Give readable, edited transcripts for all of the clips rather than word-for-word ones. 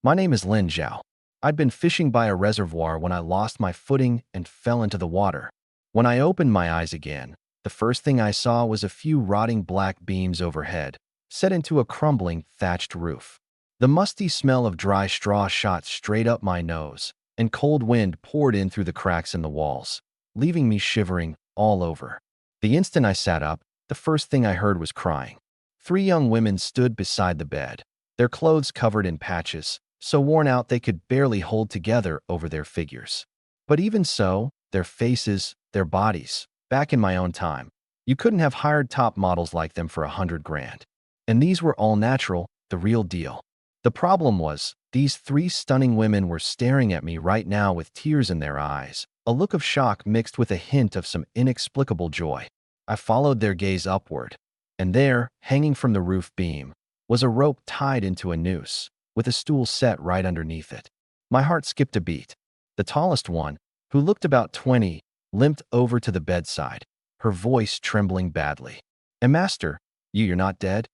My name is Lin Zhao. I'd been fishing by a reservoir when I lost my footing and fell into the water. When I opened my eyes again, the first thing I saw was a few rotting black beams overhead, set into a crumbling, thatched roof. The musty smell of dry straw shot straight up my nose, and cold wind poured in through the cracks in the walls, leaving me shivering all over. The instant I sat up, the first thing I heard was crying. 3 young women stood beside the bed, their clothes covered in patches, so worn out they could barely hold together over their figures. But even so, their faces, their bodies, back in my own time, you couldn't have hired top models like them for 100 grand. And these were all natural, the real deal. The problem was, these 3 stunning women were staring at me right now with tears in their eyes, a look of shock mixed with a hint of some inexplicable joy. I followed their gaze upward, and there, hanging from the roof beam, was a rope tied into a noose, with a stool set right underneath it. My heart skipped a beat. The tallest one, who looked about 20, limped over to the bedside, her voice trembling badly. Master, you're not dead?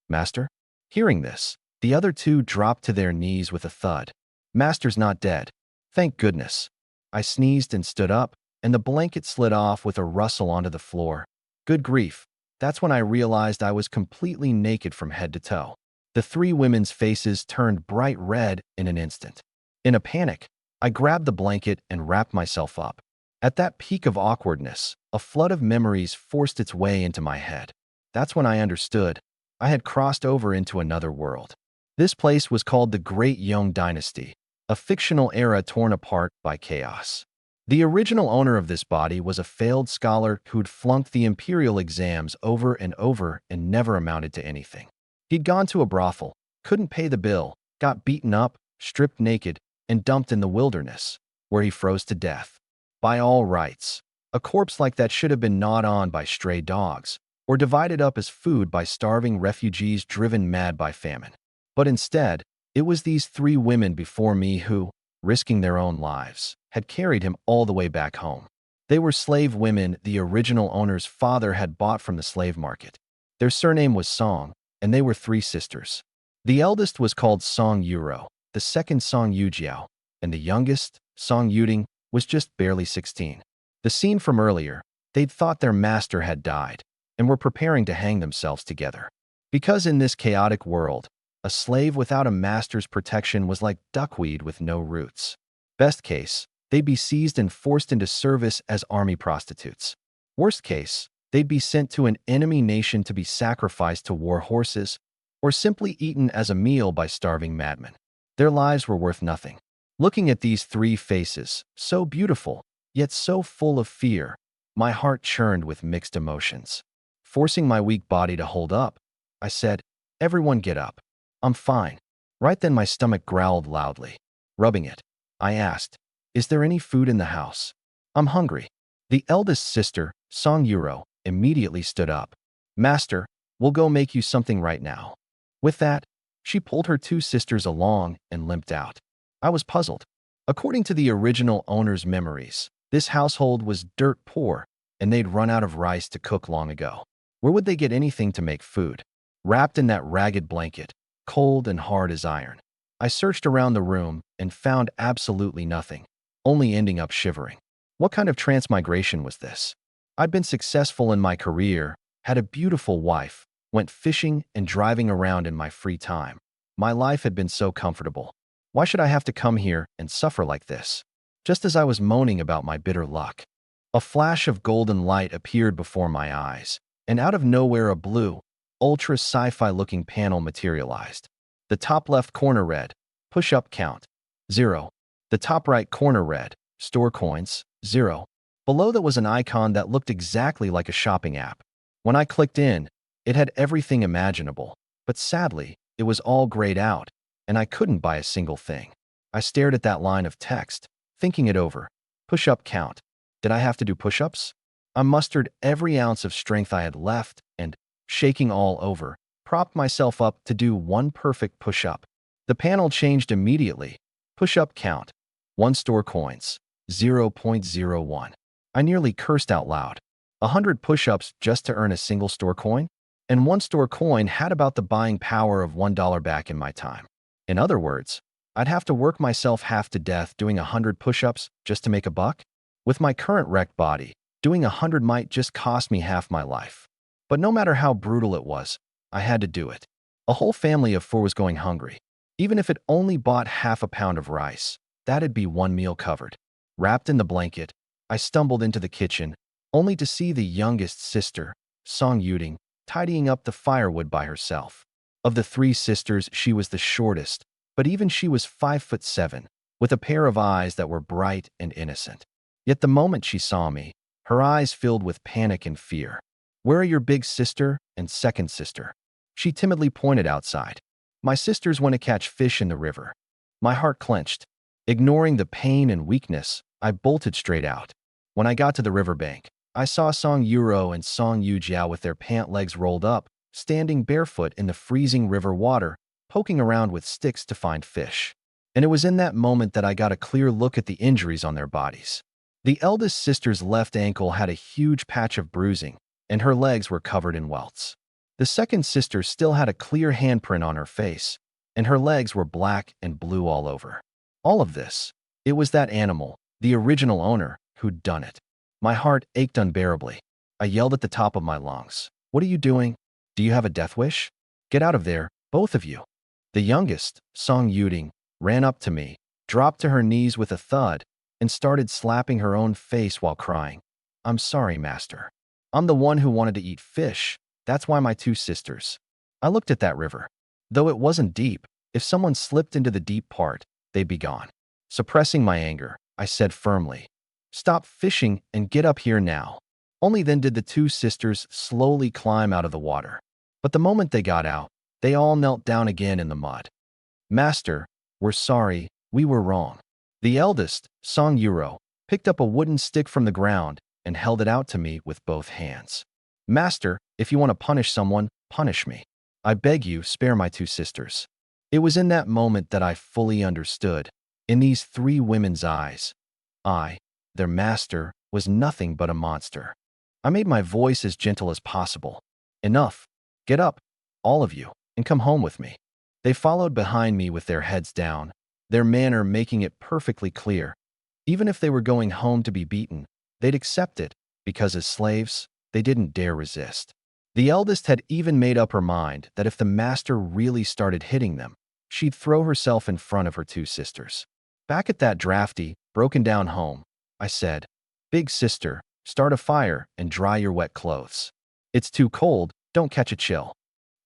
Master?" Hearing this, the other 2 dropped to their knees with a thud. "Master's not dead. Thank goodness." I sneezed and stood up, and the blanket slid off with a rustle onto the floor. Good grief, that's when I realized I was completely naked from head to toe. The 3 women's faces turned bright red in an instant. In a panic, I grabbed the blanket and wrapped myself up. At that peak of awkwardness, a flood of memories forced its way into my head. That's when I understood. I had crossed over into another world. This place was called the Great Yong Dynasty, a fictional era torn apart by chaos. The original owner of this body was a failed scholar who'd flunked the imperial exams over and over and never amounted to anything. He'd gone to a brothel, couldn't pay the bill, got beaten up, stripped naked, and dumped in the wilderness, where he froze to death. By all rights, a corpse like that should have been gnawed on by stray dogs, or divided up as food by starving refugees driven mad by famine. But instead, it was these 3 women before me who, risking their own lives, had carried him all the way back home. They were slave women the original owner's father had bought from the slave market. Their surname was Song, and they were 3 sisters. The eldest was called Song Yuro, the second Song Yujiao, and the youngest, Song Yuding, was just barely 16. The scene from earlier, they'd thought their master had died, and were preparing to hang themselves together. Because in this chaotic world, a slave without a master's protection was like duckweed with no roots. Best case, they'd be seized and forced into service as army prostitutes. Worst case, they'd be sent to an enemy nation to be sacrificed to war horses, or simply eaten as a meal by starving madmen. Their lives were worth nothing. Looking at these 3 faces, so beautiful, yet so full of fear, my heart churned with mixed emotions. Forcing my weak body to hold up, I said, "Everyone get up. I'm fine." Right then my stomach growled loudly. Rubbing it, I asked, "Is there any food in the house? I'm hungry." The eldest sister, Song Yuro, immediately stood up. "Master, we'll go make you something right now." With that, she pulled her 2 sisters along and limped out. I was puzzled. According to the original owner's memories, this household was dirt poor, and they'd run out of rice to cook long ago. Where would they get anything to make food? Wrapped in that ragged blanket, cold and hard as iron, I searched around the room and found absolutely nothing, only ending up shivering. What kind of transmigration was this? I'd been successful in my career, had a beautiful wife, went fishing and driving around in my free time. My life had been so comfortable. Why should I have to come here and suffer like this? Just as I was moaning about my bitter luck, a flash of golden light appeared before my eyes, and out of nowhere a blue, ultra sci-fi looking panel materialized. The top left corner read, "Push-up count, 0. The top right corner read, "Store coins, 0. Below that was an icon that looked exactly like a shopping app. When I clicked in, it had everything imaginable, but sadly, it was all grayed out, and I couldn't buy a single thing. I stared at that line of text, thinking it over. Push-up count. Did I have to do push-ups? I mustered every ounce of strength I had left and, shaking all over, propped myself up to do one perfect push-up. The panel changed immediately. Push-up count. 1 store coins. 0.01. I nearly cursed out loud. 100 push-ups just to earn a single store coin? And 1 store coin had about the buying power of $1 back in my time. In other words, I'd have to work myself half to death doing 100 push-ups just to make a buck? With my current wrecked body, doing 100 might just cost me half my life. But no matter how brutal it was, I had to do it. A whole family of 4 was going hungry. Even if it only bought half a pound of rice, that'd be one meal covered. Wrapped in the blanket, I stumbled into the kitchen, only to see the youngest sister, Song Yuding, tidying up the firewood by herself. Of the 3 sisters, she was the shortest, but even she was 5'7", with a pair of eyes that were bright and innocent. Yet the moment she saw me, her eyes filled with panic and fear. "Where are your big sister and second sister?" She timidly pointed outside. "My sisters went to catch fish in the river." My heart clenched. Ignoring the pain and weakness, I bolted straight out. When I got to the riverbank, I saw Song Yuro and Song Yujiao with their pant legs rolled up, standing barefoot in the freezing river water, poking around with sticks to find fish. And it was in that moment that I got a clear look at the injuries on their bodies. The eldest sister's left ankle had a huge patch of bruising, and her legs were covered in welts. The second sister still had a clear handprint on her face, and her legs were black and blue all over. All of this, it was that animal, the original owner, who'd done it. My heart ached unbearably. I yelled at the top of my lungs, "What are you doing? Do you have a death wish? Get out of there, both of you." The youngest, Song Yuding, ran up to me, dropped to her knees with a thud, and started slapping her own face while crying. "I'm sorry, master. I'm the one who wanted to eat fish. That's why my 2 sisters." I looked at that river. Though it wasn't deep, if someone slipped into the deep part, they'd be gone. Suppressing my anger, I said firmly, "Stop fishing and get up here now." Only then did the 2 sisters slowly climb out of the water. But the moment they got out, they all knelt down again in the mud. "Master, we're sorry, we were wrong." The eldest, Song Yuro, picked up a wooden stick from the ground and held it out to me with both hands. "Master, if you want to punish someone, punish me. I beg you, spare my 2 sisters." It was in that moment that I fully understood. In these 3 women's eyes, I, their master, was nothing but a monster. I made my voice as gentle as possible. "Enough. Get up, all of you, and come home with me." They followed behind me with their heads down, their manner making it perfectly clear. Even if they were going home to be beaten, they'd accept it, because as slaves, they didn't dare resist. The eldest had even made up her mind that if the master really started hitting them, she'd throw herself in front of her 2 sisters. Back at that drafty, broken-down home, I said, "Big sister, start a fire and dry your wet clothes. It's too cold, don't catch a chill."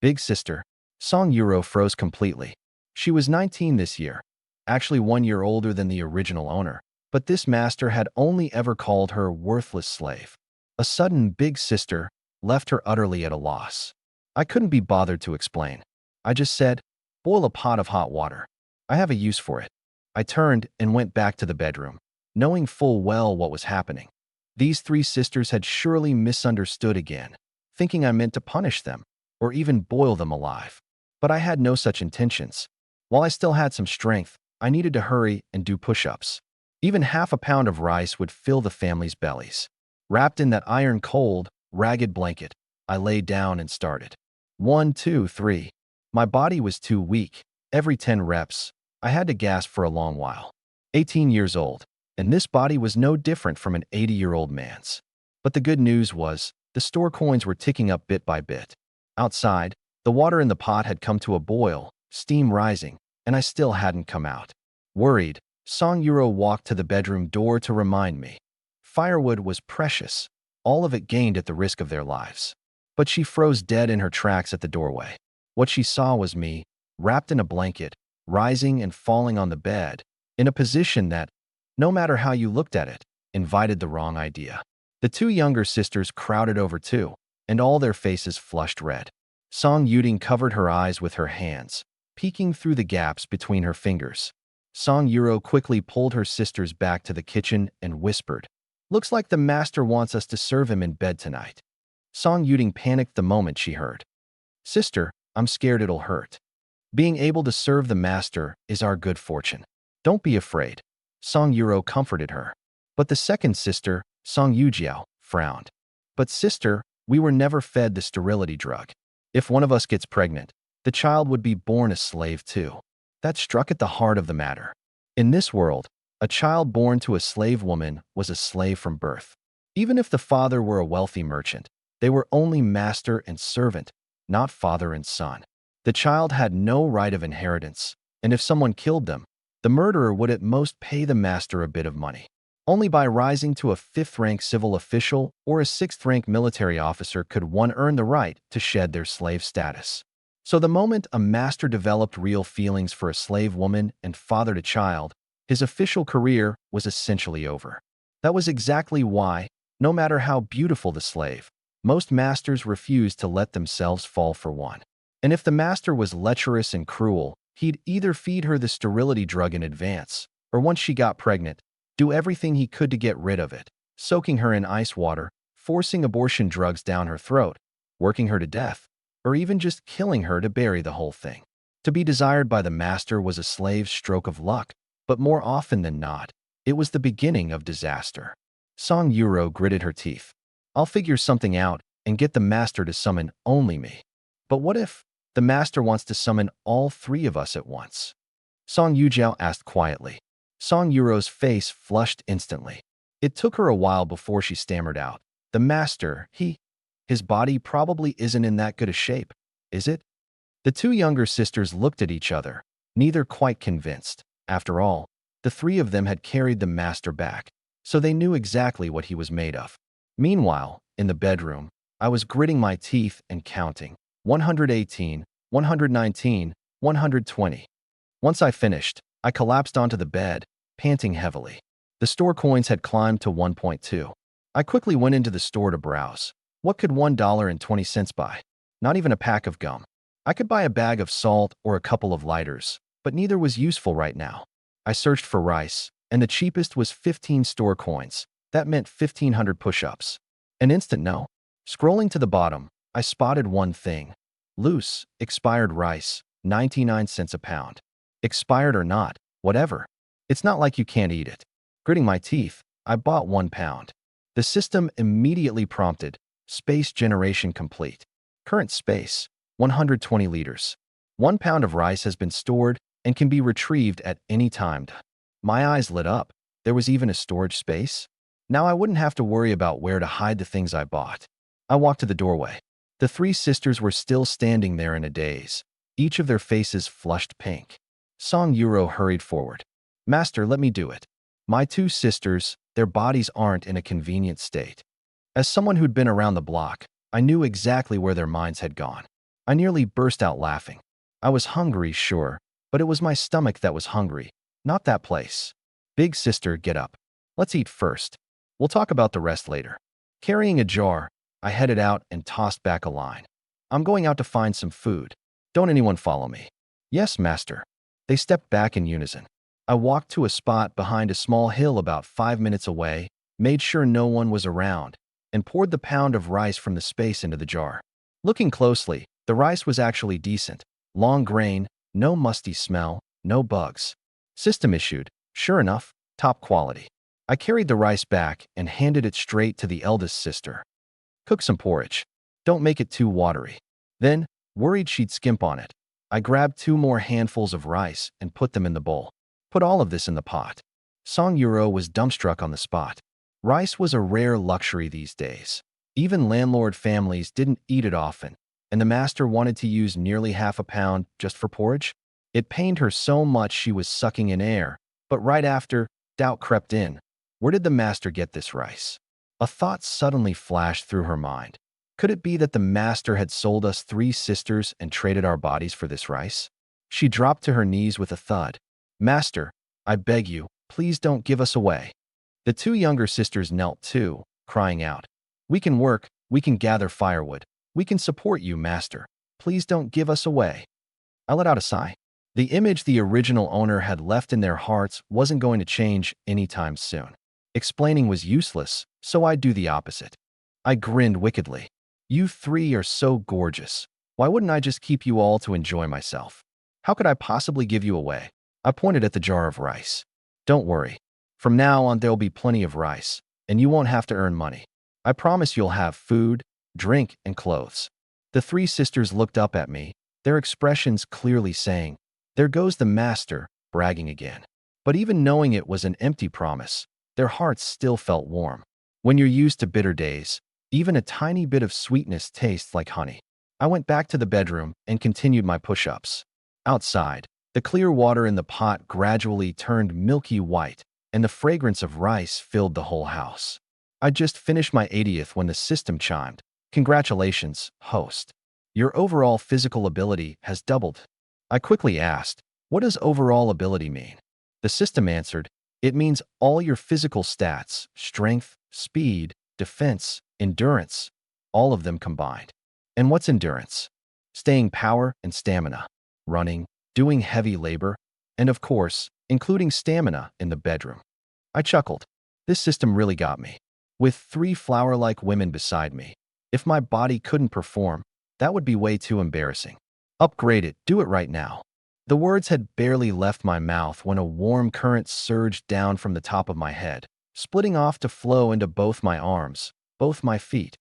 Big sister, Song Yuro, froze completely. She was 19 this year, actually 1 year older than the original owner, but this master had only ever called her worthless slave. A sudden big sister left her utterly at a loss. I couldn't be bothered to explain. I just said, "Boil a pot of hot water. I have a use for it." I turned and went back to the bedroom, knowing full well what was happening. These 3 sisters had surely misunderstood again, thinking I meant to punish them, or even boil them alive. But I had no such intentions. While I still had some strength, I needed to hurry and do push-ups. Even half a pound of rice would fill the family's bellies. Wrapped in that iron-cold, ragged blanket, I lay down and started. 1, 2, 3. My body was too weak. Every 10 reps, I had to gasp for a long while. 18 years old, and this body was no different from an 80-year-old man's. But the good news was, the store coins were ticking up bit by bit. Outside, the water in the pot had come to a boil, steam rising, and I still hadn't come out. Worried, Song Yuro walked to the bedroom door to remind me. Firewood was precious, all of it gained at the risk of their lives. But she froze dead in her tracks at the doorway. What she saw was me, wrapped in a blanket, rising and falling on the bed, in a position that, no matter how you looked at it, invited the wrong idea. The 2 younger sisters crowded over too, and all their faces flushed red. Song Yuding covered her eyes with her hands, peeking through the gaps between her fingers. Song Yuro quickly pulled her sisters back to the kitchen and whispered, "Looks like the master wants us to serve him in bed tonight." Song Yuding panicked the moment she heard. "Sister, I'm scared it'll hurt. Being able to serve the master is our good fortune. Don't be afraid." Song Yuro comforted her. But the second sister, Song Yujiao, frowned. "But sister, we were never fed the sterility drug. If one of us gets pregnant, the child would be born a slave too." That struck at the heart of the matter. In this world, a child born to a slave woman was a slave from birth. Even if the father were a wealthy merchant, they were only master and servant, not father and son. The child had no right of inheritance, and if someone killed them, the murderer would at most pay the master a bit of money. Only by rising to a 5th-rank civil official or a 6th-rank military officer could one earn the right to shed their slave status. So the moment a master developed real feelings for a slave woman and fathered a child, his official career was essentially over. That was exactly why, no matter how beautiful the slave, most masters refused to let themselves fall for one. And if the master was lecherous and cruel, he'd either feed her the sterility drug in advance, or once she got pregnant, do everything he could to get rid of it, soaking her in ice water, forcing abortion drugs down her throat, working her to death, or even just killing her to bury the whole thing. To be desired by the master was a slave's stroke of luck, but more often than not, it was the beginning of disaster. Song Yuro gritted her teeth. I'll figure something out and get the master to summon only me. But what if the master wants to summon all 3 of us at once? Song Yujiao asked quietly. Song Yuro's face flushed instantly. It took her a while before she stammered out. The master, his body probably isn't in that good a shape, is it? The 2 younger sisters looked at each other, neither quite convinced. After all, the 3 of them had carried the master back, so they knew exactly what he was made of. Meanwhile, in the bedroom, I was gritting my teeth and counting. 118, 119, 120. Once I finished, I collapsed onto the bed, panting heavily. The store coins had climbed to 1.2. I quickly went into the store to browse. What could $1.20 buy? Not even a pack of gum. I could buy a bag of salt or a couple of lighters, but neither was useful right now. I searched for rice, and the cheapest was 15 store coins. That meant 1,500 push-ups. An instant no. Scrolling to the bottom, I spotted one thing. Loose, expired rice, 99 cents a pound. Expired or not, whatever. It's not like you can't eat it. Gritting my teeth, I bought 1 pound. The system immediately prompted, space generation complete. Current space, 120 liters. 1 pound of rice has been stored and can be retrieved at any time. My eyes lit up. There was even a storage space? Now I wouldn't have to worry about where to hide the things I bought. I walked to the doorway. The 3 sisters were still standing there in a daze, each of their faces flushed pink. Song Yuro hurried forward. Master, let me do it. My 2 sisters, their bodies aren't in a convenient state. As someone who'd been around the block, I knew exactly where their minds had gone. I nearly burst out laughing. I was hungry, sure, but it was my stomach that was hungry, not that place. Big sister, get up. Let's eat first. We'll talk about the rest later. Carrying a jar, I headed out and tossed back a line. I'm going out to find some food. Don't anyone follow me. Yes, master. They stepped back in unison. I walked to a spot behind a small hill about 5 minutes away, made sure no one was around, and poured the pound of rice from the space into the jar. Looking closely, the rice was actually decent. Long grain, no musty smell, no bugs. System issued, sure enough, top quality. I carried the rice back and handed it straight to the eldest sister. Cook some porridge. Don't make it too watery. Then, worried she'd skimp on it, I grabbed 2 more handfuls of rice and put them in the bowl. Put all of this in the pot. Song Yuro was dumbstruck on the spot. Rice was a rare luxury these days. Even landlord families didn't eat it often, and the master wanted to use nearly half a pound just for porridge? It pained her so much she was sucking in air, but right after, doubt crept in. Where did the master get this rice? A thought suddenly flashed through her mind. Could it be that the master had sold us 3 sisters and traded our bodies for this rice? She dropped to her knees with a thud. Master, I beg you, please don't give us away. The 2 younger sisters knelt too, crying out. We can work, we can gather firewood, we can support you, master. Please don't give us away. I let out a sigh. The image the original owner had left in their hearts wasn't going to change anytime soon. Explaining was useless, so I'd do the opposite. I grinned wickedly. You 3 are so gorgeous. Why wouldn't I just keep you all to enjoy myself? How could I possibly give you away? I pointed at the jar of rice. Don't worry. From now on, there'll be plenty of rice, and you won't have to earn money. I promise you'll have food, drink, and clothes. The 3 sisters looked up at me, their expressions clearly saying, There goes the master, bragging again. But even knowing it was an empty promise, their hearts still felt warm. When you're used to bitter days, even a tiny bit of sweetness tastes like honey. I went back to the bedroom and continued my push-ups. Outside, the clear water in the pot gradually turned milky white, and the fragrance of rice filled the whole house. I just finished my 80th when the system chimed. Congratulations, host. Your overall physical ability has doubled. I quickly asked, what does overall ability mean? The system answered, it means all your physical stats, strength, speed, defense, endurance, all of them combined. And what's endurance? Staying power and stamina, running, doing heavy labor, and of course, including stamina in the bedroom. I chuckled. This system really got me. With 3 flower-like women beside me, if my body couldn't perform, that would be way too embarrassing. Upgrade it, do it right now. The words had barely left my mouth when a warm current surged down from the top of my head, splitting off to flow into both my arms, both my feet,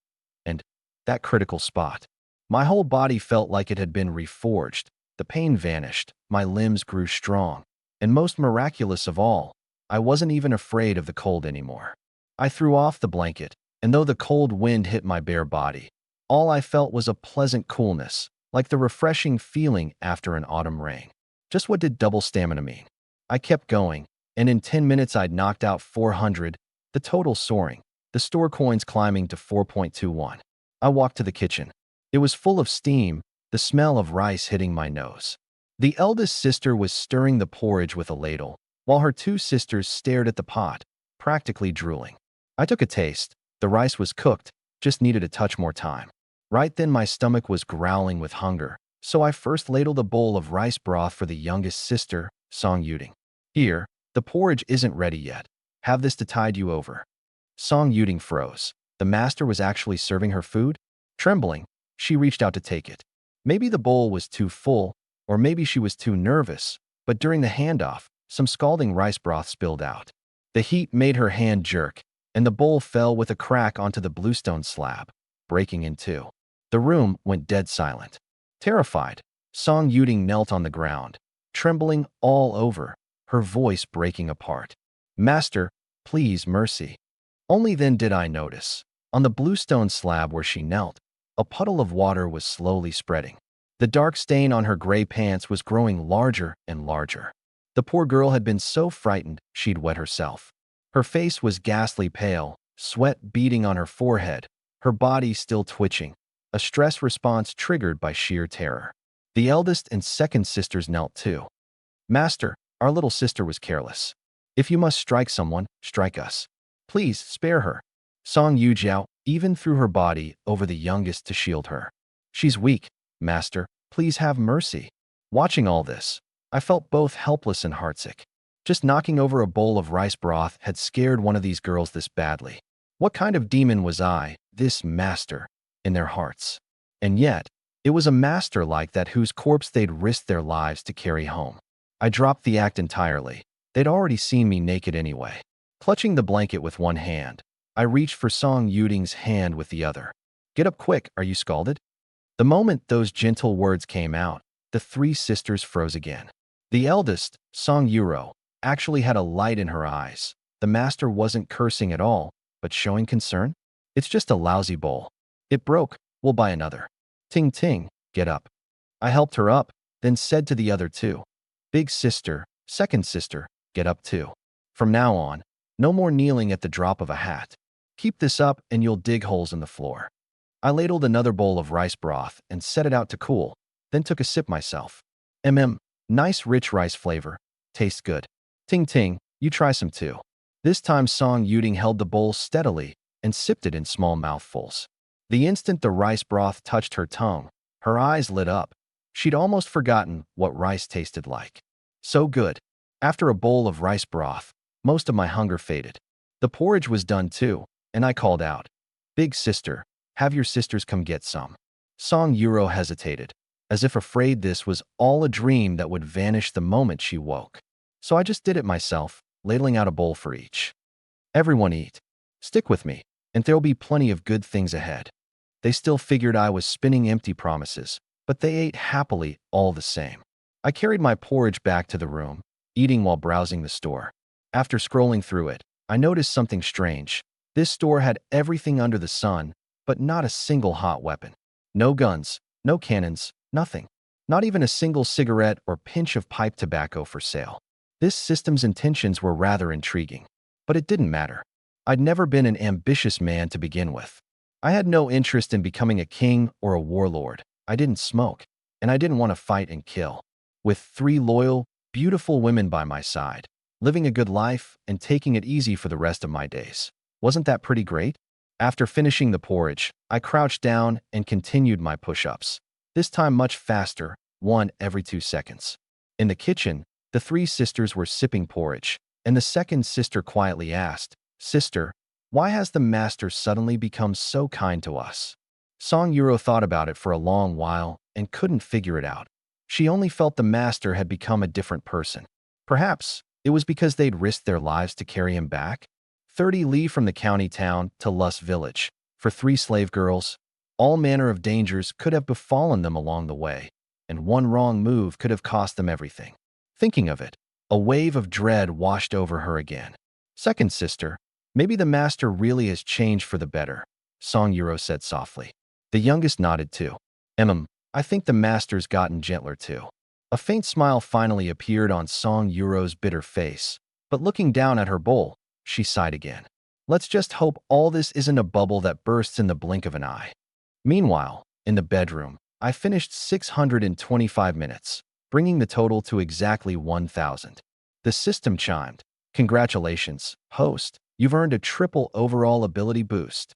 and that critical spot. My whole body felt like it had been reforged. The pain vanished, my limbs grew strong, and most miraculous of all, I wasn't even afraid of the cold anymore. I threw off the blanket, and though the cold wind hit my bare body, all I felt was a pleasant coolness, like the refreshing feeling after an autumn rain. Just what did double stamina mean? I kept going, and in 10 minutes I'd knocked out 400, the total soaring, the store coins climbing to 4.21. I walked to the kitchen. It was full of steam, the smell of rice hitting my nose. The eldest sister was stirring the porridge with a ladle, while her 2 sisters stared at the pot, practically drooling. I took a taste. The rice was cooked, just needed a touch more time. Right then my stomach was growling with hunger, so I first ladled a bowl of rice broth for the youngest sister, Song Yuding. Here, the porridge isn't ready yet. Have this to tide you over. Song Yuding froze. The master was actually serving her food? Trembling, she reached out to take it. Maybe the bowl was too full, or maybe she was too nervous, but during the handoff, some scalding rice broth spilled out. The heat made her hand jerk, and the bowl fell with a crack onto the bluestone slab, breaking in two. The room went dead silent. Terrified, Song Yuding knelt on the ground, trembling all over, her voice breaking apart. Master, please, mercy. Only then did I notice. On the bluestone slab where she knelt, a puddle of water was slowly spreading. The dark stain on her gray pants was growing larger and larger. The poor girl had been so frightened she'd wet herself. Her face was ghastly pale, sweat beading on her forehead, her body still twitching, a stress response triggered by sheer terror. The eldest and second sisters knelt too. Master, our little sister was careless. If you must strike someone, strike us. Please, spare her. Song Yujiao even threw her body over the youngest to shield her. She's weak, master, please have mercy. Watching all this, I felt both helpless and heartsick. Just knocking over a bowl of rice broth had scared one of these girls this badly. What kind of demon was I, this master, in their hearts? And yet, it was a master like that whose corpse they'd risked their lives to carry home. I dropped the act entirely. They'd already seen me naked anyway. Clutching the blanket with one hand, I reached for Song Yuding's hand with the other. Get up quick, are you scalded? The moment those gentle words came out, the 3 sisters froze again. The eldest, Song Yuro, actually had a light in her eyes. The master wasn't cursing at all, but showing concern. It's just a lousy bowl. It broke, we'll buy another. Ting ting, get up. I helped her up, then said to the other 2. Big sister, second sister, get up too. From now on, no more kneeling at the drop of a hat. Keep this up and you'll dig holes in the floor. I ladled another bowl of rice broth and set it out to cool, then took a sip myself. Nice rich rice flavor. Tastes good. Ting ting, you try some too. This time Song Yuding held the bowl steadily and sipped it in small mouthfuls. The instant the rice broth touched her tongue, her eyes lit up. She'd almost forgotten what rice tasted like. So good. After a bowl of rice broth, most of my hunger faded. The porridge was done too, and I called out, Big sister, have your sisters come get some. Song Yuro hesitated, as if afraid this was all a dream that would vanish the moment she woke. So I just did it myself, ladling out a bowl for each. Everyone eat. Stick with me, and there'll be plenty of good things ahead. They still figured I was spinning empty promises, but they ate happily all the same. I carried my porridge back to the room, eating while browsing the store. After scrolling through it, I noticed something strange. This store had everything under the sun, but not a single hot weapon. No guns, no cannons, nothing. Not even a single cigarette or pinch of pipe tobacco for sale. This system's intentions were rather intriguing. But it didn't matter. I'd never been an ambitious man to begin with. I had no interest in becoming a king or a warlord. I didn't smoke, and I didn't want to fight and kill. With 3 loyal, beautiful women by my side, living a good life and taking it easy for the rest of my days. Wasn't that pretty great? After finishing the porridge, I crouched down and continued my push-ups. This time much faster, one every 2 seconds. In the kitchen, the 3 sisters were sipping porridge, and the second sister quietly asked, "Sister, why has the master suddenly become so kind to us?" Song Yuro thought about it for a long while and couldn't figure it out. She only felt the master had become a different person. Perhaps it was because they'd risked their lives to carry him back. 30 li from the county town to Lust village. For 3 slave girls, all manner of dangers could have befallen them along the way, and one wrong move could have cost them everything. Thinking of it, a wave of dread washed over her again. "Second sister, maybe the master really has changed for the better," Song Yuro said softly. The youngest nodded too. I think the master's gotten gentler too." A faint smile finally appeared on Song Yuro's bitter face, but looking down at her bowl, she sighed again. "Let's just hope all this isn't a bubble that bursts in the blink of an eye." Meanwhile, in the bedroom, I finished 625 minutes, bringing the total to exactly 1,000. The system chimed. "Congratulations, host. You've earned a triple overall ability boost."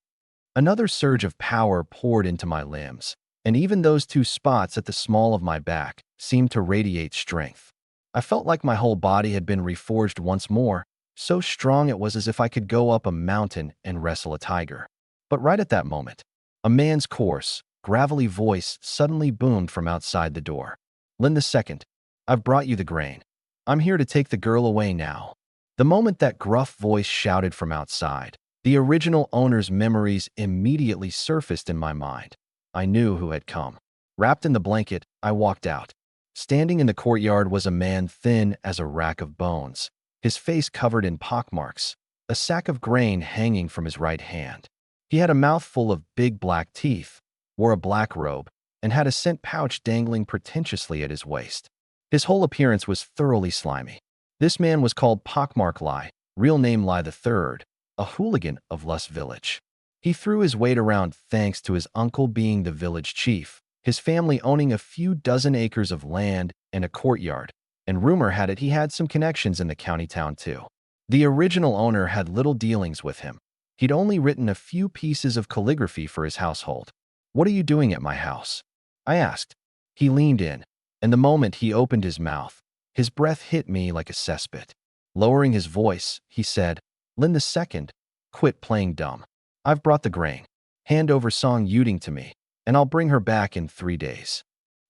Another surge of power poured into my limbs, and even those 2 spots at the small of my back seemed to radiate strength. I felt like my whole body had been reforged once more, so strong it was as if I could go up a mountain and wrestle a tiger. But right at that moment, a man's coarse, gravelly voice suddenly boomed from outside the door. "Lin II, I've brought you the grain. I'm here to take the girl away now." The moment that gruff voice shouted from outside, the original owner's memories immediately surfaced in my mind. I knew who had come. Wrapped in the blanket, I walked out. Standing in the courtyard was a man thin as a rack of bones, his face covered in pockmarks, a sack of grain hanging from his right hand. He had a mouthful of big black teeth, wore a black robe, and had a scent pouch dangling pretentiously at his waist. His whole appearance was thoroughly slimy. This man was called Pockmark Lai, real name Lai III, a hooligan of Lust village. He threw his weight around thanks to his uncle being the village chief, his family owning a few dozen acres of land and a courtyard, and rumor had it he had some connections in the county town too. The original owner had little dealings with him. He'd only written a few pieces of calligraphy for his household. "What are you doing at my house?" I asked. He leaned in, and the moment he opened his mouth, his breath hit me like a cesspit. Lowering his voice, he said, "Lin II, quit playing dumb. I've brought the grain. Hand over Song Yuding to me, and I'll bring her back in 3 days."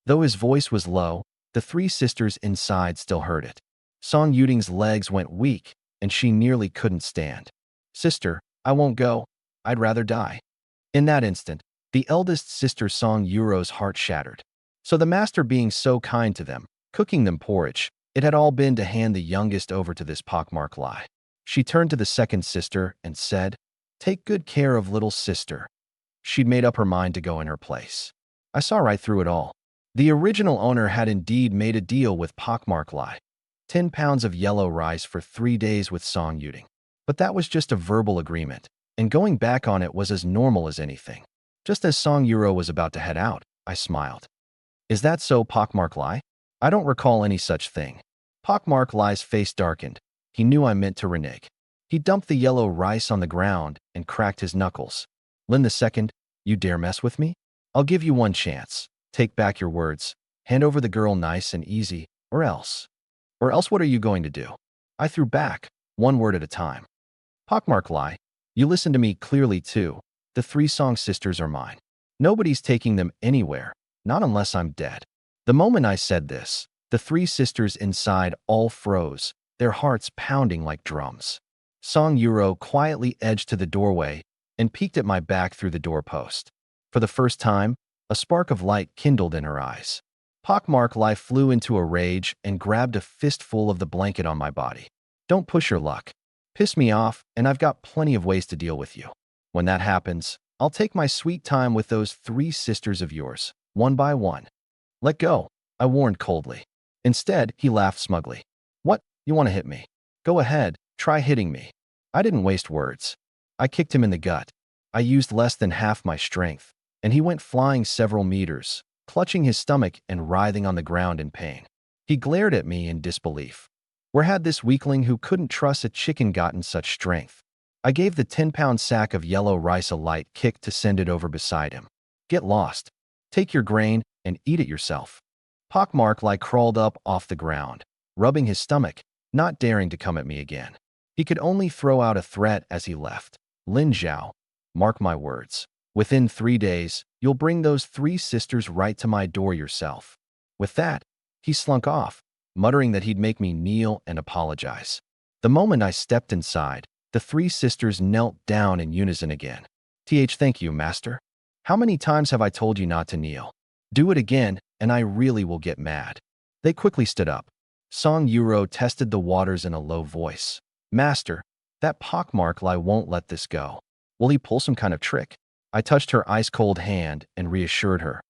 Though his voice was low, the 3 sisters inside still heard it. Song Yuding's legs went weak, and she nearly couldn't stand. "Sister, I won't go. I'd rather die." In that instant, the eldest sister Song Yuro's heart shattered. So the master being so kind to them, cooking them porridge, it had all been to hand the youngest over to this pockmark Lie. She turned to the second sister and said, "Take good care of little sister." She'd made up her mind to go in her place. I saw right through it all. The original owner had indeed made a deal with Pockmark Lai. 10 pounds of yellow rice for 3 days with Song Yuding. But that was just a verbal agreement, and going back on it was as normal as anything. Just as Song Yuro was about to head out, I smiled. "Is that so, Pockmark Lai? I don't recall any such thing." Pockmark Lai's face darkened. He knew I meant to renege. He dumped the yellow rice on the ground and cracked his knuckles. "Lin II, you dare mess with me? I'll give you one chance. Take back your words. Hand over the girl nice and easy, or else. Or else what are you going to do?" I threw back, one word at a time. "Pockmark Lai, you listen to me clearly too. The 3 Song sisters are mine. Nobody's taking them anywhere, not unless I'm dead." The moment I said this, the 3 sisters inside all froze, their hearts pounding like drums. Song Yuro quietly edged to the doorway and peeked at my back through the doorpost. For the first time, a spark of light kindled in her eyes. Pockmark Lie flew into a rage and grabbed a fistful of the blanket on my body. Don't push your luck. Piss me off, and I've got plenty of ways to deal with you. When that happens, I'll take my sweet time with those three sisters of yours, one by one. Let go, I warned coldly. Instead, he laughed smugly. What, you want to hit me? Go ahead, try hitting me. I didn't waste words. I kicked him in the gut. I used less than half my strength, and he went flying several meters, clutching his stomach and writhing on the ground in pain. He glared at me in disbelief. Where had this weakling who couldn't trust a chicken gotten such strength? I gave the 10-pound sack of yellow rice a light kick to send it over beside him. Get lost. Take your grain and eat it yourself. Pockmark Lie crawled up off the ground, rubbing his stomach, not daring to come at me again. He could only throw out a threat as he left. Lin Zhao, mark my words. Within 3 days, you'll bring those three sisters right to my door yourself. With that, he slunk off, muttering that he'd make me kneel and apologize. The moment I stepped inside, the three sisters knelt down in unison again. Thank you, master. How many times have I told you not to kneel? Do it again, and I really will get mad. They quickly stood up. Song Yuro tested the waters in a low voice. Master, that Pockmark Lie won't let this go. Will he pull some kind of trick? I touched her ice-cold hand and reassured her.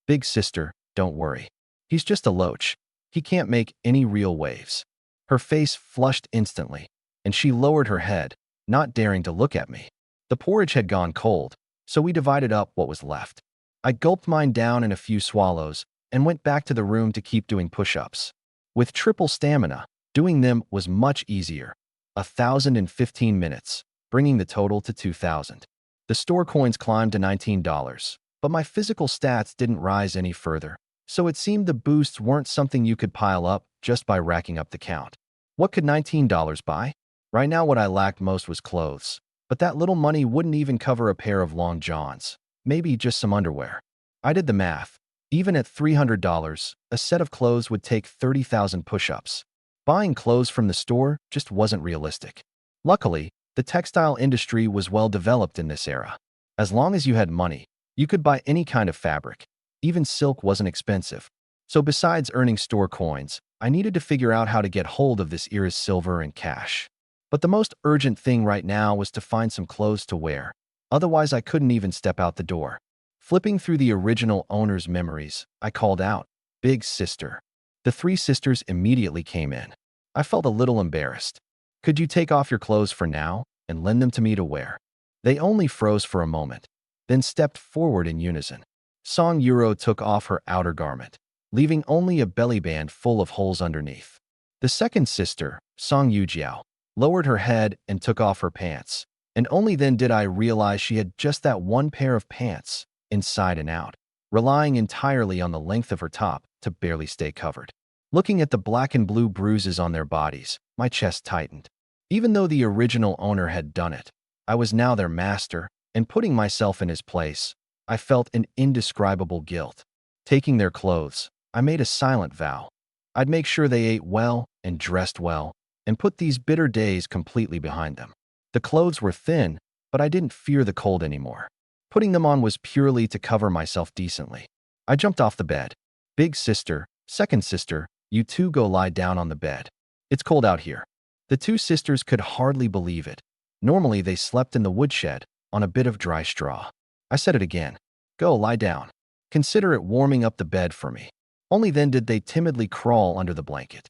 Big sister, don't worry. He's just a loach. He can't make any real waves. Her face flushed instantly, and she lowered her head, not daring to look at me. The porridge had gone cold, so we divided up what was left. I gulped mine down in a few swallows and went back to the room to keep doing push-ups. With triple stamina, doing them was much easier. 1,015 minutes, bringing the total to 2,000. The store coins climbed to $19, but my physical stats didn't rise any further, so it seemed the boosts weren't something you could pile up just by racking up the count. What could $19 buy? Right now what I lacked most was clothes, but that little money wouldn't even cover a pair of long johns, maybe just some underwear. I did the math. Even at $300, a set of clothes would take 30,000 push-ups. Buying clothes from the store just wasn't realistic. Luckily, the textile industry was well developed in this era. As long as you had money, you could buy any kind of fabric. Even silk wasn't expensive. So besides earning store coins, I needed to figure out how to get hold of this era's silver and cash. But the most urgent thing right now was to find some clothes to wear. Otherwise, I couldn't even step out the door. Flipping through the original owner's memories, I called out, Big sister. The three sisters immediately came in. I felt a little embarrassed. Could you take off your clothes for now and lend them to me to wear? They only froze for a moment, then stepped forward in unison. Song Yuro took off her outer garment, leaving only a belly band full of holes underneath. The second sister, Song Yujiao, lowered her head and took off her pants, and only then did I realize she had just that one pair of pants, inside and out, relying entirely on the length of her top to barely stay covered. Looking at the black and blue bruises on their bodies, my chest tightened. Even though the original owner had done it, I was now their master, and putting myself in his place, I felt an indescribable guilt. Taking their clothes, I made a silent vow. I'd make sure they ate well and dressed well, and put these bitter days completely behind them. The clothes were thin, but I didn't fear the cold anymore. Putting them on was purely to cover myself decently. I jumped off the bed. Big sister, second sister, you two go lie down on the bed. It's cold out here. The two sisters could hardly believe it. Normally they slept in the woodshed, on a bit of dry straw. I said it again. Go lie down. Consider it warming up the bed for me. Only then did they timidly crawl under the blanket.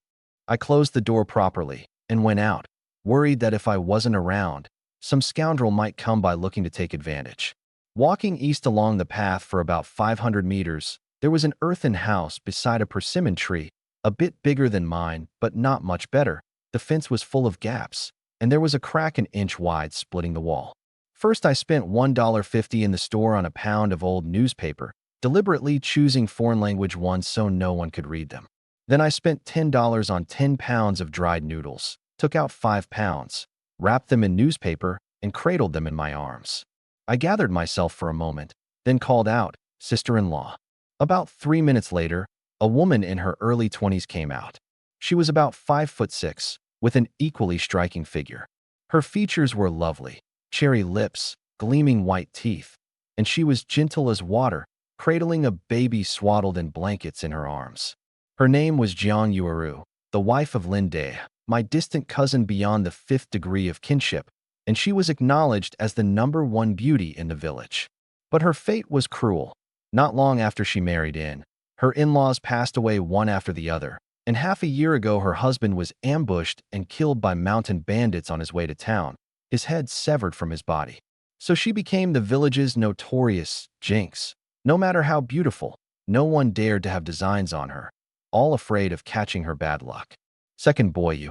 I closed the door properly and went out, worried that if I wasn't around, some scoundrel might come by looking to take advantage. Walking east along the path for about 500 meters, there was an earthen house beside a persimmon tree, a bit bigger than mine, but not much better. The fence was full of gaps, and there was a crack an inch wide splitting the wall. First, I spent $1.50 in the store on a pound of old newspaper, deliberately choosing foreign language ones so no one could read them. Then I spent $10 on 10 pounds of dried noodles, took out 5 pounds, wrapped them in newspaper, and cradled them in my arms. I gathered myself for a moment, then called out, sister-in-law. About 3 minutes later, a woman in her early 20s came out. She was about 5'6", with an equally striking figure. Her features were lovely, cherry lips, gleaming white teeth, and she was gentle as water, cradling a baby swaddled in blankets in her arms. Her name was Jiang Yueru, the wife of Lin Dai, my distant cousin beyond the fifth degree of kinship, and she was acknowledged as the #1 beauty in the village. But her fate was cruel. Not long after she married in, her in-laws passed away one after the other, and half a year ago her husband was ambushed and killed by mountain bandits on his way to town, his head severed from his body. So she became the village's notorious jinx. No matter how beautiful, no one dared to have designs on her, all afraid of catching her bad luck. Second boy.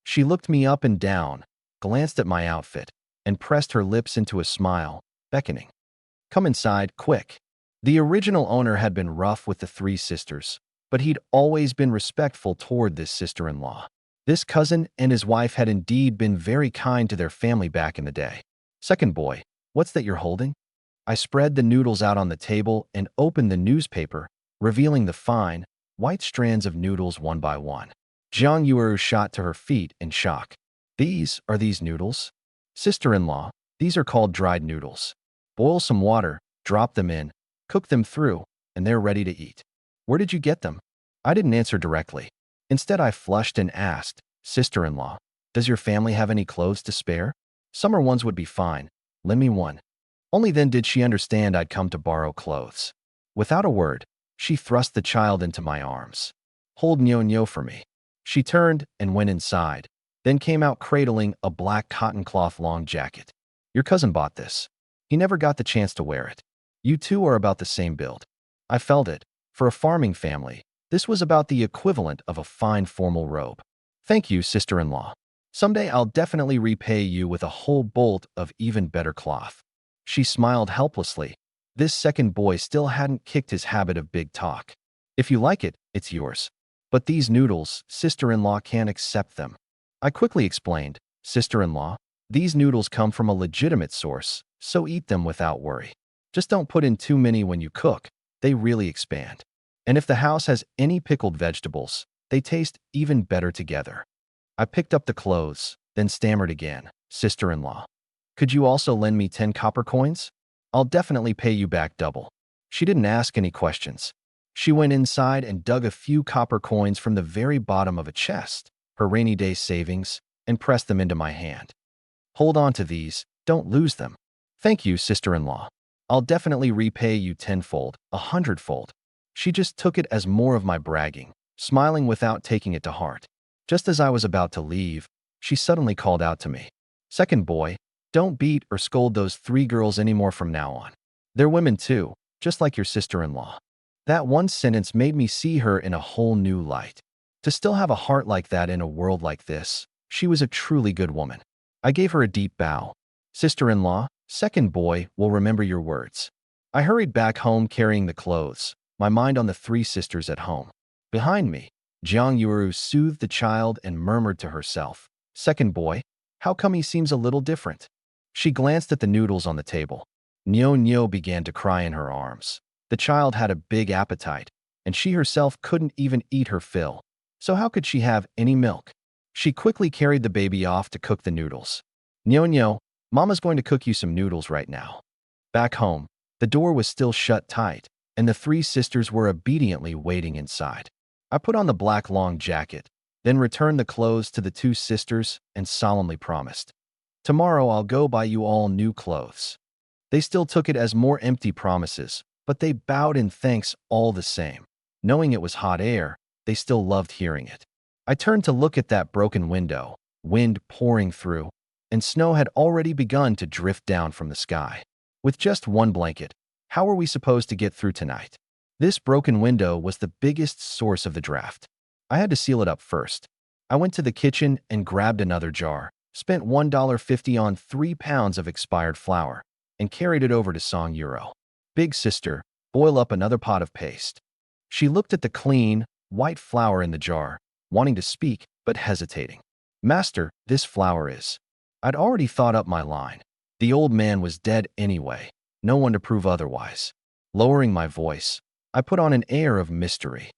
She looked me up and down, glanced at my outfit, and pressed her lips into a smile, beckoning. Come inside, quick. The original owner had been rough with the three sisters, but he'd always been respectful toward this sister-in-law. This cousin and his wife had indeed been very kind to their family back in the day. Second boy, what's that you're holding? I spread the noodles out on the table and opened the newspaper, revealing the fine, white strands of noodles one by one. Jiang Yueru shot to her feet in shock. These noodles? Sister-in-law, these are called dried noodles. Boil some water, drop them in, cook them through, and they're ready to eat. Where did you get them? I didn't answer directly. Instead, I flushed and asked, Sister-in-law, does your family have any clothes to spare? Summer ones would be fine. Lend me one. Only then did she understand I'd come to borrow clothes. Without a word, she thrust the child into my arms. Hold Nyo for me. She turned and went inside, then came out cradling a black cotton cloth long jacket. Your cousin bought this. He never got the chance to wear it. You two are about the same build. I felt it. For a farming family, this was about the equivalent of a fine formal robe. Thank you, sister-in-law. Someday I'll definitely repay you with a whole bolt of even better cloth. She smiled helplessly. This second boy still hadn't kicked his habit of big talk. If you like it, it's yours. But these noodles, sister-in-law can't accept them. I quickly explained, Sister-in-law, these noodles come from a legitimate source, so eat them without worry. Just don't put in too many when you cook. They really expand. And if the house has any pickled vegetables, they taste even better together. I picked up the clothes, then stammered again, Sister-in-law. Could you also lend me 10 copper coins? I'll definitely pay you back double. She didn't ask any questions. She went inside and dug a few copper coins from the very bottom of a chest, her rainy day savings, and pressed them into my hand. Hold on to these, don't lose them. Thank you, sister-in-law. I'll definitely repay you 10-fold, 100-fold. She just took it as more of my bragging, smiling without taking it to heart. Just as I was about to leave, she suddenly called out to me. Second boy, don't beat or scold those 3 girls anymore from now on. They're women too, just like your sister-in-law. That one sentence made me see her in a whole new light. To still have a heart like that in a world like this, she was a truly good woman. I gave her a deep bow. Sister-in-law, second boy will remember your words. I hurried back home carrying the clothes, my mind on the 3 sisters at home. Behind me, Jiang Yueru soothed the child and murmured to herself, Second boy, how come he seems a little different? She glanced at the noodles on the table. Nyo began to cry in her arms. The child had a big appetite, and she herself couldn't even eat her fill. So how could she have any milk? She quickly carried the baby off to cook the noodles. Nyo, Mama's going to cook you some noodles right now. Back home, the door was still shut tight, and the 3 sisters were obediently waiting inside. I put on the black long jacket, then returned the clothes to the 2 sisters and solemnly promised, tomorrow I'll go buy you all new clothes. They still took it as more empty promises, but they bowed in thanks all the same. Knowing it was hot air, they still loved hearing it. I turned to look at that broken window, wind pouring through, and snow had already begun to drift down from the sky. With just one blanket, how were we supposed to get through tonight? This broken window was the biggest source of the draft. I had to seal it up first. I went to the kitchen and grabbed another jar, spent $1.50 on 3 pounds of expired flour, and carried it over to Song Euro. Big sister, boil up another pot of paste. She looked at the clean, white flour in the jar, wanting to speak, but hesitating. Master, this flour is. I'd already thought up my line. The old man was dead anyway, no one to prove otherwise. Lowering my voice, I put on an air of mystery.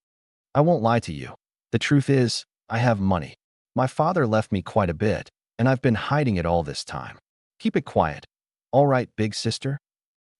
I won't lie to you. The truth is, I have money. My father left me quite a bit, and I've been hiding it all this time. Keep it quiet. All right, big sister?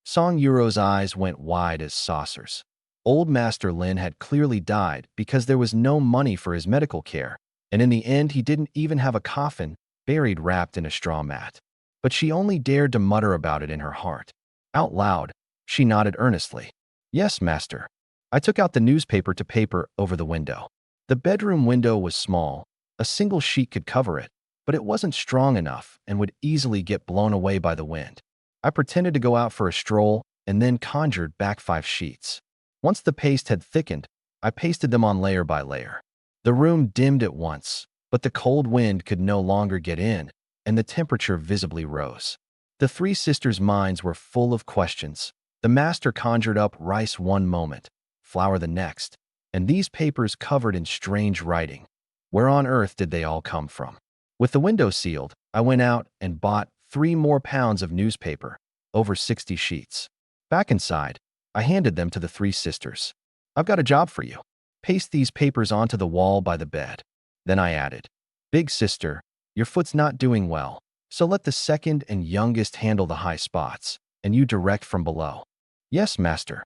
Song Yuro's eyes went wide as saucers. Old Master Lin had clearly died because there was no money for his medical care, and in the end he didn't even have a coffin, buried wrapped in a straw mat. But she only dared to mutter about it in her heart. Out loud, she nodded earnestly. Yes, master. I took out the newspaper to paper over the window. The bedroom window was small. A single sheet could cover it, but it wasn't strong enough and would easily get blown away by the wind. I pretended to go out for a stroll and then conjured back 5 sheets. Once the paste had thickened, I pasted them on layer by layer. The room dimmed at once, but the cold wind could no longer get in, and the temperature visibly rose. The 3 sisters' minds were full of questions. The master conjured up rice one moment, flour the next, and these papers covered in strange writing. Where on earth did they all come from? With the window sealed, I went out and bought 3 more pounds of newspaper, over 60 sheets. Back inside, I handed them to the 3 sisters. I've got a job for you. Paste these papers onto the wall by the bed. Then I added, Big sister, your foot's not doing well, so let the second and youngest handle the high spots, and you direct from below. Yes, master.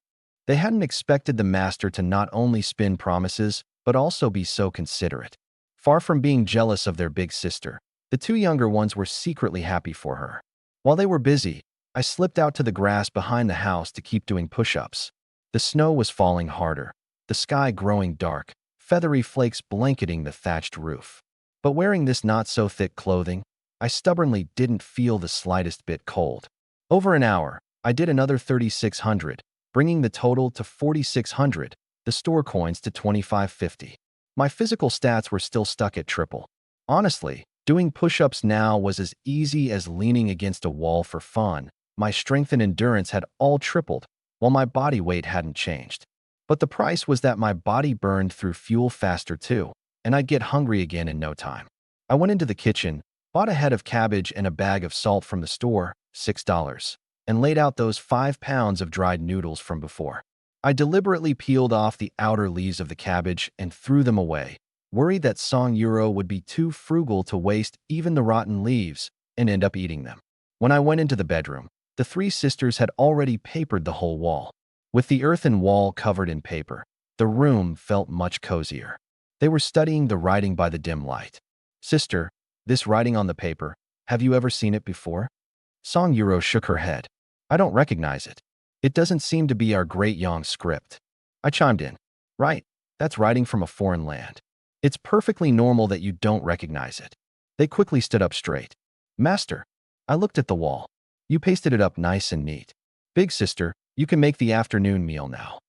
They hadn't expected the master to not only spin promises, but also be so considerate. Far from being jealous of their big sister, the 2 younger ones were secretly happy for her. While they were busy, I slipped out to the grass behind the house to keep doing push-ups. The snow was falling harder, the sky growing dark, feathery flakes blanketing the thatched roof. But wearing this not-so-thick clothing, I stubbornly didn't feel the slightest bit cold. Over an hour, I did another 3,600, bringing the total to 4,600, the store coins to 2,550. My physical stats were still stuck at triple. Honestly, doing push-ups now was as easy as leaning against a wall for fun. My strength and endurance had all tripled, while my body weight hadn't changed. But the price was that my body burned through fuel faster too, and I'd get hungry again in no time. I went into the kitchen, bought a head of cabbage and a bag of salt from the store, $6, and laid out those 5 pounds of dried noodles from before. I deliberately peeled off the outer leaves of the cabbage and threw them away, worried that Song Yuro would be too frugal to waste even the rotten leaves and end up eating them. When I went into the bedroom, the 3 sisters had already papered the whole wall. With the earthen wall covered in paper, the room felt much cozier. They were studying the writing by the dim light. Sister, this writing on the paper, have you ever seen it before? Song Yuro shook her head. I don't recognize it. It doesn't seem to be our great Yang script. I chimed in. Right, that's writing from a foreign land. It's perfectly normal that you don't recognize it. They quickly stood up straight. Master, I looked at the wall. You pasted it up nice and neat. Big sister, you can make the afternoon meal now.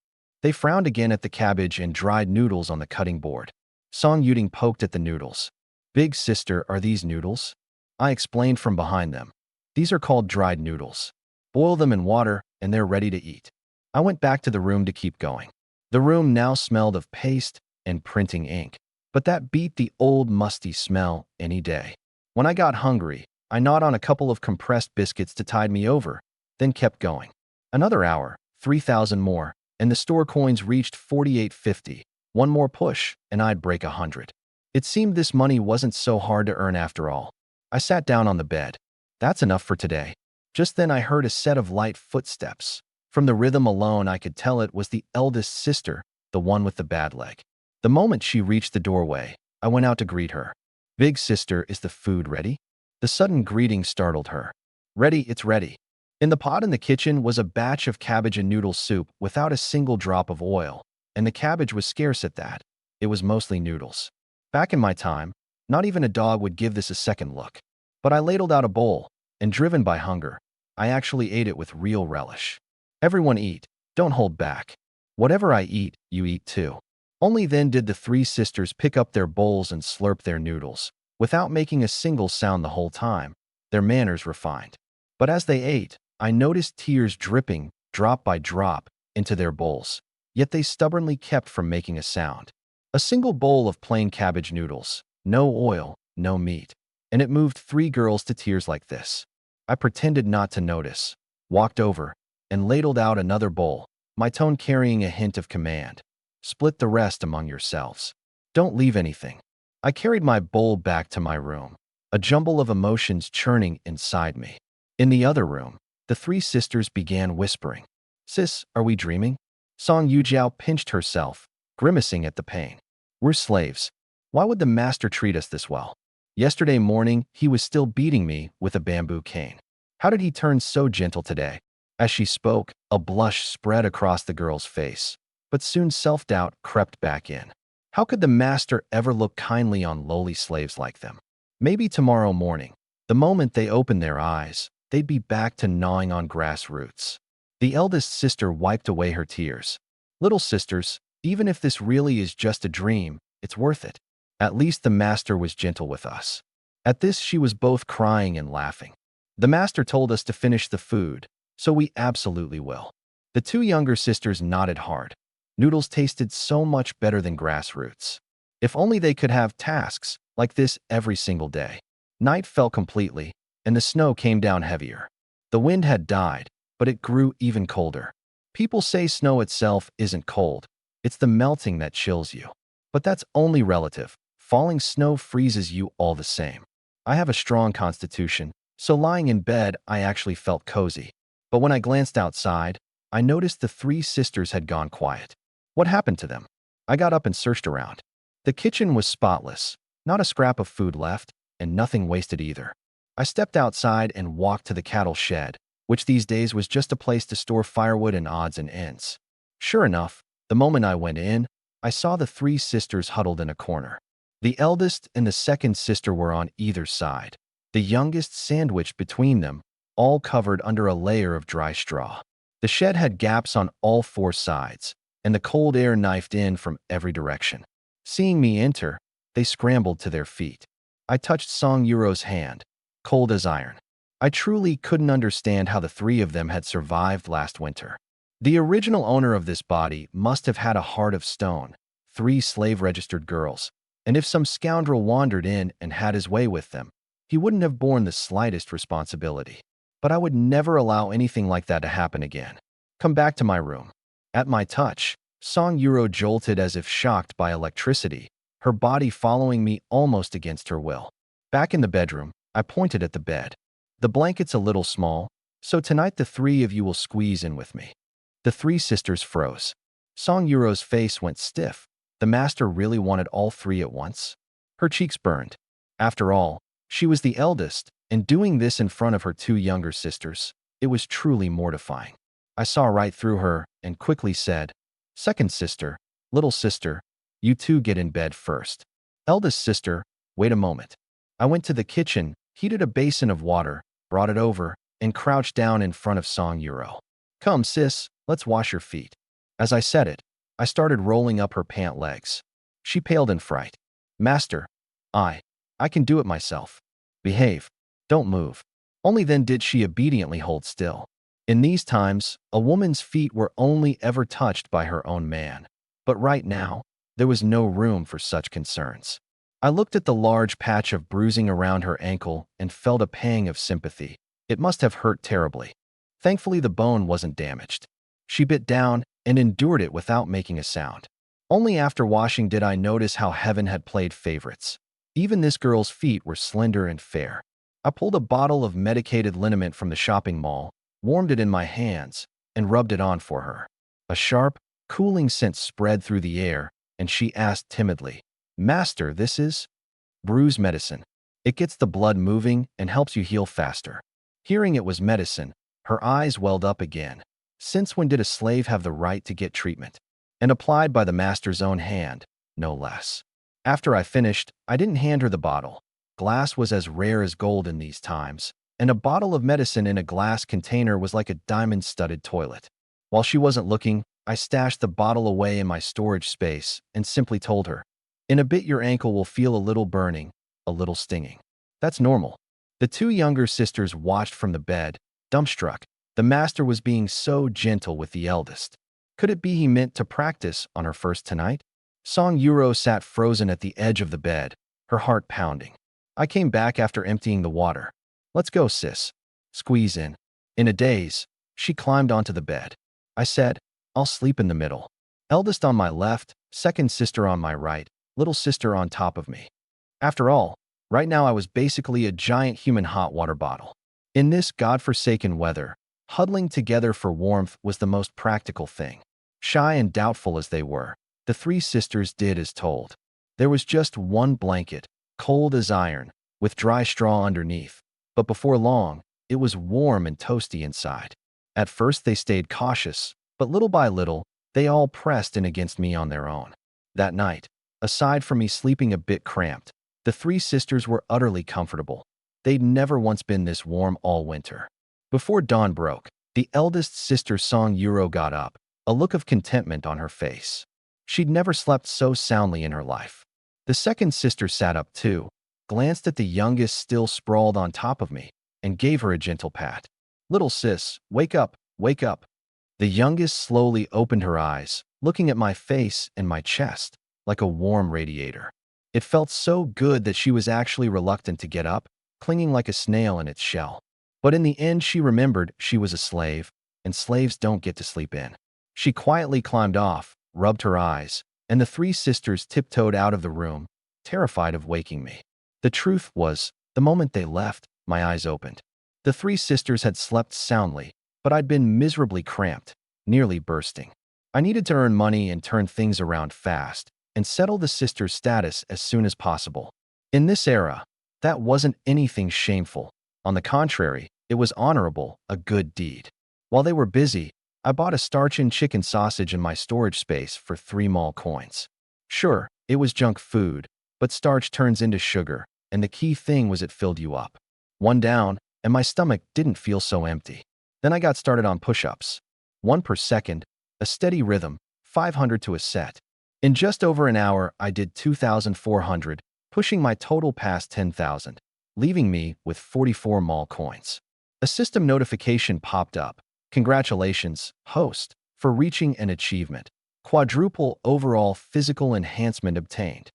They frowned again at the cabbage and dried noodles on the cutting board. Song Yuding poked at the noodles. Big sister, are these noodles? I explained from behind them. These are called dried noodles. Boil them in water, and they're ready to eat. I went back to the room to keep going. The room now smelled of paste and printing ink, but that beat the old musty smell any day. When I got hungry, I gnawed on a couple of compressed biscuits to tide me over, then kept going. Another hour, 3,000 more, and the store coins reached 4,850. One more push, and I'd break 100. It seemed this money wasn't so hard to earn after all. I sat down on the bed. That's enough for today. Just then I heard a set of light footsteps. From the rhythm alone, I could tell it was the eldest sister, the one with the bad leg. The moment she reached the doorway, I went out to greet her. Big sister, is the food ready? The sudden greeting startled her. Ready, it's ready. In the pot in the kitchen was a batch of cabbage and noodle soup without a single drop of oil, and the cabbage was scarce at that. It was mostly noodles. Back in my time, not even a dog would give this a second look. But I ladled out a bowl, and driven by hunger, I actually ate it with real relish. Everyone eat, don't hold back. Whatever I eat, you eat too. Only then did the 3 sisters pick up their bowls and slurp their noodles, without making a single sound the whole time, their manners refined. But as they ate, I noticed tears dripping, drop by drop, into their bowls, yet they stubbornly kept from making a sound. A single bowl of plain cabbage noodles, no oil, no meat, and it moved 3 girls to tears like this. I pretended not to notice, walked over, and ladled out another bowl, my tone carrying a hint of command. Split the rest among yourselves. Don't leave anything. I carried my bowl back to my room, a jumble of emotions churning inside me. In the other room, The three sisters began whispering. Sis, are we dreaming? Song Yujiao pinched herself, grimacing at the pain. We're slaves. Why would the master treat us this well? Yesterday morning, he was still beating me with a bamboo cane. How did he turn so gentle today? As she spoke, a blush spread across the girl's face, but soon self-doubt crept back in. How could the master ever look kindly on lowly slaves like them? Maybe tomorrow morning, the moment they opened their eyes, they'd be back to gnawing on grass roots. The eldest sister wiped away her tears. Little sisters, even if this really is just a dream, it's worth it. At least the master was gentle with us. At this, she was both crying and laughing. The master told us to finish the food, so we absolutely will. The two younger sisters nodded hard. Noodles tasted so much better than grass roots. If only they could have tasks like this every single day. Night fell completely, and the snow came down heavier. The wind had died, but it grew even colder. People say snow itself isn't cold. It's the melting that chills you. But that's only relative. Falling snow freezes you all the same. I have a strong constitution, so lying in bed, I actually felt cozy. But when I glanced outside, I noticed the three sisters had gone quiet. What happened to them? I got up and searched around. The kitchen was spotless, not a scrap of food left, and nothing wasted either. I stepped outside and walked to the cattle shed, which these days was just a place to store firewood and odds and ends. Sure enough, the moment I went in, I saw the three sisters huddled in a corner. The eldest and the second sister were on either side, the youngest sandwiched between them, all covered under a layer of dry straw. The shed had gaps on all four sides, and the cold air knifed in from every direction. Seeing me enter, they scrambled to their feet. I touched Song Yuro's hand, cold as iron. I truly couldn't understand how the three of them had survived last winter. The original owner of this body must have had a heart of stone, three slave-registered girls, and if some scoundrel wandered in and had his way with them, he wouldn't have borne the slightest responsibility. But I would never allow anything like that to happen again. Come back to my room. At my touch, Song Yuro jolted as if shocked by electricity, her body following me almost against her will. Back in the bedroom, I pointed at the bed. The blanket's a little small, so tonight the three of you will squeeze in with me. The three sisters froze. Song Yuro's face went stiff. The master really wanted all three at once? Her cheeks burned. After all, she was the eldest, and doing this in front of her two younger sisters, it was truly mortifying. I saw right through her and quickly said, Second sister, little sister, you two get in bed first. Eldest sister, wait a moment. I went to the kitchen, heated a basin of water, brought it over, and crouched down in front of Song Yuro. Come, sis, let's wash your feet. As I said it, I started rolling up her pant legs. She paled in fright. Master, I can do it myself. Behave. Don't move. Only then did she obediently hold still. In these times, a woman's feet were only ever touched by her own man. But right now, there was no room for such concerns. I looked at the large patch of bruising around her ankle and felt a pang of sympathy. It must have hurt terribly. Thankfully, the bone wasn't damaged. She bit down and endured it without making a sound. Only after washing did I notice how heaven had played favorites. Even this girl's feet were slender and fair. I pulled a bottle of medicated liniment from the shopping mall, warmed it in my hands, and rubbed it on for her. A sharp, cooling scent spread through the air, and she asked timidly, Master, this is bruise medicine. It gets the blood moving and helps you heal faster. Hearing it was medicine, her eyes welled up again. Since when did a slave have the right to get treatment? And applied by the master's own hand, no less. After I finished, I didn't hand her the bottle. Glass was as rare as gold in these times, and a bottle of medicine in a glass container was like a diamond-studded toilet. While she wasn't looking, I stashed the bottle away in my storage space and simply told her, in a bit your ankle will feel a little burning, a little stinging. That's normal. The two younger sisters watched from the bed, dumbstruck. The master was being so gentle with the eldest. Could it be he meant to practice on her first tonight? Song Yuro sat frozen at the edge of the bed, her heart pounding. I came back after emptying the water. Let's go, sis. Squeeze in. In a daze, she climbed onto the bed. I said, I'll sleep in the middle. Eldest on my left, second sister on my right, little sister on top of me. After all, right now I was basically a giant human hot water bottle. In this godforsaken weather, Huddling together for warmth was the most practical thing. Shy and doubtful as they were, the three sisters did as told. There was just one blanket, cold as iron, with dry straw underneath, but before long, it was warm and toasty inside. At first they stayed cautious, but little by little, they all pressed in against me on their own. That night, aside from me sleeping a bit cramped, the three sisters were utterly comfortable. They'd never once been this warm all winter. Before dawn broke, the eldest sister Song Yuro got up, a look of contentment on her face. She'd never slept so soundly in her life. The second sister sat up too, glanced at the youngest still sprawled on top of me, and gave her a gentle pat. "Little sis, wake up, wake up." The youngest slowly opened her eyes, looking at my face and my chest, like a warm radiator. It felt so good that she was actually reluctant to get up, clinging like a snail in its shell. But in the end, she remembered she was a slave, and slaves don't get to sleep in. She quietly climbed off, rubbed her eyes, and the three sisters tiptoed out of the room, terrified of waking me. The truth was, the moment they left, my eyes opened. The three sisters had slept soundly, but I'd been miserably cramped, nearly bursting. I needed to earn money and turn things around fast, and settle the sisters' status as soon as possible. In this era, that wasn't anything shameful. On the contrary, it was honorable, a good deed. While they were busy, I bought a starch-in chicken sausage in my storage space for 3 mall coins. Sure, it was junk food, but starch turns into sugar, and the key thing was it filled you up. One down, and my stomach didn't feel so empty. Then I got started on push-ups. 1 per second, a steady rhythm, 500 to a set. In just over an hour, I did 2,400, pushing my total past 10,000, leaving me with 44 mall coins. A system notification popped up. "Congratulations, host, for reaching an achievement. Quadruple overall physical enhancement obtained."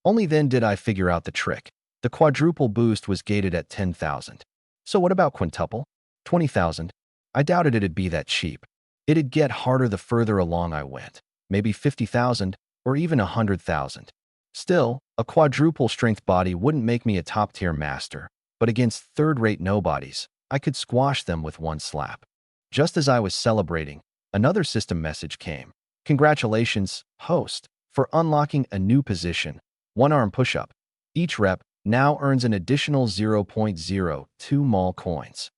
Only then did I figure out the trick. The quadruple boost was gated at 10,000. So what about quintuple? 20,000? I doubted it'd be that cheap. It'd get harder the further along I went. Maybe 50,000 or even 100,000. Still, a quadruple strength body wouldn't make me a top-tier master, but against third-rate nobodies, I could squash them with one slap. Just as I was celebrating, another system message came. "Congratulations, host, for unlocking a new position, 1-arm push-up. Each rep now earns an additional 0.02 mall coins."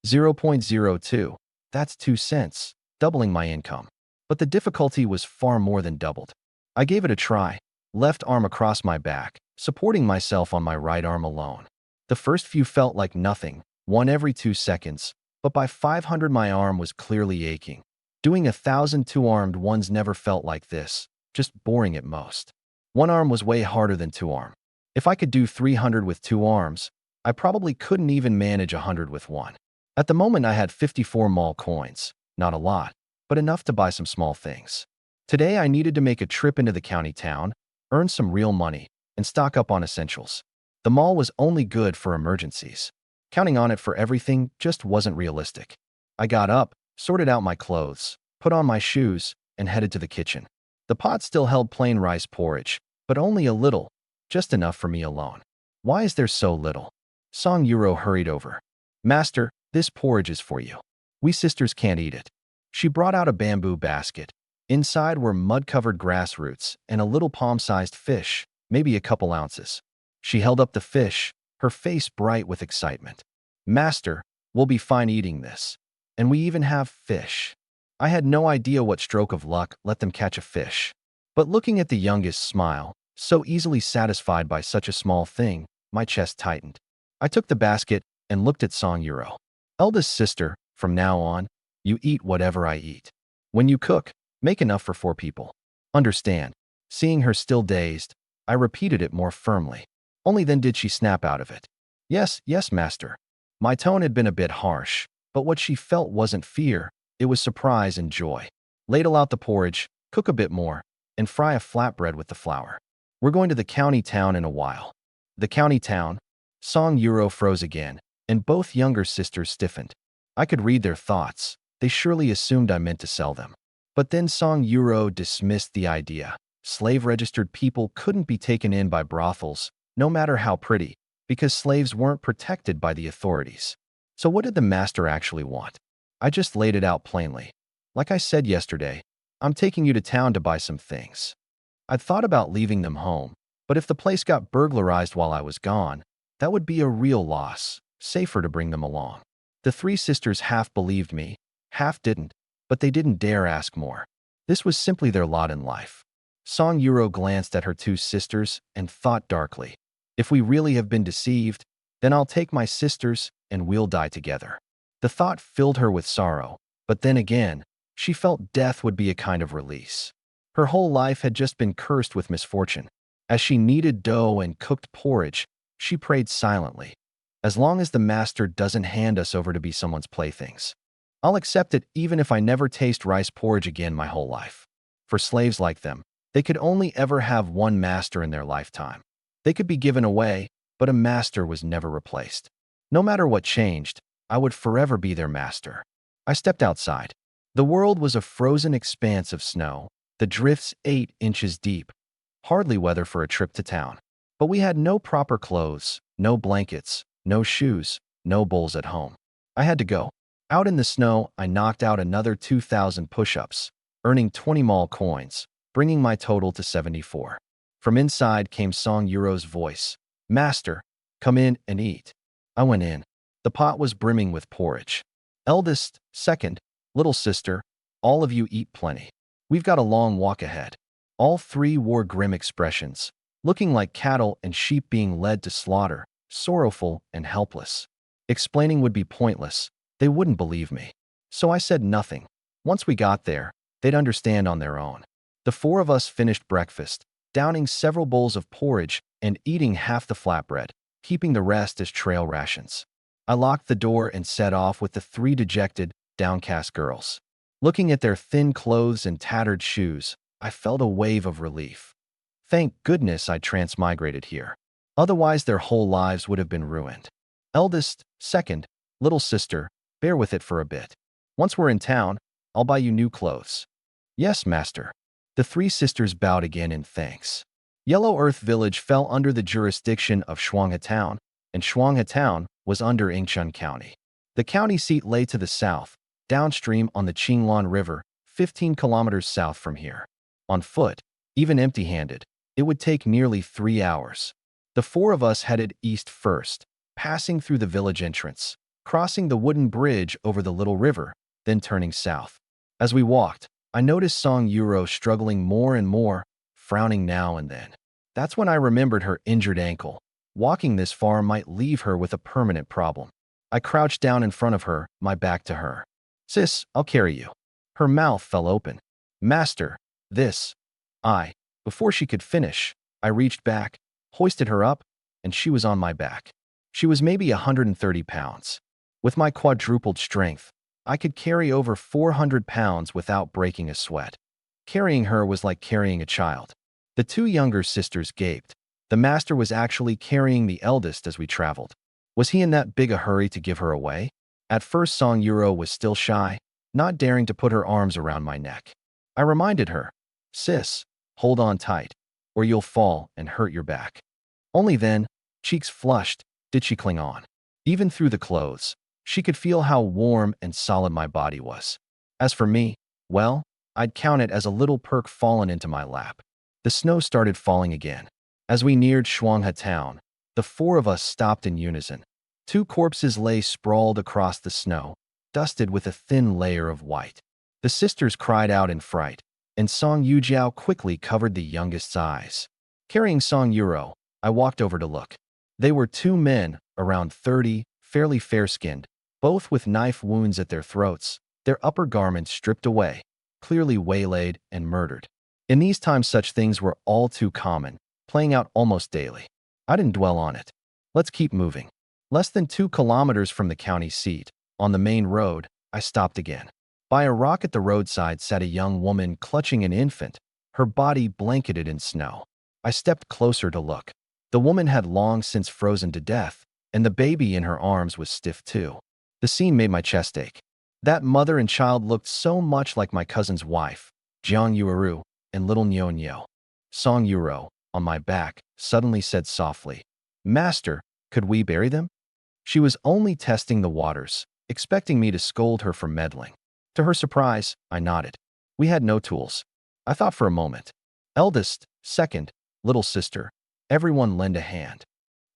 0.02, that's 2 cents, doubling my income. But the difficulty was far more than doubled. I gave it a try, left arm across my back, supporting myself on my right arm alone. The first few felt like nothing, 1 every 2 seconds, but by 500 my arm was clearly aching. Doing 1,000 two-armed ones never felt like this, just boring at most. 1 arm was way harder than 2-arm. If I could do 300 with 2 arms, I probably couldn't even manage 100 with 1. At the moment I had 54 mall coins, not a lot, but enough to buy some small things. Today I needed to make a trip into the county town, earn some real money, and stock up on essentials. The mall was only good for emergencies. Counting on it for everything just wasn't realistic. I got up, sorted out my clothes, put on my shoes, and headed to the kitchen. The pot still held plain rice porridge, but only a little, just enough for me alone. "Why is there so little?" Song Yuro hurried over. "Master, this porridge is for you. We sisters can't eat it." She brought out a bamboo basket. Inside were mud-covered grass roots and a little palm-sized fish, maybe a couple ounces. She held up the fish, her face bright with excitement. "Master, we'll be fine eating this. And we even have fish." I had no idea what stroke of luck let them catch a fish. But looking at the youngest smile, so easily satisfied by such a small thing, my chest tightened. I took the basket and looked at Song Yuro. "Eldest sister, from now on, you eat whatever I eat. When you cook, make enough for 4 people. Understand?" Seeing her still dazed, I repeated it more firmly. Only then did she snap out of it. "Yes, yes, master." My tone had been a bit harsh, but what she felt wasn't fear, it was surprise and joy. "Ladle out the porridge, cook a bit more, and fry a flatbread with the flour. We're going to the county town in a while." The county town? Song Yuro froze again, and both younger sisters stiffened. I could read their thoughts. They surely assumed I meant to sell them. But then Song Yuro dismissed the idea. Slave-registered people couldn't be taken in by brothels, no matter how pretty, because slaves weren't protected by the authorities. So what did the master actually want? I just laid it out plainly. Like I said yesterday, I'm taking you to town to buy some things. I'd thought about leaving them home, but if the place got burglarized while I was gone, that would be a real loss. Safer to bring them along. The three sisters half believed me, half didn't, but they didn't dare ask more. This was simply their lot in life. Song Yuro glanced at her two sisters and thought darkly. If we really have been deceived, then I'll take my sisters and we'll die together. The thought filled her with sorrow, but then again, she felt death would be a kind of release. Her whole life had just been cursed with misfortune. As she kneaded dough and cooked porridge, she prayed silently. As long as the master doesn't hand us over to be someone's playthings, I'll accept it even if I never taste rice porridge again my whole life. For slaves like them, they could only ever have one master in their lifetime. They could be given away, but a master was never replaced. No matter what changed, I would forever be their master. I stepped outside. The world was a frozen expanse of snow, the drifts 8 inches deep. Hardly weather for a trip to town. But we had no proper clothes, no blankets, no shoes, no bowls at home. I had to go. Out in the snow, I knocked out another 2,000 push-ups, earning 20 mall coins, bringing my total to 74. From inside came Song Yuro's voice. Master, come in and eat. I went in. The pot was brimming with porridge. Eldest, second, little sister, all of you eat plenty. We've got a long walk ahead. All three wore grim expressions, looking like cattle and sheep being led to slaughter, sorrowful and helpless. Explaining would be pointless. They wouldn't believe me. So I said nothing. Once we got there, they'd understand on their own. The four of us finished breakfast, downing several bowls of porridge and eating half the flatbread, keeping the rest as trail rations. I locked the door and set off with the three dejected, downcast girls. Looking at their thin clothes and tattered shoes, I felt a wave of relief. Thank goodness I transmigrated here. Otherwise, their whole lives would have been ruined. Eldest, second, little sister, bear with it for a bit. Once we're in town, I'll buy you new clothes. Yes, master. The three sisters bowed again in thanks. Yellow Earth Village fell under the jurisdiction of Shuanghe Town, and Shuanghe Town was under Yingchuan County. The county seat lay to the south, downstream on the Qinglan River, 15 kilometers south from here. On foot, even empty-handed, it would take nearly 3 hours. The four of us headed east first, passing through the village entrance, crossing the wooden bridge over the little river, then turning south. As we walked, I noticed Song Yuro struggling more and more, frowning now and then. That's when I remembered her injured ankle. Walking this far might leave her with a permanent problem. I crouched down in front of her, my back to her. Sis, I'll carry you. Her mouth fell open. Master, this. Before she could finish, I reached back, hoisted her up, and she was on my back. She was maybe 130 pounds. With my quadrupled strength, I could carry over 400 pounds without breaking a sweat. Carrying her was like carrying a child. The two younger sisters gaped. The master was actually carrying the eldest as we traveled. Was he in that big a hurry to give her away? At first, Song Yuro was still shy, not daring to put her arms around my neck. I reminded her, Sis, hold on tight, or you'll fall and hurt your back. Only then, cheeks flushed, did she cling on. Even through the clothes, she could feel how warm and solid my body was. As for me, well, I'd count it as a little perk fallen into my lap. The snow started falling again. As we neared Shuanghe Town, the four of us stopped in unison. Two corpses lay sprawled across the snow, dusted with a thin layer of white. The sisters cried out in fright, and Song Yujiao quickly covered the youngest's eyes. Carrying Song Yuro, I walked over to look. They were two men, around 30, fairly fair-skinned, both with knife wounds at their throats, their upper garments stripped away, clearly waylaid and murdered. In these times, such things were all too common, playing out almost daily. I didn't dwell on it. Let's keep moving. Less than 2 kilometers from the county seat, on the main road, I stopped again. By a rock at the roadside sat a young woman clutching an infant, her body blanketed in snow. I stepped closer to look. The woman had long since frozen to death, and the baby in her arms was stiff too. The scene made my chest ache. That mother and child looked so much like my cousin's wife, Jiang Yueru, and little Nyo Nyo. Song Yuro, on my back, suddenly said softly, Master, could we bury them? She was only testing the waters, expecting me to scold her for meddling. To her surprise, I nodded. We had no tools. I thought for a moment. Eldest, second, little sister, everyone lend a hand.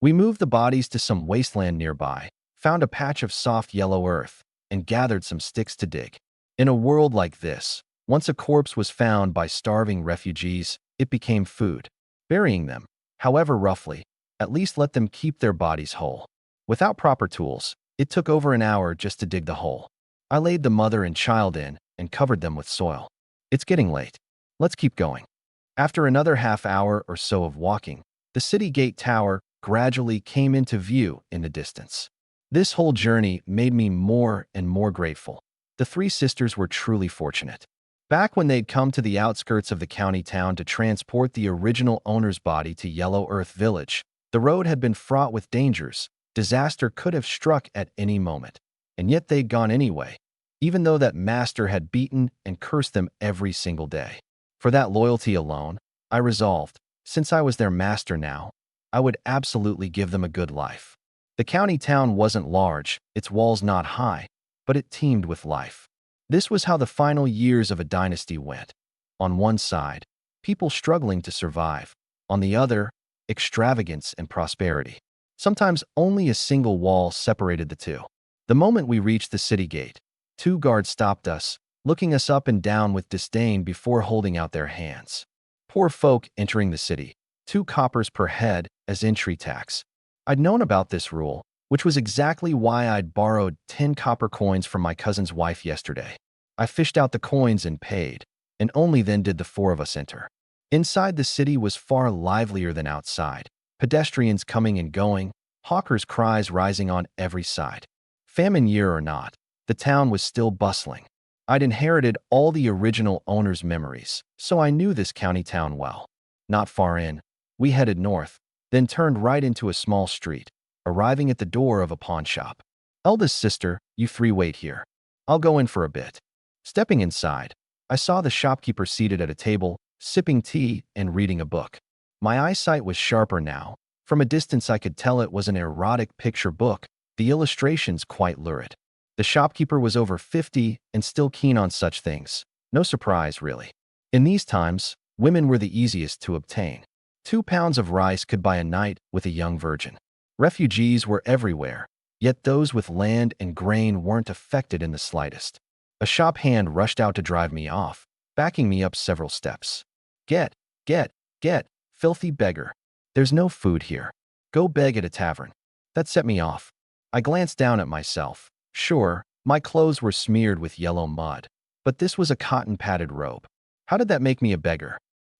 We moved the bodies to some wasteland nearby, found a patch of soft yellow earth, and gathered some sticks to dig. In a world like this, once a corpse was found by starving refugees, it became food. Burying them, however roughly, at least let them keep their bodies whole. Without proper tools, it took over an hour just to dig the hole. I laid the mother and child in and covered them with soil. It's getting late. Let's keep going. After another half hour or so of walking, the city gate tower gradually came into view in the distance. This whole journey made me more and more grateful. The three sisters were truly fortunate. Back when they'd come to the outskirts of the county town to transport the original owner's body to Yellow Earth Village, the road had been fraught with dangers. Disaster could have struck at any moment. And yet they'd gone anyway, even though that master had beaten and cursed them every single day. For that loyalty alone, I resolved, since I was their master now, I would absolutely give them a good life. The county town wasn't large, its walls not high, but it teemed with life. This was how the final years of a dynasty went. On one side, people struggling to survive. On the other, extravagance and prosperity. Sometimes only a single wall separated the two. The moment we reached the city gate, two guards stopped us, looking us up and down with disdain before holding out their hands. Poor folk entering the city, 2 coppers per head as entry tax. I'd known about this rule, which was exactly why I'd borrowed 10 copper coins from my cousin's wife yesterday. I fished out the coins and paid, and only then did the 4 of us enter. Inside the city was far livelier than outside. Pedestrians coming and going, hawkers' cries rising on every side. Famine year or not, the town was still bustling. I'd inherited all the original owner's memories, so I knew this county town well. Not far in, we headed north, then turned right into a small street, arriving at the door of a pawn shop. Eldest sister, you 3 wait here. I'll go in for a bit. Stepping inside, I saw the shopkeeper seated at a table, sipping tea and reading a book. My eyesight was sharper now. From a distance I could tell it was an erotic picture book, the illustrations quite lurid. The shopkeeper was over 50 and still keen on such things. No surprise, really. In these times, women were the easiest to obtain. 2 pounds of rice could buy a night with a young virgin. Refugees were everywhere, yet those with land and grain weren't affected in the slightest. A shop hand rushed out to drive me off, backing me up several steps. Get, filthy beggar. There's no food here. Go beg at a tavern. That set me off. I glanced down at myself. Sure, my clothes were smeared with yellow mud, but this was a cotton-padded robe. How did that make me a beggar?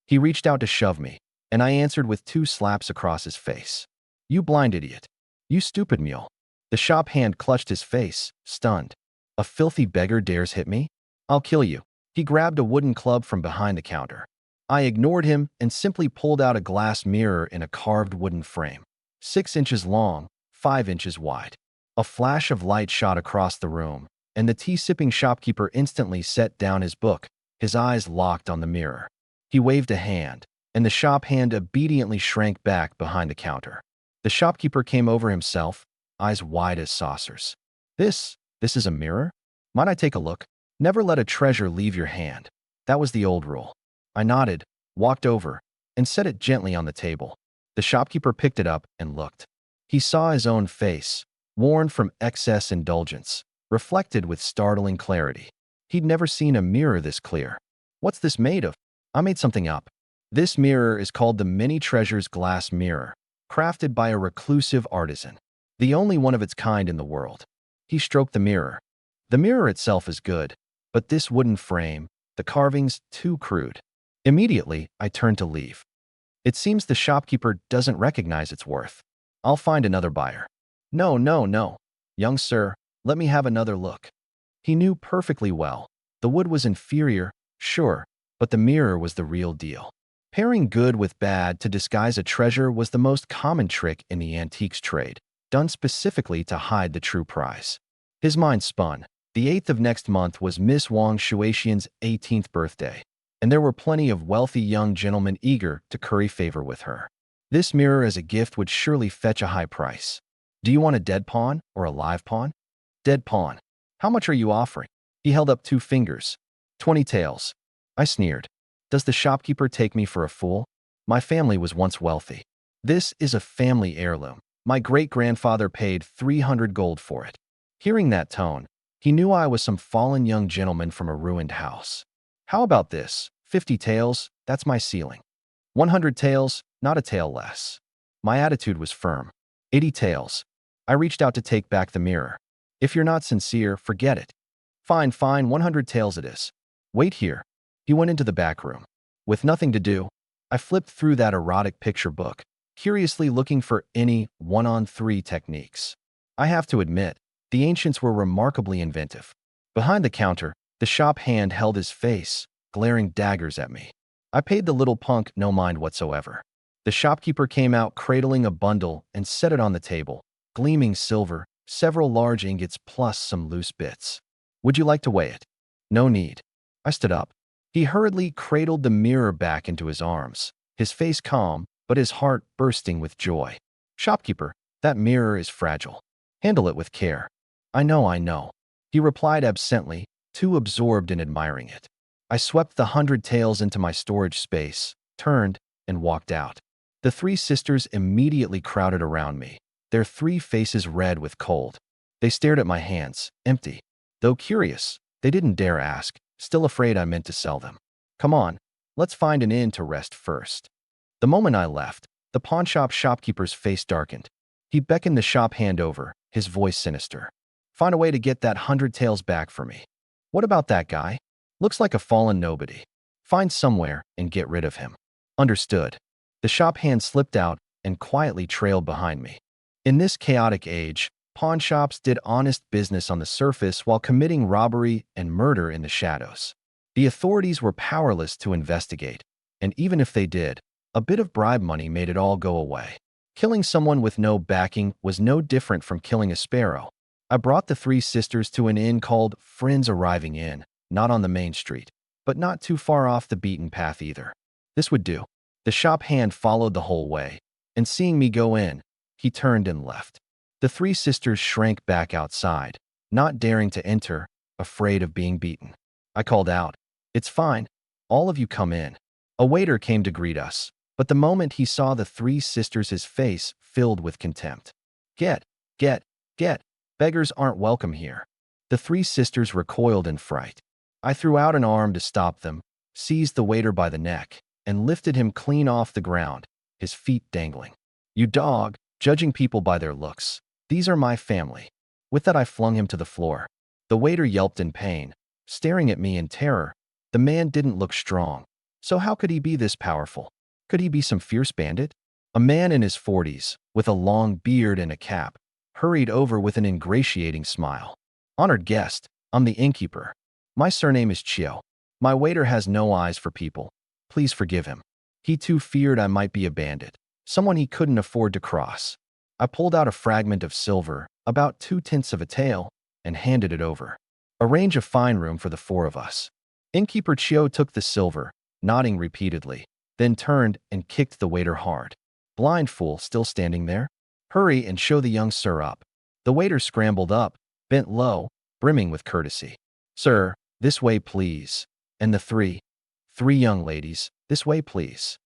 He reached out to shove me, and I answered with 2 slaps across his face. You blind idiot. You stupid mule. The shop hand clutched his face, stunned. A filthy beggar dares hit me? I'll kill you. He grabbed a wooden club from behind the counter. I ignored him and simply pulled out a glass mirror in a carved wooden frame. 6 inches long, 5 inches wide. A flash of light shot across the room, and the tea-sipping shopkeeper instantly set down his book, his eyes locked on the mirror. He waved a hand, and the shop hand obediently shrank back behind the counter. The shopkeeper came over himself, eyes wide as saucers. This is a mirror? Might I take a look? Never let a treasure leave your hand. That was the old rule. I nodded, walked over, and set it gently on the table. The shopkeeper picked it up and looked. He saw his own face, worn from excess indulgence, reflected with startling clarity. He'd never seen a mirror this clear. What's this made of? I made something up. This mirror is called the Many Treasures Glass Mirror, crafted by a reclusive artisan, the only one of its kind in the world. He stroked the mirror. The mirror itself is good, but this wooden frame, the carvings, too crude. Immediately, I turned to leave. It seems the shopkeeper doesn't recognize its worth. I'll find another buyer. No. Young sir, let me have another look. He knew perfectly well. The wood was inferior, sure, but the mirror was the real deal. Pairing good with bad to disguise a treasure was the most common trick in the antiques trade, done specifically to hide the true prize. His mind spun. The 8th of next month was Miss Wang Shuexian's 18th birthday, and there were plenty of wealthy young gentlemen eager to curry favor with her. This mirror as a gift would surely fetch a high price. Do you want a dead pawn or a live pawn? Dead pawn. How much are you offering? He held up 2 fingers. 20 taels. I sneered. Does the shopkeeper take me for a fool? My family was once wealthy. This is a family heirloom. My great-grandfather paid 300 gold for it. Hearing that tone, he knew I was some fallen young gentleman from a ruined house. How about this? 50 taels, that's my ceiling. 100 taels, not a tael less. My attitude was firm. 80 taels. I reached out to take back the mirror. If you're not sincere, forget it. Fine, fine, 100 taels it is. Wait here. He went into the back room. With nothing to do, I flipped through that erotic picture book, curiously looking for any one-on-three techniques. I have to admit, the ancients were remarkably inventive. Behind the counter, the shop hand held his face, glaring daggers at me. I paid the little punk no mind whatsoever. The shopkeeper came out cradling a bundle and set it on the table, gleaming silver, several large ingots plus some loose bits. Would you like to weigh it? No need. I stood up. He hurriedly cradled the mirror back into his arms, his face calm, but his heart bursting with joy. Shopkeeper, that mirror is fragile. Handle it with care. I know. He replied absently, too absorbed in admiring it. I swept the 100 taels into my storage space, turned, and walked out. The 3 sisters immediately crowded around me, their 3 faces red with cold. They stared at my hands, empty. Though curious, they didn't dare ask, still afraid I meant to sell them. Come on, let's find an inn to rest first. The moment I left, the pawnshop shopkeeper's face darkened. He beckoned the shop hand over, his voice sinister. Find a way to get that 100 taels back for me. What about that guy? Looks like a fallen nobody. Find somewhere and get rid of him. Understood. The shop hand slipped out and quietly trailed behind me. In this chaotic age, pawnshops did honest business on the surface while committing robbery and murder in the shadows. The authorities were powerless to investigate, and even if they did, a bit of bribe money made it all go away. Killing someone with no backing was no different from killing a sparrow. I brought the 3 sisters to an inn called Friends Arriving Inn, not on the main street, but not too far off the beaten path either. This would do. The shop hand followed the whole way, and seeing me go in, he turned and left. The 3 sisters shrank back outside, not daring to enter, afraid of being beaten. I called out, "It's fine. All of you come in." A waiter came to greet us, but the moment he saw the 3 sisters, his face filled with contempt. Get. Beggars aren't welcome here." The 3 sisters recoiled in fright. I threw out an arm to stop them, seized the waiter by the neck, and lifted him clean off the ground, his feet dangling. "You dog, judging people by their looks. These are my family." With that, I flung him to the floor. The waiter yelped in pain, staring at me in terror. The man didn't look strong. So how could he be this powerful? Could he be some fierce bandit? A man in his 40s, with a long beard and a cap, hurried over with an ingratiating smile. "Honored guest, I'm the innkeeper. My surname is Chio. My waiter has no eyes for people. Please forgive him." He too feared I might be a bandit, someone he couldn't afford to cross. I pulled out a fragment of silver, about 2/10 of a tael, and handed it over. "Arrange a fine room for the 4 of us." Innkeeper Chio took the silver, nodding repeatedly, then turned and kicked the waiter hard. "Blind fool, still standing there? Hurry and show the young sir up." The waiter scrambled up, bent low, brimming with courtesy. "Sir, this way please." And the 3 young ladies, "This way please."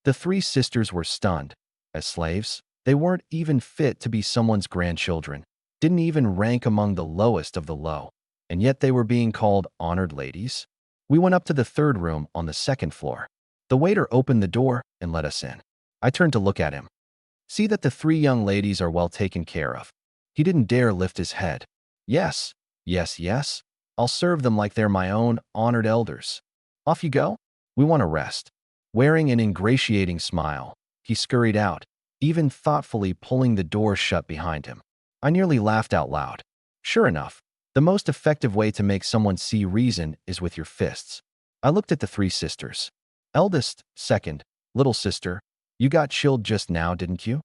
The 3 sisters were stunned. As slaves, they weren't even fit to be someone's grandchildren, didn't even rank among the lowest of the low, and yet they were being called honored ladies. We went up to the 3rd room on the 2nd floor. The waiter opened the door and let us in. I turned to look at him. "See that the 3 young ladies are well taken care of." He didn't dare lift his head. Yes. I'll serve them like they're my own honored elders. Off you go. We want to rest." Wearing an ingratiating smile, he scurried out, even thoughtfully pulling the door shut behind him. I nearly laughed out loud. Sure enough, the most effective way to make someone see reason is with your fists. I looked at the 3 sisters. "Eldest, second, little sister, you got chilled just now, didn't you?"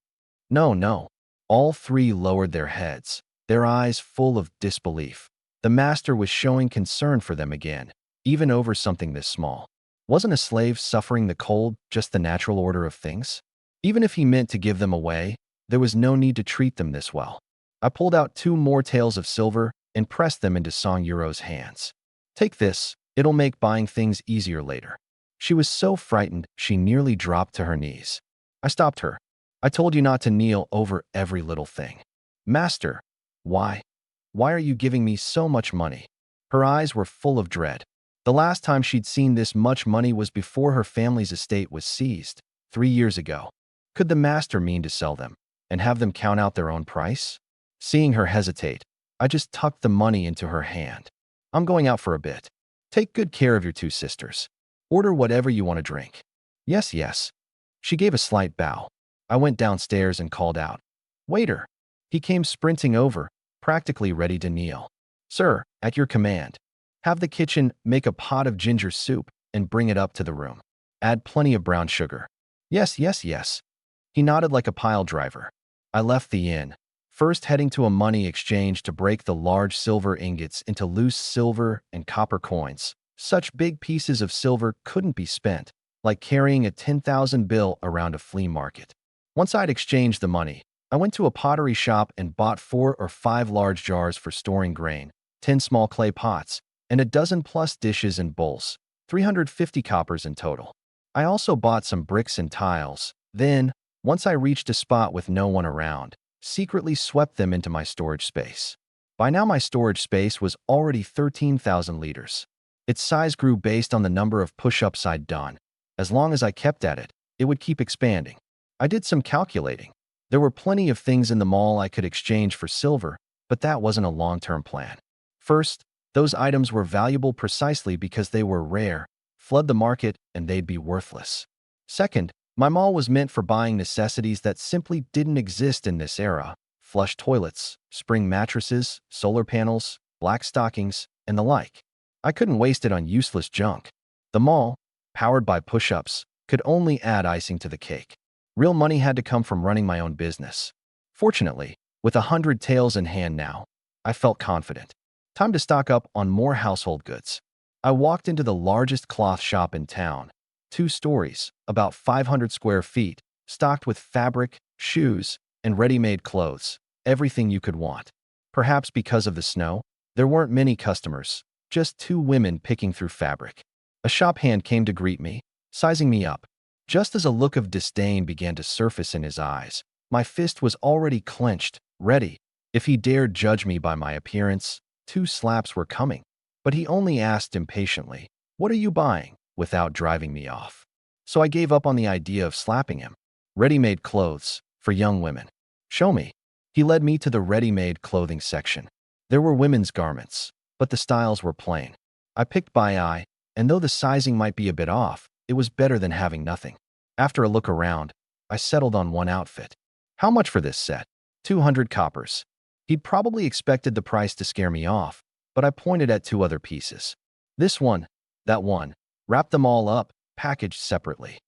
No. All 3 lowered their heads, their eyes full of disbelief. The master was showing concern for them again, even over something this small. Wasn't a slave suffering the cold just the natural order of things? Even if he meant to give them away, there was no need to treat them this well. I pulled out 2 more taels of silver, and pressed them into Song Yuro's hands. Take this, it'll make buying things easier later. She was so frightened she nearly dropped to her knees. I stopped her. I told you not to kneel over every little thing. Master, why? Why are you giving me so much money? Her eyes were full of dread. The last time she'd seen this much money was before her family's estate was seized, 3 years ago. Could the master mean to sell them and have them count out their own price? Seeing her hesitate, I just tucked the money into her hand. I'm going out for a bit. Take good care of your 2 sisters. Order whatever you want to drink. Yes, yes. She gave a slight bow. I went downstairs and called out, Waiter! He came sprinting over, practically ready to kneel. Sir, at your command. Have the kitchen make a pot of ginger soup and bring it up to the room. Add plenty of brown sugar. Yes, yes, yes. He nodded like a pile driver. I left the inn, first heading to a money exchange to break the large silver ingots into loose silver and copper coins. Such big pieces of silver couldn't be spent, like carrying a 10,000 bill around a flea market. Once I'd exchanged the money, I went to a pottery shop and bought 4 or 5 large jars for storing grain, 10 small clay pots, and a dozen plus dishes and bowls, 350 coppers in total. I also bought some bricks and tiles. Then, once I reached a spot with no one around, secretly swept them into my storage space. By now my storage space was already 13,000 liters. Its size grew based on the number of push-ups I'd done. As long as I kept at it, it would keep expanding. I did some calculating. There were plenty of things in the mall I could exchange for silver, but that wasn't a long-term plan. First, those items were valuable precisely because they were rare, flood the market, and they'd be worthless. Second, my mall was meant for buying necessities that simply didn't exist in this era: flush toilets, spring mattresses, solar panels, black stockings, and the like. I couldn't waste it on useless junk. The mall, powered by push-ups, could only add icing to the cake. Real money had to come from running my own business. Fortunately, with 100 taels in hand now, I felt confident. Time to stock up on more household goods. I walked into the largest cloth shop in town, 2 stories, about 500 square feet, stocked with fabric, shoes, and ready-made clothes, everything you could want. Perhaps because of the snow, there weren't many customers, just 2 women picking through fabric. A shop hand came to greet me, sizing me up. Just as a look of disdain began to surface in his eyes, my fist was already clenched, ready. If he dared judge me by my appearance, 2 slaps were coming. But he only asked impatiently, "What are you buying?" without driving me off. So I gave up on the idea of slapping him. Ready-made clothes, for young women. Show me. He led me to the ready-made clothing section. There were women's garments, but the styles were plain. I picked by eye, and though the sizing might be a bit off, it was better than having nothing. After a look around, I settled on one outfit. How much for this set? 200 coppers. He'd probably expected the price to scare me off, but I pointed at 2 other pieces. This one, that one, wrapped them all up, packaged separately.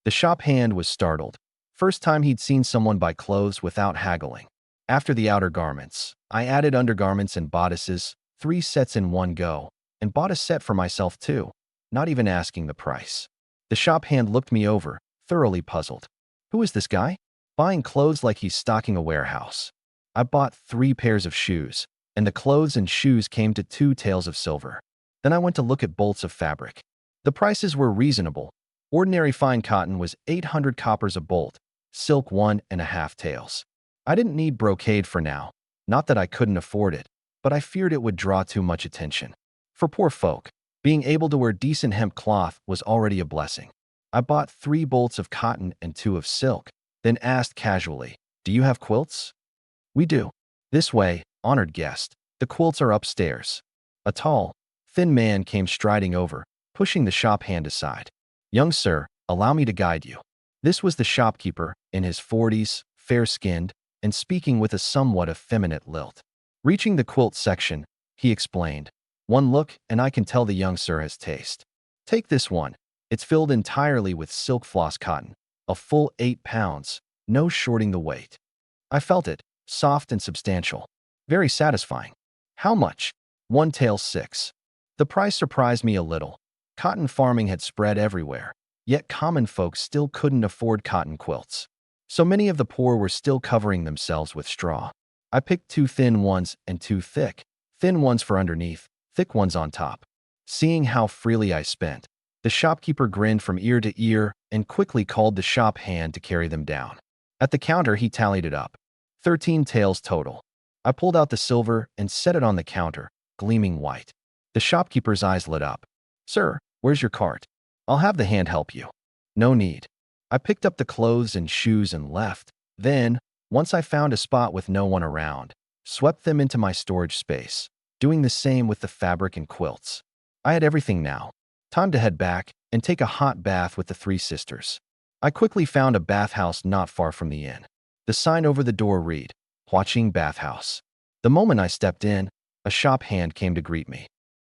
The shop hand was startled. First time he'd seen someone buy clothes without haggling. After the outer garments, I added undergarments and bodices, 3 sets in one go, and bought a set for myself too, not even asking the price. The shop hand looked me over, thoroughly puzzled. Who is this guy? Buying clothes like he's stocking a warehouse. I bought 3 pairs of shoes, and the clothes and shoes came to 2 taels of silver. Then I went to look at bolts of fabric. The prices were reasonable. Ordinary fine cotton was 800 coppers a bolt, silk 1.5 taels. I didn't need brocade for now. Not that I couldn't afford it, but I feared it would draw too much attention. For poor folk, being able to wear decent hemp cloth was already a blessing. I bought 3 bolts of cotton and 2 of silk, then asked casually, "Do you have quilts?" "We do." "This way, honored guest. The quilts are upstairs." A tall, thin man came striding over, pushing the shop hand aside. "Young sir, allow me to guide you." This was the shopkeeper, in his 40s, fair-skinned, and speaking with a somewhat effeminate lilt. Reaching the quilt section, he explained, "One look, and I can tell the young sir has taste. Take this one. It's filled entirely with silk floss cotton, a full 8 pounds, no shorting the weight." I felt it, soft and substantial. Very satisfying. "How much?" 1 tael 6. The price surprised me a little. Cotton farming had spread everywhere, yet common folks still couldn't afford cotton quilts. So many of the poor were still covering themselves with straw. I picked 2 thin ones and 2 thick, Thin ones for underneath, thick ones on top. Seeing how freely I spent, the shopkeeper grinned from ear to ear and quickly called the shop hand to carry them down. At the counter, he tallied it up. 13 taels total. I pulled out the silver and set it on the counter, gleaming white. The shopkeeper's eyes lit up. Sir, where's your cart? I'll have the hand help you. No need. I picked up the clothes and shoes and left. Then, once I found a spot with no one around, swept them into my storage space, doing the same with the fabric and quilts. I had everything now. Time to head back and take a hot bath with the three sisters. I quickly found a bathhouse not far from the inn. The sign over the door read, Watching Bathhouse. The moment I stepped in, a shop hand came to greet me.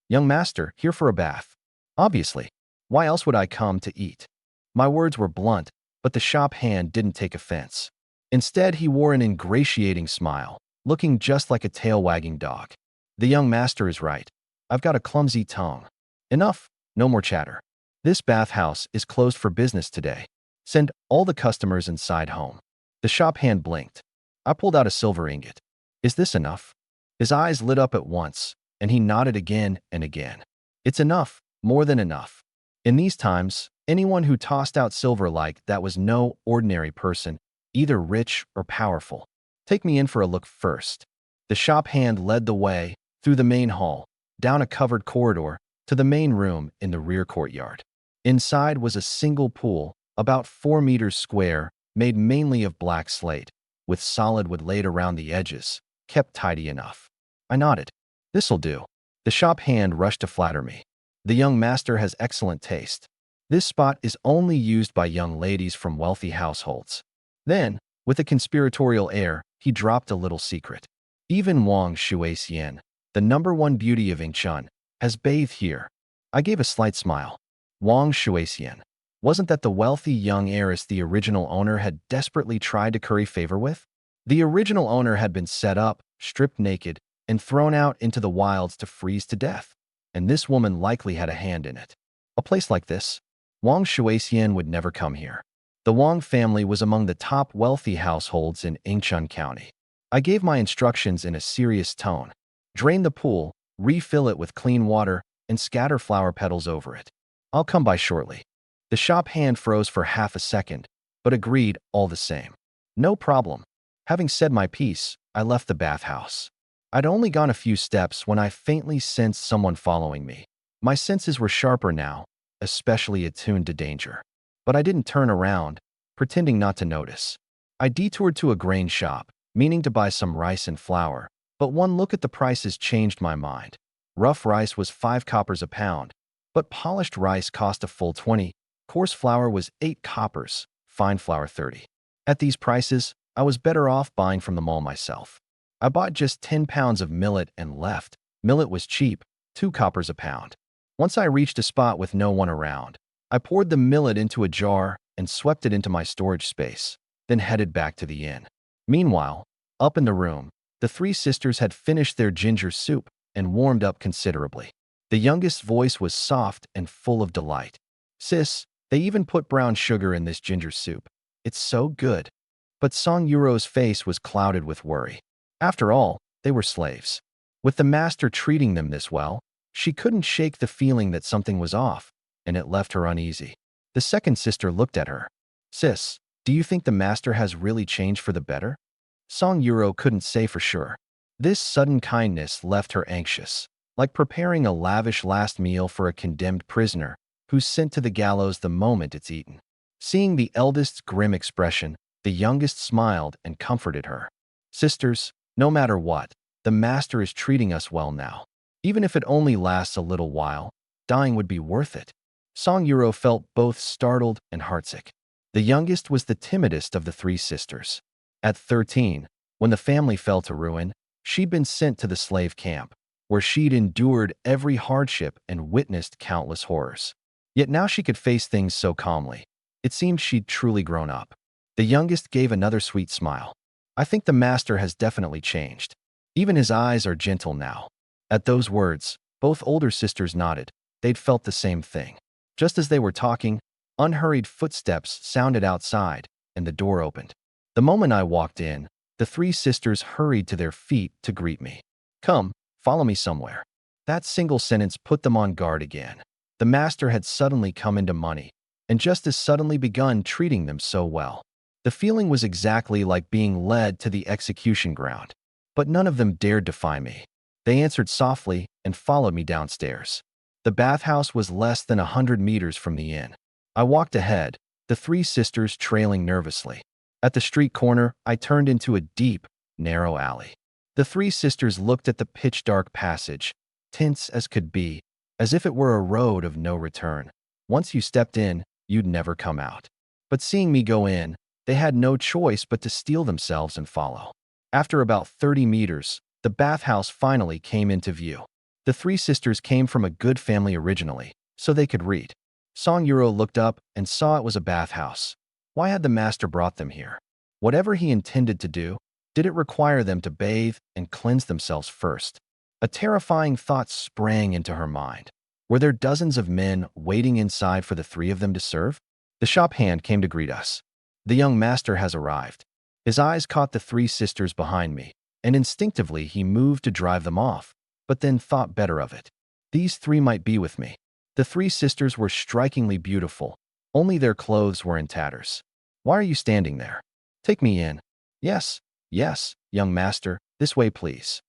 Young master, here for a bath. Obviously. Why else would I come to eat? My words were blunt, but the shop hand didn't take offense. Instead, he wore an ingratiating smile, looking just like a tail-wagging dog. The young master is right. I've got a clumsy tongue. Enough, no more chatter. This bathhouse is closed for business today. Send all the customers inside home. The shop hand blinked. I pulled out a silver ingot. Is this enough? His eyes lit up at once, and he nodded again and again. It's enough, more than enough. In these times, anyone who tossed out silver like that was no ordinary person, either rich or powerful. Take me in for a look first. The shop hand led the way through the main hall, down a covered corridor, to the main room in the rear courtyard. Inside was a single pool, about 4 meters square, made mainly of black slate, with solid wood laid around the edges, kept tidy enough. I nodded. This'll do. The shop hand rushed to flatter me. The young master has excellent taste. This spot is only used by young ladies from wealthy households. Then, with a conspiratorial air, he dropped a little secret. Even Wang Shuixian, the #1 beauty of Yingchun, has bathed here. I gave a slight smile. Wang Shuixian. Wasn't that the wealthy young heiress the original owner had desperately tried to curry favor with? The original owner had been set up, stripped naked, and thrown out into the wilds to freeze to death. And this woman likely had a hand in it. A place like this, Wang Shuixian would never come here. The Wang family was among the top wealthy households in Yingchun County. I gave my instructions in a serious tone. Drain the pool, refill it with clean water, and scatter flower petals over it. I'll come by shortly. The shop hand froze for half a second, but agreed all the same. No problem. Having said my piece, I left the bathhouse. I'd only gone a few steps when I faintly sensed someone following me. My senses were sharper now, especially attuned to danger. But I didn't turn around, pretending not to notice. I detoured to a grain shop, meaning to buy some rice and flour, but one look at the prices changed my mind. Rough rice was 5 coppers a pound, but polished rice cost a full 20. Coarse flour was 8 coppers, fine flour 30. At these prices, I was better off buying from the mall myself. I bought just 10 pounds of millet and left. Millet was cheap, 2 coppers a pound. Once I reached a spot with no one around, I poured the millet into a jar and swept it into my storage space, then headed back to the inn. Meanwhile, up in the room, the three sisters had finished their ginger soup and warmed up considerably. The youngest's voice was soft and full of delight. Sis, they even put brown sugar in this ginger soup. It's so good. But Song Yuro's face was clouded with worry. After all, they were slaves. With the master treating them this well, she couldn't shake the feeling that something was off, and it left her uneasy. The second sister looked at her. Sis, do you think the master has really changed for the better? Song Yuro couldn't say for sure. This sudden kindness left her anxious, like preparing a lavish last meal for a condemned prisoner who's sent to the gallows the moment it's eaten. Seeing the eldest's grim expression, the youngest smiled and comforted her. Sisters, no matter what, the master is treating us well now. Even if it only lasts a little while, dying would be worth it. Song Yuro felt both startled and heartsick. The youngest was the timidest of the three sisters. At 13, when the family fell to ruin, she'd been sent to the slave camp, where she'd endured every hardship and witnessed countless horrors. Yet now she could face things so calmly. It seemed she'd truly grown up. The youngest gave another sweet smile. I think the master has definitely changed. Even his eyes are gentle now. At those words, both older sisters nodded. They'd felt the same thing. Just as they were talking, unhurried footsteps sounded outside, and the door opened. The moment I walked in, the three sisters hurried to their feet to greet me. Come, Follow me somewhere. That single sentence put them on guard again. The master had suddenly come into money, and just as suddenly begun treating them so well. The feeling was exactly like being led to the execution ground. But none of them dared defy me. They answered softly and followed me downstairs. The bathhouse was less than 100 meters from the inn. I walked ahead, the three sisters trailing nervously. At the street corner, I turned into a deep, narrow alley. The three sisters looked at the pitch-dark passage, tense as could be, as if it were a road of no return. Once you stepped in, you'd never come out. But seeing me go in, they had no choice but to steel themselves and follow. After about 30 meters, the bathhouse finally came into view. The three sisters came from a good family originally, so they could read. Song Yuro looked up and saw it was a bathhouse. Why had the master brought them here? Whatever he intended to do, did it require them to bathe and cleanse themselves first? A terrifying thought sprang into her mind. Were there dozens of men waiting inside for the three of them to serve? The shop hand came to greet us. The young master has arrived. His eyes caught the three sisters behind me, and instinctively he moved to drive them off, but then thought better of it. These three might be with me. The three sisters were strikingly beautiful, only their clothes were in tatters. Why are you standing there? Take me in. Yes, young master, this way please.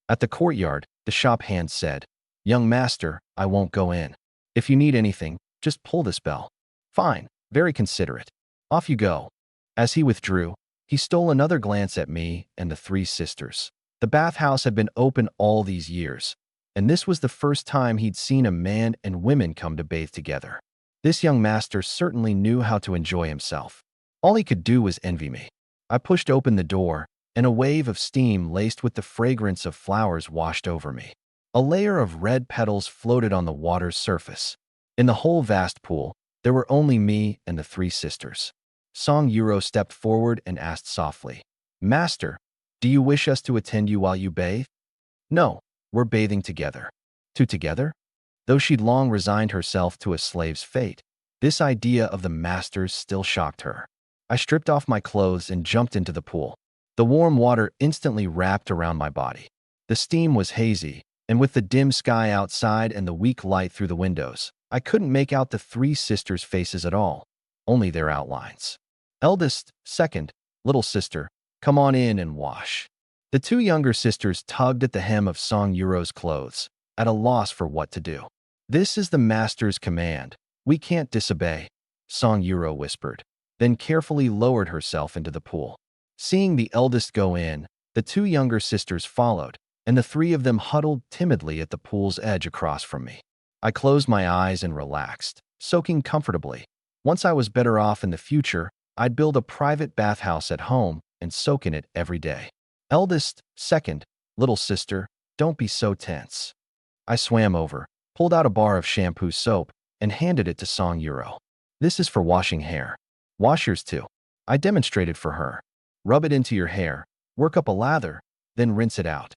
At the courtyard, the shop hand said, Young master, I won't go in. If you need anything, just pull this bell. Fine, very considerate. Off you go. As he withdrew, he stole another glance at me and the three sisters. The bathhouse had been open all these years, and this was the first time he'd seen a man and women come to bathe together. This young master certainly knew how to enjoy himself. All he could do was envy me. I pushed open the door, and a wave of steam laced with the fragrance of flowers washed over me. A layer of red petals floated on the water's surface. In the whole vast pool, there were only me and the three sisters. Song Yuro stepped forward and asked softly, Master, do you wish us to attend you while you bathe? No, we're bathing together. Two together? Though she'd long resigned herself to a slave's fate, this idea of the master's still shocked her. I stripped off my clothes and jumped into the pool. The warm water instantly wrapped around my body. The steam was hazy, and with the dim sky outside and the weak light through the windows, I couldn't make out the three sisters' faces at all, only their outlines. Eldest, second, little sister, come on in and wash. The two younger sisters tugged at the hem of Song Yuro's clothes, at a loss for what to do. This is the master's command. We can't disobey, Song Yuro whispered, then carefully lowered herself into the pool. Seeing the eldest go in, the two younger sisters followed, and the three of them huddled timidly at the pool's edge across from me. I closed my eyes and relaxed, soaking comfortably. Once I was better off in the future, I'd build a private bathhouse at home and soak in it every day. Eldest, second, little sister, don't be so tense. I swam over, pulled out a bar of shampoo soap, and handed it to Song Yuro. This is for washing hair. Wash yours too. I demonstrated for her. Rub it into your hair, work up a lather, then rinse it out.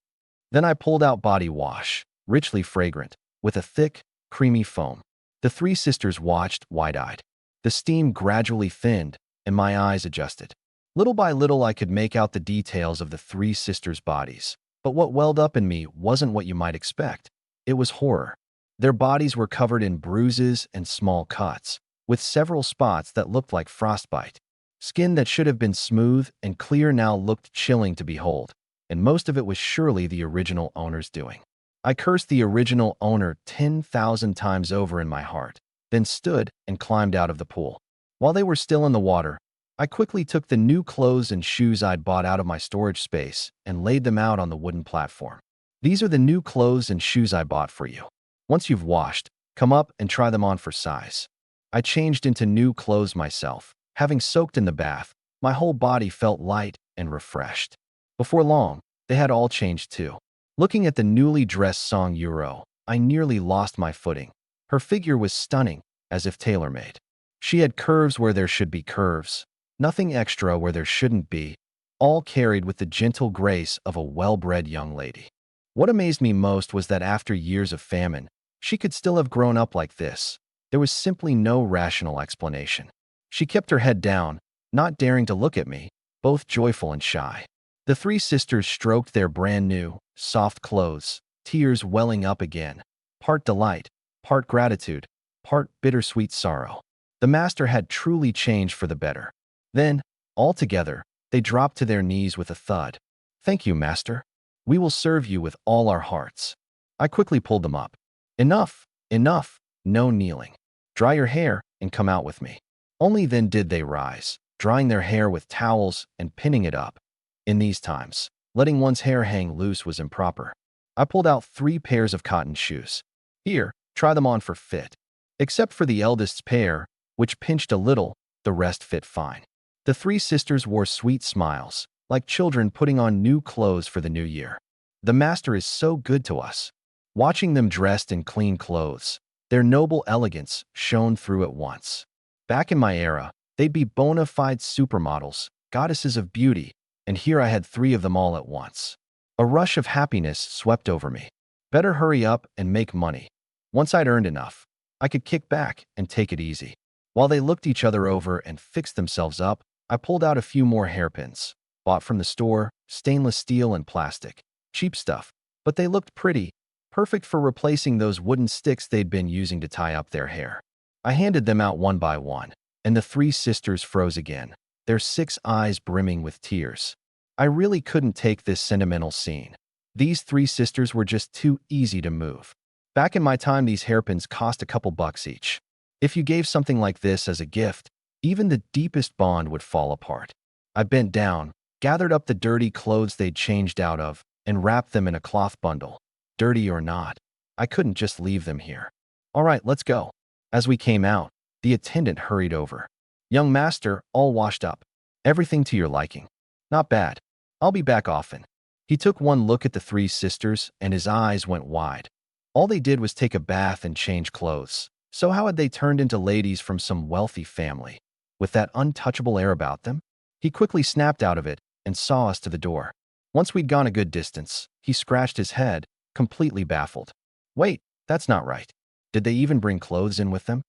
Then I pulled out body wash, richly fragrant, with a thick, creamy foam. The three sisters watched, wide-eyed. The steam gradually thinned, and my eyes adjusted. Little by little I could make out the details of the three sisters' bodies, but what welled up in me wasn't what you might expect. It was horror. Their bodies were covered in bruises and small cuts, with several spots that looked like frostbite. Skin that should have been smooth and clear now looked chilling to behold, and most of it was surely the original owner's doing. I cursed the original owner 10,000 times over in my heart, then stood and climbed out of the pool. While they were still in the water, I quickly took the new clothes and shoes I'd bought out of my storage space and laid them out on the wooden platform. These are the new clothes and shoes I bought for you. Once you've washed, come up and try them on for size. I changed into new clothes myself. Having soaked in the bath, my whole body felt light and refreshed. Before long, they had all changed too. Looking at the newly dressed Song Yuro, I nearly lost my footing. Her figure was stunning, as if tailor-made. She had curves where there should be curves, nothing extra where there shouldn't be, all carried with the gentle grace of a well-bred young lady. What amazed me most was that after years of famine, she could still have grown up like this. There was simply no rational explanation. She kept her head down, not daring to look at me, both joyful and shy. The three sisters stroked their brand-new, soft clothes, tears welling up again, part delight, part gratitude, part bittersweet sorrow. The master had truly changed for the better. Then, all together, they dropped to their knees with a thud. "Thank you, master. We will serve you with all our hearts." I quickly pulled them up. "Enough, enough, no kneeling. Dry your hair and come out with me." Only then did they rise, drying their hair with towels and pinning it up. In these times, letting one's hair hang loose was improper. I pulled out 3 pairs of cotton shoes. "Here, try them on for fit." Except for the eldest's pair, which pinched a little, the rest fit fine. The 3 sisters wore sweet smiles, like children putting on new clothes for the new year. The master is so good to us. Watching them dressed in clean clothes, their noble elegance shone through at once. Back in my era, they'd be bona fide supermodels, goddesses of beauty, and here I had 3 of them all at once. A rush of happiness swept over me. Better hurry up and make money. Once I'd earned enough, I could kick back and take it easy. While they looked each other over and fixed themselves up, I pulled out a few more hairpins, bought from the store, stainless steel and plastic. Cheap stuff, but they looked pretty, perfect for replacing those wooden sticks they'd been using to tie up their hair. I handed them out one by one, and the 3 sisters froze again, their 6 eyes brimming with tears. I really couldn't take this sentimental scene. These 3 sisters were just too easy to move. Back in my time, these hairpins cost a couple bucks each. If you gave something like this as a gift, even the deepest bond would fall apart. I bent down, gathered up the dirty clothes they'd changed out of, and wrapped them in a cloth bundle. Dirty or not, I couldn't just leave them here. "All right, let's go." As we came out, the attendant hurried over. "Young master, all washed up. Everything to your liking." "Not bad. I'll be back often." He took one look at the 3 sisters, and his eyes went wide. All they did was take a bath and change clothes. So how had they turned into ladies from some wealthy family, with that untouchable air about them? He quickly snapped out of it and saw us to the door. Once we'd gone a good distance, he scratched his head, completely baffled. "Wait, that's not right. Did they even bring clothes in with them?"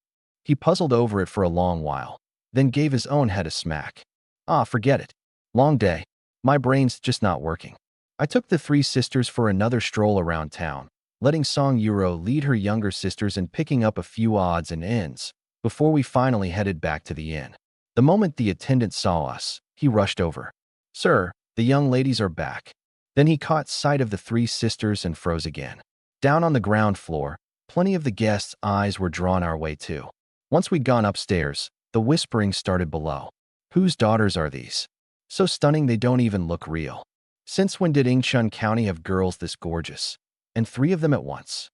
He puzzled over it for a long while, then gave his own head a smack. "Ah, forget it. Long day. My brain's just not working." I took the 3 sisters for another stroll around town, letting Song Yuro lead her younger sisters in picking up a few odds and ends, before we finally headed back to the inn. The moment the attendant saw us, he rushed over. "Sir, the young ladies are back." Then he caught sight of the 3 sisters and froze again. Down on the ground floor, plenty of the guests' eyes were drawn our way too. Once we'd gone upstairs, the whispering started below. "Whose daughters are these? So stunning they don't even look real. Since when did Ingchun County have girls this gorgeous? And 3 of them at once.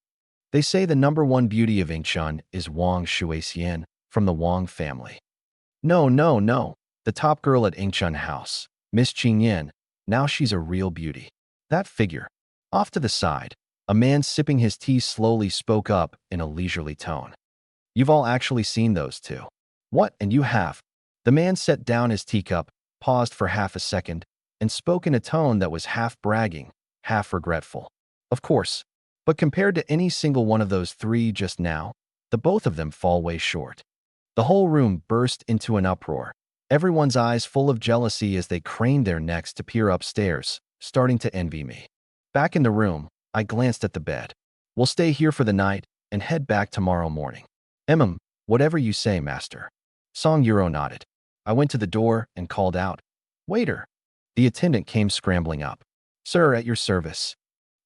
They say the #1 beauty of Ingchun is Wang Shuixian from the Wang family." No, no, no. The top girl at Ingchun House, Miss Qingyan, now she's a real beauty. That figure." Off to the side, a man sipping his tea slowly spoke up in a leisurely tone. "You've all actually seen those 2. "What, and you have?" The man set down his teacup, paused for half a second, and spoke in a tone that was half bragging, half regretful. "Of course, but compared to any single one of those 3 just now, the both of them fall way short." The whole room burst into an uproar, everyone's eyes full of jealousy as they craned their necks to peer upstairs, starting to envy me. Back in the room, I glanced at the bed. "We'll stay here for the night and head back tomorrow morning." Whatever you say, master." Song Yuro nodded. I went to the door and called out, "Waiter." The attendant came scrambling up. "Sir, at your service."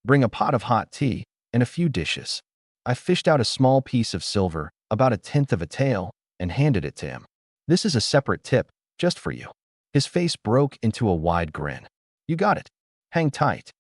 "Bring a pot of hot tea and a few dishes." I fished out a small piece of silver, about 1/10 of a tael, and handed it to him. "This is a separate tip, just for you." His face broke into a wide grin. "You got it. Hang tight."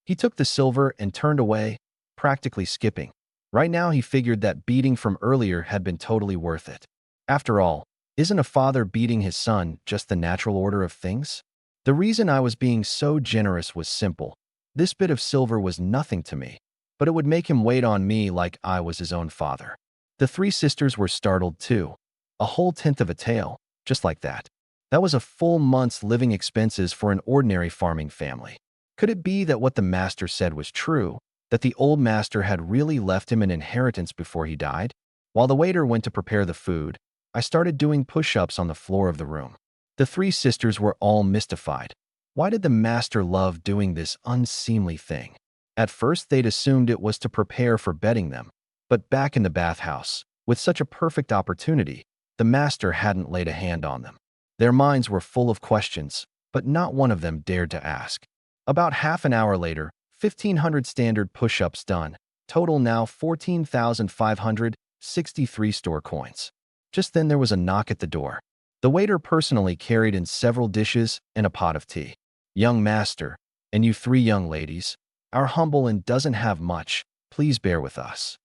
He took the silver and turned away, practically skipping. Right now he figured that beating from earlier had been totally worth it. After all, isn't a father beating his son just the natural order of things? The reason I was being so generous was simple. This bit of silver was nothing to me, but it would make him wait on me like I was his own father. The 3 sisters were startled too. A whole 1/10 of a tael, just like that. That was a full month's living expenses for an ordinary farming family. Could it be that what the master said was true, that the old master had really left him an inheritance before he died? While the waiter went to prepare the food, I started doing push-ups on the floor of the room. The 3 sisters were all mystified. Why did the master love doing this unseemly thing? At first, they'd assumed it was to prepare for bedding them, but back in the bathhouse, with such a perfect opportunity, the master hadn't laid a hand on them. Their minds were full of questions, but not one of them dared to ask. About half an hour later, 1,500 standard push-ups done, total now 14,563 store coins. Just then there was a knock at the door. The waiter personally carried in several dishes and a pot of tea. "Young master, and you three young ladies, our humble and doesn't have much, please bear with us."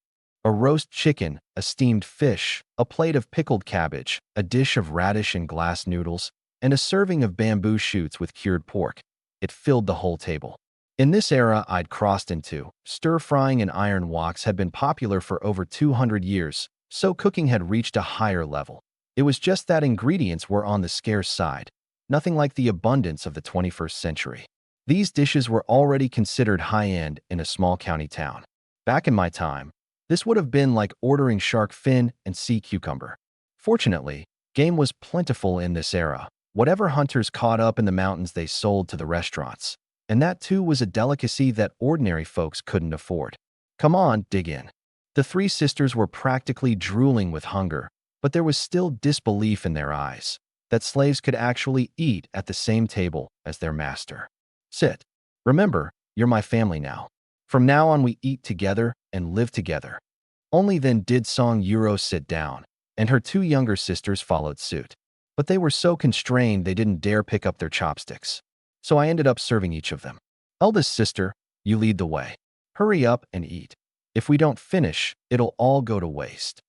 A roast chicken, a steamed fish, a plate of pickled cabbage, a dish of radish and glass noodles, and a serving of bamboo shoots with cured pork. It filled the whole table. In this era I'd crossed into, stir-frying and iron woks had been popular for over 200 years, so cooking had reached a higher level. It was just that ingredients were on the scarce side, nothing like the abundance of the 21st century. These dishes were already considered high-end in a small county town. Back in my time, this would have been like ordering shark fin and sea cucumber. Fortunately, game was plentiful in this era. Whatever hunters caught up in the mountains they sold to the restaurants. And that too was a delicacy that ordinary folks couldn't afford. "Come on, dig in." The three sisters were practically drooling with hunger, but there was still disbelief in their eyes that slaves could actually eat at the same table as their master. "Sit. Remember, you're my family now. From now on we eat together and live together." Only then did Song Yuro sit down, and her two younger sisters followed suit. But they were so constrained they didn't dare pick up their chopsticks. So I ended up serving each of them. "Eldest sister, you lead the way. Hurry up and eat. If we don't finish, it'll all go to waste."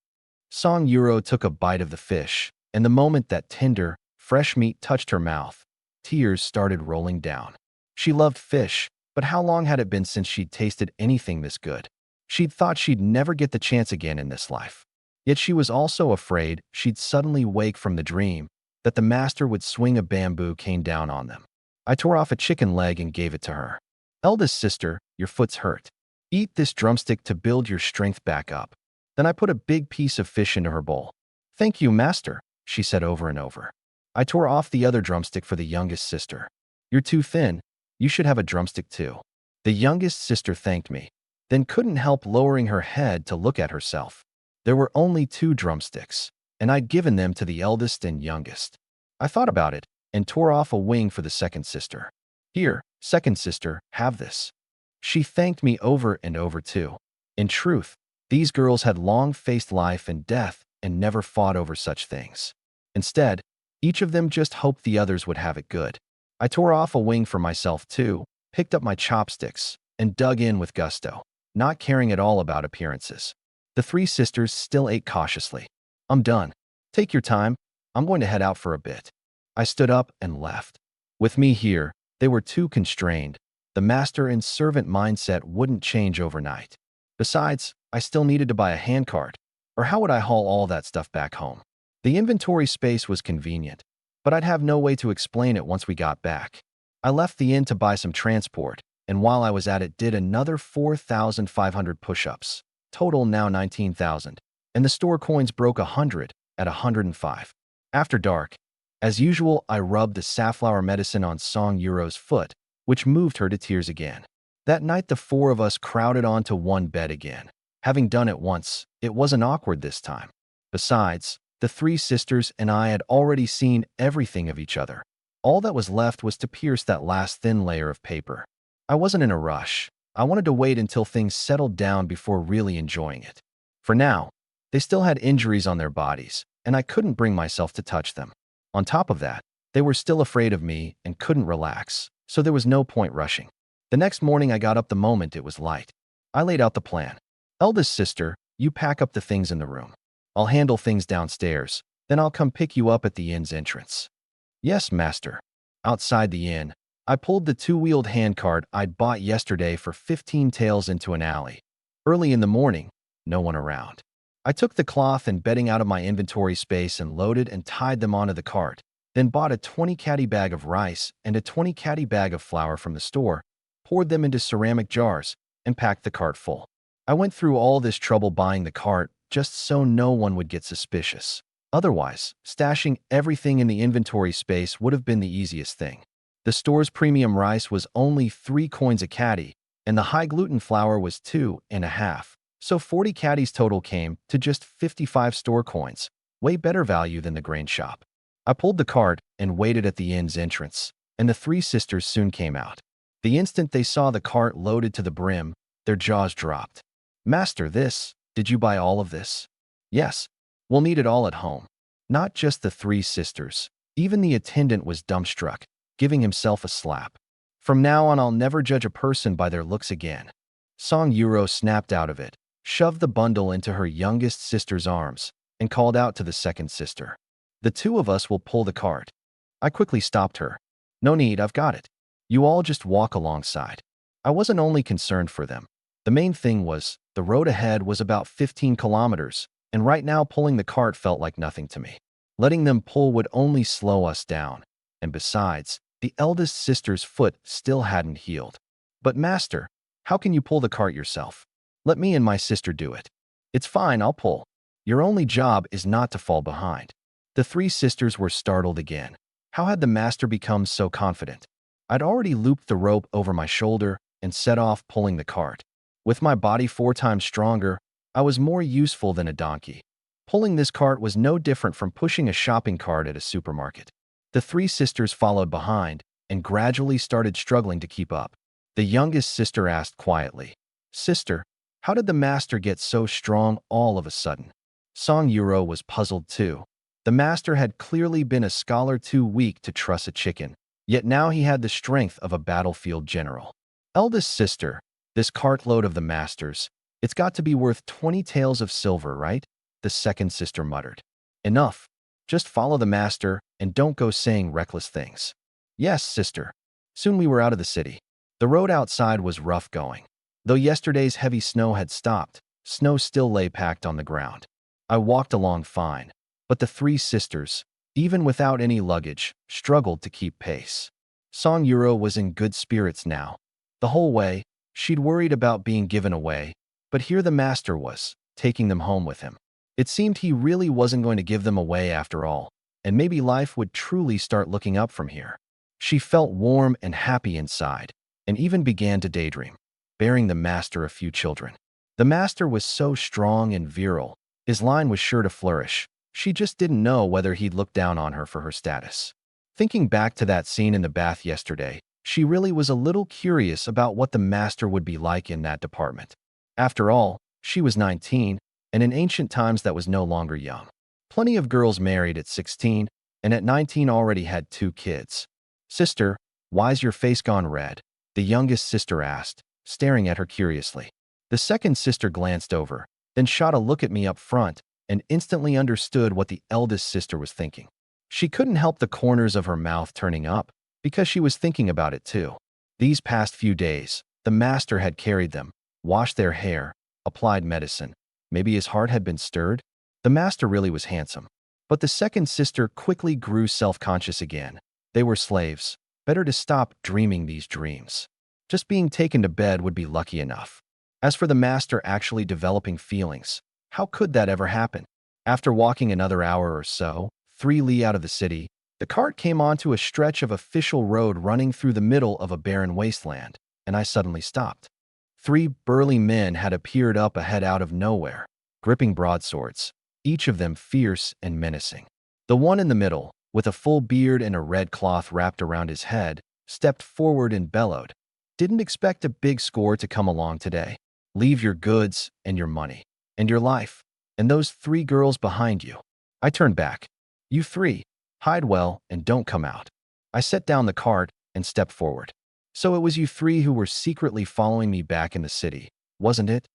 Song Yuro took a bite of the fish, and the moment that tender, fresh meat touched her mouth, tears started rolling down. She loved fish, but how long had it been since she'd tasted anything this good? She'd thought she'd never get the chance again in this life. Yet she was also afraid she'd suddenly wake from the dream that the master would swing a bamboo cane down on them. I tore off a chicken leg and gave it to her. "Eldest sister, your foot's hurt. Eat this drumstick to build your strength back up." Then I put a big piece of fish into her bowl. "Thank you, master," she said over and over. I tore off the other drumstick for the youngest sister. "You're too thin. You should have a drumstick too." The youngest sister thanked me, then couldn't help lowering her head to look at herself. There were only 2 drumsticks, and I'd given them to the eldest and youngest. I thought about it and tore off a wing for the second sister. "Here, second sister, have this." She thanked me over and over too. In truth, these girls had long faced life and death and never fought over such things. Instead, each of them just hoped the others would have it good. I tore off a wing for myself too, picked up my chopsticks, and dug in with gusto, not caring at all about appearances. The 3 sisters still ate cautiously. "I'm done. Take your time. I'm going to head out for a bit." I stood up and left. With me here, they were too constrained. The master and servant mindset wouldn't change overnight. Besides, I still needed to buy a handcart, or how would I haul all that stuff back home? The inventory space was convenient, but I'd have no way to explain it once we got back. I left the inn to buy some transport, and while I was at it did another 4,500 push-ups, total now 19,000, and the store coins broke 100 at 105. After dark, as usual, I rubbed the safflower medicine on Song Yuro's foot, which moved her to tears again. That night the 4 of us crowded onto one bed again. Having done it once, it wasn't awkward this time. Besides, the 3 sisters and I had already seen everything of each other. All that was left was to pierce that last thin layer of paper. I wasn't in a rush. I wanted to wait until things settled down before really enjoying it. For now, they still had injuries on their bodies, and I couldn't bring myself to touch them. On top of that, they were still afraid of me and couldn't relax, so there was no point rushing. The next morning I got up the moment it was light. I laid out the plan. "Eldest sister, you pack up the things in the room. I'll handle things downstairs, then I'll come pick you up at the inn's entrance." "Yes, master." Outside the inn, I pulled the 2-wheeled handcart I'd bought yesterday for 15 taels into an alley. Early in the morning, no one around. I took the cloth and bedding out of my inventory space and loaded and tied them onto the cart, then bought a 20-caddy bag of rice and a 20-caddy bag of flour from the store, poured them into ceramic jars, and packed the cart full. I went through all this trouble buying the cart just so no one would get suspicious. Otherwise, stashing everything in the inventory space would have been the easiest thing. The store's premium rice was only 3 coins a caddy, and the high-gluten flour was 2.5. So 40 caddies total came to just 55 store coins, way better value than the grain shop. I pulled the cart and waited at the inn's entrance, and the three sisters soon came out. The instant they saw the cart loaded to the brim, their jaws dropped. "Master, did you buy all of this?" "Yes. We'll need it all at home." Not just the three sisters. Even the attendant was dumbstruck, giving himself a slap. "From now on, I'll never judge a person by their looks again." Song Euro snapped out of it, shoved the bundle into her youngest sister's arms, and called out to the second sister, "The two of us will pull the cart." I quickly stopped her. "No need, I've got it. You all just walk alongside." I wasn't only concerned for them. The main thing was, the road ahead was about 15 kilometers, and right now pulling the cart felt like nothing to me. Letting them pull would only slow us down, and besides, the eldest sister's foot still hadn't healed. "But master, how can you pull the cart yourself? Let me and my sister do it." "It's fine, I'll pull. Your only job is not to fall behind." The three sisters were startled again. How had the master become so confident? I'd already looped the rope over my shoulder and set off pulling the cart. With my body 4 times stronger, I was more useful than a donkey. Pulling this cart was no different from pushing a shopping cart at a supermarket. The three sisters followed behind and gradually started struggling to keep up. The youngest sister asked quietly, "Sister, how did the master get so strong all of a sudden?" Song Euro was puzzled too. The master had clearly been a scholar too weak to truss a chicken, yet now he had the strength of a battlefield general. "Eldest sister, this cartload of the master's, it's got to be worth 20 taels of silver, right?" The second sister muttered. "Enough. Just follow the master and don't go saying reckless things." "Yes, sister." Soon we were out of the city. The road outside was rough going. Though yesterday's heavy snow had stopped, snow still lay packed on the ground. I walked along fine, but the three sisters, even without any luggage, struggled to keep pace. Song Euro was in good spirits now. The whole way, she'd worried about being given away, but here the master was, taking them home with him. It seemed he really wasn't going to give them away after all, and maybe life would truly start looking up from here. She felt warm and happy inside, and even began to daydream, bearing the master a few children. The master was so strong and virile, his line was sure to flourish. She just didn't know whether he'd look down on her for her status. Thinking back to that scene in the bath yesterday, she really was a little curious about what the master would be like in that department. After all, she was 19, and in ancient times that was no longer young. Plenty of girls married at 16, and at 19 already had 2 kids. "Sister, why's your face gone red?" the youngest sister asked, staring at her curiously. The second sister glanced over, then shot a look at me up front, and instantly understood what the eldest sister was thinking. She couldn't help the corners of her mouth turning up, because she was thinking about it too. These past few days, the master had carried them, washed their hair, applied medicine. Maybe his heart had been stirred? The master really was handsome. But the second sister quickly grew self-conscious again. They were slaves. Better to stop dreaming these dreams. Just being taken to bed would be lucky enough. As for the master actually developing feelings, how could that ever happen? After walking another hour or so, 3 li out of the city, the cart came onto a stretch of official road running through the middle of a barren wasteland, and I suddenly stopped. 3 burly men had appeared up ahead out of nowhere, gripping broadswords, each of them fierce and menacing. The one in the middle, with a full beard and a red cloth wrapped around his head, stepped forward and bellowed, "Didn't expect a big score to come along today. Leave your goods and your money, and your life, and those 3 girls behind you." I turned back. "You 3, hide well and don't come out." I set down the cart and stepped forward. "So it was you 3 who were secretly following me back in the city, wasn't it?"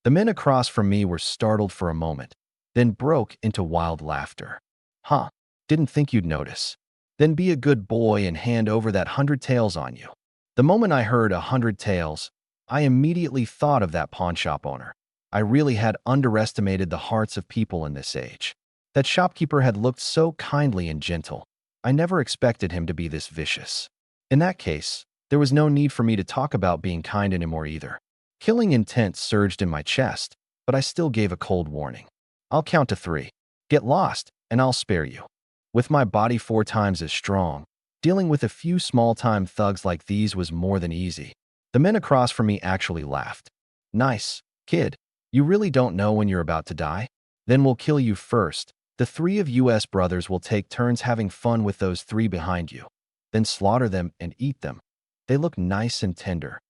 The men across from me were startled for a moment, then broke into wild laughter. "Huh, didn't think you'd notice. Then be a good boy and hand over that 100 taels on you." The moment I heard 100 taels, I immediately thought of that pawnshop owner. I really had underestimated the hearts of people in this age. That shopkeeper had looked so kindly and gentle. I never expected him to be this vicious. In that case, there was no need for me to talk about being kind anymore either. Killing intent surged in my chest, but I still gave a cold warning. "I'll count to 3. Get lost, and I'll spare you." With my body 4 times as strong, dealing with a few small-time thugs like these was more than easy. The men across from me actually laughed. Nice, kid. You really don't know when you're about to die? Then we'll kill you first. The three of US brothers will take turns having fun with those three behind you. Then slaughter them and eat them. They look nice and tender.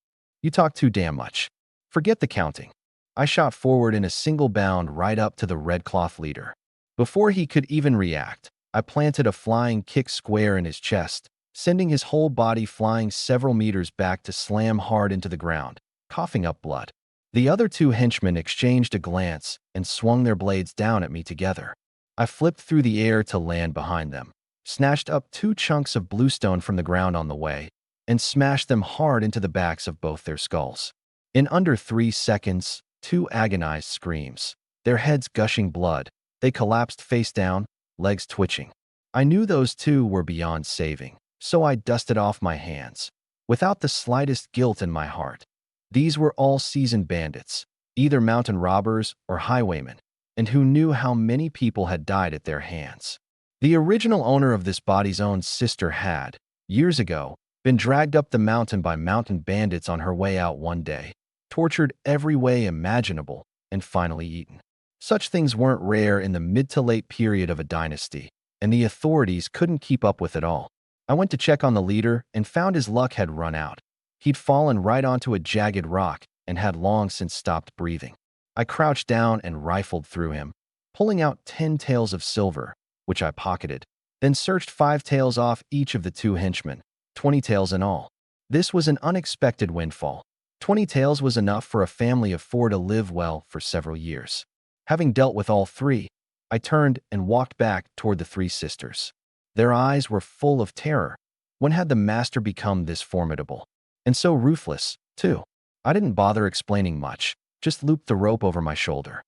You talk too damn much. Forget the counting. I shot forward in a single bound right up to the red cloth leader. Before he could even react, I planted a flying kick square in his chest, sending his whole body flying several meters back to slam hard into the ground, coughing up blood. The other two henchmen exchanged a glance and swung their blades down at me together. I flipped through the air to land behind them, snatched up 2 chunks of bluestone from the ground on the way, and smashed them hard into the backs of both their skulls. In under 3 seconds, 2 agonized screams, their heads gushing blood, they collapsed face down, legs twitching. I knew those two were beyond saving, so I dusted off my hands, without the slightest guilt in my heart. These were all seasoned bandits, either mountain robbers or highwaymen, and who knew how many people had died at their hands. The original owner of this body's own sister had, years ago, been dragged up the mountain by mountain bandits on her way out one day, tortured every way imaginable, and finally eaten. Such things weren't rare in the mid to late period of a dynasty, and the authorities couldn't keep up with it all. I went to check on the leader and found his luck had run out. He'd fallen right onto a jagged rock and had long since stopped breathing. I crouched down and rifled through him, pulling out 10 taels of silver, which I pocketed, then searched 5 taels off each of the 2 henchmen, 20 taels in all. This was an unexpected windfall. 20 taels was enough for a family of 4 to live well for several years. Having dealt with all 3, I turned and walked back toward the 3 sisters. Their eyes were full of terror. When had the master become this formidable? And so ruthless, too. I didn't bother explaining much, just looped the rope over my shoulder.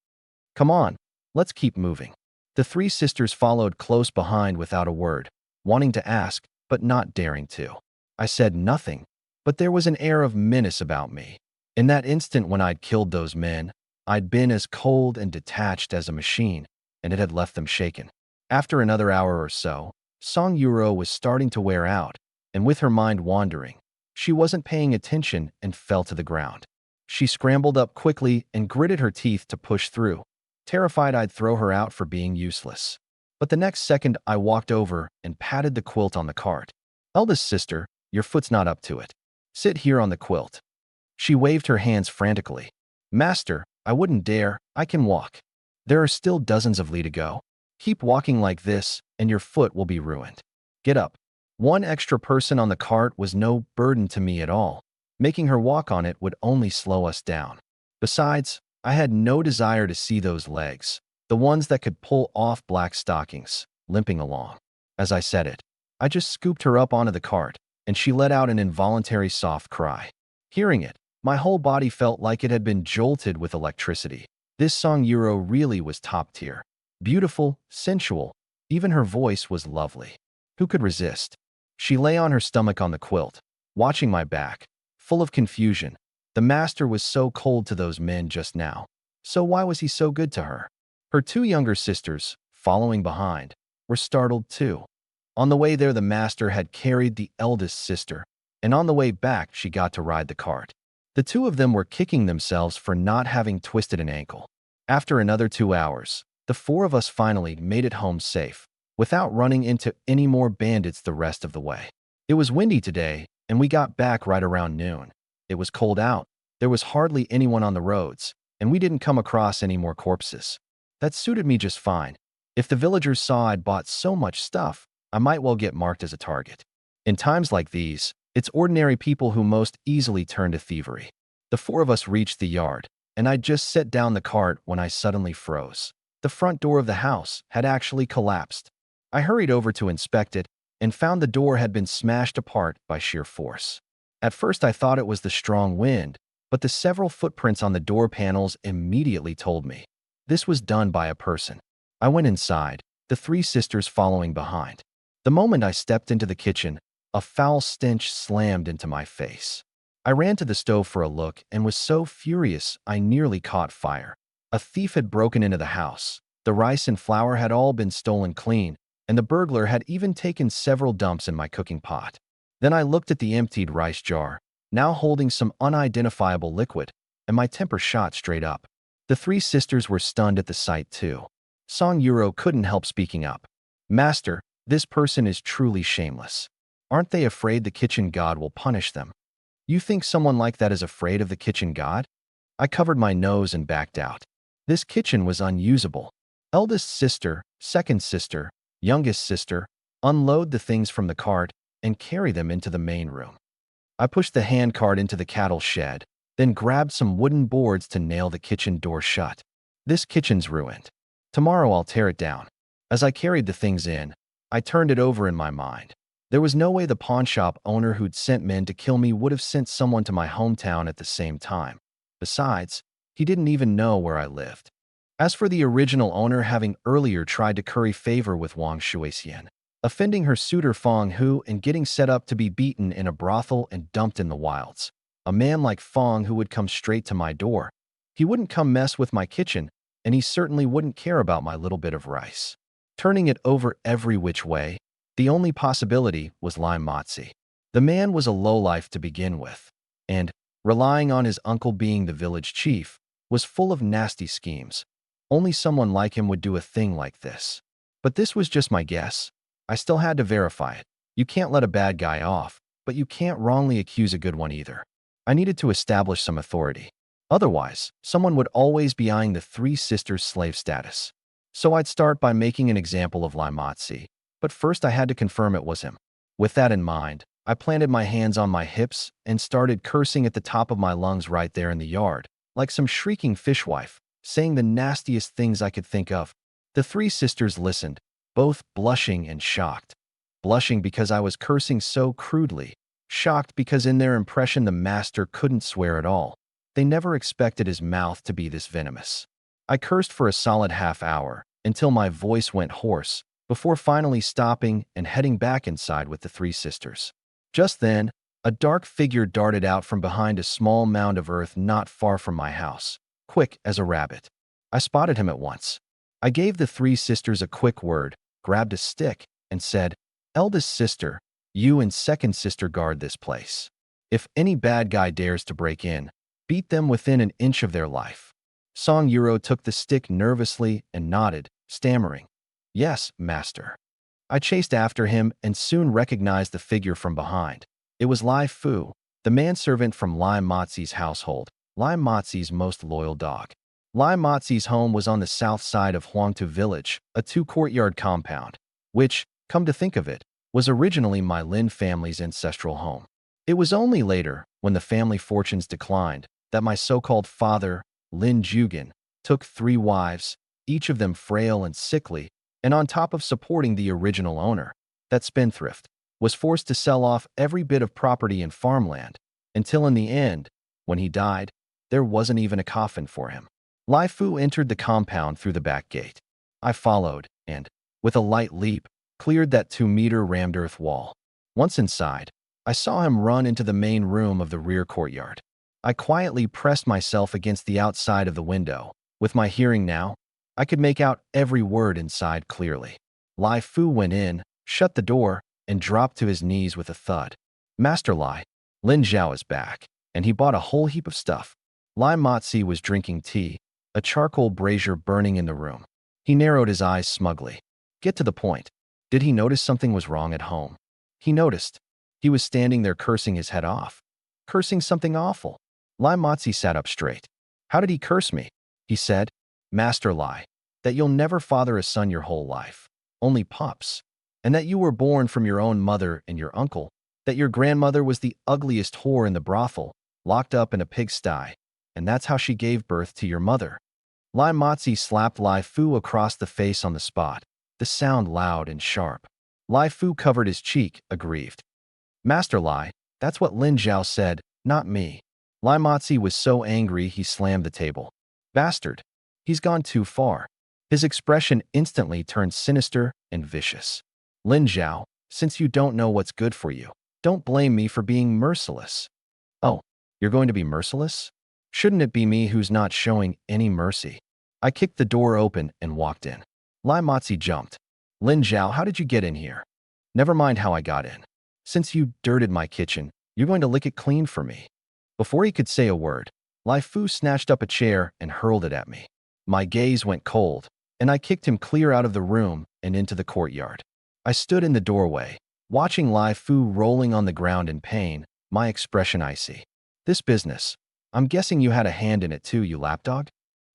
Come on, let's keep moving. The 3 sisters followed close behind without a word, wanting to ask, but not daring to. I said nothing, but there was an air of menace about me. In that instant when I'd killed those men, I'd been as cold and detached as a machine, and it had left them shaken. After another hour or so, Song Yuro was starting to wear out, and with her mind wandering, she wasn't paying attention and fell to the ground. She scrambled up quickly and gritted her teeth to push through, terrified I'd throw her out for being useless. But the next second I walked over and patted the quilt on the cart. Eldest sister, your foot's not up to it. Sit here on the quilt. She waved her hands frantically. Master, I wouldn't dare, I can walk. There are still dozens of li to go. Keep walking like this, and your foot will be ruined. Get up. 1 extra person on the cart was no burden to me at all. Making her walk on it would only slow us down. Besides, I had no desire to see those legs, the ones that could pull off black stockings, limping along. As I said it, I just scooped her up onto the cart, and she let out an involuntary soft cry. Hearing it, my whole body felt like it had been jolted with electricity. This Song Yuro really was top tier. Beautiful, sensual, even her voice was lovely. Who could resist? She lay on her stomach on the quilt, watching my back, full of confusion. The master was so cold to those men just now. So why was he so good to her? Her 2 younger sisters, following behind, were startled too. On the way there, the master had carried the eldest sister, and on the way back, she got to ride the cart. The 2 of them were kicking themselves for not having twisted an ankle. After another 2 hours, the 4 of us finally made it home safe, without running into any more bandits the rest of the way. It was windy today, and we got back right around noon. It was cold out, there was hardly anyone on the roads, and we didn't come across any more corpses. That suited me just fine. If the villagers saw I'd bought so much stuff, I might well get marked as a target. In times like these, it's ordinary people who most easily turn to thievery. The 4 of us reached the yard, and I'd just set down the cart when I suddenly froze. The front door of the house had actually collapsed. I hurried over to inspect it and found the door had been smashed apart by sheer force. At first I thought it was the strong wind, but the several footprints on the door panels immediately told me. This was done by a person. I went inside, the 3 sisters following behind. The moment I stepped into the kitchen, a foul stench slammed into my face. I ran to the stove for a look and was so furious I nearly caught fire. A thief had broken into the house. The rice and flour had all been stolen clean, and the burglar had even taken several dumps in my cooking pot. Then I looked at the emptied rice jar, now holding some unidentifiable liquid, and my temper shot straight up. The three sisters were stunned at the sight too. Song Yuro couldn't help speaking up. Master, this person is truly shameless. Aren't they afraid the kitchen god will punish them? You think someone like that is afraid of the kitchen god? I covered my nose and backed out. This kitchen was unusable. Eldest sister, second sister, youngest sister, unload the things from the cart and carry them into the main room. I pushed the handcart into the cattle shed, then grabbed some wooden boards to nail the kitchen door shut. This kitchen's ruined. Tomorrow I'll tear it down. As I carried the things in, I turned it over in my mind. There was no way the pawnshop owner who'd sent men to kill me would have sent someone to my hometown at the same time. Besides, he didn't even know where I lived. As for the original owner having earlier tried to curry favor with Wang Shuixian, offending her suitor Fong Hu and getting set up to be beaten in a brothel and dumped in the wilds. A man like Fong Hu would come straight to my door. He wouldn't come mess with my kitchen, and he certainly wouldn't care about my little bit of rice. Turning it over every which way, the only possibility was Lai Motzi. The man was a lowlife to begin with, and, relying on his uncle being the village chief, was full of nasty schemes. Only someone like him would do a thing like this. But this was just my guess. I still had to verify it. You can't let a bad guy off, but you can't wrongly accuse a good one either. I needed to establish some authority. Otherwise, someone would always be eyeing the three sisters' slave status. So I'd start by making an example of Lai Motzi, but first I had to confirm it was him. With that in mind, I planted my hands on my hips and started cursing at the top of my lungs right there in the yard, like some shrieking fishwife, saying the nastiest things I could think of. The three sisters listened, both blushing and shocked. Blushing because I was cursing so crudely, shocked because in their impression the master couldn't swear at all. They never expected his mouth to be this venomous. I cursed for a solid half hour, until my voice went hoarse, before finally stopping and heading back inside with the three sisters. Just then, a dark figure darted out from behind a small mound of earth not far from my house, quick as a rabbit. I spotted him at once. I gave the three sisters a quick word, grabbed a stick, and said, "Eldest sister, you and second sister guard this place. If any bad guy dares to break in, beat them within an inch of their life." Song Yuro took the stick nervously and nodded, stammering, "Yes, master." I chased after him and soon recognized the figure from behind. It was Lai Fu, the manservant from Lai Motzi's household, Lai Motzi's most loyal dog. Lai Motzi's home was on the south side of Huangtu village, a two-courtyard compound, which, come to think of it, was originally my Lin family's ancestral home. It was only later, when the family fortunes declined, that my so-called father, Lin Jugan, took 3 wives, each of them frail and sickly, and on top of supporting the original owner, that spendthrift, was forced to sell off every bit of property and farmland, until in the end, when he died, there wasn't even a coffin for him. Lai Fu entered the compound through the back gate. I followed, and, with a light leap, cleared that 2-meter rammed earth wall. Once inside, I saw him run into the main room of the rear courtyard. I quietly pressed myself against the outside of the window. With my hearing now, I could make out every word inside clearly. Lai Fu went in, shut the door, and dropped to his knees with a thud. "Master Lai, Lin Zhao is back, and he bought a whole heap of stuff." Lai Motzi was drinking tea, a charcoal brazier burning in the room. He narrowed his eyes smugly. "Get to the point. Did he notice something was wrong at home?" He noticed. He was standing there cursing his head off. Cursing something awful. Lai Motzi sat up straight. "How did he curse me?" He said, "Master Lai, that you'll never father a son your whole life, only pups, and that you were born from your own mother and your uncle, that your grandmother was the ugliest whore in the brothel, locked up in a pigsty, and that's how she gave birth to your mother." Lai Motzi slapped Lai Fu across the face on the spot, the sound loud and sharp. Lai Fu covered his cheek, aggrieved. "Master Lai, that's what Lin Zhao said, not me." Lai Motzi was so angry he slammed the table. "Bastard. He's gone too far." His expression instantly turned sinister and vicious. "Lin Zhao, since you don't know what's good for you, don't blame me for being merciless." "Oh, you're going to be merciless? Shouldn't it be me who's not showing any mercy?" I kicked the door open and walked in. Lai Motzi jumped. "Lin Zhao, how did you get in here?" "Never mind how I got in. Since you dirted my kitchen, You're going to lick it clean for me." Before he could say a word, Lai Fu snatched up a chair and hurled it at me. My gaze went cold, and I kicked him clear out of the room and into the courtyard. I stood in the doorway, watching Lai Fu rolling on the ground in pain, my expression icy. "This business. I'm guessing you had a hand in it too, you lapdog?"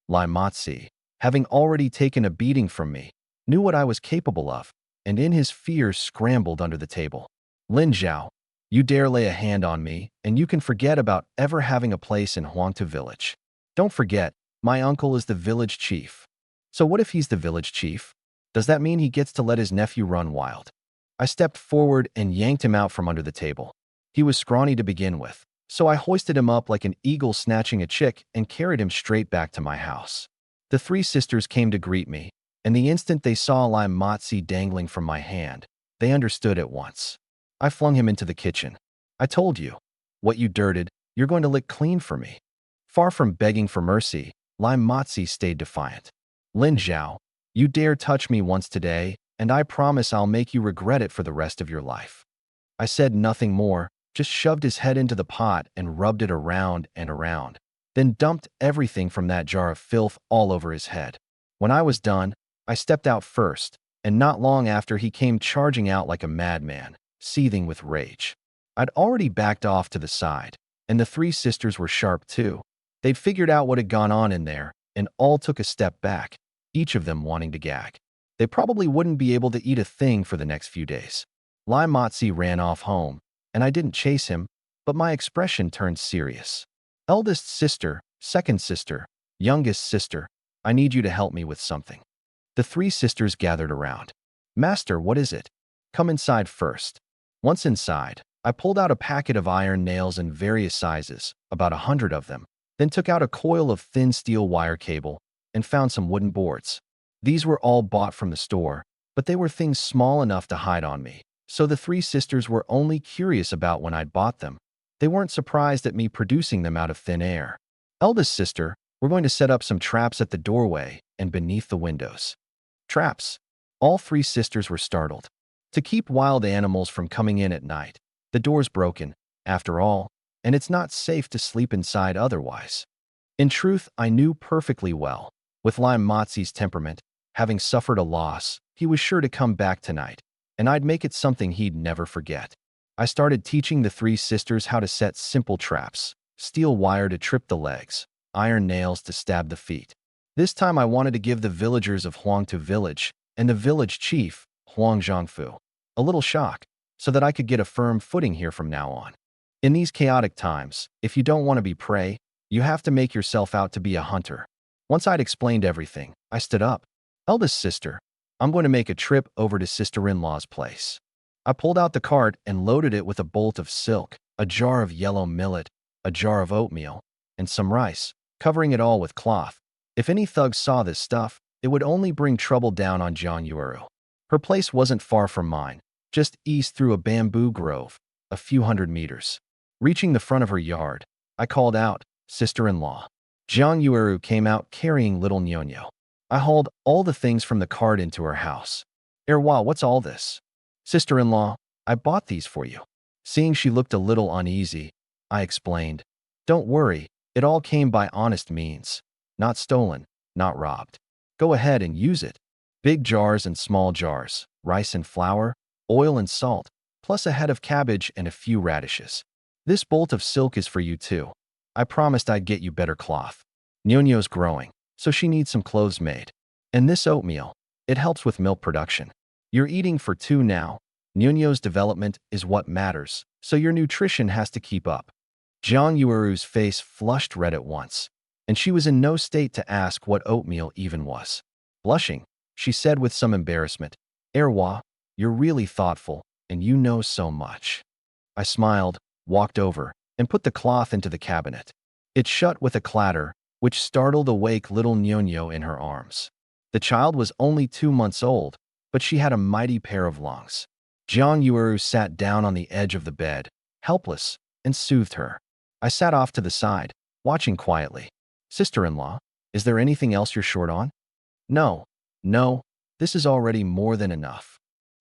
Lai Motzi, having already taken a beating from me, knew what I was capable of, and in his fear scrambled under the table. "Lin Zhao, you dare lay a hand on me, and you can forget about ever having a place in Huangtu village. Don't forget, my uncle is the village chief." "So what if he's the village chief? Does that mean he gets to let his nephew run wild?" I stepped forward and yanked him out from under the table. He was scrawny to begin with, so I hoisted him up like an eagle snatching a chick and carried him straight back to my house. The three sisters came to greet me, and the instant they saw Lai Motzi dangling from my hand, they understood at once. I flung him into the kitchen. "I told you. What you dirted, you're going to lick clean for me." Far from begging for mercy, Lai Motzi stayed defiant. "Lin Zhao, you dare touch me once today, and I promise I'll make you regret it for the rest of your life." I said nothing more, just shoved his head into the pot and rubbed it around and around, then dumped everything from that jar of filth all over his head. When I was done, I stepped out first, and not long after he came charging out like a madman, seething with rage. I'd already backed off to the side, and the three sisters were sharp too. They'd figured out what had gone on in there, and all took a step back, each of them wanting to gag. They probably wouldn't be able to eat a thing for the next few days. Lai Motzi ran off home, and I didn't chase him, but my expression turned serious. "Eldest sister, second sister, youngest sister, I need you to help me with something." The three sisters gathered around. "Master, what is it?" "Come inside first." Once inside, I pulled out a packet of iron nails in various sizes, about 100 of them, then took out a coil of thin steel wire cable and found some wooden boards. These were all bought from the store, but they were things small enough to hide on me, so the three sisters were only curious about when I'd bought them. They weren't surprised at me producing them out of thin air. "Eldest sister, we're going to set up some traps at the doorway and beneath the windows." "Traps?" All three sisters were startled. "To keep wild animals from coming in at night. The door's broken, after all, and it's not safe to sleep inside otherwise." In truth, I knew perfectly well. With Lai Motzi's temperament, having suffered a loss, he was sure to come back tonight, and I'd make it something he'd never forget. I started teaching the three sisters how to set simple traps: steel wire to trip the legs, iron nails to stab the feet. This time I wanted to give the villagers of Huangtu village and the village chief, Huang Zhangfu, a little shock, so that I could get a firm footing here from now on. In these chaotic times, if you don't want to be prey, you have to make yourself out to be a hunter. Once I'd explained everything, I stood up. "Eldest sister, I'm going to make a trip over to sister-in-law's place." I pulled out the cart and loaded it with a bolt of silk, a jar of yellow millet, a jar of oatmeal, and some rice, covering it all with cloth. If any thugs saw this stuff, it would only bring trouble down on Jiang Yueru. Her place wasn't far from mine, just east through a bamboo grove, a few hundred meters. Reaching the front of her yard, I called out, "Sister-in-law." Jiang Yueru came out carrying little Nyonyo. I hauled all the things from the cart into her house. "Erwa, what's all this?" "Sister-in-law, I bought these for you." Seeing she looked a little uneasy, I explained, "Don't worry, it all came by honest means. Not stolen, not robbed. Go ahead and use it. Big jars and small jars, rice and flour, oil and salt, plus a head of cabbage and a few radishes. This bolt of silk is for you too. I promised I'd get you better cloth. Nyonyo's growing, so she needs some clothes made. And this oatmeal, it helps with milk production. You're eating for two now. Nyonyo's development is what matters, so your nutrition has to keep up." Jiang Yueru's face flushed red at once, and she was in no state to ask what oatmeal even was. Blushing, she said with some embarrassment, "Erwa, you're really thoughtful, and you know so much." I smiled, walked over, and put the cloth into the cabinet. It shut with a clatter, which startled awake little Nyonyo in her arms. The child was only 2 months old, but she had a mighty pair of lungs. Jiang Yueru sat down on the edge of the bed, helpless, and soothed her. I sat off to the side, watching quietly. "Sister-in-law, is there anything else you're short on?" No, this is already more than enough."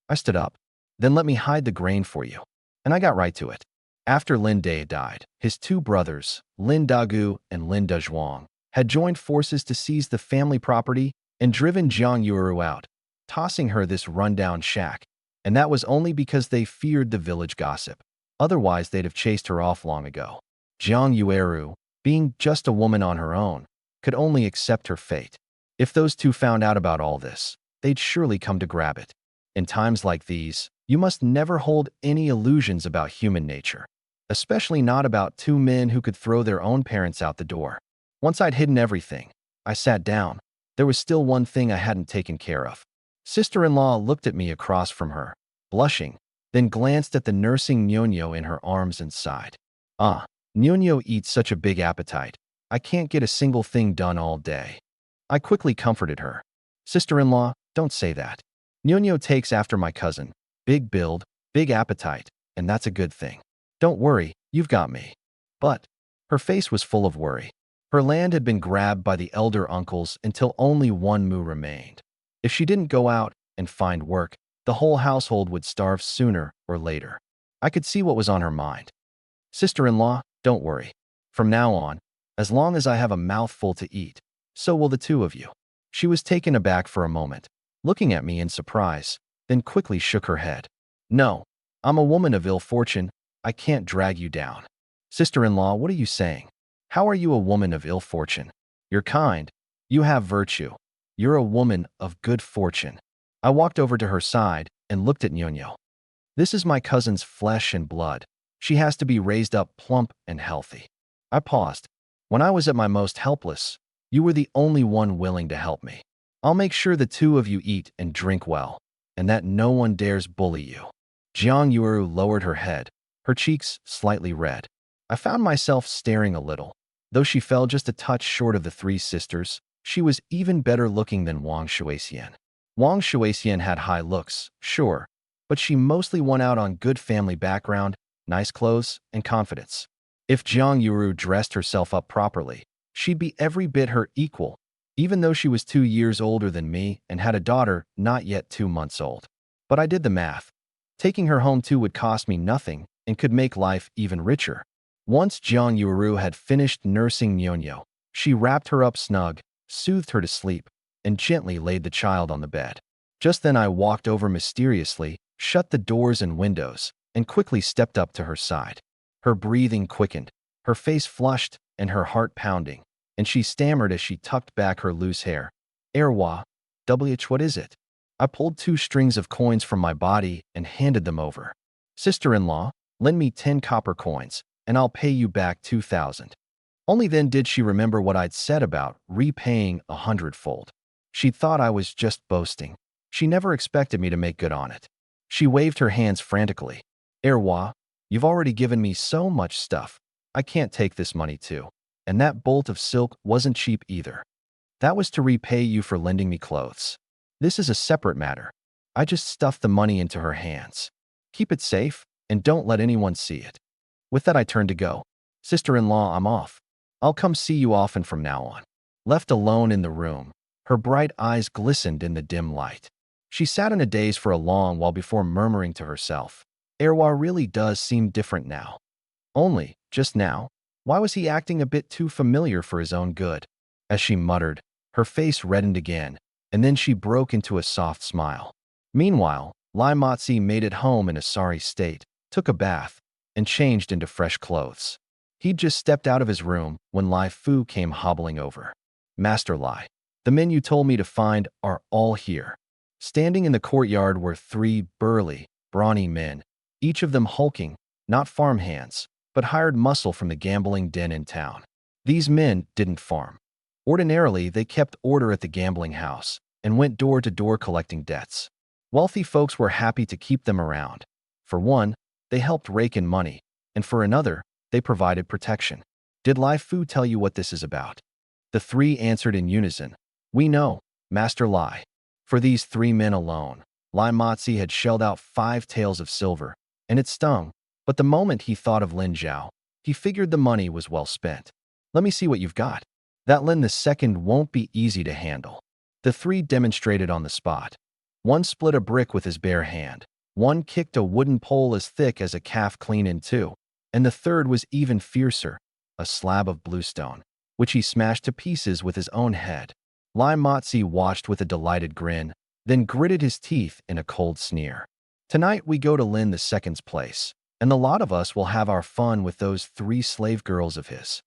I stood up. "Then let me hide the grain for you." And I got right to it. After Lin Dae died, his two brothers, Lin Dagu and Lin Dezhuang, had joined forces to seize the family property and driven Jiang Yuru out, tossing her this rundown shack. And that was only because they feared the village gossip. Otherwise, they'd have chased her off long ago. Jiang Yueru, being just a woman on her own, could only accept her fate. If those two found out about all this, they'd surely come to grab it. In times like these, you must never hold any illusions about human nature, especially not about two men who could throw their own parents out the door. Once I'd hidden everything, I sat down. There was still one thing I hadn't taken care of. Sister-in-law looked at me across from her, blushing, then glanced at the nursing Nyonyo in her arms and sighed. Nyonyo eats such a big appetite. I can't get a single thing done all day. I quickly comforted her. Sister-in-law, don't say that. Nyonyo takes after my cousin. Big build, big appetite, and that's a good thing. Don't worry, you've got me. But her face was full of worry. Her land had been grabbed by the elder uncles until only one mu remained. If she didn't go out and find work, the whole household would starve sooner or later. I could see what was on her mind. Sister-in-law, don't worry. From now on, as long as I have a mouthful to eat, so will the two of you. She was taken aback for a moment, looking at me in surprise, then quickly shook her head. No, I'm a woman of ill fortune. I can't drag you down. Sister-in-law, what are you saying? How are you a woman of ill fortune? You're kind. You have virtue. You're a woman of good fortune. I walked over to her side and looked at Nyonyo. This is my cousin's flesh and blood. She has to be raised up plump and healthy. I paused. When I was at my most helpless, you were the only one willing to help me. I'll make sure the two of you eat and drink well, and that no one dares bully you. Jiang Yuru lowered her head, her cheeks slightly red. I found myself staring a little. Though she fell just a touch short of the three sisters, she was even better looking than Wang Shuixian. Wang Shuixian had high looks, sure, but she mostly won out on good family background, nice clothes, and confidence. If Jiang Yuru dressed herself up properly, she'd be every bit her equal, even though she was 2 years older than me and had a daughter not yet 2 months old. But I did the math. Taking her home too would cost me nothing and could make life even richer. Once Jiang Yuru had finished nursing Nyonyo, she wrapped her up snug, soothed her to sleep, and gently laid the child on the bed. Just then I walked over mysteriously, shut the doors and windows, and quickly stepped up to her side. Her breathing quickened, her face flushed, and her heart pounding, and she stammered as she tucked back her loose hair. Erwa, WH, what is it? I pulled 2 strings of coins from my body and handed them over. Sister-in-law, lend me 10 copper coins, and I'll pay you back 2,000. Only then did she remember what I'd said about repaying 100-fold. She thought I was just boasting. She never expected me to make good on it. She waved her hands frantically. Erwa, you've already given me so much stuff. I can't take this money too. And that bolt of silk wasn't cheap either. That was to repay you for lending me clothes. This is a separate matter. I just stuffed the money into her hands. Keep it safe, and don't let anyone see it. With that I turned to go. Sister-in-law, I'm off. I'll come see you often from now on. Left alone in the room, her bright eyes glistened in the dim light. She sat in a daze for a long while before murmuring to herself, Erwa really does seem different now. Only, just now, why was he acting a bit too familiar for his own good? As she muttered, her face reddened again, and then she broke into a soft smile. Meanwhile, Lai Motzi made it home in a sorry state, took a bath, and changed into fresh clothes. He'd just stepped out of his room when Lai Fu came hobbling over. Master Lai, the men you told me to find are all here. Standing in the courtyard were 3 burly, brawny men, each of them hulking, not farmhands, but hired muscle from the gambling den in town. These men didn't farm. Ordinarily, they kept order at the gambling house and went door to door collecting debts. Wealthy folks were happy to keep them around. For one, they helped rake in money, and for another, they provided protection. Did Lai Fu tell you what this is about? The 3 answered in unison. We know, Master Lai. For these 3 men alone, Lai Motzi had shelled out 5 taels of silver, and it stung. But the moment he thought of Lin Zhao, he figured the money was well spent. Let me see what you've got. That Lin the second won't be easy to handle. The 3 demonstrated on the spot. One split a brick with his bare hand. One kicked a wooden pole as thick as a calf clean in 2. and the third was even fiercer, a slab of bluestone, which he smashed to pieces with his own head. Lai Motzi watched with a delighted grin, then gritted his teeth in a cold sneer. Tonight we go to Lin the Second's place, and the lot of us will have our fun with those 3 slave girls of his.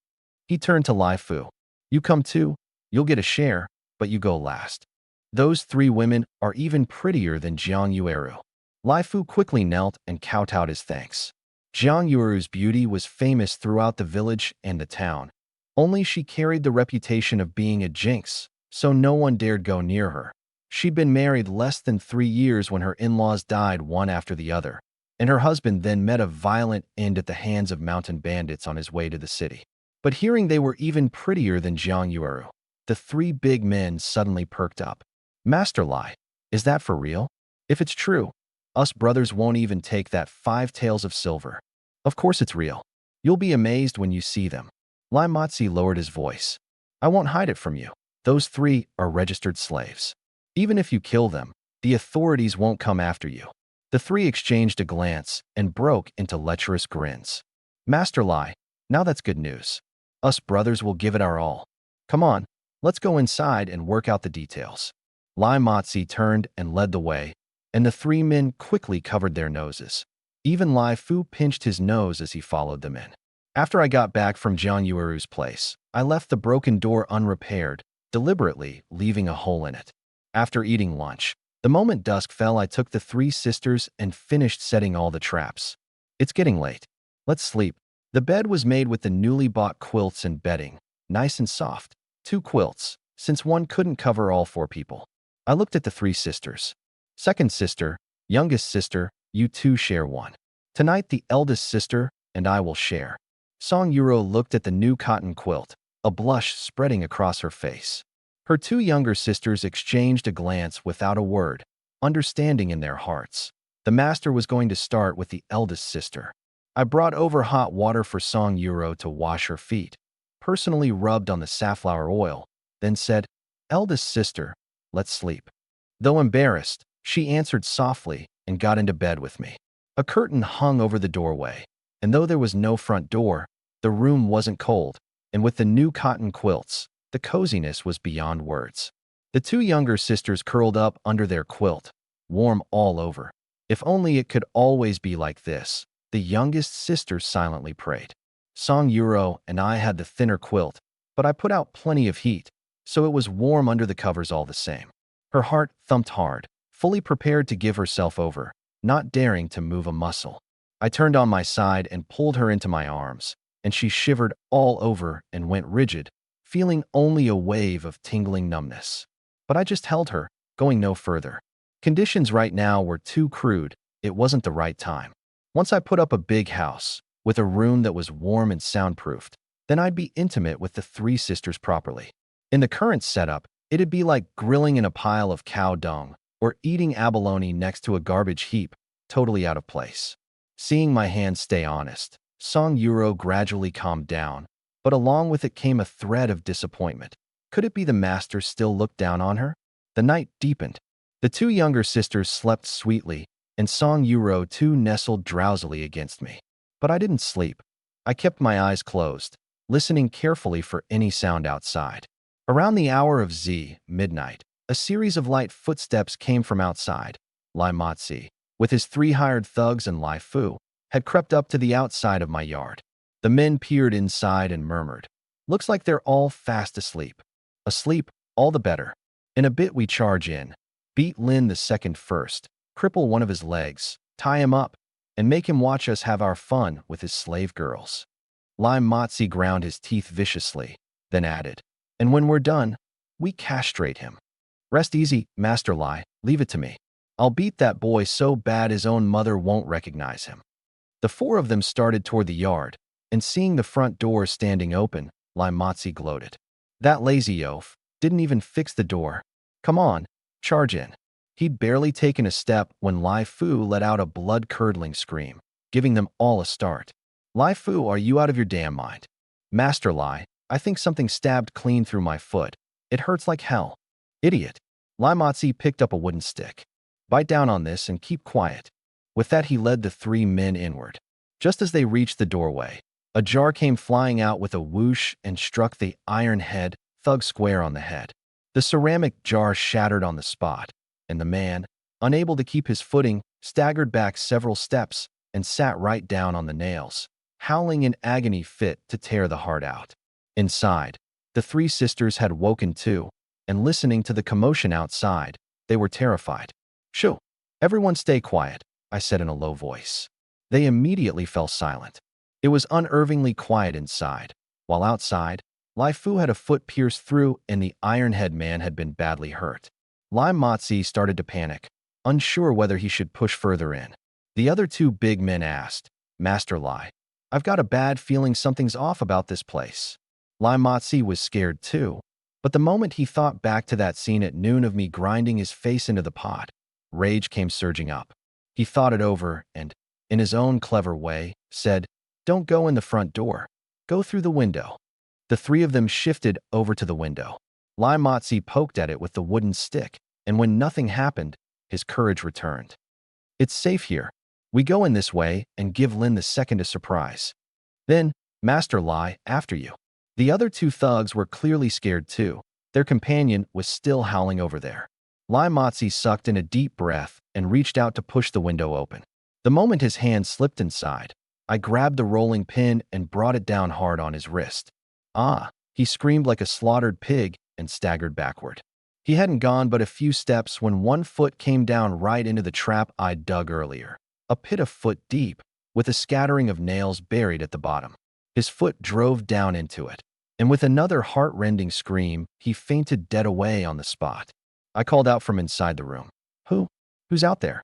He turned to Lai Fu. You come too, you'll get a share, but you go last. Those 3 women are even prettier than Jiang Yueru. Lai Fu quickly knelt and kowtowed his thanks. Jiang Yueru's beauty was famous throughout the village and the town. Only she carried the reputation of being a jinx, so no one dared go near her. She'd been married less than 3 years when her in-laws died one after the other, and her husband then met a violent end at the hands of mountain bandits on his way to the city. But hearing they were even prettier than Jiang Yueru, the 3 big men suddenly perked up. Master Lai, is that for real? If it's true, us brothers won't even take that 5 taels of silver. Of course it's real. You'll be amazed when you see them. Lai Motzi lowered his voice. I won't hide it from you. Those 3 are registered slaves. Even if you kill them, the authorities won't come after you. The 3 exchanged a glance and broke into lecherous grins. Master Lai, now that's good news. Us brothers will give it our all. Come on, let's go inside and work out the details. Lai Motzi turned and led the way, and the 3 men quickly covered their noses. Even Lai Fu pinched his nose as he followed them in. After I got back from Jiang Yueru's place, I left the broken door unrepaired, deliberately leaving a hole in it. After eating lunch, the moment dusk fell, I took the 3 sisters and finished setting all the traps. It's getting late. Let's sleep. The bed was made with the newly bought quilts and bedding, nice and soft. 2 quilts, since one couldn't cover all 4 people. I looked at the 3 sisters. Second sister, youngest sister, you 2 share one. Tonight the eldest sister and I will share. Song Yuro looked at the new cotton quilt, a blush spreading across her face. Her 2 younger sisters exchanged a glance without a word, understanding in their hearts. The master was going to start with the eldest sister. I brought over hot water for Song Yuro to wash her feet, personally rubbed on the safflower oil, then said, Eldest sister, let's sleep. Though embarrassed, she answered softly and got into bed with me. A curtain hung over the doorway, and though there was no front door, the room wasn't cold, and with the new cotton quilts, the coziness was beyond words. The 2 younger sisters curled up under their quilt, warm all over. If only it could always be like this, the youngest sister silently prayed. Song Yuro and I had the thinner quilt, but I put out plenty of heat, so it was warm under the covers all the same. Her heart thumped hard, fully prepared to give herself over, not daring to move a muscle. I turned on my side and pulled her into my arms, and she shivered all over and went rigid, feeling only a wave of tingling numbness. But I just held her, going no further. Conditions right now were too crude, it wasn't the right time. Once I put up a big house, with a room that was warm and soundproofed, then I'd be intimate with the 3 sisters properly. In the current setup, it'd be like grilling in a pile of cow dung, or eating abalone next to a garbage heap, totally out of place. Seeing my hands stay honest, Song Yuro gradually calmed down, but along with it came a thread of disappointment. Could it be the master still looked down on her? The night deepened. The 2 younger sisters slept sweetly, and Song Yuro too nestled drowsily against me. But I didn't sleep. I kept my eyes closed, listening carefully for any sound outside. Around the hour of midnight, a series of light footsteps came from outside. Lai Motzi, with his 3 hired thugs and Lai Fu, had crept up to the outside of my yard. The men peered inside and murmured, Looks like they're all fast asleep. Asleep, all the better. In a bit we charge in, beat Lin the Second first, cripple one of his legs, tie him up, and make him watch us have our fun with his slave girls. Lai Motzi ground his teeth viciously, then added, And when we're done, we castrate him. Rest easy, Master Lai, leave it to me. I'll beat that boy so bad his own mother won't recognize him. The 4 of them started toward the yard, and seeing the front door standing open, Lai Motzi gloated. That lazy oaf didn't even fix the door. Come on, charge in. He'd barely taken a step when Lai Fu let out a blood-curdling scream, giving them all a start. Lai Fu, are you out of your damn mind? Master Lai, I think something stabbed clean through my foot. It hurts like hell. Idiot. Lai Motzi picked up a wooden stick. Bite down on this and keep quiet. With that he led the 3 men inward. Just as they reached the doorway, a jar came flying out with a whoosh and struck the iron head thug square on the head. The ceramic jar shattered on the spot, and the man, unable to keep his footing, staggered back several steps and sat right down on the nails, howling in agony fit to tear the heart out. Inside, the three sisters had woken too, and listening to the commotion outside, they were terrified. "Shoo! Everyone stay quiet," I said in a low voice. They immediately fell silent. It was unnervingly quiet inside, while outside, Lai Fu had a foot pierced through and the iron-head man had been badly hurt. Lai Motzi started to panic, unsure whether he should push further in. The other two big men asked, "Master Lai, I've got a bad feeling something's off about this place." Lai Motzi was scared too, but the moment he thought back to that scene at noon of me grinding his face into the pot, rage came surging up. He thought it over and, in his own clever way, said, "Don't go in the front door. Go through the window." The three of them shifted over to the window. Lai Motzi poked at it with the wooden stick, and when nothing happened, his courage returned. "It's safe here. We go in this way and give Lin the second a surprise. Then, Master Lai, after you." The other two thugs were clearly scared too. Their companion was still howling over there. Lai Motzi sucked in a deep breath and reached out to push the window open. The moment his hand slipped inside, I grabbed the rolling pin and brought it down hard on his wrist. "Ah!" He screamed like a slaughtered pig and staggered backward. He hadn't gone but a few steps when one foot came down right into the trap I'd dug earlier, a pit a foot deep, with a scattering of nails buried at the bottom. His foot drove down into it, and with another heart-rending scream, he fainted dead away on the spot. I called out from inside the room, Who's out there?"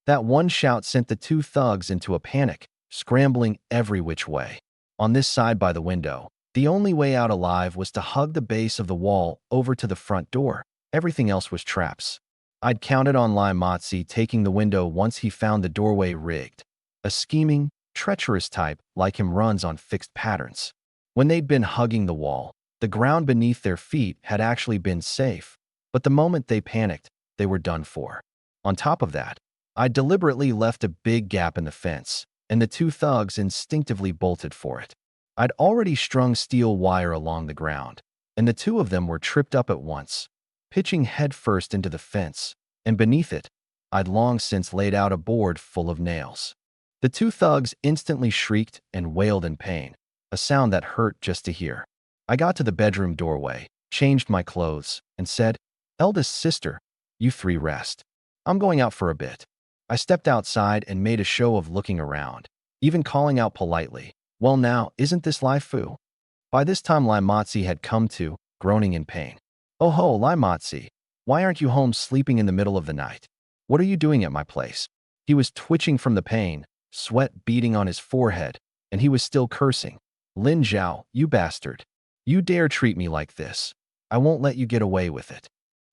That one shout sent the two thugs into a panic, scrambling every which way. On this side by the window, the only way out alive was to hug the base of the wall over to the front door. Everything else was traps. I'd counted on Lai Motzi taking the window once he found the doorway rigged. A scheming, treacherous type like him runs on fixed patterns. When they'd been hugging the wall, the ground beneath their feet had actually been safe, but the moment they panicked, they were done for. On top of that, I deliberately left a big gap in the fence, and the two thugs instinctively bolted for it. I'd already strung steel wire along the ground, and the two of them were tripped up at once, pitching headfirst into the fence, and beneath it, I'd long since laid out a board full of nails. The two thugs instantly shrieked and wailed in pain, a sound that hurt just to hear. I got to the bedroom doorway, changed my clothes, and said, "Eldest sister, you three rest. I'm going out for a bit." I stepped outside and made a show of looking around, even calling out politely, "Well now, isn't this Lai Fu?" By this time Lai Motzi had come to, groaning in pain. "Oh ho, Lai Motzi, why aren't you home sleeping in the middle of the night? What are you doing at my place?" He was twitching from the pain, sweat beading on his forehead, and he was still cursing. "Lin Zhao, you bastard. You dare treat me like this. I won't let you get away with it."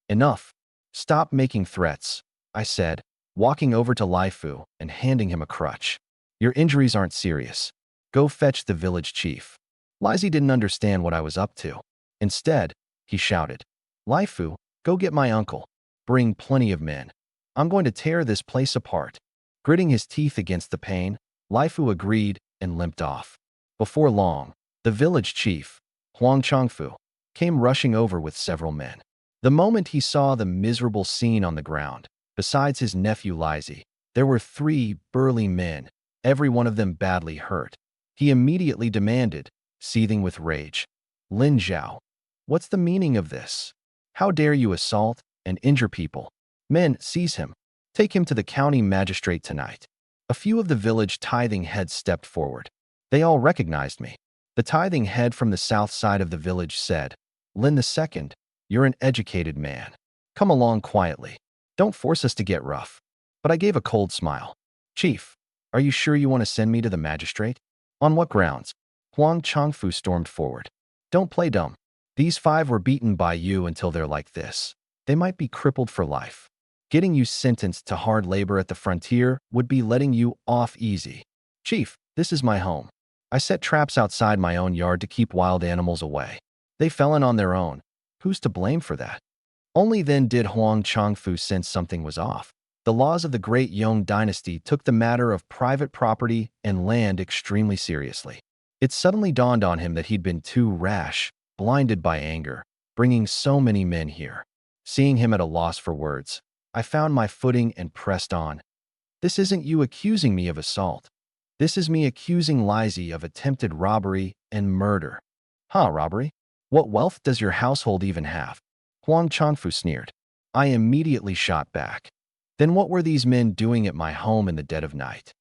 "Enough. Stop making threats," I said, walking over to Lai Fu and handing him a crutch. "Your injuries aren't serious. Go fetch the village chief." Lizzie didn't understand what I was up to. Instead, he shouted, "Lai Fu, go get my uncle. Bring plenty of men. I'm going to tear this place apart." Gritting his teeth against the pain, Lai Fu agreed and limped off. Before long, the village chief, Huang Changfu, came rushing over with several men. The moment he saw the miserable scene on the ground, besides his nephew Lizzie, there were 3 burly men, every one of them badly hurt. He immediately demanded, seething with rage, "Lin Zhao, what's the meaning of this? How dare you assault and injure people? Men, seize him. Take him to the county magistrate tonight." A few of the village tithing heads stepped forward. They all recognized me. The tithing head from the south side of the village said, "Lin II, you're an educated man. Come along quietly. Don't force us to get rough." But I gave a cold smile. "Chief, are you sure you want to send me to the magistrate?" "On what grounds?" Huang Changfu stormed forward. "Don't play dumb. These 5 were beaten by you until they're like this. They might be crippled for life. Getting you sentenced to hard labor at the frontier would be letting you off easy. Chief, this is my home. I set traps outside my own yard to keep wild animals away. They fell in on their own. Who's to blame for that?" Only then did Huang Changfu sense something was off. The laws of the Great Yong dynasty took the matter of private property and land extremely seriously. It suddenly dawned on him that he'd been too rash, blinded by anger, bringing so many men here. Seeing him at a loss for words, I found my footing and pressed on. This isn't you accusing me of assault. This is me accusing Lizzie of attempted robbery and murder. Huh, robbery? What wealth does your household even have? Huang Changfu sneered. I immediately shot back. Then what were these men doing at my home in the dead of night?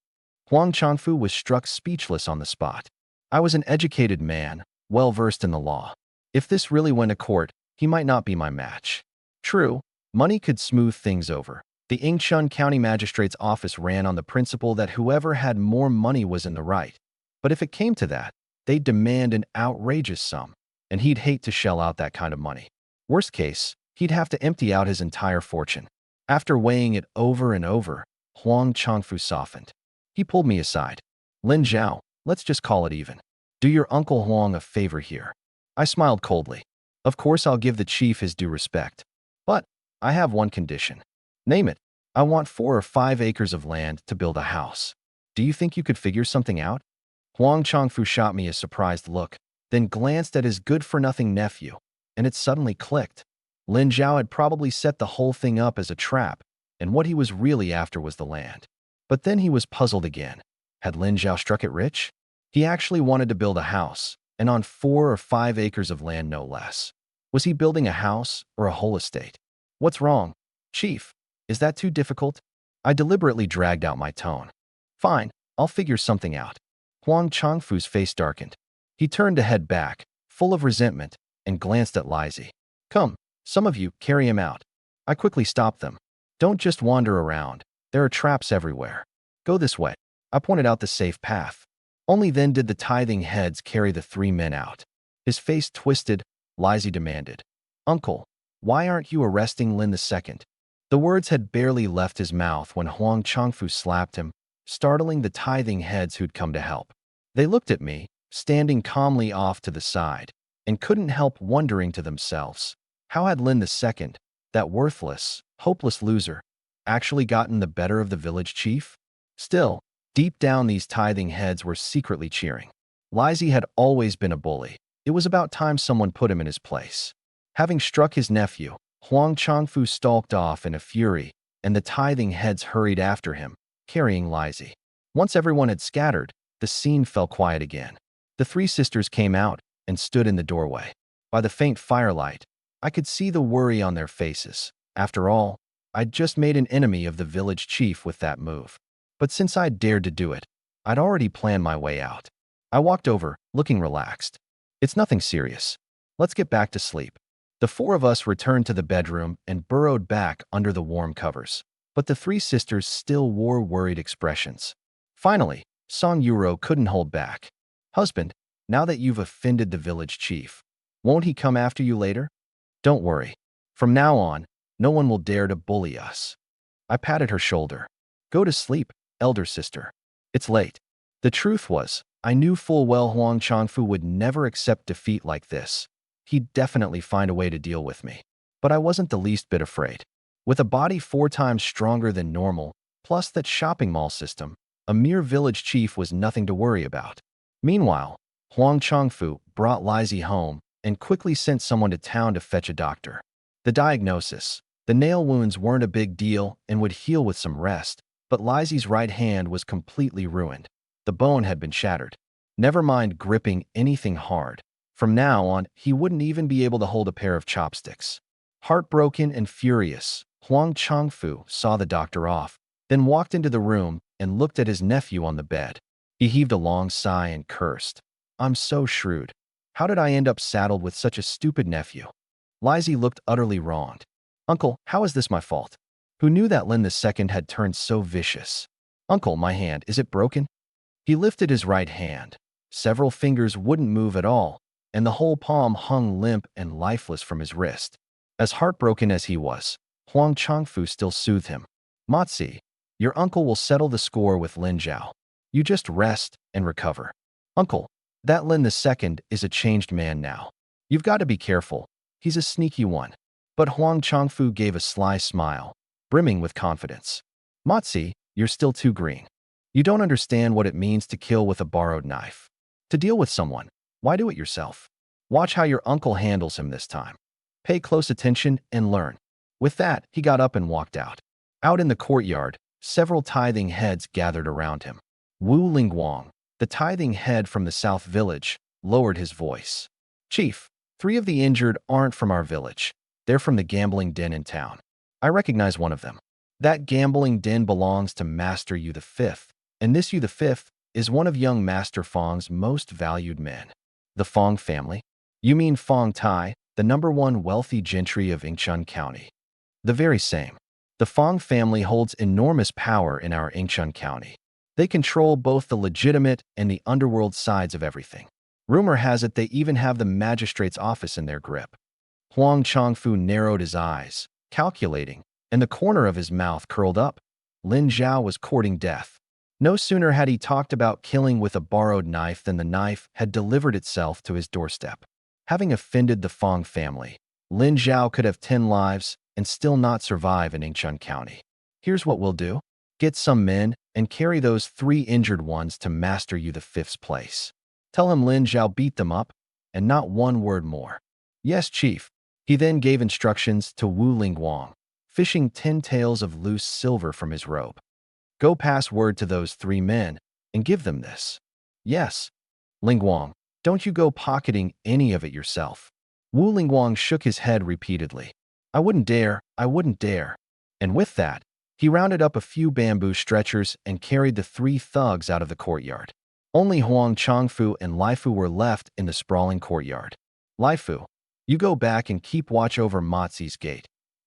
Huang Changfu was struck speechless on the spot. I was an educated man, well-versed in the law. If this really went to court, he might not be my match. True, money could smooth things over. The Yingchun County Magistrate's office ran on the principle that whoever had more money was in the right. But if it came to that, they'd demand an outrageous sum, and he'd hate to shell out that kind of money. Worst case, he'd have to empty out his entire fortune. After weighing it over and over, Huang Changfu softened. He pulled me aside. Lin Zhao, let's just call it even. Do your Uncle Huang a favor here. I smiled coldly. Of course I'll give the chief his due respect. But I have one condition. Name it. I want 4 or 5 acres of land to build a house. Do you think you could figure something out? Huang Changfu shot me a surprised look, then glanced at his good-for-nothing nephew, and it suddenly clicked. Lin Zhao had probably set the whole thing up as a trap, and what he was really after was the land. But then he was puzzled again. Had Lin Zhao struck it rich? He actually wanted to build a house, and on 4 or 5 acres of land no less. Was he building a house or a whole estate? What's wrong? Chief, is that too difficult? I deliberately dragged out my tone. Fine, I'll figure something out. Huang Changfu's face darkened. He turned to head back, full of resentment, and glanced at Lizzie. Come, some of you, carry him out. I quickly stopped them. Don't just wander around. There are traps everywhere. Go this way. I pointed out the safe path. Only then did the tithing heads carry the 3 men out. His face twisted, Lizzie demanded. Uncle, why aren't you arresting Lin II? The words had barely left his mouth when Huang Changfu slapped him, startling the tithing heads who'd come to help. They looked at me, standing calmly off to the side, and couldn't help wondering to themselves, how had Lin II, that worthless, hopeless loser, actually gotten the better of the village chief? Still, deep down these tithing heads were secretly cheering. Lizzie had always been a bully. It was about time someone put him in his place. Having struck his nephew, Huang Changfu stalked off in a fury, and the tithing heads hurried after him, carrying Lizzie. Once everyone had scattered, the scene fell quiet again. The 3 sisters came out and stood in the doorway. By the faint firelight, I could see the worry on their faces. After all, I'd just made an enemy of the village chief with that move. But since I'd dared to do it, I'd already planned my way out. I walked over, looking relaxed. It's nothing serious. Let's get back to sleep. The 4 of us returned to the bedroom and burrowed back under the warm covers. But the 3 sisters still wore worried expressions. Finally, Song Yuro couldn't hold back. Husband, now that you've offended the village chief, won't he come after you later? Don't worry. From now on, no one will dare to bully us. I patted her shoulder. Go to sleep, elder sister. It's late. The truth was, I knew full well Huang Changfu would never accept defeat like this. He'd definitely find a way to deal with me. But I wasn't the least bit afraid. With a body 4 times stronger than normal, plus that shopping mall system, a mere village chief was nothing to worry about. Meanwhile, Huang Changfu brought Lizzie home and quickly sent someone to town to fetch a doctor. The diagnosis: the nail wounds weren't a big deal and would heal with some rest, but Lizzie's right hand was completely ruined. The bone had been shattered. Never mind gripping anything hard. From now on, he wouldn't even be able to hold a pair of chopsticks. Heartbroken and furious, Huang Changfu saw the doctor off, then walked into the room and looked at his nephew on the bed. He heaved a long sigh and cursed. I'm so shrewd. How did I end up saddled with such a stupid nephew? Lizzie looked utterly wronged. Uncle, how is this my fault? Who knew that Lin II had turned so vicious? Uncle, my hand, is it broken? He lifted his right hand. Several fingers wouldn't move at all, and the whole palm hung limp and lifeless from his wrist. As heartbroken as he was, Huang Changfu still soothed him. Matzi, your uncle will settle the score with Lin Zhao. You just rest and recover. Uncle, that Lin II is a changed man now. You've got to be careful. He's a sneaky one. But Huang Changfu gave a sly smile, brimming with confidence. Motzi, you're still too green. You don't understand what it means to kill with a borrowed knife. To deal with someone, why do it yourself? Watch how your uncle handles him this time. Pay close attention and learn. With that, he got up and walked out. Out in the courtyard, several tithing heads gathered around him. Wu Lingguang, the tithing head from the South Village, lowered his voice. Chief, 3 of the injured aren't from our village. They're from the gambling den in town. I recognize one of them. That gambling den belongs to Master Yu the Fifth, and this Yu the Fifth is one of young Master Fong's most valued men. The Fong family? You mean Fong Tai, the #1 wealthy gentry of Yingchun County? The very same. The Fong family holds enormous power in our Yingchun County. They control both the legitimate and the underworld sides of everything. Rumor has it they even have the magistrate's office in their grip. Huang Chongfu narrowed his eyes, calculating, and the corner of his mouth curled up. Lin Zhao was courting death. No sooner had he talked about killing with a borrowed knife than the knife had delivered itself to his doorstep. Having offended the Fong family, Lin Zhao could have 10 lives and still not survive in Yingchun County. Here's what we'll do. Get some men and carry those 3 injured ones to Master Yu the Fifth's place. Tell him Lin Zhao beat them up, and not one word more. Yes, Chief. He then gave instructions to Wu Lingguang, fishing 10 taels of loose silver from his robe. Go pass word to those 3 men and give them this. Yes. Lingguang, don't you go pocketing any of it yourself. Wu Lingguang shook his head repeatedly. I wouldn't dare, I wouldn't dare. And with that, he rounded up a few bamboo stretchers and carried the 3 thugs out of the courtyard. Only Huang Chongfu and Laifu were left in the sprawling courtyard. Laifu, you go back and keep watch over Motzi's gate.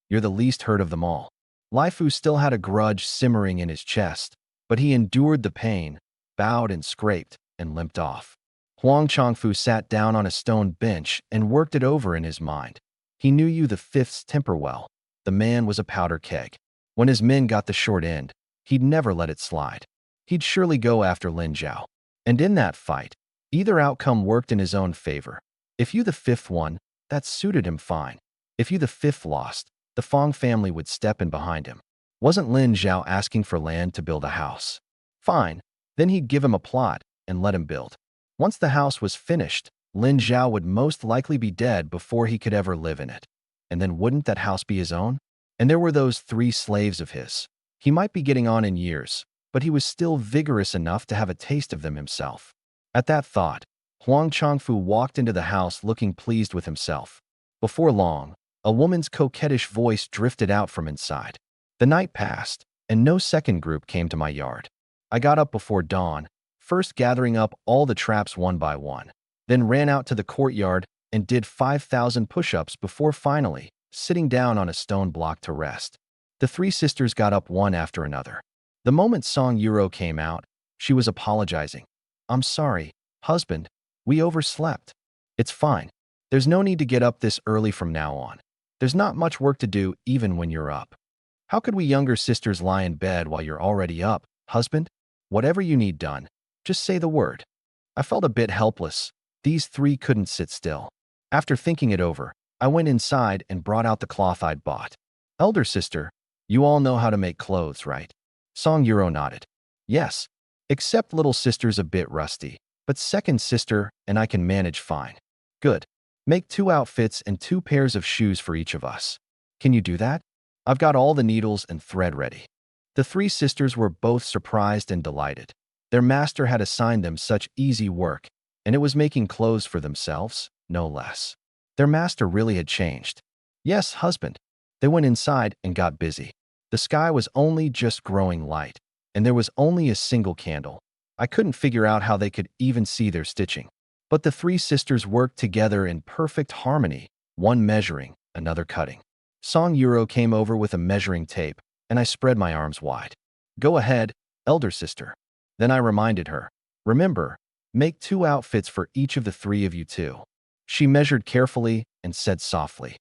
You're the least hurt of them all. Laifu still had a grudge simmering in his chest, but he endured the pain, bowed and scraped, and limped off. Huang Chongfu sat down on a stone bench and worked it over in his mind. He knew Yu the Fifth's temper well. The man was a powder keg. When his men got the short end, he'd never let it slide. He'd surely go after Lin Zhao. And in that fight, either outcome worked in his own favor. If Yu the Fifth won, that suited him fine. If Yu the Fifth lost, the Fong family would step in behind him. Wasn't Lin Zhao asking for land to build a house? Fine, then he'd give him a plot and let him build. Once the house was finished, Lin Zhao would most likely be dead before he could ever live in it. And then wouldn't that house be his own? And there were those 3 slaves of his. He might be getting on in years, but he was still vigorous enough to have a taste of them himself. At that thought, Huang Chongfu walked into the house looking pleased with himself. Before long, a woman's coquettish voice drifted out from inside. The night passed, and no second group came to my yard. I got up before dawn, first gathering up all the traps one by one, then ran out to the courtyard and did 5,000 push-ups before finally sitting down on a stone block to rest. The 3 sisters got up one after another. The moment Song Yuro came out, she was apologizing. I'm sorry, husband, we overslept. It's fine. There's no need to get up this early from now on. There's not much work to do even when you're up. How could we younger sisters lie in bed while you're already up, husband? Whatever you need done, just say the word. I felt a bit helpless. These 3 couldn't sit still. After thinking it over, I went inside and brought out the cloth I'd bought. Elder sister, you all know how to make clothes, right? Song Yuro nodded. Yes, except little sister's a bit rusty, but second sister and I can manage fine. Good. Make 2 outfits and 2 pairs of shoes for each of us. Can you do that? I've got all the needles and thread ready. The 3 sisters were both surprised and delighted. Their master had assigned them such easy work, and it was making clothes for themselves, no less. Their master really had changed. Yes, husband. They went inside and got busy. The sky was only just growing light, and there was only a single candle. I couldn't figure out how they could even see their stitching. But the 3 sisters worked together in perfect harmony, one measuring, another cutting. Song Yuro came over with a measuring tape, and I spread my arms wide. Go ahead, elder sister. Then I reminded her, remember, make 2 outfits for each of the 3 of you too. She measured carefully and said softly,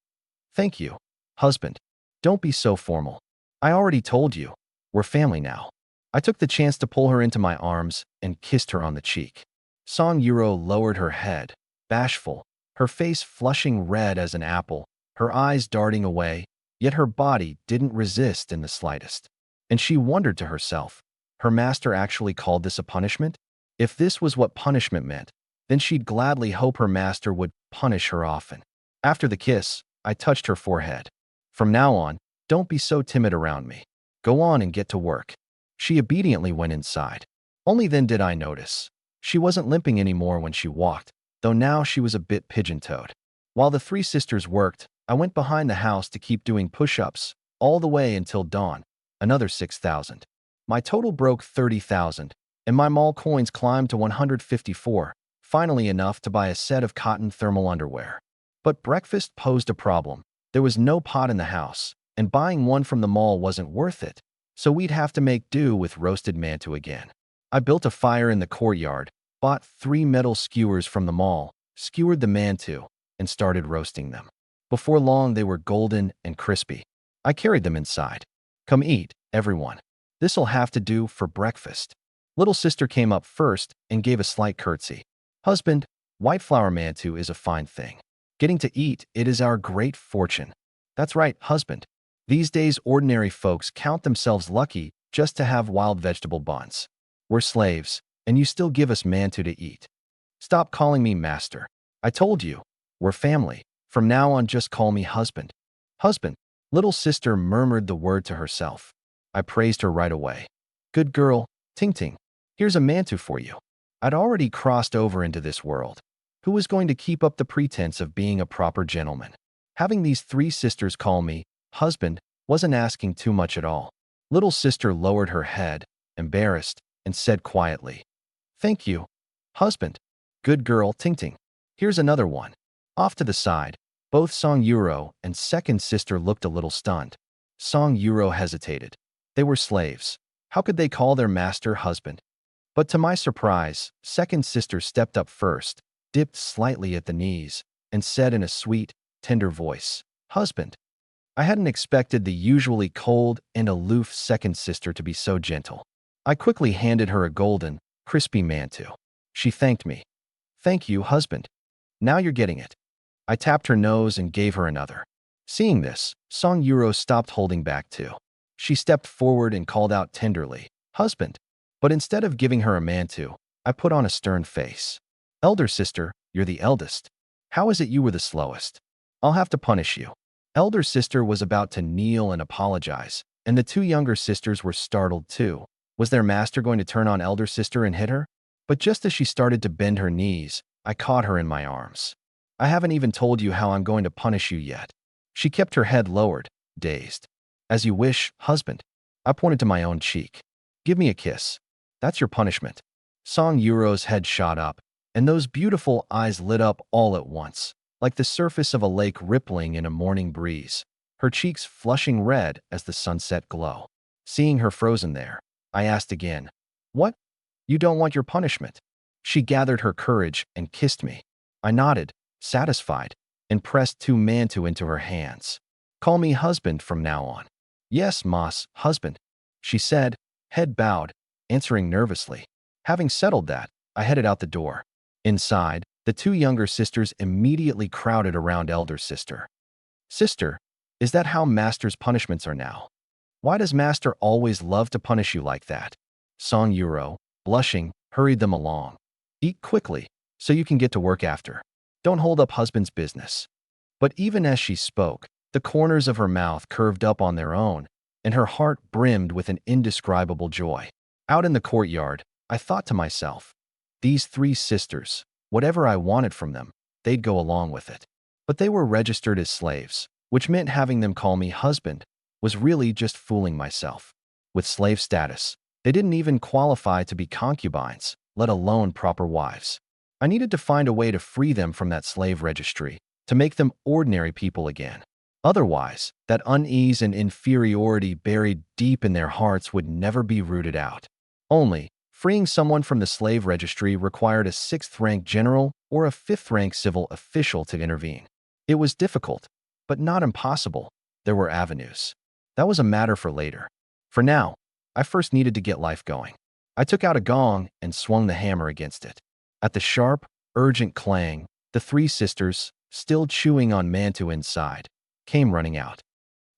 thank you, husband. Don't be so formal. I already told you, we're family now. I took the chance to pull her into my arms and kissed her on the cheek. Song Yuro lowered her head, bashful, her face flushing red as an apple, her eyes darting away, yet her body didn't resist in the slightest. and she wondered to herself, her master actually called this a punishment? If this was what punishment meant, then she'd gladly hope her master would punish her often. After the kiss, I touched her forehead. From now on, don't be so timid around me. Go on and get to work. She obediently went inside. Only then did I notice. She wasn't limping anymore when she walked, though now she was a bit pigeon-toed. While the three sisters worked, I went behind the house to keep doing push-ups, all the way until dawn, another 6,000. My total broke 30,000, and my mall coins climbed to 154, finally enough to buy a set of cotton thermal underwear. But breakfast posed a problem. There was no pot in the house, and buying one from the mall wasn't worth it, so we'd have to make do with roasted mantu again. I built a fire in the courtyard, bought 3 metal skewers from the mall, skewered the mantu, and started roasting them. Before long, they were golden and crispy. I carried them inside. Come eat, everyone. This'll have to do for breakfast. Little sister came up first and gave a slight curtsy. Husband, white flour mantu is a fine thing. Getting to eat it is our great fortune. That's right, husband. These days, ordinary folks count themselves lucky just to have wild vegetable buns. We're slaves, and you still give us mantu to eat. Stop calling me master. I told you, we're family. From now on, just call me husband. Husband, little sister murmured the word to herself. I praised her right away. Good girl, Ting Ting. Here's a mantu for you. I'd already crossed over into this world. Who was going to keep up the pretense of being a proper gentleman? Having these three sisters call me husband wasn't asking too much at all. Little sister lowered her head, embarrassed, and said quietly, Thank you, husband. Good girl, Ting Ting. Here's another one. Off to the side, both Song Yuro and second sister looked a little stunned. Song Yuro hesitated. They were slaves. How could they call their master husband? But to my surprise, second sister stepped up first, dipped slightly at the knees, and said in a sweet, tender voice, Husband. I hadn't expected the usually cold and aloof second sister to be so gentle. I quickly handed her a golden, crispy mantu. She thanked me. Thank you, husband. Now you're getting it. I tapped her nose and gave her another. Seeing this, Song Yuro stopped holding back too. She stepped forward and called out tenderly, Husband. But instead of giving her a mantu, I put on a stern face. Elder sister, you're the eldest. How is it you were the slowest? I'll have to punish you. Elder sister was about to kneel and apologize, and the two younger sisters were startled too. Was their master going to turn on elder sister and hit her? But just as she started to bend her knees, I caught her in my arms. I haven't even told you how I'm going to punish you yet. She kept her head lowered, dazed. As you wish, husband. I pointed to my own cheek. Give me a kiss. That's your punishment. Song Yuro's head shot up, and those beautiful eyes lit up all at once, like the surface of a lake rippling in a morning breeze, her cheeks flushing red as the sunset glow. Seeing her frozen there, I asked again, What? You don't want your punishment? She gathered her courage and kissed me. I nodded, satisfied, and pressed 2 mantu into her hands. Call me husband from now on. Yes, Mas, husband, she said, head bowed, answering nervously. Having settled that, I headed out the door. Inside, the 2 younger sisters immediately crowded around elder sister. Sister, is that how master's punishments are now? Why does master always love to punish you like that? Song Yuro, blushing, hurried them along. Eat quickly, so you can get to work after. Don't hold up husband's business. But even as she spoke, the corners of her mouth curved up on their own, and her heart brimmed with an indescribable joy. Out in the courtyard, I thought to myself, these 3 sisters, whatever I wanted from them, they'd go along with it. But they were registered as slaves, which meant having them call me husband was really just fooling myself. With slave status, they didn't even qualify to be concubines, let alone proper wives. I needed to find a way to free them from that slave registry, to make them ordinary people again. Otherwise, that unease and inferiority buried deep in their hearts would never be rooted out. Only, freeing someone from the slave registry required a 6th-rank general or a 5th-rank civil official to intervene. It was difficult, but not impossible. There were avenues. That was a matter for later. For now, I first needed to get life going. I took out a gong and swung the hammer against it. At the sharp, urgent clang, the 3 sisters, still chewing on mantu inside, came running out.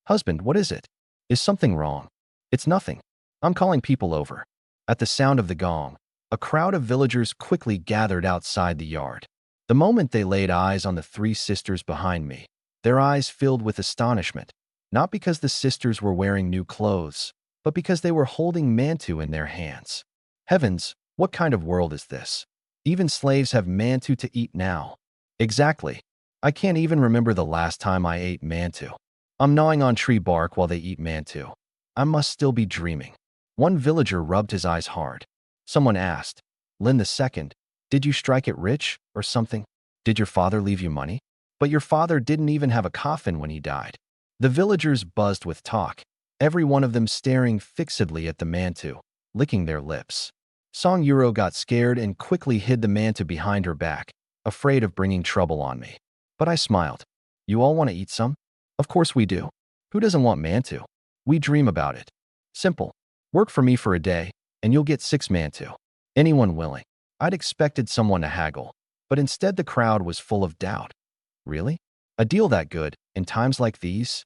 Husband, what is it? Is something wrong? It's nothing. I'm calling people over. At the sound of the gong, a crowd of villagers quickly gathered outside the yard. The moment they laid eyes on the three sisters behind me, their eyes filled with astonishment, not because the sisters were wearing new clothes, but because they were holding mantu in their hands. Heavens, what kind of world is this? Even slaves have mantu to eat now. Exactly. I can't even remember the last time I ate mantu. I'm gnawing on tree bark while they eat mantu. I must still be dreaming. One villager rubbed his eyes hard. Someone asked, Lin the second, did you strike it rich or something? Did your father leave you money? But your father didn't even have a coffin when he died. The villagers buzzed with talk, every one of them staring fixedly at the mantu, licking their lips. Song Yuro got scared and quickly hid the mantu behind her back, afraid of bringing trouble on me. But I smiled. You all want to eat some? Of course we do. Who doesn't want mantu? We dream about it. Simple. Work for me for a day, and you'll get 6 mantu. Anyone willing. I'd expected someone to haggle, but instead the crowd was full of doubt. Really? A deal that good, in times like these?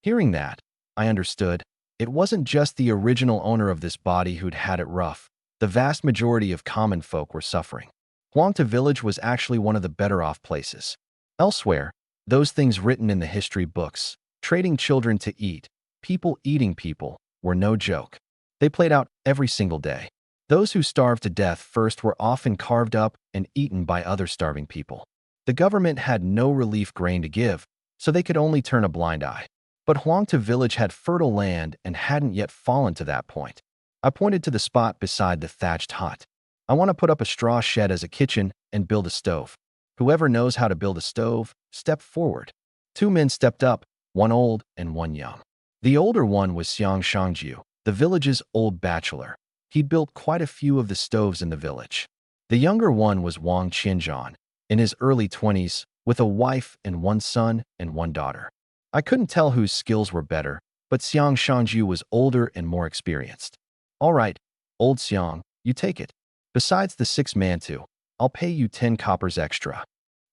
Hearing that, I understood. It wasn't just the original owner of this body who'd had it rough. The vast majority of common folk were suffering. Huangta village was actually one of the better off places. Elsewhere, those things written in the history books, trading children to eat, people eating people, were no joke. They played out every single day. Those who starved to death first were often carved up and eaten by other starving people. The government had no relief grain to give, so they could only turn a blind eye. But Huangta village had fertile land and hadn't yet fallen to that point. I pointed to the spot beside the thatched hut. I want to put up a straw shed as a kitchen and build a stove. Whoever knows how to build a stove, step forward. 2 men stepped up, one old and one young. The older one was Xiang Shangjiu, the village's old bachelor. He'd built quite a few of the stoves in the village. The younger one was Wang Qianzhan, in his early 20s, with a wife and 1 son and 1 daughter. I couldn't tell whose skills were better, but Xiang Shangjiu was older and more experienced. All right, old Xiang, you take it. Besides the 6 mantu, I'll pay you 10 coppers extra.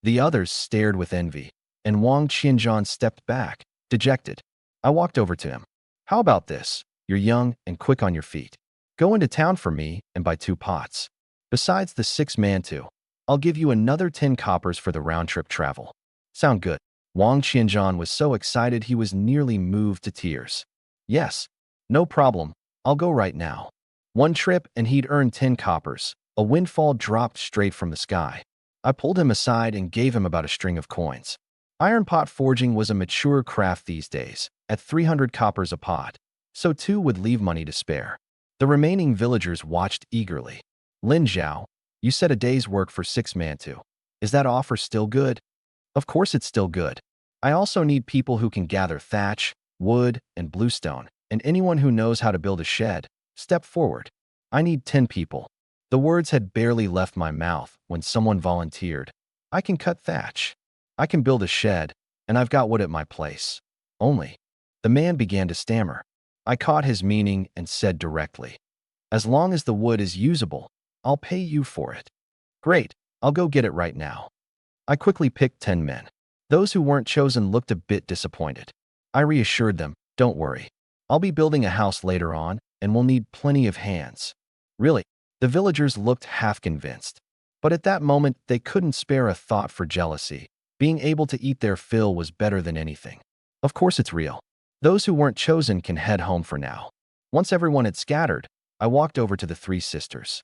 The others stared with envy, and Wang Qianzhan stepped back, dejected. I walked over to him. How about this? You're young and quick on your feet. Go into town for me and buy 2 pots. Besides the 6 mantu, I'll give you another 10 coppers for the round-trip travel. Sound good? Wang Qianzhan was so excited he was nearly moved to tears. Yes, no problem. I'll go right now. 1 trip and he'd earned 10 coppers. A windfall dropped straight from the sky. I pulled him aside and gave him about a string of coins. Iron pot forging was a mature craft these days, at 300 coppers a pot, so 2 would leave money to spare. The remaining villagers watched eagerly. Lin Zhao, you said a day's work for 6 mantu. Is that offer still good? Of course it's still good. I also need people who can gather thatch, wood, and bluestone, and anyone who knows how to build a shed. Step forward. I need 10 people. The words had barely left my mouth when someone volunteered. I can cut thatch. I can build a shed, and I've got wood at my place. Only. The man began to stammer. I caught his meaning and said directly, as long as the wood is usable, I'll pay you for it. Great, I'll go get it right now. I quickly picked 10 men. Those who weren't chosen looked a bit disappointed. I reassured them, don't worry. I'll be building a house later on, and we'll need plenty of hands. Really, the villagers looked half convinced. But at that moment, they couldn't spare a thought for jealousy. Being able to eat their fill was better than anything. Of course it's real. Those who weren't chosen can head home for now. Once everyone had scattered, I walked over to the 3 sisters.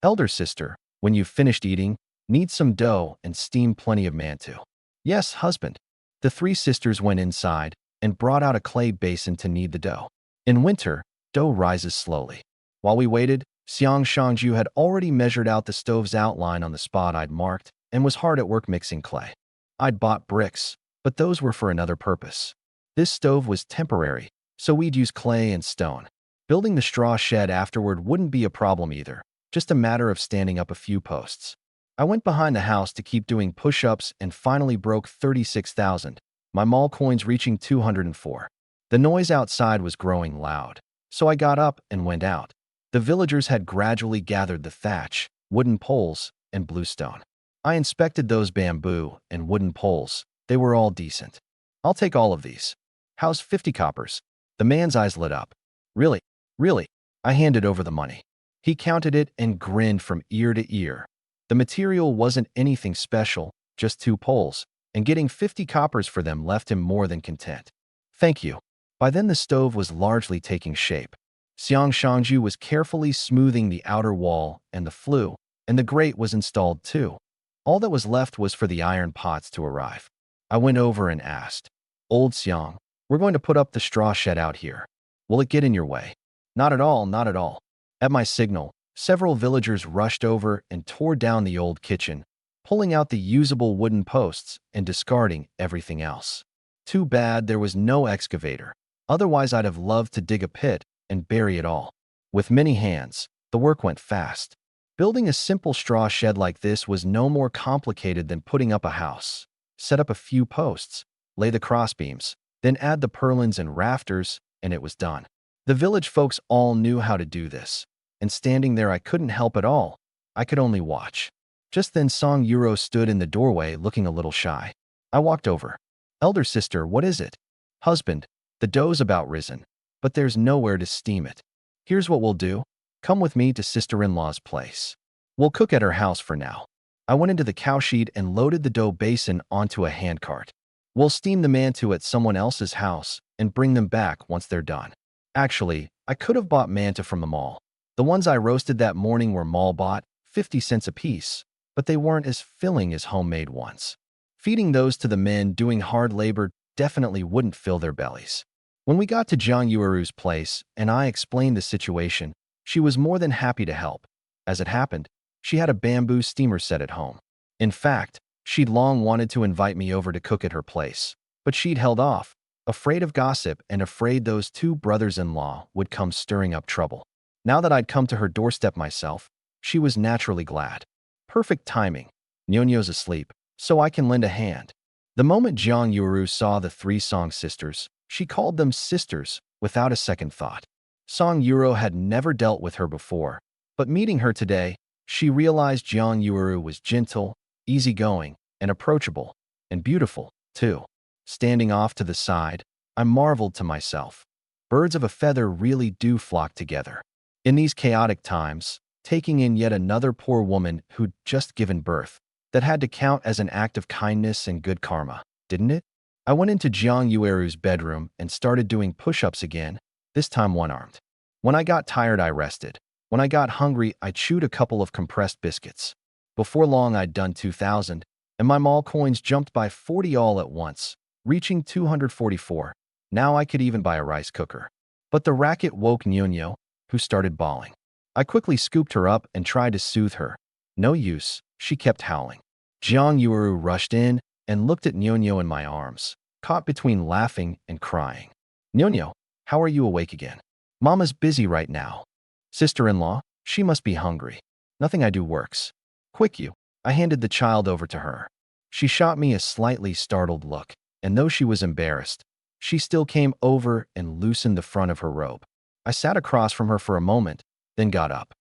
Elder sister, when you've finished eating, knead some dough and steam plenty of mantu. Yes, husband. The 3 sisters went inside and brought out a clay basin to knead the dough. In winter, dough rises slowly. While we waited, Xiang Shangju had already measured out the stove's outline on the spot I'd marked and was hard at work mixing clay. I'd bought bricks, but those were for another purpose. This stove was temporary, so we'd use clay and stone. Building the straw shed afterward wouldn't be a problem either, just a matter of standing up a few posts. I went behind the house to keep doing push-ups and finally broke 36,000, my mall coins reaching 204. The noise outside was growing loud, so I got up and went out. The villagers had gradually gathered the thatch, wooden poles, and bluestone. I inspected those bamboo and wooden poles. They were all decent. I'll take all of these. How's 50 coppers? The man's eyes lit up. Really? Really? I handed over the money. He counted it and grinned from ear to ear. The material wasn't anything special, just 2 poles, and getting 50 coppers for them left him more than content. Thank you. By then the stove was largely taking shape. Xiang Shangju was carefully smoothing the outer wall and the flue, and the grate was installed too. All that was left was for the iron pots to arrive. I went over and asked, Old Xiang, we're going to put up the straw shed out here. Will it get in your way? Not at all, not at all. At my signal, several villagers rushed over and tore down the old kitchen, pulling out the usable wooden posts and discarding everything else. Too bad there was no excavator. Otherwise, I'd have loved to dig a pit and bury it all. With many hands, the work went fast. Building a simple straw shed like this was no more complicated than putting up a house. Set up a few posts, lay the crossbeams, then add the purlins and rafters, and it was done. The village folks all knew how to do this, and standing there I couldn't help at all. I could only watch. Just then Song Yuro stood in the doorway looking a little shy. I walked over. Elder sister, what is it? Husband, the dough's about risen, but there's nowhere to steam it. Here's what we'll do. Come with me to sister-in-law's place. We'll cook at her house for now. I went into the cowshed and loaded the dough basin onto a handcart. We'll steam the mantu at someone else's house and bring them back once they're done. Actually, I could have bought manta from the mall. The ones I roasted that morning were mall-bought, 50 cents apiece, but they weren't as filling as homemade ones. Feeding those to the men doing hard labor definitely wouldn't fill their bellies. When we got to Jiang Yueru's place and I explained the situation, she was more than happy to help. As it happened, she had a bamboo steamer set at home. In fact, she'd long wanted to invite me over to cook at her place, but she'd held off, afraid of gossip and afraid those 2 brothers-in-law would come stirring up trouble. Now that I'd come to her doorstep myself, she was naturally glad. Perfect timing. Nyonyo's asleep, so I can lend a hand. The moment Jiang Yueru saw the 3 Song sisters, she called them sisters without a second thought. Song Yuro had never dealt with her before, but meeting her today, she realized Jiang Yueru was gentle, easygoing, and approachable, and beautiful, too. Standing off to the side, I marveled to myself. Birds of a feather really do flock together. In these chaotic times, taking in yet another poor woman who'd just given birth, that had to count as an act of kindness and good karma, didn't it? I went into Jiang Yueru's bedroom and started doing push-ups again, this time one-armed. When I got tired, I rested. When I got hungry, I chewed a couple of compressed biscuits. Before long, I'd done 2,000, and my mall coins jumped by 40 all at once, reaching 244. Now I could even buy a rice cooker. But the racket woke Nyonyo, who started bawling. I quickly scooped her up and tried to soothe her. No use, she kept howling. Jiang Yueru rushed in and looked at Nyonyo in my arms, caught between laughing and crying. Nyonyo, how are you awake again? Mama's busy right now. Sister-in-law, she must be hungry. Nothing I do works. Quick you. I handed the child over to her. She shot me a slightly startled look, and though she was embarrassed, she still came over and loosened the front of her robe. I sat across from her for a moment, then got up.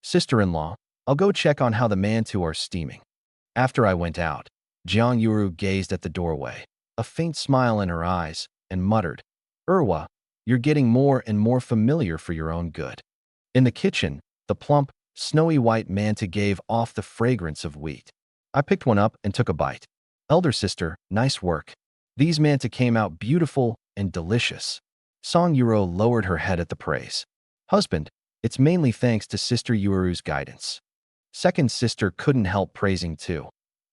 Sister-in-law, I'll go check on how the mantu are steaming. After I went out, Jiang Yueru gazed at the doorway, a faint smile in her eyes, and muttered, Erwa, you're getting more and more familiar for your own good. In the kitchen, the plump, snowy white manta gave off the fragrance of wheat. I picked one up and took a bite. Elder sister, nice work. These manta came out beautiful and delicious. Song Yuro lowered her head at the praise. Husband, it's mainly thanks to Sister Yueru's guidance. Second sister couldn't help praising too.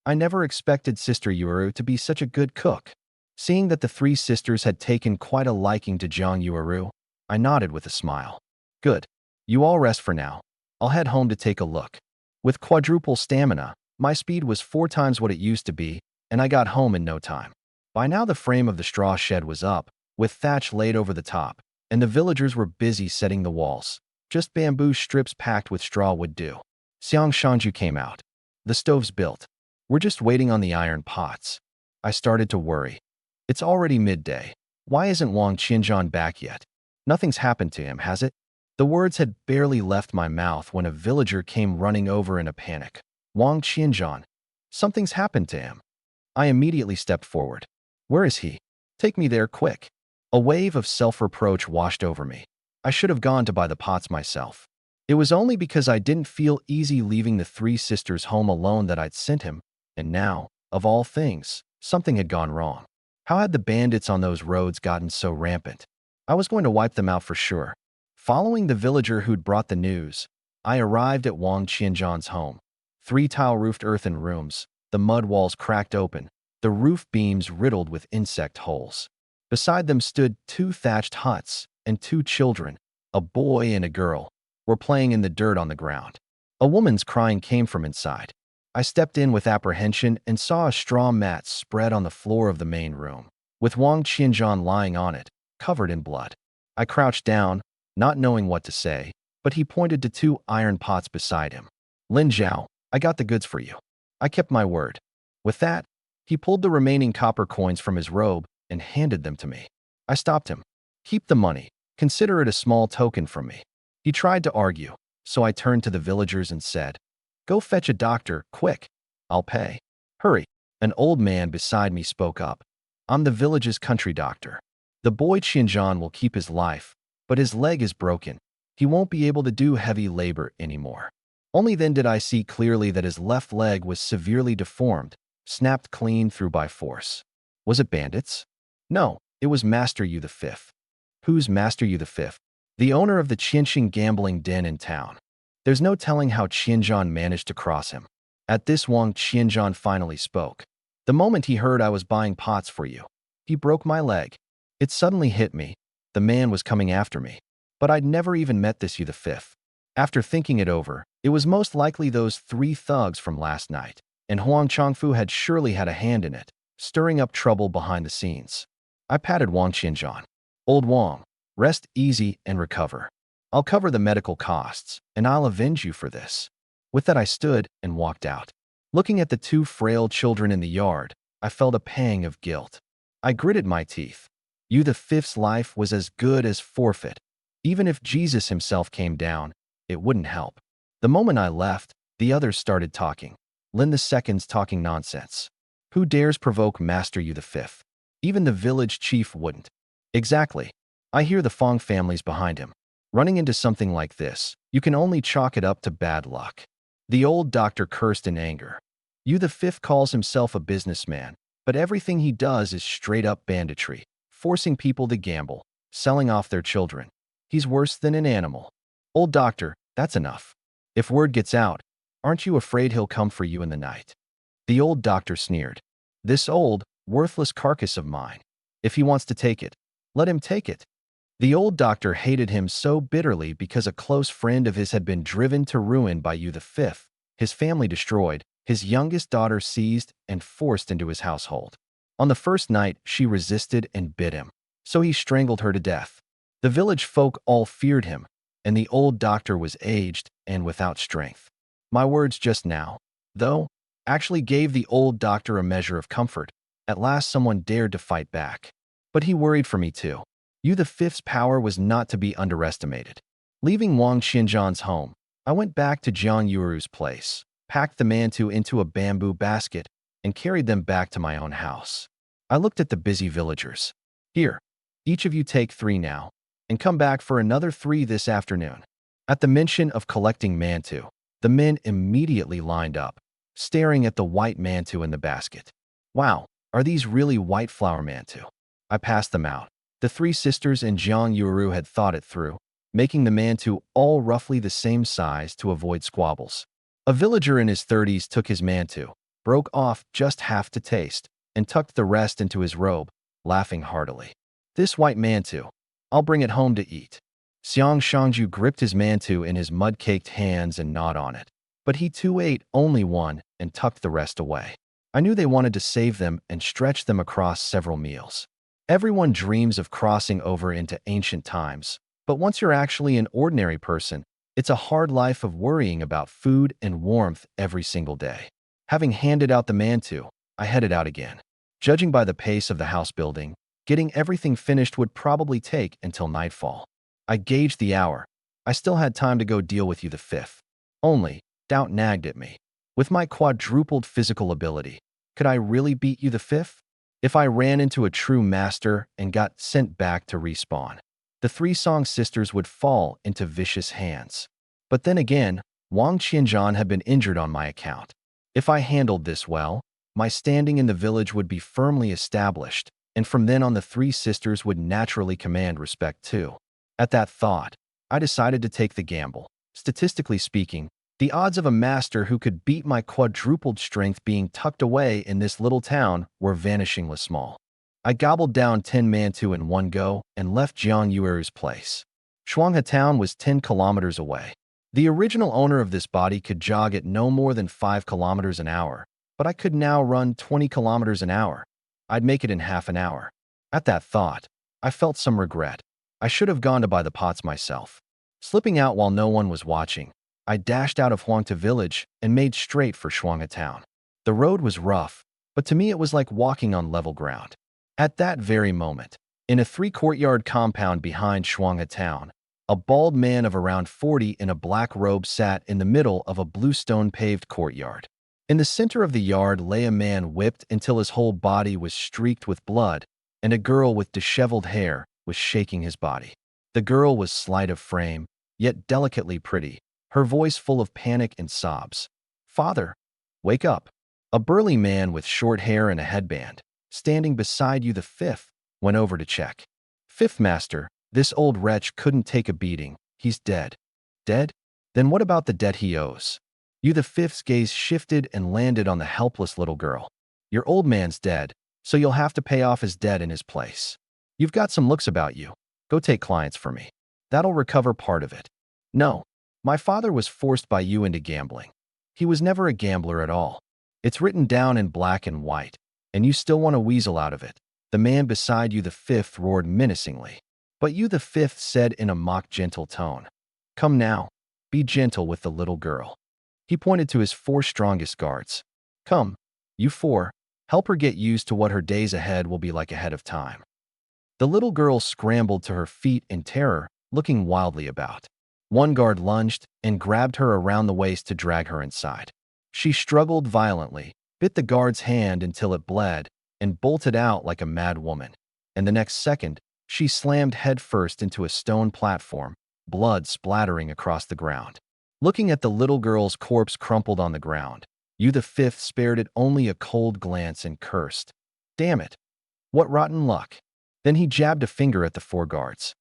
I never expected Sister Yueru to be such a good cook. Seeing that the 3 sisters had taken quite a liking to Jiang Yueru, I nodded with a smile. Good. You all rest for now. I'll head home to take a look. With quadruple stamina, my speed was 4 times what it used to be, and I got home in no time. By now the frame of the straw shed was up, with thatch laid over the top, and the villagers were busy setting the walls. Just bamboo strips packed with straw would do. Xiang Shanju came out. The stove's built. We're just waiting on the iron pots. I started to worry. It's already midday. Why isn't Wang Qianzhan back yet? Nothing's happened to him, has it? The words had barely left my mouth when a villager came running over in a panic. Wang Qianzhan. Something's happened to him. I immediately stepped forward. Where is he? Take me there quick. A wave of self-reproach washed over me. I should have gone to buy the pots myself. It was only because I didn't feel easy leaving the three sisters home alone that I'd sent him, and now, of all things, something had gone wrong. How had the bandits on those roads gotten so rampant? I was going to wipe them out for sure. Following the villager who'd brought the news, I arrived at Wang Qianzhan's home. 3 tile-roofed earthen rooms, the mud walls cracked open, the roof beams riddled with insect holes. Beside them stood 2 thatched huts, and 2 children, a boy and a girl, were playing in the dirt on the ground. A woman's crying came from inside. I stepped in with apprehension and saw a straw mat spread on the floor of the main room, with Wang Qianzhan lying on it, covered in blood. I crouched down, not knowing what to say, but he pointed to 2 iron pots beside him. Lin Zhao, I got the goods for you. I kept my word. With that, he pulled the remaining copper coins from his robe and handed them to me. I stopped him. Keep the money. Consider it a small token from me. He tried to argue, so I turned to the villagers and said, "Go fetch a doctor, quick. I'll pay. Hurry." An old man beside me spoke up. "I'm the village's country doctor. The boy Qianzhan will keep his life, but his leg is broken. He won't be able to do heavy labor anymore." Only then did I see clearly that his left leg was severely deformed, snapped clean through by force. Was it bandits? No, it was Master Yu the Fifth. Who's Master Yu the Fifth? The owner of the Qianxing gambling den in town. There's no telling how Qianzhan managed to cross him. At this, Wang Qianzhan finally spoke. The moment he heard I was buying pots for you, he broke my leg. It suddenly hit me. The man was coming after me. But I'd never even met this Yu the Fifth. After thinking it over, it was most likely those 3 thugs from last night, and Huang Chongfu had surely had a hand in it, stirring up trouble behind the scenes. I patted Wang Qianzhan. "Old Wang, rest easy and recover. I'll cover the medical costs, and I'll avenge you for this." With that, I stood and walked out. Looking at the 2 frail children in the yard, I felt a pang of guilt. I gritted my teeth. Yu the Fifth's life was as good as forfeit. Even if Jesus himself came down, it wouldn't help. The moment I left, the others started talking. Lin the Second's talking nonsense. Who dares provoke Master Yu the Fifth? Even the village chief wouldn't. Exactly. I hear the Fong families behind him. Running into something like this, you can only chalk it up to bad luck. The old doctor cursed in anger. Yu the Fifth calls himself a businessman, but everything he does is straight-up banditry, forcing people to gamble, selling off their children. He's worse than an animal. Old doctor, that's enough. If word gets out, aren't you afraid he'll come for you in the night? The old doctor sneered. This old, worthless carcass of mine. If he wants to take it, let him take it. The old doctor hated him so bitterly because a close friend of his had been driven to ruin by Yu the Fifth, his family destroyed, his youngest daughter seized and forced into his household. On the first night, she resisted and bit him, so he strangled her to death. The village folk all feared him, and the old doctor was aged and without strength. My words just now, though, actually gave the old doctor a measure of comfort. At last someone dared to fight back. But he worried for me too. Yu the Fifth's power was not to be underestimated. Leaving Wang Qianzhan's home, I went back to Jiang Yuru's place, packed the mantu into a bamboo basket, and carried them back to my own house. I looked at the busy villagers. Here, each of you take 3 now, and come back for another 3 this afternoon. At the mention of collecting mantu, the men immediately lined up, staring at the white mantu in the basket. Wow, are these really white flower mantu? I passed them out. The 3 sisters and Jiang Yuru had thought it through, making the mantu all roughly the same size to avoid squabbles. A villager in his 30s took his mantu, broke off just half to taste, and tucked the rest into his robe, laughing heartily. This white mantu, I'll bring it home to eat. Xiang Shangju gripped his mantu in his mud-caked hands and gnawed on it. But he too ate only one and tucked the rest away. I knew they wanted to save them and stretch them across several meals. Everyone dreams of crossing over into ancient times, but once you're actually an ordinary person, it's a hard life of worrying about food and warmth every single day. Having handed out the mantu, I headed out again. Judging by the pace of the house building, getting everything finished would probably take until nightfall. I gauged the hour. I still had time to go deal with Yu the Fifth. Only, doubt nagged at me. With my quadrupled physical ability, could I really beat Yu the Fifth? If I ran into a true master and got sent back to respawn? the three Song sisters would fall into vicious hands. But then again, Wang Qianzhan had been injured on my account. If I handled this well, my standing in the village would be firmly established, and from then on the three sisters would naturally command respect too. At that thought, I decided to take the gamble. Statistically speaking, the odds of a master who could beat my quadrupled strength being tucked away in this little town were vanishingly small. I gobbled down 10 mantu in one go and left Jiang Yueru's place. Shuanghe town was 10 kilometers away. The original owner of this body could jog at no more than 5 kilometers an hour, but I could now run 20 kilometers an hour. I'd make it in half an hour. At that thought, I felt some regret. I should have gone to buy the pots myself. Slipping out while no one was watching, I dashed out of Huangta village and made straight for Shuanghe town. The road was rough, but to me it was like walking on level ground. At that very moment, in a 3-courtyard compound behind Shuanghe town, a bald man of around 40 in a black robe sat in the middle of a blue stone-paved courtyard. In the center of the yard lay a man whipped until his whole body was streaked with blood, and a girl with disheveled hair was shaking his body. The girl was slight of frame, yet delicately pretty, her voice full of panic and sobs. "Father, wake up." A burly man with short hair and a headband, standing beside you the fifth, went over to check. "Fifth master, this old wretch couldn't take a beating. He's dead." "Dead? Then what about the debt he owes?" You the fifth's gaze shifted and landed on the helpless little girl. "Your old man's dead, so you'll have to pay off his debt in his place. You've got some looks about you. Go take clients for me. That'll recover part of it." "No, my father was forced by you into gambling. He was never a gambler at all. It's written down in black and white, and you still want to weasel out of it." The man beside you the fifth roared menacingly. But you the fifth said in a mock gentle tone, "Come now, be gentle with the little girl." He pointed to his 4 strongest guards. "Come, you 4, help her get used to what her days ahead will be like ahead of time." The little girl scrambled to her feet in terror, looking wildly about. One guard lunged and grabbed her around the waist to drag her inside. She struggled violently, bit the guard's hand until it bled, and bolted out like a mad woman. And the next second, she slammed headfirst into a stone platform, blood splattering across the ground. Looking at the little girl's corpse crumpled on the ground, you the fifth spared it only a cold glance and cursed. "Damn it! What rotten luck." Then he jabbed a finger at the 4 guards.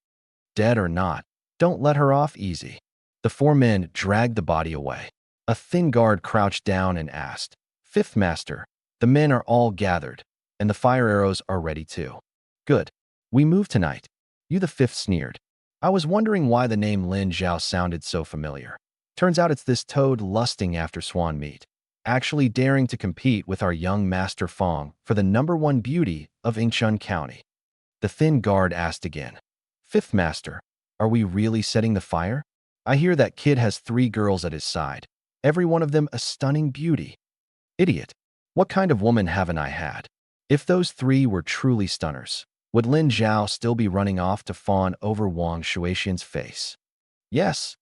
"Dead or not, don't let her off easy." The 4 men dragged the body away. A thin guard crouched down and asked, "Fifth master, the men are all gathered, and the fire arrows are ready too." "Good. We move tonight." You the fifth sneered. "I was wondering why the name Lin Zhao sounded so familiar. Turns out it's this toad lusting after swan meat, actually daring to compete with our young Master Fong for the #1 beauty of Yingchun County." The thin guard asked again, "Fifth master, are we really setting the fire? I hear that kid has 3 girls at his side, every one of them a stunning beauty." "Idiot! What kind of woman haven't I had? If those 3 were truly stunners, would Lin Zhao still be running off to fawn over Wang Shuexian's face?" Yes,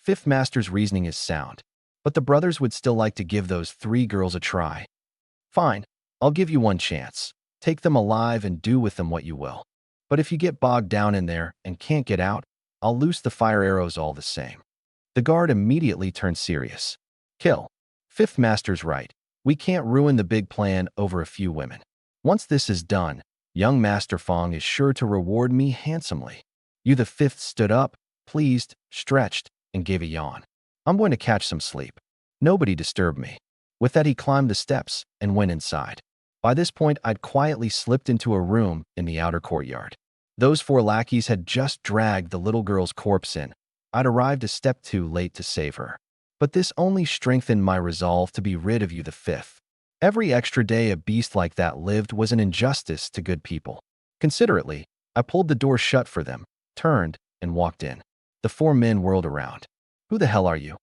Fifth master's reasoning is sound, but the brothers would still like to give those 3 girls a try. "Fine, I'll give you one chance. Take them alive and do with them what you will. But if you get bogged down in there and can't get out, I'll loose the fire arrows all the same." The guard immediately turned serious. "Kill. Fifth master's right. We can't ruin the big plan over a few women. Once this is done, young Master Fong is sure to reward me handsomely." You the fifth stood up, pleased, stretched, and gave a yawn. "I'm going to catch some sleep. Nobody disturb me." With that, he climbed the steps and went inside. By this point, I'd quietly slipped into a room in the outer courtyard. Those 4 lackeys had just dragged the little girl's corpse in. I'd arrived a step too late to save her. But this only strengthened my resolve to be rid of you the fifth. Every extra day a beast like that lived was an injustice to good people. Considerately, I pulled the door shut for them, turned, and walked in. The 4 men whirled around. "Who the hell are you?"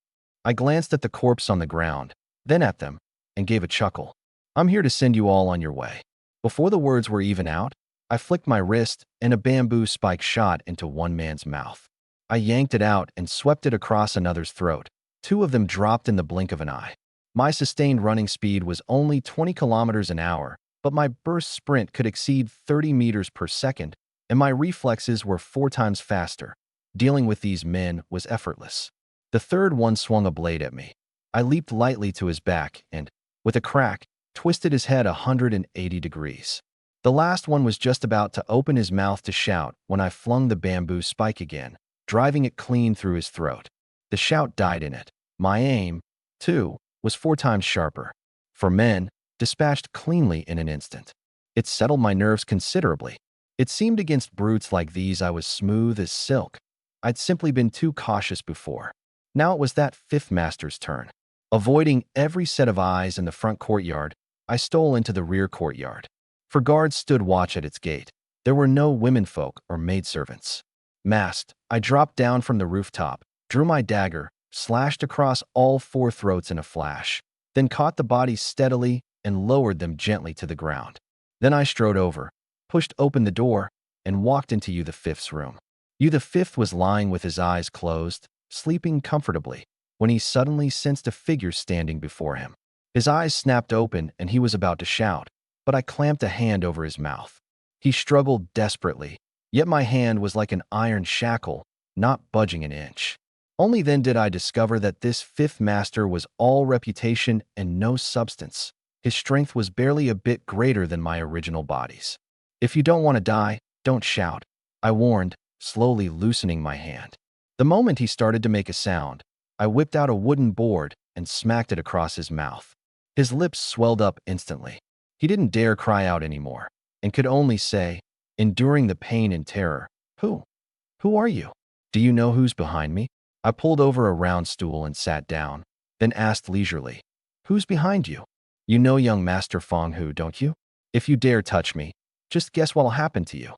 I glanced at the corpse on the ground, then at them, and gave a chuckle. "I'm here to send you all on your way." Before the words were even out, I flicked my wrist and a bamboo spike shot into one man's mouth. I yanked it out and swept it across another's throat. 2 of them dropped in the blink of an eye. My sustained running speed was only 20 kilometers an hour, but my burst sprint could exceed 30 meters per second, and my reflexes were 4 times faster. Dealing with these men was effortless. The third one swung a blade at me. I leaped lightly to his back and, with a crack, twisted his head 180 degrees. The last one was just about to open his mouth to shout when I flung the bamboo spike again, driving it clean through his throat. The shout died in it. My aim, too, was 4 times sharper. For men, dispatched cleanly in an instant. It settled my nerves considerably. It seemed against brutes like these I was smooth as silk. I'd simply been too cautious before. Now it was that fifth master's turn. Avoiding every set of eyes in the front courtyard, I stole into the rear courtyard. For guards stood watch at its gate. There were no womenfolk or maidservants. Masked, I dropped down from the rooftop, drew my dagger, slashed across all 4 throats in a flash, then caught the bodies steadily and lowered them gently to the ground. Then I strode over, pushed open the door, and walked into Yu the Fifth's room. Yu the Fifth was lying with his eyes closed, sleeping comfortably, when he suddenly sensed a figure standing before him. His eyes snapped open and he was about to shout, but I clamped a hand over his mouth. He struggled desperately, yet my hand was like an iron shackle, not budging an inch. Only then did I discover that this fifth master was all reputation and no substance. His strength was barely a bit greater than my original body's. "If you don't want to die, don't shout," I warned, slowly loosening my hand. The moment he started to make a sound, I whipped out a wooden board and smacked it across his mouth. His lips swelled up instantly. He didn't dare cry out anymore, and could only say, enduring the pain and terror, Who are you? Do you know who's behind me?" I pulled over a round stool and sat down, then asked leisurely, "Who's behind you? You know young Master Fong Hu, don't you? If you dare touch me, just guess what'll happen to you."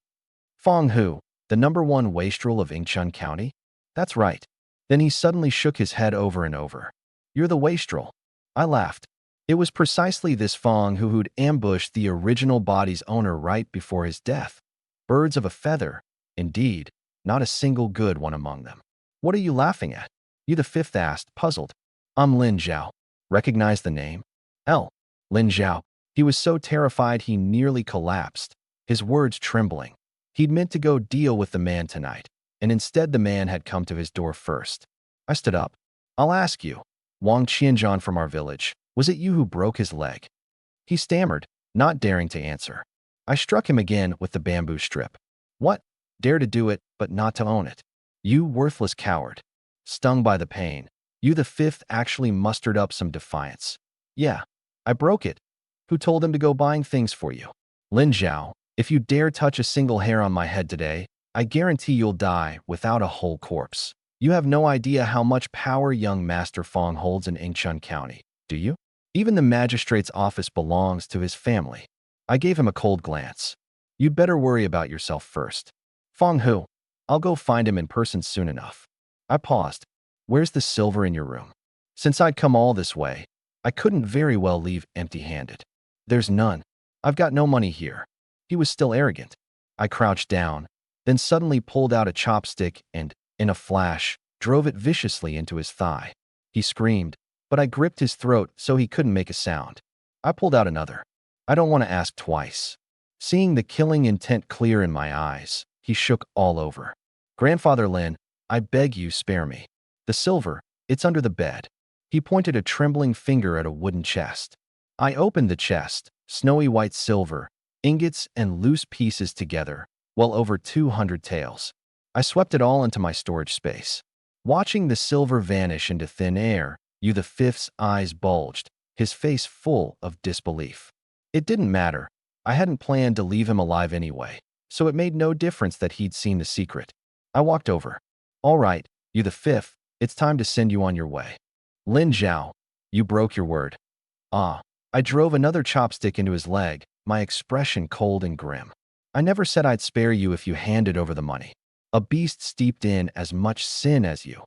"Fong Hu, the #1 wastrel of Ingchun County?" "That's right." Then he suddenly shook his head over and over. "You're the wastrel." I laughed. It was precisely this Fong who'd ambushed the original body's owner right before his death. Birds of a feather, indeed, not a single good one among them. "What are you laughing at?" Yu the Fifth asked, puzzled. "I'm Lin Zhao." Recognize the name? Lin Zhao. He was so terrified he nearly collapsed, his words trembling. He'd meant to go deal with the man tonight, and instead the man had come to his door first. I stood up. "I'll ask you, Wang Qianzhan from our village, was it you who broke his leg?" He stammered, not daring to answer. I struck him again with the bamboo strip. "What? Dare to do it, but not to own it? You worthless coward." Stung by the pain, Yu the Fifth actually mustered up some defiance. "Yeah, I broke it. Who told him to go buying things for you?" "Lin Zhao, if you dare touch a single hair on my head today, I guarantee you'll die without a whole corpse. You have no idea how much power young Master Fong holds in Ingchun County, do you? Even the magistrate's office belongs to his family." I gave him a cold glance. "You'd better worry about yourself first. Fong Hu, I'll go find him in person soon enough." I paused. "Where's the silver in your room?" Since I'd come all this way, I couldn't very well leave empty-handed. "There's none. I've got no money here." He was still arrogant. I crouched down, then suddenly pulled out a chopstick and, in a flash, drove it viciously into his thigh. He screamed, but I gripped his throat so he couldn't make a sound. I pulled out another. I don't want to ask twice. Seeing the killing intent clear in my eyes, he shook all over. "Grandfather Lin, I beg you spare me. The silver, it's under the bed." He pointed a trembling finger at a wooden chest. I opened the chest, snowy white silver, ingots and loose pieces together, well over 200 taels. I swept it all into my storage space. Watching the silver vanish into thin air, Yu the Fifth's eyes bulged, his face full of disbelief. It didn't matter. I hadn't planned to leave him alive anyway, so it made no difference that he'd seen the secret. I walked over. "All right, Yu the Fifth, it's time to send you on your way." "Lin Zhao, you broke your word." "Ah." I drove another chopstick into his leg, my expression cold and grim. "I never said I'd spare you if you handed over the money. A beast steeped in as much sin as you.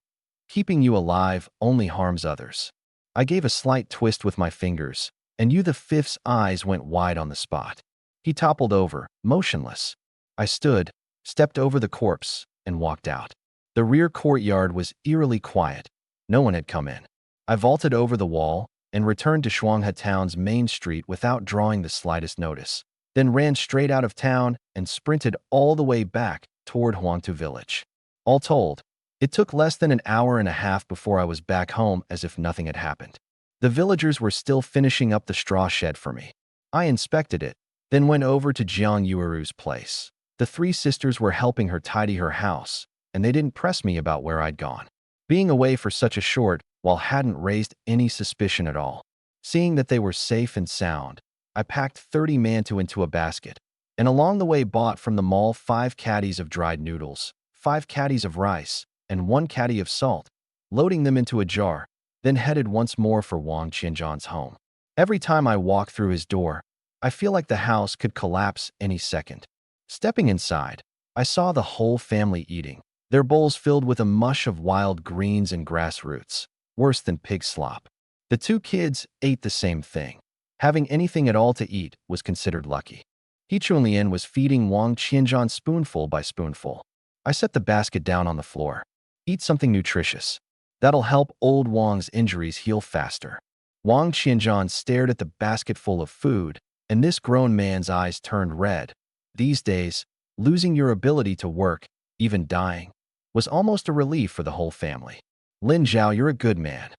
Keeping you alive only harms others." I gave a slight twist with my fingers, and Yu the Fifth's eyes went wide on the spot. He toppled over, motionless. I stood, stepped over the corpse, and walked out. The rear courtyard was eerily quiet. No one had come in. I vaulted over the wall and returned to Shuanghe Town's main street without drawing the slightest notice. then ran straight out of town and sprinted all the way back toward Huangtu village. All told, it took less than an hour and a half before I was back home as if nothing had happened. The villagers were still finishing up the straw shed for me. I inspected it, then went over to Jiang Yueru's place. The three sisters were helping her tidy her house, and they didn't press me about where I'd gone. Being away for such a short while hadn't raised any suspicion at all. Seeing that they were safe and sound, I packed 30 mantu into a basket, and along the way bought from the mall 5 caddies of dried noodles, 5 caddies of rice, and 1 caddy of salt, loading them into a jar, then headed once more for Wang Qianzhan's home. Every time I walk through his door, I feel like the house could collapse any second. Stepping inside, I saw the whole family eating, their bowls filled with a mush of wild greens and grass roots, worse than pig slop. The 2 kids ate the same thing. Having anything at all to eat was considered lucky. He Chunlian was feeding Wang Qianzhan spoonful by spoonful. I set the basket down on the floor. Eat something nutritious. That'll help old Wang's injuries heal faster. Wang Qianzhan stared at the basket full of food, and this grown man's eyes turned red. These days, losing your ability to work, even dying, was almost a relief for the whole family. Lin Zhao, you're a good man.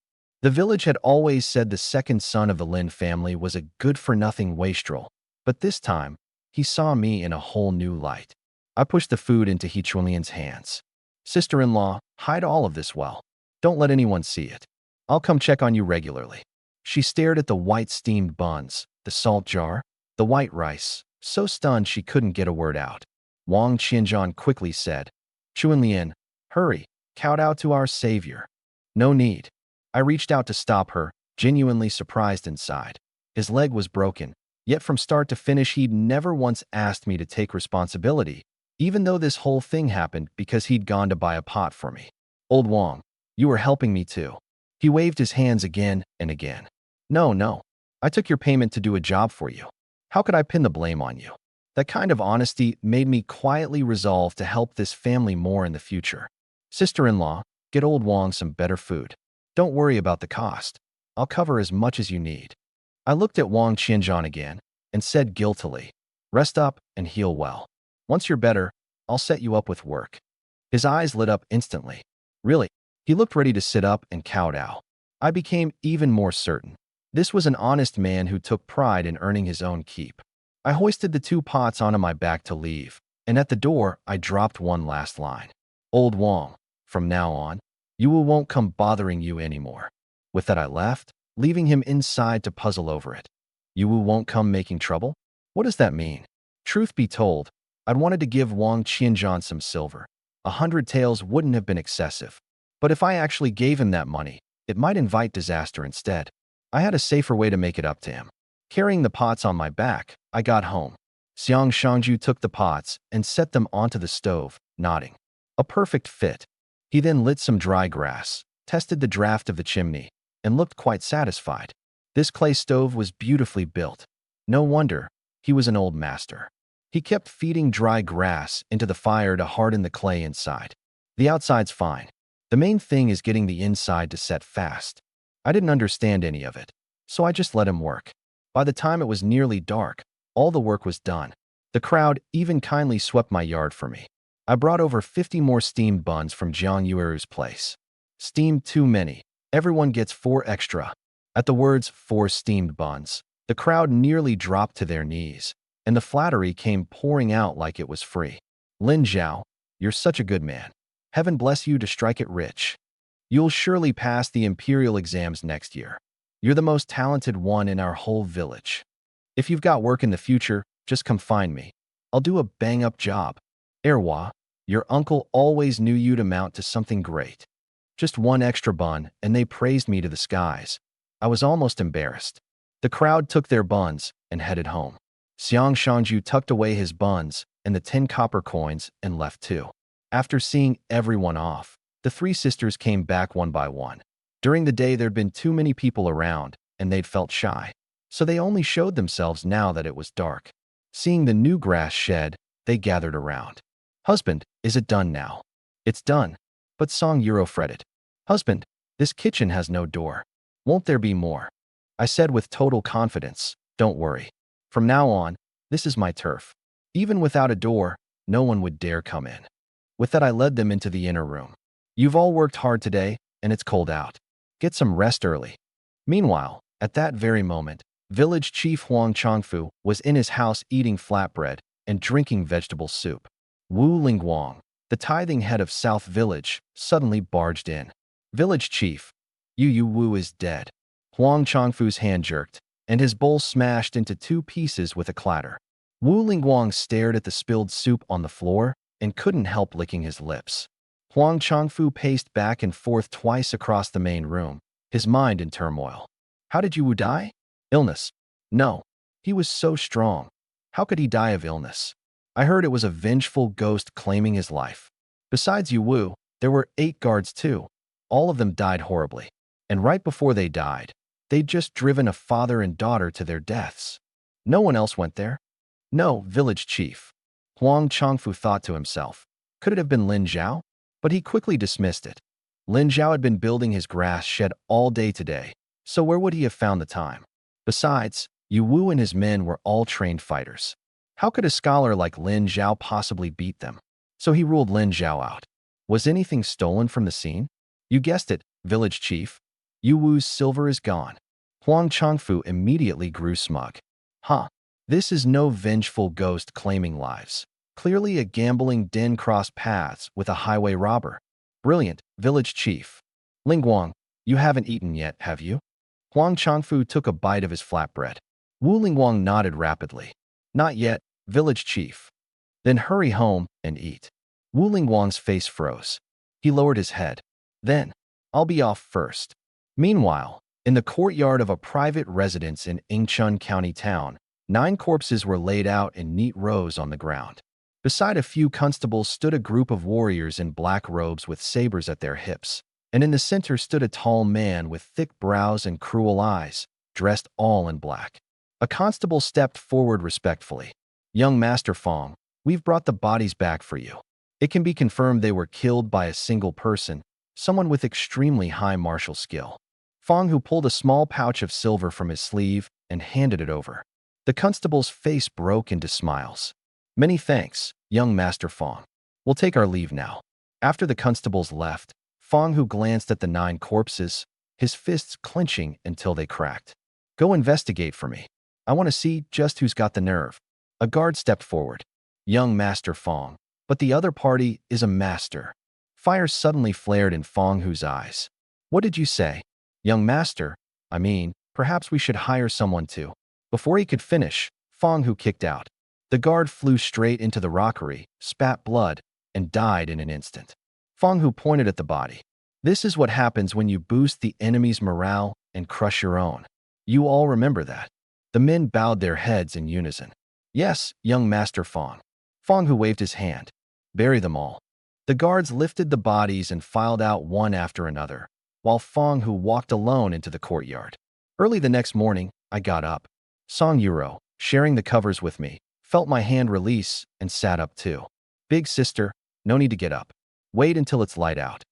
The village had always said the second son of the Lin family was a good-for-nothing wastrel, but this time, he saw me in a whole new light. I pushed the food into He Chunlian's hands. Sister-in-law, hide all of this well. Don't let anyone see it. I'll come check on you regularly. She stared at the white steamed buns, the salt jar, the white rice, so stunned she couldn't get a word out. Wang Qianzhan quickly said, Chunlian, hurry, kowtow to our savior. No need. I reached out to stop her, genuinely surprised inside. His leg was broken, yet from start to finish he'd never once asked me to take responsibility, even though this whole thing happened because he'd gone to buy a pot for me. Old Wang, you were helping me too. He waved his hands again and again. No. I took your payment to do a job for you. How could I pin the blame on you? That kind of honesty made me quietly resolve to help this family more in the future. Sister-in-law, get old Wang some better food. Don't worry about the cost. I'll cover as much as you need. I looked at Wang Qianzhan again and said guiltily, rest up and heal well. Once you're better, I'll set you up with work. His eyes lit up instantly. Really, he looked ready to sit up and kowtow. I became even more certain. This was an honest man who took pride in earning his own keep. I hoisted the 2 pots onto my back to leave, and at the door, I dropped one last line. Old Wang, from now on, Yuwu won't come bothering you anymore. With that I left, leaving him inside to puzzle over it. Yuwu won't come making trouble? What does that mean? Truth be told, I'd wanted to give Wang Qianzhan some silver. 100 taels wouldn't have been excessive. But if I actually gave him that money, it might invite disaster instead. I had a safer way to make it up to him. Carrying the pots on my back, I got home. Xiang Shangju took the pots and set them onto the stove, nodding. A perfect fit. He then lit some dry grass, tested the draft of the chimney, and looked quite satisfied. This clay stove was beautifully built. No wonder, he was an old master. He kept feeding dry grass into the fire to harden the clay inside. The outside's fine. The main thing is getting the inside to set fast. I didn't understand any of it, so I just let him work. By the time it was nearly dark, all the work was done. The crowd even kindly swept my yard for me. I brought over 50 more steamed buns from Jiang Yueru's place. Steamed too many. Everyone gets 4 extra. At the words 4 steamed buns, the crowd nearly dropped to their knees, and the flattery came pouring out like it was free. Lin Zhao, you're such a good man. Heaven bless you to strike it rich. You'll surely pass the imperial exams next year. You're the most talented one in our whole village. If you've got work in the future, just come find me. I'll do a bang-up job. Erwa, your uncle always knew you'd amount to something great. Just 1 extra bun, and they praised me to the skies. I was almost embarrassed. The crowd took their buns and headed home. Xiang Shangju tucked away his buns and the 10 copper coins and left too. After seeing everyone off, the 3 sisters came back one by one. During the day, there'd been too many people around, and they'd felt shy. So they only showed themselves now that it was dark. Seeing the new grass shed, they gathered around. Husband, is it done now? It's done. But Song Euro fretted. Husband, this kitchen has no door. Won't there be more? I said with total confidence, don't worry. From now on, This is my turf. Even without a door, no one would dare come in. With that, I led them into the inner room. You've all worked hard today, and it's cold out. Get some rest early. Meanwhile, at that very moment, village chief Huang Chongfu was in his house eating flatbread and drinking vegetable soup. Wu Lingguang, the tithing head of South Village, suddenly barged in. Village chief, Yu Wu is dead. Huang Chongfu's hand jerked, and his bowl smashed into two pieces with a clatter. Wu Lingguang stared at the spilled soup on the floor and couldn't help licking his lips. Huang Chongfu paced back and forth twice across the main room, his mind in turmoil. How did Yu Wu die? Illness. No. He was so strong. How could he die of illness? I heard it was a vengeful ghost claiming his life. Besides Yu Wu, there were 8 guards too. All of them died horribly. And right before they died, they'd just driven a father and daughter to their deaths. No one else went there? No, village chief. Huang Chongfu thought to himself. Could it have been Lin Zhao? But he quickly dismissed it. Lin Zhao had been building his grass shed all day today, so where would he have found the time? Besides, Yu Wu and his men were all trained fighters. How could a scholar like Lin Zhao possibly beat them? So he ruled Lin Zhao out. Was anything stolen from the scene? You guessed it, village chief. Yu Wu's silver is gone. Huang Chongfu immediately grew smug. Huh. This is no vengeful ghost claiming lives. Clearly a gambling den crossed paths with a highway robber. Brilliant, village chief. Lingguang, you haven't eaten yet, have you? Huang Chongfu took a bite of his flatbread. Wu Lingguang nodded rapidly. Not yet, village chief. Then hurry home and eat. Wu Lingguang's face froze. He lowered his head. Then, I'll be off first. Meanwhile, in the courtyard of a private residence in Yingchun County town, 9 corpses were laid out in neat rows on the ground. Beside a few constables stood a group of warriors in black robes with sabers at their hips, and in the center stood a tall man with thick brows and cruel eyes, dressed all in black. A constable stepped forward respectfully. Young Master Fong, we've brought the bodies back for you. It can be confirmed they were killed by a single person, someone with extremely high martial skill. Fong, who pulled a small pouch of silver from his sleeve and handed it over. The constable's face broke into smiles. Many thanks, young Master Fong. We'll take our leave now. After the constables left, Fong, who glanced at the 9 corpses, his fists clenching until they cracked. Go investigate for me. I want to see just who's got the nerve. A guard stepped forward. Young Master Fong, but the other party is a master. Fire suddenly flared in Fong Hu's eyes. What did you say? Young Master, I mean, perhaps we should hire someone too. Before he could finish, Fong Hu kicked out. The guard flew straight into the rockery, spat blood, and died in an instant. Fong Hu pointed at the body. This is what happens when you boost the enemy's morale and crush your own. You all remember that. The men bowed their heads in unison. Yes, young Master Fong. Fong Hu waved his hand. Bury them all. The guards lifted the bodies and filed out one after another, while Fong Hu walked alone into the courtyard. Early the next morning, I got up. Song Yuro, sharing the covers with me, felt my hand release and sat up too. Big sister, no need to get up. Wait until it's light out.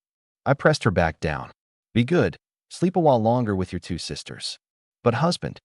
I pressed her back down. Be good. Sleep a while longer with your 2 sisters. But husband,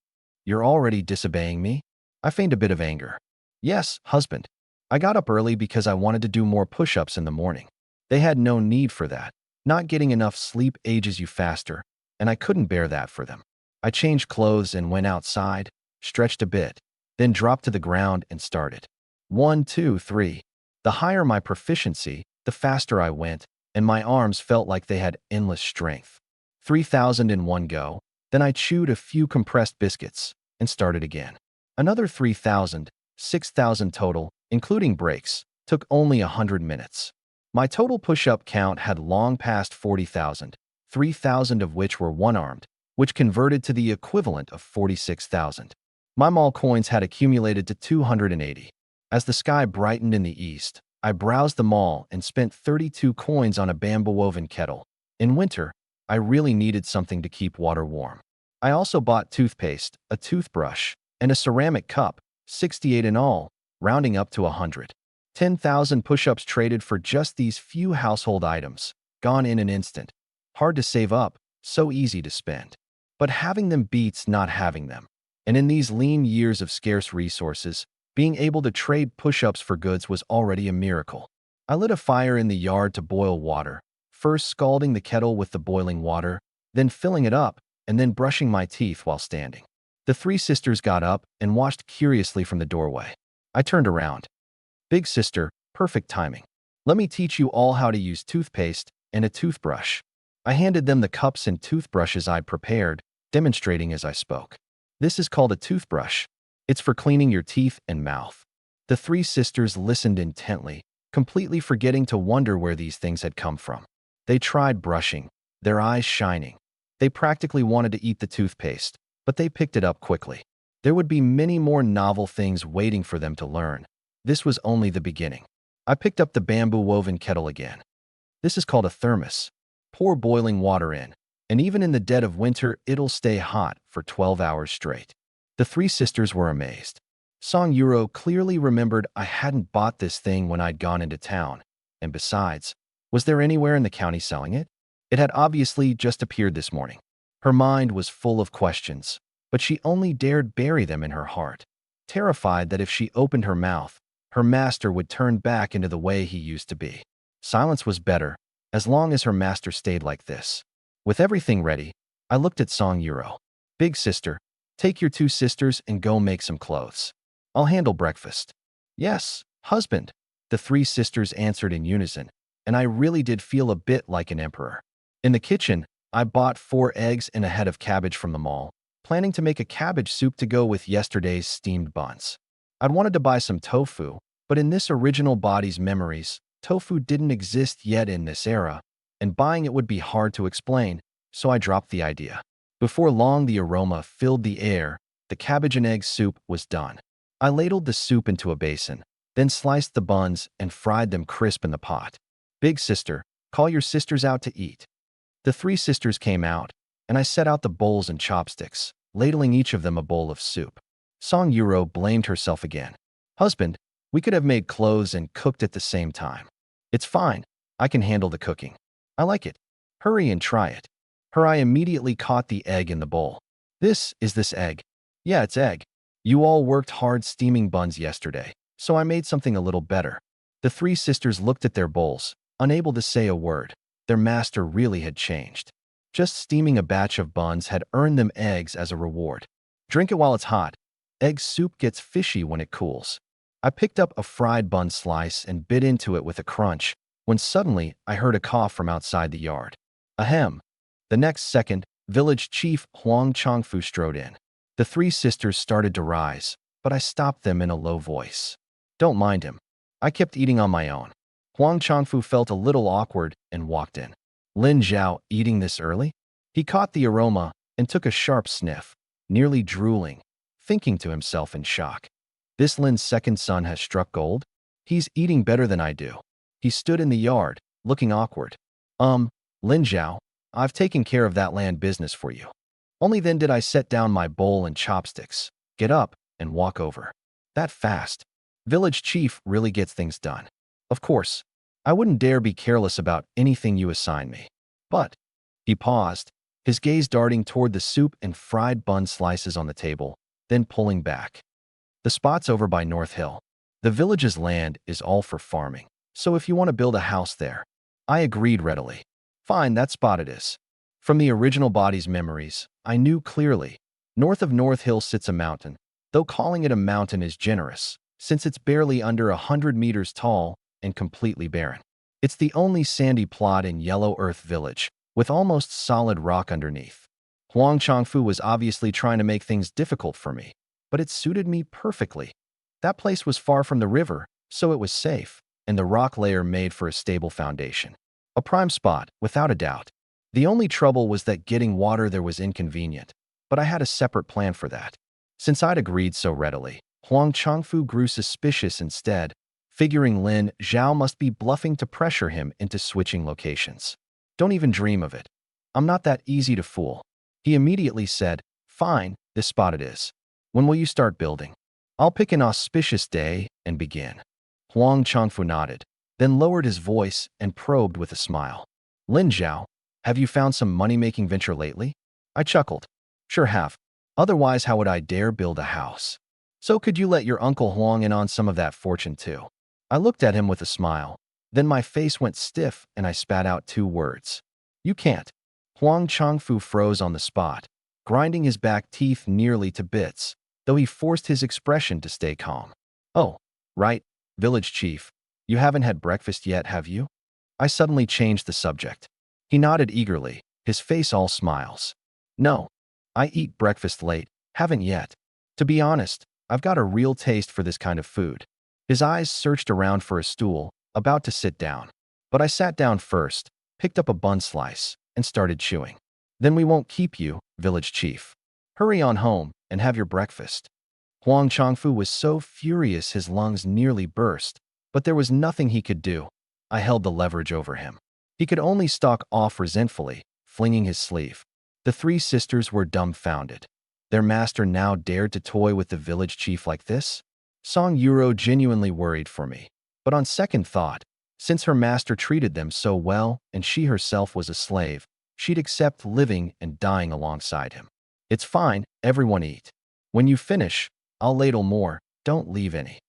you're already disobeying me? I feigned a bit of anger. Yes, husband. I got up early because I wanted to do more push-ups in the morning. They had no need for that. Not getting enough sleep ages you faster, and I couldn't bear that for them. I changed clothes and went outside, stretched a bit, then dropped to the ground and started. 1, 2, 3. The higher my proficiency, the faster I went, and my arms felt like they had endless strength. 3,000 in one go, then I chewed a few compressed biscuits and started again. Another 3,000, 6,000 total, including breaks, took only 100 minutes. My total push-up count had long passed 40,000, 3,000 of which were one-armed, which converted to the equivalent of 46,000. My mall coins had accumulated to 280. As the sky brightened in the east, I browsed the mall and spent 32 coins on a bamboo-woven kettle. In winter, I really needed something to keep water warm. I also bought toothpaste, a toothbrush, and a ceramic cup, 68 in all, rounding up to 100. 10,000 push-ups traded for just these few household items, gone in an instant. Hard to save up, so easy to spend. But having them beats not having them. And in these lean years of scarce resources, Being able to trade push-ups for goods was already a miracle. I lit a fire in the yard to boil water, first scalding the kettle with the boiling water, then filling it up, and then brushing my teeth while standing. The three sisters got up and watched curiously from the doorway. I turned around. Big sister, perfect timing. Let me teach you all how to use toothpaste and a toothbrush. I handed them the cups and toothbrushes I'd prepared, demonstrating as I spoke. This is called a toothbrush. It's for cleaning your teeth and mouth. The three sisters listened intently, completely forgetting to wonder where these things had come from. They tried brushing, their eyes shining. They practically wanted to eat the toothpaste, but they picked it up quickly. There would be many more novel things waiting for them to learn. This was only the beginning. I picked up the bamboo-woven kettle again. This is called a thermos. Pour boiling water in, and even in the dead of winter, it'll stay hot for 12 hours straight. The three sisters were amazed. Song Yuro clearly remembered I hadn't bought this thing when I'd gone into town. And besides, was there anywhere in the county selling it? It had obviously just appeared this morning. Her mind was full of questions, but she only dared bury them in her heart, terrified that if she opened her mouth, her master would turn back into the way he used to be. Silence was better, as long as her master stayed like this. With everything ready, I looked at Song Yuro. Big sister, take your two sisters and go make some clothes. I'll handle breakfast. Yes, husband, the three sisters answered in unison, and I really did feel a bit like an emperor. In the kitchen, I bought 4 eggs and a head of cabbage from the mall, planning to make a cabbage soup to go with yesterday's steamed buns. I'd wanted to buy some tofu, but in this original body's memories, tofu didn't exist yet in this era, and buying it would be hard to explain, so I dropped the idea. Before long, the aroma filled the air. The cabbage and egg soup was done. I ladled the soup into a basin, then sliced the buns and fried them crisp in the pot. Big sister, call your sisters out to eat. The three sisters came out, and I set out the bowls and chopsticks, ladling each of them a bowl of soup. Song Yuro blamed herself again. Husband, we could have made clothes and cooked at the same time. It's fine. I can handle the cooking. I like it. Hurry and try it. Her eye immediately caught the egg in the bowl. This egg. Yeah, it's egg. You all worked hard steaming buns yesterday, so I made something a little better. The three sisters looked at their bowls, unable to say a word. Their master really had changed. Just steaming a batch of buns had earned them eggs as a reward. Drink it while it's hot. Egg soup gets fishy when it cools. I picked up a fried bun slice and bit into it with a crunch, when suddenly I heard a cough from outside the yard. Ahem. The next second, village chief Huang Chongfu strode in. The three sisters started to rise, but I stopped them in a low voice. Don't mind him. I kept eating on my own. Huang Chongfu felt a little awkward and walked in. Lin Zhao eating this early? He caught the aroma and took a sharp sniff, nearly drooling, thinking to himself in shock. This Lin's second son has struck gold? He's eating better than I do. He stood in the yard, looking awkward. Lin Zhao, I've taken care of that land business for you. Only then did I set down my bowl and chopsticks, get up, and walk over. That fast. Village chief really gets things done. Of course, I wouldn't dare be careless about anything you assign me. But, he paused, his gaze darting toward the soup and fried bun slices on the table, then pulling back. The spot's over by North Hill. The village's land is all for farming, so if you want to build a house there. I agreed readily. Fine, that spot it is. From the original body's memories, I knew clearly. North of North Hill sits a mountain, though calling it a mountain is generous, since it's barely under 100 meters tall and completely barren. It's the only sandy plot in Yellow Earth Village, with almost solid rock underneath. Huang Chongfu was obviously trying to make things difficult for me, but it suited me perfectly. That place was far from the river, so it was safe, and the rock layer made for a stable foundation. A prime spot, without a doubt. The only trouble was that getting water there was inconvenient, but I had a separate plan for that. Since I'd agreed so readily, Huang Chongfu grew suspicious instead, figuring Lin Zhao must be bluffing to pressure him into switching locations. Don't even dream of it. I'm not that easy to fool. He immediately said, fine, this spot it is. When will you start building? I'll pick an auspicious day and begin. Huang Chongfu nodded, then lowered his voice and probed with a smile. Lin Zhao, have you found some money-making venture lately? I chuckled. Sure have. Otherwise, how would I dare build a house? So could you let your Uncle Huang in on some of that fortune too? I looked at him with a smile. Then my face went stiff and I spat out 2 words. You can't. Huang Changfu froze on the spot, grinding his back teeth nearly to bits, though he forced his expression to stay calm. Oh, right, village chief. You haven't had breakfast yet, have you? I suddenly changed the subject. He nodded eagerly, his face all smiles. No, I eat breakfast late, haven't yet. To be honest, I've got a real taste for this kind of food. His eyes searched around for a stool, about to sit down. But I sat down first, picked up a bun slice, and started chewing. Then we won't keep you, village chief. Hurry on home and have your breakfast. Huang Changfu was so furious his lungs nearly burst, but there was nothing he could do. I held the leverage over him. He could only stalk off resentfully, flinging his sleeve. The 3 sisters were dumbfounded. Their master now dared to toy with the village chief like this? Song Yuro genuinely worried for me. But on second thought, since her master treated them so well and she herself was a slave, she'd accept living and dying alongside him. It's fine, everyone eat. When you finish, I'll ladle more, don't leave any.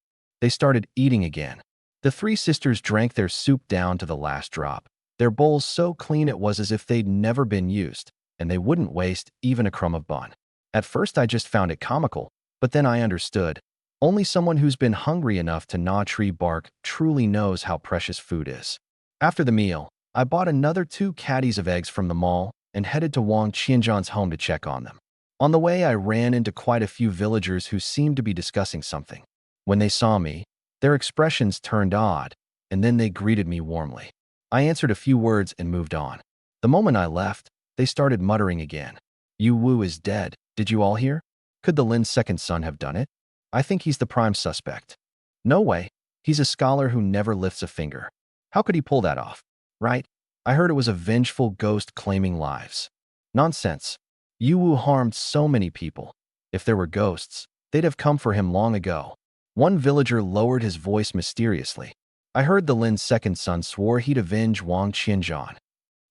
They started eating again. The 3 sisters drank their soup down to the last drop, their bowls so clean it was as if they'd never been used, and they wouldn't waste even a crumb of bun. At first I just found it comical, but then I understood. Only someone who's been hungry enough to gnaw tree bark truly knows how precious food is. After the meal, I bought another 2 caddies of eggs from the mall and headed to Wang Qianzhan's home to check on them. On the way, I ran into quite a few villagers who seemed to be discussing something. When they saw me, their expressions turned odd, and then they greeted me warmly. I answered a few words and moved on. The moment I left, they started muttering again. Yu Wu is dead, did you all hear? Could the Lin's second son have done it? I think he's the prime suspect. No way, he's a scholar who never lifts a finger. How could he pull that off? Right? I heard it was a vengeful ghost claiming lives. Nonsense. Yu Wu harmed so many people. If there were ghosts, they'd have come for him long ago. One villager lowered his voice mysteriously. I heard the Lin's second son swore he'd avenge Wang Qianzhan.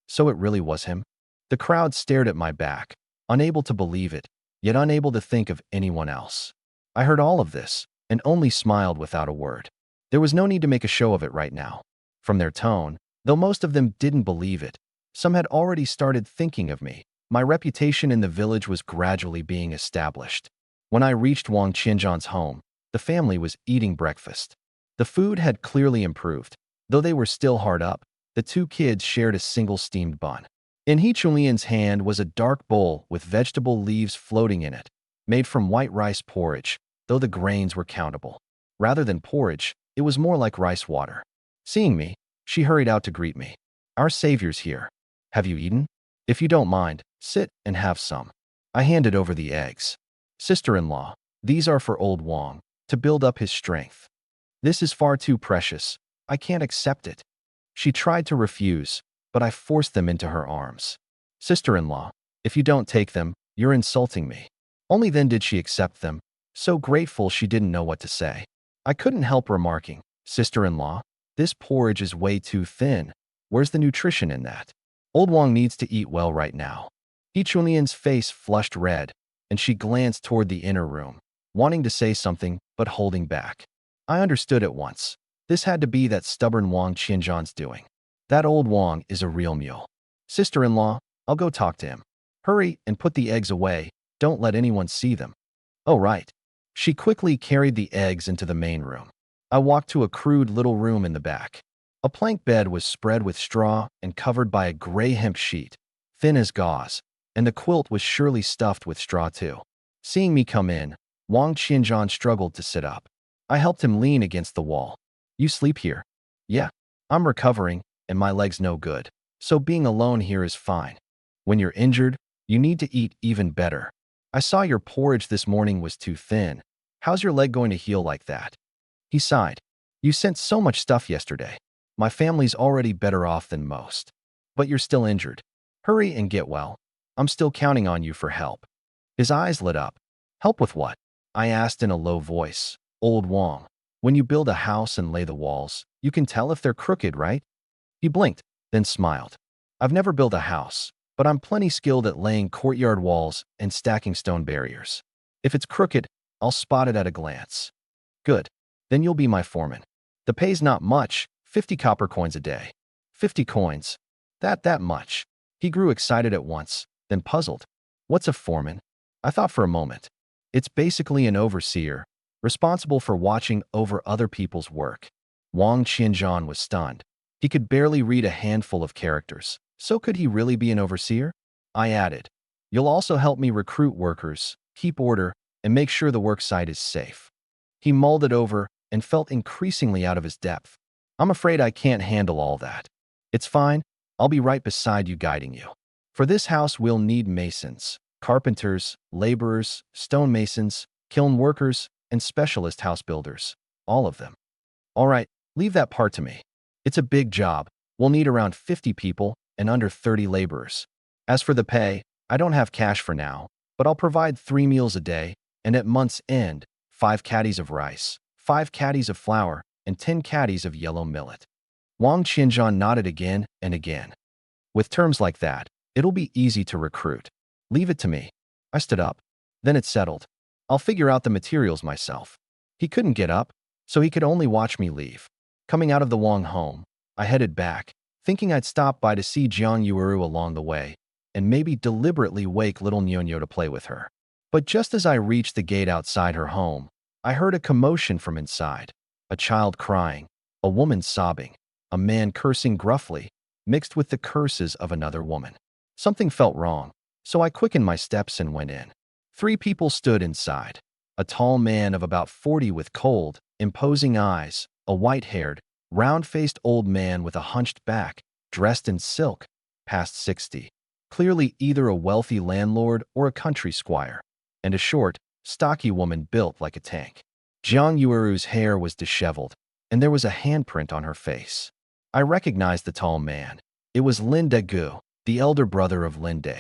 So it really was him? The crowd stared at my back, unable to believe it, yet unable to think of anyone else. I heard all of this, and only smiled without a word. There was no need to make a show of it right now. From their tone, though most of them didn't believe it, some had already started thinking of me. My reputation in the village was gradually being established. When I reached Wang Qianzhan's home, the family was eating breakfast. The food had clearly improved. Though they were still hard up, the 2 kids shared a single steamed bun. In He Chunlian's hand was a dark bowl with vegetable leaves floating in it, made from white rice porridge, though the grains were countable. Rather than porridge, it was more like rice water. Seeing me, she hurried out to greet me. Our savior's here. Have you eaten? If you don't mind, sit and have some. I handed over the eggs. Sister-in-law, these are for old Wang, to build up his strength. This is far too precious. I can't accept it. She tried to refuse, but I forced them into her arms. Sister-in-law, if you don't take them, you're insulting me. Only then did she accept them, so grateful she didn't know what to say. I couldn't help remarking, Sister-in-law, this porridge is way too thin. Where's the nutrition in that? Old Wang needs to eat well right now. He Chunlian's face flushed red, and she glanced toward the inner room, wanting to say something but holding back. I understood at once. This had to be that stubborn Wang Qianzhan's doing. That old Wang is a real mule. Sister-in-law, I'll go talk to him. Hurry and put the eggs away. Don't let anyone see them. Oh, right. She quickly carried the eggs into the main room. I walked to a crude little room in the back. A plank bed was spread with straw and covered by a gray hemp sheet, thin as gauze, and the quilt was surely stuffed with straw too. Seeing me come in, Wang Qianzhan struggled to sit up. I helped him lean against the wall. You sleep here? Yeah, I'm recovering, and my leg's no good, so being alone here is fine. When you're injured, you need to eat even better. I saw your porridge this morning was too thin. How's your leg going to heal like that? He sighed. You sent so much stuff yesterday. My family's already better off than most. But you're still injured. Hurry and get well. I'm still counting on you for help. His eyes lit up. Help with what? I asked in a low voice. Old Wang, when you build a house and lay the walls, you can tell if they're crooked, right? He blinked, then smiled. I've never built a house, but I'm plenty skilled at laying courtyard walls and stacking stone barriers. If it's crooked, I'll spot it at a glance. Good. Then you'll be my foreman. The pay's not much, 50 copper coins a day. 50 coins. That much. He grew excited at once, then puzzled. What's a foreman? I thought for a moment. It's basically an overseer, responsible for watching over other people's work. Wang Qianzhan was stunned. He could barely read a handful of characters. So could he really be an overseer? I added, you'll also help me recruit workers, keep order, and make sure the work site is safe. He mulled it over and felt increasingly out of his depth. I'm afraid I can't handle all that. It's fine. I'll be right beside you guiding you. For this house, we'll need masons, carpenters, laborers, stonemasons, kiln workers, and specialist house builders. All of them. All right, leave that part to me. It's a big job. We'll need around 50 people and under 30 laborers. As for the pay, I don't have cash for now, but I'll provide 3 meals a day, and at month's end, 5 caddies of rice, 5 caddies of flour, and 10 caddies of yellow millet. Wang Qianzhan nodded again and again. With terms like that, it'll be easy to recruit. Leave it to me. I stood up. Then it settled. I'll figure out the materials myself. He couldn't get up, so he could only watch me leave. Coming out of the Wang home, I headed back, thinking I'd stop by to see Jiang Yueru along the way, and maybe deliberately wake little Nyonyo to play with her. But just as I reached the gate outside her home, I heard a commotion from inside. A child crying, a woman sobbing, a man cursing gruffly, mixed with the curses of another woman. Something felt wrong, so I quickened my steps and went in. 3 people stood inside. A tall man of about 40 with cold, imposing eyes, a white-haired, round-faced old man with a hunched back, dressed in silk, past 60. Clearly either a wealthy landlord or a country squire, and a short, stocky woman built like a tank. Jiang Yueru's hair was disheveled, and there was a handprint on her face. I recognized the tall man. It was Lin Degu, the elder brother of Lin De.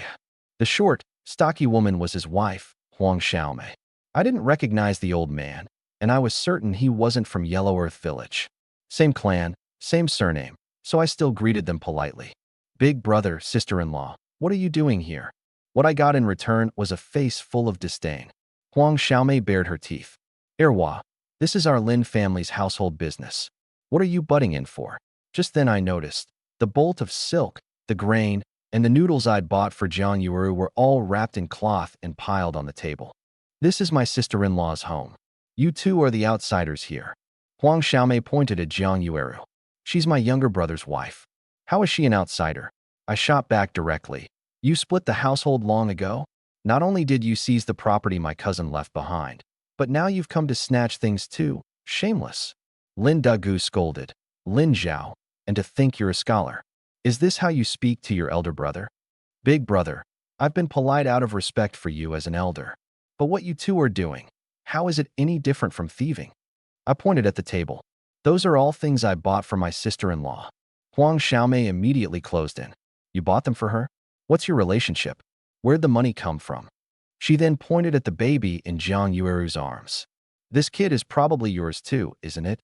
The short, stocky woman was his wife, Huang Xiaomei. I didn't recognize the old man, and I was certain he wasn't from Yellow Earth Village. Same clan, same surname, so I still greeted them politely. Big brother, sister-in-law, what are you doing here? What I got in return was a face full of disdain. Huang Xiaomei bared her teeth. Erwa, this is our Lin family's household business. What are you butting in for? Just then I noticed the bolt of silk, the grain, and the noodles I'd bought for Jiang Yueru were all wrapped in cloth and piled on the table. This is my sister-in-law's home. You two are the outsiders here. Huang Xiaomei pointed at Jiang Yueru. She's my younger brother's wife. How is she an outsider? I shot back directly. You split the household long ago? Not only did you seize the property my cousin left behind, but now you've come to snatch things too. Shameless. Lin Dagu scolded. Lin Zhao, and to think you're a scholar. Is this how you speak to your elder brother? Big brother, I've been polite out of respect for you as an elder. But what you two are doing, how is it any different from thieving? I pointed at the table. Those are all things I bought for my sister-in-law. Huang Xiaomei immediately closed in. You bought them for her? What's your relationship? Where'd the money come from? She then pointed at the baby in Jiang Yueru's arms. This kid is probably yours too, isn't it?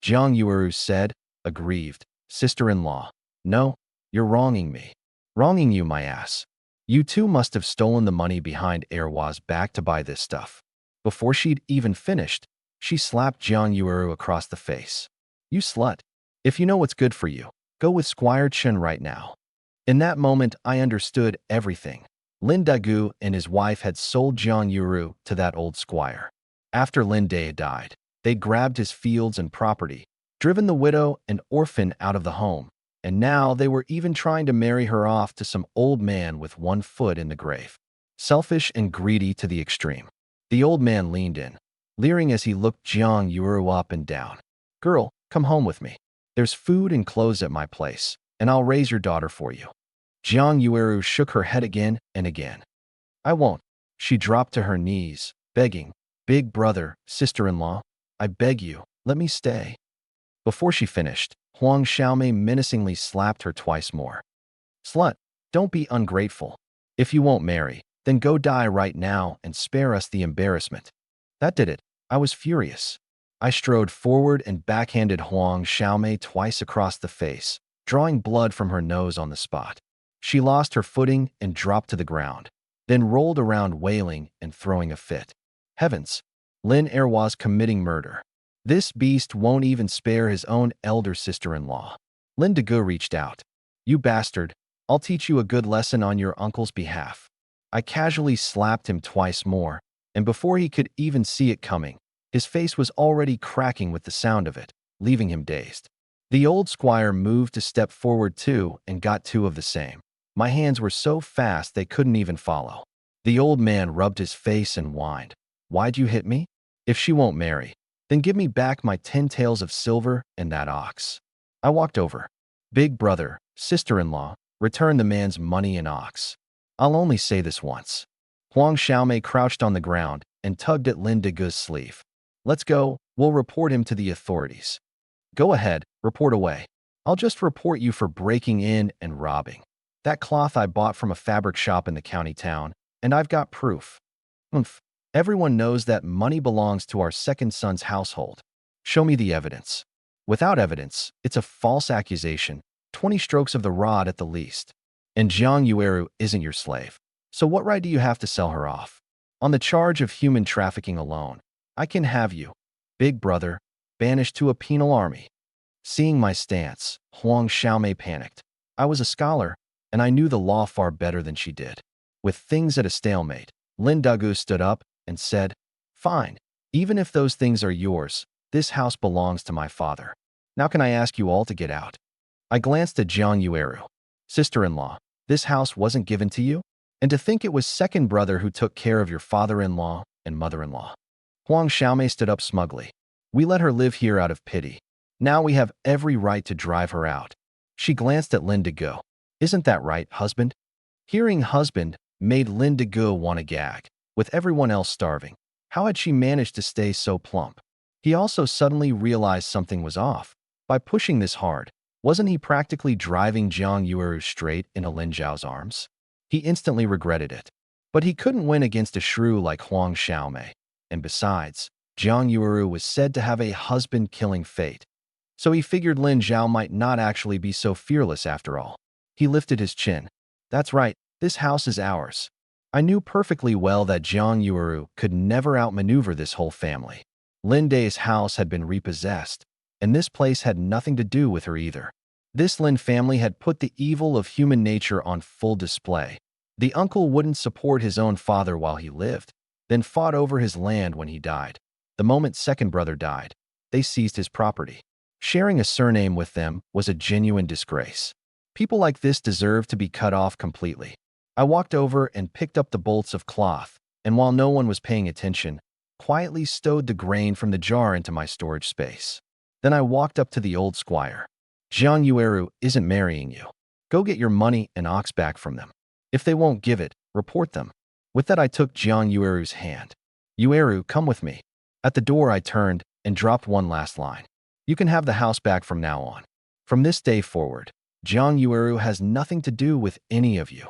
Jiang Yueru said, aggrieved. Sister-in-law. No, you're wronging me. Wronging you, my ass. You two must have stolen the money behind Erwa's back to buy this stuff. Before she'd even finished, she slapped Jiang Yueru across the face. You slut. If you know what's good for you, go with Squire Chen right now. In that moment, I understood everything. Lin Dagu and his wife had sold Jiang Yueru to that old squire. After Lin De died, they grabbed his fields and property, driven the widow and orphan out of the home, and now they were even trying to marry her off to some old man with one foot in the grave. Selfish and greedy to the extreme. The old man leaned in, leering as he looked Jiang Yueru up and down. Girl, come home with me. There's food and clothes at my place, and I'll raise your daughter for you. Jiang Yueru shook her head again and again. I won't. She dropped to her knees, begging, Big brother, sister-in-law, I beg you, let me stay. Before she finished, Huang Xiaomei menacingly slapped her twice more. Slut, don't be ungrateful. If you won't marry, then go die right now and spare us the embarrassment. That did it. I was furious. I strode forward and backhanded Huang Xiaomei twice across the face, drawing blood from her nose on the spot. She lost her footing and dropped to the ground, then rolled around wailing and throwing a fit. Heavens! Lin Er was committing murder. This beast won't even spare his own elder sister-in-law. Lin Degu reached out. You bastard, I'll teach you a good lesson on your uncle's behalf. I casually slapped him twice more, and before he could even see it coming, his face was already cracking with the sound of it, leaving him dazed. The old squire moved to step forward too and got two of the same. My hands were so fast they couldn't even follow. The old man rubbed his face and whined. Why'd you hit me? If she won't marry, then give me back my 10 taels of silver and that ox. I walked over. Big brother, sister-in-law, return the man's money and ox. I'll only say this once. Huang Xiaomei crouched on the ground and tugged at Lin Degu's sleeve. Let's go, we'll report him to the authorities. Go ahead, report away. I'll just report you for breaking in and robbing. That cloth I bought from a fabric shop in the county town, and I've got proof. Oomph. Everyone knows that money belongs to our second son's household. Show me the evidence. Without evidence, it's a false accusation, 20 strokes of the rod at the least. And Jiang Yueru isn't your slave. So what right do you have to sell her off? On the charge of human trafficking alone, I can have you, big brother, banished to a penal army. Seeing my stance, Huang Xiaomei panicked. I was a scholar, and I knew the law far better than she did. With things at a stalemate, Lin Degu stood up and said, Fine, even if those things are yours, this house belongs to my father. Now can I ask you all to get out? I glanced at Jiang Yueru. Sister-in-law, this house wasn't given to you? And to think it was second brother who took care of your father-in-law and mother-in-law. Huang Xiaomei stood up smugly. We let her live here out of pity. Now we have every right to drive her out. She glanced at Lin Degu. Isn't that right, husband? Hearing husband made Lin Degu want to gag. With everyone else starving, how had she managed to stay so plump? He also suddenly realized something was off. By pushing this hard, wasn't he practically driving Jiang Yueru straight into Lin Zhao's arms? He instantly regretted it. But he couldn't win against a shrew like Huang Xiaomei. And besides, Jiang Yueru was said to have a husband-killing fate. So he figured Lin Zhao might not actually be so fearless after all. He lifted his chin. That's right, this house is ours. I knew perfectly well that Jiang Yueru could never outmaneuver this whole family. Lin Dai's house had been repossessed, and this place had nothing to do with her either. This Lin family had put the evil of human nature on full display. The uncle wouldn't support his own father while he lived, then fought over his land when he died. The moment second brother died, they seized his property. Sharing a surname with them was a genuine disgrace. People like this deserve to be cut off completely. I walked over and picked up the bolts of cloth, and while no one was paying attention, quietly stowed the grain from the jar into my storage space. Then I walked up to the old squire. Jiang Yueru isn't marrying you. Go get your money and ox back from them. If they won't give it, report them. With that I took Jiang Yueru's hand. Yueru, come with me. At the door I turned and dropped one last line. You can have the house back from now on. From this day forward, Jiang Yueru has nothing to do with any of you.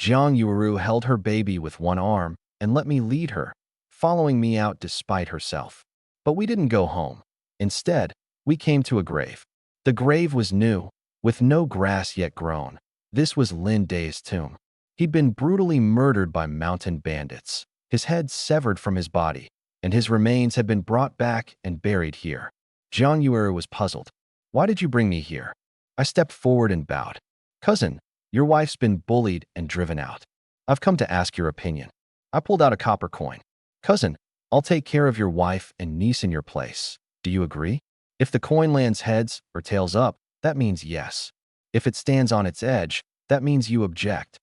Jiang Yueru held her baby with one arm and let me lead her, following me out despite herself. But we didn't go home. Instead, we came to a grave. The grave was new, with no grass yet grown. This was Lin Dai's tomb. He'd been brutally murdered by mountain bandits, his head severed from his body, and his remains had been brought back and buried here. Jiang Yueru was puzzled. Why did you bring me here? I stepped forward and bowed. Cousin, your wife's been bullied and driven out. I've come to ask your opinion. I pulled out a copper coin. Cousin, I'll take care of your wife and niece in your place. Do you agree? If the coin lands heads or tails up, that means yes. If it stands on its edge, that means you object.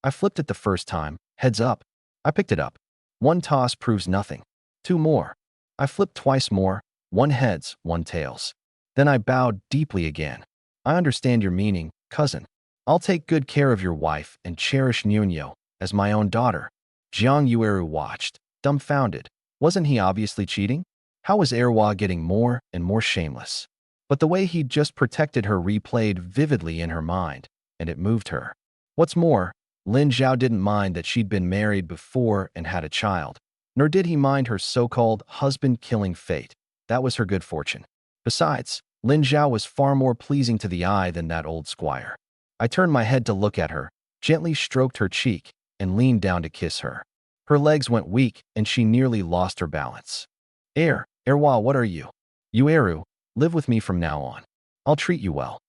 I flipped it the first time, heads up. I picked it up. One toss proves nothing. Two more. I flipped twice more, one heads, one tails. Then I bowed deeply again. I understand your meaning, cousin. I'll take good care of your wife and cherish Nuno as my own daughter. Jiang Yueru watched, dumbfounded. Wasn't he obviously cheating? How was Erwa getting more and more shameless? But the way he'd just protected her replayed vividly in her mind, and it moved her. What's more, Lin Zhao didn't mind that she'd been married before and had a child, nor did he mind her so-called husband-killing fate. That was her good fortune. Besides, Lin Zhao was far more pleasing to the eye than that old squire. I turned my head to look at her, gently stroked her cheek, and leaned down to kiss her. Her legs went weak, and she nearly lost her balance. Erwa, what are you? You Eru, live with me from now on. I'll treat you well.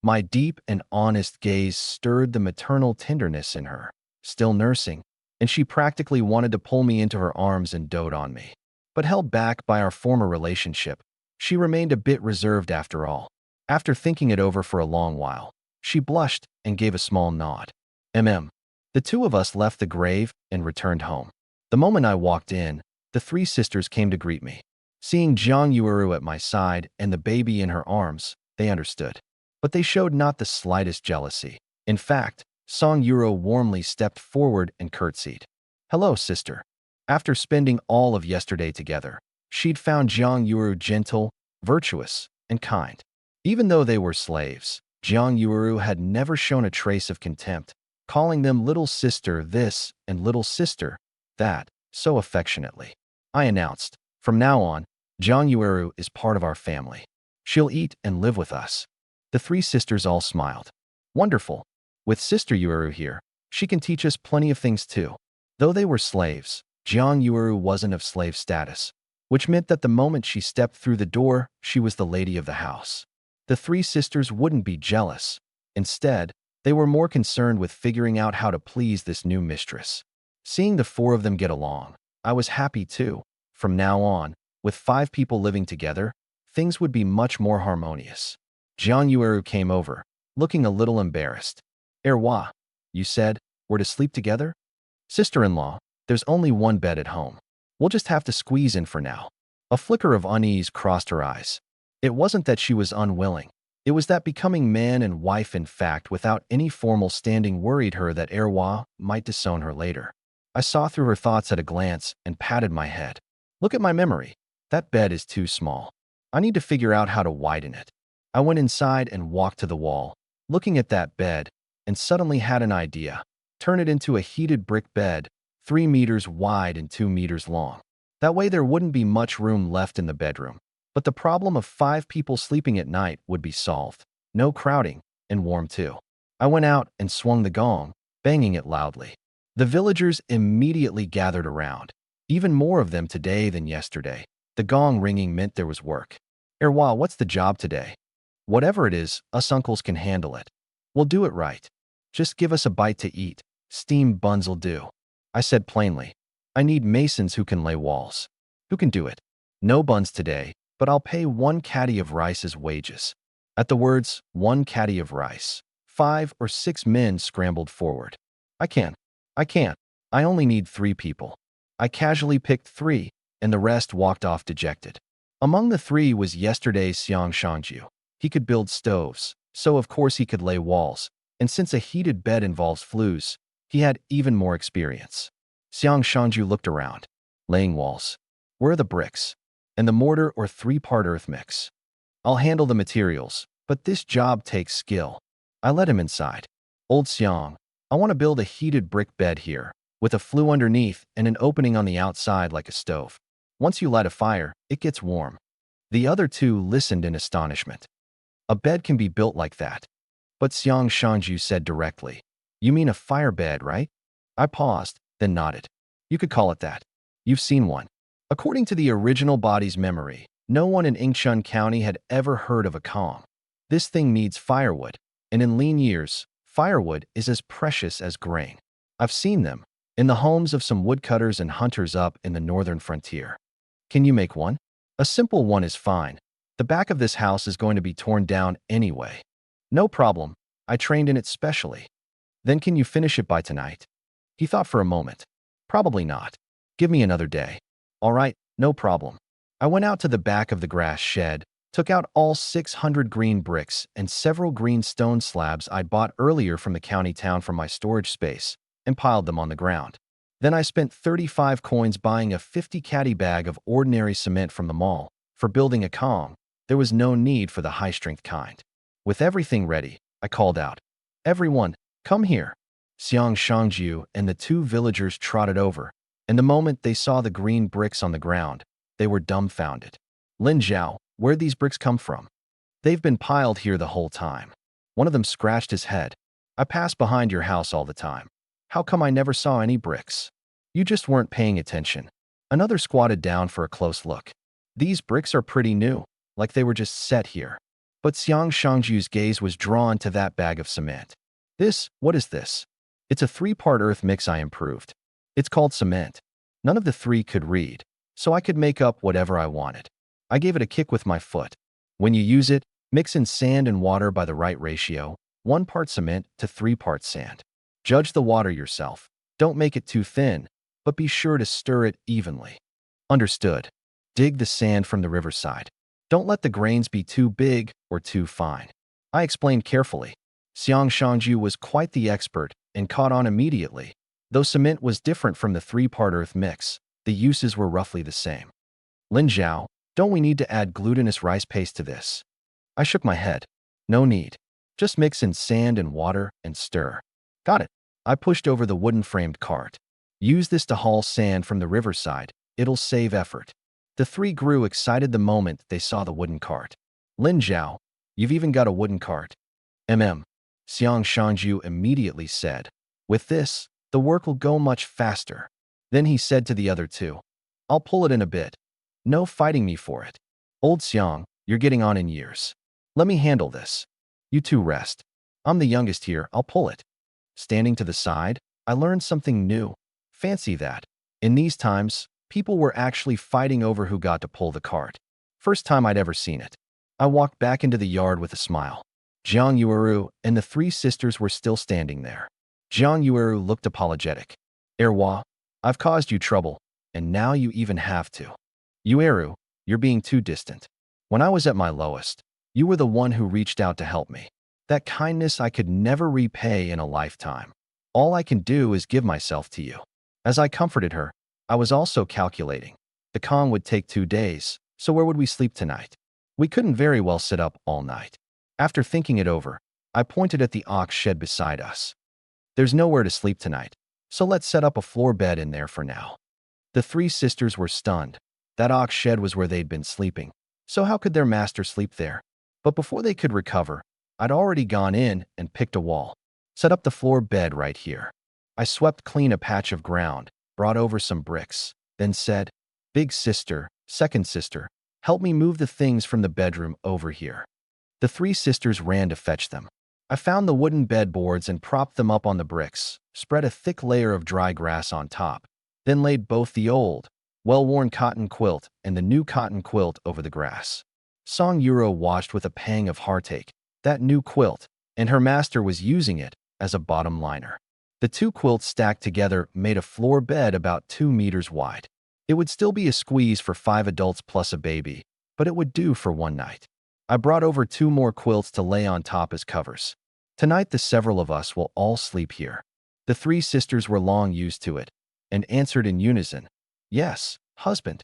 My deep and honest gaze stirred the maternal tenderness in her, still nursing, and she practically wanted to pull me into her arms and dote on me. But held back by our former relationship, she remained a bit reserved after all. After thinking it over for a long while, she blushed and gave a small nod. The two of us left the grave and returned home. The moment I walked in, the three sisters came to greet me. Seeing Jiang Yuuru at my side and the baby in her arms, they understood. But they showed not the slightest jealousy. In fact, Song Yuro warmly stepped forward and curtsied. Hello, sister. After spending all of yesterday together, she'd found Jiang Yuru gentle, virtuous, and kind. Even though they were slaves, Jiang Yuru had never shown a trace of contempt, calling them little sister this and little sister that so affectionately. I announced, from now on, Jiang Yuru is part of our family. She'll eat and live with us. The three sisters all smiled. Wonderful. With Sister Yuru here, she can teach us plenty of things too. Though they were slaves, Jiang Yuru wasn't of slave status, which meant that the moment she stepped through the door, she was the lady of the house. The three sisters wouldn't be jealous. Instead, they were more concerned with figuring out how to please this new mistress. Seeing the four of them get along, I was happy too. From now on, with 5 people living together, things would be much more harmonious. Jiang Yuru came over, looking a little embarrassed. Erwa, you said we're to sleep together? Sister-in-law, there's only one bed at home. We'll just have to squeeze in for now. A flicker of unease crossed her eyes. It wasn't that she was unwilling. It was that becoming man and wife in fact without any formal standing worried her that Erwa might disown her later. I saw through her thoughts at a glance and patted my head. Look at my memory. That bed is too small. I need to figure out how to widen it. I went inside and walked to the wall, looking at that bed, and suddenly had an idea. Turn it into a heated brick bed, 3 meters wide and 2 meters long. That way there wouldn't be much room left in the bedroom. But the problem of 5 people sleeping at night would be solved. No crowding, and warm too. I went out and swung the gong, banging it loudly. The villagers immediately gathered around. Even more of them today than yesterday. The gong ringing meant there was work. Erwa, what's the job today? Whatever it is, us uncles can handle it. We'll do it right. Just give us a bite to eat. Steamed buns'll do. I said plainly. I need masons who can lay walls. Who can do it? No buns today, but I'll pay 1 caddy of rice as wages. At the words, 1 caddy of rice, 5 or 6 men scrambled forward. I can't. I only need 3 people. I casually picked 3, and the rest walked off dejected. Among the 3 was yesterday's Xiang Shangju. He could build stoves, so of course he could lay walls, and since a heated bed involves flues, he had even more experience. Xiang Shangju looked around. Laying walls. Where are the bricks? And the mortar or 3-part earth mix? I'll handle the materials, but this job takes skill. I let him inside. Old Xiang, I want to build a heated brick bed here, with a flue underneath and an opening on the outside like a stove. Once you light a fire, it gets warm. The other 2 listened in astonishment. A bed can be built like that. But Xiang Shangju said directly, you mean a fire bed, right? I paused, then nodded. You could call it that. You've seen one. According to the original body's memory, no one in Yingchun County had ever heard of a Kong. This thing needs firewood, and in lean years, firewood is as precious as grain. I've seen them in the homes of some woodcutters and hunters up in the northern frontier. Can you make one? A simple one is fine. The back of this house is going to be torn down anyway. No problem. I trained in it specially. Then can you finish it by tonight? He thought for a moment. Probably not. Give me another day. All right, no problem. I went out to the back of the grass shed, took out all 600 green bricks and several green stone slabs I'd bought earlier from the county town for my storage space, and piled them on the ground. Then I spent 35 coins buying a 50 caddy bag of ordinary cement from the mall. For building a Kong, there was no need for the high-strength kind. With everything ready, I called out, everyone, come here. Xiang Shangju and the 2 villagers trotted over, and the moment they saw the green bricks on the ground, they were dumbfounded. Lin Zhao, where'd these bricks come from? They've been piled here the whole time. One of them scratched his head. I pass behind your house all the time. How come I never saw any bricks? You just weren't paying attention. Another squatted down for a close look. These bricks are pretty new, like they were just set here. But Xiang Shangju's gaze was drawn to that bag of cement. What is this? It's a three-part earth mix I improved. It's called cement. None of the three could read, so I could make up whatever I wanted. I gave it a kick with my foot. When you use it, mix in sand and water by the right ratio, 1 part cement to 3 parts sand. Judge the water yourself. Don't make it too thin, but be sure to stir it evenly. Understood. Dig the sand from the riverside. Don't let the grains be too big or too fine. I explained carefully. Xiang Shangju was quite the expert and caught on immediately. Though cement was different from the three-part earth mix, the uses were roughly the same. Lin Zhao, don't we need to add glutinous rice paste to this? I shook my head. No need. Just mix in sand and water and stir. Got it. I pushed over the wooden-framed cart. Use this to haul sand from the riverside. It'll save effort. The three grew excited the moment they saw the wooden cart. Lin Zhao, you've even got a wooden cart. Xiang Shangju immediately said. With this, the work will go much faster. Then he said to the other two, I'll pull it in a bit. No fighting me for it. Old Xiang, you're getting on in years. Let me handle this. You two rest. I'm the youngest here, I'll pull it. Standing to the side, I learned something new. Fancy that. In these times, people were actually fighting over who got to pull the cart. First time I'd ever seen it. I walked back into the yard with a smile. Jiang Yueru and the three sisters were still standing there. Jiang Yueru looked apologetic. Erwa, I've caused you trouble, and now you even have to. Yueru, you're being too distant. When I was at my lowest, you were the one who reached out to help me. That kindness I could never repay in a lifetime. All I can do is give myself to you. As I comforted her, I was also calculating. The Kong would take 2 days, so where would we sleep tonight? We couldn't very well sit up all night. After thinking it over, I pointed at the ox shed beside us. There's nowhere to sleep tonight, so let's set up a floor bed in there for now. The three sisters were stunned. That ox shed was where they'd been sleeping, so how could their master sleep there? But before they could recover, I'd already gone in and picked a wall. Set up the floor bed right here. I swept clean a patch of ground, brought over some bricks, then said, Big sister, second sister, help me move the things from the bedroom over here. The three sisters ran to fetch them. I found the wooden bed boards and propped them up on the bricks, spread a thick layer of dry grass on top, then laid both the old, well-worn cotton quilt and the new cotton quilt over the grass. Song Yuro watched with a pang of heartache. That new quilt, and her master was using it as a bottom liner. The two quilts stacked together made a floor bed about 2 meters wide. It would still be a squeeze for 5 adults plus a baby, but it would do for 1 night. I brought over 2 more quilts to lay on top as covers. Tonight the several of us will all sleep here. The three sisters were long used to it, and answered in unison, Yes, husband.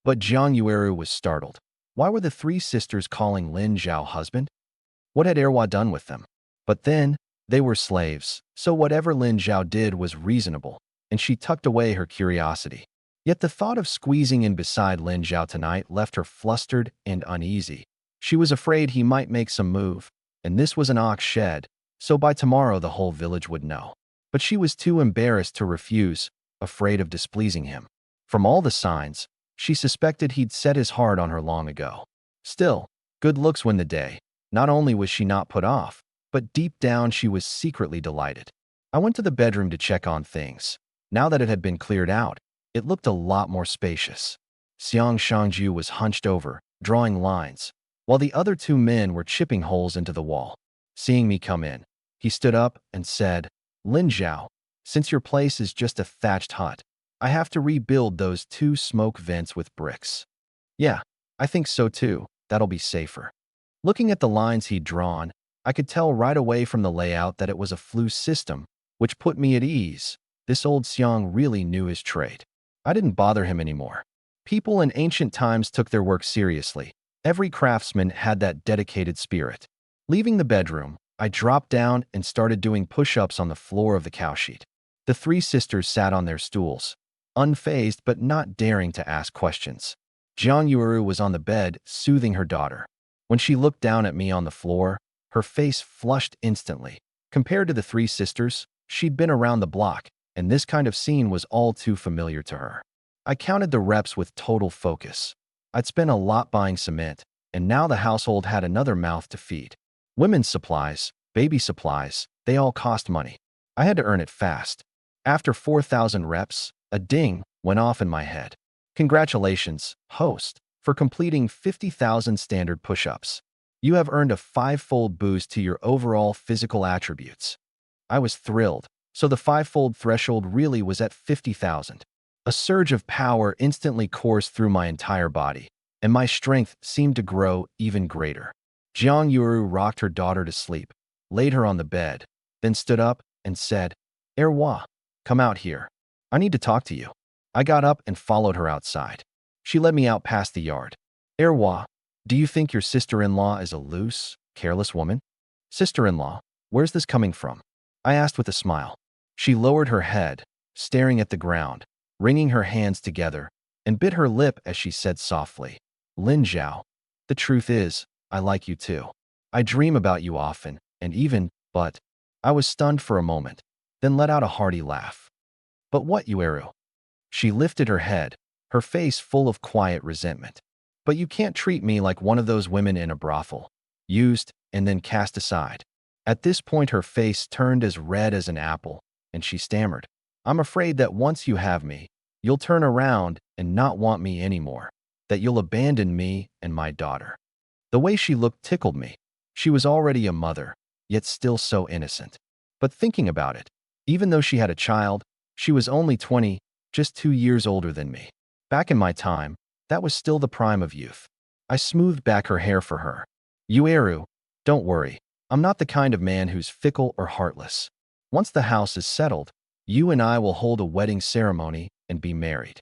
But Jiang Yueru was startled. Why were the three sisters calling Lin Zhao husband? What had Erwa done with them? But then, they were slaves, so whatever Lin Zhao did was reasonable, and she tucked away her curiosity. Yet the thought of squeezing in beside Lin Zhao tonight left her flustered and uneasy. She was afraid he might make some move, and this was an ox shed, so by tomorrow the whole village would know. But she was too embarrassed to refuse, afraid of displeasing him. From all the signs, she suspected he'd set his heart on her long ago. Still, good looks win the day. Not only was she not put off, but deep down she was secretly delighted. I went to the bedroom to check on things. Now that it had been cleared out, it looked a lot more spacious. Xiang Shangju was hunched over, drawing lines, while the other 2 men were chipping holes into the wall. Seeing me come in, he stood up and said, Lin Zhao, since your place is just a thatched hut, I have to rebuild those 2 smoke vents with bricks. Yeah, I think so too. That'll be safer. Looking at the lines he'd drawn, I could tell right away from the layout that it was a flue system, which put me at ease. This old Xiang really knew his trade. I didn't bother him anymore. People in ancient times took their work seriously. Every craftsman had that dedicated spirit. Leaving the bedroom, I dropped down and started doing push-ups on the floor of the cowsheet. The 3 sisters sat on their stools, unfazed but not daring to ask questions. Jiang Yueru was on the bed, soothing her daughter. When she looked down at me on the floor, her face flushed instantly. Compared to the 3 sisters, she'd been around the block, and this kind of scene was all too familiar to her. I counted the reps with total focus. I'd spent a lot buying cement, and now the household had another mouth to feed. Women's supplies, baby supplies, they all cost money. I had to earn it fast. After 4,000 reps, a ding went off in my head. Congratulations, host, for completing 50,000 standard push-ups. You have earned a 5-fold boost to your overall physical attributes. I was thrilled, so the 5-fold threshold really was at 50,000. A surge of power instantly coursed through my entire body, and my strength seemed to grow even greater. Jiang Yuru rocked her daughter to sleep, laid her on the bed, then stood up and said, "Erwa, come out here. I need to talk to you." I got up and followed her outside. She led me out past the yard. "Erwa, do you think your sister-in-law is a loose, careless woman?" "Sister-in-law, where's this coming from?" I asked with a smile. She lowered her head, staring at the ground, wringing her hands together, and bit her lip as she said softly, "Lin Zhao, the truth is, I like you too. I dream about you often, and even, but..." I was stunned for a moment, then let out a hearty laugh. "But what, Yueru?" She lifted her head, her face full of quiet resentment. "But you can't treat me like one of those women in a brothel, used and then cast aside." At this point her face turned as red as an apple, and she stammered, "I'm afraid that once you have me, you'll turn around and not want me anymore, that you'll abandon me and my daughter." The way she looked tickled me. She was already a mother, yet still so innocent. But thinking about it, even though she had a child, she was only 20, just 2 years older than me. Back in my time, that was still the prime of youth. I smoothed back her hair for her. "Yueru, don't worry. I'm not the kind of man who's fickle or heartless. Once the house is settled, you and I will hold a wedding ceremony and be married."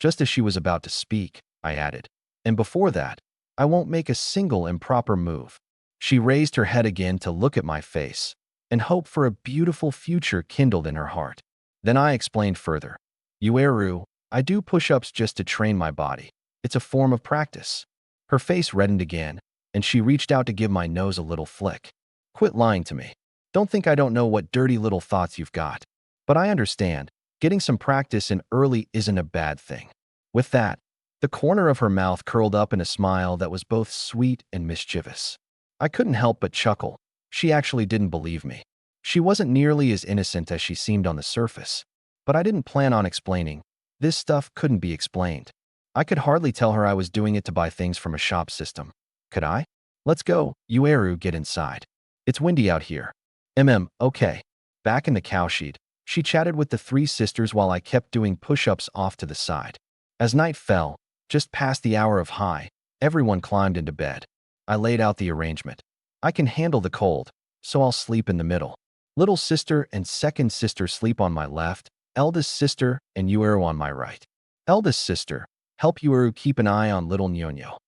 Just as she was about to speak, I added, "And before that, I won't make a single improper move." She raised her head again to look at my face, and hope for a beautiful future kindled in her heart. Then I explained further. "Yueru, I do push-ups just to train my body. It's a form of practice." Her face reddened again, and she reached out to give my nose a little flick. "Quit lying to me. Don't think I don't know what dirty little thoughts you've got. But I understand, getting some practice in early isn't a bad thing." With that, the corner of her mouth curled up in a smile that was both sweet and mischievous. I couldn't help but chuckle. She actually didn't believe me. She wasn't nearly as innocent as she seemed on the surface. But I didn't plan on explaining. This stuff couldn't be explained. I could hardly tell her I was doing it to buy things from a shop system. Could I? "Let's go, Yueru, get inside. It's windy out here." Okay. Back in the cowshed, she chatted with the 3 sisters while I kept doing push-ups off to the side. As night fell, just past the hour of high, everyone climbed into bed. I laid out the arrangement. "I can handle the cold, so I'll sleep in the middle. Little sister and second sister sleep on my left, eldest sister and Yueru on my right. Eldest sister, help Yueru keep an eye on little Nyonyo."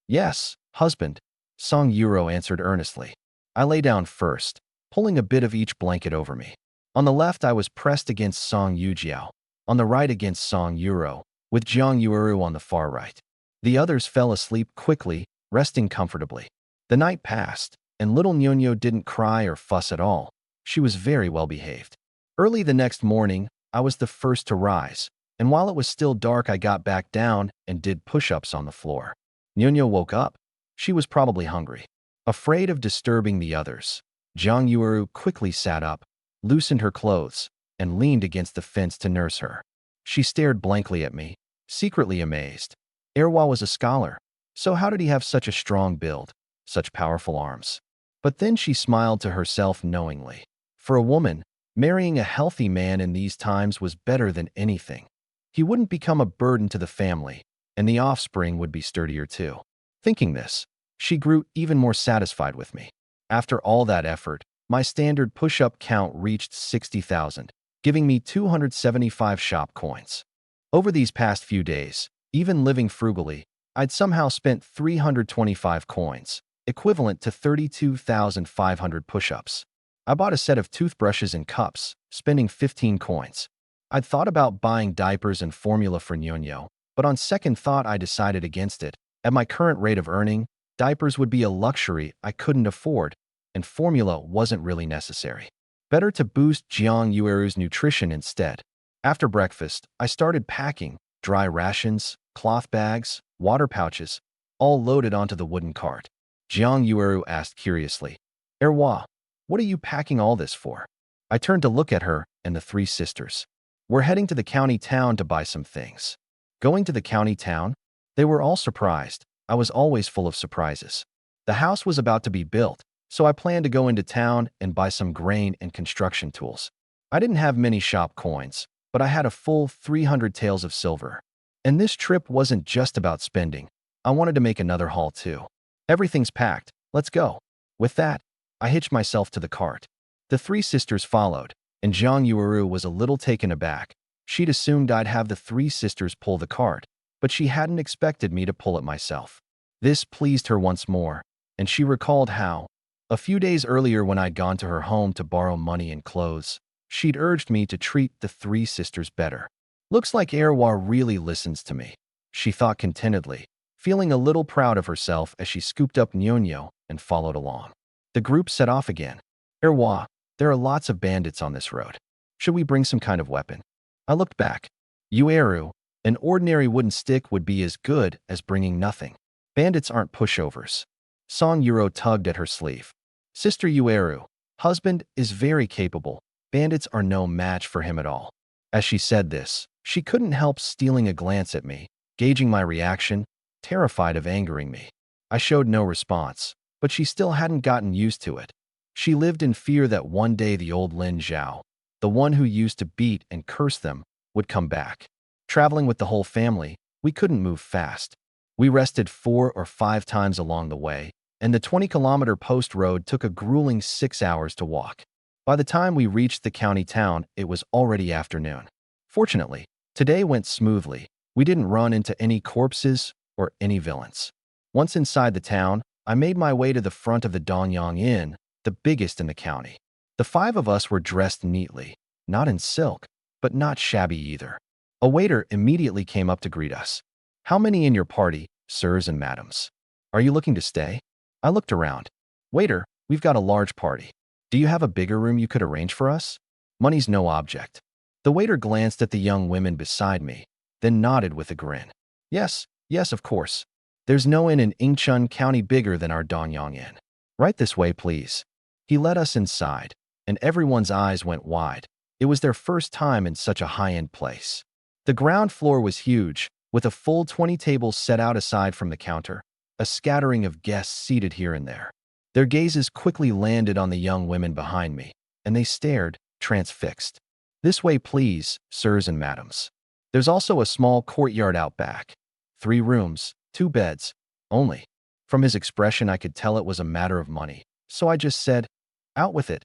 "Yes, husband," Song Yuro answered earnestly. I lay down first, pulling a bit of each blanket over me. On the left I was pressed against Song Yujiao, on the right against Song Yuro, with Jiang Yueru on the far right. The others fell asleep quickly, resting comfortably. The night passed, and little Nyonyo didn't cry or fuss at all. She was very well behaved. Early the next morning, I was the first to rise, and while it was still dark I got back down and did push-ups on the floor. Nyonyo woke up. She was probably hungry. Afraid of disturbing the others, Jiang Yueru quickly sat up, loosened her clothes, and leaned against the fence to nurse her. She stared blankly at me, secretly amazed. Erwa was a scholar, so how did he have such a strong build, such powerful arms? But then she smiled to herself knowingly. For a woman, marrying a healthy man in these times was better than anything. He wouldn't become a burden to the family, and the offspring would be sturdier too. Thinking this, she grew even more satisfied with me. After all that effort, my standard push-up count reached 60,000, giving me 275 shop coins. Over these past few days, even living frugally, I'd somehow spent 325 coins, equivalent to 32,500 push-ups. I bought a set of toothbrushes and cups, spending 15 coins. I'd thought about buying diapers and formula for Nyonyo, but on second thought I decided against it. At my current rate of earning, diapers would be a luxury I couldn't afford, and formula wasn't really necessary. Better to boost Jiang Yueru's nutrition instead. After breakfast, I started packing dry rations, cloth bags, water pouches, all loaded onto the wooden cart. Jiang Yueru asked curiously, Erwa, what are you packing all this for? I turned to look at her and the three sisters. We're heading to the county town to buy some things. Going to the county town? They were all surprised. I was always full of surprises. The house was about to be built, so I planned to go into town and buy some grain and construction tools. I didn't have many shop coins, but I had a full 300 taels of silver. And this trip wasn't just about spending. I wanted to make another haul too. Everything's packed. Let's go. With that, I hitched myself to the cart. The three sisters followed, and Jiang Yueru was a little taken aback. She'd assumed I'd have the three sisters pull the cart, but she hadn't expected me to pull it myself. This pleased her once more, and she recalled how, a few days earlier when I'd gone to her home to borrow money and clothes, she'd urged me to treat the three sisters better. Looks like Erwa really listens to me, she thought contentedly, feeling a little proud of herself as she scooped up Nyonyo and followed along. The group set off again. Erwa, there are lots of bandits on this road. Should we bring some kind of weapon? I looked back. Yueru, an ordinary wooden stick would be as good as bringing nothing. Bandits aren't pushovers. Song Yuro tugged at her sleeve. Sister Yueru, husband is very capable. Bandits are no match for him at all. As she said this, she couldn't help stealing a glance at me, gauging my reaction, terrified of angering me. I showed no response, but she still hadn't gotten used to it. She lived in fear that one day the old Lin Zhao, the one who used to beat and curse them, would come back. Traveling with the whole family, we couldn't move fast. We rested 4 or 5 times along the way, and the 20-kilometer post road took a grueling 6 hours to walk. By the time we reached the county town, it was already afternoon. Fortunately, today went smoothly. We didn't run into any corpses or any villains. Once inside the town, I made my way to the front of the Dongyang Inn, the biggest in the county. The 5 of us were dressed neatly, not in silk, but not shabby either. A waiter immediately came up to greet us. How many in your party, sirs and madams? Are you looking to stay? I looked around. Waiter, we've got a large party. Do you have a bigger room you could arrange for us? Money's no object. The waiter glanced at the young women beside me, then nodded with a grin. Yes, of course. There's no inn in Ingchun County bigger than our Donyang Inn. Right this way, please. He led us inside, and everyone's eyes went wide. It was their first time in such a high-end place. The ground floor was huge, with a full 20 tables set out aside from the counter, a scattering of guests seated here and there. Their gazes quickly landed on the young women behind me, and they stared, transfixed. This way, please, sirs and madams. There's also a small courtyard out back. 3 rooms, 2 beds, only. From his expression, I could tell it was a matter of money, so I just said, out with it.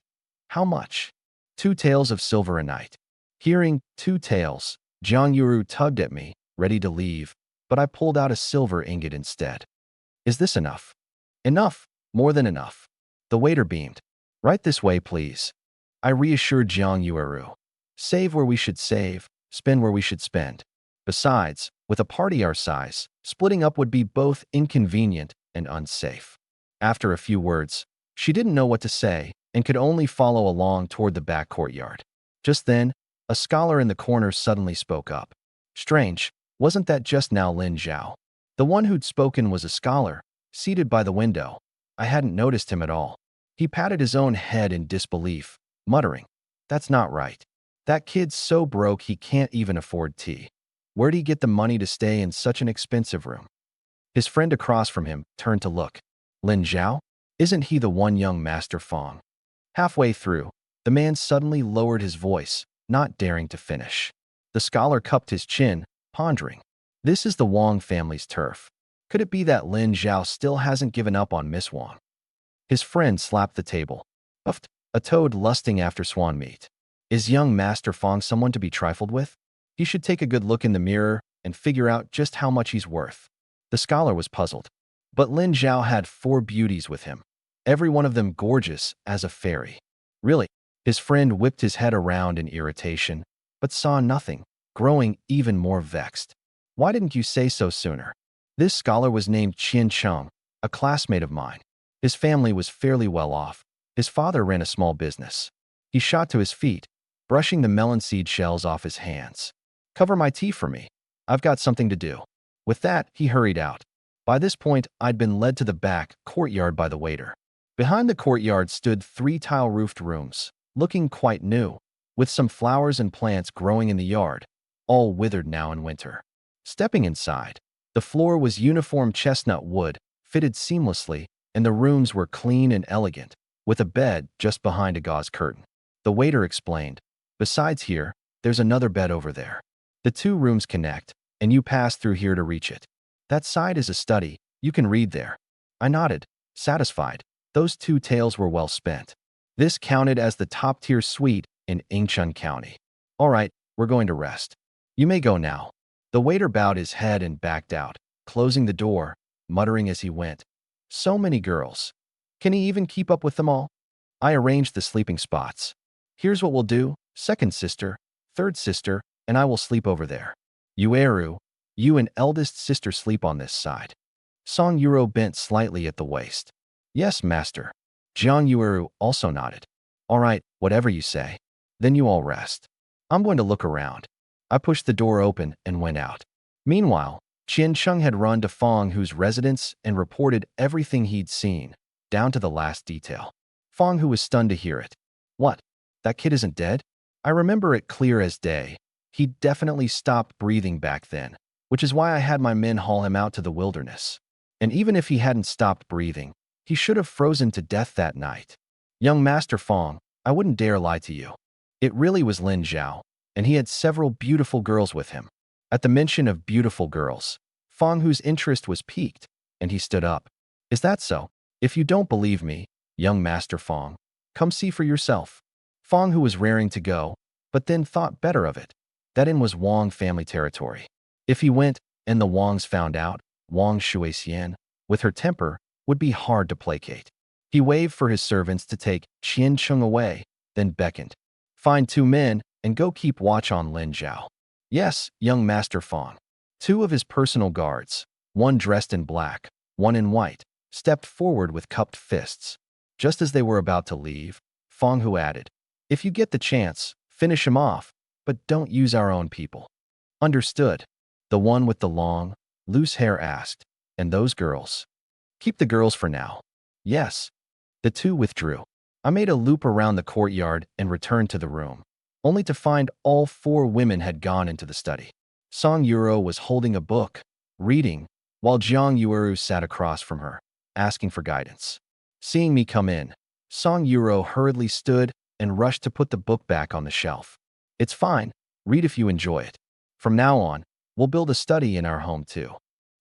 How much? 2 taels of silver a night. Hearing 2 taels, Jiang Yuru tugged at me, ready to leave, but I pulled out a silver ingot instead. Is this enough? Enough, more than enough. The waiter beamed. Right this way, please. I reassured Jiang Yuru. Save where we should save, spend where we should spend. Besides, with a party our size, splitting up would be both inconvenient and unsafe. After a few words, she didn't know what to say and could only follow along toward the back courtyard. Just then, a scholar in the corner suddenly spoke up. Strange, wasn't that just now Lin Zhao? The one who'd spoken was a scholar, seated by the window. I hadn't noticed him at all. He patted his own head in disbelief, muttering, That's not right. That kid's so broke he can't even afford tea. Where'd he get the money to stay in such an expensive room? His friend across from him turned to look. Lin Zhao? Isn't he the one young Master Fong? Halfway through, the man suddenly lowered his voice, not daring to finish. The scholar cupped his chin, pondering. This is the Wong family's turf. Could it be that Lin Zhao still hasn't given up on Miss Wong? His friend slapped the table. Puffed, a toad lusting after swan meat. Is young Master Fong someone to be trifled with? He should take a good look in the mirror and figure out just how much he's worth. The scholar was puzzled. But Lin Zhao had 4 beauties with him, every one of them gorgeous as a fairy. Really? His friend whipped his head around in irritation, but saw nothing, growing even more vexed. Why didn't you say so sooner? This scholar was named Qian Cheng, a classmate of mine. His family was fairly well off. His father ran a small business. He shot to his feet, brushing the melon seed shells off his hands. Cover my tea for me. I've got something to do. With that, he hurried out. By this point, I'd been led to the back courtyard by the waiter. Behind the courtyard stood 3 tile-roofed rooms, looking quite new, with some flowers and plants growing in the yard, all withered now in winter. Stepping inside, the floor was uniform chestnut wood, fitted seamlessly, and the rooms were clean and elegant, with a bed just behind a gauze curtain. The waiter explained, "Besides here, there's another bed over there. The 2 rooms connect, and you pass through here to reach it. That side is a study. You can read there." I nodded, satisfied. Those 2 taels were well spent. This counted as the top-tier suite in Incheon County. "All right, we're going to rest. You may go now." The waiter bowed his head and backed out, closing the door, muttering as he went, "So many girls. Can he even keep up with them all?" I arranged the sleeping spots. "Here's what we'll do. Second sister, third sister, and I will sleep over there. Yueru, you and eldest sister sleep on this side." Song Yuro bent slightly at the waist. "Yes, master." Jiang Yueru also nodded. "All right, whatever you say. Then you all rest. I'm going to look around." I pushed the door open and went out. Meanwhile, Qian Chung had run to Fong Hu's residence and reported everything he'd seen, down to the last detail. Fong Hu was stunned to hear it. "What? That kid isn't dead?" I remember it clear as day. He'd definitely stopped breathing back then, which is why I had my men haul him out to the wilderness. And even if he hadn't stopped breathing, he should have frozen to death that night. "Young Master Fong, I wouldn't dare lie to you. It really was Lin Zhao, and he had several beautiful girls with him." At the mention of beautiful girls, Fong Hu's interest was piqued, and he stood up. "Is that so? If you don't believe me, young Master Fong, come see for yourself." Fong Hu was raring to go, but then thought better of it. That inn was Wang family territory. If he went, and the Wangs found out, Wang Shuixian, with her temper, would be hard to placate. He waved for his servants to take Qian Chung away, then beckoned. "Find 2 men, and go keep watch on Lin Zhao." "Yes, young Master Fong." 2 of his personal guards, one dressed in black, one in white, stepped forward with cupped fists. Just as they were about to leave, Fong Hu added, "If you get the chance, finish him off, but don't use our own people." "Understood." The one with the long, loose hair asked, "And those girls?" "Keep the girls for now." "Yes." The 2 withdrew. I made a loop around the courtyard and returned to the room, only to find all 4 women had gone into the study. Song Yuro was holding a book, reading, while Jiang Yueru sat across from her, asking for guidance. Seeing me come in, Song Yuro hurriedly stood and rushed to put the book back on the shelf. "It's fine. Read if you enjoy it. From now on, we'll build a study in our home too."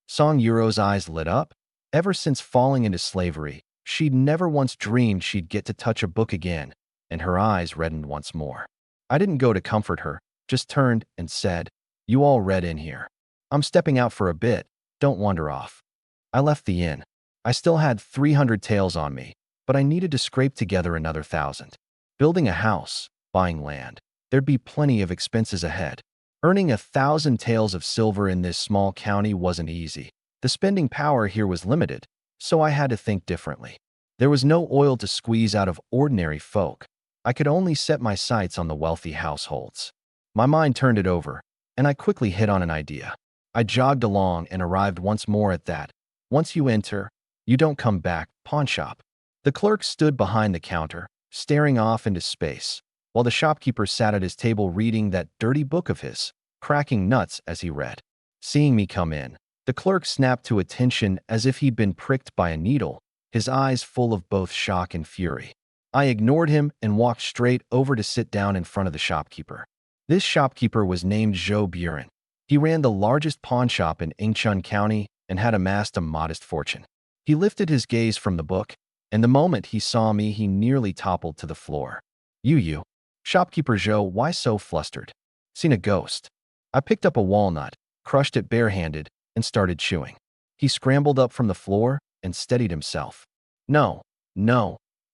Song Yuro's eyes lit up. Ever since falling into slavery, she'd never once dreamed she'd get to touch a book again, and her eyes reddened once more. I didn't go to comfort her, just turned and said, "You all read in here. I'm stepping out for a bit. Don't wander off." I left the inn. I still had 300 taels on me, but I needed to scrape together another 1,000. Building a house, buying land, there'd be plenty of expenses ahead. Earning 1,000 taels of silver in this small county wasn't easy. The spending power here was limited, so I had to think differently. There was no oil to squeeze out of ordinary folk. I could only set my sights on the wealthy households. My mind turned it over, and I quickly hit on an idea. I jogged along and arrived once more at that "once you enter, you don't come back" pawn shop. The clerk stood behind the counter, staring off into space, while the shopkeeper sat at his table reading that dirty book of his, cracking nuts as he read. Seeing me come in, the clerk snapped to attention as if he'd been pricked by a needle, his eyes full of both shock and fury. I ignored him and walked straight over to sit down in front of the shopkeeper. This shopkeeper was named Zhou Buren. He ran the largest pawn shop in Incheon County and had amassed a modest fortune. He lifted his gaze from the book, and the moment he saw me, he nearly toppled to the floor. You. Shopkeeper Zhou, why so flustered? Seen a ghost." I picked up a walnut, crushed it barehanded, and started chewing. He scrambled up from the floor and steadied himself. No.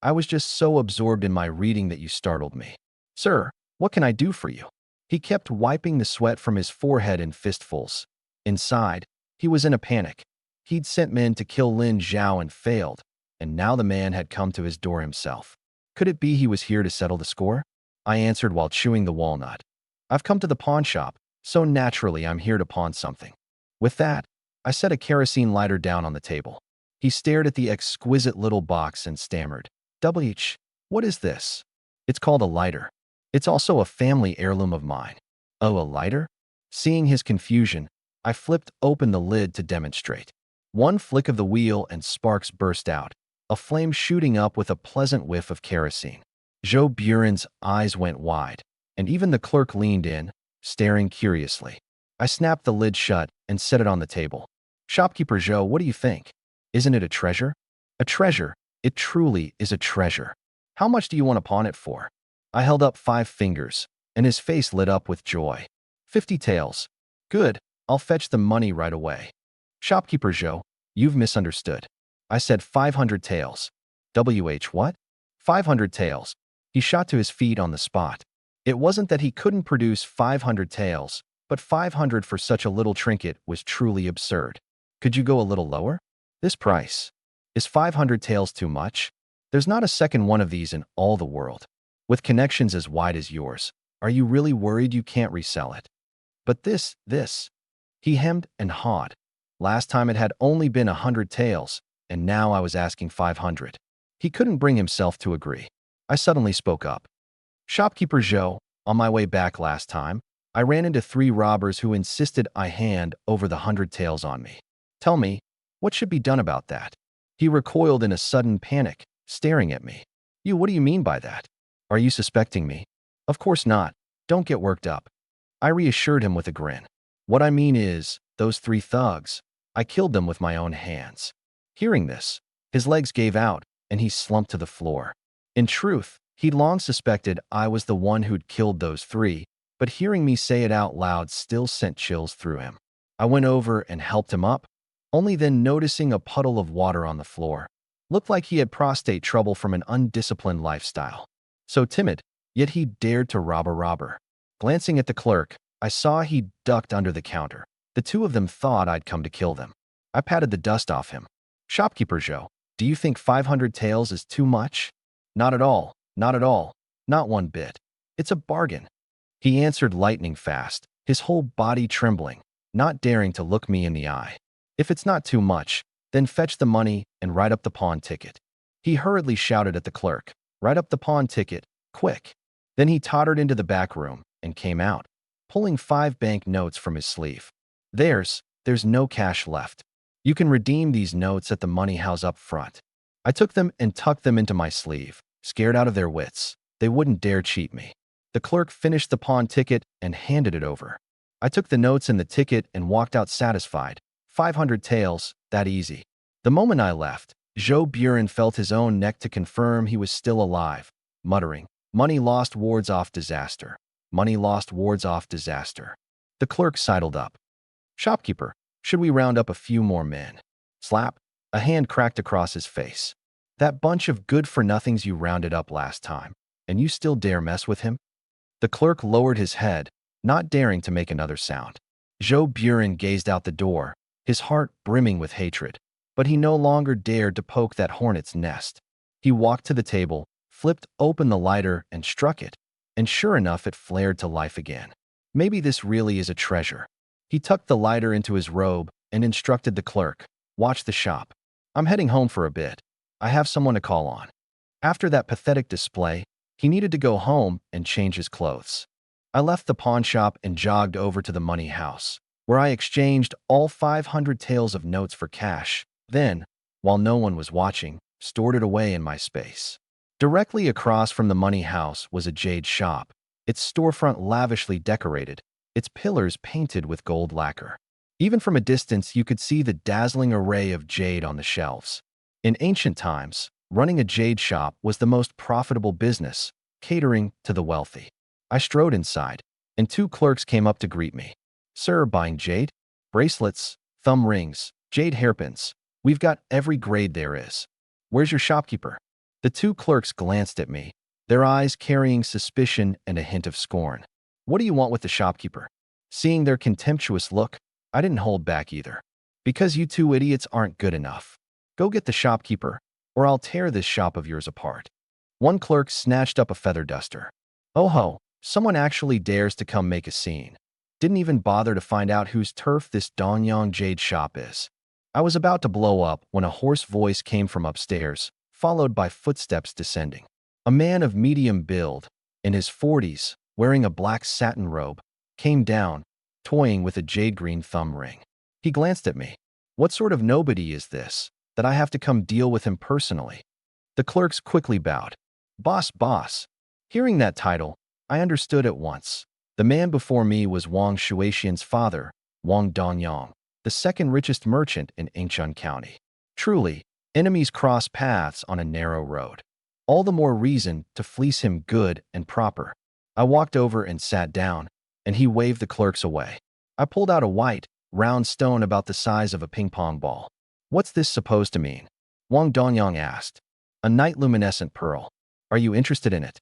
I was just so absorbed in my reading that you startled me." "Sir, what can I do for you?" He kept wiping the sweat from his forehead in fistfuls. Inside, he was in a panic. He'd sent men to kill Lin Zhao and failed, and now the man had come to his door himself. Could it be he was here to settle the score? I answered while chewing the walnut. I've come to the pawn shop, so naturally I'm here to pawn something. With that, I set a kerosene lighter down on the table. He stared at the exquisite little box and stammered, "WH, what is this?" "It's called a lighter. It's also a family heirloom of mine." "Oh, a lighter?" Seeing his confusion, I flipped open the lid to demonstrate. One flick of the wheel and sparks burst out, a flame shooting up with a pleasant whiff of kerosene. Joe Buren's eyes went wide, and even the clerk leaned in, staring curiously. I snapped the lid shut and set it on the table. "Shopkeeper Joe, what do you think? Isn't it a treasure?" "A treasure. It truly is a treasure. How much do you want to pawn it for?" I held up 5 fingers, and his face lit up with joy. 50 taels. "Good, I'll fetch the money right away." "Shopkeeper Joe, you've misunderstood. I said 500 taels. "WH what?" "500 taels." He shot to his feet on the spot. It wasn't that he couldn't produce 500 taels, but 500 for such a little trinket was truly absurd. "Could you go a little lower?" "This price. Is 500 taels too much? There's not a second one of these in all the world. With connections as wide as yours, are you really worried you can't resell it?" "But this. He hemmed and hawed. Last time it had only been 100 taels, and now I was asking 500. He couldn't bring himself to agree. I suddenly spoke up. "Shopkeeper Joe, on my way back last time, I ran into 3 robbers who insisted I hand over the 100 taels on me. Tell me, what should be done about that?" He recoiled in a sudden panic, staring at me. What do you mean by that? Are you suspecting me?" "Of course not. Don't get worked up." I reassured him with a grin. "What I mean is, those 3 thugs, I killed them with my own hands." Hearing this, his legs gave out, and he slumped to the floor. In truth, he'd long suspected I was the one who'd killed those 3, but hearing me say it out loud still sent chills through him. I went over and helped him up, only then noticing a puddle of water on the floor. Looked like he had prostate trouble from an undisciplined lifestyle. So timid, yet he dared to rob a robber. Glancing at the clerk, I saw he ducked under the counter. The 2 of them thought I'd come to kill them. I patted the dust off him. "Shopkeeper Joe, do you think 500 taels is too much?" "Not at all, not at all, not one bit. It's a bargain." He answered lightning fast, his whole body trembling, not daring to look me in the eye. "If it's not too much, then fetch the money and write up the pawn ticket." He hurriedly shouted at the clerk, "Write up the pawn ticket, quick." Then he tottered into the back room and came out, pulling 5 bank notes from his sleeve. There's no cash left. You can redeem these notes at the money house up front." I took them and tucked them into my sleeve, scared out of their wits. They wouldn't dare cheat me. The clerk finished the pawn ticket and handed it over. I took the notes and the ticket and walked out satisfied. 500 taels, that easy. The moment I left, Joe Buren felt his own neck to confirm he was still alive, muttering, "Money lost wards off disaster. Money lost wards off disaster." The clerk sidled up. "Shopkeeper, should we round up a few more men?" Slap. A hand cracked across his face. "That bunch of good-for-nothings you rounded up last time, and you still dare mess with him?" The clerk lowered his head, not daring to make another sound. Joe Buren gazed out the door, his heart brimming with hatred, but he no longer dared to poke that hornet's nest. He walked to the table, flipped open the lighter and struck it, and sure enough it flared to life again. Maybe this really is a treasure. He tucked the lighter into his robe and instructed the clerk, "Watch the shop. I'm heading home for a bit. I have someone to call on." After that pathetic display, he needed to go home and change his clothes. I left the pawn shop and jogged over to the money house, where I exchanged all 500 taels of notes for cash, then, while no one was watching, stored it away in my space. Directly across from the money house was a jade shop, its storefront lavishly decorated, its pillars painted with gold lacquer. Even from a distance, you could see the dazzling array of jade on the shelves. In ancient times, running a jade shop was the most profitable business, catering to the wealthy. I strode inside, and 2 clerks came up to greet me. "Sir, buying jade? Bracelets, thumb rings, jade hairpins. We've got every grade there is. Where's your shopkeeper?" The 2 clerks glanced at me, their eyes carrying suspicion and a hint of scorn. "What do you want with the shopkeeper?" Seeing their contemptuous look, I didn't hold back either. "Because you 2 idiots aren't good enough. Go get the shopkeeper, or I'll tear this shop of yours apart." One clerk snatched up a feather duster. Oh ho, someone actually dares to come make a scene. Didn't even bother to find out whose turf this Donyang Jade shop is. I was about to blow up when a hoarse voice came from upstairs, followed by footsteps descending. A man of medium build, in his 40s, wearing a black satin robe, came down, toying with a jade green thumb ring. He glanced at me. What sort of nobody is this, that I have to come deal with him personally? The clerks quickly bowed. Boss, boss. Hearing that title, I understood at once. The man before me was Wang Shuexian's father, Wang Donyang, the second richest merchant in Yingchuan County. Truly, enemies cross paths on a narrow road. All the more reason to fleece him good and proper. I walked over and sat down, and he waved the clerks away. I pulled out a white, round stone about the size of a ping-pong ball. What's this supposed to mean? Wang Donyang asked. A night luminescent pearl. Are you interested in it?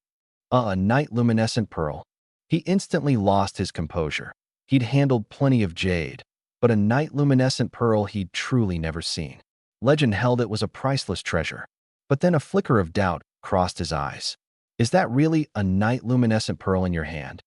A night luminescent pearl. He instantly lost his composure. He'd handled plenty of jade, but a night luminescent pearl he'd truly never seen. Legend held it was a priceless treasure. But then a flicker of doubt crossed his eyes. Is that really a night luminescent pearl in your hand?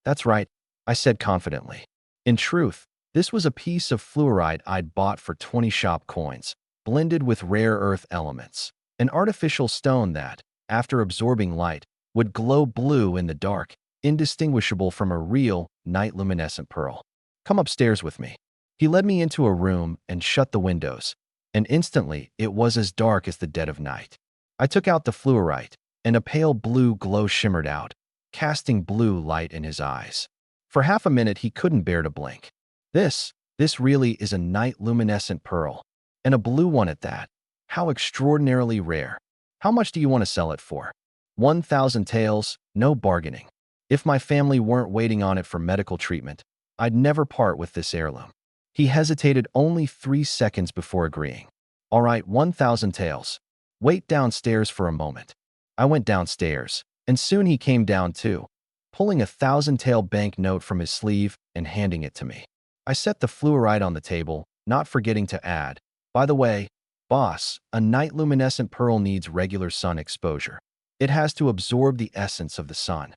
That's right, I said confidently. In truth, this was a piece of fluorite I'd bought for 20 shop coins, blended with rare earth elements. An artificial stone that, after absorbing light, would glow blue in the dark, indistinguishable from a real, night luminescent pearl. Come upstairs with me. He led me into a room and shut the windows, and instantly it was as dark as the dead of night. I took out the fluorite, and a pale blue glow shimmered out, casting blue light in his eyes. For half a minute he couldn't bear to blink. This really is a night luminescent pearl, and a blue one at that. How extraordinarily rare. How much do you want to sell it for? 1,000 taels, no bargaining. If my family weren't waiting on it for medical treatment, I'd never part with this heirloom. He hesitated only 3 seconds before agreeing. All right, 1,000 taels. Wait downstairs for a moment. I went downstairs, and soon he came down too, pulling a 1,000-tael bank note from his sleeve and handing it to me. I set the fluorite on the table, not forgetting to add, by the way, boss, a night luminescent pearl needs regular sun exposure. It has to absorb the essence of the sun.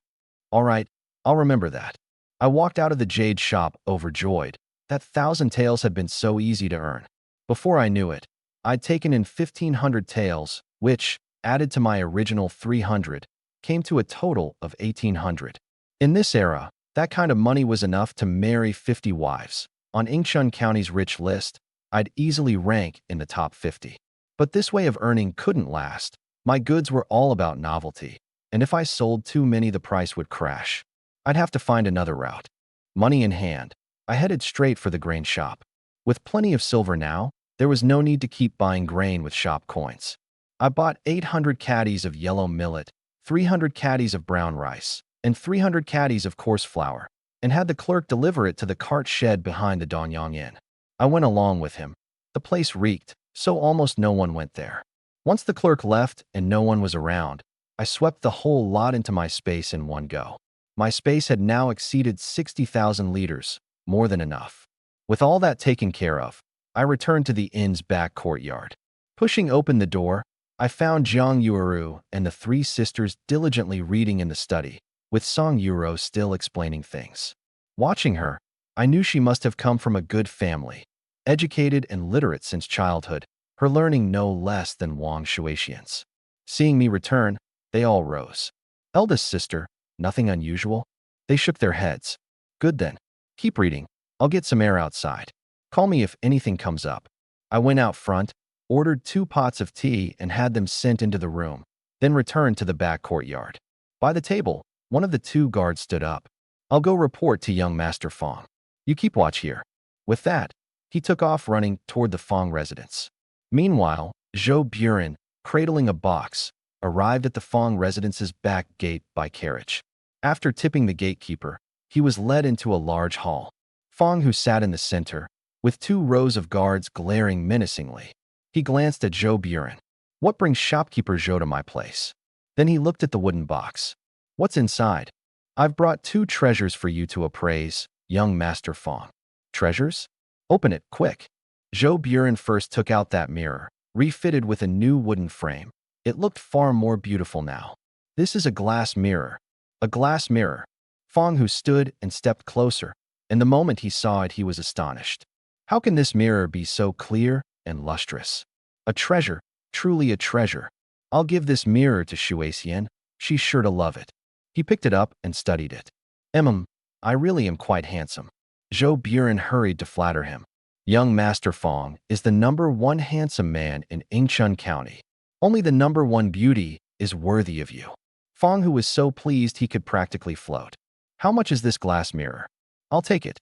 All right, I'll remember that. I walked out of the jade shop overjoyed. That 1,000 taels had been so easy to earn. Before I knew it, I'd taken in 1,500 taels, which, added to my original 300, came to a total of 1,800. In this era, that kind of money was enough to marry 50 wives. On Yingchuan County's rich list, I'd easily rank in the top 50. But this way of earning couldn't last. My goods were all about novelty, and if I sold too many the price would crash. I'd have to find another route. Money in hand, I headed straight for the grain shop. With plenty of silver now, there was no need to keep buying grain with shop coins. I bought 800 caddies of yellow millet, 300 caddies of brown rice, and 300 caddies of coarse flour, and had the clerk deliver it to the cart shed behind the Donyang Inn. I went along with him. The place reeked, so almost no one went there. Once the clerk left and no one was around, I swept the whole lot into my space in one go. My space had now exceeded 60,000 liters, more than enough. With all that taken care of, I returned to the inn's back courtyard. Pushing open the door, I found Jiang Yueru and the 3 sisters diligently reading in the study, with Song Yuro still explaining things. Watching her, I knew she must have come from a good family, educated and literate since childhood, her learning no less than Wang Shuexian's. Seeing me return, they all rose. Eldest sister, nothing unusual? They shook their heads. Good then. Keep reading. I'll get some air outside. Call me if anything comes up. I went out front, ordered 2 pots of tea and had them sent into the room, then returned to the back courtyard. By the table, one of the 2 guards stood up. I'll go report to young Master Fong. You keep watch here. With that, he took off running toward the Fong residence. Meanwhile, Zhou Buren, cradling a box, arrived at the Fong residence's back gate by carriage. After tipping the gatekeeper, he was led into a large hall. Fong, who sat in the center, with 2 rows of guards glaring menacingly. He glanced at Zhou Buren. What brings shopkeeper Zhou to my place? Then he looked at the wooden box. What's inside? I've brought 2 treasures for you to appraise, young Master Fong. Treasures? Open it, quick. Zhou Buren first took out that mirror, refitted with a new wooden frame. It looked far more beautiful now. This is a glass mirror. A glass mirror. Fong Hu stood and stepped closer, and the moment he saw it, he was astonished. How can this mirror be so clear and lustrous? A treasure, truly a treasure. I'll give this mirror to Shui Xian. She's sure to love it. He picked it up and studied it. I really am quite handsome. Zhou Buren hurried to flatter him. Young Master Fong is the #1 handsome man in Yingchun County. Only the #1 beauty is worthy of you. Fong Hu was so pleased he could practically float. How much is this glass mirror? I'll take it.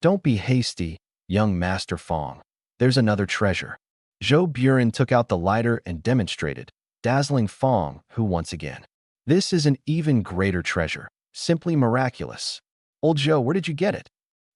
Don't be hasty, young Master Fong. There's another treasure. Zhou Buren took out the lighter and demonstrated, dazzling Fong Hu once again. This is an even greater treasure, simply miraculous. Old Zhou, where did you get it?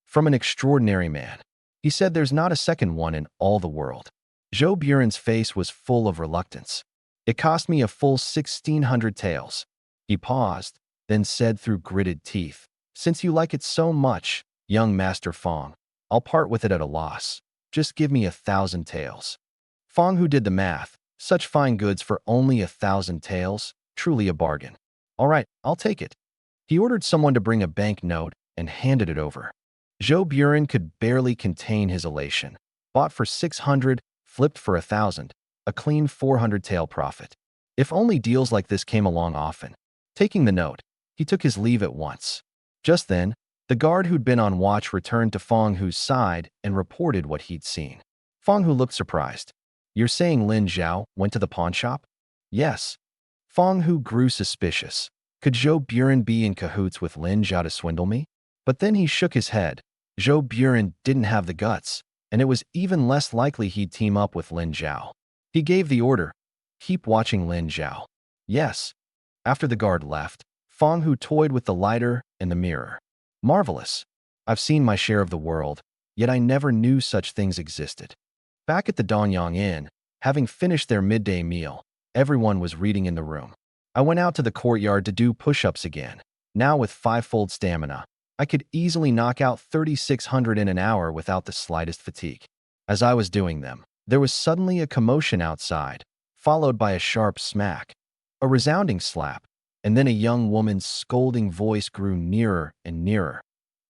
From an extraordinary man. He said there's not a second one in all the world. Zhou Buren's face was full of reluctance. It cost me a full 1,600 taels. He paused, then said through gritted teeth, since you like it so much, young Master Fong, I'll part with it at a loss. Just give me 1,000 taels. Fong Hu did the math. Such fine goods for only 1,000 taels, truly a bargain. All right, I'll take it. He ordered someone to bring a bank note and handed it over. Zhou Buren could barely contain his elation. Bought for 600, flipped for 1,000, a clean 400 tael profit. If only deals like this came along often. Taking the note, he took his leave at once. Just then, the guard who'd been on watch returned to Fong Hu's side and reported what he'd seen. Fong Hu looked surprised. You're saying Lin Zhao went to the pawn shop? Yes. Fong Hu grew suspicious. Could Zhou Buren be in cahoots with Lin Zhao to swindle me? But then he shook his head. Zhou Buren didn't have the guts, and it was even less likely he'd team up with Lin Zhao. He gave the order, keep watching Lin Zhao. Yes. After the guard left, Fong Hu toyed with the lighter and the mirror. Marvelous. I've seen my share of the world, yet I never knew such things existed. Back at the Donyang Inn, having finished their midday meal, everyone was reading in the room. I went out to the courtyard to do push-ups again. Now with 5-fold stamina, I could easily knock out 3,600 in an hour without the slightest fatigue. As I was doing them, there was suddenly a commotion outside, followed by a sharp smack, a resounding slap, and then a young woman's scolding voice grew nearer and nearer.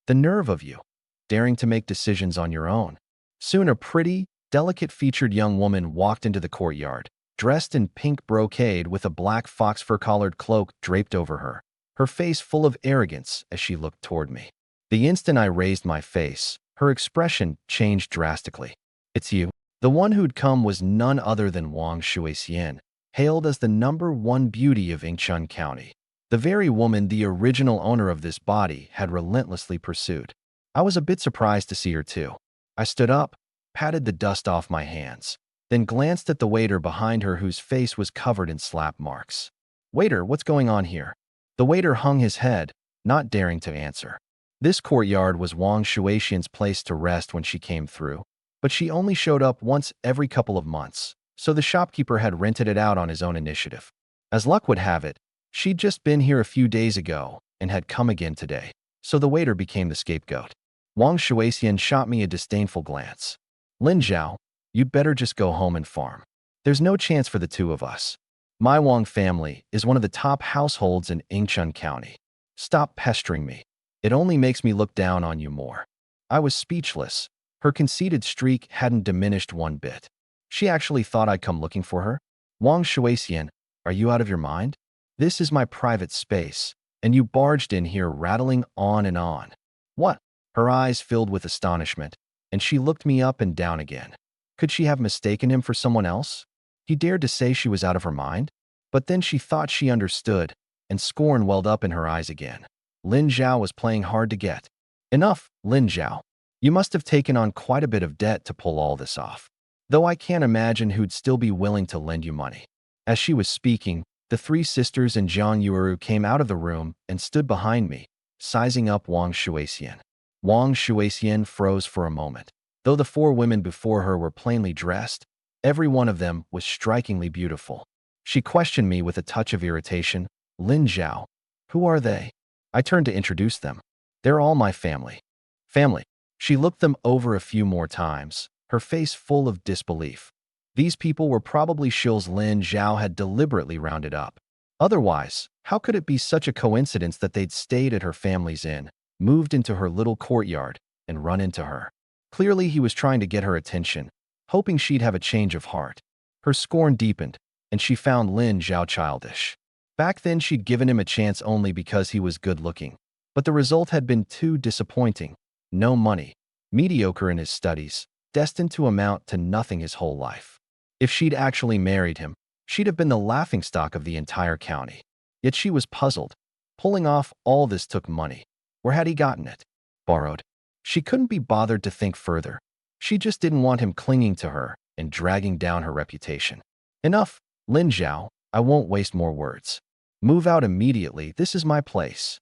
The nerve of you, daring to make decisions on your own. Soon a pretty, delicate-featured young woman walked into the courtyard, dressed in pink brocade with a black fox fur-collared cloak draped over her, her face full of arrogance as she looked toward me. The instant I raised my face, her expression changed drastically. It's you. The one who'd come was none other than Wang Shuixian, hailed as the #1 beauty of Yingchun County. The very woman the original owner of this body had relentlessly pursued. I was a bit surprised to see her too. I stood up, patted the dust off my hands, then glanced at the waiter behind her whose face was covered in slap marks. Waiter, what's going on here? The waiter hung his head, not daring to answer. This courtyard was Wang Shuixian's place to rest when she came through, but she only showed up once every couple of months, so the shopkeeper had rented it out on his own initiative. As luck would have it, she'd just been here a few days ago and had come again today, so the waiter became the scapegoat. Wang Shuixian shot me a disdainful glance. Lin Zhao, you'd better just go home and farm. There's no chance for the two of us. My Wang family is one of the top households in Yingchun County. Stop pestering me. It only makes me look down on you more. I was speechless. Her conceited streak hadn't diminished one bit. She actually thought I'd come looking for her. Wang Shuixian, are you out of your mind? This is my private space, and you barged in here rattling on and on. What? Her eyes filled with astonishment, and she looked me up and down again. Could she have mistaken him for someone else? He dared to say she was out of her mind, but then she thought she understood, and scorn welled up in her eyes again. Lin Zhao was playing hard to get. Enough, Lin Zhao. You must have taken on quite a bit of debt to pull all this off. Though I can't imagine who'd still be willing to lend you money. As she was speaking, the 3 sisters and Zhang Yueru came out of the room and stood behind me, sizing up Wang Shuixian. Wang Shuixian froze for a moment. Though the 4 women before her were plainly dressed, every one of them was strikingly beautiful. She questioned me with a touch of irritation. Lin Zhao, who are they? I turned to introduce them. They're all my family. Family. She looked them over a few more times, her face full of disbelief. These people were probably shills Lin Zhao had deliberately rounded up. Otherwise, how could it be such a coincidence that they'd stayed at her family's inn, moved into her little courtyard, and run into her? Clearly, he was trying to get her attention, hoping she'd have a change of heart. Her scorn deepened, and she found Lin Zhao childish. Back then, she'd given him a chance only because he was good-looking. But the result had been too disappointing. No money, mediocre in his studies, destined to amount to nothing his whole life. If she'd actually married him, she'd have been the laughingstock of the entire county. Yet she was puzzled. Pulling off all this took money. Where had he gotten it? Borrowed. She couldn't be bothered to think further. She just didn't want him clinging to her and dragging down her reputation. Enough, Lin Zhao, I won't waste more words. Move out immediately, this is my place.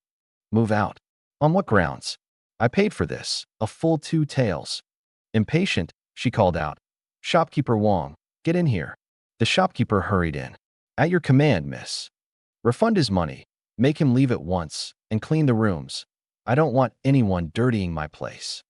Move out. On what grounds? I paid for this, a full 2 taels. Impatient, she called out. Shopkeeper Wong, get in here. The shopkeeper hurried in. At your command, miss. Refund his money, make him leave at once, and clean the rooms. I don't want anyone dirtying my place.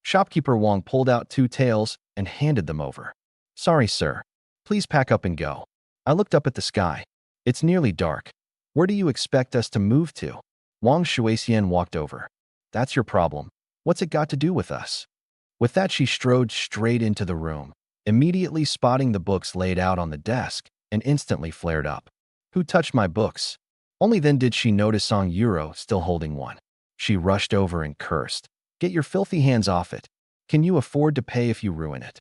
Shopkeeper Wong pulled out 2 taels and handed them over. Sorry, sir. Please pack up and go. I looked up at the sky. It's nearly dark. Where do you expect us to move to? Wang Shuixian walked over. That's your problem. What's it got to do with us? With that, she strode straight into the room, immediately spotting the books laid out on the desk, and instantly flared up. Who touched my books? Only then did she notice Song Yuro still holding one. She rushed over and cursed. Get your filthy hands off it. Can you afford to pay if you ruin it?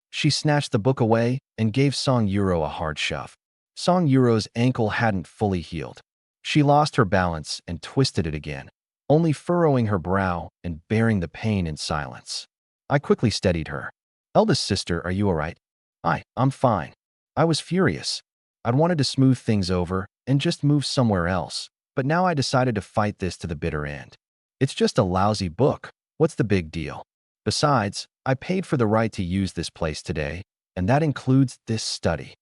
She snatched the book away and gave Song Yuro a hard shove. Song Yuro's ankle hadn't fully healed. She lost her balance and twisted it again, only furrowing her brow and bearing the pain in silence. I quickly steadied her. Eldest sister, are you all right? I'm fine. I was furious. I'd wanted to smooth things over and just move somewhere else, but now I decided to fight this to the bitter end. It's just a lousy book. What's the big deal? Besides, I paid for the right to use this place today, and that includes this study.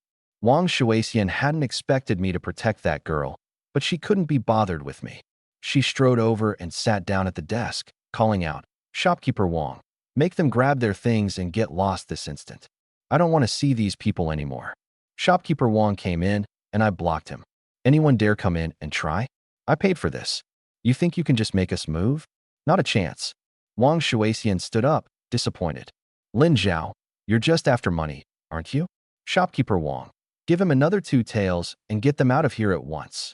Wang Shuixian hadn't expected me to protect that girl, but she couldn't be bothered with me. She strode over and sat down at the desk, calling out, Shopkeeper Wang, make them grab their things and get lost this instant. I don't want to see these people anymore. Shopkeeper Wang came in, and I blocked him. Anyone dare come in and try? I paid for this. You think you can just make us move? Not a chance. Wang Shuixian stood up, disappointed. Lin Zhao, you're just after money, aren't you? Shopkeeper Wang, give him another 2 taels and get them out of here at once.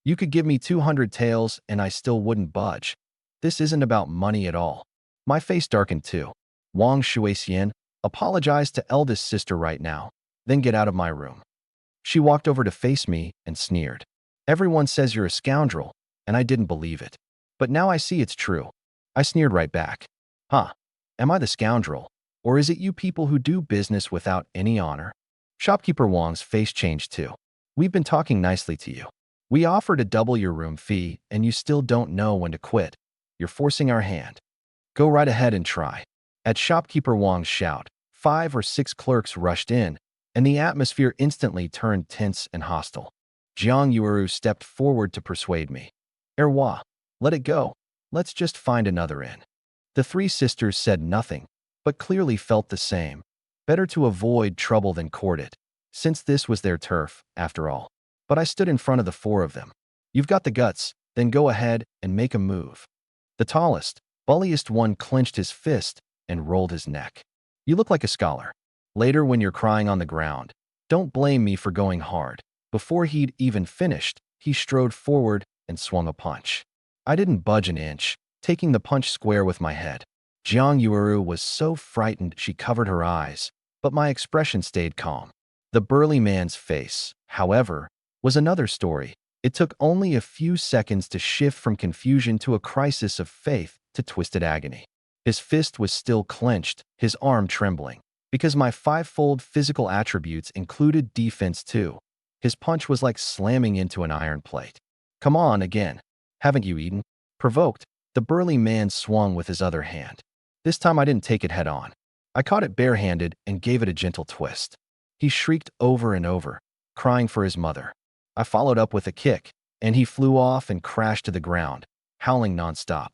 You could give me 200 taels and I still wouldn't budge. This isn't about money at all. My face darkened too. Wang Shuixian, apologize to eldest sister right now, then get out of my room. She walked over to face me and sneered. Everyone says you're a scoundrel, and I didn't believe it. But now I see it's true. I sneered right back. Huh, am I the scoundrel? Or is it you people who do business without any honor? Shopkeeper Wang's face changed too. We've been talking nicely to you. We offer to double your room fee, and you still don't know when to quit. You're forcing our hand. Go right ahead and try. At Shopkeeper Wang's shout, 5 or 6 clerks rushed in, and the atmosphere instantly turned tense and hostile. Jiang Yueru stepped forward to persuade me. Erwa, let it go. Let's just find another inn. The 3 sisters said nothing, but clearly felt the same. Better to avoid trouble than court it, since this was their turf, after all. But I stood in front of the 4 of them. You've got the guts, then go ahead and make a move. The tallest, bulliest one clenched his fist and rolled his neck. You look like a scholar. Later, when you're crying on the ground, don't blame me for going hard. Before he'd even finished, he strode forward and swung a punch. I didn't budge an inch, taking the punch square with my head. Jiang Yueru was so frightened she covered her eyes, but my expression stayed calm. The burly man's face, however, was another story. It took only a few seconds to shift from confusion to a crisis of faith to twisted agony. His fist was still clenched, his arm trembling. Because my 5-fold physical attributes included defense too. His punch was like slamming into an iron plate. Come on again. Haven't you eaten? Provoked, the burly man swung with his other hand. This time I didn't take it head on. I caught it barehanded and gave it a gentle twist. He shrieked over and over, crying for his mother. I followed up with a kick, and he flew off and crashed to the ground, howling nonstop.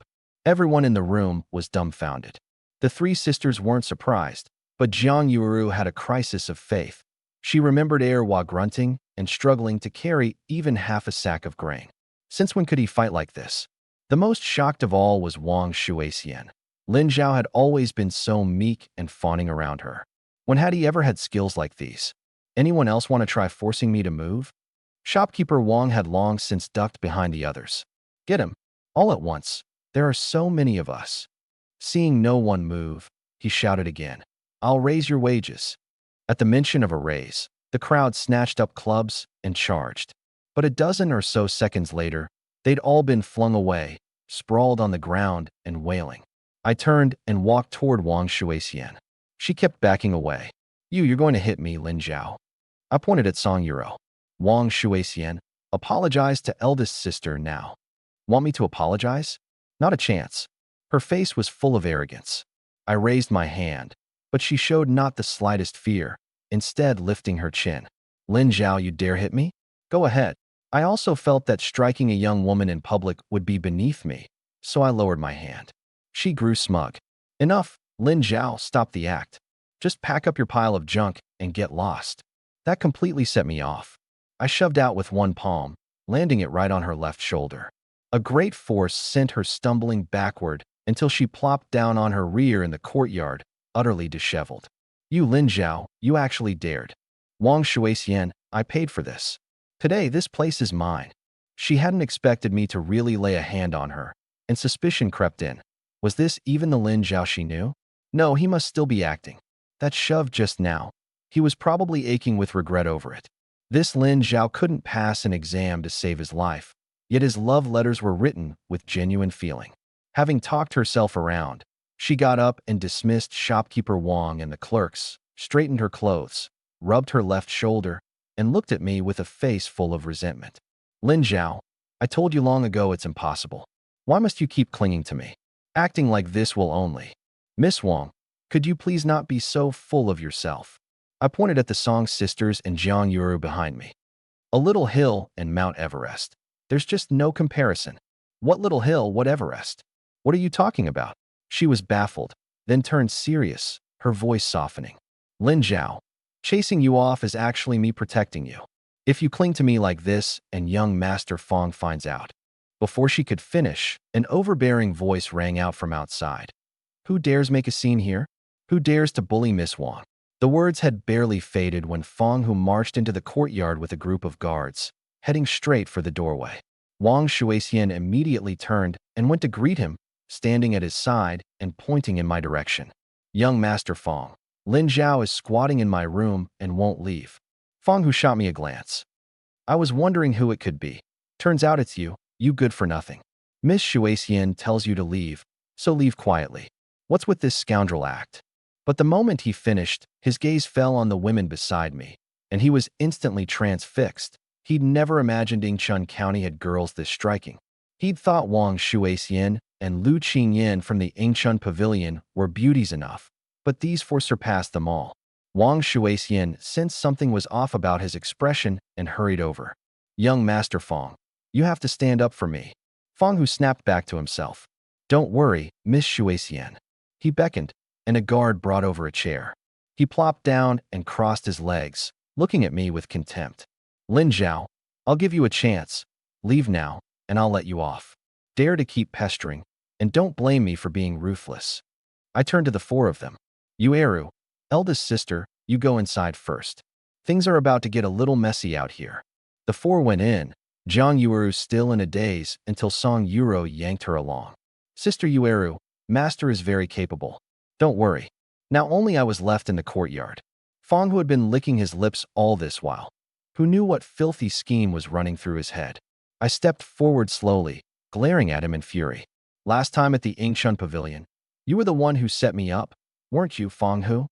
Everyone in the room was dumbfounded. The 3 sisters weren't surprised, but Jiang Yueru had a crisis of faith. She remembered Erwa grunting and struggling to carry even half a sack of grain. Since when could he fight like this? The most shocked of all was Wang Shuixian. Lin Zhao had always been so meek and fawning around her. When had he ever had skills like these? Anyone else want to try forcing me to move? Shopkeeper Wang had long since ducked behind the others. Get him. All at once. There are so many of us. Seeing no one move, he shouted again. I'll raise your wages. At the mention of a raise, the crowd snatched up clubs and charged. But a dozen or so seconds later, they'd all been flung away, sprawled on the ground and wailing. I turned and walked toward Wang Shuixian. She kept backing away. You're going to hit me, Lin Zhao. I pointed at Song Yuro. Wang Shuixian, apologized to eldest sister now. Want me to apologize? Not a chance. Her face was full of arrogance. I raised my hand, but she showed not the slightest fear, instead lifting her chin. Lin Zhao, you dare hit me? Go ahead. I also felt that striking a young woman in public would be beneath me, so I lowered my hand. She grew smug. Enough, Lin Zhao, stop the act. Just pack up your pile of junk and get lost. That completely set me off. I shoved out with one palm, landing it right on her left shoulder. A great force sent her stumbling backward until she plopped down on her rear in the courtyard, utterly disheveled. You, Lin Zhao, you actually dared. Wang Shuixian, I paid for this. Today, this place is mine. She hadn't expected me to really lay a hand on her, and suspicion crept in. Was this even the Lin Zhao she knew? No, he must still be acting. That shove just now. He was probably aching with regret over it. This Lin Zhao couldn't pass an exam to save his life, yet his love letters were written with genuine feeling. Having talked herself around, she got up and dismissed shopkeeper Wang and the clerks, straightened her clothes, rubbed her left shoulder, and looked at me with a face full of resentment. Lin Zhao, I told you long ago it's impossible. Why must you keep clinging to me? Acting like this will only. Miss Wang, could you please not be so full of yourself? I pointed at the Song sisters and Jiang Yuru behind me. A little hill and Mount Everest. There's just no comparison. What little hill, what Everest? What are you talking about? She was baffled, then turned serious, her voice softening. Lin Zhao, chasing you off is actually me protecting you. If you cling to me like this and young Master Fong finds out. Before she could finish, an overbearing voice rang out from outside. Who dares make a scene here? Who dares to bully Miss Wang? The words had barely faded when Fong Hu marched into the courtyard with a group of guards, heading straight for the doorway. Wang Shuixian immediately turned and went to greet him, standing at his side and pointing in my direction. Young Master Fong, Lin Zhao is squatting in my room and won't leave. Fong Hu shot me a glance. I was wondering who it could be. Turns out it's you, you good for nothing. Miss Shuixian tells you to leave, so leave quietly. What's with this scoundrel act? But the moment he finished, his gaze fell on the women beside me, and he was instantly transfixed. He'd never imagined Yingchun County had girls this striking. He'd thought Wang Shuixian and Lu Qingyan from the Yingchun Pavilion were beauties enough, but these four surpassed them all. Wang Shuixian sensed something was off about his expression and hurried over. Young Master Fong, you have to stand up for me. Fong Hu snapped back to himself. Don't worry, Miss Shuixian. He beckoned, and a guard brought over a chair. He plopped down and crossed his legs, looking at me with contempt. Lin Zhao, I'll give you a chance. Leave now, and I'll let you off. Dare to keep pestering, and don't blame me for being ruthless. I turned to the four of them. You Eru, eldest sister, you go inside first. Things are about to get a little messy out here. The four went in, Jiang Yuru still in a daze until Song Yuro yanked her along. Sister Yueru, Master is very capable. Don't worry. Now only I was left in the courtyard. Fong, who had been licking his lips all this while, who knew what filthy scheme was running through his head. I stepped forward slowly, glaring at him in fury. Last time at the Yingchun Pavilion, you were the one who set me up, weren't you, Fong Hu?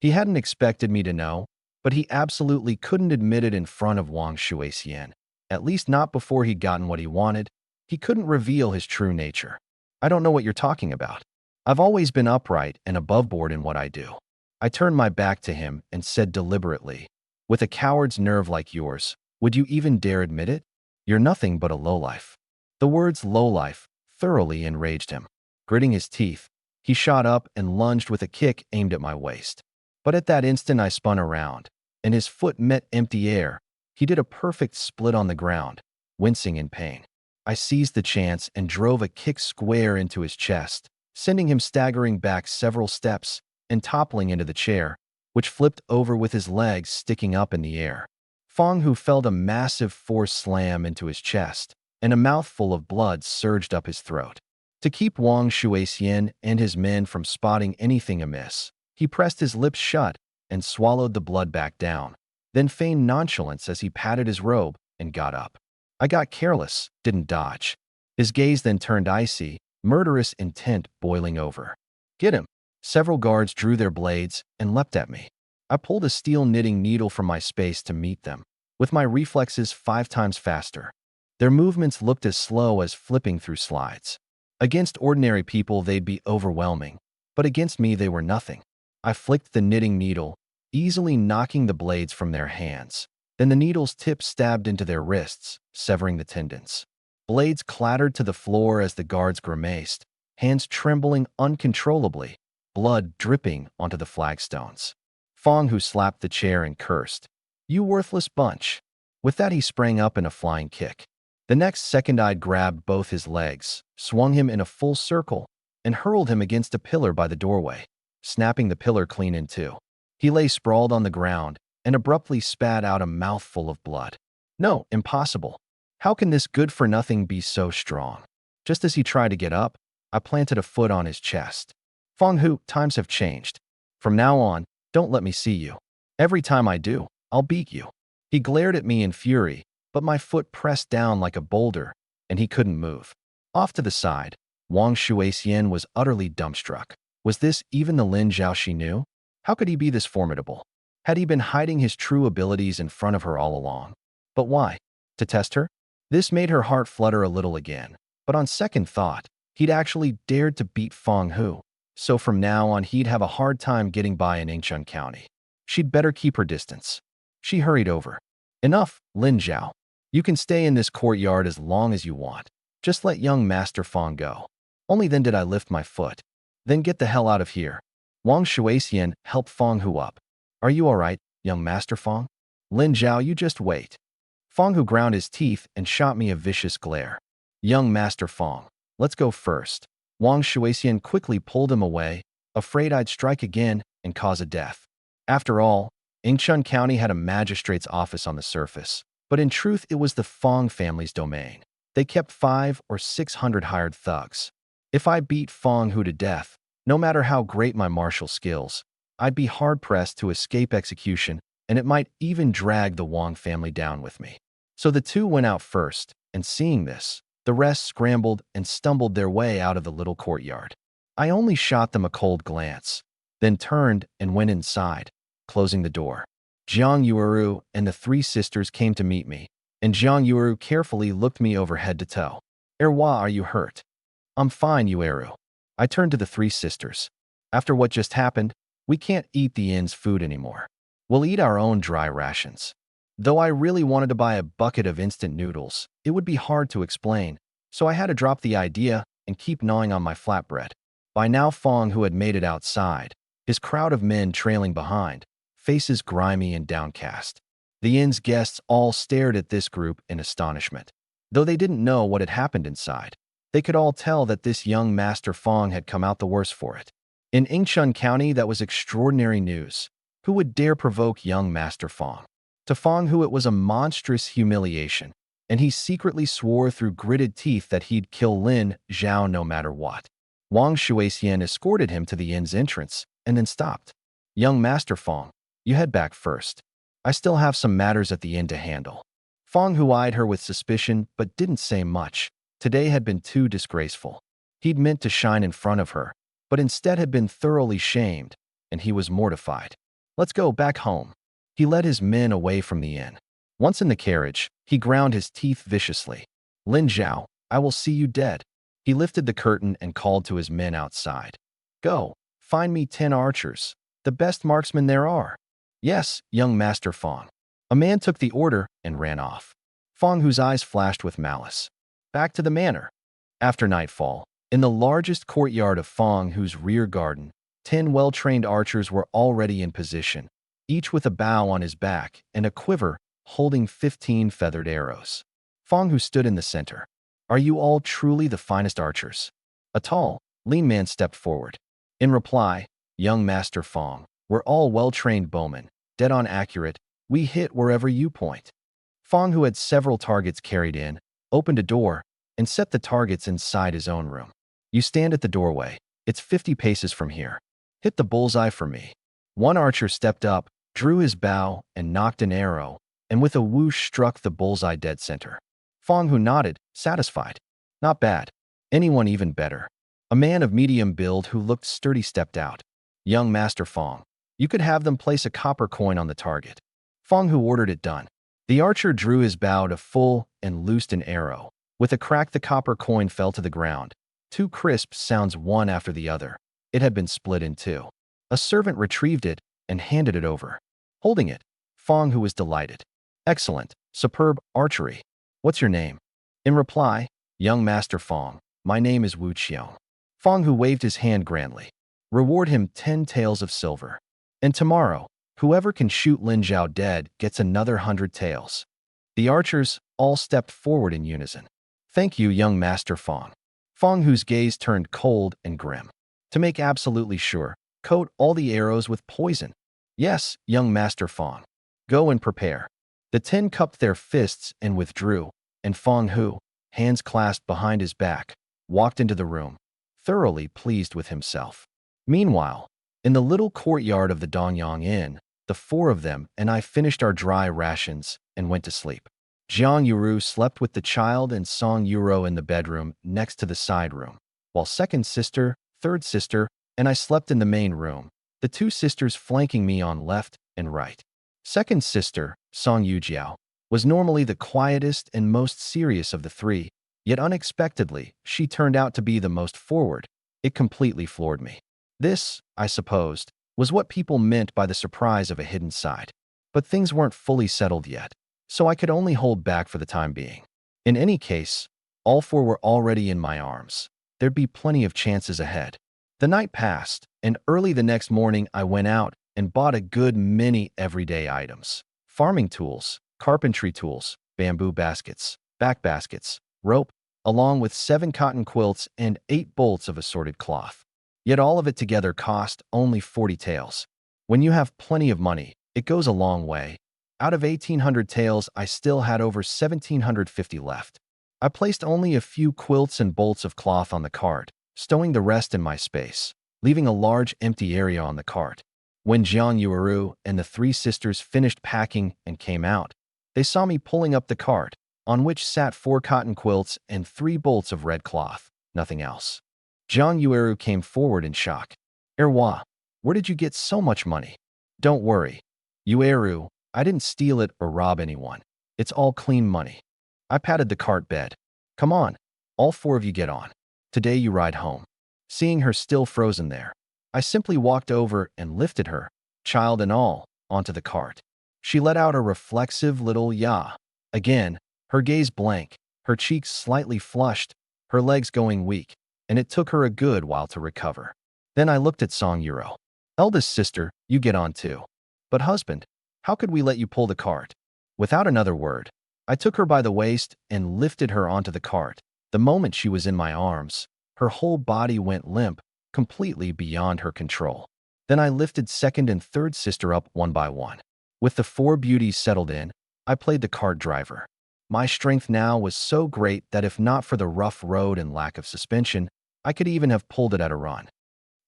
He hadn't expected me to know, but he absolutely couldn't admit it in front of Wang Shuixian, at least not before he'd gotten what he wanted. He couldn't reveal his true nature. I don't know what you're talking about. I've always been upright and above board in what I do. I turned my back to him and said deliberately, with a coward's nerve like yours, would you even dare admit it? You're nothing but a lowlife. The words lowlife thoroughly enraged him. Gritting his teeth, he shot up and lunged with a kick aimed at my waist. But at that instant I spun around, and his foot met empty air, He did a perfect split on the ground, wincing in pain. I seized the chance and drove a kick square into his chest, sending him staggering back several steps and toppling into the chair, which flipped over with his legs sticking up in the air. Fong Hu felt a massive force slam into his chest, and a mouthful of blood surged up his throat. To keep Wang Shuixian and his men from spotting anything amiss, he pressed his lips shut and swallowed the blood back down, then feigned nonchalance as he patted his robe and got up. I got careless, didn't dodge. His gaze then turned icy, murderous intent boiling over. Get him! Several guards drew their blades and leapt at me. I pulled a steel knitting needle from my space to meet them, with my reflexes 5 times faster. Their movements looked as slow as flipping through slides. Against ordinary people, they'd be overwhelming, but against me, they were nothing. I flicked the knitting needle, easily knocking the blades from their hands. Then the needle's tip stabbed into their wrists, severing the tendons. Blades clattered to the floor as the guards grimaced, hands trembling uncontrollably, blood dripping onto the flagstones. Fong Hu slapped the chair and cursed, "You worthless bunch." With that, he sprang up in a flying kick. The next second, I'd grabbed both his legs, swung him in a full circle, and hurled him against a pillar by the doorway, snapping the pillar clean in two. He lay sprawled on the ground and abruptly spat out a mouthful of blood. No, impossible. How can this good-for-nothing be so strong? Just as he tried to get up, I planted a foot on his chest. Fong Hu, times have changed. From now on, don't let me see you. Every time I do, I'll beat you. He glared at me in fury, but my foot pressed down like a boulder, and he couldn't move. Off to the side, Wang Shuixian was utterly dumbstruck. Was this even the Lin Zhao she knew? How could he be this formidable? Had he been hiding his true abilities in front of her all along? But why? To test her? This made her heart flutter a little again. But on second thought, he'd actually dared to beat Fong Hu. So from now on, he'd have a hard time getting by in Yingchun County. She'd better keep her distance. She hurried over. Enough, Lin Zhao. You can stay in this courtyard as long as you want. Just let young Master Fong go. Only then did I lift my foot. Then get the hell out of here. Wang Shuixian helped Fong Hu up. Are you all right, young Master Fong? Lin Zhao, you just wait. Fong Hu ground his teeth and shot me a vicious glare. Young Master Fong, let's go first. Wang Shuixian quickly pulled him away, afraid I'd strike again and cause a death. After all, Yingchun County had a magistrate's office on the surface, but in truth it was the Fong family's domain. They kept 500 or 600 hired thugs. If I beat Fong Hu to death, no matter how great my martial skills, I'd be hard-pressed to escape execution, and it might even drag the Wang family down with me. So the two went out first, and seeing this, the rest scrambled and stumbled their way out of the little courtyard. I only shot them a cold glance, then turned and went inside, closing the door. Jiang Yueru and the 3 sisters came to meet me, and Jiang Yueru carefully looked me over head to toe. Erwa, are you hurt? I'm fine, Yueru. I turned to the 3 sisters. After what just happened, we can't eat the inn's food anymore. We'll eat our own dry rations. Though I really wanted to buy a bucket of instant noodles, it would be hard to explain, so I had to drop the idea and keep gnawing on my flatbread. By now, Fong Hu had made it outside, his crowd of men trailing behind, faces grimy and downcast. The inn's guests all stared at this group in astonishment. Though they didn't know what had happened inside, they could all tell that this young Master Fong had come out the worse for it. In Yingchun County, that was extraordinary news. Who would dare provoke young Master Fong? To Fong Hu, it was a monstrous humiliation, and he secretly swore through gritted teeth that he'd kill Lin Zhao no matter what. Wang Shuixian escorted him to the inn's entrance and then stopped. Young Master Fong, you head back first. I still have some matters at the inn to handle. Fong Hu eyed her with suspicion but didn't say much. Today had been too disgraceful. He'd meant to shine in front of her, but instead had been thoroughly shamed, and he was mortified. Let's go back home. He led his men away from the inn. Once in the carriage, he ground his teeth viciously. Lin Zhao, I will see you dead. He lifted the curtain and called to his men outside. Go, find me 10 archers, the best marksmen there are. Yes, young Master Fong. A man took the order and ran off. Fong Hu's eyes flashed with malice. Back to the manor. After nightfall, in the largest courtyard of Fong Hu's rear garden, 10 well-trained archers were already in position, each with a bow on his back and a quiver holding 15 feathered arrows. Fong Hu stood in the center. Are you all truly the finest archers? A tall, lean man stepped forward. In reply, young Master Fong, we're all well-trained bowmen, dead-on accurate, we hit wherever you point. Fong, who had several targets carried in, opened a door and set the targets inside his own room. You stand at the doorway. It's 50 paces from here. Hit the bullseye for me. One archer stepped up, drew his bow, and knocked an arrow, and with a whoosh struck the bullseye dead center. Fong, who nodded, satisfied. Not bad. Anyone even better. A man of medium build who looked sturdy stepped out. Young Master Fong, you could have them place a copper coin on the target. Fong, who ordered it done. The archer drew his bow to full and loosed an arrow. With a crack, the copper coin fell to the ground. Two crisp sounds, one after the other. It had been split in two. A servant retrieved it and handed it over. Holding it, Fong, who was delighted. Excellent, superb archery. What's your name? In reply, young Master Fong, my name is Wu Qiong. Fong, who waved his hand grandly. Reward him 10 taels of silver. And tomorrow, whoever can shoot Lin Zhao dead gets another 100 taels. The archers all stepped forward in unison. Thank you, young Master Fong. Fong, whose gaze turned cold and grim. To make absolutely sure, coat all the arrows with poison. Yes, young Master Fong. Go and prepare. The 10 cupped their fists and withdrew, and Fong, who, hands clasped behind his back, walked into the room, thoroughly pleased with himself. Meanwhile, in the little courtyard of the Dongyang Inn, the four of them and I finished our dry rations and went to sleep. Jiang Yuru slept with the child and Song Yuro in the bedroom next to the side room, while second sister, third sister, and I slept in the main room, the two sisters flanking me on left and right. Second sister, Song Yujiao, was normally the quietest and most serious of the three, yet unexpectedly, she turned out to be the most forward. It completely floored me. This, I supposed, was what people meant by the surprise of a hidden side. But things weren't fully settled yet, so I could only hold back for the time being. In any case, all four were already in my arms. There'd be plenty of chances ahead. The night passed, and early the next morning I went out and bought a good many everyday items. Farming tools, carpentry tools, bamboo baskets, back baskets, rope, along with 7 cotton quilts and 8 bolts of assorted cloth. Yet all of it together cost only 40 taels. When you have plenty of money, it goes a long way. Out of 1,800 taels, I still had over 1,750 left. I placed only a few quilts and bolts of cloth on the cart, stowing the rest in my space, leaving a large empty area on the cart. When Jiang Yuuru and the 3 sisters finished packing and came out, they saw me pulling up the cart, on which sat 4 cotton quilts and 3 bolts of red cloth, nothing else. Jiang Yuuru came forward in shock. Erwa, where did you get so much money? Don't worry. Yueru, I didn't steal it or rob anyone. It's all clean money. I patted the cart bed. Come on, all 4 of you get on. Today you ride home. Seeing her still frozen there, I simply walked over and lifted her, child and all, onto the cart. She let out a reflexive little yah. Again, her gaze blank, her cheeks slightly flushed, her legs going weak, and it took her a good while to recover. Then I looked at Song Yuro. Eldest sister, you get on too. But husband, how could we let you pull the cart? Without another word, I took her by the waist and lifted her onto the cart. The moment she was in my arms, her whole body went limp, completely beyond her control. Then I lifted second and third sister up one by one. With the 4 beauties settled in, I played the cart driver. My strength now was so great that if not for the rough road and lack of suspension, I could even have pulled it at a run.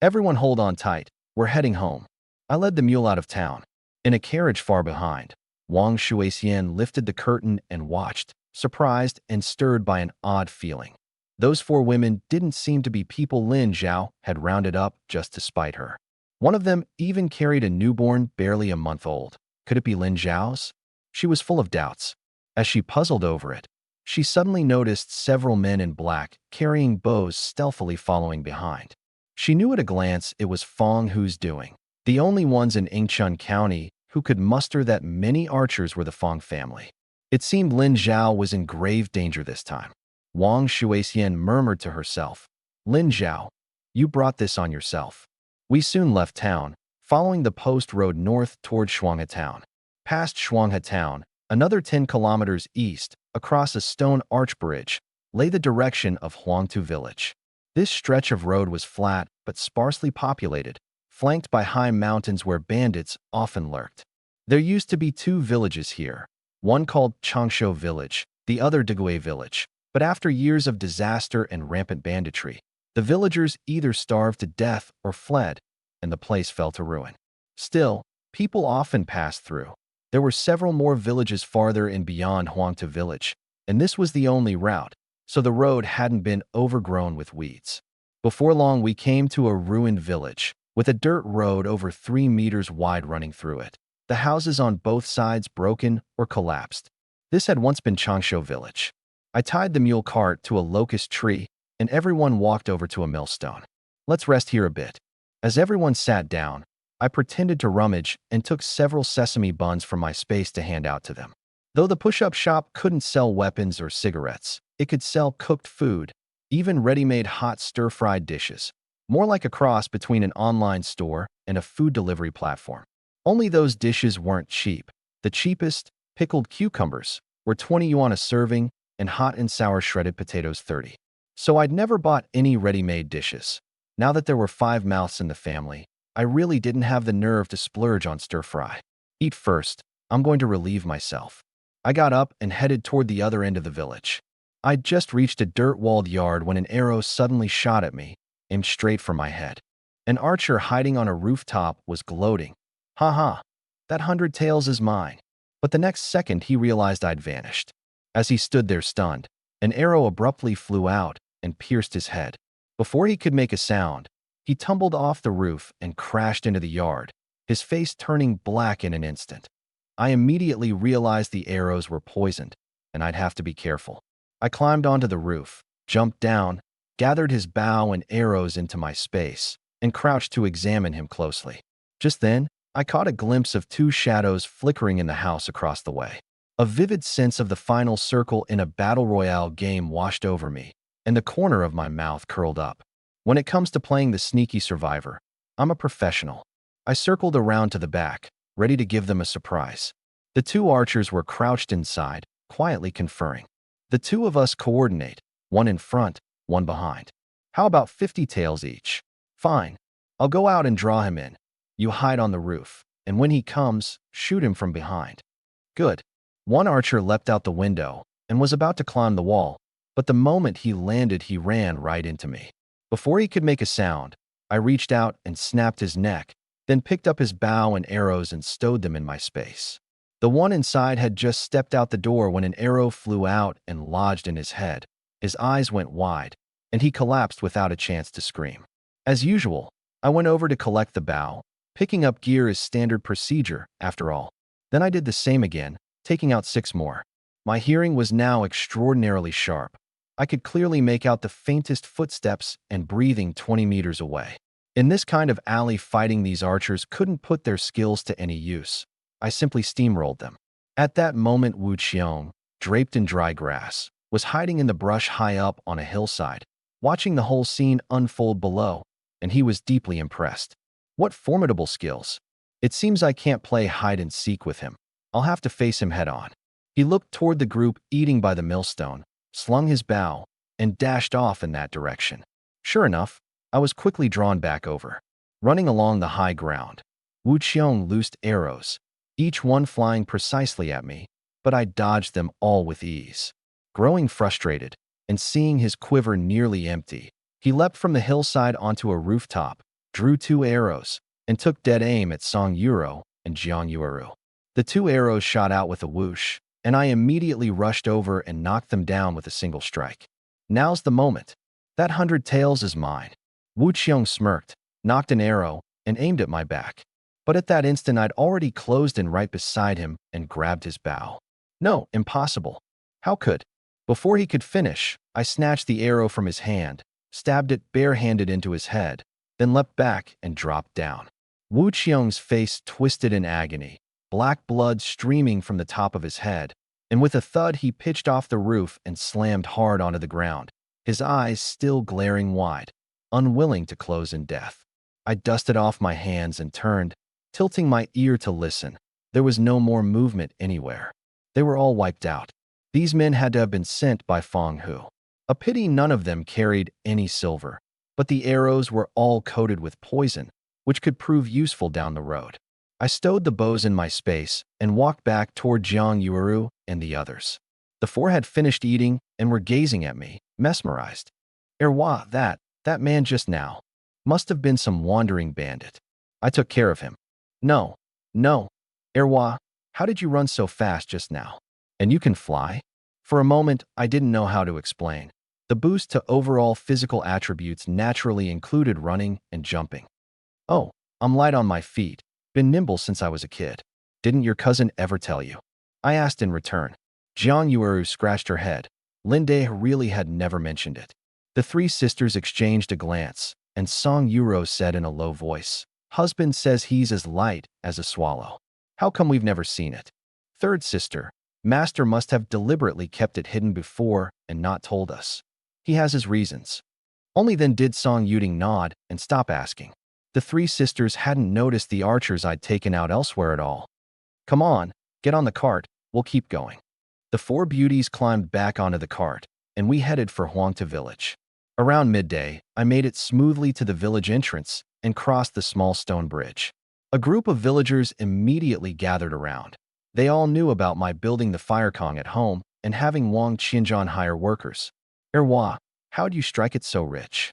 Everyone hold on tight, we're heading home. I led the mule out of town. In a carriage far behind, Wang Shuixian lifted the curtain and watched, surprised and stirred by an odd feeling. Those 4 women didn't seem to be people Lin Zhao had rounded up just to spite her. One of them even carried a newborn barely a month old. Could it be Lin Zhao's? She was full of doubts. As she puzzled over it, she suddenly noticed several men in black carrying bows stealthily following behind. She knew at a glance it was Fong Hu's doing. The only ones in Yingchun County who could muster that many archers were the Fong family. It seemed Lin Zhao was in grave danger this time. Wang Shuixian murmured to herself, Lin Zhao, you brought this on yourself. We soon left town, following the post road north toward Shuanghe Town. Past Shuanghe Town, Another 10 kilometers east, across a stone arch bridge, lay the direction of Huangtu village. This stretch of road was flat but sparsely populated, flanked by high mountains where bandits often lurked. There used to be two villages here, one called Changsho village, the other Degui village, but after years of disaster and rampant banditry, the villagers either starved to death or fled, and the place fell to ruin. Still, people often passed through. There were several more villages farther and beyond Huangtu village, and this was the only route, so the road hadn't been overgrown with weeds. Before long, we came to a ruined village, with a dirt road over 3 meters wide running through it. The houses on both sides broken or collapsed. This had once been Changsho village. I tied the mule cart to a locust tree, and everyone walked over to a millstone. Let's rest here a bit. As everyone sat down, I pretended to rummage and took several sesame buns from my space to hand out to them. Though the push-up shop couldn't sell weapons or cigarettes, it could sell cooked food, even ready-made hot stir-fried dishes, more like a cross between an online store and a food delivery platform. Only those dishes weren't cheap. The cheapest, pickled cucumbers, were 20 yuan a serving, and hot and sour shredded potatoes 30. So I'd never bought any ready-made dishes. Now that there were 5 mouths in the family, I really didn't have the nerve to splurge on stir-fry. Eat first. I'm going to relieve myself. I got up and headed toward the other end of the village. I'd just reached a dirt-walled yard when an arrow suddenly shot at me, aimed straight for my head. An archer hiding on a rooftop was gloating. "Ha ha, that 100 taels is mine." But the next second he realized I'd vanished. As he stood there stunned, an arrow abruptly flew out and pierced his head. Before he could make a sound, he tumbled off the roof and crashed into the yard, his face turning black in an instant. I immediately realized the arrows were poisoned, and I'd have to be careful. I climbed onto the roof, jumped down, gathered his bow and arrows into my space, and crouched to examine him closely. Just then, I caught a glimpse of 2 shadows flickering in the house across the way. A vivid sense of the final circle in a battle royale game washed over me, and the corner of my mouth curled up. When it comes to playing the sneaky survivor, I'm a professional. I circled around to the back, ready to give them a surprise. The 2 archers were crouched inside, quietly conferring. The 2 of us coordinate, one in front, one behind. How about 50 taels each? Fine. I'll go out and draw him in. You hide on the roof, and when he comes, shoot him from behind. Good. One archer leapt out the window and was about to climb the wall, but the moment he landed, he ran right into me. Before he could make a sound, I reached out and snapped his neck, then picked up his bow and arrows and stowed them in my space. The one inside had just stepped out the door when an arrow flew out and lodged in his head. His eyes went wide, and he collapsed without a chance to scream. As usual, I went over to collect the bow. Picking up gear is standard procedure, after all. Then I did the same again, taking out 6 more. My hearing was now extraordinarily sharp. I could clearly make out the faintest footsteps and breathing 20 meters away. In this kind of alley, fighting these archers couldn't put their skills to any use. I simply steamrolled them. At that moment, Wu Qiong, draped in dry grass, was hiding in the brush high up on a hillside, watching the whole scene unfold below, and he was deeply impressed. What formidable skills. It seems I can't play hide and seek with him. I'll have to face him head on. He looked toward the group eating by the millstone, slung his bow, and dashed off in that direction. Sure enough, I was quickly drawn back over. Running along the high ground, Wu Qiong loosed arrows, each one flying precisely at me, but I dodged them all with ease. Growing frustrated, and seeing his quiver nearly empty, he leapt from the hillside onto a rooftop, drew 2 arrows, and took dead aim at Song Yuro and Jiang Yueru. The 2 arrows shot out with a whoosh, and I immediately rushed over and knocked them down with a single strike. Now's the moment. That 100 taels is mine. Wu Qiong smirked, knocked an arrow, and aimed at my back. But at that instant, I'd already closed in right beside him and grabbed his bow. No, impossible. How could? Before he could finish, I snatched the arrow from his hand, stabbed it barehanded into his head, then leapt back and dropped down. Wu Qiong's face twisted in agony, black blood streaming from the top of his head, and with a thud he pitched off the roof and slammed hard onto the ground, his eyes still glaring wide, unwilling to close in death. I dusted off my hands and turned, tilting my ear to listen. There was no more movement anywhere. They were all wiped out. These men had to have been sent by Feng Hu. A pity none of them carried any silver, but the arrows were all coated with poison, which could prove useful down the road. I stowed the bows in my space and walked back toward Jiang Yueru and the others. The four had finished eating and were gazing at me, mesmerized. Erwa, that man just now. Must have been some wandering bandit. I took care of him. No. Erwa, how did you run so fast just now? And you can fly? For a moment, I didn't know how to explain. The boost to overall physical attributes naturally included running and jumping. Oh, I'm light on my feet. Been nimble since I was a kid. Didn't your cousin ever tell you? I asked in return. Jiang Yueru scratched her head. Linde really had never mentioned it. The three sisters exchanged a glance, and Song Yuro said in a low voice, "Husband says he's as light as a swallow. How come we've never seen it?" Third sister, Master must have deliberately kept it hidden before and not told us. He has his reasons. Only then did Song Yuding nod and stop asking. The three sisters hadn't noticed the archers I'd taken out elsewhere at all. Come on, get on the cart, we'll keep going. The four beauties climbed back onto the cart, and we headed for Huangta village. Around midday, I made it smoothly to the village entrance and crossed the small stone bridge. A group of villagers immediately gathered around. They all knew about my building the fire kong at home and having Wang Qianzhan hire workers. Erwa, how'd you strike it so rich?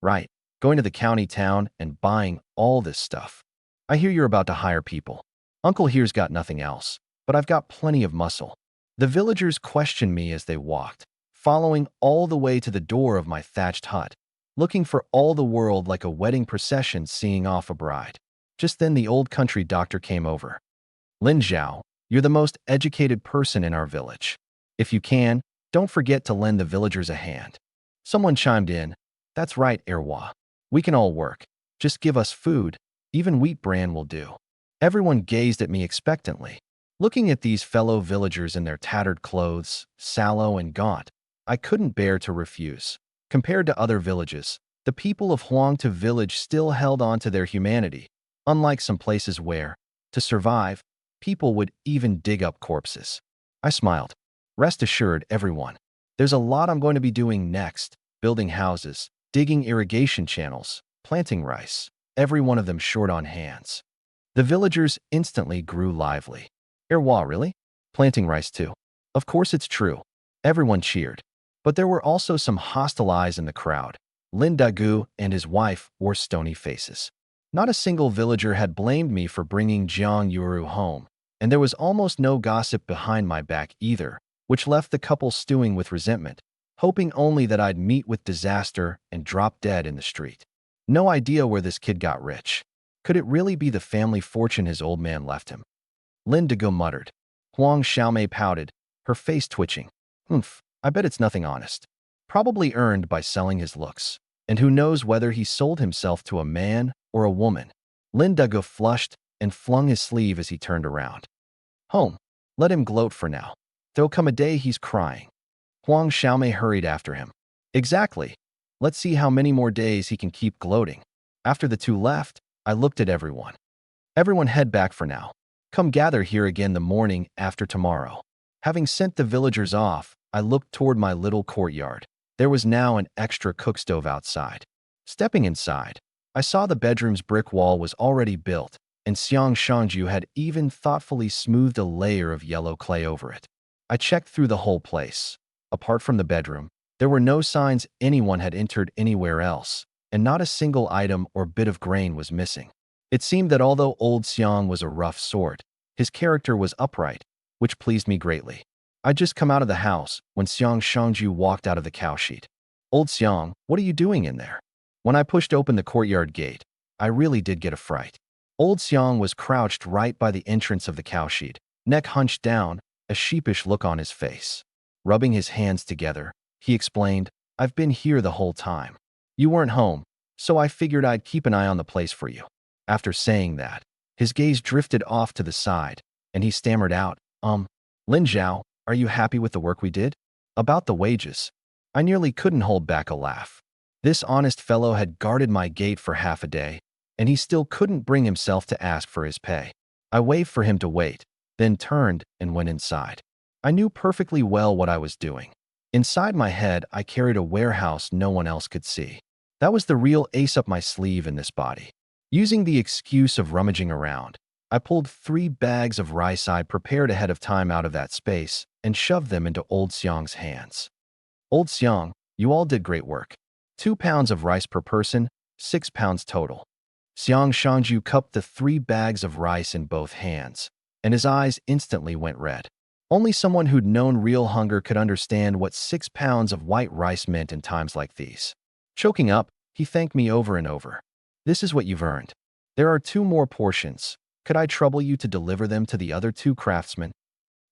Right, going to the county town and buying all this stuff. I hear you're about to hire people. Uncle here's got nothing else, but I've got plenty of muscle. The villagers questioned me as they walked, following all the way to the door of my thatched hut, looking for all the world like a wedding procession seeing off a bride. Just then the old country doctor came over. Lin Zhao, you're the most educated person in our village. If you can, don't forget to lend the villagers a hand. Someone chimed in, that's right, Erwa. We can all work. Just give us food. Even wheat bran will do. Everyone gazed at me expectantly. Looking at these fellow villagers in their tattered clothes, sallow and gaunt, I couldn't bear to refuse. Compared to other villages, the people of Huangta village still held on to their humanity, unlike some places where, to survive, people would even dig up corpses. I smiled. Rest assured, everyone. There's a lot I'm going to be doing next, building houses, digging irrigation channels, planting rice, every one of them short on hands. The villagers instantly grew lively. Erwa, really? Planting rice too? Of course it's true. Everyone cheered. But there were also some hostile eyes in the crowd. Lin Dagu and his wife wore stony faces. Not a single villager had blamed me for bringing Jiang Yuru home, and there was almost no gossip behind my back either, which left the couple stewing with resentment, hoping only that I'd meet with disaster and drop dead in the street. No idea where this kid got rich. Could it really be the family fortune his old man left him? Lin Dagu muttered. Huang Xiaomei pouted, her face twitching. I bet it's nothing honest. Probably earned by selling his looks. And who knows whether he sold himself to a man or a woman. Lin Dagu flushed and flung his sleeve as he turned around. Home. Let him gloat for now. There'll come a day he's crying. Huang Xiaomei hurried after him. Exactly. Let's see how many more days he can keep gloating. After the two left, I looked at everyone. Everyone head back for now. Come gather here again the morning after tomorrow. Having sent the villagers off, I looked toward my little courtyard. There was now an extra cook stove outside. Stepping inside, I saw the bedroom's brick wall was already built, and Xiang Shangju had even thoughtfully smoothed a layer of yellow clay over it. I checked through the whole place. Apart from the bedroom, there were no signs anyone had entered anywhere else, and not a single item or bit of grain was missing. It seemed that although old Xiang was a rough sort, his character was upright, which pleased me greatly. I'd just come out of the house when Xiang Shangju walked out of the cowshed. Old Xiang, what are you doing in there? When I pushed open the courtyard gate, I really did get a fright. Old Xiang was crouched right by the entrance of the cowshed, neck hunched down, a sheepish look on his face. Rubbing his hands together, he explained, I've been here the whole time. You weren't home, so I figured I'd keep an eye on the place for you. After saying that, his gaze drifted off to the side, and he stammered out, Lin Zhao, are you happy with the work we did? About the wages. I nearly couldn't hold back a laugh. This honest fellow had guarded my gate for half a day, and he still couldn't bring himself to ask for his pay. I waved for him to wait, then turned and went inside. I knew perfectly well what I was doing. Inside my head, I carried a warehouse no one else could see. That was the real ace up my sleeve in this body. Using the excuse of rummaging around, I pulled 3 bags of rice I'd prepared ahead of time out of that space and shoved them into Old Xiang's hands. Old Xiang, you all did great work. 2 pounds of rice per person, 6 pounds total. Xiang Shangju cupped the 3 bags of rice in both hands, and his eyes instantly went red. Only someone who'd known real hunger could understand what 6 pounds of white rice meant in times like these. Choking up, he thanked me over and over. This is what you've earned. There are 2 more portions. Could I trouble you to deliver them to the other 2 craftsmen?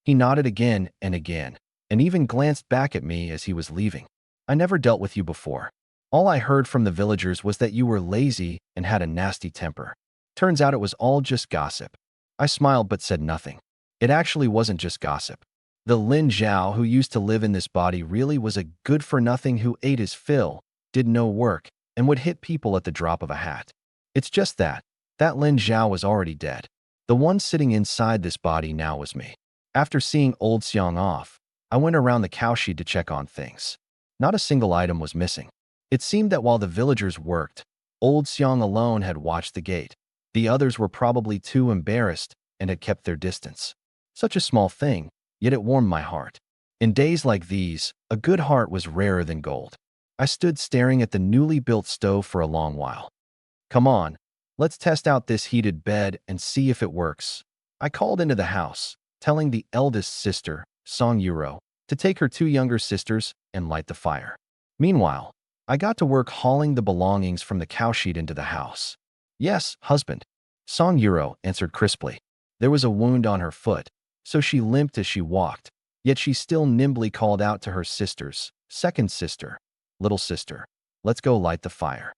He nodded again, and even glanced back at me as he was leaving. I never dealt with you before. All I heard from the villagers was that you were lazy and had a nasty temper. Turns out it was all just gossip. I smiled but said nothing. It actually wasn't just gossip. The Lin Zhao who used to live in this body really was a good-for-nothing who ate his fill, did no work, and would hit people at the drop of a hat. It's just that Lin Zhao was already dead. The one sitting inside this body now was me. After seeing Old Xiang off, I went around the cowshed to check on things. Not a single item was missing. It seemed that while the villagers worked, Old Xiang alone had watched the gate. The others were probably too embarrassed and had kept their distance. Such a small thing, yet it warmed my heart. In days like these, a good heart was rarer than gold. I stood staring at the newly built stove for a long while. Come on, let's test out this heated bed and see if it works. I called into the house, telling the eldest sister, Song Yuro, to take her 2 younger sisters and light the fire. Meanwhile, I got to work hauling the belongings from the cowshed into the house. Yes, husband, Song Yuro answered crisply. There was a wound on her foot, so she limped as she walked, yet she still nimbly called out to her sisters, second sister, little sister, let's go light the fire.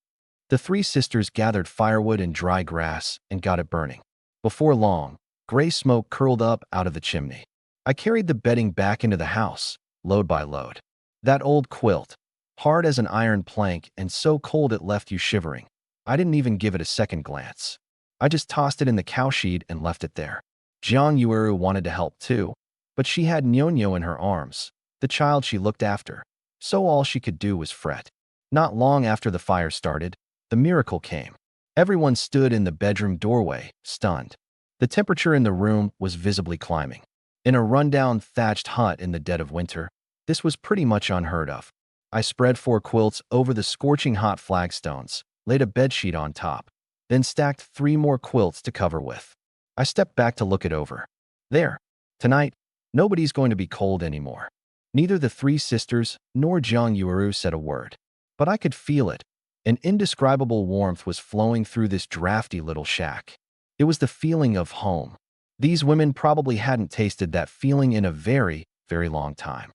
The 3 sisters gathered firewood and dry grass and got it burning. Before long, gray smoke curled up out of the chimney. I carried the bedding back into the house, load by load. That old quilt, hard as an iron plank and so cold it left you shivering. I didn't even give it a second glance. I just tossed it in the cowshed and left it there. Jiang Yueru wanted to help too, but she had Nyonyo in her arms, the child she looked after, so all she could do was fret. Not long after the fire started, the miracle came. Everyone stood in the bedroom doorway, stunned. The temperature in the room was visibly climbing. In a rundown thatched hut in the dead of winter, this was pretty much unheard of. I spread 4 quilts over the scorching hot flagstones, laid a bedsheet on top, then stacked 3 more quilts to cover with. I stepped back to look it over. There. Tonight, nobody's going to be cold anymore. Neither the 3 sisters nor Jiang Yueru said a word. But I could feel it. An indescribable warmth was flowing through this drafty little shack. It was the feeling of home. These women probably hadn't tasted that feeling in a very, very long time.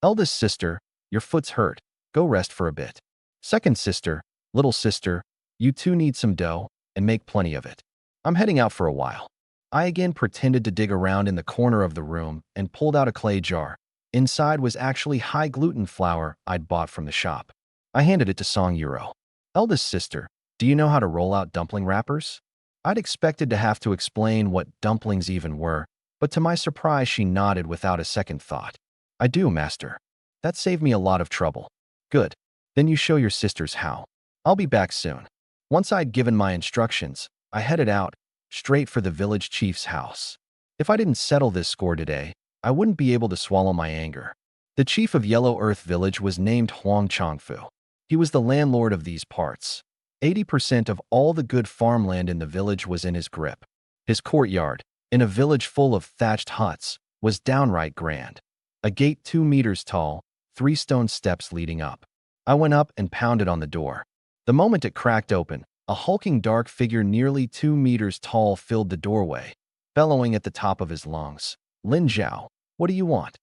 Eldest sister, your foot's hurt. Go rest for a bit. Second sister, little sister, you 2 need some dough, and make plenty of it. I'm heading out for a while. I again pretended to dig around in the corner of the room and pulled out a clay jar. Inside was actually high-gluten flour I'd bought from the shop. I handed it to Song Yuro. Eldest sister, do you know how to roll out dumpling wrappers? I'd expected to have to explain what dumplings even were, but to my surprise she nodded without a second thought. I do, master. That saved me a lot of trouble. Good. Then you show your sisters how. I'll be back soon. Once I'd given my instructions, I headed out, straight for the village chief's house. If I didn't settle this score today, I wouldn't be able to swallow my anger. The chief of Yellow Earth Village was named Huang Changfu. He was the landlord of these parts. 80% of all the good farmland in the village was in his grip. His courtyard, in a village full of thatched huts, was downright grand. A gate 2 meters tall, 3 stone steps leading up. I went up and pounded on the door. The moment it cracked open, a hulking dark figure nearly 2 meters tall filled the doorway, bellowing at the top of his lungs. Lin Zhao, what do you want?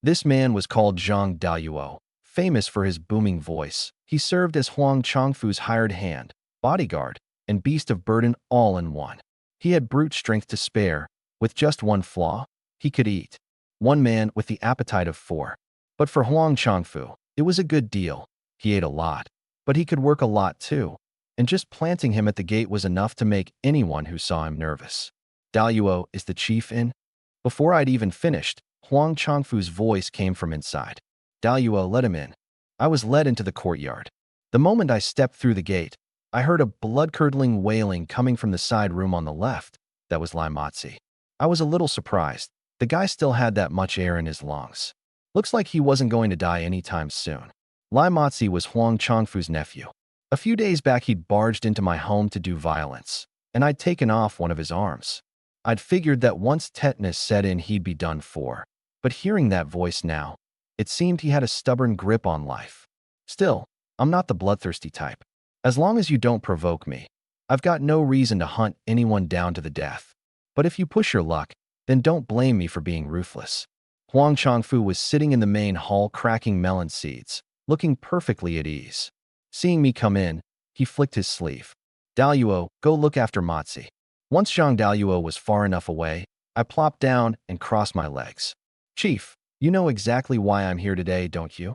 This man was called Zhang Daoyuo, famous for his booming voice. He served as Huang Changfu's hired hand, bodyguard, and beast of burden all in one. He had brute strength to spare. With just one flaw, he could eat. One man with the appetite of 4. But for Huang Changfu, it was a good deal. He ate a lot, but he could work a lot too. And just planting him at the gate was enough to make anyone who saw him nervous. Daoyuo is the chief in? Before I'd even finished, Huang Chongfu's voice came from inside. Daluo, let him in. I was led into the courtyard. The moment I stepped through the gate, I heard a blood-curdling wailing coming from the side room on the left. That was Lai Motzi. I was a little surprised. The guy still had that much air in his lungs. Looks like he wasn't going to die anytime soon. Lai Motzi was Huang Chongfu's nephew. A few days back he'd barged into my home to do violence, and I'd taken off one of his arms. I'd figured that once tetanus set in he'd be done for. But hearing that voice now, it seemed he had a stubborn grip on life. Still, I'm not the bloodthirsty type. As long as you don't provoke me, I've got no reason to hunt anyone down to the death. But if you push your luck, then don't blame me for being ruthless. Huang Chongfu was sitting in the main hall cracking melon seeds, looking perfectly at ease. Seeing me come in, he flicked his sleeve. Daluo, go look after Motzi. Once Zhang Daluo was far enough away, I plopped down and crossed my legs. Chief, you know exactly why I'm here today, don't you?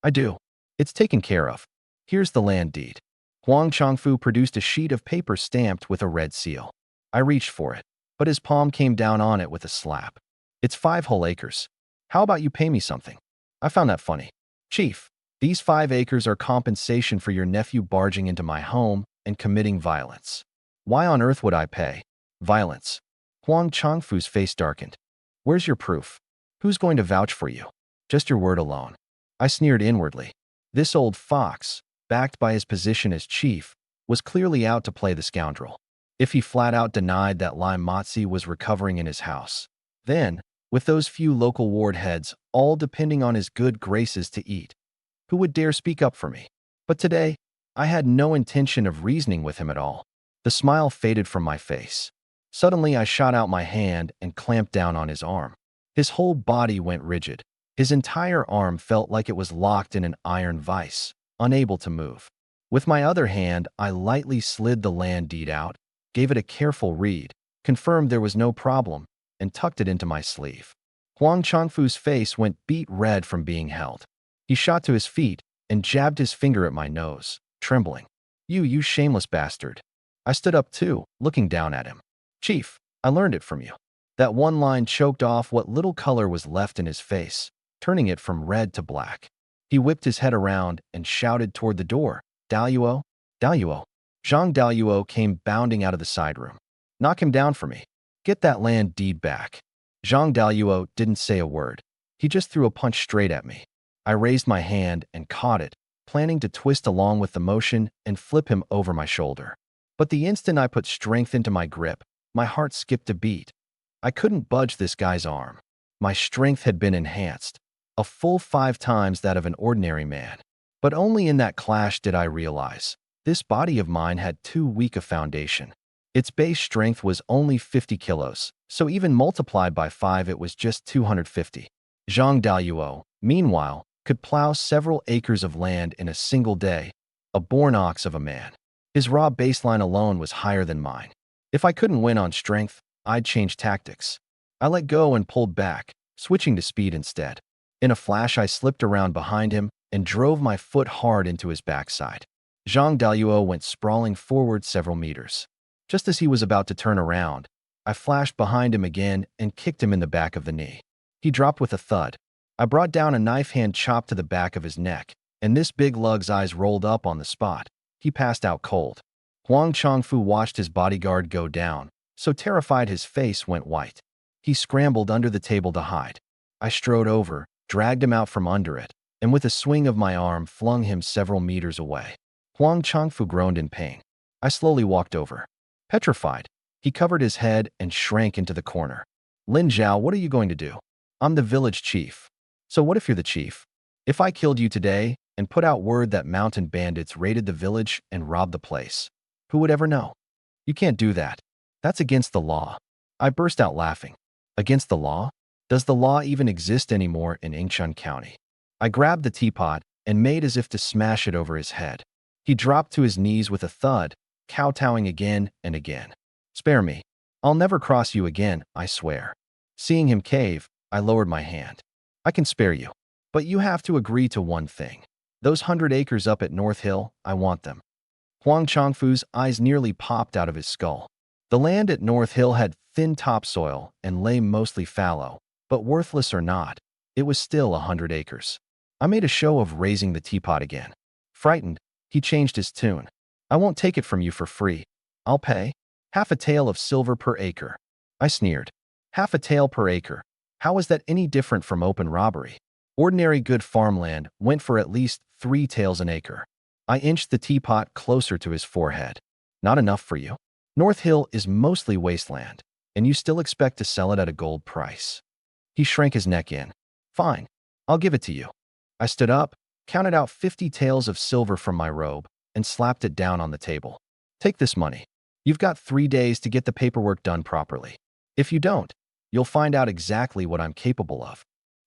I do. It's taken care of. Here's the land deed. Huang Chongfu produced a sheet of paper stamped with a red seal. I reached for it, but his palm came down on it with a slap. It's 5 whole acres. How about you pay me something? I found that funny. Chief, these 5 acres are compensation for your nephew barging into my home and committing violence. Why on earth would I pay? Violence. Huang Chongfu's face darkened. Where's your proof? Who's going to vouch for you? Just your word alone. I sneered inwardly. This old fox, backed by his position as chief, was clearly out to play the scoundrel. If he flat out denied that Lai Motzi was recovering in his house, then, with those few local ward heads all depending on his good graces to eat, who would dare speak up for me? But today, I had no intention of reasoning with him at all. The smile faded from my face. Suddenly, I shot out my hand and clamped down on his arm. His whole body went rigid. His entire arm felt like it was locked in an iron vise, unable to move. With my other hand, I lightly slid the land deed out, gave it a careful read, confirmed there was no problem, and tucked it into my sleeve. Huang Chongfu's face went beet red from being held. He shot to his feet and jabbed his finger at my nose, trembling. You shameless bastard. I stood up too, looking down at him. Chief, I learned it from you. That one line choked off what little color was left in his face, turning it from red to black. He whipped his head around and shouted toward the door. Daluo? Daluo. Zhang Daluo came bounding out of the side room. Knock him down for me. Get that land deed back. Zhang Daluo didn't say a word. He just threw a punch straight at me. I raised my hand and caught it, planning to twist along with the motion and flip him over my shoulder. But the instant I put strength into my grip, my heart skipped a beat. I couldn't budge this guy's arm. My strength had been enhanced, a full 5 times that of an ordinary man. But only in that clash did I realize this body of mine had too weak a foundation. Its base strength was only 50 kilos, so even multiplied by 5 it was just 250. Zhang Daluo, meanwhile, could plow several acres of land in a single day, a born ox of a man. His raw baseline alone was higher than mine. If I couldn't win on strength, I'd change tactics. I let go and pulled back, switching to speed instead. In a flash, I slipped around behind him and drove my foot hard into his backside. Zhang Daluo went sprawling forward several meters. Just as he was about to turn around, I flashed behind him again and kicked him in the back of the knee. He dropped with a thud. I brought down a knife-hand chop to the back of his neck, and this big lug's eyes rolled up on the spot. He passed out cold. Huang Chongfu watched his bodyguard go down, so terrified his face went white. He scrambled under the table to hide. I strode over, dragged him out from under it, and with a swing of my arm flung him several meters away. Huang Chongfu groaned in pain. I slowly walked over. Petrified, he covered his head and shrank into the corner. Lin Zhao, what are you going to do? I'm the village chief. So what if you're the chief? If I killed you today and put out word that mountain bandits raided the village and robbed the place, who would ever know? You can't do that. That's against the law. I burst out laughing. Against the law? Does the law even exist anymore in Yingchuan County? I grabbed the teapot and made as if to smash it over his head. He dropped to his knees with a thud, kowtowing again and again. Spare me. I'll never cross you again, I swear. Seeing him cave, I lowered my hand. I can spare you. But you have to agree to one thing. Those 100 acres up at North Hill, I want them. Huang Chongfu's eyes nearly popped out of his skull. The land at North Hill had thin topsoil and lay mostly fallow, But worthless or not, it was still 100 acres. I made a show of raising the teapot again. Frightened, he changed his tune. I won't take it from you for free. I'll pay half a tael of silver per acre. I sneered. Half a tael per acre. How is that any different from open robbery? Ordinary good farmland went for at least 3 taels an acre. I inched the teapot closer to his forehead. Not enough for you? North Hill is mostly wasteland, and you still expect to sell it at a gold price. He shrank his neck in. Fine, I'll give it to you. I stood up, counted out 50 taels of silver from my robe, and slapped it down on the table. Take this money. You've got 3 days to get the paperwork done properly. If you don't, you'll find out exactly what I'm capable of.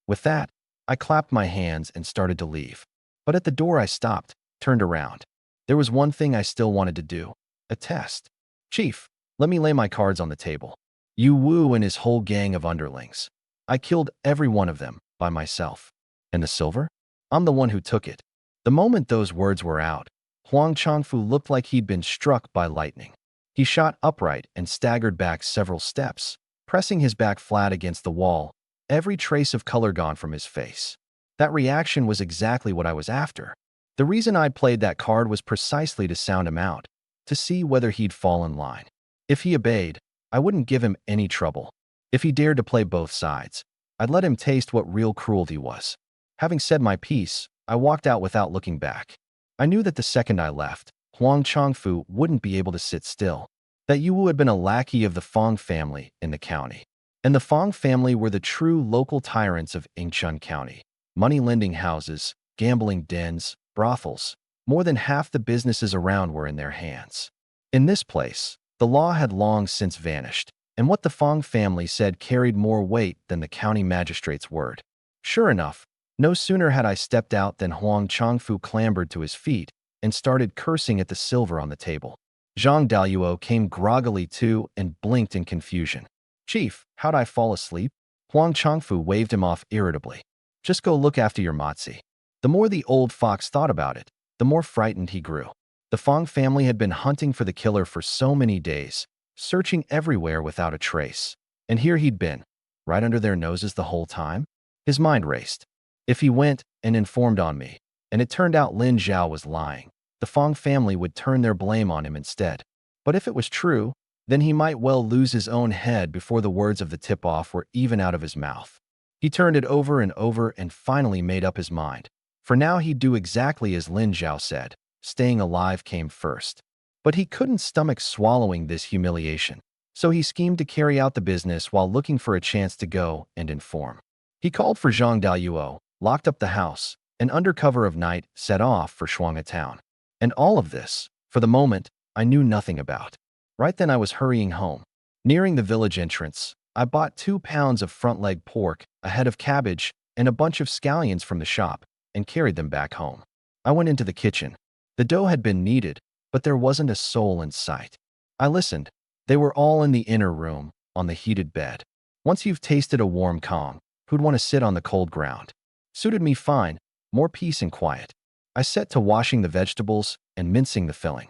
With that, I clapped my hands and started to leave. But at the door I stopped, turned around. There was one thing I still wanted to do, a test. Chief, let me lay my cards on the table. Yu Wu and his whole gang of underlings. I killed every one of them, by myself. And the silver? I'm the one who took it. The moment those words were out, Huang Changfu looked like he'd been struck by lightning. He shot upright and staggered back several steps, pressing his back flat against the wall, every trace of color gone from his face. That reaction was exactly what I was after. The reason I'd played that card was precisely to sound him out, to see whether he'd fall in line. If he obeyed, I wouldn't give him any trouble. If he dared to play both sides, I'd let him taste what real cruelty was. Having said my piece, I walked out without looking back. I knew that the second I left, Huang Changfu wouldn't be able to sit still. That Yu Wu had been a lackey of the Fong family in the county. And the Fong family were the true local tyrants of Yingchun County. Money-lending houses, gambling dens, brothels. More than half the businesses around were in their hands. In this place, the law had long since vanished, and what the Fong family said carried more weight than the county magistrate's word. Sure enough, no sooner had I stepped out than Huang Changfu clambered to his feet and started cursing at the silver on the table. Zhang Daluo came groggily to and blinked in confusion. Chief, how'd I fall asleep? Huang Changfu waved him off irritably. Just go look after your Motzi. The more the old fox thought about it, the more frightened he grew. The Fong family had been hunting for the killer for so many days, searching everywhere without a trace. And here he'd been, right under their noses the whole time. His mind raced. If he went and informed on me, and it turned out Lin Zhao was lying, the Fong family would turn their blame on him instead. But if it was true, then he might well lose his own head before the words of the tip-off were even out of his mouth. He turned it over and finally made up his mind. For now he'd do exactly as Lin Zhao said. Staying alive came first. But he couldn't stomach swallowing this humiliation, so he schemed to carry out the business while looking for a chance to go and inform. He called for Zhang Daluo, locked up the house, and under cover of night set off for Shuanga town. And all of this, for the moment, I knew nothing about. Right then I was hurrying home. Nearing the village entrance, I bought 2 pounds of front leg pork, a head of cabbage, and a bunch of scallions from the shop, and carried them back home. I went into the kitchen. The dough had been kneaded, but there wasn't a soul in sight. I listened. They were all in the inner room, on the heated bed. Once you've tasted a warm Kong, who'd want to sit on the cold ground? Suited me fine, more peace and quiet. I set to washing the vegetables and mincing the filling.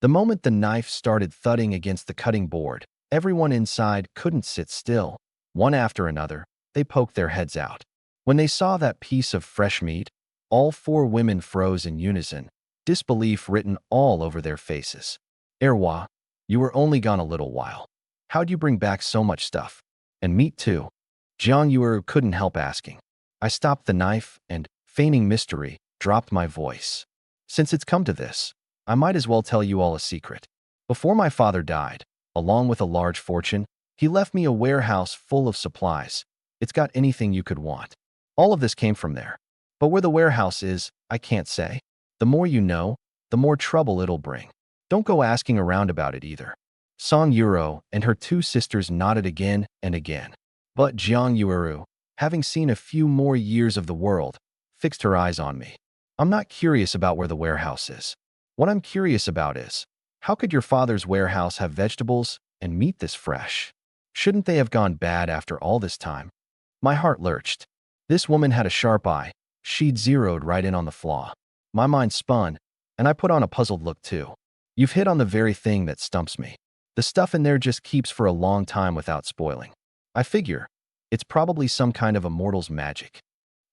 The moment the knife started thudding against the cutting board, everyone inside couldn't sit still. One after another, they poked their heads out. When they saw that piece of fresh meat, all 4 women froze in unison, disbelief written all over their faces. Erwa, you were only gone a little while. How'd you bring back so much stuff? And meat too? Jiang Yuer couldn't help asking. I stopped the knife and, feigning mystery, dropped my voice. Since it's come to this, I might as well tell you all a secret. Before my father died, along with a large fortune, he left me a warehouse full of supplies. It's got anything you could want. All of this came from there. But where the warehouse is, I can't say. The more you know, the more trouble it'll bring. Don't go asking around about it either. Song Yuro and her 2 sisters nodded again and again. But Jiang Yueru, having seen a few more years of the world, fixed her eyes on me. I'm not curious about where the warehouse is. What I'm curious about is, how could your father's warehouse have vegetables and meat this fresh? Shouldn't they have gone bad after all this time? My heart lurched. This woman had a sharp eye. She'd zeroed right in on the flaw. My mind spun, and I put on a puzzled look too. You've hit on the very thing that stumps me. The stuff in there just keeps for a long time without spoiling. I figure, It's probably some kind of immortal's magic.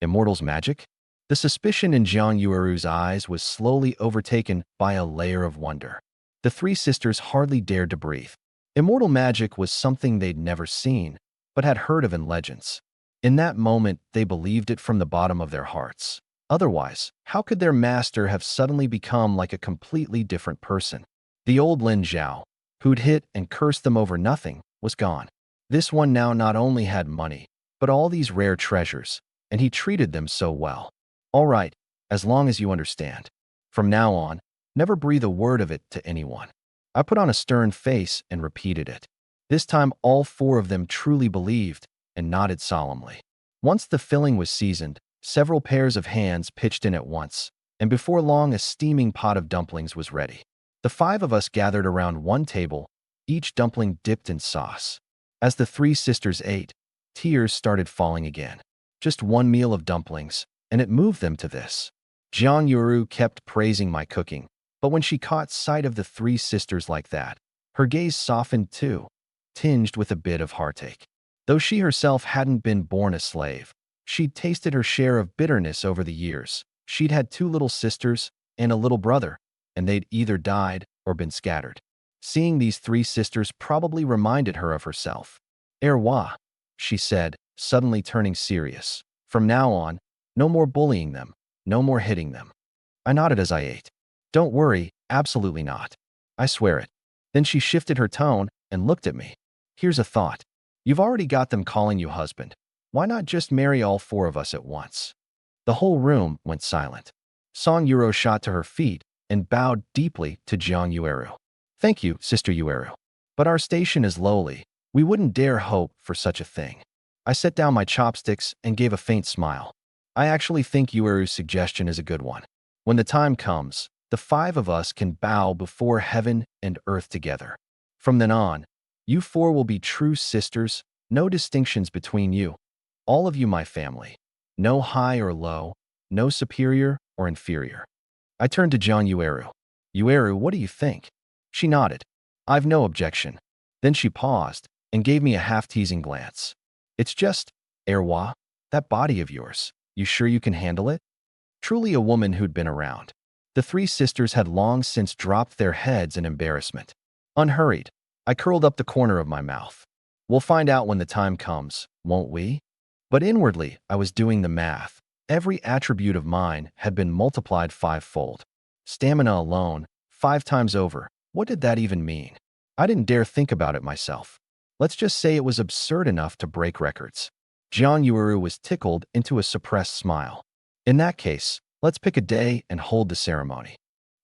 Immortal's magic? The suspicion in Jiang Yueru's eyes was slowly overtaken by a layer of wonder. The three sisters hardly dared to breathe. Immortal magic was something they'd never seen, but had heard of in legends. In that moment, they believed it from the bottom of their hearts. Otherwise, how could their master have suddenly become like a completely different person? The old Lin Zhao, who'd hit and cursed them over nothing, was gone. This one now not only had money, but all these rare treasures, and he treated them so well. All right, as long as you understand. From now on, never breathe a word of it to anyone. I put on a stern face and repeated it. This time all four of them truly believed and nodded solemnly. Once the filling was seasoned, several pairs of hands pitched in at once, and before long a steaming pot of dumplings was ready. The five of us gathered around one table, each dumpling dipped in sauce. As the three sisters ate, tears started falling again. Just one meal of dumplings, and it moved them to this. Jiang Yuru kept praising my cooking, but when she caught sight of the three sisters like that, her gaze softened too, tinged with a bit of heartache. Though she herself hadn't been born a slave, she'd tasted her share of bitterness over the years. She'd had two little sisters and a little brother, and they'd either died or been scattered. Seeing these three sisters probably reminded her of herself. "Erwa," she said, suddenly turning serious. "From now on, no more bullying them, no more hitting them." I nodded as I ate. "Don't worry, absolutely not. I swear it." Then she shifted her tone and looked at me. "Here's a thought. You've already got them calling you husband. Why not just marry all four of us at once?" The whole room went silent. Song Yuro shot to her feet and bowed deeply to Jiang Yueru. "Thank you, Sister Yueru. But our station is lowly. We wouldn't dare hope for such a thing." I set down my chopsticks and gave a faint smile. "I actually think Yueru's suggestion is a good one. When the time comes, the five of us can bow before heaven and earth together. From then on, you four will be true sisters, no distinctions between you. All of you my family. No high or low, no superior or inferior." I turned to Jiang Yueru. "Yueru, what do you think?" She nodded. "I've no objection." Then she paused and gave me a half-teasing glance. "It's just, Erwa, that body of yours. You sure you can handle it?" Truly a woman who'd been around. The three sisters had long since dropped their heads in embarrassment. Unhurried, I curled up the corner of my mouth. "We'll find out when the time comes, won't we?" But inwardly, I was doing the math. Every attribute of mine had been multiplied fivefold. Stamina alone, 5 times over. What did that even mean? I didn't dare think about it myself. Let's just say it was absurd enough to break records. Jiang Yueru was tickled into a suppressed smile. "In that case, let's pick a day and hold the ceremony."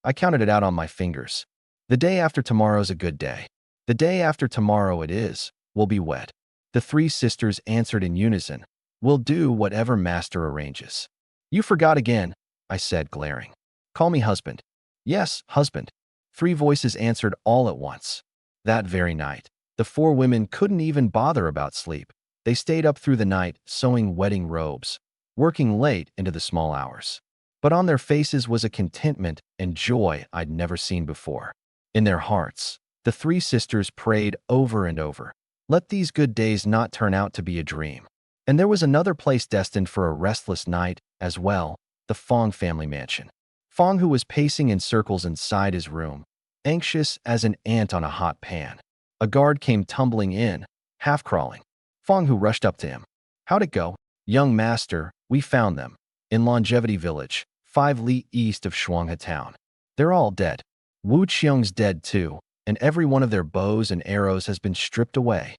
I counted it out on my fingers. "The day after tomorrow's a good day. The day after tomorrow it is. We'll be wed." The three sisters answered in unison. "We'll do whatever master arranges." "You forgot again," I said, glaring. "Call me husband." "Yes, husband." Three voices answered all at once. That very night, the four women couldn't even bother about sleep. They stayed up through the night, sewing wedding robes, working late into the small hours. But on their faces was a contentment and joy I'd never seen before. In their hearts, the three sisters prayed over and over, "Let these good days not turn out to be a dream." And there was another place destined for a restless night as well, the Fong family mansion. Fong, who was pacing in circles inside his room, anxious as an ant on a hot pan. A guard came tumbling in, half-crawling. Fong, who rushed up to him. "How'd it go?" "Young master, we found them. In Longevity Village, 5 li east of Shuanghe town. They're all dead. Wu Qiong's dead too, and every one of their bows and arrows has been stripped away."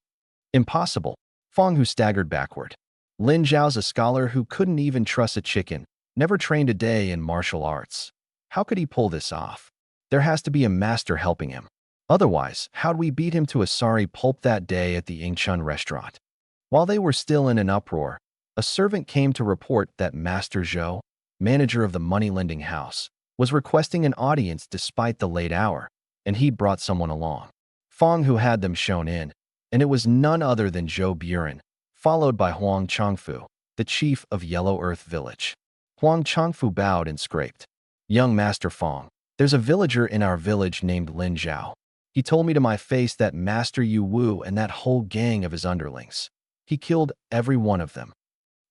"Impossible." Fong, who staggered backward. "Lin Zhao's a scholar who couldn't even truss a chicken, never trained a day in martial arts. How could he pull this off? There has to be a master helping him. Otherwise, how'd we beat him to a sorry pulp that day at the Yingchun restaurant?" While they were still in an uproar, a servant came to report that Master Zhou, manager of the money-lending house, was requesting an audience despite the late hour, and he'd brought someone along. Fong, who had them shown in, and it was none other than Zhou Buren, followed by Huang Chongfu, the chief of Yellow Earth Village. Huang Chongfu bowed and scraped. "Young Master Fong, there's a villager in our village named Lin Zhao. He told me to my face that Master Yu Wu and that whole gang of his underlings He killed every one of them.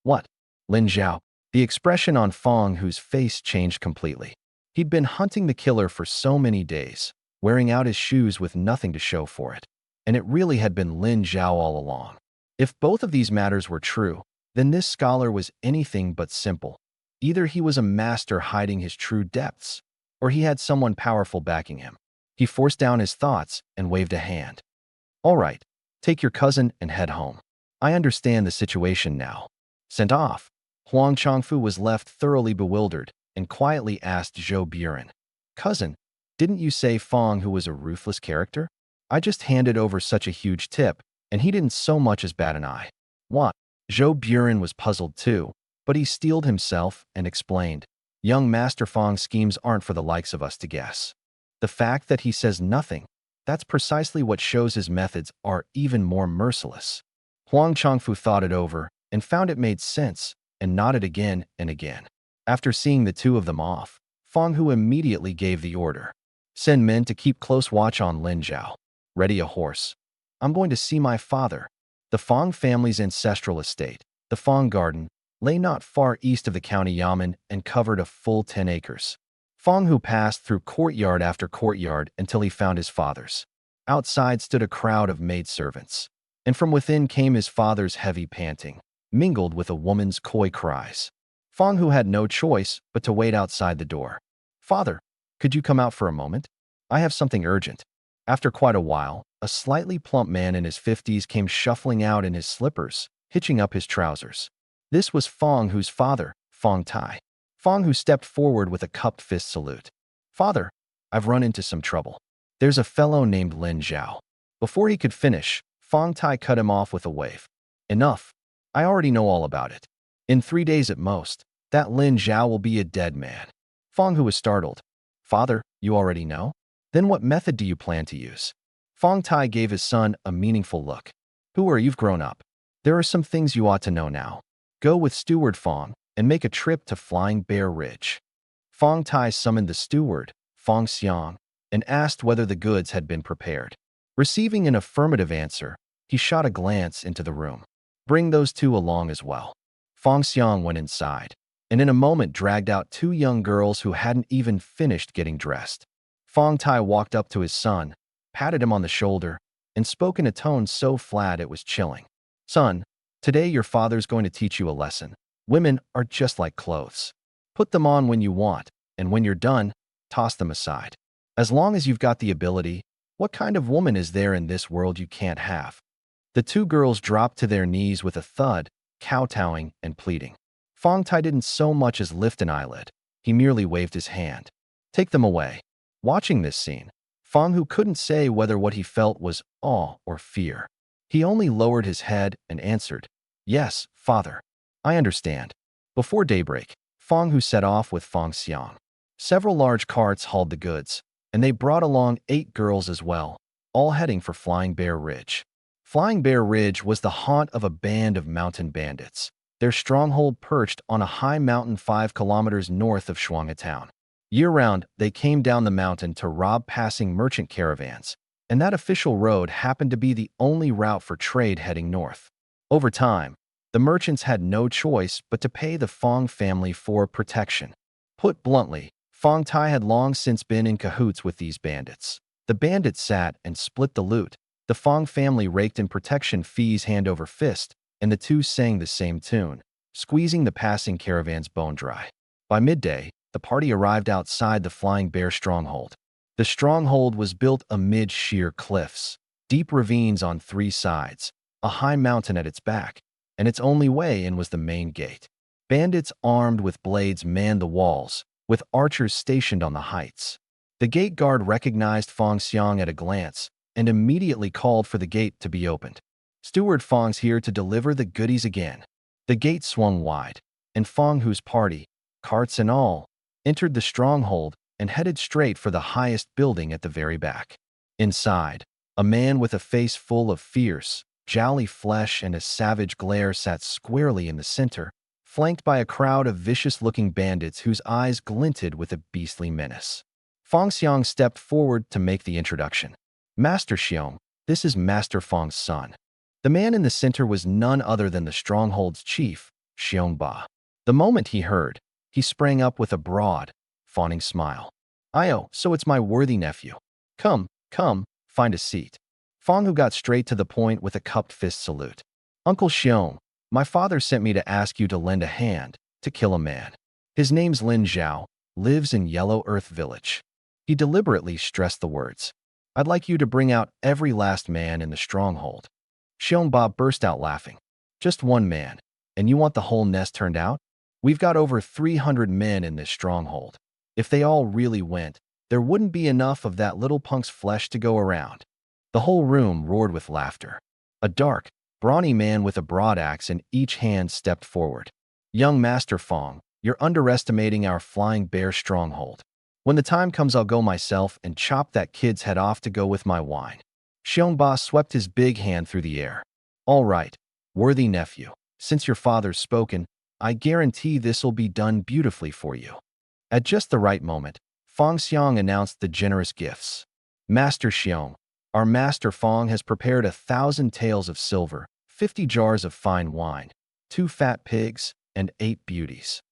What? Lin Zhao. The expression on Fong Hu's face changed completely. He'd been hunting the killer for so many days, wearing out his shoes with nothing to show for it. And it really had been Lin Zhao all along. If both of these matters were true, then this scholar was anything but simple. Either he was a master hiding his true depths, or he had someone powerful backing him. He forced down his thoughts and waved a hand. All right, take your cousin and head home. I understand the situation now. Sent off, Huang Changfu was left thoroughly bewildered and quietly asked Zhou Buren, Cousin, didn't you say Fong Hu was a ruthless character? I just handed over such a huge tip, and he didn't so much as bat an eye. What? Zhou Buren was puzzled too, but he steeled himself and explained, Young Master Fong's schemes aren't for the likes of us to guess. The fact that he says nothing, that's precisely what shows his methods are even more merciless. Huang Changfu thought it over and found it made sense and nodded again and again. After seeing the two of them off, Fong Hu immediately gave the order. Send men to keep close watch on Lin Zhao. Ready a horse. I'm going to see my father. The Fong family's ancestral estate, the Fong Garden, lay not far east of the county yamen and covered a full 10 acres. Fong Hu passed through courtyard after courtyard until he found his father's. Outside stood a crowd of maidservants, and from within came his father's heavy panting, mingled with a woman's coy cries. Fong Hu had no choice but to wait outside the door. Father, could you come out for a moment? I have something urgent. After quite a while, a slightly plump man in his 50s came shuffling out in his slippers, hitching up his trousers. This was Fong Hu's father, Fong Tai. Fong Hu stepped forward with a cupped fist salute. Father, I've run into some trouble. There's a fellow named Lin Zhao. Before he could finish, Fong Tai cut him off with a wave. Enough. I already know all about it. In 3 days at most, that Lin Zhao will be a dead man. Fong Hu was startled. Father, you already know? Then what method do you plan to use? Fong Tai gave his son a meaningful look. Who are you've grown up? There are some things you ought to know now. Go with Steward Fong and make a trip to Flying Bear Ridge. Fong Tai summoned the steward, Fong Xiang, and asked whether the goods had been prepared. Receiving an affirmative answer, he shot a glance into the room. Bring those two along as well. Fong Xiang went inside, and in a moment dragged out 2 young girls who hadn't even finished getting dressed. Fong Tai walked up to his son, patted him on the shoulder, and spoke in a tone so flat it was chilling. Son, today your father's going to teach you a lesson. Women are just like clothes. Put them on when you want, and when you're done, toss them aside. As long as you've got the ability, what kind of woman is there in this world you can't have? The 2 girls dropped to their knees with a thud, kowtowing and pleading. Fong Tai didn't so much as lift an eyelid. He merely waved his hand. Take them away. Watching this scene, Fong Hu couldn't say whether what he felt was awe or fear. He only lowered his head and answered, Yes, father. I understand. Before daybreak, Fong Hu set off with Fong Xiang. Several large carts hauled the goods, and they brought along 8 girls as well, all heading for Flying Bear Ridge. Flying Bear Ridge was the haunt of a band of mountain bandits, their stronghold perched on a high mountain 5 kilometers north of Shuanga town. Year-round, they came down the mountain to rob passing merchant caravans, and that official road happened to be the only route for trade heading north. Over time, the merchants had no choice but to pay the Fong family for protection. Put bluntly, Fong Tai had long since been in cahoots with these bandits. The bandits sat and split the loot. The Fong family raked in protection fees hand over fist, and the two sang the same tune, squeezing the passing caravans bone dry. By midday, the party arrived outside the Flying Bear stronghold. The stronghold was built amid sheer cliffs, deep ravines on 3 sides, a high mountain at its back, and its only way in was the main gate. Bandits armed with blades manned the walls, with archers stationed on the heights. The gate guard recognized Fong Xiang at a glance and immediately called for the gate to be opened. Steward Fong's here to deliver the goodies again. The gate swung wide, and Fong Hu's party, carts and all, entered the stronghold and headed straight for the highest building at the very back. Inside, a man with a face full of fierce, jowly flesh and a savage glare sat squarely in the center, flanked by a crowd of vicious-looking bandits whose eyes glinted with a beastly menace. Fong Xiang stepped forward to make the introduction. Master Xiong, this is Master Fong's son. The man in the center was none other than the stronghold's chief, Xiongba. The moment he heard, he sprang up with a broad, fawning smile. "Io, so it's my worthy nephew. Come, come, find a seat." Fang Hu got straight to the point with a cupped fist salute. "Uncle Xiong, my father sent me to ask you to lend a hand to kill a man. His name's Lin Zhao, lives in Yellow Earth Village." He deliberately stressed the words. "I'd like you to bring out every last man in the stronghold." Xiongba burst out laughing. "Just one man, and you want the whole nest turned out? We've got over 300 men in this stronghold. If they all really went, there wouldn't be enough of that little punk's flesh to go around." The whole room roared with laughter. A dark, brawny man with a broadaxe in each hand stepped forward. "Young Master Fang, you're underestimating our flying bear stronghold. When the time comes, I'll go myself and chop that kid's head off to go with my wine." Xiongba swept his big hand through the air. "All right, worthy nephew, since your father's spoken, I guarantee this'll be done beautifully for you." At just the right moment, Fang Xiang announced the generous gifts. "Master Xiong, our Master Fang has prepared 1,000 taels of silver, 50 jars of fine wine, 2 fat pigs, and 8 beauties."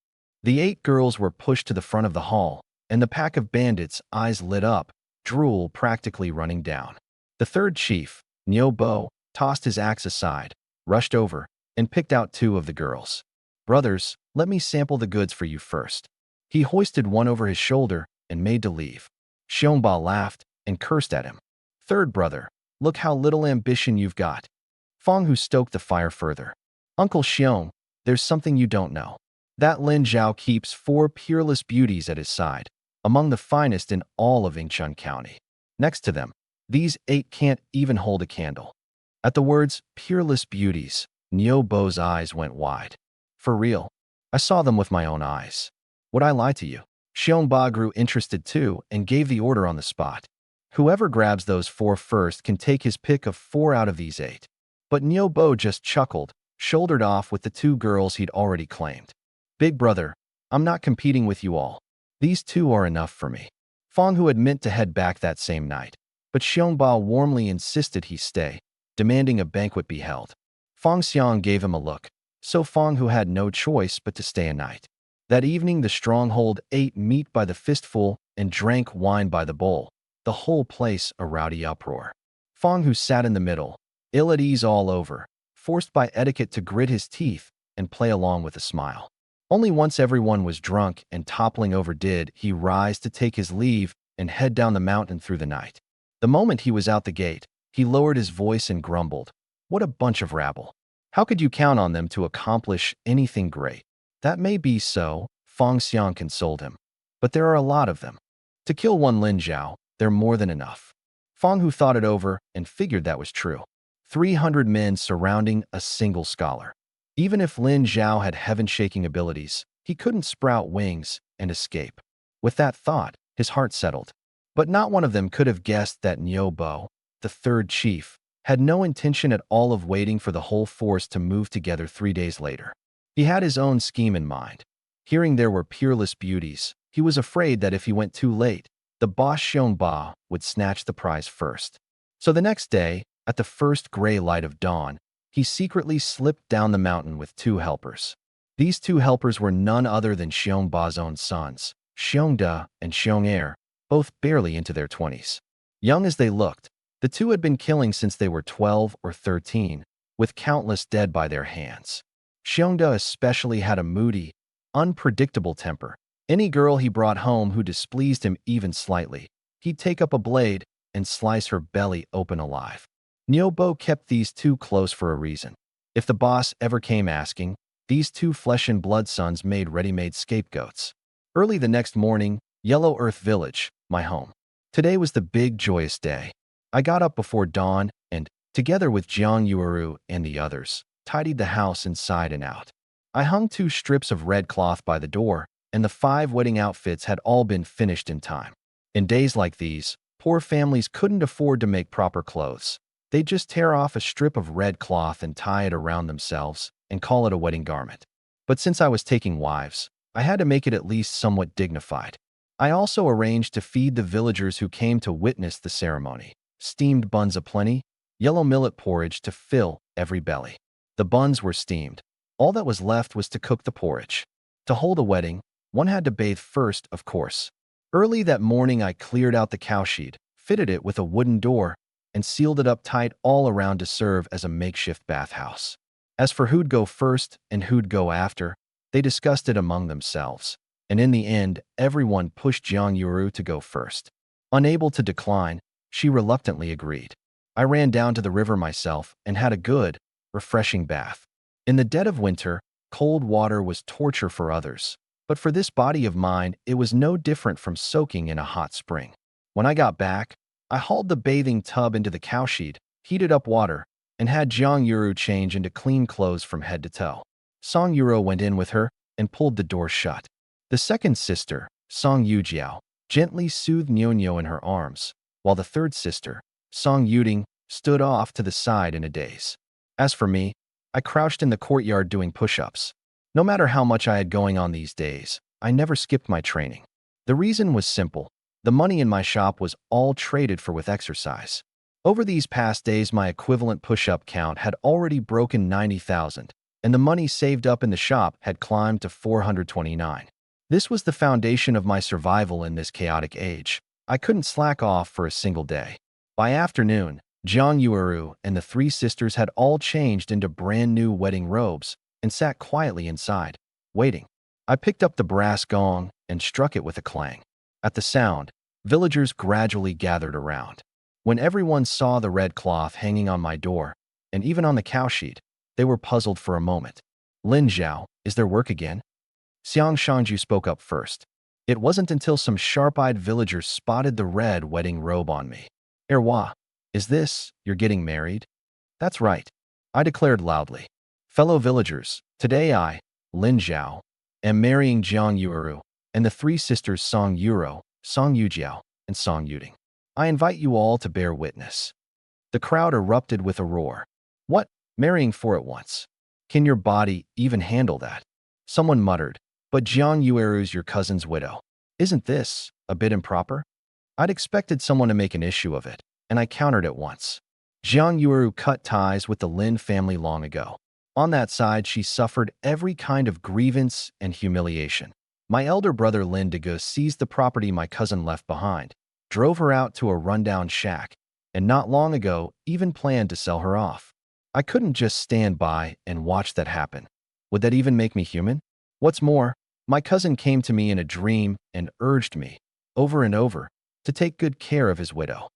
The 8 girls were pushed to the front of the hall, and the pack of bandits' eyes lit up, drool practically running down. The third chief, Niu Bo, tossed his axe aside, rushed over, and picked out 2 of the girls. "Brothers, let me sample the goods for you first." He hoisted one over his shoulder and made to leave. Xiongba laughed and cursed at him. "Third brother, look how little ambition you've got." Fang Hu stoked the fire further. "Uncle Xiong, there's something you don't know. That Lin Zhao keeps 4 peerless beauties at his side, among the finest in all of Yingchun County. Next to them, these 8 can't even hold a candle." At the words, peerless beauties, Niu Bo's eyes went wide. "For real? I saw them with my own eyes. Would I lie to you?" Xiongba grew interested too and gave the order on the spot. "Whoever grabs those 4 first can take his pick of 4 out of these 8. But Niu Bo just chuckled, shouldered off with the 2 girls he'd already claimed. "Big brother, I'm not competing with you all. These 2 are enough for me." Fang Hu had meant to head back that same night, but Xiongba warmly insisted he stay, demanding a banquet be held. Fang Xiang gave him a look, so Fang Hu had no choice but to stay a night. That evening the stronghold ate meat by the fistful and drank wine by the bowl, the whole place a rowdy uproar. Fang Hu sat in the middle, ill at ease all over, forced by etiquette to grit his teeth and play along with a smile. Only once everyone was drunk and toppling over did he rise to take his leave and head down the mountain through the night. The moment he was out the gate, he lowered his voice and grumbled, "What a bunch of rabble. How could you count on them to accomplish anything great?" "That may be so," Fang Xiang consoled him, "but there are a lot of them. To kill one Lin Zhao, they're more than enough." Fang Hu thought it over and figured that was true. 300 men surrounding a single scholar. Even if Lin Zhao had heaven-shaking abilities, he couldn't sprout wings and escape. With that thought, his heart settled. But not one of them could have guessed that Niu Bo, the 3rd chief, had no intention at all of waiting for the whole force to move together 3 days later. He had his own scheme in mind. Hearing there were peerless beauties, he was afraid that if he went too late, the boss Xiongba would snatch the prize first. So the next day, at the first gray light of dawn, he secretly slipped down the mountain with 2 helpers. These 2 helpers were none other than Xiongba's own sons, Xiongda and Xiong'er, both barely into their 20s. Young as they looked, the 2 had been killing since they were 12 or 13, with countless dead by their hands. Xiongda especially had a moody, unpredictable temper. Any girl he brought home who displeased him even slightly, he'd take up a blade and slice her belly open alive. Niu Bo kept these 2 close for a reason. If the boss ever came asking, these 2 flesh and blood sons made ready-made scapegoats. Early the next morning, Yellow Earth Village, my home. Today was the big joyous day. I got up before dawn and, together with Jiang Yueru and the others, tidied the house inside and out. I hung 2 strips of red cloth by the door, and the 5 wedding outfits had all been finished in time. In days like these, poor families couldn't afford to make proper clothes. They'd just tear off a strip of red cloth and tie it around themselves and call it a wedding garment. But since I was taking wives, I had to make it at least somewhat dignified. I also arranged to feed the villagers who came to witness the ceremony. Steamed buns aplenty, yellow millet porridge to fill every belly. The buns were steamed. All that was left was to cook the porridge. To hold a wedding, one had to bathe first, of course. Early that morning, I cleared out the cowshed, fitted it with a wooden door, and sealed it up tight all around to serve as a makeshift bathhouse. As for who'd go first and who'd go after, they discussed it among themselves, and in the end, everyone pushed Jiang Yuru to go first. Unable to decline, she reluctantly agreed. I ran down to the river myself and had a good, refreshing bath. In the dead of winter, cold water was torture for others, but for this body of mine, it was no different from soaking in a hot spring. When I got back, I hauled the bathing tub into the cowshed, heated up water, and had Jiang Yuru change into clean clothes from head to toe. Song Yuro went in with her and pulled the door shut. The second sister, Song Yujiao, gently soothed Nyonyo in her arms, while the third sister, Song Yuding, stood off to the side in a daze. As for me, I crouched in the courtyard doing push-ups. No matter how much I had going on these days, I never skipped my training. The reason was simple. The money in my shop was all traded for with exercise. Over these past days, my equivalent push-up count had already broken 90,000, and the money saved up in the shop had climbed to 429. This was the foundation of my survival in this chaotic age. I couldn't slack off for a single day. By afternoon, Jiang Yueru and the three sisters had all changed into brand new wedding robes and sat quietly inside, waiting. I picked up the brass gong and struck it with a clang. At the sound, villagers gradually gathered around. When everyone saw the red cloth hanging on my door, and even on the cowshed, they were puzzled for a moment. Lin Zhao, is there work again? Xiang Shangju spoke up first. It wasn't until some sharp-eyed villagers spotted the red wedding robe on me. Erwa, is this, you're getting married? That's right, I declared loudly. Fellow villagers, today I, Lin Zhao, am marrying Jiang Yueru and the three sisters Song Yuro, Song Yujiao, and Song Yuding. I invite you all to bear witness. The crowd erupted with a roar. What? Marrying four at once? Can your body even handle that? Someone muttered, but Jiang Yueru's your cousin's widow. Isn't this a bit improper? I'd expected someone to make an issue of it, and I countered at once. Jiang Yueru cut ties with the Lin family long ago. On that side, she suffered every kind of grievance and humiliation. My elder brother Lin Degu seized the property my cousin left behind, drove her out to a rundown shack, and not long ago even planned to sell her off. I couldn't just stand by and watch that happen. Would that even make me human? What's more, my cousin came to me in a dream and urged me, over and over, to take good care of his widow.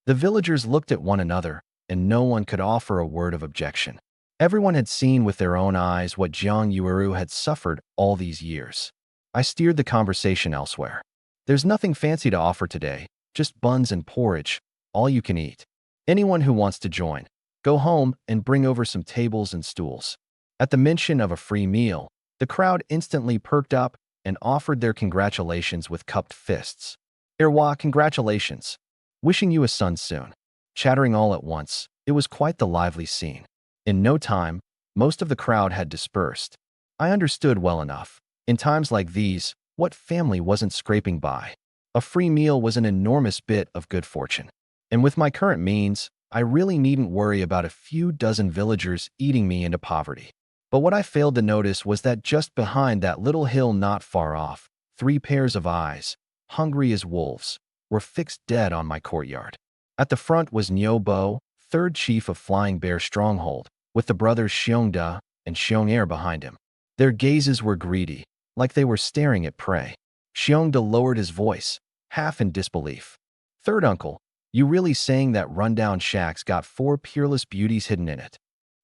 The villagers looked at one another, and no one could offer a word of objection. Everyone had seen with their own eyes what Jiang Yueru had suffered all these years. I steered the conversation elsewhere. There's nothing fancy to offer today, just buns and porridge, all you can eat. Anyone who wants to join, go home and bring over some tables and stools. At the mention of a free meal, the crowd instantly perked up and offered their congratulations with cupped fists. Erwa, congratulations. Wishing you a son soon. Chattering all at once, it was quite the lively scene. In no time, most of the crowd had dispersed. I understood well enough. In times like these, what family wasn't scraping by? A free meal was an enormous bit of good fortune. And with my current means, I really needn't worry about a few dozen villagers eating me into poverty. But what I failed to notice was that just behind that little hill not far off, 3 pairs of eyes, hungry as wolves, were fixed dead on my courtyard. At the front was Nyobo, third chief of Flying Bear Stronghold, with the brothers Xiongda and Xiong'er behind him. Their gazes were greedy, like they were staring at prey. Xiongda lowered his voice, half in disbelief. Third uncle, you really saying that rundown shack's got 4 peerless beauties hidden in it?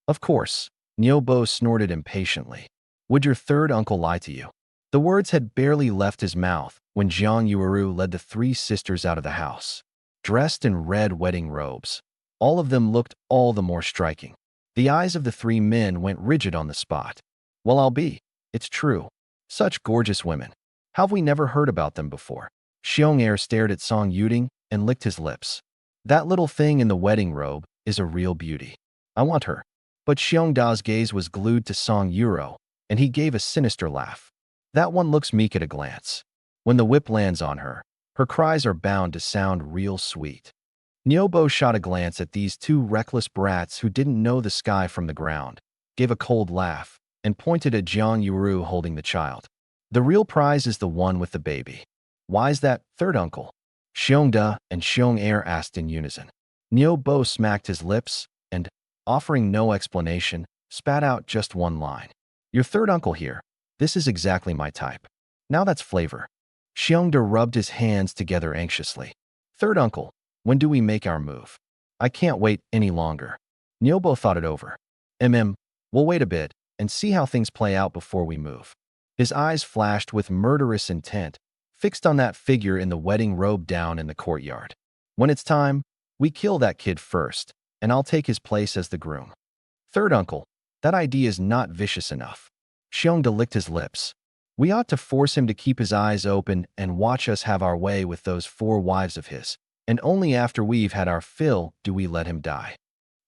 Of course, Nyobo snorted impatiently. Would your third uncle lie to you? The words had barely left his mouth when Jiang Yueru led the 3 sisters out of the house. Dressed in red wedding robes, all of them looked all the more striking. The eyes of the 3 men went rigid on the spot. Well, it's true. Such gorgeous women. How have we never heard about them before? Xiong'er stared at Song Yuding and licked his lips. That little thing in the wedding robe is a real beauty. I want her. But Xiongda's gaze was glued to Song Yuro, and he gave a sinister laugh. That one looks meek at a glance. When the whip lands on her, her cries are bound to sound real sweet. Nyobo shot a glance at these two reckless brats who didn't know the sky from the ground, gave a cold laugh, and pointed at Jiang Yuru holding the child. The real prize is the one with the baby. Why's that, third uncle? Xiongda and Xiong asked in unison. Nyobo smacked his lips and, offering no explanation, spat out just one line. Your third uncle here. This is exactly my type. Now that's flavor. Xiongda rubbed his hands together anxiously. Third uncle, when do we make our move? I can't wait any longer. Nyobo thought it over. We'll wait a bit and see how things play out before we move. His eyes flashed with murderous intent, fixed on that figure in the wedding robe down in the courtyard. When it's time, we kill that kid first, and I'll take his place as the groom. Third uncle, that idea is not vicious enough. Xiongda licked his lips. We ought to force him to keep his eyes open and watch us have our way with those 4 wives of his, and only after we've had our fill do we let him die.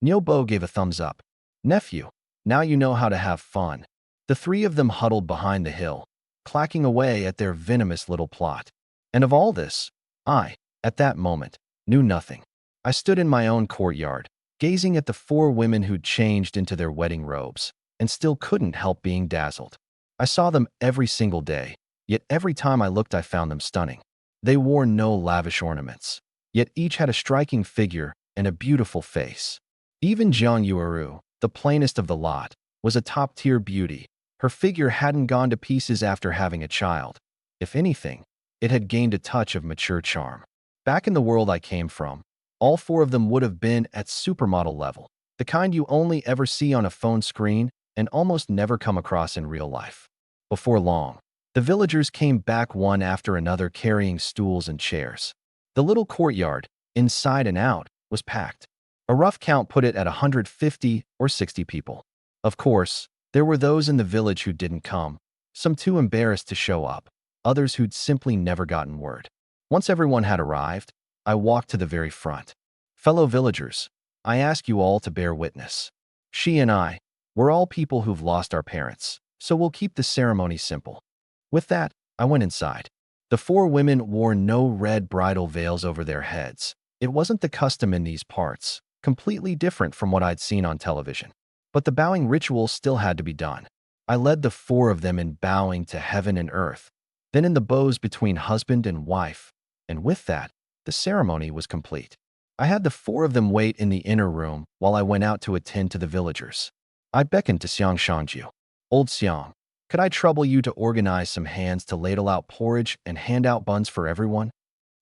Nyobo gave a thumbs up. Nephew, now you know how to have fun. The 3 of them huddled behind the hill, clacking away at their venomous little plot. And of all this, I, at that moment, knew nothing. I stood in my own courtyard, gazing at the 4 women who'd changed into their wedding robes, and still couldn't help being dazzled. I saw them every single day, yet every time I looked I found them stunning. They wore no lavish ornaments, yet each had a striking figure and a beautiful face. Even Jiang Yuru, the plainest of the lot, was a top-tier beauty. Her figure hadn't gone to pieces after having a child. If anything, it had gained a touch of mature charm. Back in the world I came from, all 4 of them would have been at supermodel level, the kind you only ever see on a phone screen and almost never come across in real life. Before long, the villagers came back one after another carrying stools and chairs. The little courtyard, inside and out, was packed. A rough count put it at 150 or 60 people. Of course, there were those in the village who didn't come, some too embarrassed to show up, others who'd simply never gotten word. Once everyone had arrived, I walked to the very front. Fellow villagers, I ask you all to bear witness. She and I, we're all people who've lost our parents, so we'll keep the ceremony simple. With that, I went inside. The 4 women wore no red bridal veils over their heads. It wasn't the custom in these parts, completely different from what I'd seen on television. But the bowing ritual still had to be done. I led the 4 of them in bowing to heaven and earth, then in the bows between husband and wife, and with that, the ceremony was complete. I had the 4 of them wait in the inner room while I went out to attend to the villagers. I beckoned to Xiang Shangju. Old Xiang, could I trouble you to organize some hands to ladle out porridge and hand out buns for everyone?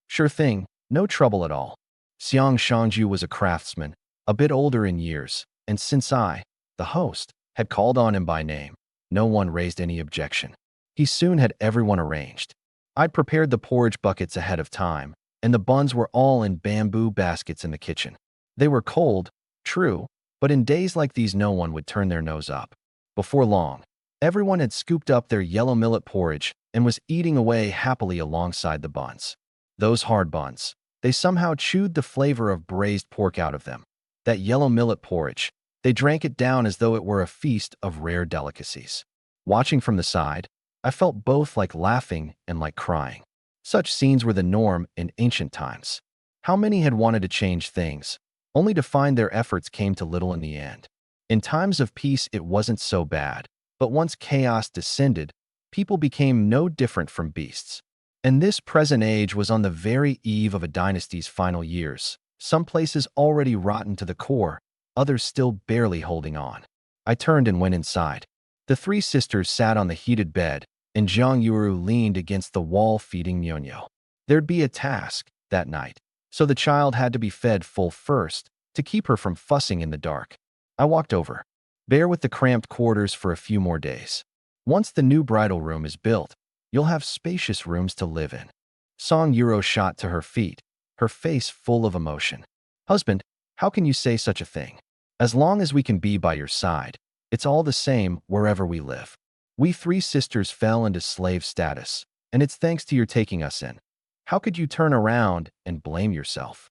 Sure thing, no trouble at all. Xiang Shangju was a craftsman, a bit older in years, and since I, the host, had called on him by name, no one raised any objection. He soon had everyone arranged. I'd prepared the porridge buckets ahead of time, and the buns were all in bamboo baskets in the kitchen. They were cold, true, but in days like these no one would turn their nose up. Before long, everyone had scooped up their yellow millet porridge and was eating away happily alongside the buns. Those hard buns, they somehow chewed the flavor of braised pork out of them. That yellow millet porridge, they drank it down as though it were a feast of rare delicacies. Watching from the side, I felt both like laughing and like crying. Such scenes were the norm in ancient times. How many had wanted to change things, only to find their efforts came to little in the end. In times of peace it wasn't so bad, but once chaos descended, people became no different from beasts. And this present age was on the very eve of a dynasty's final years, some places already rotten to the core, others still barely holding on. I turned and went inside. The 3 sisters sat on the heated bed, and Jiang Yuru leaned against the wall feeding Nyonyo. There'd be a task that night, so the child had to be fed full first to keep her from fussing in the dark. I walked over. Bear with the cramped quarters for a few more days. Once the new bridal room is built, you'll have spacious rooms to live in. Song Yuro shot to her feet, her face full of emotion. Husband, how can you say such a thing? As long as we can be by your side, it's all the same wherever we live. We 3 sisters fell into slave status, and it's thanks to your taking us in. How could you turn around and blame yourself?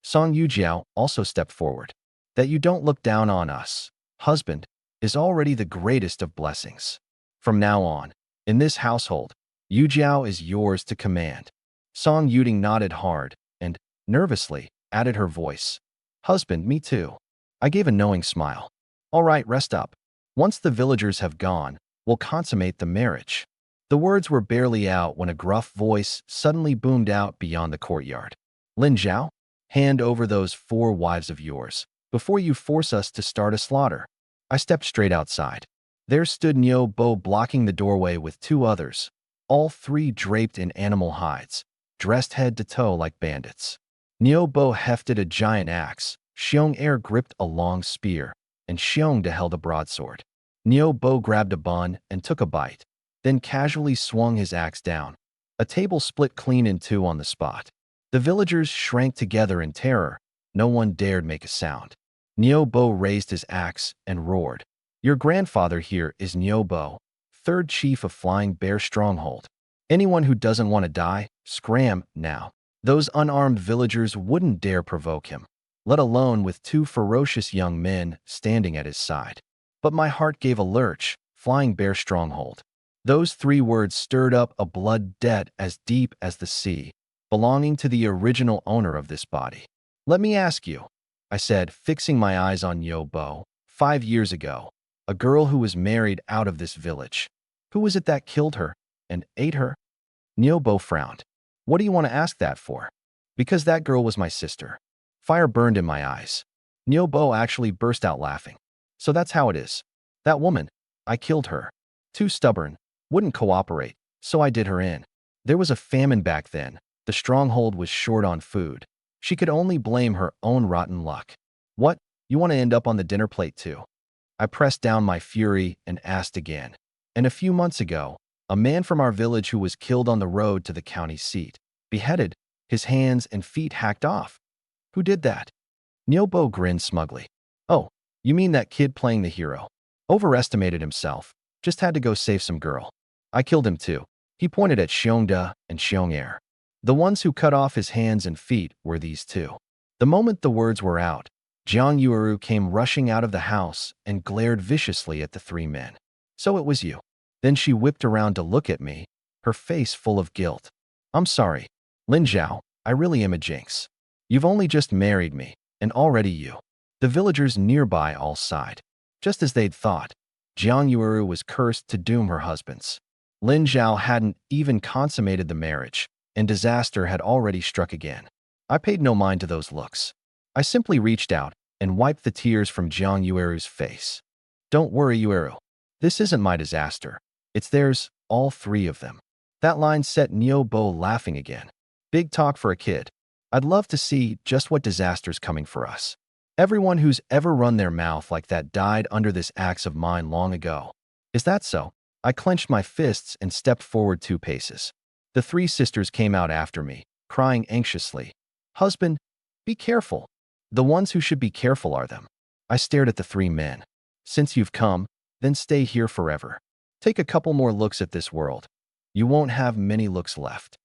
Song Yujiao also stepped forward. That you don't look down on us, husband, is already the greatest of blessings. From now on, in this household, Yujiao is yours to command. Song Yuding nodded hard and, nervously, added her voice. Husband, me too. I gave a knowing smile. All right, rest up. Once the villagers have gone, we'll consummate the marriage. The words were barely out when a gruff voice suddenly boomed out beyond the courtyard. Lin Zhao, hand over those 4 wives of yours, before you force us to start a slaughter. I stepped straight outside. There stood Niu Bo blocking the doorway with 2 others, all 3 draped in animal hides, dressed head to toe like bandits. Niu Bo hefted a giant axe, Xiong Er gripped a long spear, and Xiong De held a broadsword. Niu Bo grabbed a bun and took a bite, then casually swung his axe down. A table split clean in 2 on the spot. The villagers shrank together in terror. No one dared make a sound. Niu Bo raised his axe and roared. Your grandfather here is Niu Bo, 3rd chief of Flying Bear Stronghold. Anyone who doesn't want to die, scram now. Those unarmed villagers wouldn't dare provoke him, let alone with 2 ferocious young men standing at his side. But my heart gave a lurch. Flying Bear Stronghold. Those 3 words stirred up a blood debt as deep as the sea, belonging to the original owner of this body. Let me ask you, I said, fixing my eyes on Niu Bo. 5 years ago, a girl who was married out of this village. Who was it that killed her and ate her? Niu Bo frowned. What do you want to ask that for? Because that girl was my sister. Fire burned in my eyes. Niu Bo actually burst out laughing. So that's how it is. That woman, I killed her. Too stubborn, wouldn't cooperate, so I did her in. There was a famine back then. The stronghold was short on food. She could only blame her own rotten luck. What, you want to end up on the dinner plate too? I pressed down my fury and asked again. And a few months ago, a man from our village who was killed on the road to the county seat, beheaded, his hands and feet hacked off. Who did that? Niu Bo grinned smugly. Oh, you mean that kid playing the hero? Overestimated himself. Just had to go save some girl. I killed him too. He pointed at Xiong De and Xiong Er. The ones who cut off his hands and feet were these 2. The moment the words were out, Jiang Yueru came rushing out of the house and glared viciously at the 3 men. So it was you. Then she whipped around to look at me, her face full of guilt. I'm sorry, Lin Zhao, I really am a jinx. You've only just married me, and already you. The villagers nearby all sighed. Just as they'd thought, Jiang Yueru was cursed to doom her husbands. Lin Zhao hadn't even consummated the marriage, and disaster had already struck again. I paid no mind to those looks. I simply reached out and wiped the tears from Jiang Yueru's face. Don't worry, Yueru. This isn't my disaster. It's theirs, all 3 of them. That line set Niu Bo laughing again. Big talk for a kid. I'd love to see just what disaster's coming for us. Everyone who's ever run their mouth like that died under this axe of mine long ago. Is that so? I clenched my fists and stepped forward 2 paces. The 3 sisters came out after me, crying anxiously. Husband, be careful. The ones who should be careful are them. I stared at the 3 men. Since you've come, then stay here forever. Take a couple more looks at this world. You won't have many looks left.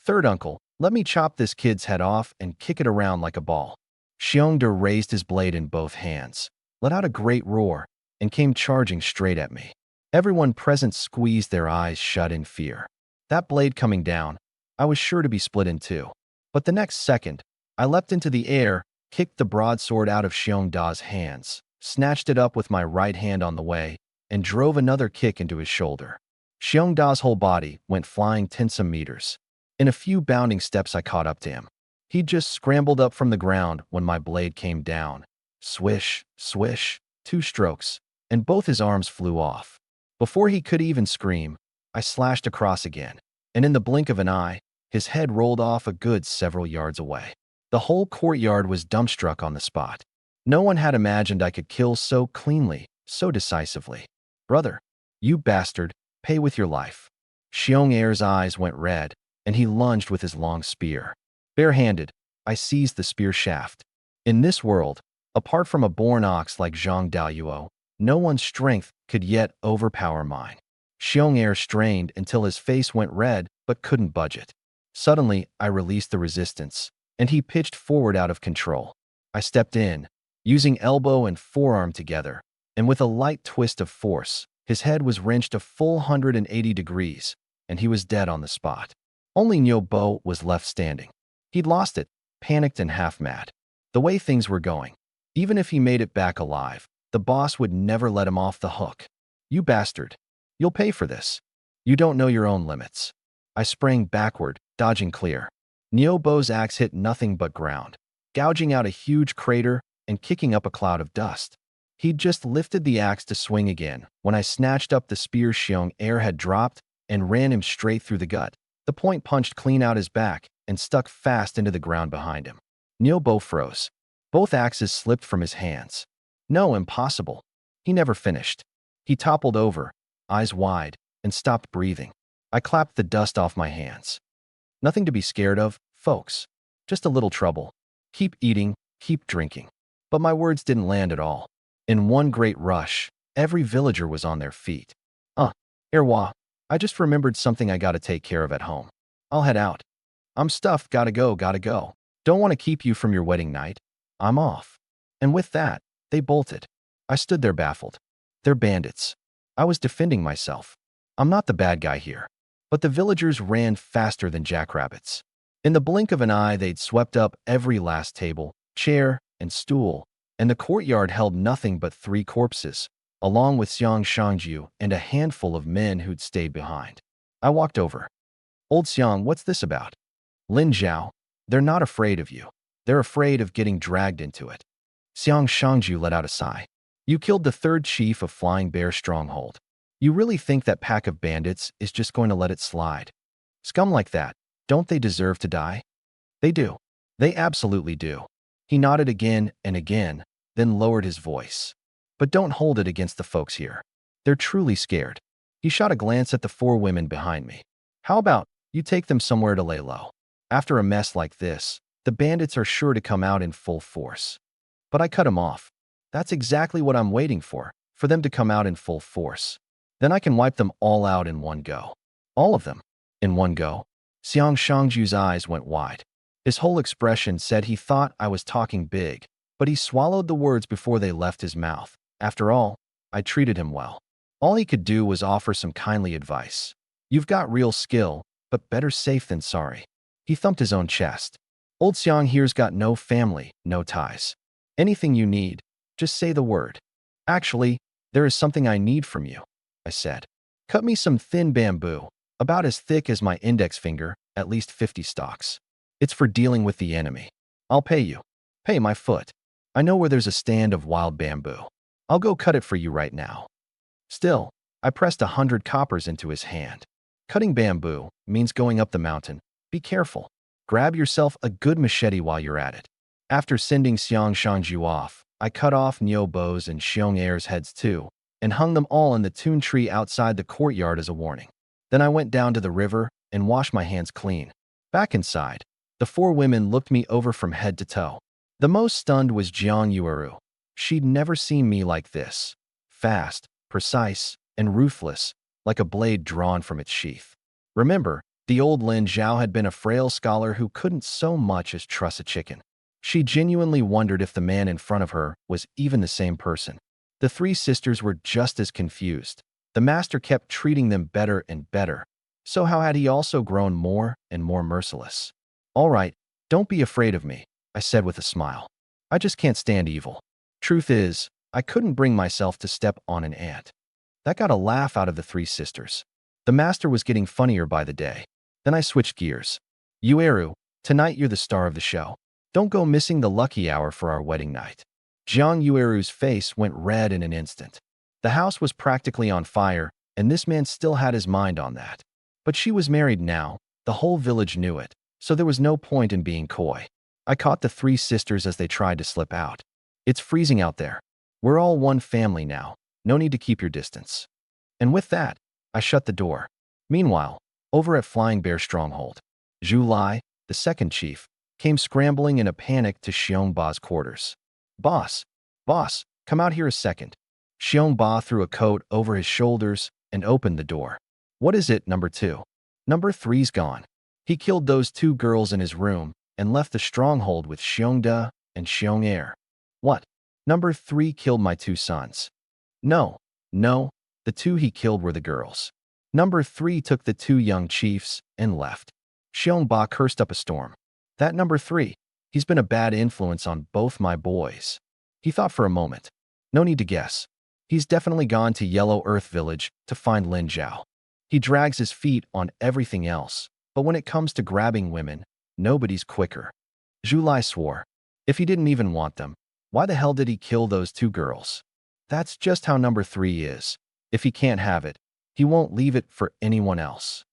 3rd uncle, let me chop this kid's head off and kick it around like a ball. Xiong De raised his blade in both hands, let out a great roar, and came charging straight at me. Everyone present squeezed their eyes shut in fear. That blade coming down, I was sure to be split in 2. But the next second, I leapt into the air, kicked the broadsword out of Xiong Da's hands, snatched it up with my right hand on the way, and drove another kick into his shoulder. Xiong Da's whole body went flying 10 some meters. In a few bounding steps I caught up to him. He'd just scrambled up from the ground when my blade came down. Swish, swish, 2 strokes, and both his arms flew off. Before he could even scream, I slashed across again, and in the blink of an eye, his head rolled off a good several yards away. The whole courtyard was dumbstruck on the spot. No one had imagined I could kill so cleanly, so decisively. Brother, you bastard, pay with your life. Xiong Er's eyes went red, and he lunged with his long spear. Barehanded, I seized the spear shaft. In this world, apart from a born ox like Zhang Daoyuo, no one's strength could yet overpower mine. Xiong Er strained until his face went red but couldn't budge it. Suddenly, I released the resistance, and he pitched forward out of control. I stepped in, using elbow and forearm together, and with a light twist of force, his head was wrenched a full 180 degrees, and he was dead on the spot. Only Niu Bo was left standing. He'd lost it, panicked and half mad. The way things were going, even if he made it back alive, the boss would never let him off the hook. You bastard. You'll pay for this. You don't know your own limits. I sprang backward, dodging clear. Nyobo's axe hit nothing but ground, gouging out a huge crater and kicking up a cloud of dust. He'd just lifted the axe to swing again when I snatched up the spear Xiong Air had dropped and ran him straight through the gut. The point punched clean out his back and stuck fast into the ground behind him. Nyobo froze. Both axes slipped from his hands. No, impossible. He never finished. He toppled over, eyes wide, and stopped breathing. I clapped the dust off my hands. Nothing to be scared of, folks. Just a little trouble. Keep eating, keep drinking. But my words didn't land at all. In one great rush, every villager was on their feet. Erwa, I just remembered something I gotta take care of at home. I'll head out. I'm stuffed, gotta go. Don't want to keep you from your wedding night. I'm off. And with that, they bolted. I stood there baffled. They're bandits. I was defending myself. I'm not the bad guy here. But the villagers ran faster than jackrabbits. In the blink of an eye, they'd swept up every last table, chair, and stool, and the courtyard held nothing but 3 corpses, along with Xiang Shangju and a handful of men who'd stayed behind. I walked over. Old Xiang, what's this about? Lin Zhao, they're not afraid of you. They're afraid of getting dragged into it. Xiang Shangju let out a sigh. You killed the 3rd chief of Flying Bear Stronghold. You really think that pack of bandits is just going to let it slide? Scum like that, don't they deserve to die? They do. They absolutely do. He nodded again and again, then lowered his voice. But don't hold it against the folks here. They're truly scared. He shot a glance at the 4 women behind me. How about you take them somewhere to lay low? After a mess like this, the bandits are sure to come out in full force. But I cut him off. That's exactly what I'm waiting for them to come out in full force. Then I can wipe them all out in one go. All of them. In one go. Xiang Shangju's eyes went wide. His whole expression said he thought I was talking big, but he swallowed the words before they left his mouth. After all, I treated him well. All he could do was offer some kindly advice. You've got real skill, but better safe than sorry. He thumped his own chest. Old Xiang here's got no family, no ties. Anything you need, just say the word. Actually, there is something I need from you, I said. Cut me some thin bamboo, about as thick as my index finger, at least 50 stalks. It's for dealing with the enemy. I'll pay you. Pay my foot. I know where there's a stand of wild bamboo. I'll go cut it for you right now. Still, I pressed 100 coppers into his hand. Cutting bamboo means going up the mountain. Be careful. Grab yourself a good machete while you're at it. After sending Xiang Shangju off, I cut off Nyobo's and Xiong Air's heads too, and hung them all in the tune tree outside the courtyard as a warning. Then I went down to the river and washed my hands clean. Back inside, the 4 women looked me over from head to toe. The most stunned was Jiang Yueru. She'd never seen me like this. Fast, precise, and ruthless, like a blade drawn from its sheath. Remember, the old Lin Zhao had been a frail scholar who couldn't so much as truss a chicken. She genuinely wondered if the man in front of her was even the same person. The 3 sisters were just as confused. The master kept treating them better and better. So how had he also grown more and more merciless? All right, don't be afraid of me, I said with a smile. I just can't stand evil. Truth is, I couldn't bring myself to step on an ant. That got a laugh out of the 3 sisters. The master was getting funnier by the day. Then I switched gears. Yueru, tonight you're the star of the show. Don't go missing the lucky hour for our wedding night. Jiang Yueru's face went red in an instant. The house was practically on fire, and this man still had his mind on that. But she was married now, the whole village knew it, so there was no point in being coy. I caught the 3 sisters as they tried to slip out. It's freezing out there. We're all one family now. No need to keep your distance. And with that, I shut the door. Meanwhile, over at Flying Bear Stronghold, Zhu Lai, the 2nd chief, came scrambling in a panic to Xiong Ba's quarters. Boss, come out here a second. Xiong Ba threw a coat over his shoulders and opened the door. What is it, number 2? Number 3's gone. He killed those 2 girls in his room and left the stronghold with Xiongda and Xiong Air. What? Number 3 killed my 2 sons. No, the 2 he killed were the girls. Number 3 took the 2 young chiefs and left. Xiong Ba cursed up a storm. That number 3, He's been a bad influence on both my boys. He thought for a moment. No need to guess. He's definitely gone to Yellow Earth Village to find Lin Zhao. He drags his feet on everything else, but when it comes to grabbing women, nobody's quicker. Zhu Lai swore. If he didn't even want them, why the hell did he kill those two girls? That's just how number 3 is. If he can't have it, he won't leave it for anyone else.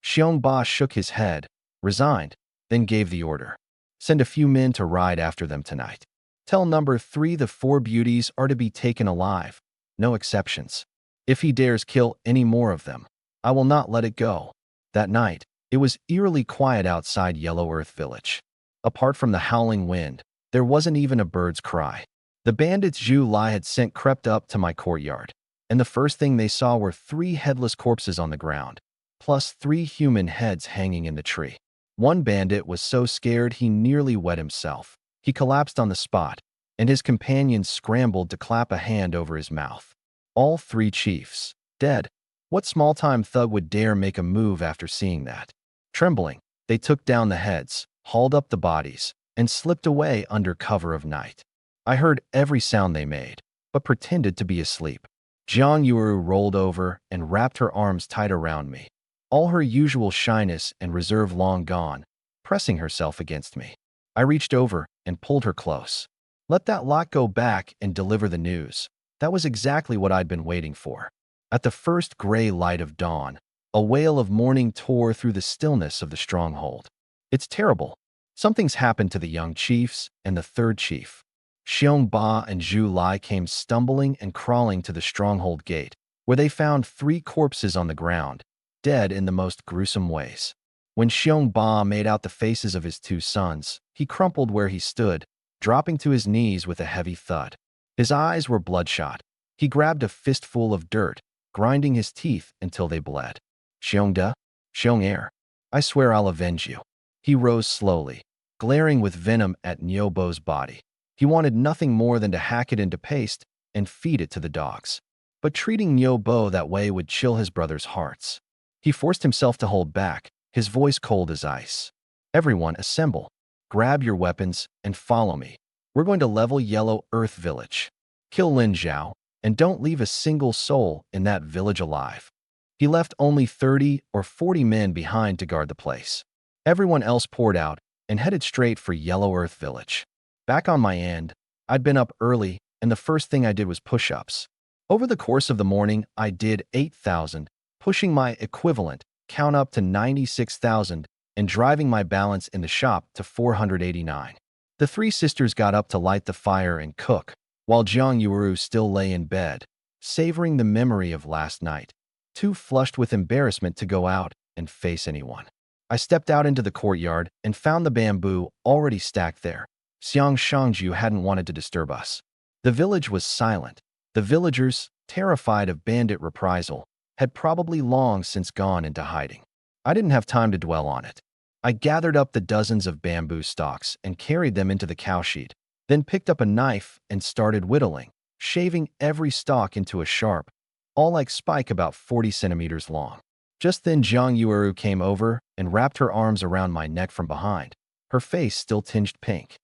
Xiong Ba shook his head, resigned, then gave the order. Send a few men to ride after them tonight. Tell number 3 the 4 beauties are to be taken alive. No exceptions. If he dares kill any more of them, I will not let it go. That night, it was eerily quiet outside Yellow Earth Village. Apart from the howling wind, there wasn't even a bird's cry. The bandits Zhu Lai had sent crept up to my courtyard, and the first thing they saw were 3 headless corpses on the ground, plus 3 human heads hanging in the tree. One bandit was so scared he nearly wet himself. He collapsed on the spot, and his companions scrambled to clap a hand over his mouth. All 3 chiefs, dead. What small-time thug would dare make a move after seeing that? Trembling, they took down the heads, hauled up the bodies, and slipped away under cover of night. I heard every sound they made, but pretended to be asleep. Jiang Yuru rolled over and wrapped her arms tight around me, all her usual shyness and reserve long gone, pressing herself against me. I reached over and pulled her close. Let that lot go back and deliver the news. That was exactly what I'd been waiting for. At the first gray light of dawn, a wail of mourning tore through the stillness of the stronghold. It's terrible. Something's happened to the young chiefs and the 3rd chief. Xiong Ba and Zhu Lai came stumbling and crawling to the stronghold gate, where they found 3 corpses on the ground, dead in the most gruesome ways. When Xiong Ba made out the faces of his 2 sons, he crumpled where he stood, dropping to his knees with a heavy thud. His eyes were bloodshot. He grabbed a fistful of dirt, grinding his teeth until they bled. Xiong De, Xiong Er, I swear I'll avenge you. He rose slowly, glaring with venom at Nyobo's body. He wanted nothing more than to hack it into paste and feed it to the dogs. But treating Nyobo that way would chill his brothers' hearts. He forced himself to hold back, his voice cold as ice. Everyone assemble. Grab your weapons and follow me. We're going to level Yellow Earth Village. Kill Lin Zhao, and don't leave a single soul in that village alive. He left only 30 or 40 men behind to guard the place. Everyone else poured out and headed straight for Yellow Earth Village. Back on my end, I'd been up early, and the first thing I did was push-ups. Over the course of the morning, I did 8,000, pushing my equivalent count up to 96,000 and driving my balance in the shop to 489. The 3 sisters got up to light the fire and cook, while Jiang Yuru still lay in bed, savoring the memory of last night, too flushed with embarrassment to go out and face anyone. I stepped out into the courtyard and found the bamboo already stacked there. Xiang Shangju hadn't wanted to disturb us. The village was silent. The villagers, terrified of bandit reprisal, had probably long since gone into hiding. I didn't have time to dwell on it. I gathered up the dozens of bamboo stalks and carried them into the cowshed, then picked up a knife and started whittling, shaving every stalk into a sharp, all like spike about 40 centimeters long. Just then Jiang Yuru came over and wrapped her arms around my neck from behind, her face still tinged pink.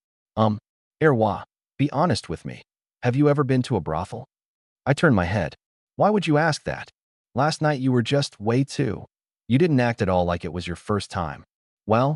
Erwa, be honest with me. Have you ever been to a brothel? I turned my head. Why would you ask that? Last night you were just way too. You didn't act at all like it was your first time. Well,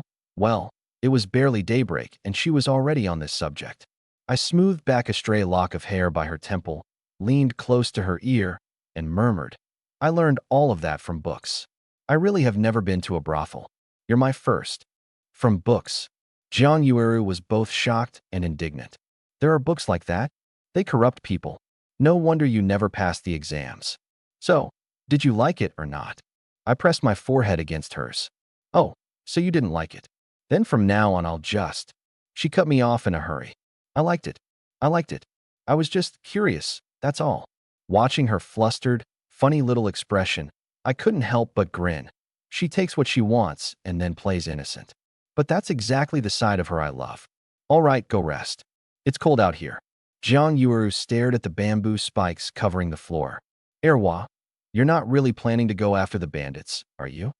it was barely daybreak and she was already on this subject. I smoothed back a stray lock of hair by her temple, leaned close to her ear, and murmured, I learned all of that from books. I really have never been to a brothel. You're my first. From books. Jiang Yuru was both shocked and indignant. There are books like that? They corrupt people. No wonder you never passed the exams. So, did you like it or not? I pressed my forehead against hers. Oh, so you didn't like it. Then from now on I'll just. She cut me off in a hurry. I liked it. I was just curious, that's all. Watching her flustered, funny little expression, I couldn't help but grin. She takes what she wants and then plays innocent. But that's exactly the side of her I love. All right, go rest. It's cold out here. Jiang Yuru stared at the bamboo spikes covering the floor. Erwa, you're not really planning to go after the bandits, are you?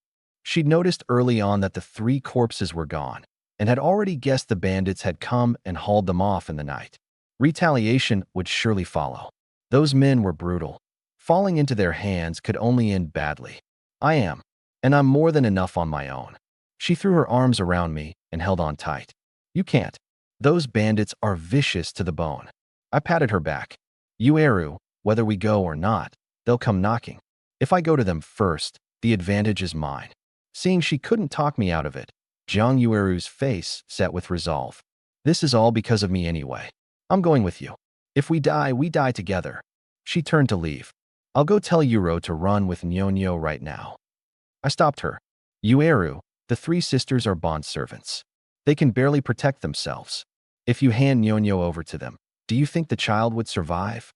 She'd noticed early on that the 3 corpses were gone. and had already guessed the bandits had come and hauled them off in the night. Retaliation would surely follow. Those men were brutal. Falling into their hands could only end badly. I am, and I'm more than enough on my own. She threw her arms around me and held on tight. You can't. Those bandits are vicious to the bone. I patted her back. Yueru, whether we go or not, they'll come knocking. If I go to them first, the advantage is mine. Seeing she couldn't talk me out of it, Jiang Yueru's face set with resolve. This is all because of me anyway. I'm going with you. If we die together. She turned to leave. I'll go tell Yuro to run with Nyonyo right now. I stopped her. Yueru, the three sisters are bond servants. They can barely protect themselves. If you hand Nyonyo over to them, do you think the child would survive?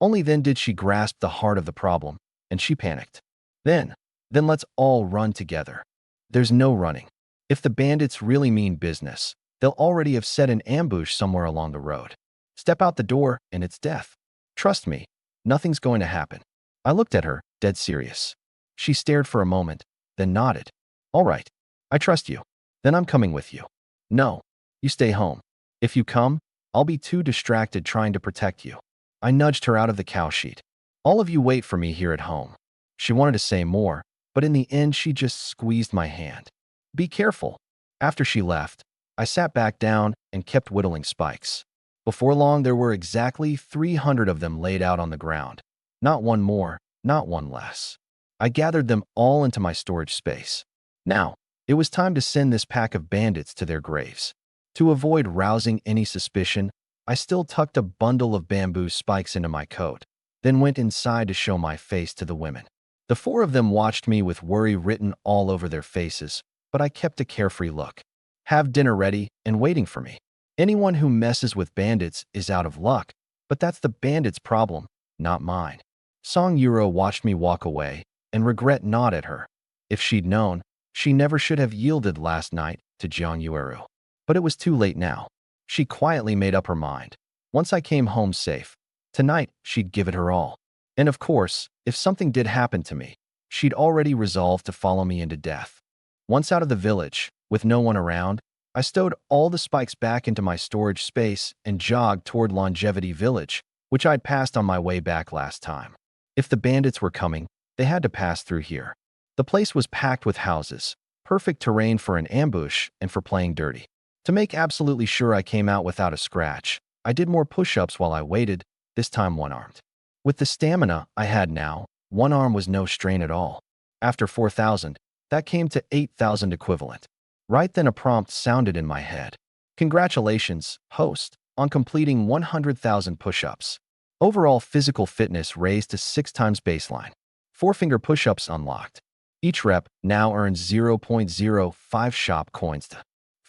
Only then did she grasp the heart of the problem, and she panicked. Then let's all run together. There's no running. If the bandits really mean business, they'll already have set an ambush somewhere along the road. Step out the door, and it's death. Trust me, nothing's going to happen. I looked at her, dead serious. She stared for a moment, then nodded. All right, I trust you. Then I'm coming with you. No, you stay home. If you come, I'll be too distracted trying to protect you. I nudged her out of the cow sheet. All of you wait for me here at home. She wanted to say more, but in the end she just squeezed my hand. Be careful. After she left, I sat back down and kept whittling spikes. Before long, there were exactly 300 of them laid out on the ground. Not one more, not one less. I gathered them all into my storage space. Now, it was time to send this pack of bandits to their graves. To avoid rousing any suspicion, I still tucked a bundle of bamboo spikes into my coat, then went inside to show my face to the women. The four of them watched me with worry written all over their faces, but I kept a carefree look. Have dinner ready and waiting for me. Anyone who messes with bandits is out of luck, but that's the bandits' problem, not mine. Song Yuro watched me walk away, and regret gnawed at her. If she'd known, she never should have yielded last night to Jiang Yueru. But it was too late now. She quietly made up her mind. Once I came home safe, tonight she'd give it her all. And of course, if something did happen to me, she'd already resolved to follow me into death. Once out of the village, with no one around, I stowed all the spikes back into my storage space and jogged toward Longevity Village, which I'd passed on my way back last time. If the bandits were coming, they had to pass through here. The place was packed with houses, perfect terrain for an ambush and for playing dirty. To make absolutely sure I came out without a scratch, I did more push-ups while I waited, this time one-armed. With the stamina I had now, one arm was no strain at all. After 4,000, that came to 8,000 equivalent. Right then a prompt sounded in my head. Congratulations, host, on completing 100,000 push-ups. Overall physical fitness raised to 6 times baseline. 4-finger push-ups unlocked. Each rep now earns 0.05 shop coins.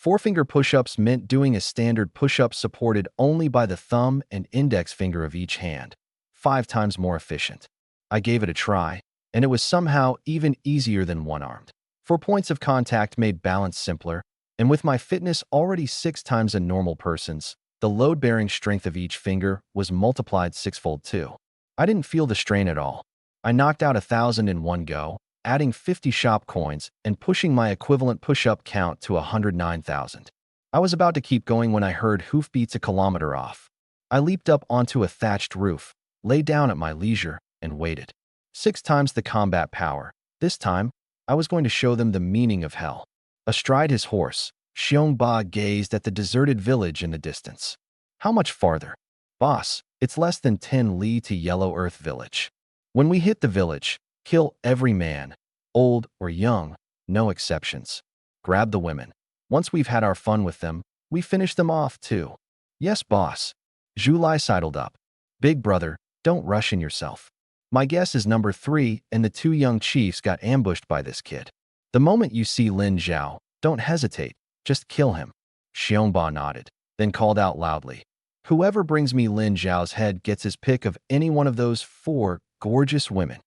4-finger push-ups meant doing a standard push-up supported only by the thumb and index finger of each hand. 5 times more efficient. I gave it a try, and it was somehow even easier than one-armed. 4 points of contact made balance simpler, and with my fitness already 6 times a normal person's, the load-bearing strength of each finger was multiplied 6-fold too. I didn't feel the strain at all. I knocked out 1,000 in one go, adding 50 shop coins and pushing my equivalent push-up count to 109,000. I was about to keep going when I heard hoofbeats a kilometer off. I leaped up onto a thatched roof, lay down at my leisure, and waited. 6 times the combat power. This time, I was going to show them the meaning of hell. Astride his horse, Xiongba gazed at the deserted village in the distance. How much farther? Boss, it's less than 10 li to Yellow Earth Village. When we hit the village, kill every man, old or young, no exceptions. Grab the women. Once we've had our fun with them, we finish them off too. Yes, boss. Zhulai sidled up. Big brother, don't rush in yourself. My guess is number 3 and the 2 young chiefs got ambushed by this kid. The moment you see Lin Zhao, don't hesitate, just kill him. Xiongba nodded, then called out loudly. Whoever brings me Lin Zhao's head gets his pick of any one of those 4 gorgeous women.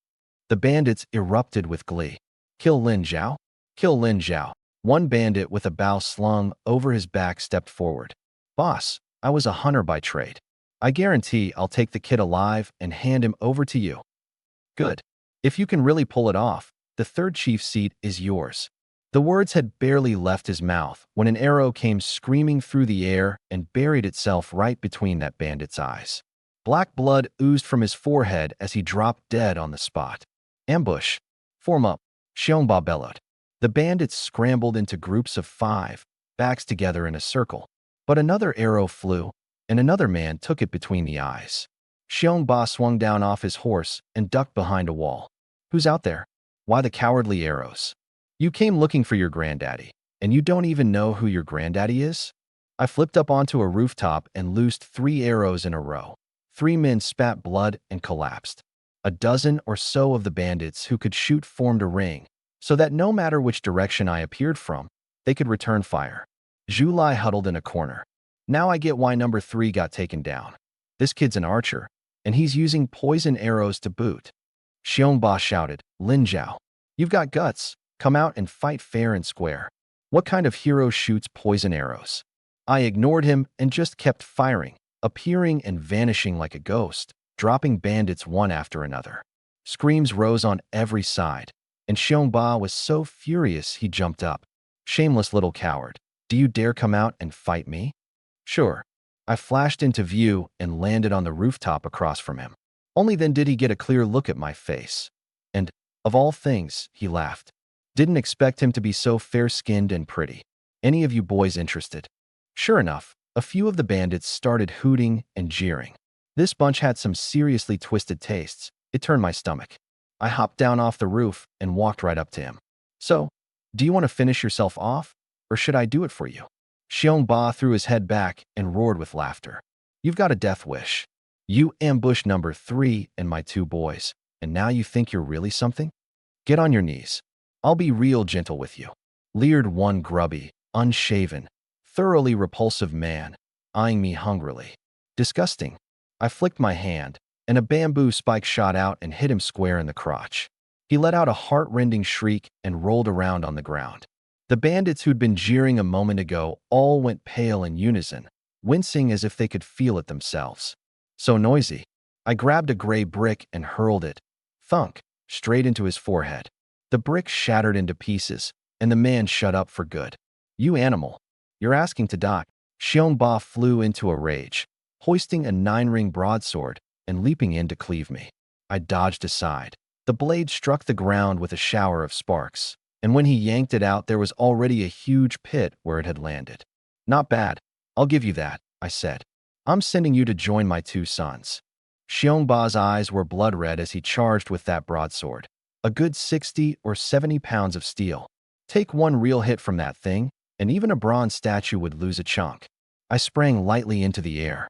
The bandits erupted with glee. Kill Lin Zhao? Kill Lin Zhao. One bandit with a bow slung over his back stepped forward. Boss, I was a hunter by trade. I guarantee I'll take the kid alive and hand him over to you. Good. If you can really pull it off, the 3rd chief seat is yours. The words had barely left his mouth when an arrow came screaming through the air and buried itself right between that bandit's eyes. Black blood oozed from his forehead as he dropped dead on the spot. Ambush. Form up. Xiongba bellowed. The bandits scrambled into groups of 5, backs together in a circle. But another arrow flew, and another man took it between the eyes. Xiongba swung down off his horse and ducked behind a wall. Who's out there? Why the cowardly arrows? You came looking for your granddaddy, and you don't even know who your granddaddy is? I flipped up onto a rooftop and loosed 3 arrows in a row. 3 men spat blood and collapsed. A dozen or so of the bandits who could shoot formed a ring, so that no matter which direction I appeared from, they could return fire. Zhu Lai huddled in a corner. Now I get why number 3 got taken down. This kid's an archer, and he's using poison arrows to boot. Xiongba shouted, Lin Zhao, you've got guts. Come out and fight fair and square. What kind of hero shoots poison arrows? I ignored him and just kept firing, appearing and vanishing like a ghost, dropping bandits one after another. Screams rose on every side, and Xiongba was so furious he jumped up. Shameless little coward, do you dare come out and fight me? Sure. I flashed into view and landed on the rooftop across from him. Only then did he get a clear look at my face. And, of all things, he laughed. Didn't expect him to be so fair-skinned and pretty. Any of you boys interested? Sure enough, a few of the bandits started hooting and jeering. This bunch had some seriously twisted tastes. It turned my stomach. I hopped down off the roof and walked right up to him. So, do you want to finish yourself off, or should I do it for you? Xiongba threw his head back and roared with laughter. You've got a death wish. You ambushed number 3 and my 2 boys, and now you think you're really something? Get on your knees. I'll be real gentle with you, leered one grubby, unshaven, thoroughly repulsive man, eyeing me hungrily. Disgusting. I flicked my hand, and a bamboo spike shot out and hit him square in the crotch. He let out a heart-rending shriek and rolled around on the ground. The bandits who'd been jeering a moment ago all went pale in unison, wincing as if they could feel it themselves. So noisy. I grabbed a gray brick and hurled it, thunk, straight into his forehead. The brick shattered into pieces, and the man shut up for good. You animal. You're asking to die. Xiongba flew into a rage, hoisting a 9-ring broadsword and leaping in to cleave me. I dodged aside. The blade struck the ground with a shower of sparks, and when he yanked it out, there was already a huge pit where it had landed. Not bad. I'll give you that, I said. I'm sending you to join my 2 sons. Xiongba's eyes were blood red as he charged with that broadsword. A good 60 or 70 pounds of steel. Take one real hit from that thing, and even a bronze statue would lose a chunk. I sprang lightly into the air.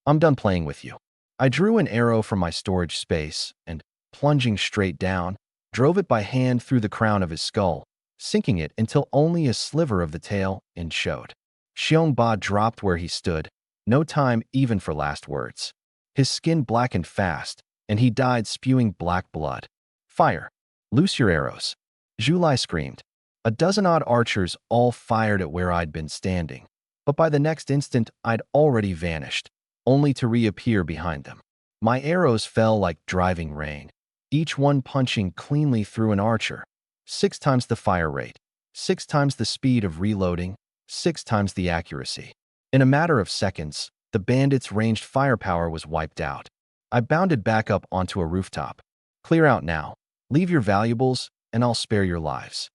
I'm done playing with you. I drew an arrow from my storage space and, plunging straight down, drove it by hand through the crown of his skull, sinking it until only a sliver of the tail end showed. Xiongba dropped where he stood, no time even for last words. His skin blackened fast, and he died spewing black blood. Fire. Loose your arrows. Zhu Lai screamed. A dozen odd archers all fired at where I'd been standing, but by the next instant I'd already vanished, only to reappear behind them. My arrows fell like driving rain, each one punching cleanly through an archer. 6 times the fire rate, 6 times the speed of reloading, 6 times the accuracy. In a matter of seconds, the bandits' ranged firepower was wiped out. I bounded back up onto a rooftop. Clear out now. Leave your valuables, and I'll spare your lives.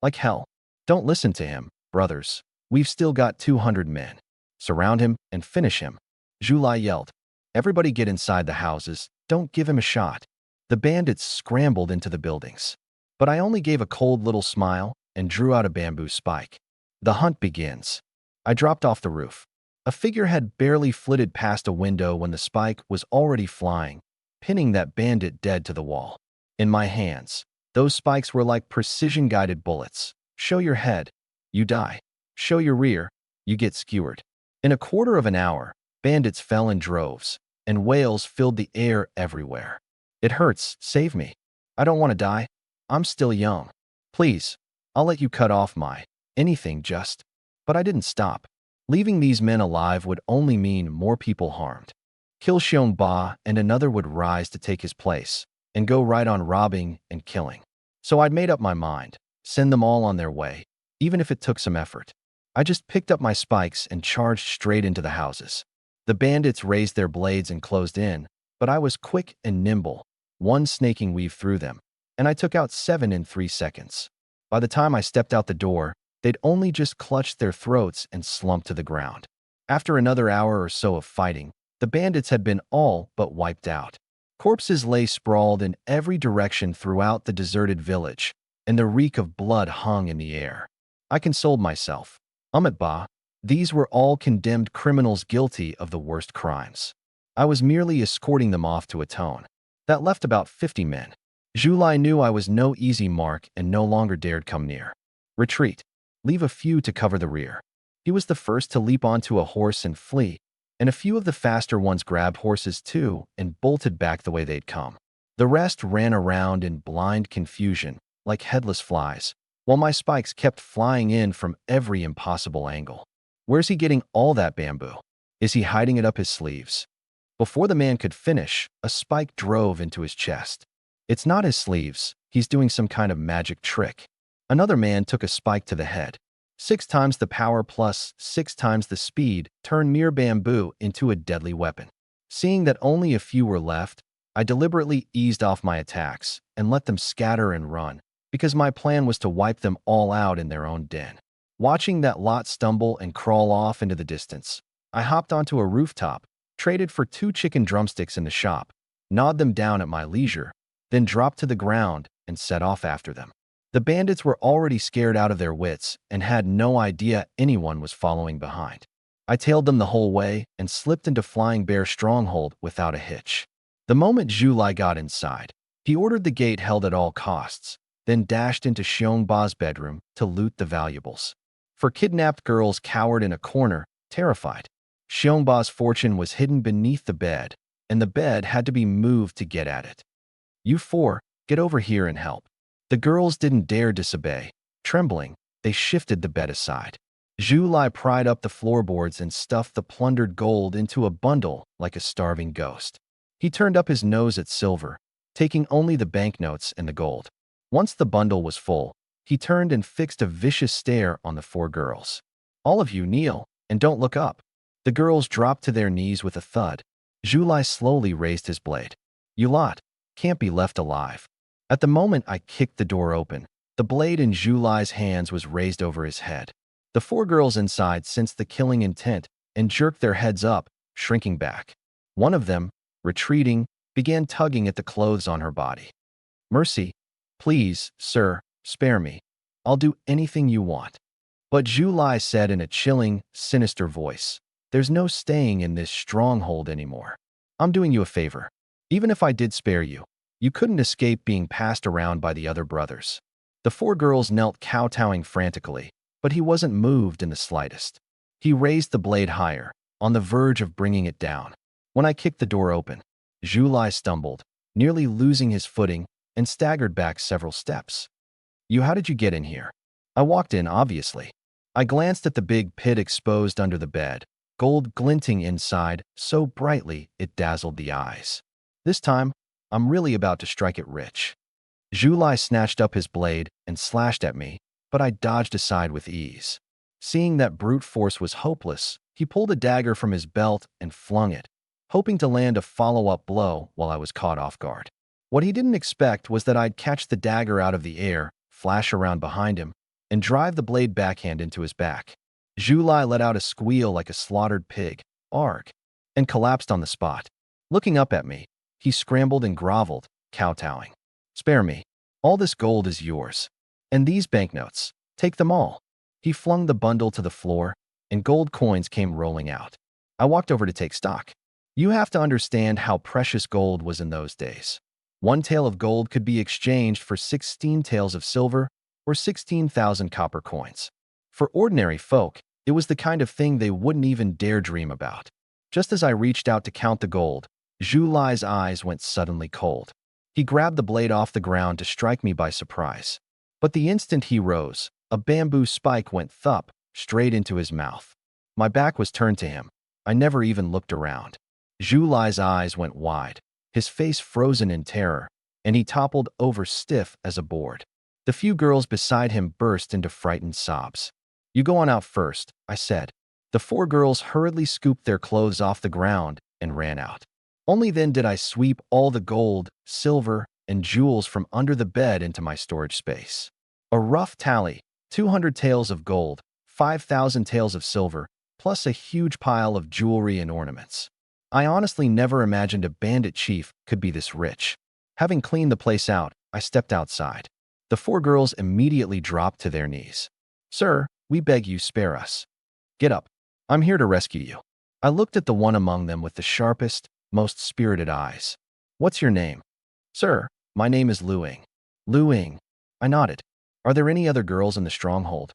Like hell. Don't listen to him, brothers. We've still got 200 men. Surround him and finish him. Zhu Lai yelled. Everybody get inside the houses. Don't give him a shot. The bandits scrambled into the buildings. But I only gave a cold little smile and drew out a bamboo spike. The hunt begins. I dropped off the roof. A figure had barely flitted past a window when the spike was already flying, pinning that bandit dead to the wall. In my hands, those spikes were like precision-guided bullets. Show your head, you die. Show your rear, you get skewered. In a quarter of an hour, bandits fell in droves, and wails filled the air everywhere. It hurts, save me. I don't want to die. I'm still young. Please, I'll let you cut off my anything just. But I didn't stop. Leaving these men alive would only mean more people harmed. Kill Xiongba and another would rise to take his place, and go right on robbing and killing. So I'd made up my mind. Send them all on their way, even if it took some effort. I just picked up my spikes and charged straight into the houses. The bandits raised their blades and closed in, but I was quick and nimble, one snaking weave through them, and I took out 7 in 3 seconds. By the time I stepped out the door, they'd only just clutched their throats and slumped to the ground. After another hour or so of fighting, the bandits had been all but wiped out. Corpses lay sprawled in every direction throughout the deserted village, and the reek of blood hung in the air. I consoled myself. Ba, these were all condemned criminals guilty of the worst crimes. I was merely escorting them off to atone. That left about 50 men. Julai knew I was no easy mark and no longer dared come near. Retreat. Leave a few to cover the rear. He was the first to leap onto a horse and flee, and a few of the faster ones grabbed horses too and bolted back the way they'd come. The rest ran around in blind confusion, like headless flies, while my spikes kept flying in from every impossible angle. Where's he getting all that bamboo? Is he hiding it up his sleeves? Before the man could finish, a spike drove into his chest. It's not his sleeves. He's doing some kind of magic trick. Another man took a spike to the head. 6 times the power plus 6 times the speed turned mere bamboo into a deadly weapon. Seeing that only a few were left, I deliberately eased off my attacks and let them scatter and run, because my plan was to wipe them all out in their own den. Watching that lot stumble and crawl off into the distance, I hopped onto a rooftop, traded for 2 chicken drumsticks in the shop, gnawed them down at my leisure, then dropped to the ground and set off after them. The bandits were already scared out of their wits and had no idea anyone was following behind. I tailed them the whole way and slipped into Flying Bear Stronghold without a hitch. The moment Julai got inside, he ordered the gate held at all costs, then dashed into Xiongba's bedroom to loot the valuables. For kidnapped girls cowered in a corner, terrified. Xiongba's fortune was hidden beneath the bed, and the bed had to be moved to get at it. You 4, get over here and help. The girls didn't dare disobey. Trembling, they shifted the bed aside. Julai pried up the floorboards and stuffed the plundered gold into a bundle like a starving ghost. He turned up his nose at silver, taking only the banknotes and the gold. Once the bundle was full, he turned and fixed a vicious stare on the 4 girls. All of you kneel, and don't look up. The girls dropped to their knees with a thud. Julai slowly raised his blade. You lot can't be left alive. At the moment I kicked the door open, the blade in Julai's hands was raised over his head. The 4 girls inside sensed the killing intent and jerked their heads up, shrinking back. One of them, retreating, began tugging at the clothes on her body. Mercy, please, sir, spare me. I'll do anything you want. But Julai said in a chilling, sinister voice, there's no staying in this stronghold anymore. I'm doing you a favor. Even if I did spare you, you couldn't escape being passed around by the other brothers. The 4 girls knelt kowtowing frantically, but he wasn't moved in the slightest. He raised the blade higher, on the verge of bringing it down. When I kicked the door open, Julai stumbled, nearly losing his footing, and staggered back several steps. How did you get in here? I walked in, obviously. I glanced at the big pit exposed under the bed, gold glinting inside so brightly it dazzled the eyes. This time, I'm really about to strike it rich. Julai snatched up his blade and slashed at me, but I dodged aside with ease. Seeing that brute force was hopeless, he pulled a dagger from his belt and flung it, hoping to land a follow-up blow while I was caught off guard. What he didn't expect was that I'd catch the dagger out of the air, flash around behind him, and drive the blade backhand into his back. Julai let out a squeal like a slaughtered pig, arg, and collapsed on the spot. Looking up at me, he scrambled and groveled, kowtowing. Spare me. All this gold is yours. And these banknotes. Take them all. He flung the bundle to the floor, and gold coins came rolling out. I walked over to take stock. You have to understand how precious gold was in those days. 1 tael of gold could be exchanged for 16 taels of silver or 16,000 copper coins. For ordinary folk, it was the kind of thing they wouldn't even dare dream about. Just as I reached out to count the gold, Julai's eyes went suddenly cold. He grabbed the blade off the ground to strike me by surprise. But the instant he rose, a bamboo spike went thup straight into his mouth. My back was turned to him. I never even looked around. Julai's eyes went wide, his face frozen in terror, and he toppled over stiff as a board. The few girls beside him burst into frightened sobs. You go on out first, I said. The 4 girls hurriedly scooped their clothes off the ground and ran out. Only then did I sweep all the gold, silver, and jewels from under the bed into my storage space. A rough tally: 200 taels of gold, 5,000 taels of silver, plus a huge pile of jewelry and ornaments. I honestly never imagined a bandit chief could be this rich. Having cleaned the place out, I stepped outside. The 4 girls immediately dropped to their knees. Sir, we beg you, spare us. Get up. I'm here to rescue you. I looked at the one among them with the sharpest, most spirited eyes. What's your name? Sir, my name is Lu Ying. Lu Ying. I nodded. Are there any other girls in the stronghold?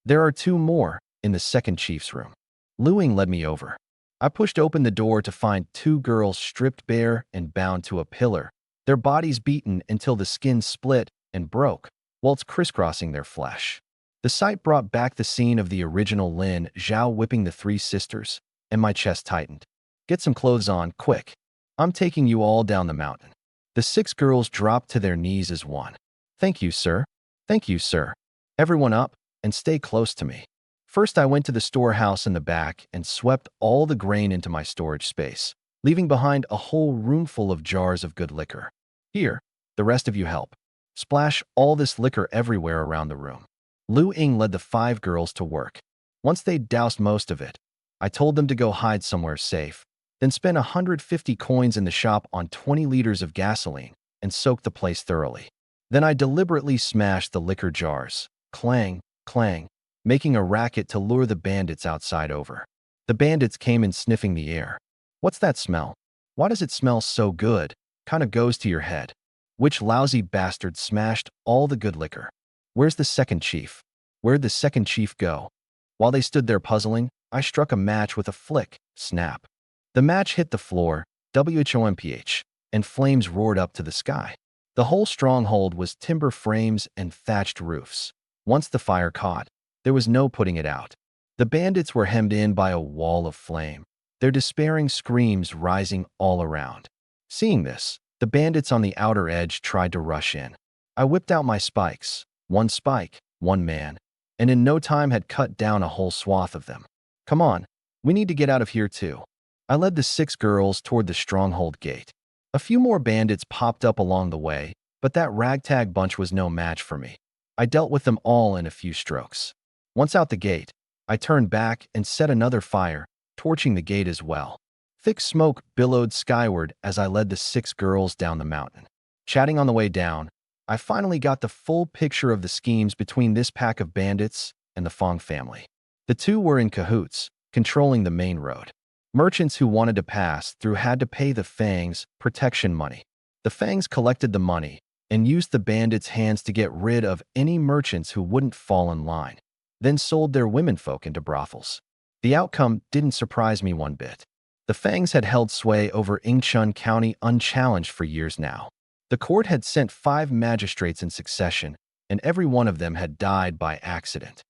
There are 2 more, in the second chief's room. Lu Ying led me over. I pushed open the door to find 2 girls stripped bare and bound to a pillar, their bodies beaten until the skin split and broke, whilst crisscrossing their flesh. The sight brought back the scene of the original Lin Zhao whipping the 3 sisters, and my chest tightened. Get some clothes on, quick. I'm taking you all down the mountain. The 6 girls dropped to their knees as one. Thank you, sir. Thank you, sir. Everyone up, and stay close to me. First, I went to the storehouse in the back and swept all the grain into my storage space, leaving behind a whole roomful of jars of good liquor. Here, the rest of you help. Splash all this liquor everywhere around the room. Lu Ying led the 5 girls to work. Once they'd doused most of it, I told them to go hide somewhere safe, then spend 150 coins in the shop on 20 liters of gasoline and soak the place thoroughly. Then I deliberately smashed the liquor jars, clang, clang, making a racket to lure the bandits outside over. The bandits came in sniffing the air. What's that smell? Why does it smell so good? Kinda goes to your head. Which lousy bastard smashed all the good liquor? Where's the second chief? Where'd the second chief go? While they stood there puzzling, I struck a match with a flick, snap. The match hit the floor, whomph, and flames roared up to the sky. The whole stronghold was timber frames and thatched roofs. Once the fire caught, there was no putting it out. The bandits were hemmed in by a wall of flame, their despairing screams rising all around. Seeing this, the bandits on the outer edge tried to rush in. I whipped out my spikes, 1 spike, 1 man, and in no time had cut down a whole swath of them. Come on, we need to get out of here too. I led the 6 girls toward the stronghold gate. A few more bandits popped up along the way, but that ragtag bunch was no match for me. I dealt with them all in a few strokes. Once out the gate, I turned back and set another fire, torching the gate as well. Thick smoke billowed skyward as I led the 6 girls down the mountain. Chatting on the way down, I finally got the full picture of the schemes between this pack of bandits and the Fong family. The 2 were in cahoots, controlling the main road. Merchants who wanted to pass through had to pay the Fangs protection money. The Fangs collected the money and used the bandits' hands to get rid of any merchants who wouldn't fall in line, then sold their womenfolk into brothels. The outcome didn't surprise me one bit. The Fangs had held sway over Yingchun County unchallenged for years now. The court had sent 5 magistrates in succession, and every one of them had died by accident.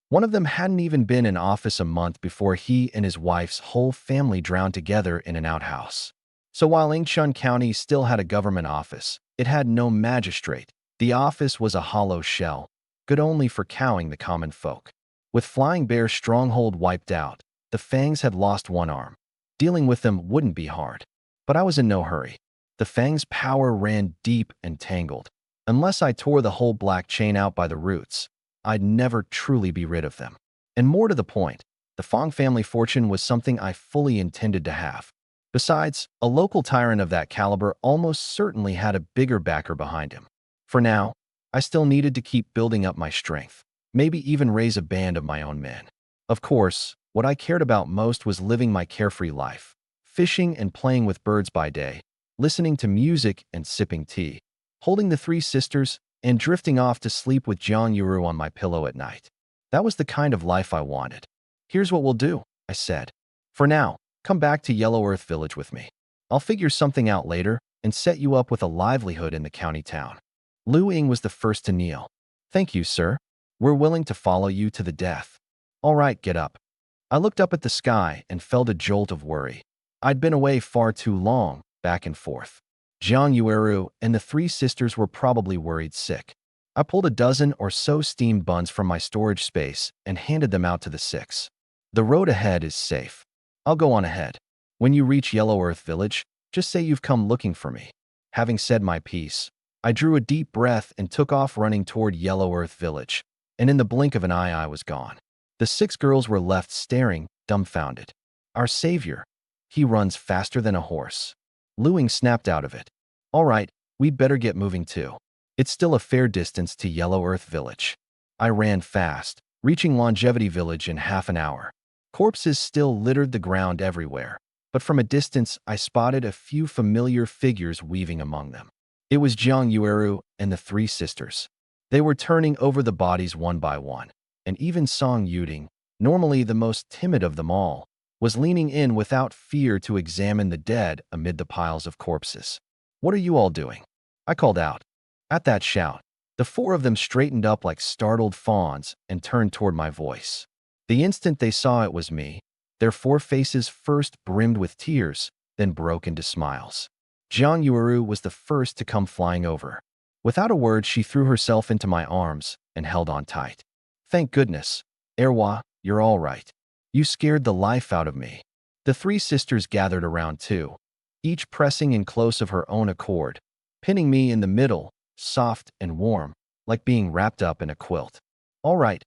One of them hadn't even been in office a month before he and his wife's whole family drowned together in an outhouse. So while Yingchun County still had a government office, it had no magistrate. The office was a hollow shell, good only for cowing the common folk. With Flying Bear's stronghold wiped out, the Fangs had lost 1 arm. Dealing with them wouldn't be hard. But I was in no hurry. The Fangs' power ran deep and tangled. Unless I tore the whole black chain out by the roots, I'd never truly be rid of them. And more to the point, the Fong family fortune was something I fully intended to have. Besides, a local tyrant of that caliber almost certainly had a bigger backer behind him. For now, I still needed to keep building up my strength, maybe even raise a band of my own men. Of course, what I cared about most was living my carefree life, fishing and playing with birds by day, listening to music and sipping tea, holding the 3 sisters, and drifting off to sleep with Jiang Yuru on my pillow at night. That was the kind of life I wanted. Here's what we'll do, I said. For now, come back to Yellow Earth Village with me. I'll figure something out later and set you up with a livelihood in the county town. Lu Ying was the first to kneel. Thank you, sir. We're willing to follow you to the death. All right, get up. I looked up at the sky and felt a jolt of worry. I'd been away far too long, back and forth. Jiang Yueru and the 3 sisters were probably worried sick. I pulled a dozen or so steamed buns from my storage space and handed them out to the six. The road ahead is safe. I'll go on ahead. When you reach Yellow Earth Village, just say you've come looking for me. Having said my piece, I drew a deep breath and took off running toward Yellow Earth Village, and in the blink of an eye I was gone. The six girls were left staring, dumbfounded. Our savior. He runs faster than a horse. Luing snapped out of it. All right, we'd better get moving too. It's still a fair distance to Yellow Earth Village. I ran fast, reaching Longevity Village in half an hour. Corpses still littered the ground everywhere, but from a distance I spotted a few familiar figures weaving among them. It was Jiang Yueru and the three sisters. They were turning over the bodies one by one, and even Song Yuding, normally the most timid of them all, was leaning in without fear to examine the dead amid the piles of corpses. "What are you all doing?" I called out. At that shout, the four of them straightened up like startled fawns and turned toward my voice. The instant they saw it was me, their four faces first brimmed with tears, then broke into smiles. Jiang Yueru was the first to come flying over. Without a word, she threw herself into my arms and held on tight. "Thank goodness. Erwa, you're all right. You scared the life out of me." The three sisters gathered around too, each pressing in close of her own accord, pinning me in the middle, soft and warm, like being wrapped up in a quilt. All right.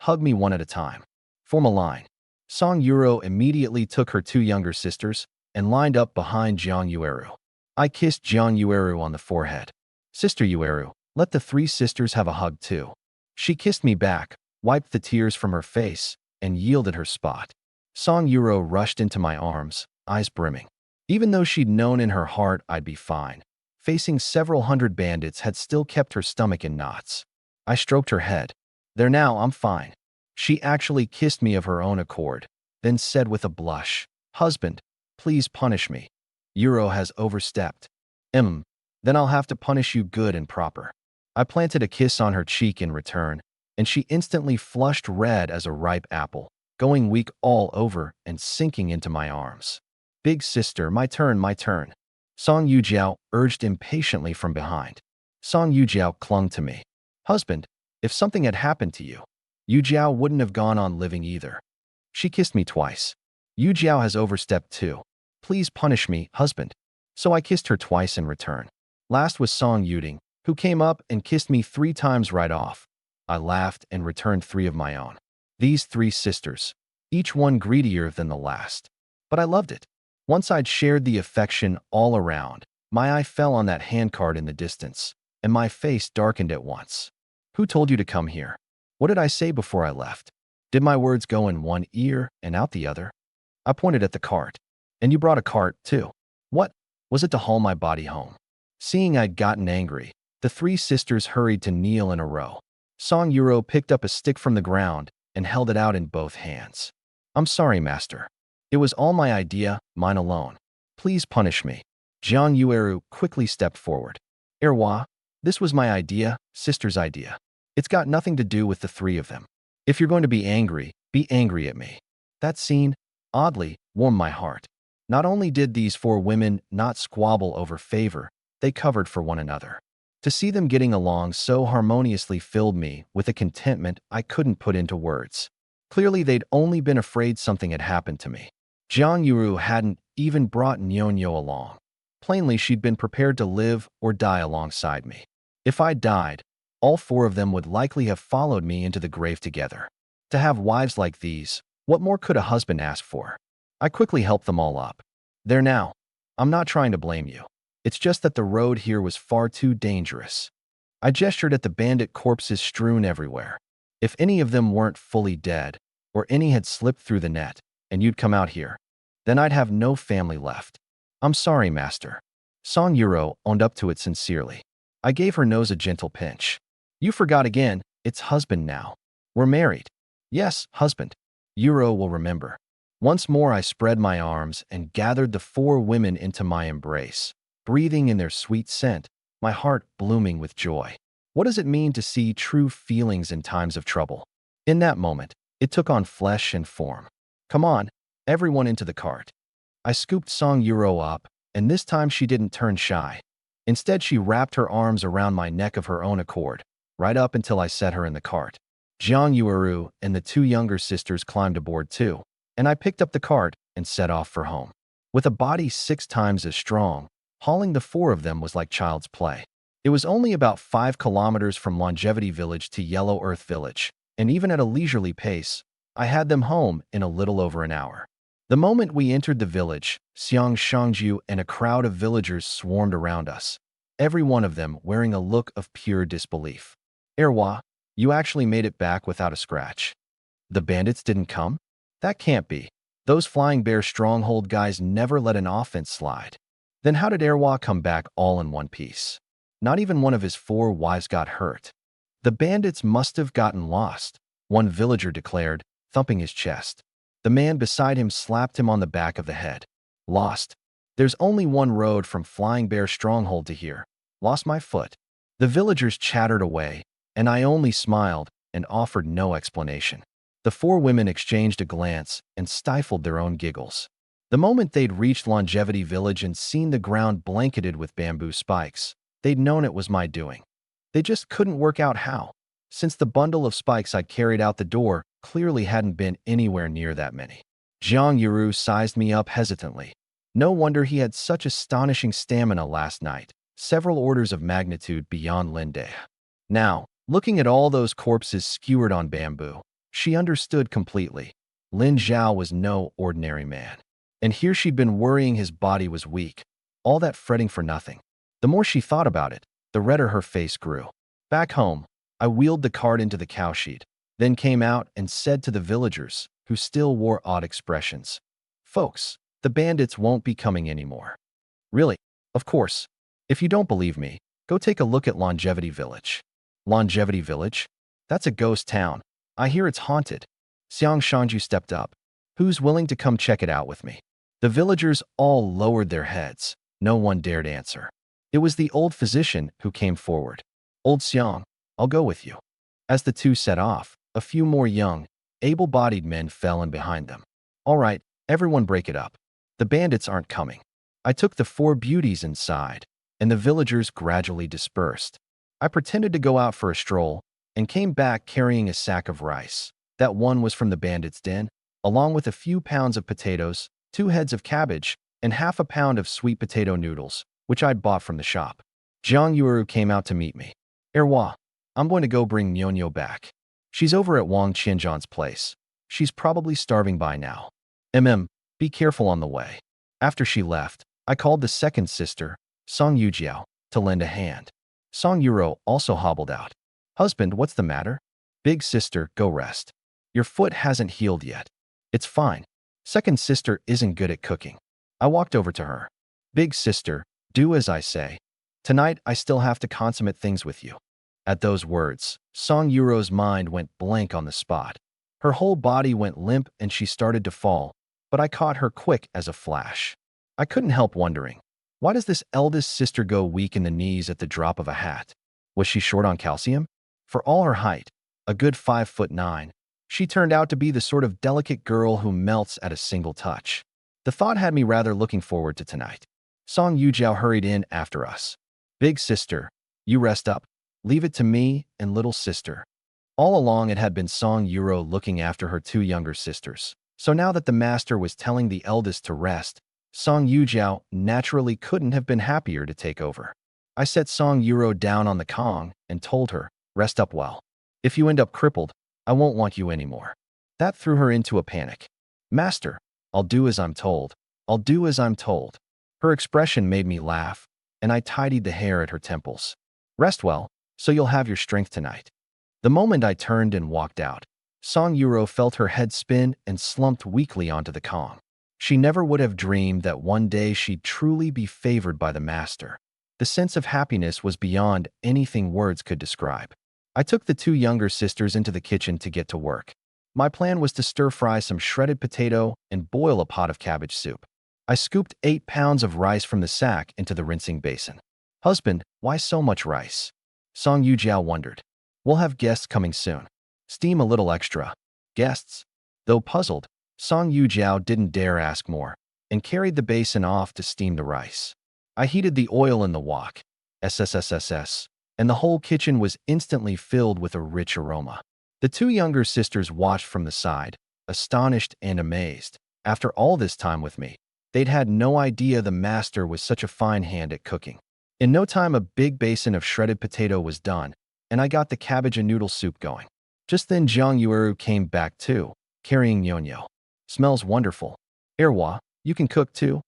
Hug me one at a time. Form a line." Song Yuro immediately took her two younger sisters and lined up behind Jiang Yueru. I kissed Jiang Yueru on the forehead. "Sister Yueru, let the three sisters have a hug too." She kissed me back, wiped the tears from her face, and yielded her spot. Song Yuro rushed into my arms, eyes brimming. Even though she'd known in her heart I'd be fine, facing several hundred bandits had still kept her stomach in knots. I stroked her head. "There now, I'm fine." She actually kissed me of her own accord, then said with a blush, "Husband, please punish me. Yuro has overstepped." Then I'll have to punish you good and proper." I planted a kiss on her cheek in return, and she instantly flushed red as a ripe apple, going weak all over and sinking into my arms. "Big sister, my turn, my turn." Song Yujiao urged impatiently from behind. Song Yujiao clung to me. "Husband, if something had happened to you, Yujiao wouldn't have gone on living either." She kissed me twice. "Yujiao has overstepped too. Please punish me, husband." So I kissed her twice in return. Last was Song Yuding, who came up and kissed me 3 times right off. I laughed and returned 3 of my own. These 3 sisters, each one greedier than the last. But I loved it. Once I'd shared the affection all around, my eye fell on that handcard in the distance, and my face darkened at once. "Who told you to come here? What did I say before I left? Did my words go in one ear and out the other?" I pointed at the cart. "And you brought a cart, too. What? Was it to haul my body home?" Seeing I'd gotten angry, the 3 sisters hurried to kneel in a row. Song Yuro picked up a stick from the ground and held it out in both hands. "I'm sorry, master. It was all my idea, mine alone. Please punish me." Jiang Yueru quickly stepped forward. "Erwa, this was my idea, sister's idea. It's got nothing to do with the 3 of them. If you're going to be angry at me." That scene, oddly, warmed my heart. Not only did these 4 women not squabble over favor, they covered for one another. To see them getting along so harmoniously filled me with a contentment I couldn't put into words. Clearly, they'd only been afraid something had happened to me. Jiang Yuru hadn't even brought Nyonyo along. Plainly, she'd been prepared to live or die alongside me. If I died, all 4 of them would likely have followed me into the grave together. To have wives like these, what more could a husband ask for? I quickly helped them all up. "There now. I'm not trying to blame you. It's just that the road here was far too dangerous." I gestured at the bandit corpses strewn everywhere. "If any of them weren't fully dead, or any had slipped through the net, and you'd come out here, then I'd have no family left." "I'm sorry, master." Song Yuro owned up to it sincerely. I gave her nose a gentle pinch. "You forgot again, it's husband now. We're married." "Yes, husband." Yuro will remember. Once more I spread my arms and gathered the 4 women into my embrace, breathing in their sweet scent, my heart blooming with joy. What does it mean to see true feelings in times of trouble? In that moment, it took on flesh and form. "Come on, everyone into the cart." I scooped Song Yuro up, and this time she didn't turn shy. Instead, she wrapped her arms around my neck of her own accord, right up until I set her in the cart. Jiang Yueru and the two younger sisters climbed aboard too, and I picked up the cart and set off for home. With a body 6 times as strong, hauling the 4 of them was like child's play. It was only about 5 kilometers from Longevity Village to Yellow Earth Village, and even at a leisurely pace, I had them home in a little over an hour. The moment we entered the village, Xiang Shangju and a crowd of villagers swarmed around us, every one of them wearing a look of pure disbelief. Erwa, you actually made it back without a scratch. The bandits didn't come? That can't be. Those Flying Bear Stronghold guys never let an offense slide. Then how did Erwa come back all in one piece? Not even one of his 4 wives got hurt. The bandits must have gotten lost, one villager declared, thumping his chest. The man beside him slapped him on the back of the head. Lost. There's only one road from Flying Bear Stronghold to here. Lost my foot. The villagers chattered away, and I only smiled and offered no explanation. The 4 women exchanged a glance and stifled their own giggles. The moment they'd reached Longevity Village and seen the ground blanketed with bamboo spikes, they'd known it was my doing. They just couldn't work out how, since the bundle of spikes I'd carried out the door clearly hadn't been anywhere near that many. Jiang Yuru sized me up hesitantly. No wonder he had such astonishing stamina last night, several orders of magnitude beyond Linde. Now, looking at all those corpses skewered on bamboo, she understood completely. Lin Zhao was no ordinary man. And here she'd been worrying his body was weak. All that fretting for nothing. The more she thought about it, the redder her face grew. Back home, I wheeled the cart into the cowshed, then came out and said to the villagers, who still wore odd expressions, "Folks, the bandits won't be coming anymore." Really? Of course. If you don't believe me, go take a look at Longevity Village. Longevity Village? That's a ghost town. I hear it's haunted. Xiang Shangju stepped up. Who's willing to come check it out with me? The villagers all lowered their heads. No one dared answer. It was the old physician who came forward. Old Xiang, I'll go with you. As the two set off, a few more young, able-bodied men fell in behind them. All right, everyone break it up. The bandits aren't coming. I took the 4 beauties inside, and the villagers gradually dispersed. I pretended to go out for a stroll and came back carrying a sack of rice. That one was from the bandits' den, along with a few pounds of potatoes, 2 heads of cabbage, and half a pound of sweet potato noodles, which I'd bought from the shop. Jiang Yuru came out to meet me. Erwa, I'm going to go bring Nyonyo back. She's over at Wang Qianzhan's place. She's probably starving by now. Be careful on the way. After she left, I called the second sister, Song Yujiao, to lend a hand. Song Yuro also hobbled out. Husband, what's the matter? Big sister, go rest. Your foot hasn't healed yet. It's fine. Second sister isn't good at cooking. I walked over to her. Big sister, do as I say. Tonight, I still have to consummate things with you. At those words, Song Yuro's mind went blank on the spot. Her whole body went limp and she started to fall, but I caught her quick as a flash. I couldn't help wondering, why does this eldest sister go weak in the knees at the drop of a hat? Was she short on calcium? For all her height, a good 5'9", she turned out to be the sort of delicate girl who melts at a single touch. The thought had me rather looking forward to tonight. Song Yujiao hurried in after us. Big sister, you rest up. Leave it to me and little sister. All along it had been Song Yuro looking after her 2 younger sisters. So now that the master was telling the eldest to rest, Song Yujiao naturally couldn't have been happier to take over. I set Song Yuro down on the Kong and told her, rest up well. If you end up crippled, I won't want you anymore. That threw her into a panic. Master, I'll do as I'm told. I'll do as I'm told. Her expression made me laugh, and I tidied the hair at her temples. Rest well, so you'll have your strength tonight. The moment I turned and walked out, Song Yuro felt her head spin and slumped weakly onto the Kong. She never would have dreamed that one day she'd truly be favored by the master. The sense of happiness was beyond anything words could describe. I took the 2 younger sisters into the kitchen to get to work. My plan was to stir-fry some shredded potato and boil a pot of cabbage soup. I scooped 8 pounds of rice from the sack into the rinsing basin. Husband, why so much rice? Song Yujiao wondered. We'll have guests coming soon. Steam a little extra. Guests? Though puzzled, Song Yujiao didn't dare ask more and carried the basin off to steam the rice. I heated the oil in the wok, SSSSS, and the whole kitchen was instantly filled with a rich aroma. The two younger sisters watched from the side, astonished and amazed. After all this time with me, they'd had no idea the master was such a fine hand at cooking. In no time, a big basin of shredded potato was done, and I got the cabbage and noodle soup going. Just then Zhang Yueru came back too, carrying Nyonyo. Smells wonderful. Erwa, you can cook too?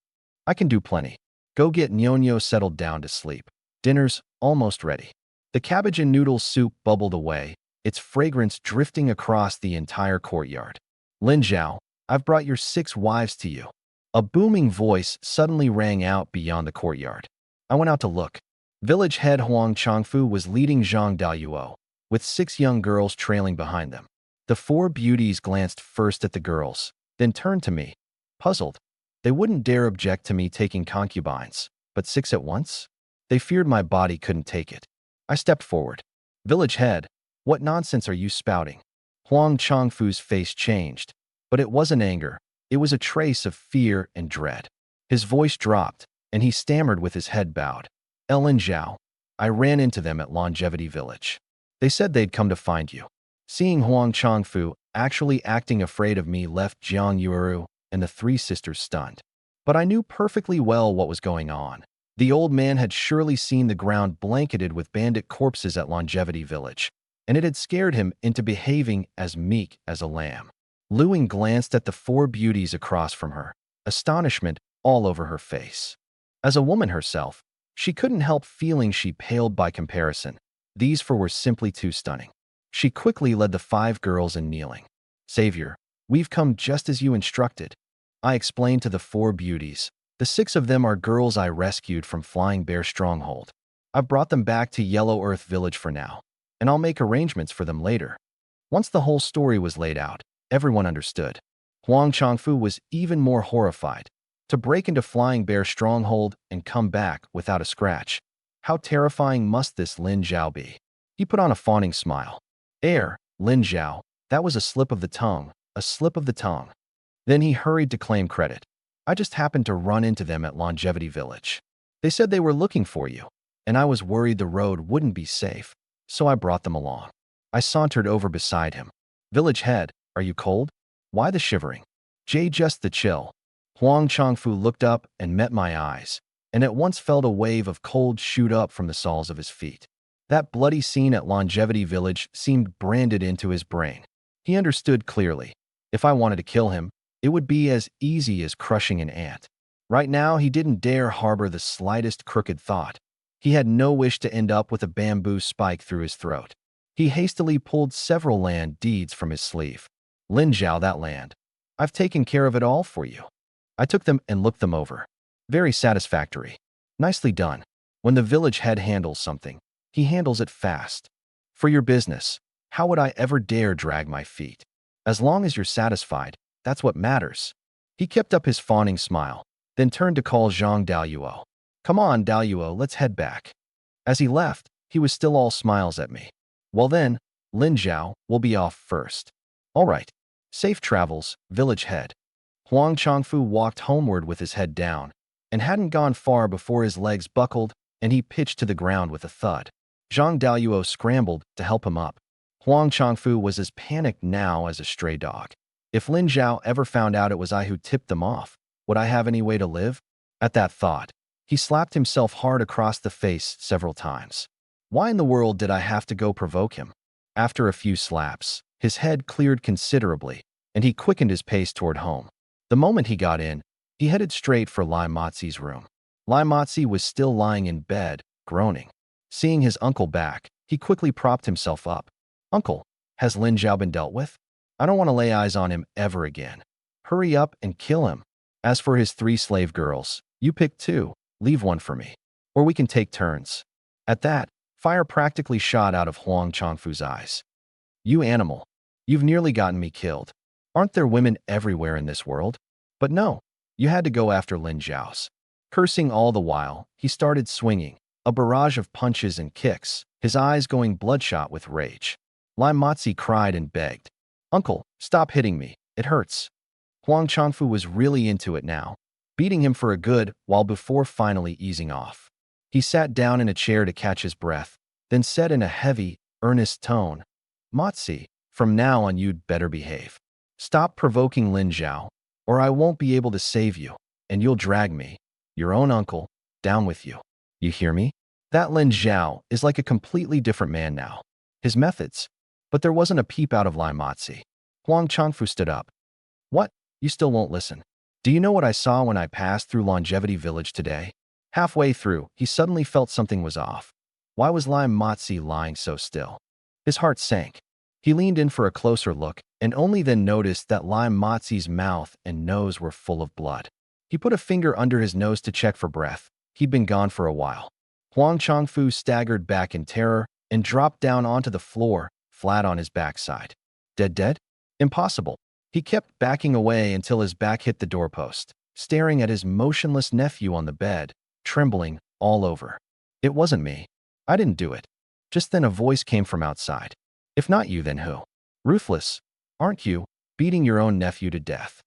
I can do plenty. Go get Nyonyo settled down to sleep. Dinner's almost ready. The cabbage and noodle soup bubbled away, its fragrance drifting across the entire courtyard. Lin Zhao, I've brought your 6 wives to you. A booming voice suddenly rang out beyond the courtyard. I went out to look. Village head Huang Changfu was leading Zhang Daluo, with 6 young girls trailing behind them. The 4 beauties glanced first at the girls, then turned to me, puzzled. They wouldn't dare object to me taking concubines, but 6 at once? They feared my body couldn't take it. I stepped forward. Village head, what nonsense are you spouting? Huang Changfu's face changed, but it wasn't anger. It was a trace of fear and dread. His voice dropped, and he stammered with his head bowed. Lin Zhao, I ran into them at Longevity Village. They said they'd come to find you. Seeing Huang Changfu actually acting afraid of me left Zhang Yueru and the 3 sisters stunned. But I knew perfectly well what was going on. The old man had surely seen the ground blanketed with bandit corpses at Longevity Village, and it had scared him into behaving as meek as a lamb. Luing glanced at the 4 beauties across from her, astonishment all over her face. As a woman herself, she couldn't help feeling she paled by comparison. These 4 were simply too stunning. She quickly led the 5 girls in kneeling. Savior, we've come just as you instructed. I explained to the 4 beauties. The 6 of them are girls I rescued from Flying Bear Stronghold. I've brought them back to Yellow Earth Village for now, and I'll make arrangements for them later. Once the whole story was laid out, everyone understood. Huang Changfu was even more horrified. To break into Flying Bear Stronghold and come back without a scratch. How terrifying must this Lin Zhao be? He put on a fawning smile. Lin Zhao, that was a slip of the tongue, a slip of the tongue. Then he hurried to claim credit. I just happened to run into them at Longevity Village. They said they were looking for you, and I was worried the road wouldn't be safe, so I brought them along. I sauntered over beside him. Village head, are you cold? Why the shivering? Just the chill. Huang Changfu looked up and met my eyes, and at once felt a wave of cold shoot up from the soles of his feet. That bloody scene at Longevity Village seemed branded into his brain. He understood clearly. If I wanted to kill him, it would be as easy as crushing an ant. Right now, he didn't dare harbor the slightest crooked thought. He had no wish to end up with a bamboo spike through his throat. He hastily pulled several land deeds from his sleeve. Lin Zhao, that land. I've taken care of it all for you. I took them and looked them over. Very satisfactory. Nicely done. When the village head handles something, he handles it fast. For your business, how would I ever dare drag my feet? As long as you're satisfied, that's what matters. He kept up his fawning smile, then turned to call Zhang Daluo. Come on, Daluo, let's head back. As he left, he was still all smiles at me. Well then, Lin Zhao, we'll be off first. All right. Safe travels, village head. Huang Changfu walked homeward with his head down, and hadn't gone far before his legs buckled and he pitched to the ground with a thud. Zhang Daluo scrambled to help him up. Huang Changfu was as panicked now as a stray dog. If Lin Zhao ever found out it was I who tipped them off, would I have any way to live? At that thought, he slapped himself hard across the face several times. Why in the world did I have to go provoke him? After a few slaps, his head cleared considerably, and he quickened his pace toward home. The moment he got in, he headed straight for Lai Mozi's room. Lai Mozi was still lying in bed, groaning. Seeing his uncle back, he quickly propped himself up. Uncle, has Lin Zhao been dealt with? I don't want to lay eyes on him ever again. Hurry up and kill him. As for his 3 slave girls, you pick 2, leave 1 for me. Or we can take turns. At that, fire practically shot out of Huang Changfu's eyes. You animal. You've nearly gotten me killed. Aren't there women everywhere in this world? But no, you had to go after Lin Zhao's. Cursing all the while, he started swinging, a barrage of punches and kicks, his eyes going bloodshot with rage. Lai Mozi cried and begged. Uncle, stop hitting me, it hurts. Huang Changfu was really into it now, beating him for a good while before finally easing off. He sat down in a chair to catch his breath, then said in a heavy, earnest tone, "Matsi, from now on you'd better behave. Stop provoking Lin Zhao, or I won't be able to save you, and you'll drag me, your own uncle, down with you. You hear me? That Lin Zhao is like a completely different man now. His methods." But there wasn't a peep out of Lai Matsi. Huang Changfu stood up. "What? You still won't listen? Do you know what I saw when I passed through Longevity Village today?" Halfway through, he suddenly felt something was off. Why was Lai Matsi lying so still? His heart sank. He leaned in for a closer look and only then noticed that Lai Matsi's mouth and nose were full of blood. He put a finger under his nose to check for breath. He'd been gone for a while. Huang Changfu staggered back in terror and dropped down onto the floor, flat on his backside. Dead? Impossible. He kept backing away until his back hit the doorpost, staring at his motionless nephew on the bed, trembling all over. "It wasn't me. I didn't do it." Just then a voice came from outside. "If not you, then who? Ruthless, aren't you, beating your own nephew to death?"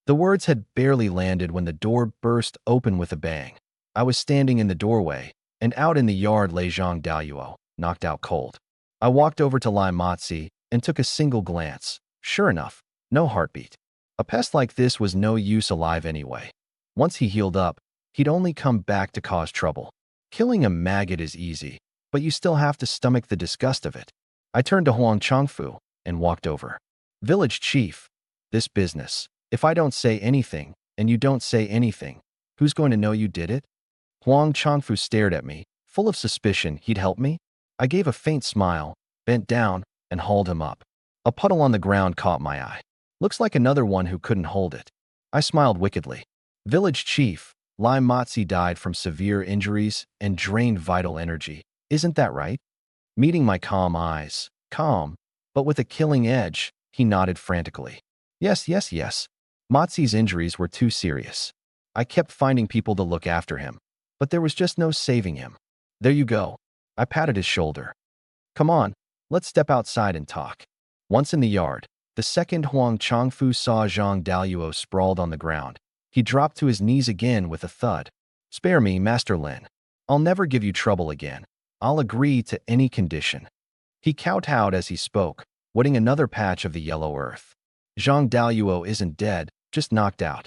The words had barely landed when the door burst open with a bang. I was standing in the doorway, and out in the yard lay Zhang Daluo, knocked out cold. I walked over to Lai Matsi and took a single glance. Sure enough, no heartbeat. A pest like this was no use alive anyway. Once he healed up, he'd only come back to cause trouble. Killing a maggot is easy, but you still have to stomach the disgust of it. I turned to Huang Changfu and walked over. "Village chief, this business. If I don't say anything, and you don't say anything, who's going to know you did it?" Huang Changfu stared at me, full of suspicion he'd help me. I gave a faint smile, bent down, and hauled him up. A puddle on the ground caught my eye. Looks like another one who couldn't hold it. I smiled wickedly. "Village chief, Lai Matsi died from severe injuries and drained vital energy. Isn't that right?" Meeting my calm eyes, calm, but with a killing edge, he nodded frantically. Yes. Matsi's injuries were too serious. I kept finding people to look after him, but there was just no saving him. There you go. I patted his shoulder. "Come on, let's step outside and talk." Once in the yard, the second Huang Changfu saw Zhang Daluo sprawled on the ground. He dropped to his knees again with a thud. "Spare me, Master Lin. I'll never give you trouble again. I'll agree to any condition." He kowtowed as he spoke, wetting another patch of the yellow earth. "Zhang Daluo isn't dead, just knocked out."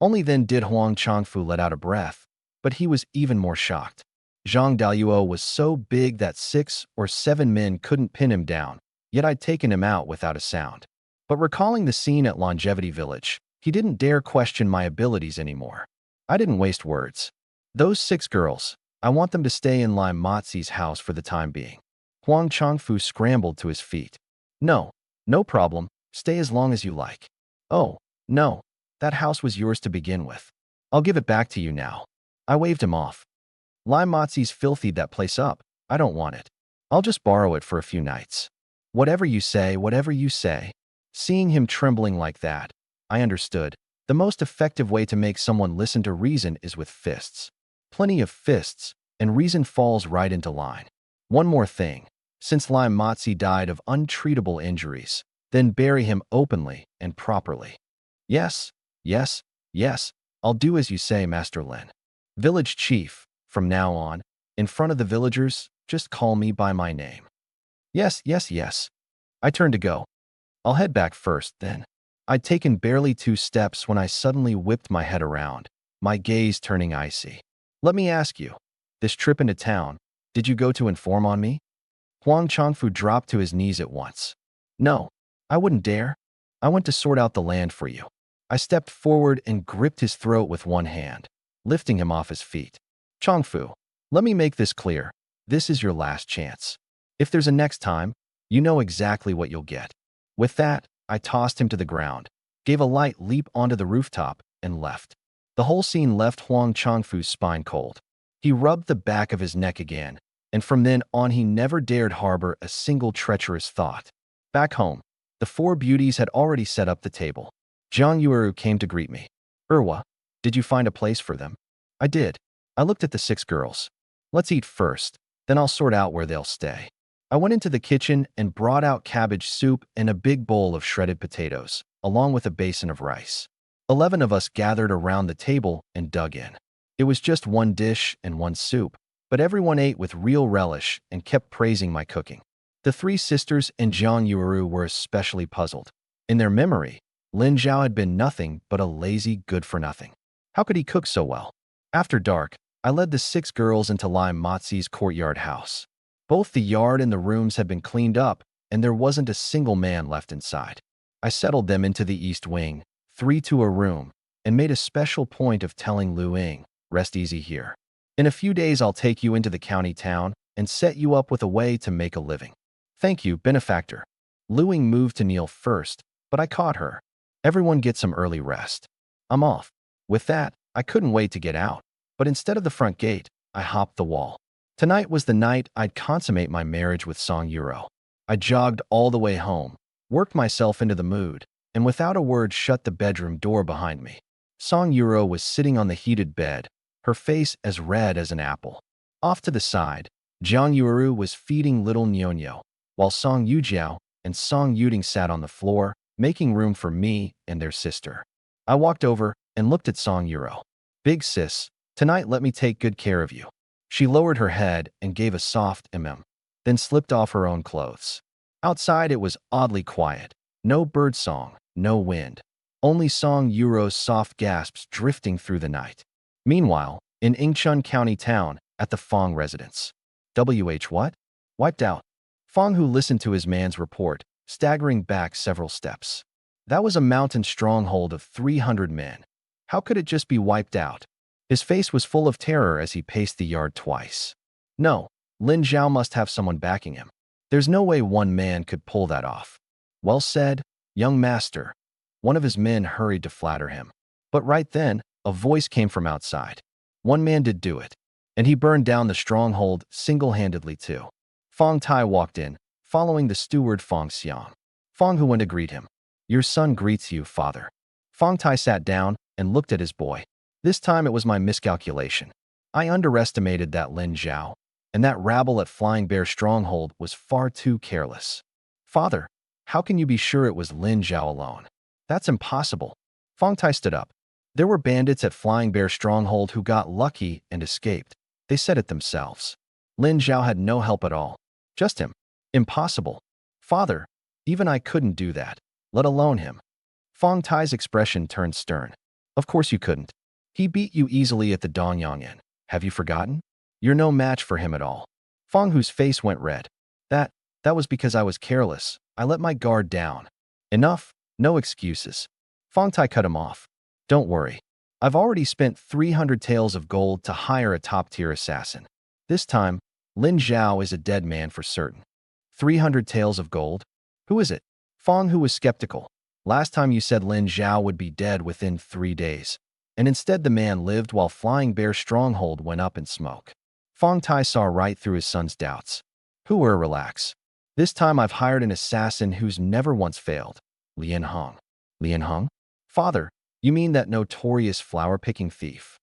Only then did Huang Changfu let out a breath, but he was even more shocked. Zhang Daluo was so big that 6 or 7 men couldn't pin him down, yet I'd taken him out without a sound. But recalling the scene at Longevity Village, he didn't dare question my abilities anymore. I didn't waste words. "Those 6 girls, I want them to stay in Lai Matsi's house for the time being." Huang Changfu scrambled to his feet. No problem. Stay as long as you like." "Oh, no. That house was yours to begin with. I'll give it back to you now." I waved him off. "Lai Matsi's filthied that place up. I don't want it. I'll just borrow it for a few nights." Whatever you say. Seeing him trembling like that, I understood. The most effective way to make someone listen to reason is with fists. Plenty of fists, and reason falls right into line. One more thing. Since Lai Matsi died of untreatable injuries, then bury him openly and properly. Yes. I'll do as you say, Master Lin. "Village chief, from now on, in front of the villagers, just call me by my name." Yes. I turned to go. "I'll head back first, then." I'd taken barely 2 steps when I suddenly whipped my head around, my gaze turning icy. "Let me ask you, this trip into town, did you go to inform on me?" Huang Changfu dropped to his knees at once. "No, I wouldn't dare. I went to sort out the land for you." I stepped forward and gripped his throat with one hand, lifting him off his feet. "Changfu, let me make this clear. This is your last chance. If there's a next time, you know exactly what you'll get." With that, I tossed him to the ground, gave a light leap onto the rooftop, and left. The whole scene left Huang Changfu's spine cold. He rubbed the back of his neck again, and from then on he never dared harbor a single treacherous thought. Back home, the 4 beauties had already set up the table. Zhang Yueru came to greet me. "Erwa, did you find a place for them?" "I did." I looked at the 6 girls. "Let's eat first, then I'll sort out where they'll stay." I went into the kitchen and brought out cabbage soup and a big bowl of shredded potatoes, along with a basin of rice. 11 of us gathered around the table and dug in. It was just 1 dish and 1 soup, but everyone ate with real relish and kept praising my cooking. The three sisters and Jiang Yueru were especially puzzled. In their memory, Lin Zhao had been nothing but a lazy good-for-nothing. How could he cook so well? After dark, I led the 6 girls into Lai Mozi's courtyard house. Both the yard and the rooms had been cleaned up, and there wasn't a single man left inside. I settled them into the east wing, 3 to a room, and made a special point of telling Lu Ying, "Rest easy here. In a few days I'll take you into the county town and set you up with a way to make a living." "Thank you, benefactor." Lu Ying moved to kneel first, but I caught her. "Everyone get some early rest. I'm off." With that, I couldn't wait to get out, but instead of the front gate, I hopped the wall. Tonight was the night I'd consummate my marriage with Song Yuro. I jogged all the way home, worked myself into the mood, and without a word shut the bedroom door behind me. Song Yuro was sitting on the heated bed, her face as red as an apple. Off to the side, Jiang Yueru was feeding little Nyonyo, while Song Yujiao and Song Yuding sat on the floor, making room for me and their sister. I walked over and looked at Song Yuro. "Big sis, tonight let me take good care of you." She lowered her head and gave a soft then slipped off her own clothes. Outside it was oddly quiet. No bird song, no wind. Only Song Yuro's soft gasps drifting through the night. Meanwhile, in Ingchun County Town, at the Fong residence. What? Wiped out. Fong, who listened to his man's report, staggering back several steps. That was a mountain stronghold of 300 men. How could it just be wiped out? His face was full of terror as he paced the yard twice. No, Lin Zhao must have someone backing him. There's no way one man could pull that off. "Well said, young master." One of his men hurried to flatter him. But right then, a voice came from outside. "One man did do it, and he burned down the stronghold single-handedly too." Fong Tai walked in, following the steward Fong Xiang. Fong Hu went to greet him. "Your son greets you, father." Fong Tai sat down and looked at his boy. This time it was my miscalculation. I underestimated that Lin Zhao, and that rabble at Flying Bear Stronghold was far too careless. "Father, how can you be sure it was Lin Zhao alone?" "That's impossible." Fong Tai stood up. "There were bandits at Flying Bear Stronghold who got lucky and escaped. They said it themselves. Lin Zhao had no help at all. Just him." "Impossible." "Father, even I couldn't do that, let alone him." Fong Tai's expression turned stern. "Of course you couldn't. He beat you easily at the Dongyang Inn. Have you forgotten? You're no match for him at all." Fong Hu's face went red. That was because I was careless. I let my guard down." "Enough, no excuses." Fong Tai cut him off. "Don't worry. I've already spent 300 taels of gold to hire a top-tier assassin. This time, Lin Zhao is a dead man for certain." 300 taels of gold? Who is it?" Fong Hu was skeptical. "Last time you said Lin Zhao would be dead within 3 days. And instead the man lived while Flying Bear Stronghold went up in smoke." Fong Tai saw right through his son's doubts. Relax. This time I've hired an assassin who's never once failed. Lian Hong." "Lian Hong? Father, you mean that notorious flower-picking thief?"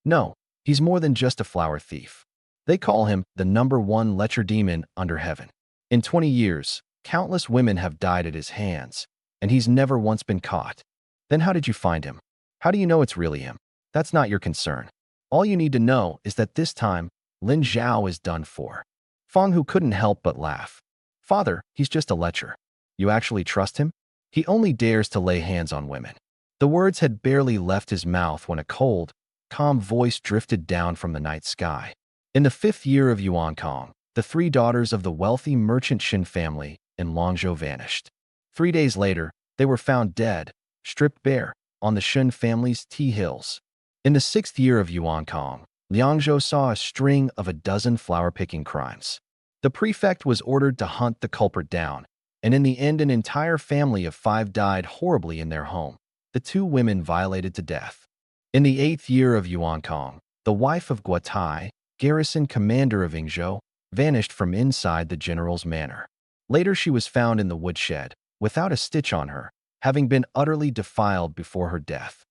"No, he's more than just a flower thief. They call him the #1 lecher demon under heaven. In 20 years, countless women have died at his hands, and he's never once been caught." "Then how did you find him? How do you know it's really him?" "That's not your concern. All you need to know is that this time, Lin Zhao is done for." Fong Hu couldn't help but laugh. "Father, he's just a lecher. You actually trust him? He only dares to lay hands on women." The words had barely left his mouth when a cold, calm voice drifted down from the night sky. In the 5th year of Yuan Kong, the 3 daughters of the wealthy merchant Shin family in Longzhou vanished. 3 days later, they were found dead, stripped bare, on the Shun family's tea hills. In the 6th year of Yuan Kong, Liangzhou saw a string of a dozen flower-picking crimes. The prefect was ordered to hunt the culprit down, and in the end an entire family of 5 died horribly in their home, the 2 women violated to death. In the 8th year of Yuan Kong, the wife of Guotai, garrison commander of Yingzhou, vanished from inside the general's manor. Later she was found in the woodshed, without a stitch on her, having been utterly defiled before her death.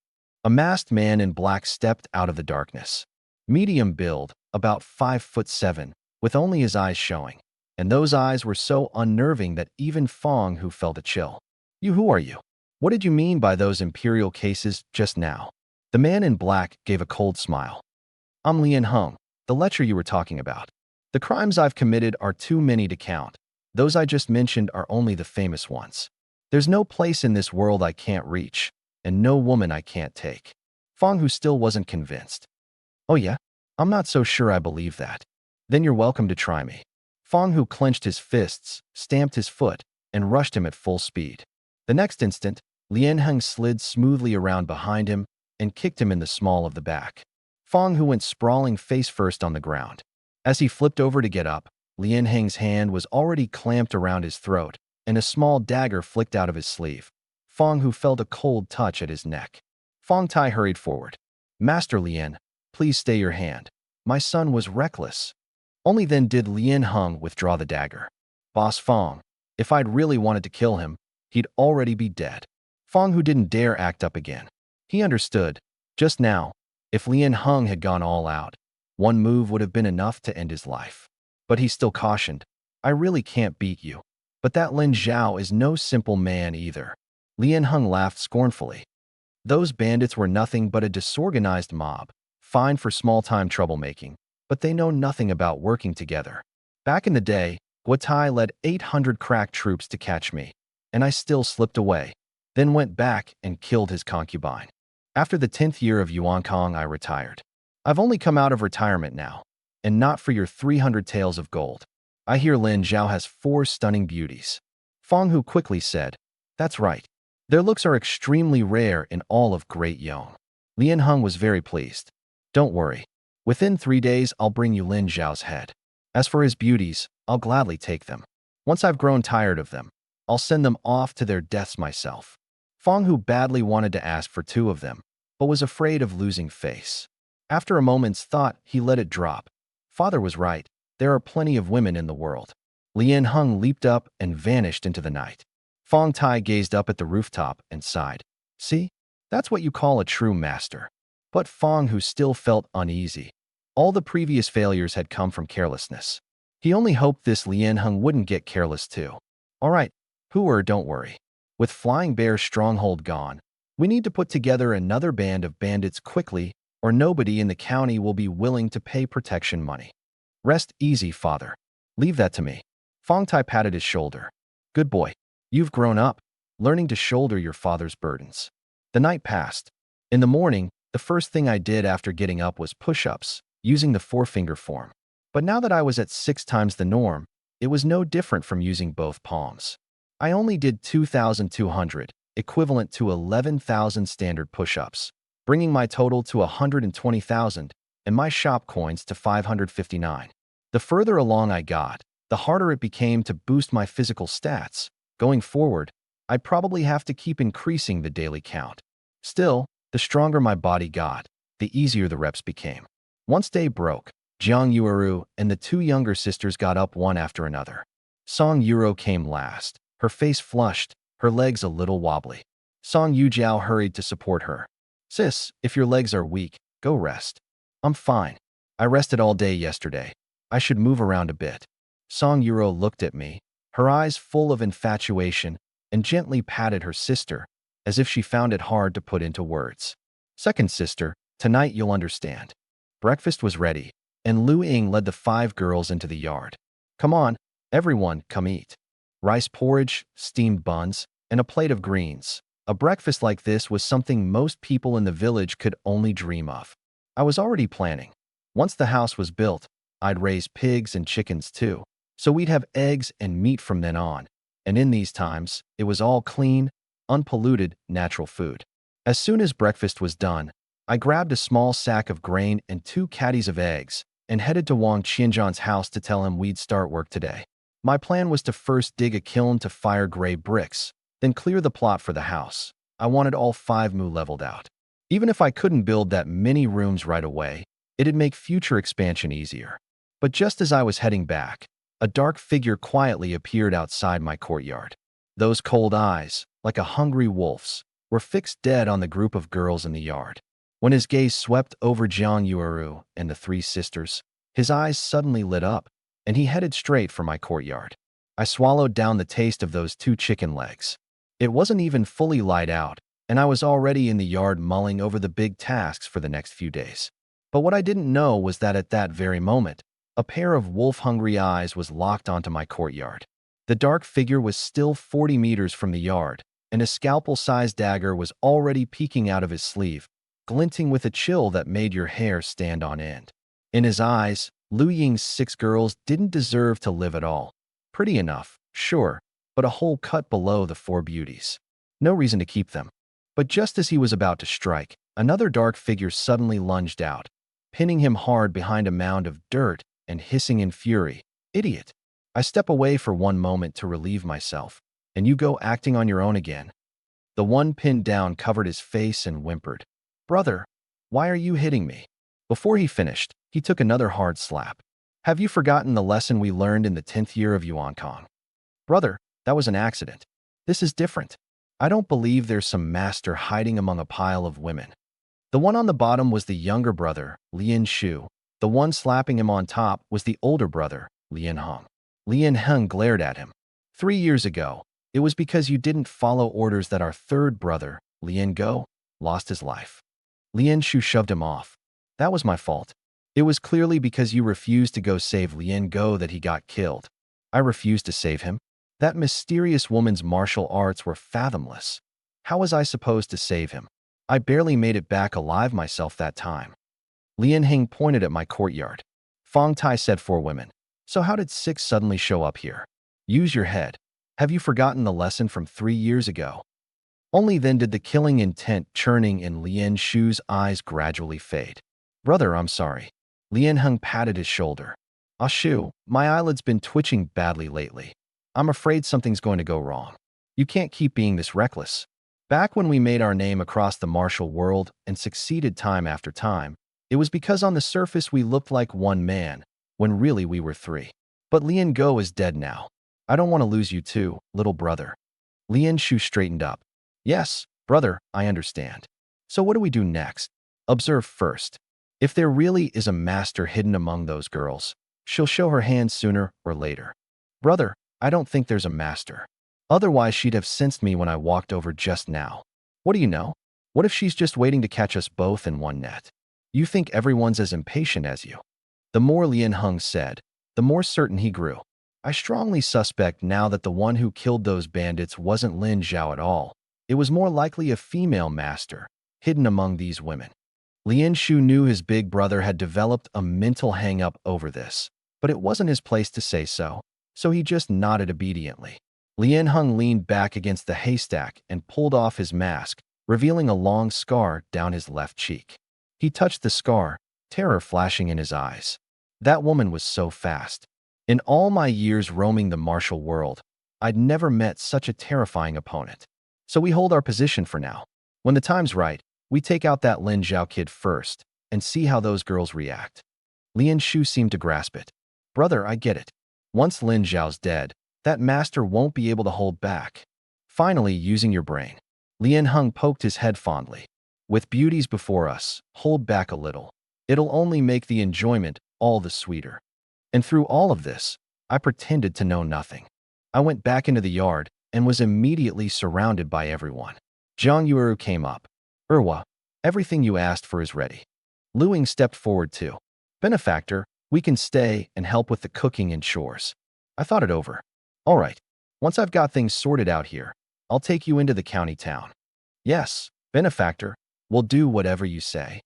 A masked man in black stepped out of the darkness. Medium build, about 5'7", with only his eyes showing, and those eyes were so unnerving that even Fong Hu felt a chill. Who are you? What did you mean by those imperial cases just now?" The man in black gave a cold smile. "I'm Lian Hong. The lecher you were talking about. The crimes I've committed are too many to count. Those I just mentioned are only the famous ones. There's no place in this world I can't reach, and no woman I can't take. Fong, who still wasn't convinced. Oh yeah? I'm not so sure I believe that. Then you're welcome to try me. Fong, who clenched his fists, stamped his foot, and rushed him at full speed. The next instant, Lien Heng slid smoothly around behind him and kicked him in the small of the back. Fong, who went sprawling face first on the ground. As he flipped over to get up, Lien Heng's hand was already clamped around his throat, and a small dagger flicked out of his sleeve. Fong, who felt a cold touch at his neck. Fong Tai hurried forward. Master Lien, please stay your hand. My son was reckless. Only then did Lien Heng withdraw the dagger. Boss Fong, if I'd really wanted to kill him, he'd already be dead. Fong, who didn't dare act up again. He understood. Just now, if Lien Heng had gone all out, one move would have been enough to end his life. But he still cautioned, I really can't beat you. But that Lin Zhao is no simple man either. Lien Heng laughed scornfully. Those bandits were nothing but a disorganized mob, fine for small-time troublemaking, but they know nothing about working together. Back in the day, Guotai led 800 crack troops to catch me, and I still slipped away, then went back and killed his concubine. After the 10th year of Yuan Kong, I retired. I've only come out of retirement now, and not for your 300 taels of gold. I hear Lin Zhao has 4 stunning beauties. Fong, who quickly said, that's right. Their looks are extremely rare in all of Great Yong. Lien Heng was very pleased. Don't worry. Within 3 days, I'll bring you Lin Zhao's head. As for his beauties, I'll gladly take them. Once I've grown tired of them, I'll send them off to their deaths myself. Fong, who badly wanted to ask for 2 of them, but was afraid of losing face. After a moment's thought, he let it drop. Father was right. There are plenty of women in the world. Lien Heng leaped up and vanished into the night. Fong Tai gazed up at the rooftop and sighed. See? That's what you call a true master. But Fong, who still felt uneasy. All the previous failures had come from carelessness. He only hoped this Lien Heng wouldn't get careless too. All right, don't worry. With Flying Bear's stronghold gone, we need to put together another band of bandits quickly, or nobody in the county will be willing to pay protection money. Rest easy, father. Leave that to me. Fong Tai patted his shoulder. Good boy. You've grown up, learning to shoulder your father's burdens. The night passed. In the morning, the first thing I did after getting up was push-ups, using the 4-finger form. But now that I was at 6 times the norm, it was no different from using both palms. I only did 2,200, equivalent to 11,000 standard push-ups, bringing my total to 120,000 and my shop coins to 559. The further along I got, the harder it became to boost my physical stats. Going forward, I'd probably have to keep increasing the daily count. Still, the stronger my body got, the easier the reps became. Once day broke, Jiang Yueru and the 2 younger sisters got up one after another. Song Yuro came last, her face flushed, her legs a little wobbly. Song Yujiao hurried to support her. Sis, if your legs are weak, go rest. I'm fine. I rested all day yesterday. I should move around a bit. Song Yuro looked at me, her eyes full of infatuation, and gently patted her sister, as if she found it hard to put into words. Second sister, tonight you'll understand. Breakfast was ready, and Lu Ying led the 5 girls into the yard. Come on, everyone, come eat. Rice porridge, steamed buns, and a plate of greens. A breakfast like this was something most people in the village could only dream of. I was already planning. Once the house was built, I'd raise pigs and chickens too, so we'd have eggs and meat from then on. And in these times, it was all clean, unpolluted, natural food. As soon as breakfast was done, I grabbed a small sack of grain and 2 caddies of eggs and headed to Wang Qianzhan's house to tell him we'd start work today. My plan was to first dig a kiln to fire gray bricks, then clear the plot for the house. I wanted all 5 mu leveled out. Even if I couldn't build that many rooms right away, it'd make future expansion easier. But just as I was heading back, a dark figure quietly appeared outside my courtyard. Those cold eyes, like a hungry wolf's, were fixed dead on the group of girls in the yard. When his gaze swept over Jiang Yueru and the 3 sisters, his eyes suddenly lit up, and he headed straight for my courtyard. I swallowed down the taste of those 2 chicken legs. It wasn't even fully light out, and I was already in the yard mulling over the big tasks for the next few days. But what I didn't know was that at that very moment, a pair of wolf-hungry eyes was locked onto my courtyard. The dark figure was still 40 meters from the yard, and a scalpel-sized dagger was already peeking out of his sleeve, glinting with a chill that made your hair stand on end. In his eyes, Lu Ying's 6 girls didn't deserve to live at all. Pretty enough, sure, but a hole cut below the 4 beauties. No reason to keep them. But just as he was about to strike, another dark figure suddenly lunged out, pinning him hard behind a mound of dirt and hissing in fury, "Idiot!" I step away for one moment to relieve myself, and you go acting on your own again. The one pinned down covered his face and whimpered, "Brother, why are you hitting me?" Before he finished, he took another hard slap. "Have you forgotten the lesson we learned in the 10th year of Yuan Kong?" "Brother, that was an accident. This is different. I don't believe there's some master hiding among a pile of women." The one on the bottom was the younger brother, Lian Shu. The one slapping him on top was the older brother, Lian Heng. Lian Heng glared at him. 3 years ago, it was because you didn't follow orders that our third brother, Lian Go, lost his life. Lian Shu shoved him off. That was my fault. It was clearly because you refused to go save Lian Go that he got killed. I refused to save him. That mysterious woman's martial arts were fathomless. How was I supposed to save him? I barely made it back alive myself that time. Lian Heng pointed at my courtyard. Fong Tai said 4 women. So how did 6 suddenly show up here? Use your head. Have you forgotten the lesson from 3 years ago? Only then did the killing intent churning in Lian Shu's eyes gradually fade. Brother, I'm sorry. Lian Heng patted his shoulder. Ah Shu, my eyelid's been twitching badly lately. I'm afraid something's going to go wrong. You can't keep being this reckless. Back when we made our name across the martial world and succeeded time after time, it was because on the surface we looked like one man, when really we were 3. But Lian Go is dead now. I don't want to lose you too, little brother. Lian Shu straightened up. Yes, brother, I understand. So what do we do next? Observe first. If there really is a master hidden among those girls, she'll show her hand sooner or later. Brother, I don't think there's a master. Otherwise, she'd have sensed me when I walked over just now. What do you know? What if she's just waiting to catch us both in one net? You think everyone's as impatient as you? The more Lian Heng said, the more certain he grew. I strongly suspect now that the one who killed those bandits wasn't Lin Zhao at all. It was more likely a female master, hidden among these women. Lian Shu knew his big brother had developed a mental hang-up over this, but it wasn't his place to say so, so he just nodded obediently. Lian Heng leaned back against the haystack and pulled off his mask, revealing a long scar down his left cheek. He touched the scar, terror flashing in his eyes. That woman was so fast. In all my years roaming the martial world, I'd never met such a terrifying opponent. So we hold our position for now. When the time's right, we take out that Lin Zhao kid first and see how those girls react. Lian Shu seemed to grasp it. Brother, I get it. Once Lin Zhao's dead, that master won't be able to hold back. Finally, using your brain. Lian Heng poked his head fondly. With beauties before us, hold back a little. It'll only make the enjoyment all the sweeter. And through all of this, I pretended to know nothing. I went back into the yard and was immediately surrounded by everyone. Zhang Yueru came up. Erwa, everything you asked for is ready. Lu Ying stepped forward too. Benefactor, we can stay and help with the cooking and chores. I thought it over. All right, once I've got things sorted out here, I'll take you into the county town. Yes, benefactor, we'll do whatever you say.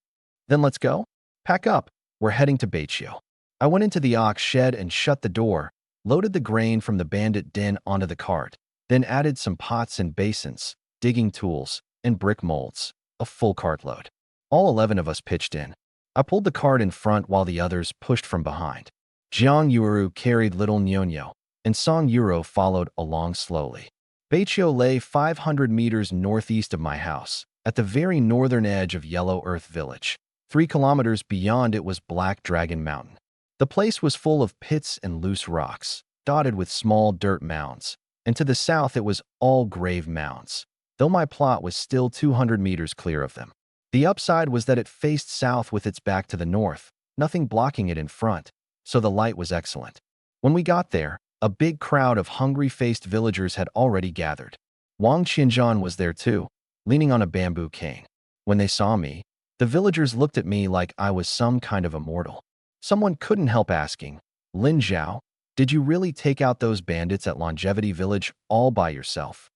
Then let's go. Pack up, we're heading to Beichio. I went into the ox shed and shut the door, loaded the grain from the bandit den onto the cart, then added some pots and basins, digging tools, and brick molds, a full cartload. All 11 of us pitched in. I pulled the cart in front while the others pushed from behind. Jiang Yueru carried little Nyonyo, and Song Yuro followed along slowly. Beichio lay 500 meters northeast of my house, at the very northern edge of Yellow Earth Village. 3 kilometers beyond it was Black Dragon Mountain. The place was full of pits and loose rocks, dotted with small dirt mounds, and to the south it was all grave mounds, though my plot was still 200 meters clear of them. The upside was that it faced south with its back to the north, nothing blocking it in front, so the light was excellent. When we got there, a big crowd of hungry-faced villagers had already gathered. Wang Qianzhan was there too, leaning on a bamboo cane. When they saw me, The villagers looked at me like I was some kind of immortal. Someone couldn't help asking, Lin Zhao, did you really take out those bandits at Longevity Village all by yourself?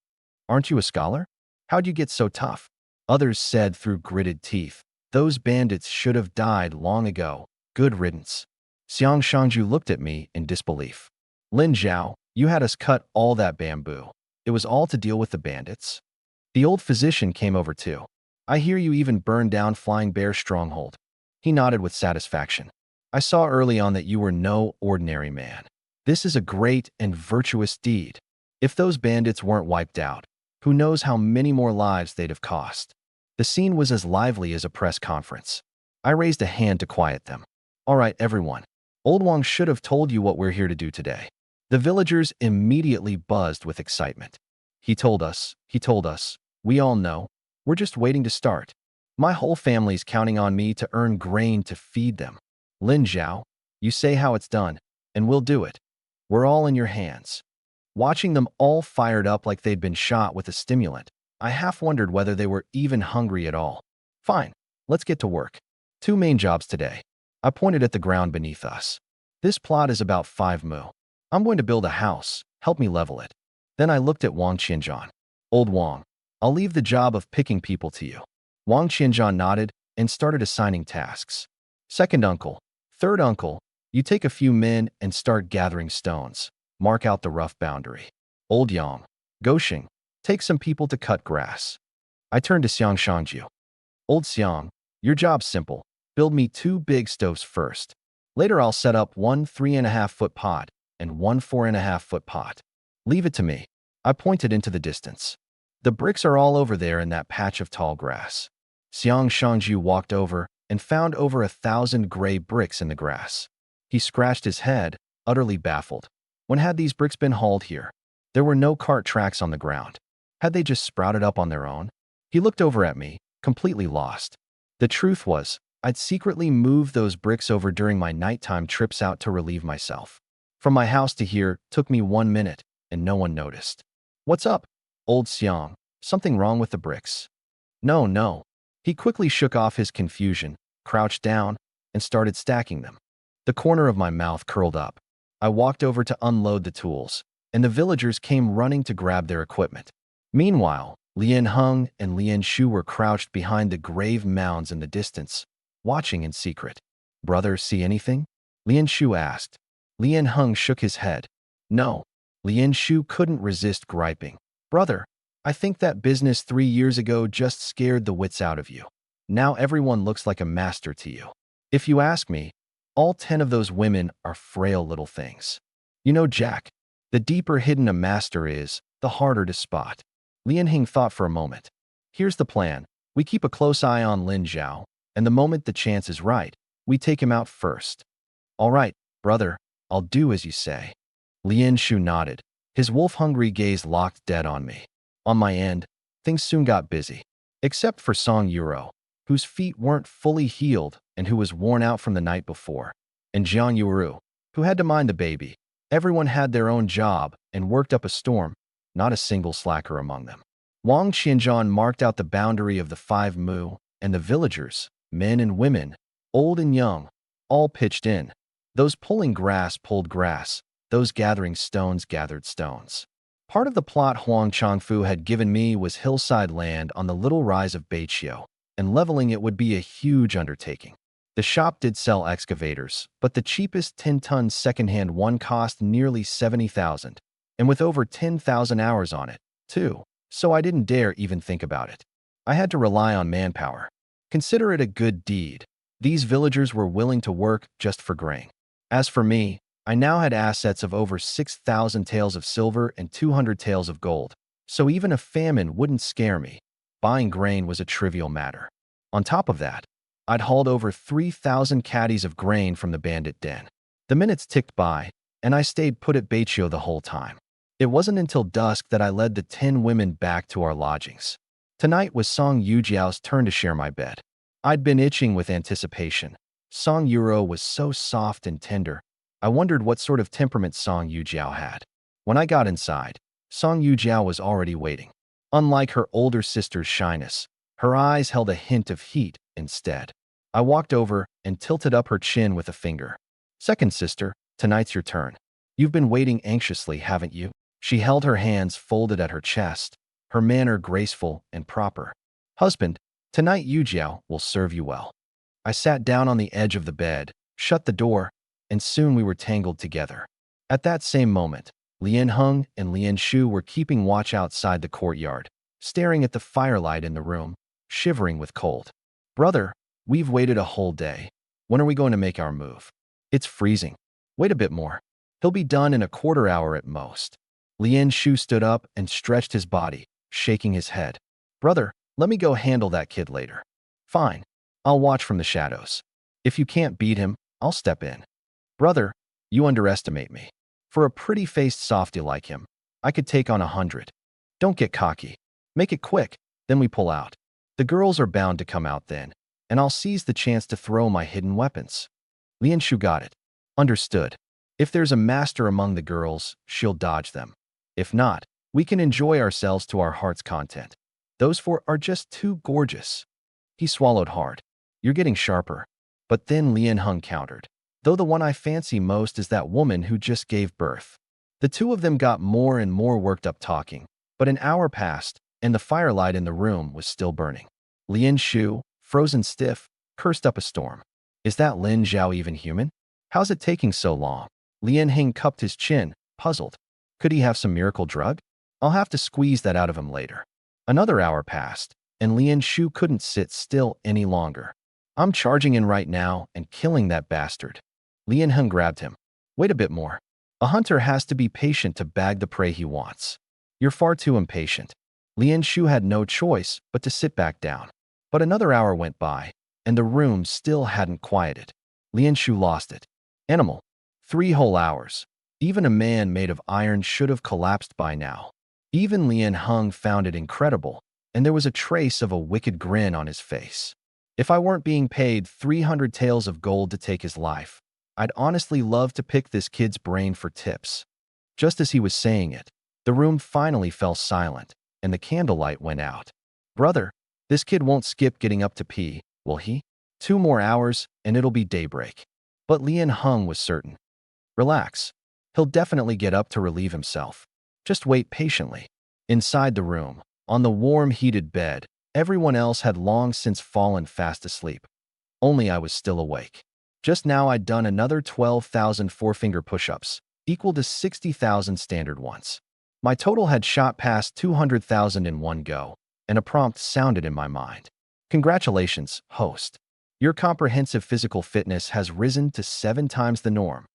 Aren't you a scholar? How'd you get so tough? Others said through gritted teeth, those bandits should have died long ago. Good riddance. Xiang Shangju looked at me in disbelief. Lin Zhao, you had us cut all that bamboo. It was all to deal with the bandits? The old physician came over too. I hear you even burned down Flying Bear's stronghold. He nodded with satisfaction. I saw early on that you were no ordinary man. This is a great and virtuous deed. If those bandits weren't wiped out, who knows how many more lives they'd have cost. The scene was as lively as a press conference. I raised a hand to quiet them. All right, everyone. Old Wang should have told you what we're here to do today. The villagers immediately buzzed with excitement. He told us, we all know. We're just waiting to start. My whole family's counting on me to earn grain to feed them. Lin Zhao, you say how it's done, and we'll do it. We're all in your hands. Watching them all fired up like they'd been shot with a stimulant, I half wondered whether they were even hungry at all. Fine, let's get to work. 2 main jobs today. I pointed at the ground beneath us. This plot is about 5 mu. I'm going to build a house. Help me level it. Then I looked at Wang Qianzhan. Old Wang, I'll leave the job of picking people to you. Wang Qianzhan nodded and started assigning tasks. Second uncle, third uncle, you take a few men and start gathering stones. Mark out the rough boundary. Old Yang, Goshing, take some people to cut grass. I turned to Xiang Shangju. Old Xiang, your job's simple. Build me 2 big stoves first. Later I'll set up 1 3.5-foot pot and 1 4.5-foot pot. Leave it to me. I pointed into the distance. The bricks are all over there in that patch of tall grass. Xiang Shangju walked over and found over 1,000 gray bricks in the grass. He scratched his head, utterly baffled. When had these bricks been hauled here? There were no cart tracks on the ground. Had they just sprouted up on their own? He looked over at me, completely lost. The truth was, I'd secretly moved those bricks over during my nighttime trips out to relieve myself. From my house to here took me 1 minute, and no one noticed. What's up, old Xiang? Something wrong with the bricks? No. He quickly shook off his confusion, crouched down, and started stacking them. The corner of my mouth curled up. I walked over to unload the tools, and the villagers came running to grab their equipment. Meanwhile, Lian Heng and Lian Shu were crouched behind the grave mounds in the distance, watching in secret. Brother, see anything? Lian Shu asked. Lian Heng shook his head. No. Lian Shu couldn't resist griping. Brother, I think that business 3 years ago just scared the wits out of you. Now everyone looks like a master to you. If you ask me, all 10 of those women are frail little things. You know, Jack, the deeper hidden a master is, the harder to spot. Lian Heng thought for a moment. Here's the plan. We keep a close eye on Lin Zhao, and the moment the chance is right, we take him out first. All right, brother, I'll do as you say. Lian Shu nodded, his wolf-hungry gaze locked dead on me. On my end, things soon got busy. Except for Song Yuro, whose feet weren't fully healed and who was worn out from the night before, and Jiang Yuru, who had to mind the baby. Everyone had their own job and worked up a storm, not a single slacker among them. Wang Qianzhan marked out the boundary of the 5 mu, and the villagers, men and women, old and young, all pitched in. Those pulling grass pulled grass, those gathering stones gathered stones. Part of the plot Huang Changfu had given me was hillside land on the little rise of Beiqiu, and leveling it would be a huge undertaking. The shop did sell excavators, but the cheapest 10-ton second-hand one cost nearly 70,000, and with over 10,000 hours on it, too, so I didn't dare even think about it. I had to rely on manpower. Consider it a good deed. These villagers were willing to work just for grain. As for me, I now had assets of over 6,000 taels of silver and 200 taels of gold, so even a famine wouldn't scare me. Buying grain was a trivial matter. On top of that, I'd hauled over 3,000 caddies of grain from the bandit den. The minutes ticked by, and I stayed put at Beiqiu the whole time. It wasn't until dusk that I led the 10 women back to our lodgings. Tonight was Song Yujiao's turn to share my bed. I'd been itching with anticipation. Song Yuro was so soft and tender. I wondered what sort of temperament Song Yujiao had. When I got inside, Song Yujiao was already waiting. Unlike her older sister's shyness, her eyes held a hint of heat instead. I walked over and tilted up her chin with a finger. Second sister, tonight's your turn. You've been waiting anxiously, haven't you? She held her hands folded at her chest, her manner graceful and proper. Husband, tonight Yu Jiao will serve you well. I sat down on the edge of the bed, shut the door, and soon we were tangled together. At that same moment, Lian Heng and Lian Shu were keeping watch outside the courtyard, staring at the firelight in the room, shivering with cold. Brother, we've waited a whole day. When are we going to make our move? It's freezing. Wait a bit more. He'll be done in a quarter hour at most. Lian Shu stood up and stretched his body, shaking his head. Brother, let me go handle that kid later. Fine. I'll watch from the shadows. If you can't beat him, I'll step in. Brother, you underestimate me. For a pretty-faced softy like him, I could take on 100. Don't get cocky. Make it quick, then we pull out. The girls are bound to come out then, and I'll seize the chance to throw my hidden weapons. Lian Shu got it. Understood. If there's a master among the girls, she'll dodge them. If not, we can enjoy ourselves to our heart's content. Those four are just too gorgeous. He swallowed hard. You're getting sharper. But then Lian Heng countered. Though the one I fancy most is that woman who just gave birth. The two of them got more and more worked up talking, but an hour passed, and the firelight in the room was still burning. Lian Shu, frozen stiff, cursed up a storm. Is that Lin Zhao even human? How's it taking so long? Lian Heng cupped his chin, puzzled. Could he have some miracle drug? I'll have to squeeze that out of him later. Another hour passed, and Lian Shu couldn't sit still any longer. I'm charging in right now and killing that bastard. Lian Heng grabbed him. Wait a bit more. A hunter has to be patient to bag the prey he wants. You're far too impatient. Lian Shu had no choice but to sit back down. But another hour went by, and the room still hadn't quieted. Lian Shu lost it. Animal. 3 whole hours. Even a man made of iron should have collapsed by now. Even Lian Heng found it incredible, and there was a trace of a wicked grin on his face. If I weren't being paid 300 taels of gold to take his life, I'd honestly love to pick this kid's brain for tips. Just as he was saying it, the room finally fell silent, and the candlelight went out. Brother, this kid won't skip getting up to pee, will he? 2 more hours, and it'll be daybreak. But Lian Heng was certain. Relax. He'll definitely get up to relieve himself. Just wait patiently. Inside the room, on the warm, heated bed, everyone else had long since fallen fast asleep. Only I was still awake. Just now I'd done another 12,000 four-finger push-ups, equal to 60,000 standard ones. My total had shot past 200,000 in one go, and a prompt sounded in my mind. Congratulations, host. Your comprehensive physical fitness has risen to 7 times the norm.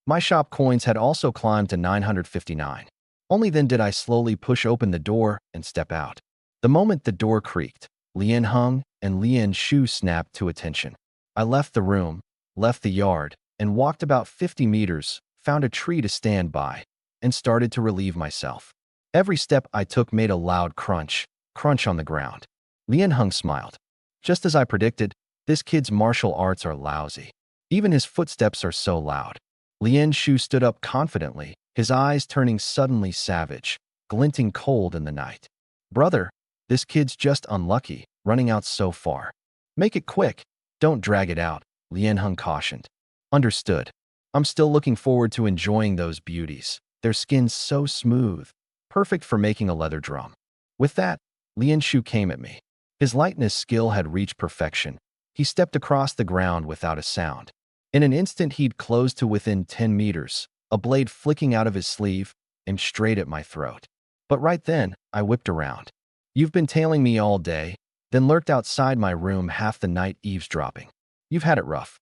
My shop coins had also climbed to 959. Only then did I slowly push open the door and step out. The moment the door creaked, Lian Heng and Lian Shu snapped to attention. I left the room, left the yard, and walked about 50 meters, found a tree to stand by, and started to relieve myself. Every step I took made a loud crunch, crunch on the ground. Lian Heng smiled. Just as I predicted, this kid's martial arts are lousy. Even his footsteps are so loud. Lian Shu stood up confidently, his eyes turning suddenly savage, glinting cold in the night. Brother, this kid's just unlucky, running out so far. Make it quick. Don't drag it out, Lian Heng cautioned. Understood. I'm still looking forward to enjoying those beauties. Their skin's so smooth, perfect for making a leather drum. With that, Lian Shu came at me. His lightness skill had reached perfection. He stepped across the ground without a sound. In an instant, he'd closed to within 10 meters, a blade flicking out of his sleeve, and straight at my throat. But right then, I whipped around. You've been tailing me all day, then lurked outside my room half the night eavesdropping. You've had it rough.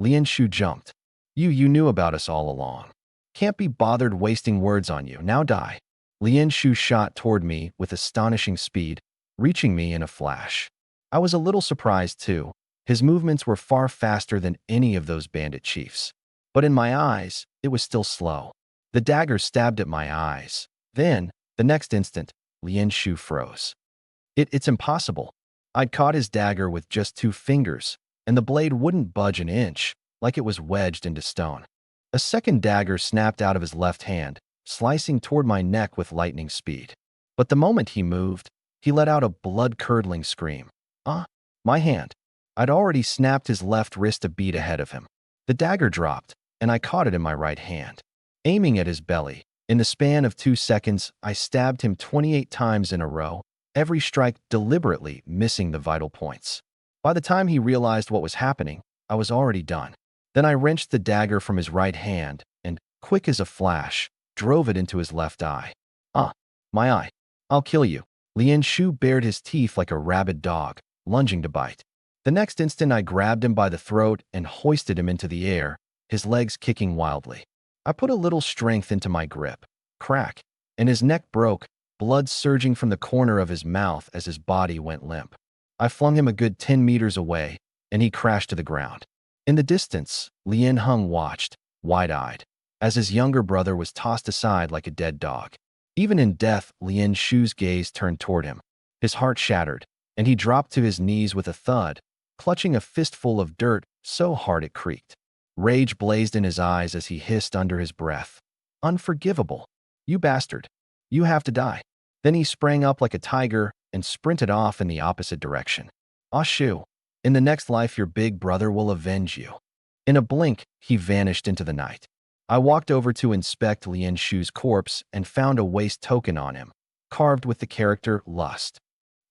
Lian Shu jumped. You knew about us all along. Can't be bothered wasting words on you. Now die. Lian Shu shot toward me with astonishing speed, reaching me in a flash. I was a little surprised too. His movements were far faster than any of those bandit chiefs. But in my eyes, it was still slow. The dagger stabbed at my eyes. Then, the next instant, Lian Shu froze. It's impossible. I'd caught his dagger with just 2 fingers, and the blade wouldn't budge an inch, like it was wedged into stone. A second dagger snapped out of his left hand, slicing toward my neck with lightning speed. But the moment he moved, he let out a blood-curdling scream. My hand. I'd already snapped his left wrist a beat ahead of him. The dagger dropped, and I caught it in my right hand. Aiming at his belly, in the span of 2 seconds, I stabbed him 28 times in a row, every strike deliberately missing the vital points. By the time he realized what was happening, I was already done. Then I wrenched the dagger from his right hand and, quick as a flash, drove it into his left eye. Ah, my eye. I'll kill you. Lian Shu bared his teeth like a rabid dog, lunging to bite. The next instant I grabbed him by the throat and hoisted him into the air, his legs kicking wildly. I put a little strength into my grip. Crack, and his neck broke, blood surging from the corner of his mouth as his body went limp. I flung him a good 10 meters away, and he crashed to the ground. In the distance, Lian Hung watched, wide-eyed, as his younger brother was tossed aside like a dead dog. Even in death, Lian Shu's gaze turned toward him. His heart shattered, and he dropped to his knees with a thud, clutching a fistful of dirt so hard it creaked. Rage blazed in his eyes as he hissed under his breath. Unforgivable. You bastard. You have to die. Then he sprang up like a tiger and sprinted off in the opposite direction. Ah Shu, in the next life your big brother will avenge you. In a blink, he vanished into the night. I walked over to inspect Lian Shu's corpse and found a waist token on him, carved with the character Lust.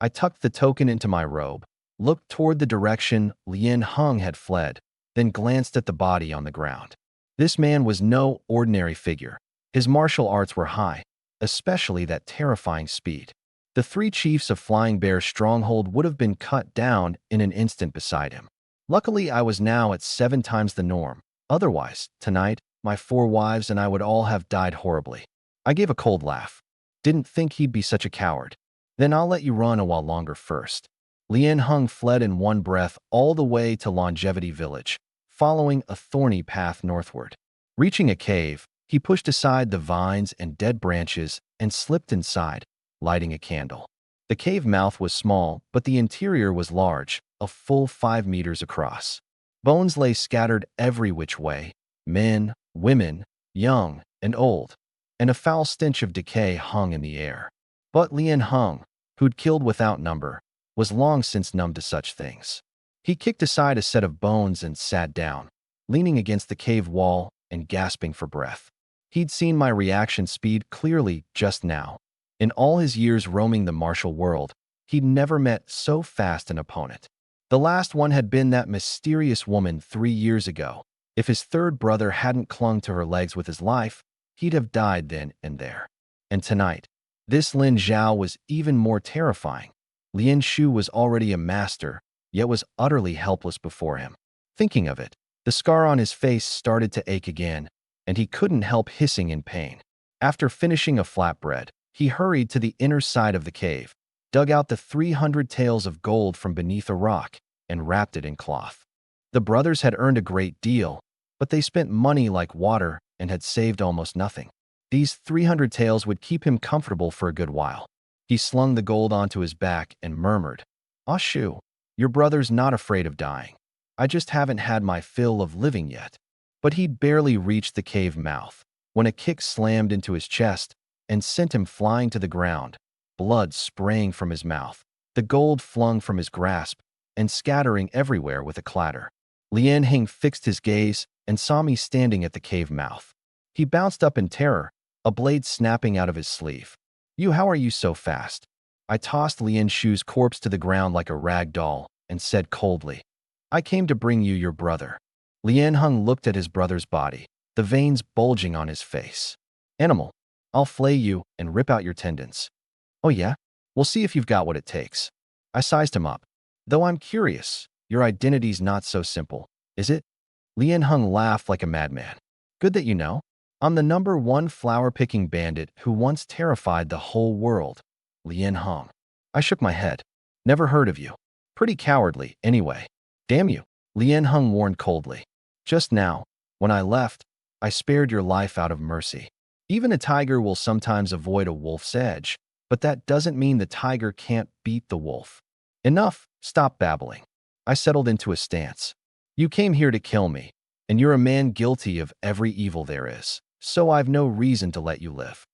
I tucked the token into my robe, looked toward the direction Lian Hung had fled, then glanced at the body on the ground. This man was no ordinary figure. His martial arts were high, especially that terrifying speed. The 3 chiefs of Flying Bear's stronghold would have been cut down in an instant beside him. Luckily, I was now at 7 times the norm. Otherwise, tonight, my 4 wives and I would all have died horribly. I gave a cold laugh. Didn't think he'd be such a coward. Then I'll let you run a while longer first. Lian Hung fled in one breath all the way to Longevity Village, following a thorny path northward. Reaching a cave, he pushed aside the vines and dead branches and slipped inside, lighting a candle. The cave mouth was small, but the interior was large, a full 5 meters across. Bones lay scattered every which way, men, women, young and old, and a foul stench of decay hung in the air. But Lian Hung, who'd killed without number, was long since numb to such things. He kicked aside a set of bones and sat down, leaning against the cave wall and gasping for breath. He'd seen my reaction speed clearly just now. In all his years roaming the martial world, he'd never met so fast an opponent. The last one had been that mysterious woman 3 years ago. If his third brother hadn't clung to her legs with his life, he'd have died then and there. And tonight, this Lin Zhao was even more terrifying. Lian Shu was already a master, yet was utterly helpless before him. Thinking of it, the scar on his face started to ache again, and he couldn't help hissing in pain. After finishing a flatbread, he hurried to the inner side of the cave, dug out the 300 taels of gold from beneath a rock, and wrapped it in cloth. The brothers had earned a great deal, but they spent money like water and had saved almost nothing. These 300 taels would keep him comfortable for a good while. He slung the gold onto his back and murmured, "Ah Shu, your brother's not afraid of dying. I just haven't had my fill of living yet." But he'd barely reached the cave mouth when a kick slammed into his chest and sent him flying to the ground, blood spraying from his mouth, the gold flung from his grasp, and scattering everywhere with a clatter. Lian Hing fixed his gaze and saw me standing at the cave mouth. He bounced up in terror, a blade snapping out of his sleeve. How are you so fast?" I tossed Lian Shu's corpse to the ground like a rag doll and said coldly, "I came to bring you your brother." Lian Hung looked at his brother's body, the veins bulging on his face. "Animal, I'll flay you and rip out your tendons." "Oh yeah? We'll see if you've got what it takes." I sized him up. "Though I'm curious, your identity's not so simple, is it?" Lian Hung laughed like a madman. "Good that you know. I'm the #1 flower-picking bandit who once terrified the whole world." Lian Hung. I shook my head. "Never heard of you. Pretty cowardly, anyway." "Damn you," Lian Hung warned coldly. "Just now, when I left, I spared your life out of mercy. Even a tiger will sometimes avoid a wolf's edge, but that doesn't mean the tiger can't beat the wolf." "Enough, stop babbling." I settled into a stance. "You came here to kill me, and you're a man guilty of every evil there is, so I've no reason to let you live."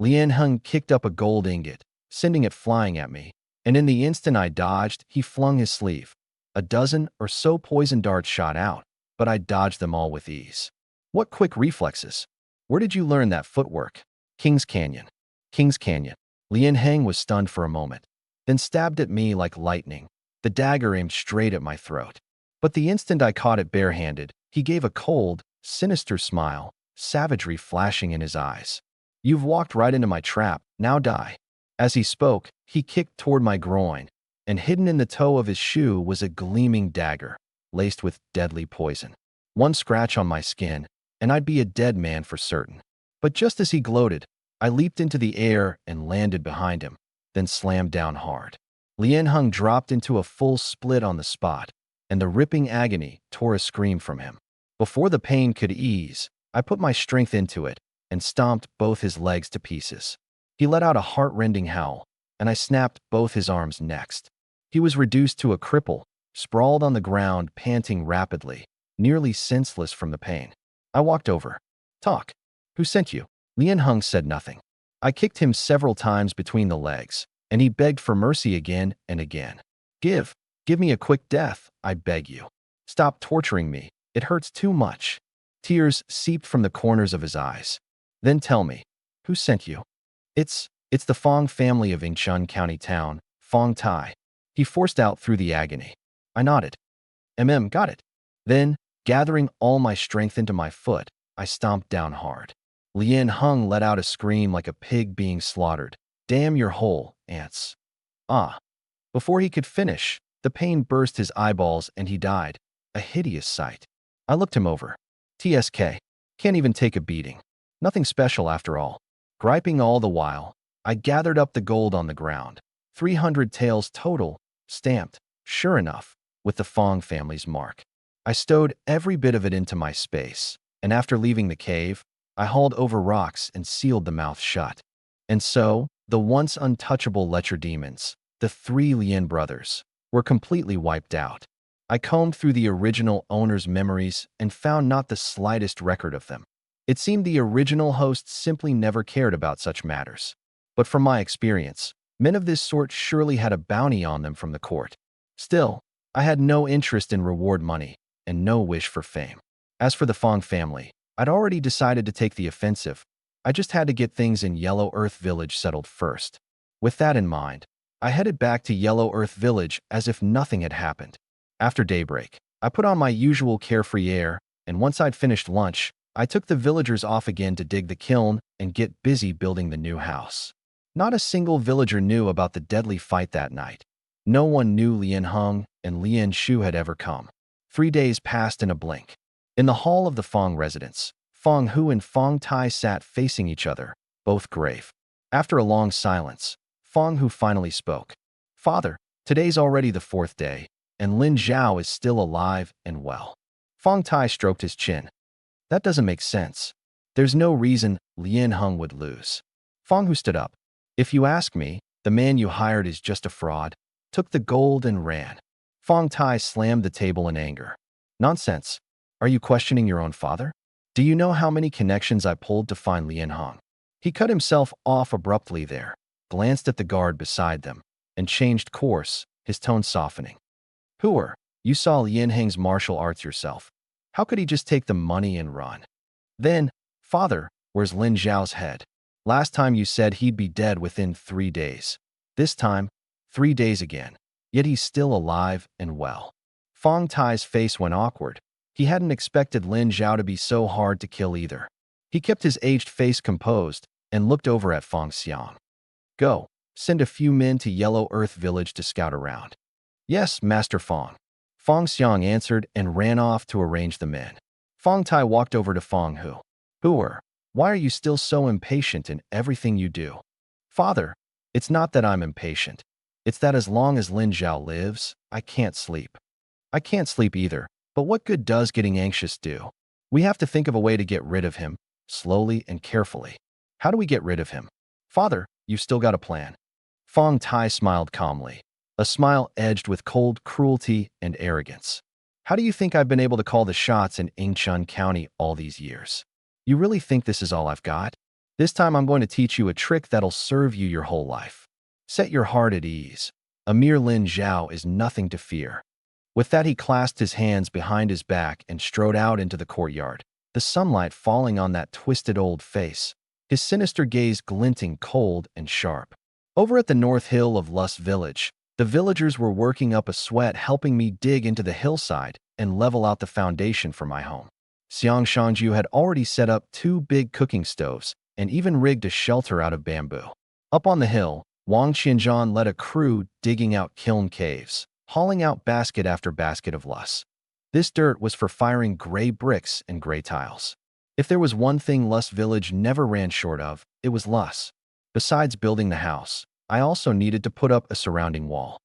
Lian Hung kicked up a gold ingot, sending it flying at me, and in the instant I dodged, he flung his sleeve. A dozen or so poison darts shot out, but I dodged them all with ease. What quick reflexes! Where did you learn that footwork? King's Canyon. King's Canyon. Lien Heng was stunned for a moment, then stabbed at me like lightning, the dagger aimed straight at my throat. But the instant I caught it barehanded, he gave a cold, sinister smile, savagery flashing in his eyes. You've walked right into my trap, now die. As he spoke, he kicked toward my groin, and hidden in the toe of his shoe was a gleaming dagger, laced with deadly poison. One scratch on my skin, and I'd be a dead man for certain. But just as he gloated, I leaped into the air and landed behind him, then slammed down hard. Lien Heng dropped into a full split on the spot, and the ripping agony tore a scream from him. Before the pain could ease, I put my strength into it and stomped both his legs to pieces. He let out a heart-rending howl, and I snapped both his arms next. He was reduced to a cripple, sprawled on the ground, panting rapidly, nearly senseless from the pain. I walked over. Talk. Who sent you? Lien Heng said nothing. I kicked him several times between the legs, and he begged for mercy again and again. Give me a quick death, I beg you. Stop torturing me. It hurts too much. Tears seeped from the corners of his eyes. Then tell me, who sent you? It's the Fong family of Yingchuan County Town, Fong Tai. He forced out through the agony. I nodded. Got it. Then, gathering all my strength into my foot, I stomped down hard. Lien Heng let out a scream like a pig being slaughtered. Damn your hole, ants. Ah. Before he could finish, the pain burst his eyeballs and he died. A hideous sight. I looked him over. TSK. Can't even take a beating. Nothing special after all. Griping all the while, I gathered up the gold on the ground. 300 taels total, stamped, sure enough, with the Fong family's mark. I stowed every bit of it into my space, and after leaving the cave, I hauled over rocks and sealed the mouth shut. And so, the once untouchable lecher demons, the 3 Lien brothers, were completely wiped out. I combed through the original owner's memories and found not the slightest record of them. It seemed the original hosts simply never cared about such matters. But from my experience, men of this sort surely had a bounty on them from the court. Still, I had no interest in reward money and no wish for fame. As for the Fong family, I'd already decided to take the offensive. I just had to get things in Yellow Earth Village settled first. With that in mind, I headed back to Yellow Earth Village as if nothing had happened. After daybreak, I put on my usual carefree air, and once I'd finished lunch, I took the villagers off again to dig the kiln and get busy building the new house. Not a single villager knew about the deadly fight that night. No one knew Lien Heng and Lien Shu had ever come. 3 days passed in a blink. In the hall of the Fong residence, Fong Hu and Fong Tai sat facing each other, both grave. After a long silence, Fong Hu finally spoke. Father, today's already the 4th day, and Lin Zhao is still alive and well. Fong Tai stroked his chin. That doesn't make sense. There's no reason Lien Heng would lose. Fong Hu stood up. If you ask me, the man you hired is just a fraud, took the gold and ran. Fong Tai slammed the table in anger. Nonsense. Are you questioning your own father? Do you know how many connections I pulled to find Lien Heng? He cut himself off abruptly there, glanced at the guard beside them, and changed course, his tone softening. Hooer, you saw Lien Heng's martial arts yourself. How could he just take the money and run? Then, Father, where's Lin Zhao's head? Last time you said he'd be dead within 3 days. This time, 3 days again. Yet he's still alive and well. Fong Tai's face went awkward. He hadn't expected Lin Zhao to be so hard to kill either. He kept his aged face composed and looked over at Fong Xiang. Go, send a few men to Yellow Earth Village to scout around. Yes, Master Fong. Fong Xiang answered and ran off to arrange the men. Fong Tai walked over to Fong Hu. Hooer, why are you still so impatient in everything you do? Father, it's not that I'm impatient. It's that as long as Lin Zhao lives, I can't sleep. I can't sleep either, but what good does getting anxious do? We have to think of a way to get rid of him, slowly and carefully. How do we get rid of him? Father, you've still got a plan. Fong Tai smiled calmly, a smile edged with cold cruelty and arrogance. How do you think I've been able to call the shots in Yingchuan County all these years? You really think this is all I've got? This time I'm going to teach you a trick that'll serve you your whole life. Set your heart at ease. A mere Lin Zhao is nothing to fear. With that, he clasped his hands behind his back and strode out into the courtyard, the sunlight falling on that twisted old face, his sinister gaze glinting cold and sharp. Over at the north hill of Lust Village, the villagers were working up a sweat helping me dig into the hillside and level out the foundation for my home. Xiang Shangju had already set up 2 big cooking stoves and even rigged a shelter out of bamboo. Up on the hill, Wang Qianzhan led a crew digging out kiln caves, hauling out basket after basket of lus. This dirt was for firing gray bricks and gray tiles. If there was one thing Lust Village never ran short of, it was lus. Besides building the house, I also needed to put up a surrounding wall.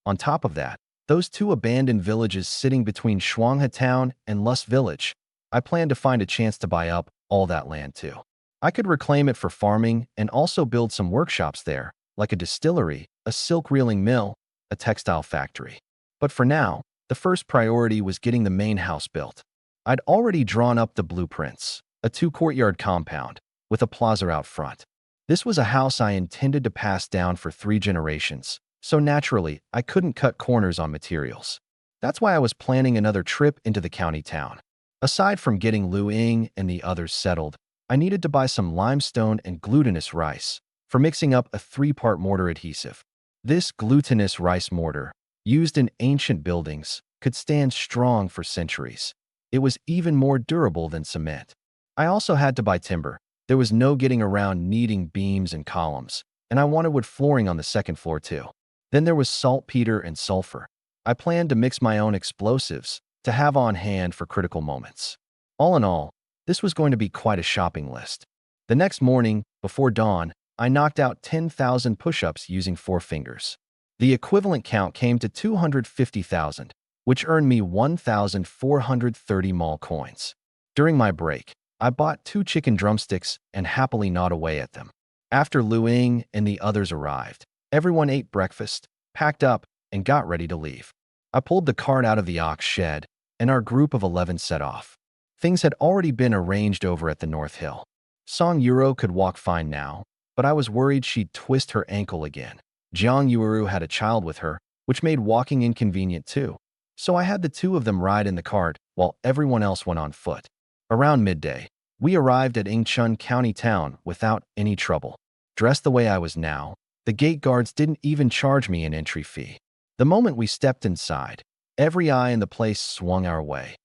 On top of that, those 2 abandoned villages sitting between Shuanghe Town and Lust Village, I planned to find a chance to buy up all that land too. I could reclaim it for farming and also build some workshops there, like a distillery, a silk reeling mill, a textile factory. But for now, the first priority was getting the main house built. I'd already drawn up the blueprints, a 2-courtyard compound with a plaza out front. This was a house I intended to pass down for 3 generations, so naturally, I couldn't cut corners on materials. That's why I was planning another trip into the county town. Aside from getting Lu Ying and the others settled, I needed to buy some limestone and glutinous rice for mixing up a 3-part mortar adhesive. This glutinous rice mortar, used in ancient buildings, could stand strong for centuries. It was even more durable than cement. I also had to buy timber. There was no getting around needing beams and columns, and I wanted wood flooring on the 2nd floor too. Then there was saltpeter and sulfur. I planned to mix my own explosives to have on hand for critical moments. All in all, this was going to be quite a shopping list. The next morning, before dawn, I knocked out 10,000 push-ups using 4 fingers. The equivalent count came to 250,000, which earned me 1,430 mall coins. During my break, I bought 2 chicken drumsticks and happily gnawed away at them. After Lu Ying and the others arrived, everyone ate breakfast, packed up, and got ready to leave. I pulled the cart out of the ox shed, and our group of 11 set off. Things had already been arranged over at the North Hill. Song Yuro could walk fine now, but I was worried she'd twist her ankle again. Jiang Yuuru had a child with her, which made walking inconvenient too. So I had the 2 of them ride in the cart while everyone else went on foot. Around midday, we arrived at Yingchun County Town without any trouble. Dressed the way I was now, the gate guards didn't even charge me an entry fee. The moment we stepped inside, every eye in the place swung our way.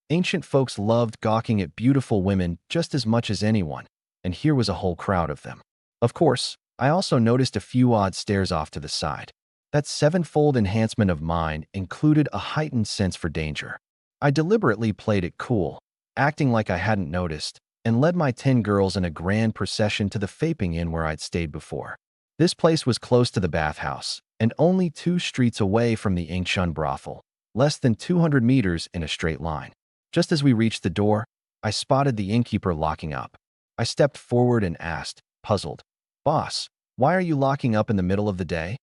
Ancient folks loved gawking at beautiful women just as much as anyone, and here was a whole crowd of them. Of course, I also noticed a few odd stares off to the side. That 7-fold enhancement of mine included a heightened sense for danger. I deliberately played it cool, acting like I hadn't noticed, and led my 10 girls in a grand procession to the Vaping Inn where I'd stayed before. This place was close to the bathhouse, and only 2 streets away from the Yingchun brothel, less than 200 meters in a straight line. Just as we reached the door, I spotted the innkeeper locking up. I stepped forward and asked, puzzled, "Boss, why are you locking up in the middle of the day?"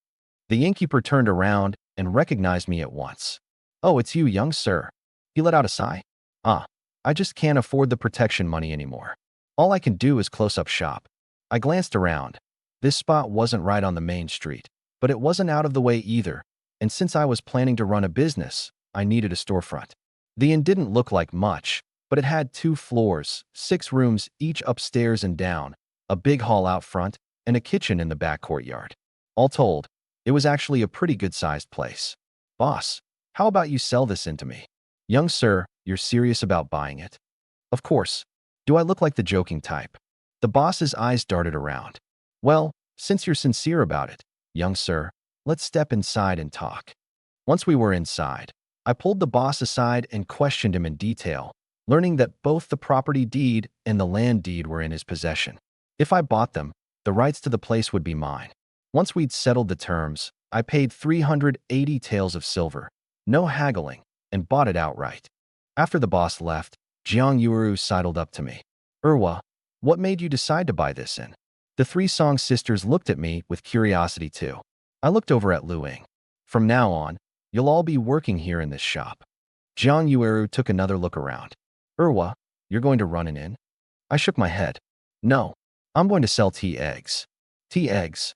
The innkeeper turned around and recognized me at once. "Oh, it's you, young sir." He let out a sigh. I just can't afford the protection money anymore. All I can do is close up shop." I glanced around. This spot wasn't right on the main street, but it wasn't out of the way either, and since I was planning to run a business, I needed a storefront. The inn didn't look like much, but it had 2 floors, 6 rooms each upstairs and down, a big hall out front, and a kitchen in the back courtyard. All told, it was actually a pretty good-sized place. "Boss, how about you sell this into me?" "Young sir, you're serious about buying it?" "Of course. Do I look like the joking type?" The boss's eyes darted around. "Well, since you're sincere about it, young sir, let's step inside and talk." Once we were inside, I pulled the boss aside and questioned him in detail, learning that both the property deed and the land deed were in his possession. If I bought them, the rights to the place would be mine. Once we'd settled the terms, I paid 380 taels of silver, no haggling, and bought it outright. After the boss left, Jiang Yuuru sidled up to me. "Erwa, what made you decide to buy this in?" The 3 Song sisters looked at me with curiosity too. I looked over at Lu Ying. "From now on, you'll all be working here in this shop." Jiang Yuuru took another look around. "Erwa, you're going to run an inn?" I shook my head. "No, I'm going to sell tea eggs." "Tea eggs?"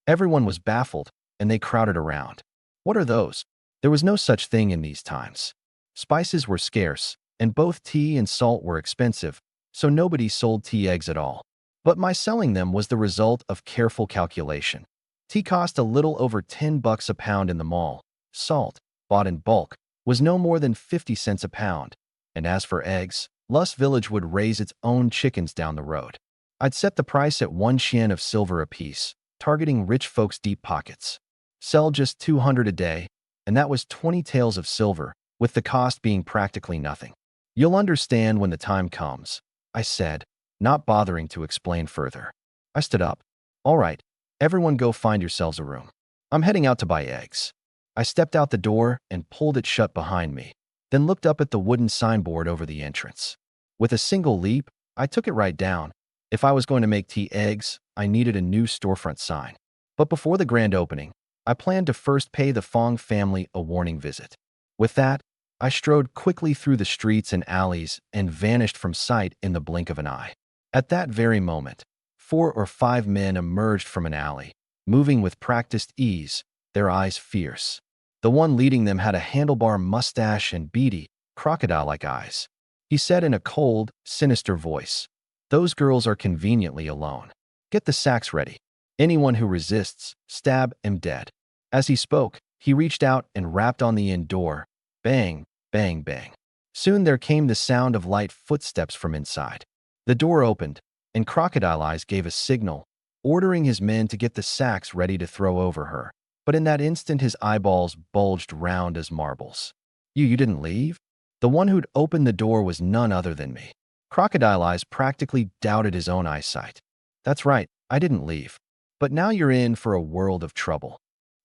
Everyone was baffled, and they crowded around. "What are those?" There was no such thing in these times. Spices were scarce, and both tea and salt were expensive, so nobody sold tea eggs at all. But my selling them was the result of careful calculation. Tea cost a little over $10 a pound in the mall. Salt, bought in bulk, was no more than 50 cents a pound. And as for eggs, Lust Village would raise its own chickens down the road. I'd set the price at 1 yen of silver apiece, targeting rich folks' deep pockets. Sell just 200 a day, and that was 20 taels of silver, with the cost being practically nothing. You'll understand when the time comes, I said, not bothering to explain further. I stood up. All right, everyone go find yourselves a room. I'm heading out to buy eggs. I stepped out the door and pulled it shut behind me, then looked up at the wooden signboard over the entrance. With a single leap, I took it right down. If I was going to make tea eggs, I needed a new storefront sign. But before the grand opening, I planned to first pay the Fong family a warning visit. With that, I strode quickly through the streets and alleys and vanished from sight in the blink of an eye. At that very moment, 4 or 5 men emerged from an alley, moving with practiced ease, their eyes fierce. The one leading them had a handlebar mustache and beady, crocodile-like eyes. He said in a cold, sinister voice, "Those girls are conveniently alone. Get the sacks ready. Anyone who resists, stab him dead." As he spoke, he reached out and rapped on the inn door. Bang, bang, bang. Soon there came the sound of light footsteps from inside. The door opened, and Crocodile Eyes gave a signal, ordering his men to get the sacks ready to throw over her. But in that instant his eyeballs bulged round as marbles. You didn't leave?" The one who'd opened the door was none other than me. Crocodile Eyes practically doubted his own eyesight. "That's right, I didn't leave. But now you're in for a world of trouble."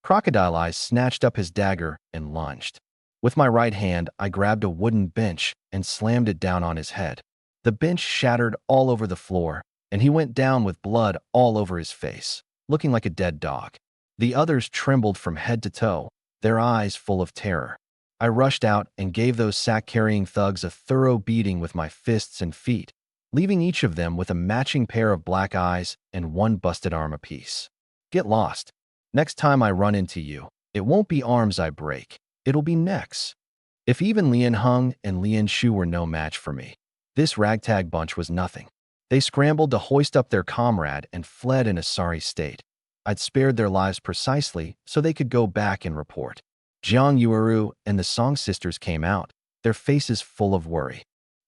Crocodile Eyes snatched up his dagger and lunged. With my right hand, I grabbed a wooden bench and slammed it down on his head. The bench shattered all over the floor, and he went down with blood all over his face, looking like a dead dog. The others trembled from head to toe, their eyes full of terror. I rushed out and gave those sack-carrying thugs a thorough beating with my fists and feet, leaving each of them with a matching pair of black eyes and one busted arm apiece. Get lost. Next time I run into you, it won't be arms I break, it'll be necks. If even Lian Hung and Lian Shu were no match for me, this ragtag bunch was nothing. They scrambled to hoist up their comrade and fled in a sorry state. I'd spared their lives precisely so they could go back and report. Jiang Yueru and the Song sisters came out, their faces full of worry.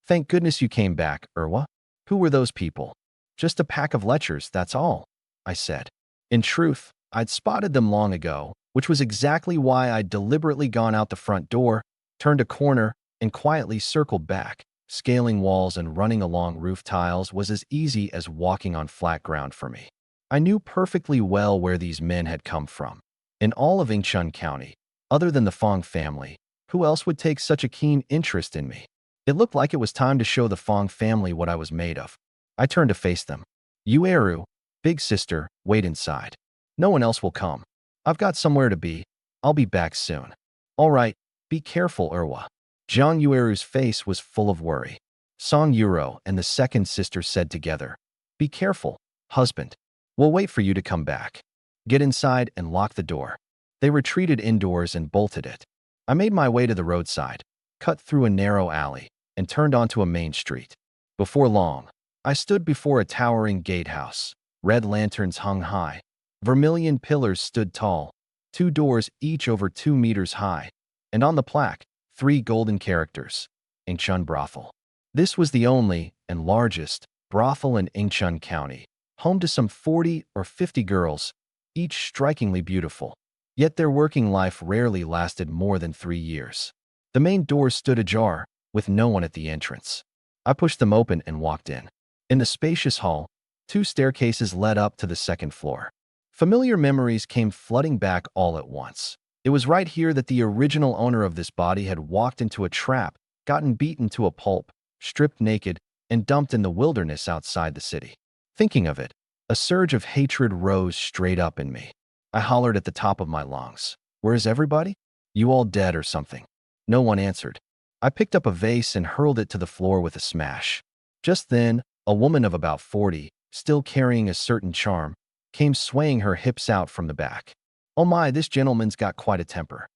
"Thank goodness you came back, Erwa. Who were those people?" "Just a pack of lechers, that's all," I said. In truth, I'd spotted them long ago, which was exactly why I'd deliberately gone out the front door, turned a corner, and quietly circled back. Scaling walls and running along roof tiles was as easy as walking on flat ground for me. I knew perfectly well where these men had come from. In all of Yingchun County, other than the Fong family, who else would take such a keen interest in me? It looked like it was time to show the Fong family what I was made of. I turned to face them. "Yueru, big sister, wait inside. No one else will come. I've got somewhere to be. I'll be back soon." "All right, be careful, Erwa." Jiang Yueru's face was full of worry. Song Yuro and the second sister said together, "Be careful, husband. We'll wait for you to come back. Get inside and lock the door." They retreated indoors and bolted it. I made my way to the roadside, cut through a narrow alley, and turned onto a main street. Before long, I stood before a towering gatehouse. Red lanterns hung high. Vermilion pillars stood tall, 2 doors each over 2 meters high, and on the plaque, 3 golden characters, Yingchun Brothel. This was the only and largest brothel in Yingchun County, home to some 40 or 50 girls, each strikingly beautiful. Yet their working life rarely lasted more than 3 years. The main doors stood ajar, with no one at the entrance. I pushed them open and walked in. In the spacious hall, 2 staircases led up to the second floor. Familiar memories came flooding back all at once. It was right here that the original owner of this body had walked into a trap, gotten beaten to a pulp, stripped naked, and dumped in the wilderness outside the city. Thinking of it, a surge of hatred rose straight up in me. I hollered at the top of my lungs, "Where's everybody? You all dead or something?" No one answered. I picked up a vase and hurled it to the floor with a smash. Just then, a woman of about 40, still carrying a certain charm, came swaying her hips out from the back. "Oh my, this gentleman's got quite a temper."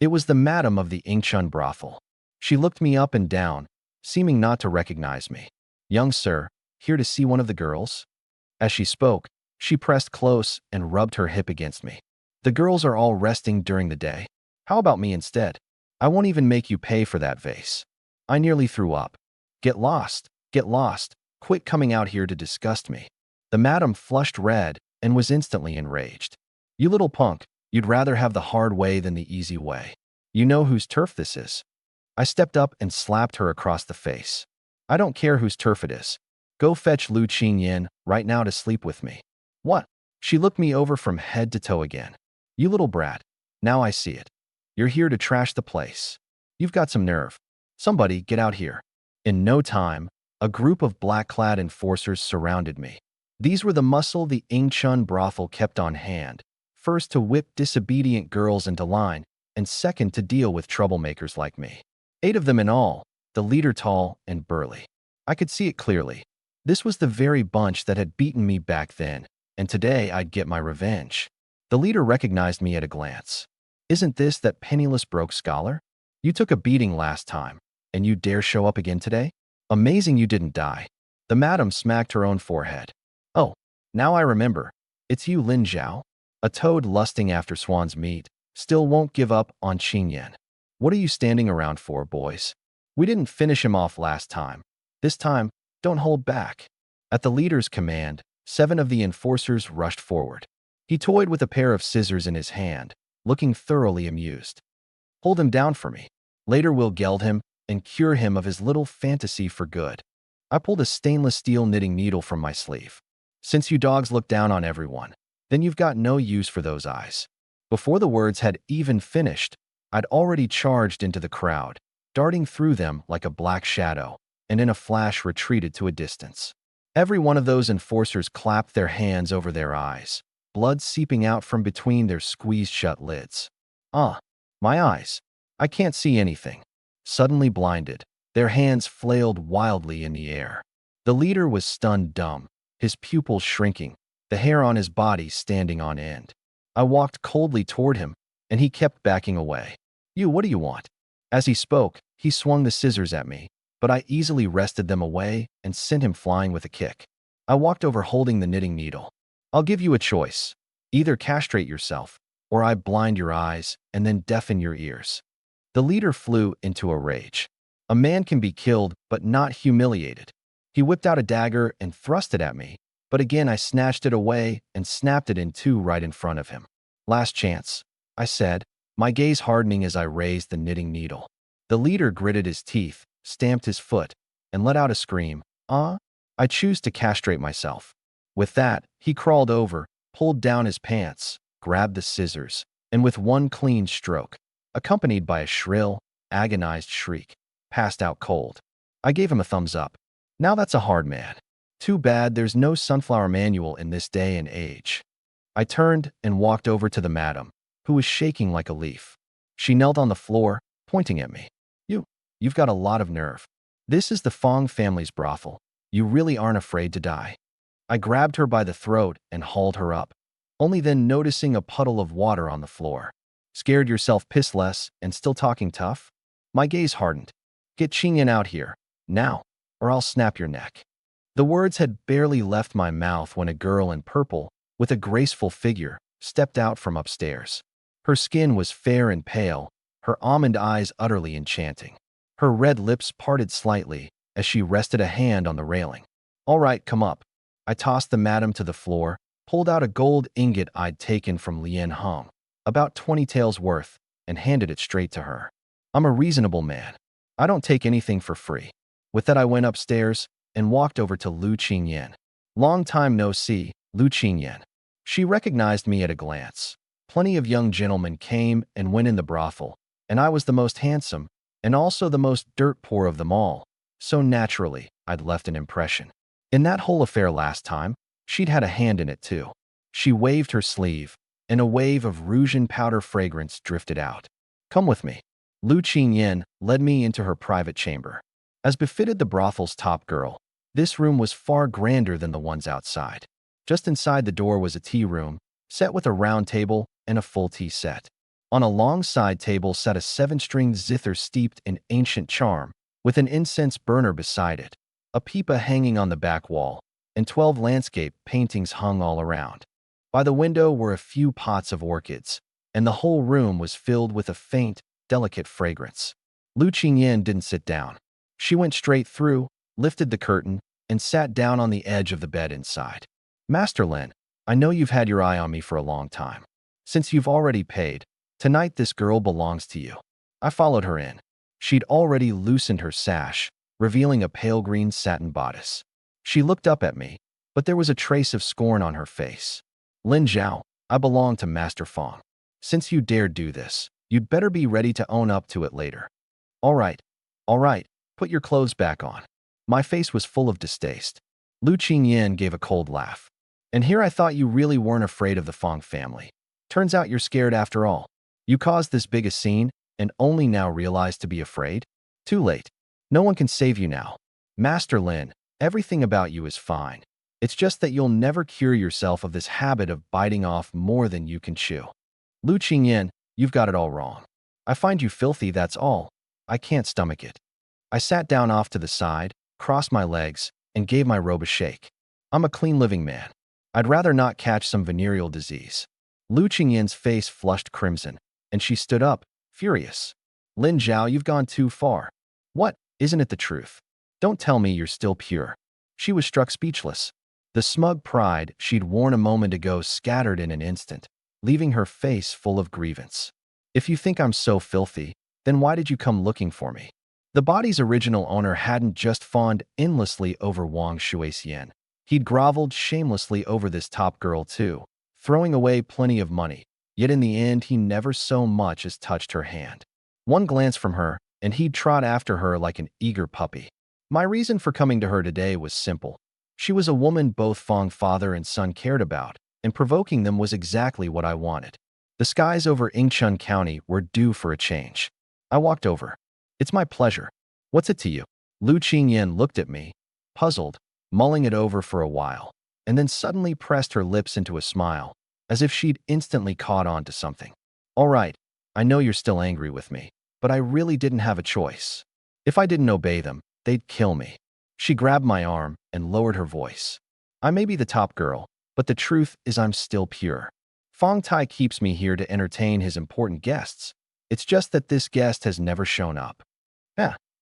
It was the madam of the Ingchun brothel. She looked me up and down, seeming not to recognize me. "Young sir, here to see one of the girls?" As she spoke, she pressed close and rubbed her hip against me. "The girls are all resting during the day. How about me instead? I won't even make you pay for that vase." I nearly threw up. Get lost. Get lost. Quit coming out here to disgust me." The madam flushed red and was instantly enraged. "You little punk, you'd rather have the hard way than the easy way. You know whose turf this is." I stepped up and slapped her across the face. "I don't care whose turf it is. Go fetch Lu Qingyan right now to sleep with me." "What?" She looked me over from head to toe again. "You little brat. Now I see it. You're here to trash the place. You've got some nerve. Somebody get out here." In no time, a group of black-clad enforcers surrounded me. These were the muscle the Ingchun brothel kept on hand, first to whip disobedient girls into line, and second to deal with troublemakers like me. 8 of them in all, the leader tall and burly. I could see it clearly. This was the very bunch that had beaten me back then, and today I'd get my revenge. The leader recognized me at a glance. "Isn't this that penniless broke scholar? You took a beating last time, and you dare show up again today? Amazing you didn't die." The madam smacked her own forehead. "Oh, now I remember. It's you, Lin Zhao? A toad lusting after swan's meat, still won't give up on Qingyan. What are you standing around for, boys? We didn't finish him off last time. This time, don't hold back." At the leader's command, 7 of the enforcers rushed forward. He toyed with a pair of scissors in his hand, looking thoroughly amused. "Hold him down for me. Later we'll geld him and cure him of his little fantasy for good." I pulled a stainless steel knitting needle from my sleeve. "Since you dogs look down on everyone, then you've got no use for those eyes." Before the words had even finished, I'd already charged into the crowd, darting through them like a black shadow, and in a flash retreated to a distance. Every one of those enforcers clapped their hands over their eyes, blood seeping out from between their squeezed-shut lids. My eyes. I can't see anything." Suddenly blinded, their hands flailed wildly in the air. The leader was stunned dumb, his pupils shrinking, the hair on his body standing on end. I walked coldly toward him, and he kept backing away. "You, what do you want?" As he spoke, he swung the scissors at me, but I easily wrested them away and sent him flying with a kick. I walked over holding the knitting needle. "I'll give you a choice. Either castrate yourself, or I blind your eyes and then deafen your ears." The leader flew into a rage. A man can be killed, but not humiliated. He whipped out a dagger and thrust it at me, but again I snatched it away and snapped it in two right in front of him. "Last chance," I said, my gaze hardening as I raised the knitting needle. The leader gritted his teeth, stamped his foot, and let out a scream. I choose to castrate myself." With that, he crawled over, pulled down his pants, grabbed the scissors, and with one clean stroke, accompanied by a shrill, agonized shriek, passed out cold. I gave him a thumbs up. Now that's a hard man. Too bad there's no sunflower manual in this day and age. I turned and walked over to the madam, who was shaking like a leaf. She knelt on the floor, pointing at me. You've got a lot of nerve. This is the Fong family's brothel. You really aren't afraid to die." I grabbed her by the throat and hauled her up, only then noticing a puddle of water on the floor. "Scared yourself piss less and still talking tough?" My gaze hardened. "Get Qingyan out here, now, or I'll snap your neck." The words had barely left my mouth when a girl in purple, with a graceful figure, stepped out from upstairs. Her skin was fair and pale, her almond eyes utterly enchanting. Her red lips parted slightly as she rested a hand on the railing. "All right, come up." I tossed the madam to the floor, pulled out a gold ingot I'd taken from Lien Hong, about 20 taels worth, and handed it straight to her. I'm a reasonable man. I don't take anything for free. With that, I went upstairs and walked over to Lu Qingyan. "Long time no see, Lu Qingyan." She recognized me at a glance. Plenty of young gentlemen came and went in the brothel, and I was the most handsome, and also the most dirt-poor of them all, so naturally, I'd left an impression. In that whole affair last time, she'd had a hand in it too. She waved her sleeve, and a wave of rouge and powder fragrance drifted out. "Come with me." Lu Qingyan led me into her private chamber. As befitted the brothel's top girl, this room was far grander than the ones outside. Just inside the door was a tea room, set with a round table and a full tea set. On a long side table sat a 7-stringed zither steeped in ancient charm, with an incense burner beside it, a pipa hanging on the back wall, and 12 landscape paintings hung all around. By the window were a few pots of orchids, and the whole room was filled with a faint, delicate fragrance. Lu Qingyan didn't sit down. She went straight through, lifted the curtain, and sat down on the edge of the bed inside. Master Lin, I know you've had your eye on me for a long time. Since you've already paid, tonight this girl belongs to you. I followed her in. She'd already loosened her sash, revealing a pale green satin bodice. She looked up at me, but there was a trace of scorn on her face. Lin Zhao, I belong to Master Fong. Since you dared do this, you'd better be ready to own up to it later. All right, put your clothes back on. My face was full of distaste. Lu Qingyan gave a cold laugh. And here I thought you really weren't afraid of the Fong family. Turns out you're scared after all. You caused this big a scene and only now realized to be afraid? Too late. No one can save you now. Master Lin, everything about you is fine. It's just that you'll never cure yourself of this habit of biting off more than you can chew. Lu Qingyan, you've got it all wrong. I find you filthy, that's all. I can't stomach it. I sat down off to the side, crossed my legs, and gave my robe a shake. I'm a clean-living man. I'd rather not catch some venereal disease. Lu Qingyan's face flushed crimson, and she stood up, furious. Lin Zhao, you've gone too far. What? Isn't it the truth? Don't tell me you're still pure. She was struck speechless. The smug pride she'd worn a moment ago scattered in an instant, leaving her face full of grievance. If you think I'm so filthy, then why did you come looking for me? The body's original owner hadn't just fawned endlessly over Wang Shuixian. He'd groveled shamelessly over this top girl too, throwing away plenty of money, yet in the end he never so much as touched her hand. One glance from her, and he'd trot after her like an eager puppy. My reason for coming to her today was simple. She was a woman both Fong father and son cared about, and provoking them was exactly what I wanted. The skies over Yingchun County were due for a change. I walked over. It's my pleasure. What's it to you? Lu Qingyan looked at me, puzzled, mulling it over for a while, and then suddenly pressed her lips into a smile, as if she'd instantly caught on to something. All right, I know you're still angry with me, but I really didn't have a choice. If I didn't obey them, they'd kill me. She grabbed my arm and lowered her voice. I may be the top girl, but the truth is I'm still pure. Fong Tai keeps me here to entertain his important guests. It's just that this guest has never shown up.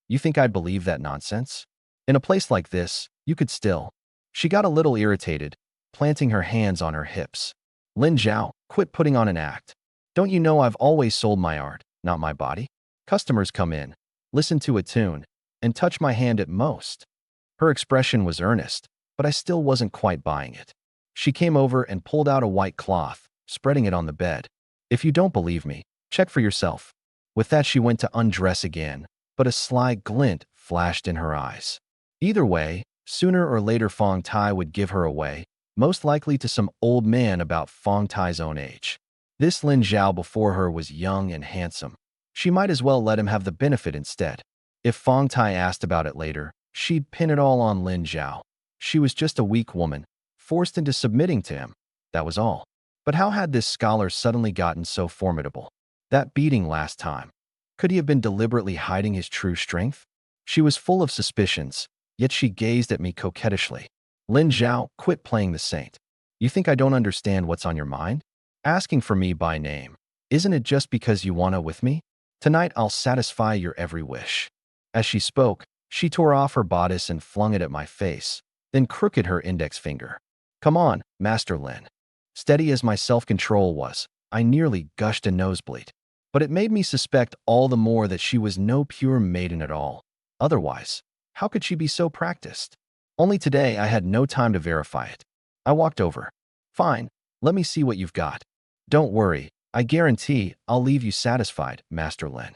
You think I'd believe that nonsense? In a place like this, you could still. She got a little irritated, planting her hands on her hips. Lin Zhao, quit putting on an act. Don't you know I've always sold my art, not my body? Customers come in, listen to a tune, and touch my hand at most. Her expression was earnest, but I still wasn't quite buying it. She came over and pulled out a white cloth, spreading it on the bed. If you don't believe me, check for yourself. With that she went to undress again, but a sly glint flashed in her eyes. Either way, sooner or later Fong Tai would give her away, most likely to some old man about Fong Tai's own age. This Lin Zhao before her was young and handsome. She might as well let him have the benefit instead. If Fong Tai asked about it later, she'd pin it all on Lin Zhao. She was just a weak woman, forced into submitting to him. That was all. But how had this scholar suddenly gotten so formidable? That beating last time. Could he have been deliberately hiding his true strength? She was full of suspicions, yet she gazed at me coquettishly. Lin Zhao, quit playing the saint. You think I don't understand what's on your mind? Asking for me by name. Isn't it just because you wanna with me? Tonight I'll satisfy your every wish. As she spoke, she tore off her bodice and flung it at my face, then crooked her index finger. Come on, Master Lin. Steady as my self-control was, I nearly gushed a nosebleed. But it made me suspect all the more that she was no pure maiden at all. Otherwise, how could she be so practiced? Only today I had no time to verify it. I walked over. Fine, let me see what you've got. Don't worry, I guarantee I'll leave you satisfied, Master Lin.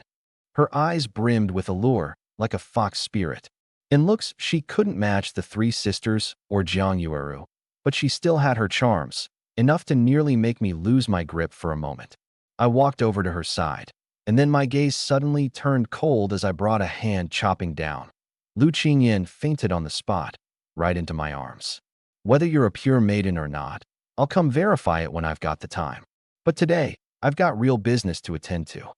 Her eyes brimmed with allure, like a fox spirit. In looks, she couldn't match the three sisters or Jiang Yueru, but she still had her charms, enough to nearly make me lose my grip for a moment. I walked over to her side, and then my gaze suddenly turned cold as I brought a hand chopping down. Lu Qingyan fainted on the spot, right into my arms. Whether you're a pure maiden or not, I'll come verify it when I've got the time. But today, I've got real business to attend to.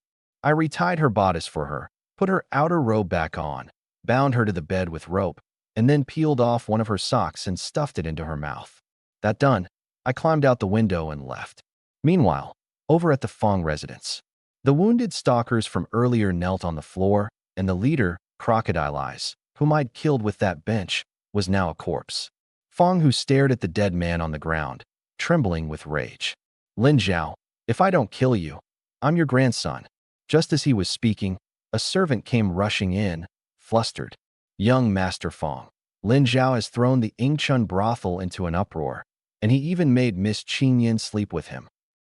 I retied her bodice for her, put her outer robe back on, bound her to the bed with rope, and then peeled off one of her socks and stuffed it into her mouth. That done, I climbed out the window and left. Meanwhile, over at the Fong residence, the wounded stalkers from earlier knelt on the floor, and the leader, Crocodile Eyes, whom I'd killed with that bench, was now a corpse. Fong, who stared at the dead man on the ground, trembling with rage. Lin Zhao, if I don't kill you, I'm your grandson. Just as he was speaking, a servant came rushing in, flustered. Young Master Fong, Lin Zhao has thrown the Yingchun brothel into an uproar, and he even made Miss Qingyan sleep with him.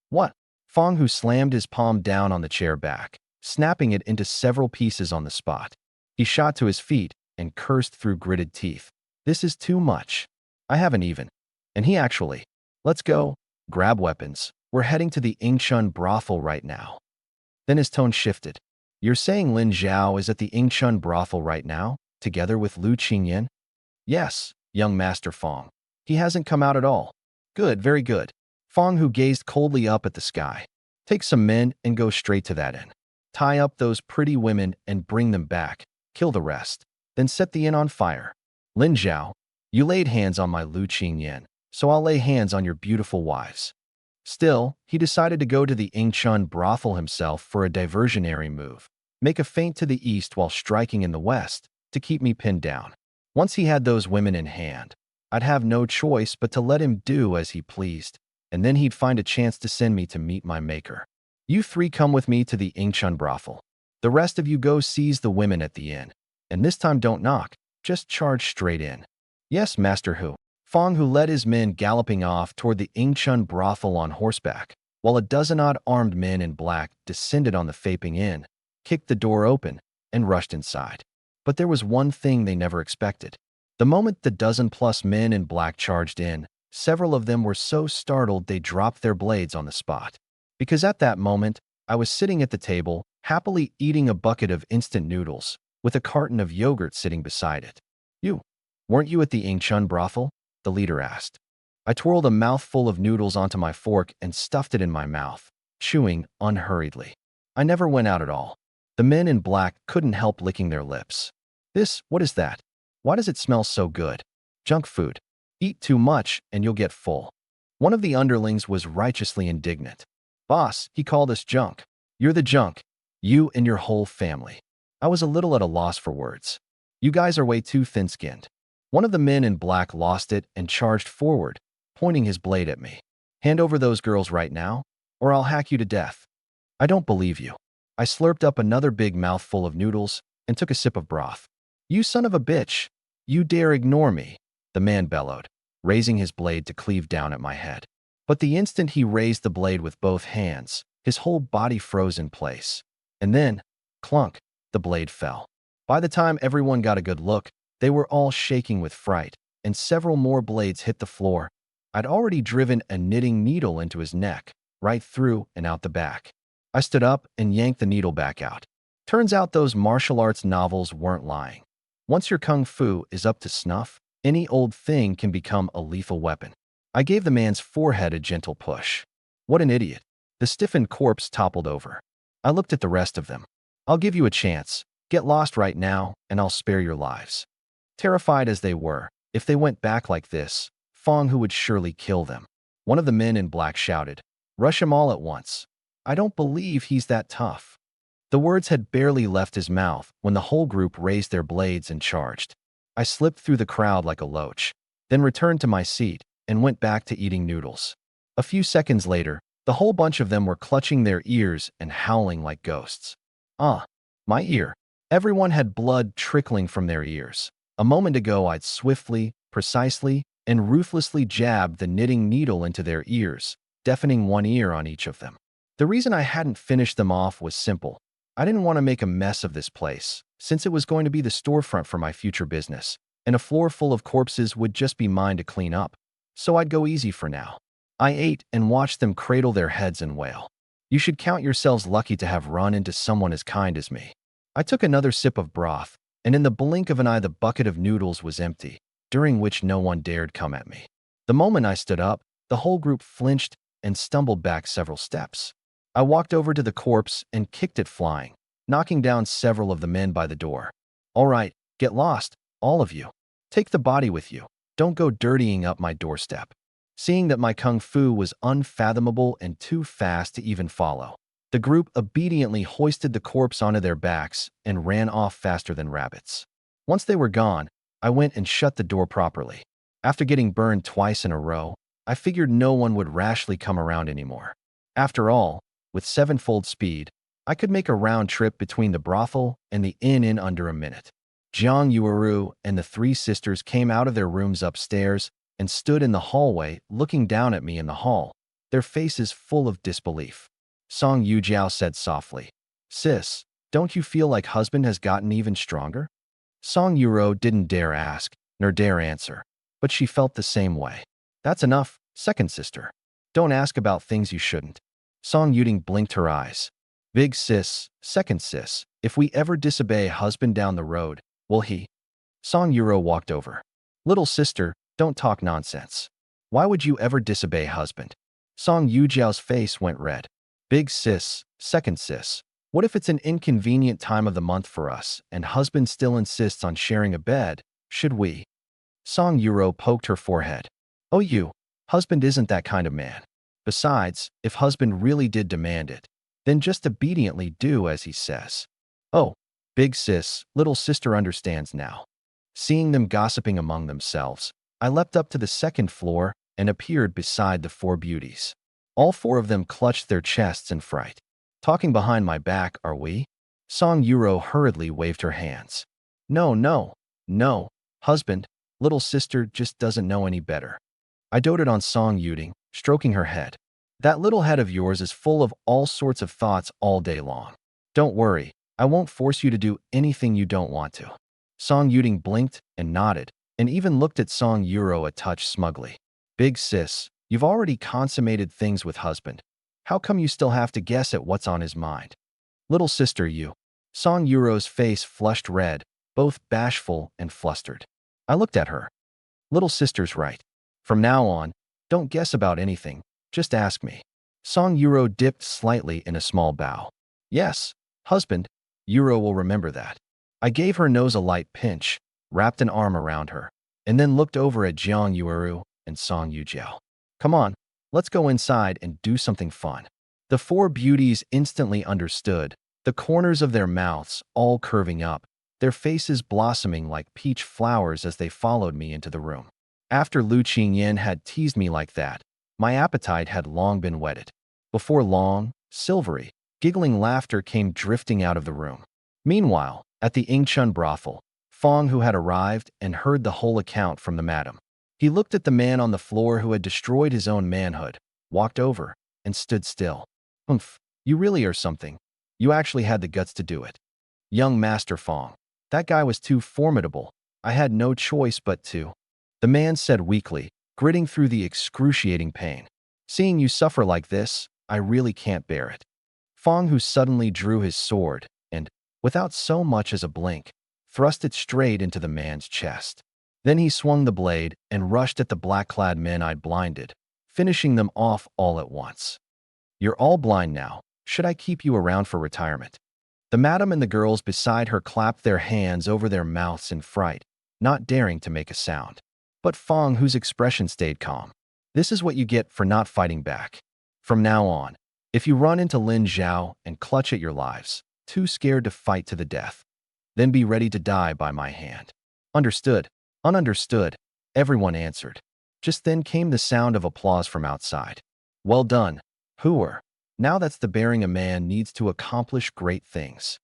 What? Fong, who slammed his palm down on the chair back, snapping it into several pieces on the spot. He shot to his feet and cursed through gritted teeth. This is too much. I haven't even. And he actually. Let's go. Grab weapons. We're heading to the Yingchun brothel right now. Then his tone shifted. You're saying Lin Zhao is at the Yingchun brothel right now, together with Lu Qingyan? Yes, young Master Fong. He hasn't come out at all. Good, very good. Fong, who gazed coldly up at the sky. Take some men and go straight to that inn. Tie up those pretty women and bring them back. Kill the rest. Then set the inn on fire. Lin Zhao, you laid hands on my Lu Qingyan, so I'll lay hands on your beautiful wives. Still, he decided to go to the Yingchun brothel himself for a diversionary move. Make a feint to the east while striking in the west to keep me pinned down. Once he had those women in hand, I'd have no choice but to let him do as he pleased, and then he'd find a chance to send me to meet my maker. You three come with me to the Yingchun brothel. The rest of you go seize the women at the inn. And this time don't knock, just charge straight in. Yes, Master Hu. Fong, who led his men galloping off toward the Yingchun brothel on horseback, while a dozen-odd armed men in black descended on the Faping Inn, kicked the door open, and rushed inside. But there was one thing they never expected. The moment the dozen-plus men in black charged in, several of them were so startled they dropped their blades on the spot. Because at that moment, I was sitting at the table, happily eating a bucket of instant noodles, with a carton of yogurt sitting beside it. Weren't you at the Yingchun brothel? The leader asked. I twirled a mouthful of noodles onto my fork and stuffed it in my mouth, chewing unhurriedly. I never went out at all. The men in black couldn't help licking their lips. What is that? Why does it smell so good? Junk food. Eat too much and you'll get full. One of the underlings was righteously indignant. Boss, he called us junk. You're the junk. You and your whole family. I was a little at a loss for words. You guys are way too thin-skinned. One of the men in black lost it and charged forward, pointing his blade at me. Hand over those girls right now, or I'll hack you to death. I don't believe you. I slurped up another big mouthful of noodles and took a sip of broth. You son of a bitch! You dare ignore me, the man bellowed, raising his blade to cleave down at my head. But the instant he raised the blade with both hands, his whole body froze in place. And then, clunk, the blade fell. By the time everyone got a good look, they were all shaking with fright, and several more blades hit the floor. I'd already driven a knitting needle into his neck, right through and out the back. I stood up and yanked the needle back out. Turns out those martial arts novels weren't lying. Once your kung fu is up to snuff, any old thing can become a lethal weapon. I gave the man's forehead a gentle push. What an idiot. The stiffened corpse toppled over. I looked at the rest of them. I'll give you a chance. Get lost right now, and I'll spare your lives. Terrified as they were, if they went back like this, Fong Hu would surely kill them. One of the men in black shouted, "Rush him all at once. I don't believe he's that tough." The words had barely left his mouth when the whole group raised their blades and charged. I slipped through the crowd like a loach, then returned to my seat and went back to eating noodles. A few seconds later, the whole bunch of them were clutching their ears and howling like ghosts. My ear. Everyone had blood trickling from their ears. A moment ago, I'd swiftly, precisely, and ruthlessly jabbed the knitting needle into their ears, deafening one ear on each of them. The reason I hadn't finished them off was simple. I didn't want to make a mess of this place, since it was going to be the storefront for my future business, and a floor full of corpses would just be mine to clean up. So I'd go easy for now. I ate and watched them cradle their heads and wail. You should count yourselves lucky to have run into someone as kind as me. I took another sip of broth, and in the blink of an eye the bucket of noodles was empty, during which no one dared come at me. The moment I stood up, the whole group flinched and stumbled back several steps. I walked over to the corpse and kicked it flying, knocking down several of the men by the door. All right, get lost, all of you. Take the body with you. Don't go dirtying up my doorstep. Seeing that my kung fu was unfathomable and too fast to even follow, the group obediently hoisted the corpse onto their backs and ran off faster than rabbits. Once they were gone, I went and shut the door properly. After getting burned twice in a row, I figured no one would rashly come around anymore. After all, with sevenfold speed, I could make a round trip between the brothel and the inn in under a minute. Jiang Yueru and the three sisters came out of their rooms upstairs and stood in the hallway looking down at me in the hall, their faces full of disbelief. Song Yujiao said softly, "Sis, don't you feel like husband has gotten even stronger?" Song Yuro didn't dare ask, nor dare answer, but she felt the same way. "That's enough, second sister. Don't ask about things you shouldn't." Song Yuding blinked her eyes. "Big sis, second sis, if we ever disobey husband down the road, will he?" Song Yuro walked over. "Little sister, don't talk nonsense. Why would you ever disobey husband?" Song Yujiao's face went red. "Big sis, second sis, what if it's an inconvenient time of the month for us and husband still insists on sharing a bed? Should we?" Song Yuro poked her forehead. "Oh husband isn't that kind of man. Besides, if husband really did demand it, then just obediently do as he says." "Oh, big sis, little sister understands now." Seeing them gossiping among themselves, I leapt up to the second floor and appeared beside the four beauties. All four of them clutched their chests in fright. "Talking behind my back, are we?" Song Yuro hurriedly waved her hands. No, husband, little sister just doesn't know any better." I doted on Song Yuding, stroking her head. "That little head of yours is full of all sorts of thoughts all day long. Don't worry, I won't force you to do anything you don't want to." Song Yuding blinked and nodded, and even looked at Song Yuro a touch smugly. "Big sis, you've already consummated things with husband. How come you still have to guess at what's on his mind?" "Little sister, you." Song Yuro's face flushed red, both bashful and flustered. I looked at her. "Little sister's right. From now on, don't guess about anything, just ask me." Song Yuro dipped slightly in a small bow. "Yes, husband, Yuro will remember that." I gave her nose a light pinch, wrapped an arm around her, and then looked over at Jiang Yueru and Song Yujiao. "Come on, let's go inside and do something fun." The four beauties instantly understood, the corners of their mouths all curving up, their faces blossoming like peach flowers as they followed me into the room. After Lu Qingyan had teased me like that, my appetite had long been whetted. Before long, silvery, giggling laughter came drifting out of the room. Meanwhile, at the Ingchun brothel, Fong, who had arrived and heard the whole account from the madam. He looked at the man on the floor who had destroyed his own manhood, walked over, and stood still. "Humph, you really are something. You actually had the guts to do it." "Young Master Fong, that guy was too formidable. I had no choice but to." The man said weakly, gritting through the excruciating pain. "Seeing you suffer like this, I really can't bear it." Fong, who suddenly drew his sword and, without so much as a blink, thrust it straight into the man's chest. Then he swung the blade and rushed at the black-clad men I'd blinded, finishing them off all at once. "You're all blind now. Should I keep you around for retirement?" The madam and the girls beside her clapped their hands over their mouths in fright, not daring to make a sound. But Fong, whose expression stayed calm. "This is what you get for not fighting back. From now on, if you run into Lin Zhao and clutch at your lives, too scared to fight to the death, then be ready to die by my hand." "Understood." "Ununderstood," everyone answered. Just then came the sound of applause from outside. "Well done, Hooer. Now that's the bearing a man needs to accomplish great things."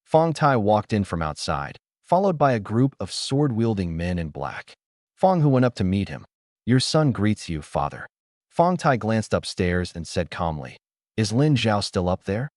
Fong Tai walked in from outside, followed by a group of sword-wielding men in black. Fong, who went up to meet him. "Your son greets you, father." Fong Tai glanced upstairs and said calmly, "Is Lin Zhao still up there?"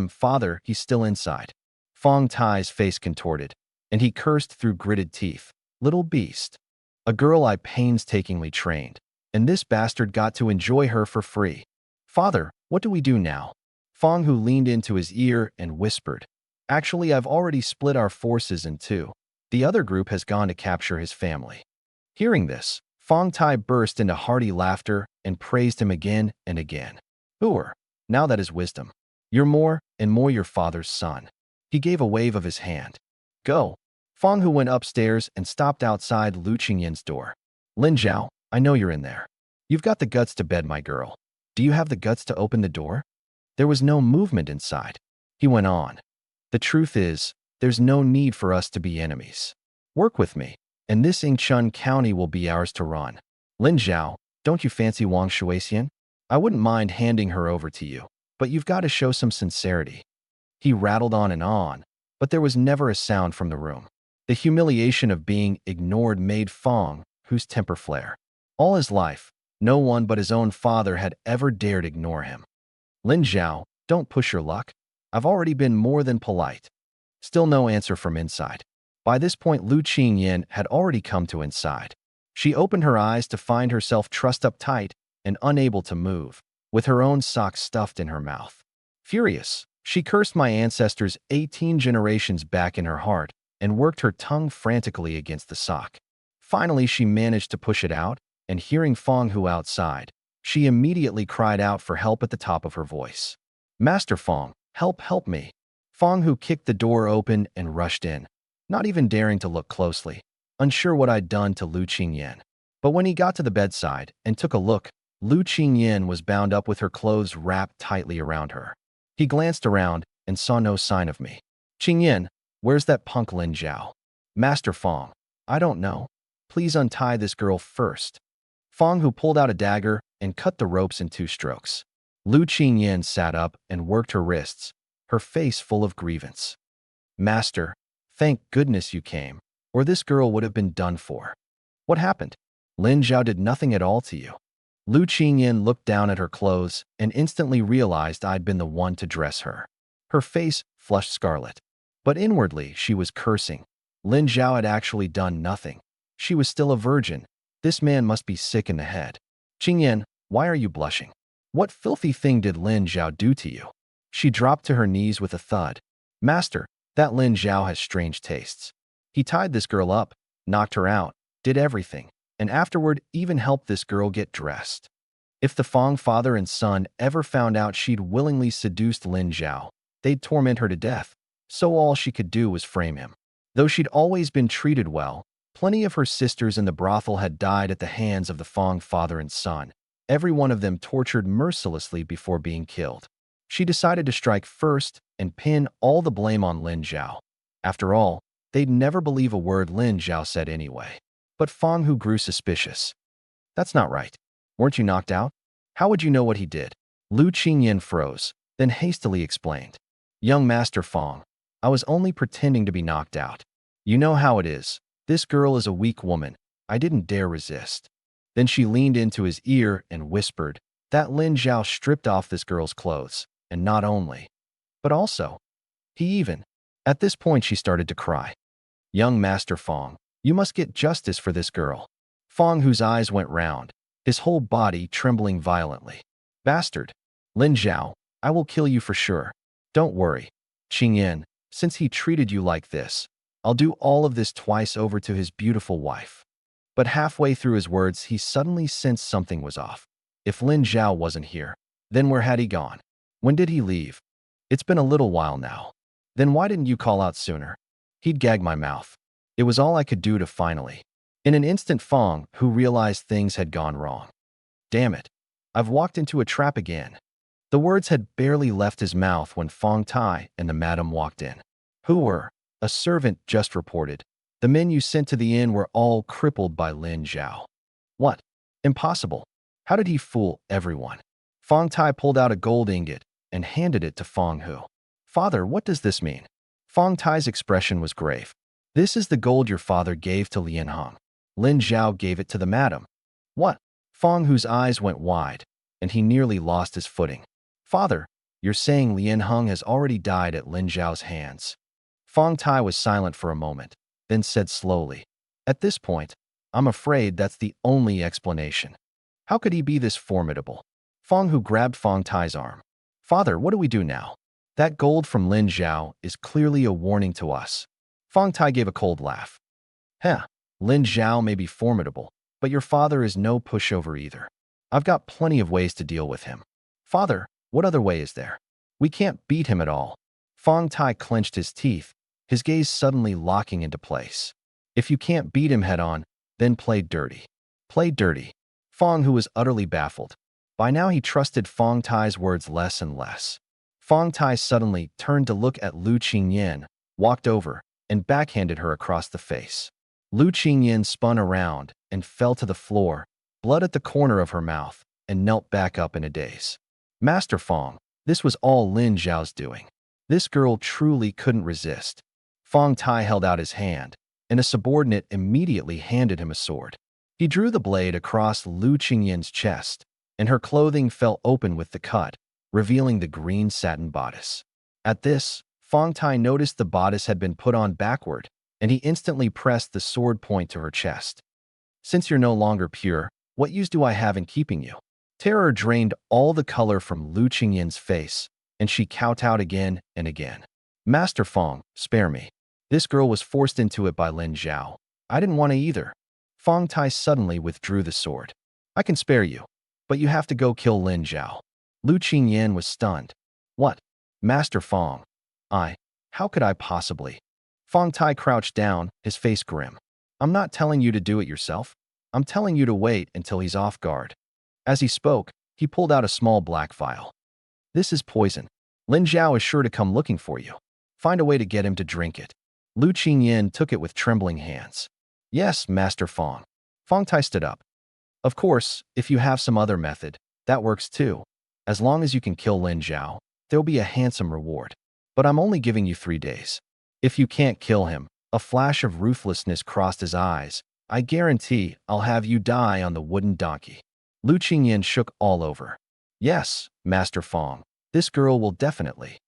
Father, he's still inside." Fong Tai's face contorted, and he cursed through gritted teeth. "Little beast. A girl I painstakingly trained, and this bastard got to enjoy her for free. Father, what do we do now?" Fong, who leaned into his ear and whispered, "Actually, I've already split our forces in two. The other group has gone to capture his family." Hearing this, Fong Tai burst into hearty laughter and praised him again and again. "Hooer, Now that is wisdom. You're more and more your father's son. He gave a wave of his hand. Go. Fang Hu went upstairs and stopped outside Lu Qingyin's door. Lin Zhao, I know you're in there. You've got the guts to bed, my girl. Do you have the guts to open the door? There was no movement inside. He went on. The truth is, there's no need for us to be enemies. Work with me, and this Yingchun County will be ours to run. Lin Zhao, don't you fancy Wang Shuixian? I wouldn't mind handing her over to you, but you've got to show some sincerity. He rattled on, but there was never a sound from the room. The humiliation of being ignored made Fang Hu's temper flare. All his life, no one but his own father had ever dared ignore him. Lin Zhao, don't push your luck. I've already been more than polite. Still no answer from inside. By this point, Lu Qingyin had already come to inside. She opened her eyes to find herself trussed up tight and unable to move, with her own sock stuffed in her mouth. Furious, she cursed my ancestors 18 generations back in her heart and worked her tongue frantically against the sock. Finally, she managed to push it out, and hearing Fang Hu outside, she immediately cried out for help at the top of her voice. Master Fang, help me. Fang Hu kicked the door open and rushed in, not even daring to look closely, unsure what I'd done to Lu Qingyin. But when he got to the bedside and took a look, Lu Qingyin was bound up with her clothes wrapped tightly around her. He glanced around and saw no sign of me. Qingyin, where's that punk Lin Zhao? Master Fang, I don't know. Please untie this girl first. Fang Hu pulled out a dagger and cut the ropes in 2 strokes. Lu Qingyin sat up and worked her wrists, her face full of grievance. Master, thank goodness you came, or this girl would have been done for. What happened? Lin Zhao did nothing at all to you. Lu Qingyin looked down at her clothes and instantly realized I'd been the one to dress her. Her face flushed scarlet, but inwardly she was cursing. Lin Zhao had actually done nothing. She was still a virgin. This man must be sick in the head. Qingyin, why are you blushing? What filthy thing did Lin Zhao do to you? She dropped to her knees with a thud. Master, that Lin Zhao has strange tastes. He tied this girl up, knocked her out, did everything, and afterward even helped this girl get dressed. If the Fang father and son ever found out she'd willingly seduced Lin Zhao, they'd torment her to death, so all she could do was frame him. Though she'd always been treated well, plenty of her sisters in the brothel had died at the hands of the Fang father and son, every one of them tortured mercilessly before being killed. She decided to strike first and pin all the blame on Lin Zhao. After all, they'd never believe a word Lin Zhao said anyway. But Fang Hu grew suspicious. That's not right. Weren't you knocked out? How would you know what he did? Lu Qingyin froze, then hastily explained. Young Master Fang, I was only pretending to be knocked out. You know how it is. This girl is a weak woman. I didn't dare resist. Then she leaned into his ear and whispered that Lin Zhao stripped off this girl's clothes, and not only, but also, he even. At this point she started to cry. Young Master Fang, you must get justice for this girl. Fang Hu's eyes went round, his whole body trembling violently. Bastard. Lin Zhao, I will kill you for sure. Don't worry. Qingyin, since he treated you like this, I'll do all of this twice over to his beautiful wife. But halfway through his words, he suddenly sensed something was off. If Lin Zhao wasn't here, then where had he gone? When did he leave? It's been a little while now. Then why didn't you call out sooner? He'd gag my mouth. It was all I could do to finally. In an instant, Fang Hu realized things had gone wrong. Damn it. I've walked into a trap again. The words had barely left his mouth when Fang Tai and the madam walked in. Who were? A servant just reported. The men you sent to the inn were all crippled by Lin Zhao. What? Impossible. How did he fool everyone? Fang Tai pulled out a gold ingot and handed it to Fang Hu. Father, what does this mean? Fang Tai's expression was grave. This is the gold your father gave to Lian Hong. Lin Zhao gave it to the madam. What? Fang Hu's eyes went wide, and he nearly lost his footing. Father, you're saying Lian Hong has already died at Lin Zhao's hands. Fang Tai was silent for a moment, then said slowly, at this point, I'm afraid that's the only explanation. How could he be this formidable? Fang Hu grabbed Fang Tai's arm. Father, what do we do now? That gold from Lin Zhao is clearly a warning to us. Fang Tai gave a cold laugh. Heh, Lin Zhao may be formidable, but your father is no pushover either. I've got plenty of ways to deal with him. Father, What other way is there? We can't beat him at all. Fong Tai clenched his teeth, his gaze suddenly locking into place. If you can't beat him head-on, then play dirty. Play dirty. Fong, who was utterly baffled. By now he trusted Fong Tai's words less and less. Fong Tai suddenly turned to look at Lu Qingyan, walked over, and backhanded her across the face. Lu Qingyan spun around and fell to the floor, blood at the corner of her mouth, and knelt back up in a daze. Master Fong, this was all Lin Zhao's doing. This girl truly couldn't resist. Fong Tai held out his hand, and a subordinate immediately handed him a sword. He drew the blade across Lu Qingyan's chest, and her clothing fell open with the cut, revealing the green satin bodice. At this, Fong Tai noticed the bodice had been put on backward, and he instantly pressed the sword point to her chest. Since you're no longer pure, what use do I have in keeping you? Terror drained all the color from Lu Qingyan's face, and she kowtowed again and again. Master Fong, spare me. This girl was forced into it by Lin Zhao. I didn't want to either. Fong Tai suddenly withdrew the sword. I can spare you, but you have to go kill Lin Zhao. Lu Qingyan was stunned. What? Master Fong. How could I possibly? Fong Tai crouched down, his face grim. I'm not telling you to do it yourself. I'm telling you to wait until he's off guard. As he spoke, he pulled out a small black vial. This is poison. Lin Zhao is sure to come looking for you. Find a way to get him to drink it. Lu Qingyan took it with trembling hands. Yes, Master Fong. Fong Tai stood up. Of course, if you have some other method, that works too. As long as you can kill Lin Zhao, there'll be a handsome reward. But I'm only giving you 3 days. If you can't kill him, a flash of ruthlessness crossed his eyes. I guarantee I'll have you die on the wooden donkey. Lu Qingyan shook all over. Yes, Master Fong. This girl will definitely.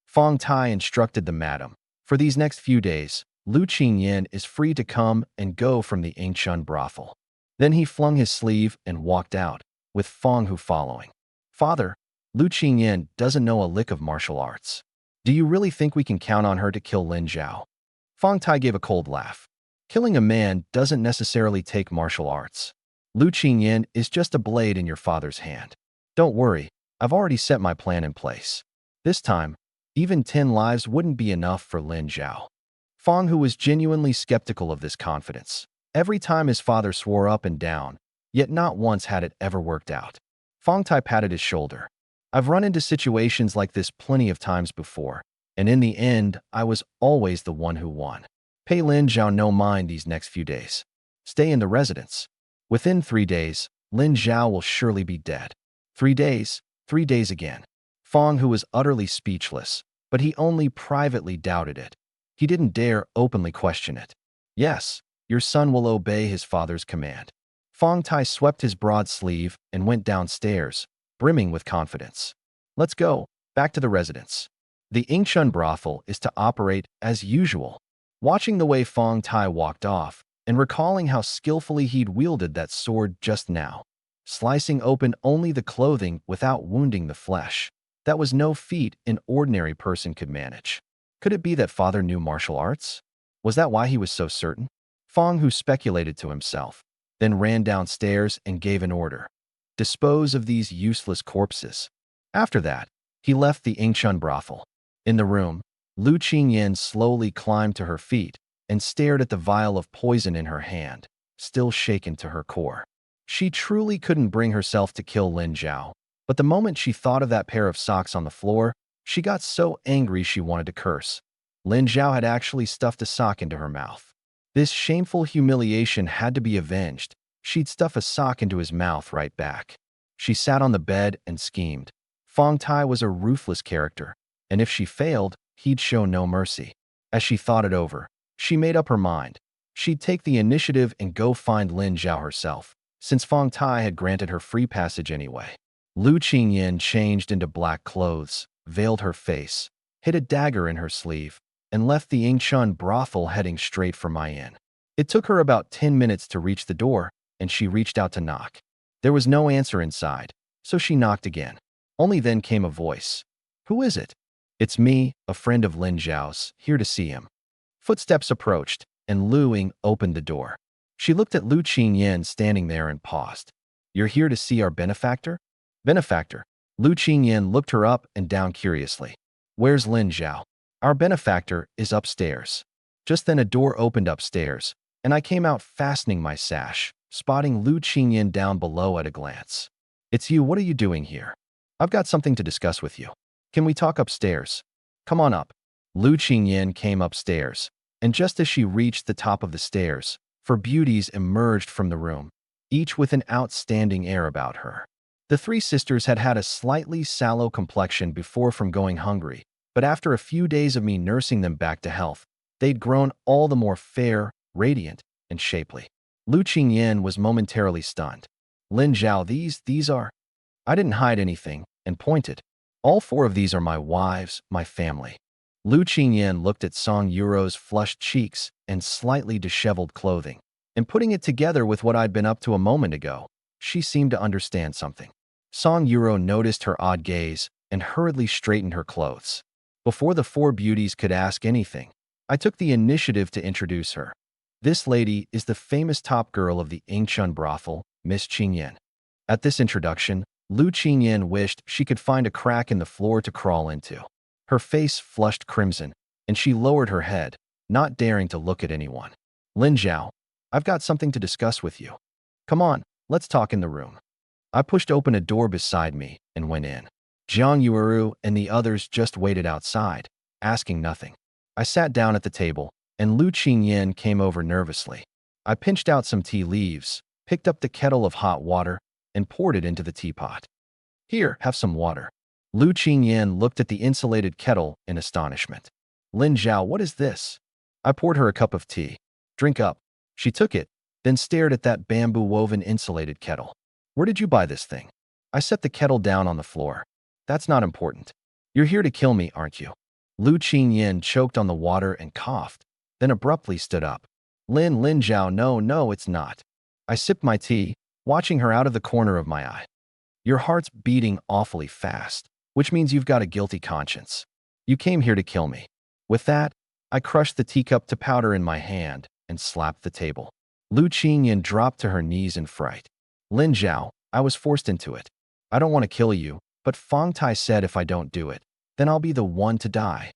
Fong Tai instructed the madam. For these next few days, Lu Qingyan is free to come and go from the Yingshun brothel. Then he flung his sleeve and walked out, with Fong Hu following. Father, Lu Qingyan doesn't know a lick of martial arts. Do you really think we can count on her to kill Lin Zhao? Fong Tai gave a cold laugh. Killing a man doesn't necessarily take martial arts. Lu Qingyan is just a blade in your father's hand. Don't worry, I've already set my plan in place. This time, even 10 lives wouldn't be enough for Lin Zhao. Fong Hu was genuinely skeptical of this confidence. Every time his father swore up and down, yet not once had it ever worked out. Fong Tai patted his shoulder. I've run into situations like this plenty of times before, and in the end, I was always the one who won. Pay Lin Zhao no mind these next few days. Stay in the residence. Within 3 days, Lin Zhao will surely be dead. 3 days, 3 days again. Fong Hu was utterly speechless, but he only privately doubted it. He didn't dare openly question it. Yes, your son will obey his father's command. Fong Tai swept his broad sleeve and went downstairs, brimming with confidence. Let's go, back to the residence. The Yingshun brothel is to operate as usual. Watching the way Fong Tai walked off, and recalling how skillfully he'd wielded that sword just now, slicing open only the clothing without wounding the flesh, that was no feat an ordinary person could manage. Could it be that father knew martial arts? Was that why he was so certain? Fong Hu speculated to himself, then ran downstairs and gave an order. Dispose of these useless corpses. After that, he left the Yingshun brothel. In the room, Lu Qingyan slowly climbed to her feet and stared at the vial of poison in her hand, still shaken to her core. She truly couldn't bring herself to kill Lin Zhao, but the moment she thought of that pair of socks on the floor, she got so angry she wanted to curse. Lin Zhao had actually stuffed a sock into her mouth. This shameful humiliation had to be avenged. She'd stuff a sock into his mouth right back. She sat on the bed and schemed. Fong Tai was a ruthless character, and if she failed, he'd show no mercy. As she thought it over, she made up her mind. She'd take the initiative and go find Lin Zhao herself, since Fong Tai had granted her free passage anyway. Lu Qingyan changed into black clothes, veiled her face, hid a dagger in her sleeve, and left the Yingshun brothel heading straight for my inn. It took her about 10 minutes to reach the door, and she reached out to knock. There was no answer inside, so she knocked again. Only then came a voice. Who is it? It's me, a friend of Lin Zhao's, here to see him. Footsteps approached, and Lu Ying opened the door. She looked at Lu Qingyan standing there and paused. You're here to see our benefactor? Benefactor? Lu Qingyan looked her up and down curiously. Where's Lin Zhao? Our benefactor is upstairs. Just then a door opened upstairs, and I came out fastening my sash, spotting Lu Qingyan down below at a glance. It's you, what are you doing here? I've got something to discuss with you. Can we talk upstairs? Come on up. Lu Qingyan came upstairs, and just as she reached the top of the stairs, 4 beauties emerged from the room, each with an outstanding air about her. The 3 sisters had had a slightly sallow complexion before from going hungry, but after a few days of me nursing them back to health, they'd grown all the more fair, radiant, and shapely. Lu Qingyan was momentarily stunned. Lin Zhao, these are... I didn't hide anything, and pointed. All 4 of these are my wives, my family. Lu Qingyan looked at Song Yuro's flushed cheeks and slightly disheveled clothing, and putting it together with what I'd been up to a moment ago, she seemed to understand something. Song Yuro noticed her odd gaze and hurriedly straightened her clothes. Before the 4 beauties could ask anything, I took the initiative to introduce her. This lady is the famous top girl of the Yingchun brothel, Miss Qingyan. At this introduction, Lu Qingyan wished she could find a crack in the floor to crawl into. Her face flushed crimson, and she lowered her head, not daring to look at anyone. Lin Zhao, I've got something to discuss with you. Come on, let's talk in the room. I pushed open a door beside me and went in. Jiang Yueru and the others just waited outside, asking nothing. I sat down at the table, and Lu Qingyan came over nervously. I pinched out some tea leaves, picked up the kettle of hot water, and poured it into the teapot. Here, have some water. Lu Qingyan looked at the insulated kettle in astonishment. Lin Zhao, what is this? I poured her a cup of tea. Drink up. She took it, then stared at that bamboo-woven insulated kettle. Where did you buy this thing? I set the kettle down on the floor. That's not important. You're here to kill me, aren't you? Lu Qingyan choked on the water and coughed, then abruptly stood up. Lin Zhao, no, it's not. I sipped my tea, watching her out of the corner of my eye. Your heart's beating awfully fast, which means you've got a guilty conscience. You came here to kill me. With that, I crushed the teacup to powder in my hand and slapped the table. Lu Qingyan dropped to her knees in fright. Lin Zhao, I was forced into it. I don't want to kill you, but Fang Tai said if I don't do it, then I'll be the one to die.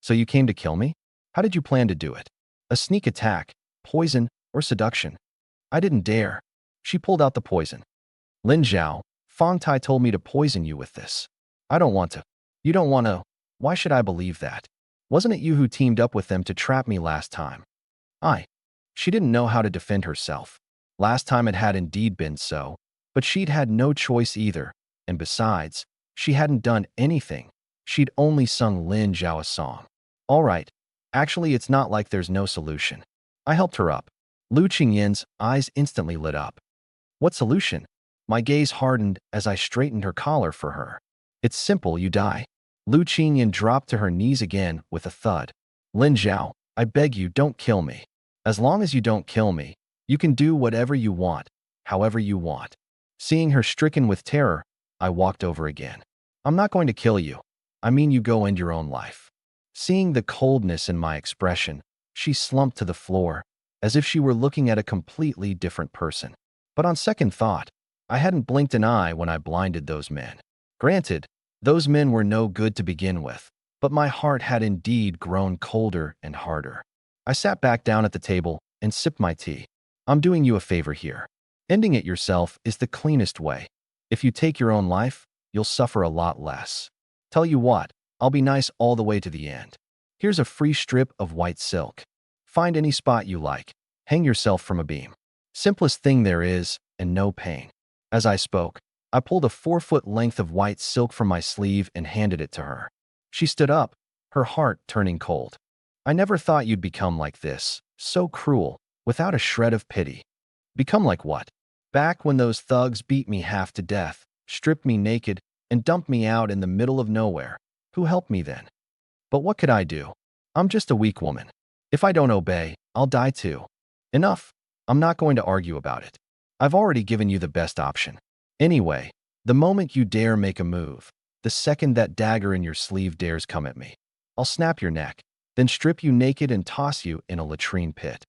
So you came to kill me? How did you plan to do it? A sneak attack, poison, or seduction? I didn't dare. She pulled out the poison. Lin Zhao, Fang Tai told me to poison you with this. I don't want to. You don't want to. Why should I believe that? Wasn't it you who teamed up with them to trap me last time? She didn't know how to defend herself. Last time it had indeed been so, but she'd had no choice either, and besides, she hadn't done anything. She'd only sung Lin Zhao a song. All right, actually it's not like there's no solution. I helped her up. Lu Qingyan's eyes instantly lit up. What solution? My gaze hardened as I straightened her collar for her. It's simple, you die. Lu Qingyan dropped to her knees again with a thud. Lin Zhao, I beg you, don't kill me. As long as you don't kill me, you can do whatever you want, however you want. Seeing her stricken with terror, I walked over again. I'm not going to kill you. I mean you go end your own life. Seeing the coldness in my expression, she slumped to the floor, as if she were looking at a completely different person. But on second thought, I hadn't blinked an eye when I blinded those men. Granted, those men were no good to begin with, but my heart had indeed grown colder and harder. I sat back down at the table and sipped my tea. I'm doing you a favor here. Ending it yourself is the cleanest way. If you take your own life, you'll suffer a lot less. Tell you what, I'll be nice all the way to the end. Here's a free strip of white silk. Find any spot you like. Hang yourself from a beam. Simplest thing there is, and no pain. As I spoke, I pulled a 4-foot length of white silk from my sleeve and handed it to her. She stood up, her heart turning cold. I never thought you'd become like this, so cruel, without a shred of pity. Become like what? Back when those thugs beat me half to death, stripped me naked, and dumped me out in the middle of nowhere. Who helped me then? But what could I do? I'm just a weak woman. If I don't obey, I'll die too. Enough. I'm not going to argue about it. I've already given you the best option. Anyway, the moment you dare make a move, the second that dagger in your sleeve dares come at me, I'll snap your neck, then strip you naked and toss you in a latrine pit.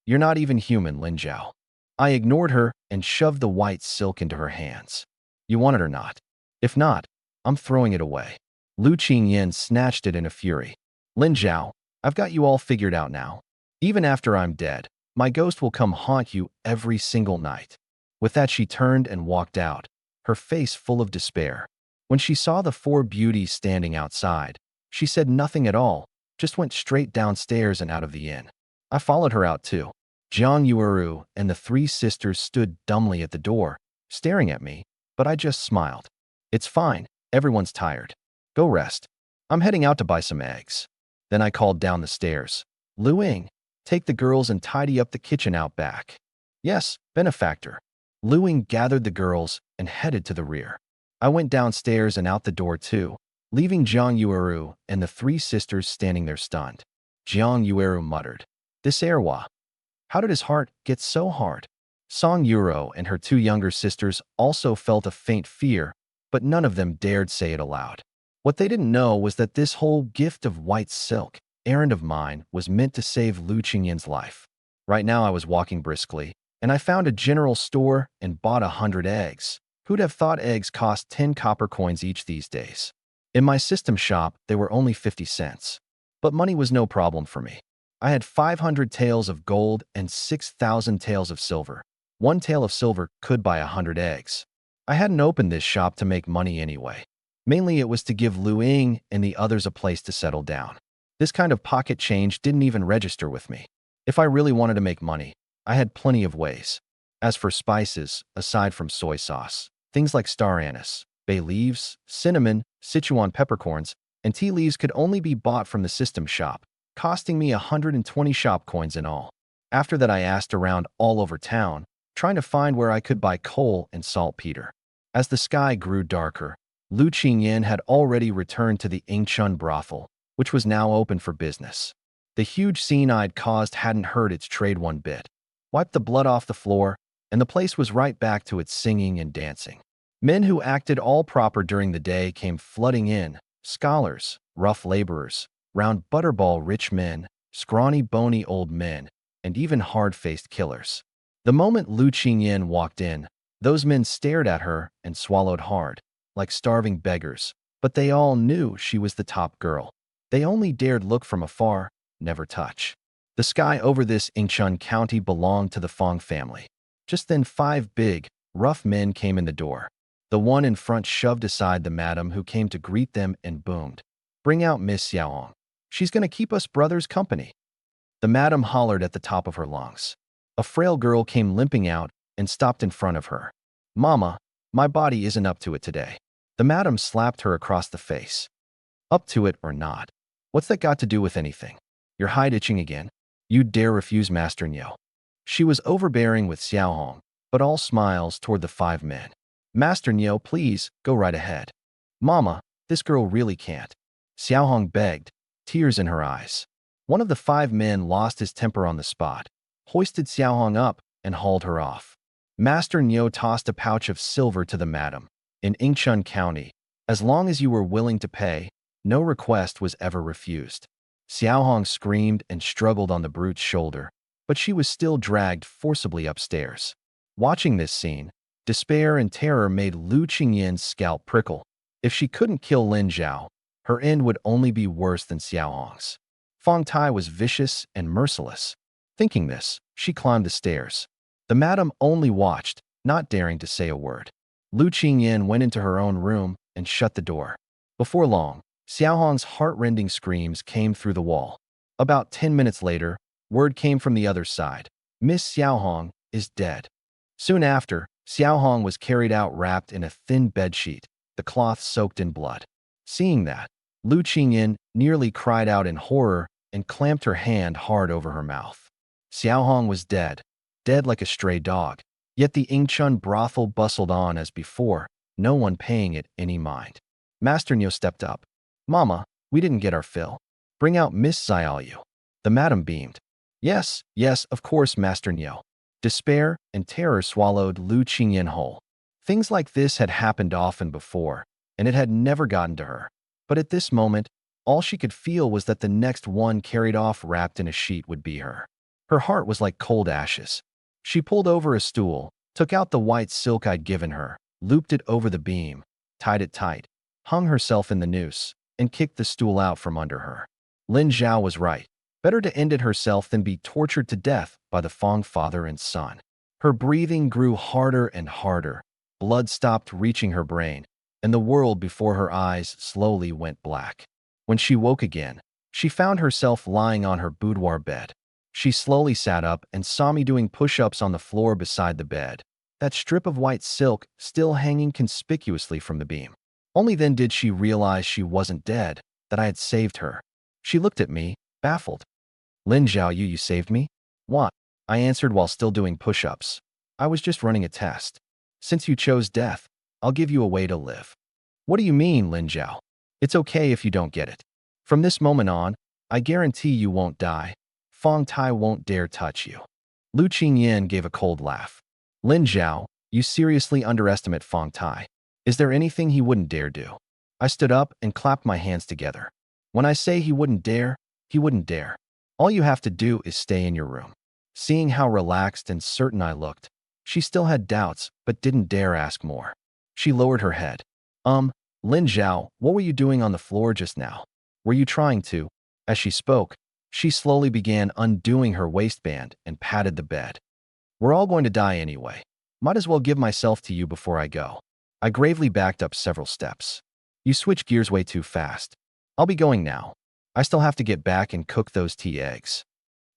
You're not even human, Lin Zhao. I ignored her and shoved the white silk into her hands. You want it or not? If not, I'm throwing it away. Lu Qingyan snatched it in a fury. Lin Zhao, I've got you all figured out now. Even after I'm dead, my ghost will come haunt you every single night. With that, she turned and walked out, her face full of despair. When she saw the four beauties standing outside, she said nothing at all, just went straight downstairs and out of the inn. I followed her out too. Jiang Yueru and the three sisters stood dumbly at the door, staring at me, but I just smiled. It's fine, everyone's tired. Go rest. I'm heading out to buy some eggs. Then I called down the stairs. Lu Ying, take the girls and tidy up the kitchen out back. Yes, benefactor. Lu Ying gathered the girls and headed to the rear. I went downstairs and out the door too, leaving Jiang Yueru and the three sisters standing there stunned. Jiang Yueru muttered, "This Erwa. How did his heart get so hard?" Song Yuro and her two younger sisters also felt a faint fear, but none of them dared say it aloud. What they didn't know was that this whole gift of white silk errand of mine was meant to save Lu Qingyan's life. Right now I was walking briskly, and I found a general store and bought 100 eggs. Who'd have thought eggs cost 10 copper coins each these days? In my system shop, they were only 50 cents. But money was no problem for me. I had 500 taels of gold and 6,000 taels of silver. One tael of silver could buy 100 eggs. I hadn't opened this shop to make money anyway. Mainly it was to give Lu Ying and the others a place to settle down. This kind of pocket change didn't even register with me. If I really wanted to make money, I had plenty of ways. As for spices, aside from soy sauce, things like star anise, bay leaves, cinnamon, Sichuan peppercorns, and tea leaves could only be bought from the system shop, costing me 120 shop coins in all. After that I asked around all over town, trying to find where I could buy coal and saltpeter. As the sky grew darker, Lu Qingyan had already returned to the Yingchun brothel, which was now open for business. The huge scene I'd caused hadn't hurt its trade one bit. Wiped the blood off the floor, and the place was right back to its singing and dancing. Men who acted all proper during the day came flooding in, scholars, rough laborers, round butterball rich men, scrawny bony old men, and even hard-faced killers. The moment Lu Qingyan walked in, those men stared at her and swallowed hard, like starving beggars, but they all knew she was the top girl. They only dared look from afar, never touch. The sky over this Yingchun county belonged to the Fong family. Just then 5 big, rough men came in the door. The one in front shoved aside the madam who came to greet them and boomed, "Bring out Miss Xiaohong. She's going to keep us brothers company." The madam hollered at the top of her lungs. A frail girl came limping out and stopped in front of her. "Mama, my body isn't up to it today." The madam slapped her across the face. "Up to it or not? What's that got to do with anything? You're hide itching again? You dare refuse Master Nyo?" She was overbearing with Xiaohong, but all smiles toward the 5 men. "Master Nyo, please, go right ahead." "Mama, this girl really can't." Xiaohong begged, tears in her eyes. One of the 5 men lost his temper on the spot, hoisted Xiaohong up, and hauled her off. Master Nyo tossed a pouch of silver to the madam. In Yingchun County, as long as you were willing to pay, no request was ever refused. Xiaohong screamed and struggled on the brute's shoulder, but she was still dragged forcibly upstairs. Watching this scene, despair and terror made Lu Qingyan's scalp prickle. If she couldn't kill Lin Zhao, her end would only be worse than Xiaohong's. Fong Tai was vicious and merciless. Thinking this, she climbed the stairs. The madam only watched, not daring to say a word. Lu Qingyan went into her own room and shut the door. Before long, Xiaohong's heart-rending screams came through the wall. About 10 minutes later, word came from the other side. Miss Xiaohong is dead. Soon after, Xiaohong was carried out wrapped in a thin bedsheet, the cloth soaked in blood. Seeing that, Lu Qingyan nearly cried out in horror and clamped her hand hard over her mouth. Xiaohong was dead, dead like a stray dog. Yet the Yingchun brothel bustled on as before, no one paying it any mind. Master Nyo stepped up. "Mama, we didn't get our fill. Bring out Miss Xiaoyu." The madam beamed. Yes, of course, Master Nyo." Despair and terror swallowed Lu Qingyan whole. Things like this had happened often before, and it had never gotten to her. But at this moment, all she could feel was that the next one carried off wrapped in a sheet would be her. Her heart was like cold ashes. She pulled over a stool, took out the white silk I'd given her, looped it over the beam, tied it tight, hung herself in the noose, and kicked the stool out from under her. Lin Zhao was right. Better to end it herself than be tortured to death by the Fong father and son. Her breathing grew harder and harder. Blood stopped reaching her brain, and the world before her eyes slowly went black. When she woke again, she found herself lying on her boudoir bed. She slowly sat up and saw me doing push-ups on the floor beside the bed, that strip of white silk still hanging conspicuously from the beam. Only then did she realize she wasn't dead, that I had saved her. She looked at me, baffled. Lin Zhao, you saved me? What? I answered while still doing push-ups. I was just running a test. Since you chose death, I'll give you a way to live. What do you mean, Lin Zhao? It's okay if you don't get it. From this moment on, I guarantee you won't die. Fong Tai won't dare touch you. Lu Qingyan gave a cold laugh. Lin Zhao, you seriously underestimate Fong Tai. Is there anything he wouldn't dare do? I stood up and clapped my hands together. When I say he wouldn't dare, he wouldn't dare. All you have to do is stay in your room. Seeing how relaxed and certain I looked, she still had doubts but didn't dare ask more. She lowered her head. Lin Zhao, what were you doing on the floor just now? Were you trying to? As she spoke, she slowly began undoing her waistband and patted the bed. We're all going to die anyway. Might as well give myself to you before I go. I gravely backed up several steps. You switch gears way too fast. I'll be going now. I still have to get back and cook those tea eggs.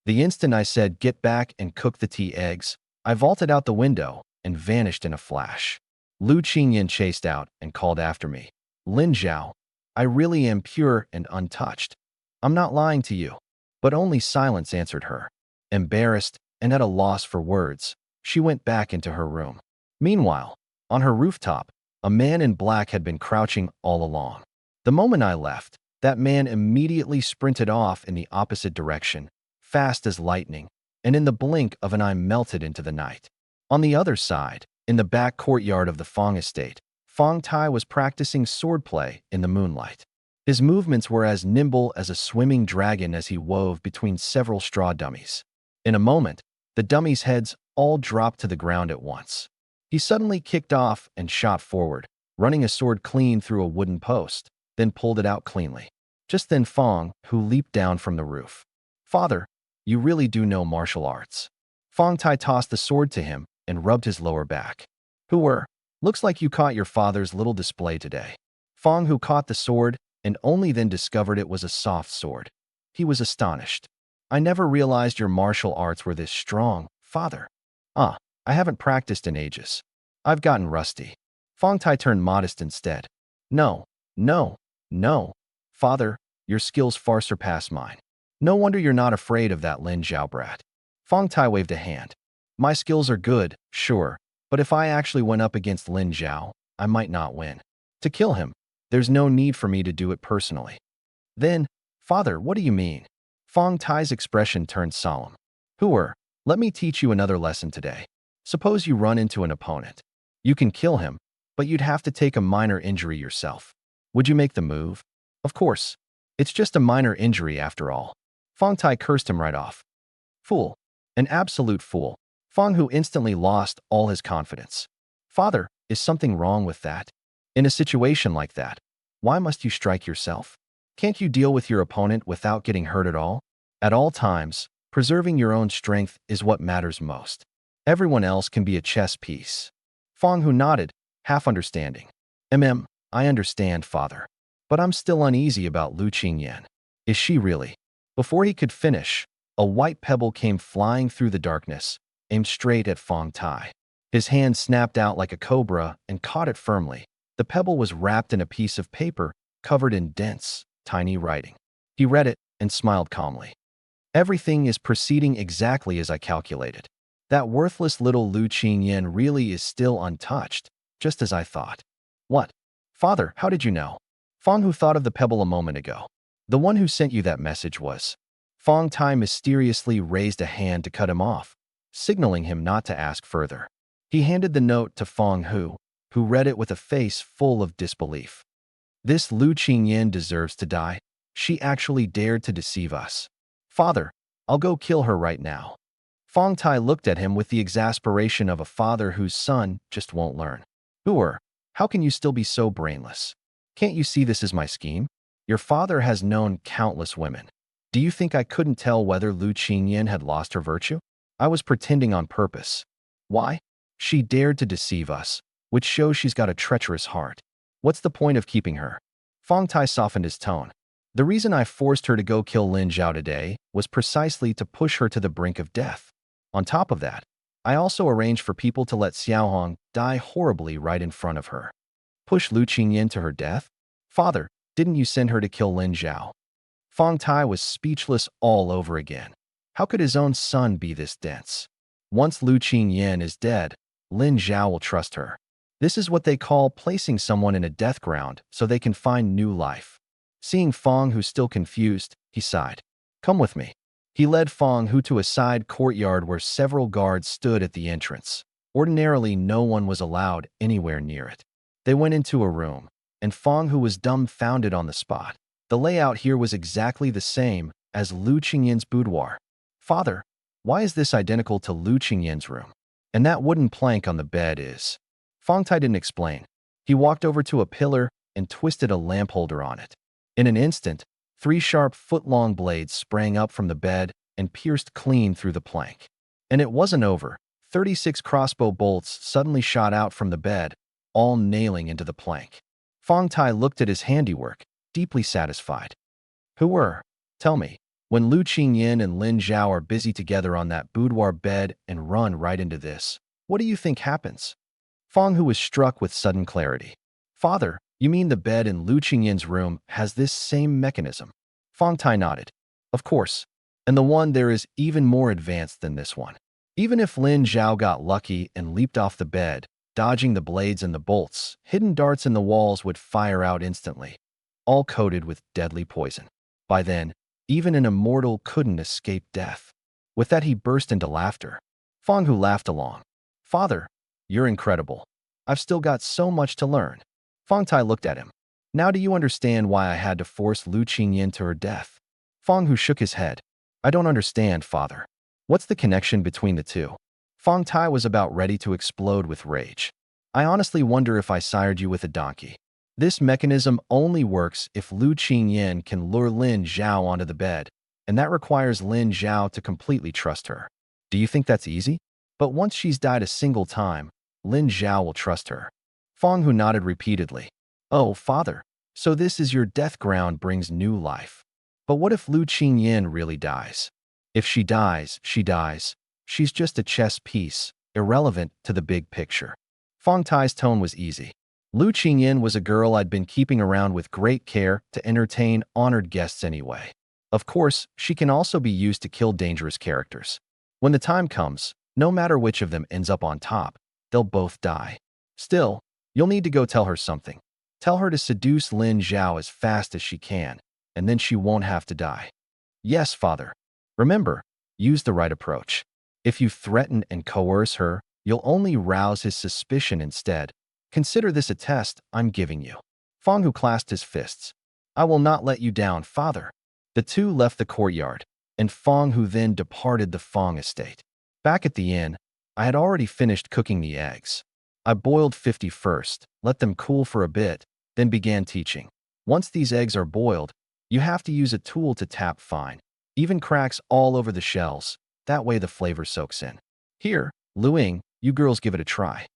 The instant I said get back and cook the tea eggs, I vaulted out the window and vanished in a flash. Lu Qingyan chased out and called after me. Lin Zhao, I really am pure and untouched. I'm not lying to you. But only silence answered her. Embarrassed and at a loss for words, she went back into her room. Meanwhile, on her rooftop, a man in black had been crouching all along. The moment I left, that man immediately sprinted off in the opposite direction, fast as lightning, and in the blink of an eye melted into the night. On the other side, in the back courtyard of the Fong estate, Fong Tai was practicing swordplay in the moonlight. His movements were as nimble as a swimming dragon as he wove between several straw dummies. In a moment, the dummies' heads all dropped to the ground at once. He suddenly kicked off and shot forward, running a sword clean through a wooden post, then pulled it out cleanly. Just then Fong, who leaped down from the roof. Father, you really do know martial arts. Fong Tai tossed the sword to him and rubbed his lower back. Looks like you caught your father's little display today. Fong, who caught the sword and only then discovered it was a soft sword. He was astonished. I never realized your martial arts were this strong, father. I haven't practiced in ages. I've gotten rusty. Fong Tai turned modest instead. No, father, your skills far surpass mine. No wonder you're not afraid of that Lin Zhao brat. Fong Tai waved a hand. My skills are good, sure, but if I actually went up against Lin Zhao, I might not win. To kill him, there's no need for me to do it personally. Then, father, what do you mean? Fong Tai's expression turned solemn. Let me teach you another lesson today. Suppose you run into an opponent. You can kill him, but you'd have to take a minor injury yourself. Would you make the move? Of course. It's just a minor injury after all. Fong Tai cursed him right off. Fool. An absolute fool. Fong, who instantly lost all his confidence. Father, is something wrong with that? In a situation like that, why must you strike yourself? Can't you deal with your opponent without getting hurt at all? At all times, preserving your own strength is what matters most. Everyone else can be a chess piece. Fong, who nodded, half understanding. I understand, father. But I'm still uneasy about Lu Qingyan. Is she really? Before he could finish, a white pebble came flying through the darkness, aimed straight at Fong Tai. His hand snapped out like a cobra and caught it firmly. The pebble was wrapped in a piece of paper covered in dense, tiny writing. He read it and smiled calmly. Everything is proceeding exactly as I calculated. That worthless little Lu Qingyan really is still untouched, just as I thought. What? Father, how did you know? Fong, who thought of the pebble a moment ago. The one who sent you that message was. Fong Tai mysteriously raised a hand to cut him off, signaling him not to ask further. He handed the note to Fong, who read it with a face full of disbelief. This Lu Qingyan deserves to die. She actually dared to deceive us. Father, I'll go kill her right now. Fong Tai looked at him with the exasperation of a father whose son just won't learn. How can you still be so brainless? Can't you see this is my scheme? Your father has known countless women. Do you think I couldn't tell whether Lu Qingyan had lost her virtue? I was pretending on purpose. Why? She dared to deceive us, which shows she's got a treacherous heart. What's the point of keeping her? Fong Tai softened his tone. The reason I forced her to go kill Lin Zhao today was precisely to push her to the brink of death. On top of that, I also arranged for people to let Xiaohong die horribly right in front of her. Push Lu Qingyan to her death? Father, didn't you send her to kill Lin Zhao? Fong Tai was speechless all over again. How could his own son be this dense? Once Lu Qingyan is dead, Lin Zhao will trust her. This is what they call placing someone in a death ground so they can find new life. Seeing Fong Hu still confused, he sighed. Come with me. He led Fong Hu to a side courtyard where several guards stood at the entrance. Ordinarily, no one was allowed anywhere near it. They went into a room, and Fong Hu was dumbfounded on the spot. The layout here was exactly the same as Lu Qingyan's boudoir. Father, why is this identical to Lu Qingyan's room? And that wooden plank on the bed is… Fong Tai didn't explain. He walked over to a pillar and twisted a lamp holder on it. In an instant, 3 sharp foot-long blades sprang up from the bed and pierced clean through the plank. And it wasn't over. 36 crossbow bolts suddenly shot out from the bed, all nailing into the plank. Fong Tai looked at his handiwork, deeply satisfied. Who were? Tell me. When Lu Qingyan and Lin Zhao are busy together on that boudoir bed and run right into this, what do you think happens? Fong Hu was struck with sudden clarity. Father, you mean the bed in Lu Qingyan's room has this same mechanism? Fong Tai nodded. Of course. And the one there is even more advanced than this one. Even if Lin Zhao got lucky and leaped off the bed, dodging the blades and the bolts, hidden darts in the walls would fire out instantly, all coated with deadly poison. By then, even an immortal couldn't escape death. With that, he burst into laughter. Fong Hu laughed along. Father, you're incredible. I've still got so much to learn. Fong Tai looked at him. Now do you understand why I had to force Lu Qingyan to her death? Fong Hu shook his head. I don't understand, Father. What's the connection between the two? Fong Tai was about ready to explode with rage. I honestly wonder if I sired you with a donkey. This mechanism only works if Lu Qingyan can lure Lin Zhao onto the bed, and that requires Lin Zhao to completely trust her. Do you think that's easy? But once she's died a single time, Lin Zhao will trust her. Fong Hu nodded repeatedly. Oh, Father, so this is your death ground brings new life. But what if Lu Qingyan really dies? If she dies, she dies. She's just a chess piece, irrelevant to the big picture. Fong Tai's tone was easy. Lu Qingyan was a girl I'd been keeping around with great care to entertain honored guests anyway. Of course, she can also be used to kill dangerous characters. When the time comes, no matter which of them ends up on top, they'll both die. Still, you'll need to go tell her something. Tell her to seduce Lin Zhao as fast as she can, and then she won't have to die. Yes, Father. Remember, use the right approach. If you threaten and coerce her, you'll only rouse his suspicion instead. Consider this a test I'm giving you. Fong Hu clasped his fists. I will not let you down, Father. The two left the courtyard, and Fong Hu then departed the Fong estate. Back at the inn, I had already finished cooking the eggs. I boiled 50 first, let them cool for a bit, then began teaching. Once these eggs are boiled, you have to use a tool to tap fine, even cracks all over the shells. That way the flavor soaks in. Here, Lu Ying, you girls give it a try.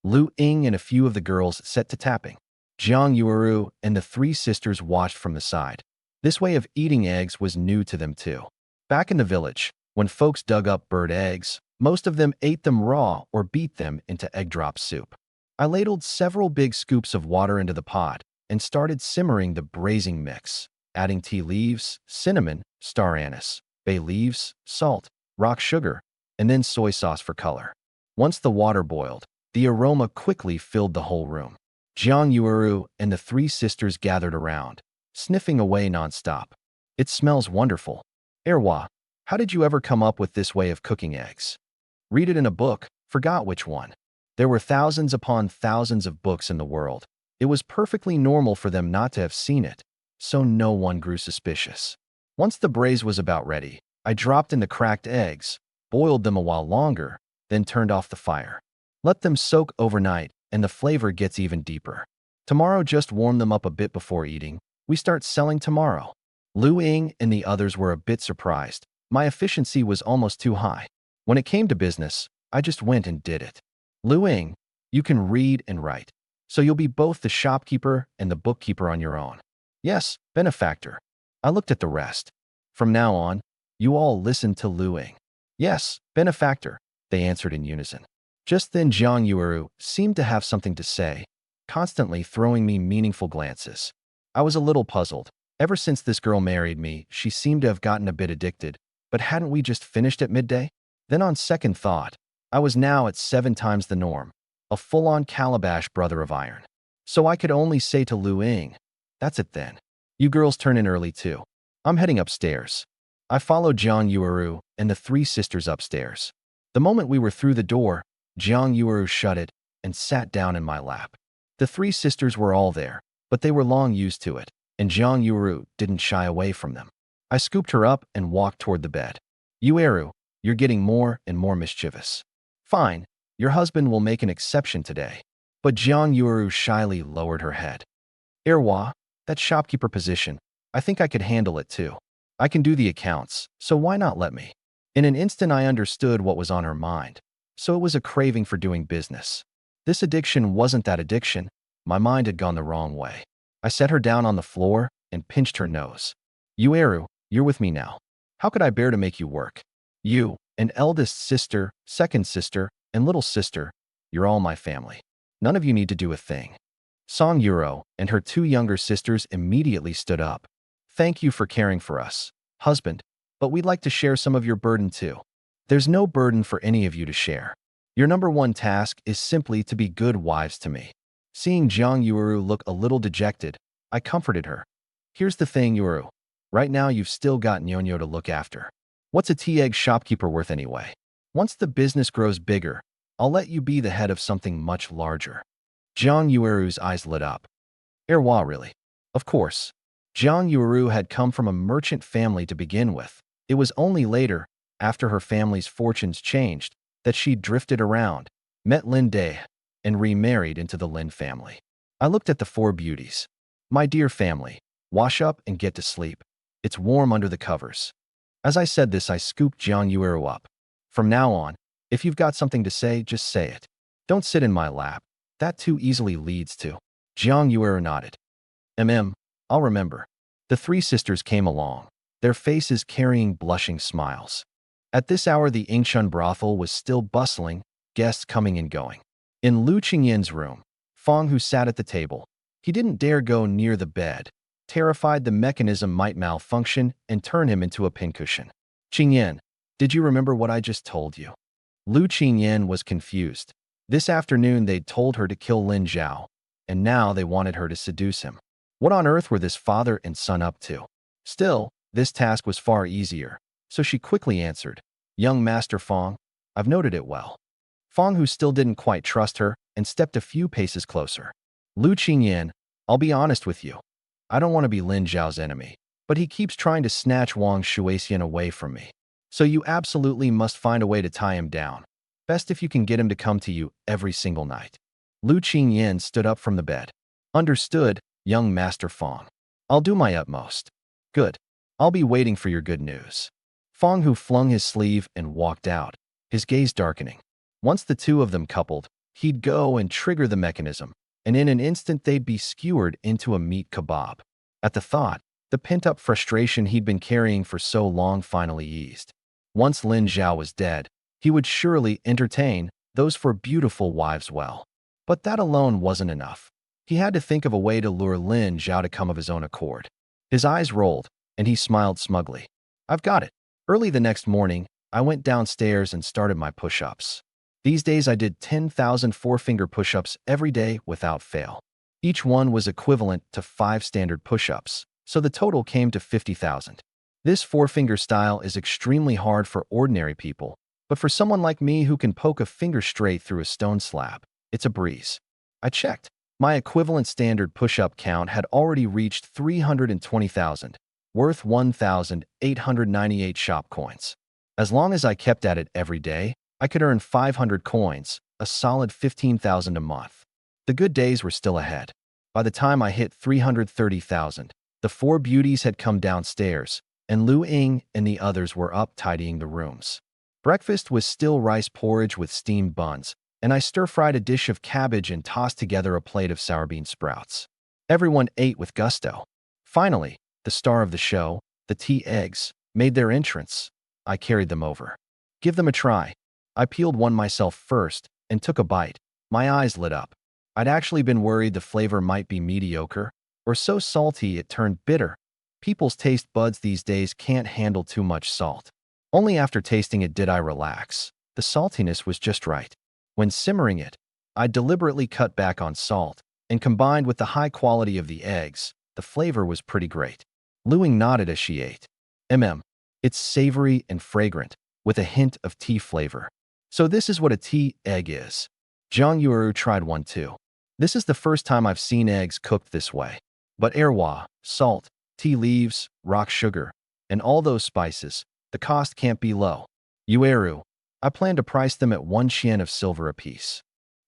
Lu Ying and a few of the girls set to tapping. Jiang Yueru and the 3 sisters watched from the side. This way of eating eggs was new to them too. Back in the village, when folks dug up bird eggs, most of them ate them raw or beat them into egg drop soup. I ladled several big scoops of water into the pot and started simmering the braising mix, adding tea leaves, cinnamon, star anise, bay leaves, salt, rock sugar, and then soy sauce for color. Once the water boiled, the aroma quickly filled the whole room. Jiang Yueru and the 3 sisters gathered around, sniffing away nonstop. It smells wonderful. Erwa, how did you ever come up with this way of cooking eggs? Read it in a book, forgot which one. There were thousands upon thousands of books in the world. It was perfectly normal for them not to have seen it, so no one grew suspicious. Once the braise was about ready, I dropped in the cracked eggs, boiled them a while longer, then turned off the fire. Let them soak overnight and the flavor gets even deeper. Tomorrow, just warm them up a bit before eating. We start selling tomorrow. Lu Ying and the others were a bit surprised. My efficiency was almost too high. When it came to business, I just went and did it. Lu Ying, you can read and write, so you'll be both the shopkeeper and the bookkeeper on your own. Yes, benefactor. I looked at the rest. From now on, you all listen to Lu Ying. Yes, benefactor, they answered in unison. Just then Jiang Yueru seemed to have something to say, constantly throwing me meaningful glances. I was a little puzzled. Ever since this girl married me, she seemed to have gotten a bit addicted. But hadn't we just finished at midday? Then on second thought, I was now at 7 times the norm, a full-on calabash brother of iron. So I could only say to Lu Ying, that's it then. You girls turn in early too. I'm heading upstairs. I followed Jiang Yueru and the 3 sisters upstairs. The moment we were through the door, Jiang Yueru shut it and sat down in my lap. The 3 sisters were all there, but they were long used to it, and Jiang Yueru didn't shy away from them. I scooped her up and walked toward the bed. Yueru, you're getting more and more mischievous. Fine, your husband will make an exception today. But Jiang Yueru shyly lowered her head. Erwa, that shopkeeper position, I think I could handle it too. I can do the accounts, so why not let me? In an instant I understood what was on her mind. So it was a craving for doing business. This addiction wasn't that addiction. My mind had gone the wrong way. I set her down on the floor and pinched her nose. Yueru, you're with me now. How could I bear to make you work? You, an eldest sister, second sister, and little sister, you're all my family. None of you need to do a thing. Song Yuro and her 2 younger sisters immediately stood up. Thank you for caring for us, husband, but we'd like to share some of your burden too. There's no burden for any of you to share. Your number 1 task is simply to be good wives to me. Seeing Jiang Yueru look a little dejected, I comforted her. Here's the thing, Yueru. Right now you've still got Nyonyo to look after. What's a tea egg shopkeeper worth anyway? Once the business grows bigger, I'll let you be the head of something much larger. Jiang Yueru's eyes lit up. Erwa, really? Of course. Jiang Yueru had come from a merchant family to begin with. It was only later, after her family's fortunes changed, that she drifted around, met Lin Day, and remarried into the Lin family. I looked at the 4 beauties. My dear family, wash up and get to sleep. It's warm under the covers. As I said this, I scooped Jiang Yueru up. From now on, if you've got something to say, just say it. Don't sit in my lap. That too easily leads to. Jiang Yueru nodded. I'll remember. The 3 sisters came along, their faces carrying blushing smiles. At this hour, the Yingshun brothel was still bustling, guests coming and going. In Lu Qingyan's room, Fong, who sat at the table, he didn't dare go near the bed, terrified the mechanism might malfunction and turn him into a pincushion. Qingyan, did you remember what I just told you? Lu Qingyan was confused. This afternoon they'd told her to kill Lin Zhao, and now they wanted her to seduce him. What on earth were this father and son up to? Still, this task was far easier, so she quickly answered, Young Master Fong, I've noted it well. Fong, who still didn't quite trust her, and stepped a few paces closer. Lu Qingyan, I'll be honest with you. I don't want to be Lin Zhao's enemy, but he keeps trying to snatch Wang Shuixian away from me. So you absolutely must find a way to tie him down. Best if you can get him to come to you every single night. Lu Qingyan stood up from the bed. Understood, young Master Fong. I'll do my utmost. Good. I'll be waiting for your good news. Fong, who flung his sleeve and walked out, his gaze darkening. Once the 2 of them coupled, he'd go and trigger the mechanism, and in an instant they'd be skewered into a meat kebab. At the thought, the pent-up frustration he'd been carrying for so long finally eased. Once Lin Zhao was dead, he would surely entertain those 4 beautiful wives well. But that alone wasn't enough. He had to think of a way to lure Lin Zhao to come of his own accord. His eyes rolled, and he smiled smugly. I've got it. Early the next morning, I went downstairs and started my push-ups. These days I did 10,000 4-finger push-ups every day without fail. Each one was equivalent to 5 standard push-ups, so the total came to 50,000. This 4-finger style is extremely hard for ordinary people, but for someone like me who can poke a finger straight through a stone slab, it's a breeze. I checked. My equivalent standard push-up count had already reached 320,000, worth 1,898 shop coins. As long as I kept at it every day, I could earn 500 coins, a solid 15,000 a month. The good days were still ahead. By the time I hit 330,000, the four beauties had come downstairs, and Lu Ying and the others were up tidying the rooms. Breakfast was still rice porridge with steamed buns, and I stir-fried a dish of cabbage and tossed together a plate of sour bean sprouts. Everyone ate with gusto. Finally, the star of the show, the tea eggs, made their entrance. I carried them over. Give them a try. I peeled one myself first and took a bite. My eyes lit up. I'd actually been worried the flavor might be mediocre, or so salty it turned bitter. People's taste buds these days can't handle too much salt. Only after tasting it did I relax. The saltiness was just right. When simmering it, I deliberately cut back on salt, and combined with the high quality of the eggs, the flavor was pretty great. Lu Ying nodded as she ate. It's savory and fragrant, with a hint of tea flavor. So this is what a tea egg is. Zhang Yueru tried one too. This is the first time I've seen eggs cooked this way. But erwa, salt, tea leaves, rock sugar, and all those spices, the cost can't be low. Yueru, I plan to price them at 1 yen of silver apiece.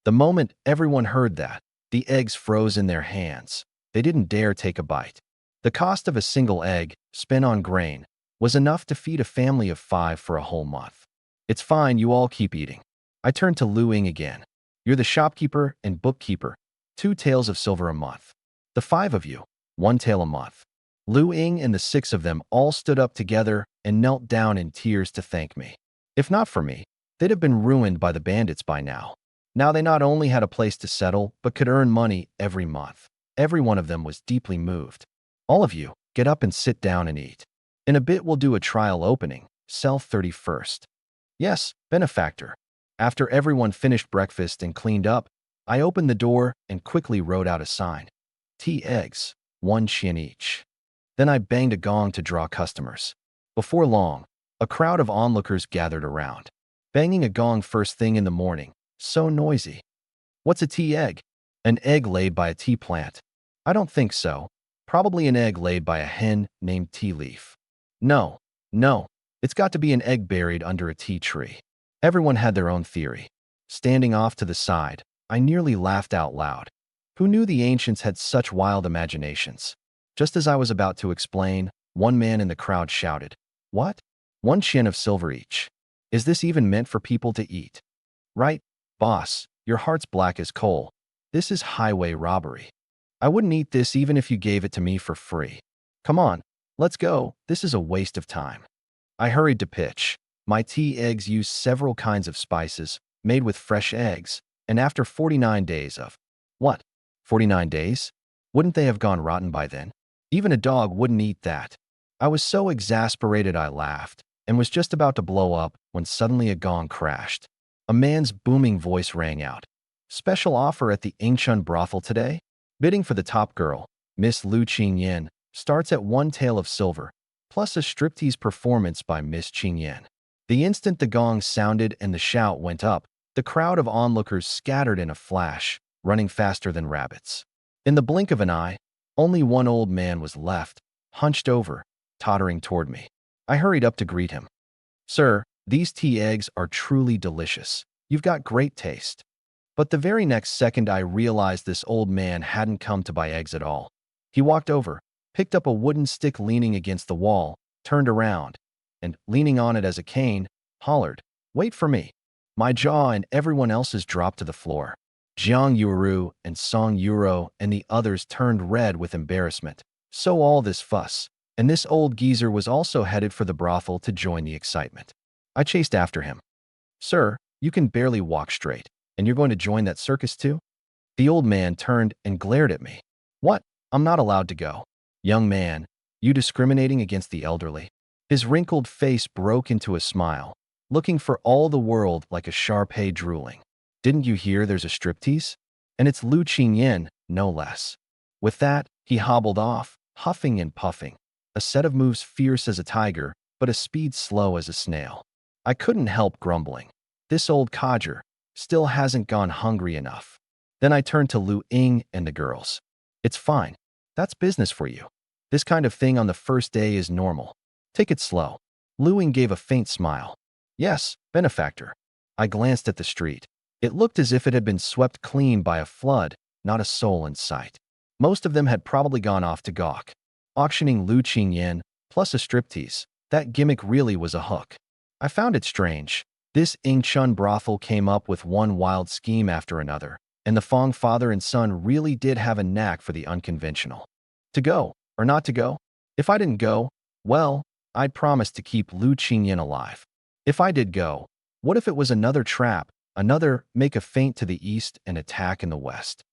The moment everyone heard that, the eggs froze in their hands. They didn't dare take a bite. The cost of a single egg, spent on grain, was enough to feed a family of 5 for a whole month. It's fine, you all keep eating. I turned to Lu Ying again. You're the shopkeeper and bookkeeper. 2 taels of silver a month. The 5 of you, 1 tael a month. Lu Ying and the 6 of them all stood up together and knelt down in tears to thank me. If not for me, they'd have been ruined by the bandits by now. Now they not only had a place to settle, but could earn money every month. Every one of them was deeply moved. All of you, get up and sit down and eat. In a bit we'll do a trial opening, cell 31st. Yes, benefactor. After everyone finished breakfast and cleaned up, I opened the door and quickly wrote out a sign. Tea eggs, 1 yen each. Then I banged a gong to draw customers. Before long, a crowd of onlookers gathered around. Banging a gong first thing in the morning, so noisy. What's a tea egg? An egg laid by a tea plant. I don't think so. Probably an egg laid by a hen named Tea Leaf. No, it's got to be an egg buried under a tea tree. Everyone had their own theory. Standing off to the side, I nearly laughed out loud. Who knew the ancients had such wild imaginations? Just as I was about to explain, one man in the crowd shouted, "What? 1 yen of silver each. Is this even meant for people to eat?" Right, boss, your heart's black as coal. This is highway robbery. I wouldn't eat this even if you gave it to me for free. Come on, let's go. This is a waste of time. I hurried to pitch. My tea eggs use several kinds of spices, made with fresh eggs, and after 49 days of... What? 49 days? Wouldn't they have gone rotten by then? Even a dog wouldn't eat that. I was so exasperated I laughed, and was just about to blow up when suddenly a gong crashed. A man's booming voice rang out. Special offer at the Ingchun brothel today? Bidding for the top girl, Miss Lu Qingyan, starts at 1 tael of silver, plus a striptease performance by Miss Qingyan. The instant the gong sounded and the shout went up, the crowd of onlookers scattered in a flash, running faster than rabbits. In the blink of an eye, only one old man was left, hunched over, tottering toward me. I hurried up to greet him. Sir, these tea eggs are truly delicious. You've got great taste. But the very next second I realized this old man hadn't come to buy eggs at all. He walked over, picked up a wooden stick leaning against the wall, turned around, and, leaning on it as a cane, hollered, "Wait for me." My jaw and everyone else's dropped to the floor. Jiang Yueru and Song Yuro and the others turned red with embarrassment. So all this fuss, and this old geezer was also headed for the brothel to join the excitement. I chased after him. Sir, you can barely walk straight, and you're going to join that circus too? The old man turned and glared at me. What? I'm not allowed to go. Young man, you discriminating against the elderly? His wrinkled face broke into a smile, looking for all the world like a Shar-Pei drooling. Didn't you hear there's a striptease? And it's Lu Qingyan, no less. With that, he hobbled off, huffing and puffing, a set of moves fierce as a tiger, but a speed slow as a snail. I couldn't help grumbling. This old codger still hasn't gone hungry enough. Then I turned to Lu Ying and the girls. It's fine. That's business for you. This kind of thing on the first day is normal. Take it slow. Lu Ying gave a faint smile. Yes, benefactor. I glanced at the street. It looked as if it had been swept clean by a flood, not a soul in sight. Most of them had probably gone off to gawk. Auctioning Lu Qingyan, plus a striptease. That gimmick really was a hook. I found it strange. This Ingchun brothel came up with one wild scheme after another, and the Fong father and son really did have a knack for the unconventional. To go, or not to go? If I didn't go, well, I'd promised to keep Lu Qingyan alive. If I did go, what if it was another trap, another make a feint to the east and attack in the west?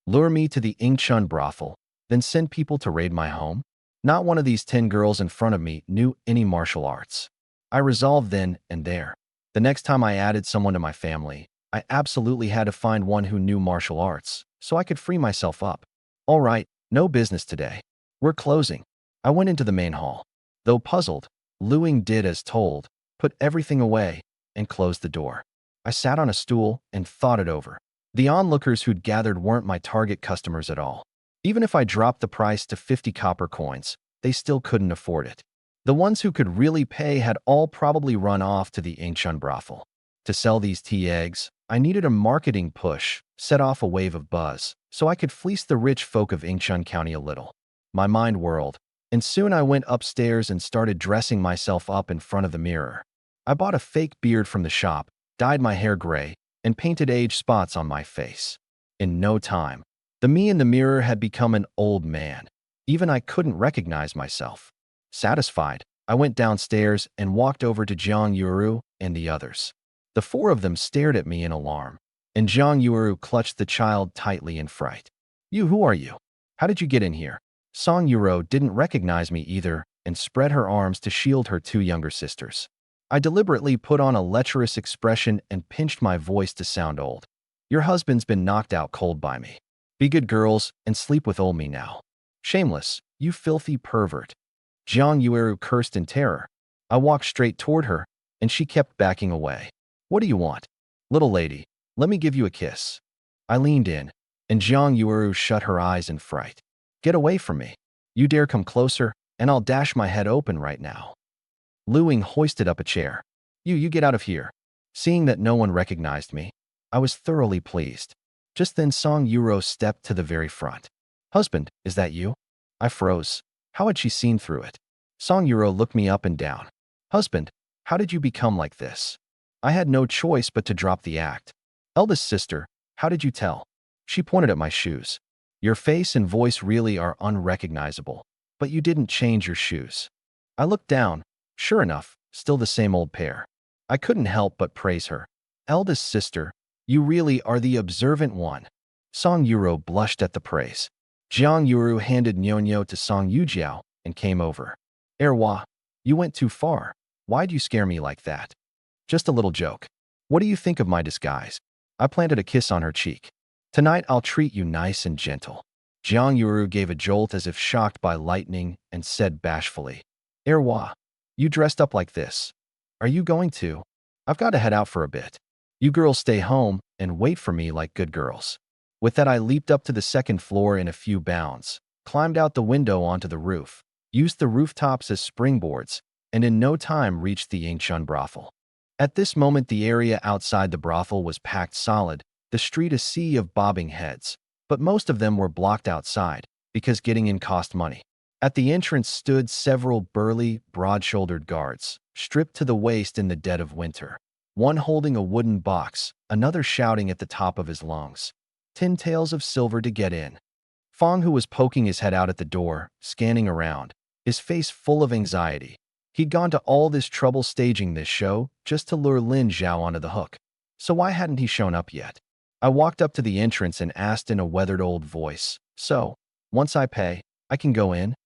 Lure me to the Ingchun brothel, then send people to raid my home? Not one of these 10 girls in front of me knew any martial arts. I resolved then and there. The next time I added someone to my family, I absolutely had to find one who knew martial arts, so I could free myself up. All right, no business today. We're closing. I went into the main hall. Though puzzled, Luing did as told, put everything away, and closed the door. I sat on a stool and thought it over. The onlookers who'd gathered weren't my target customers at all. Even if I dropped the price to 50 copper coins, they still couldn't afford it. The ones who could really pay had all probably run off to the Ingchun brothel. To sell these tea eggs, I needed a marketing push, set off a wave of buzz, so I could fleece the rich folk of Ingchun County a little. My mind whirled, and soon I went upstairs and started dressing myself up in front of the mirror. I bought a fake beard from the shop, dyed my hair gray, and painted age spots on my face. In no time, the me in the mirror had become an old man. Even I couldn't recognize myself. Satisfied, I went downstairs and walked over to Jiang Yuru and the others. The 4 of them stared at me in alarm, and Jiang Yuru clutched the child tightly in fright. Who are you? How did you get in here? Song Yuro didn't recognize me either and spread her arms to shield her 2 younger sisters. I deliberately put on a lecherous expression and pinched my voice to sound old. Your husband's been knocked out cold by me. Be good girls and sleep with old me now. Shameless, you filthy pervert. Jiang Yueru cursed in terror. I walked straight toward her, and she kept backing away. What do you want? Little lady, let me give you a kiss. I leaned in, and Jiang Yueru shut her eyes in fright. Get away from me. You dare come closer, and I'll dash my head open right now. Luing hoisted up a chair. You get out of here. Seeing that no one recognized me, I was thoroughly pleased. Just then Song Yuro stepped to the very front. Husband, is that you? I froze. How had she seen through it? Song Yuro looked me up and down. Husband, how did you become like this? I had no choice but to drop the act. Eldest sister, how did you tell? She pointed at my shoes. Your face and voice really are unrecognizable, but you didn't change your shoes. I looked down. Sure enough, still the same old pair. I couldn't help but praise her. Eldest sister, you really are the observant one. Song Yuro blushed at the praise. Jiang Yuru handed Nyonyo to Song Yujiao and came over. Erwa, you went too far. Why'd you scare me like that? Just a little joke. What do you think of my disguise? I planted a kiss on her cheek. Tonight I'll treat you nice and gentle. Jiang Yuru gave a jolt as if shocked by lightning and said bashfully, Erwa, you dressed up like this. Are you going to? I've got to head out for a bit. You girls stay home and wait for me like good girls. With that, I leaped up to the 2nd floor in a few bounds, climbed out the window onto the roof, used the rooftops as springboards, and in no time reached the Yingchun brothel. At this moment, the area outside the brothel was packed solid, the street a sea of bobbing heads, but most of them were blocked outside because getting in cost money. At the entrance stood several burly, broad-shouldered guards, stripped to the waist in the dead of winter, one holding a wooden box, another shouting at the top of his lungs. 10 taels of silver to get in. Fong, who was poking his head out at the door, scanning around, his face full of anxiety. He'd gone to all this trouble staging this show just to lure Lin Zhao onto the hook. So why hadn't he shown up yet? I walked up to the entrance and asked in a weathered old voice, So, once I pay, I can go in?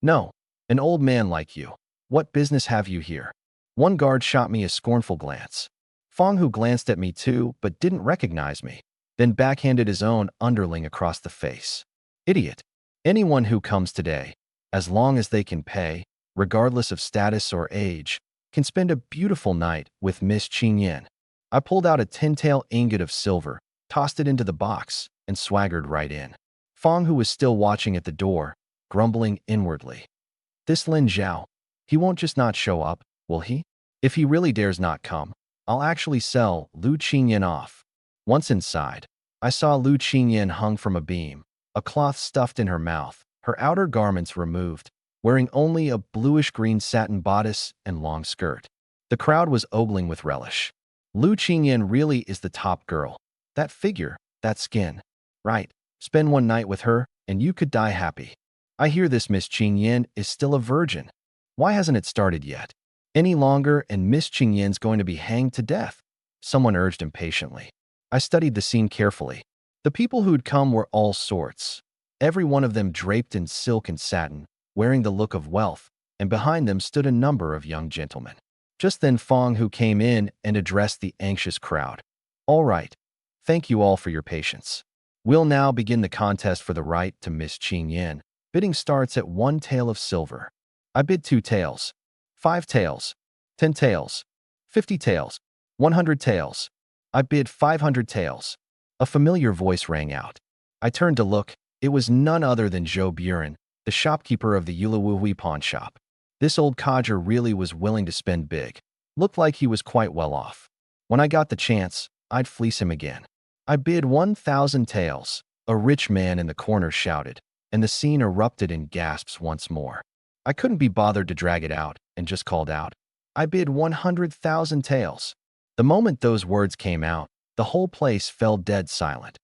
No, an old man like you. What business have you here? One guard shot me a scornful glance. Fong, who glanced at me too but didn't recognize me, then backhanded his own underling across the face. Idiot. Anyone who comes today, as long as they can pay, regardless of status or age, can spend a beautiful night with Miss Qingyan. I pulled out a 10-tael ingot of silver, tossed it into the box, and swaggered right in. Fong, who was still watching at the door, grumbling inwardly. This Lin Zhao, he won't just not show up, will he? If he really dares not come, I'll actually sell Lu Qingyan off. Once inside, I saw Lu Qingyan hung from a beam, a cloth stuffed in her mouth, her outer garments removed, wearing only a bluish-green satin bodice and long skirt. The crowd was ogling with relish. Lu Qingyan really is the top girl. That figure, that skin. Right, spend one night with her, and you could die happy. I hear this Miss Qingyan is still a virgin. Why hasn't it started yet? Any longer and Miss Qingyan's going to be hanged to death, someone urged impatiently. I studied the scene carefully. The people who'd come were all sorts, every one of them draped in silk and satin, wearing the look of wealth, and behind them stood a number of young gentlemen. Just then Fong Hu came in and addressed the anxious crowd. All right, thank you all for your patience. We'll now begin the contest for the right to Miss Qingyan. Bidding starts at 1 tael of silver. I bid 2 taels, 5 taels, 10 taels, 50 taels, 100 taels. I bid 500 taels. A familiar voice rang out. I turned to look. It was none other than Zhou Buren, the shopkeeper of the Yulawuhui pawn shop. This old codger really was willing to spend big. Looked like he was quite well off. When I got the chance, I'd fleece him again. I bid 1,000 taels. A rich man in the corner shouted, and the scene erupted in gasps once more. I couldn't be bothered to drag it out and just called out, I bid 100,000 taels. The moment those words came out, the whole place fell dead silent.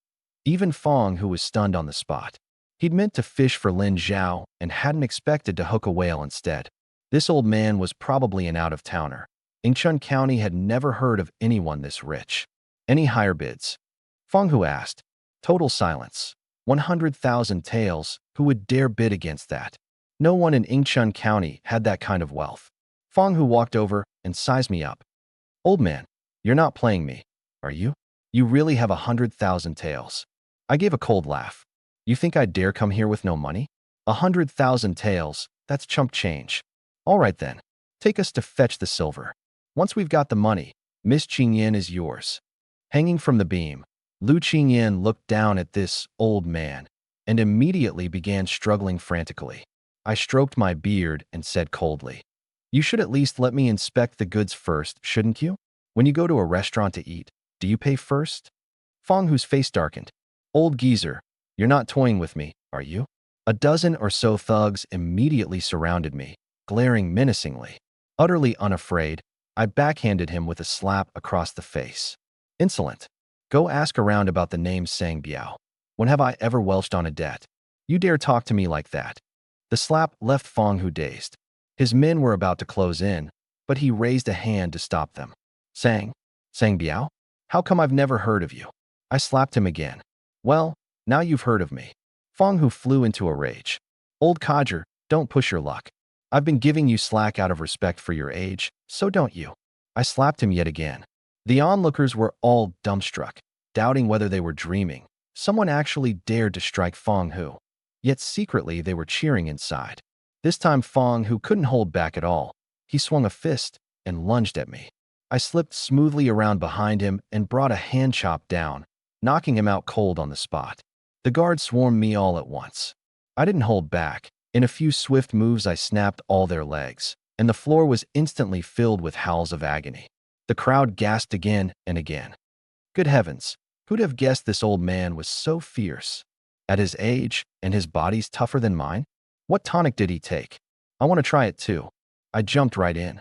Even Fong, who was stunned on the spot. He'd meant to fish for Lin Zhao and hadn't expected to hook a whale instead. This old man was probably an out-of-towner. Yingchun County had never heard of anyone this rich. Any higher bids? Fong Hu asked. Total silence. 100,000 taels. Who would dare bid against that? No one in Yingchun County had that kind of wealth. Fong Hu walked over and sized me up. Old man, you're not playing me, are you? You really have 100,000 taels. I gave a cold laugh. You think I'd dare come here with no money? 100,000 taels, that's chump change. All right then, take us to fetch the silver. Once we've got the money, Miss Qingyan is yours. Hanging from the beam, Lu Qingyan looked down at this old man and immediately began struggling frantically. I stroked my beard and said coldly, you should at least let me inspect the goods first, shouldn't you? When you go to a restaurant to eat, do you pay first? Fong Hu's face darkened. Old geezer, you're not toying with me, are you? A dozen or so thugs immediately surrounded me, glaring menacingly. Utterly unafraid, I backhanded him with a slap across the face. Insolent. Go ask around about the name Sang Biao. When have I ever welched on a debt? You dare talk to me like that? The slap left Fong Hu dazed. His men were about to close in, but he raised a hand to stop them. Sang Biao? How come I've never heard of you? I slapped him again. Well, now you've heard of me. Fong Hu flew into a rage. Old codger, don't push your luck. I've been giving you slack out of respect for your age, so don't you. I slapped him yet again. The onlookers were all dumbstruck, doubting whether they were dreaming. Someone actually dared to strike Fong Hu. Yet secretly they were cheering inside. This time Fong Hu couldn't hold back at all. He swung a fist and lunged at me. I slipped smoothly around behind him and brought a hand chop down, knocking him out cold on the spot. The guards swarmed me all at once. I didn't hold back. In a few swift moves I snapped all their legs, and the floor was instantly filled with howls of agony. The crowd gasped again and again. Good heavens, who'd have guessed this old man was so fierce? At his age, and his body's tougher than mine? What tonic did he take? I want to try it too. I jumped right in.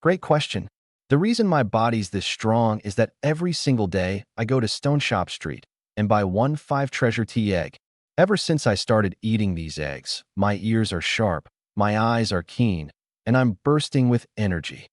Great question. The reason my body's this strong is that every single day I go to Stone Shop Street and buy 1 5-treasure tea egg. Ever since I started eating these eggs, my ears are sharp, my eyes are keen, and I'm bursting with energy.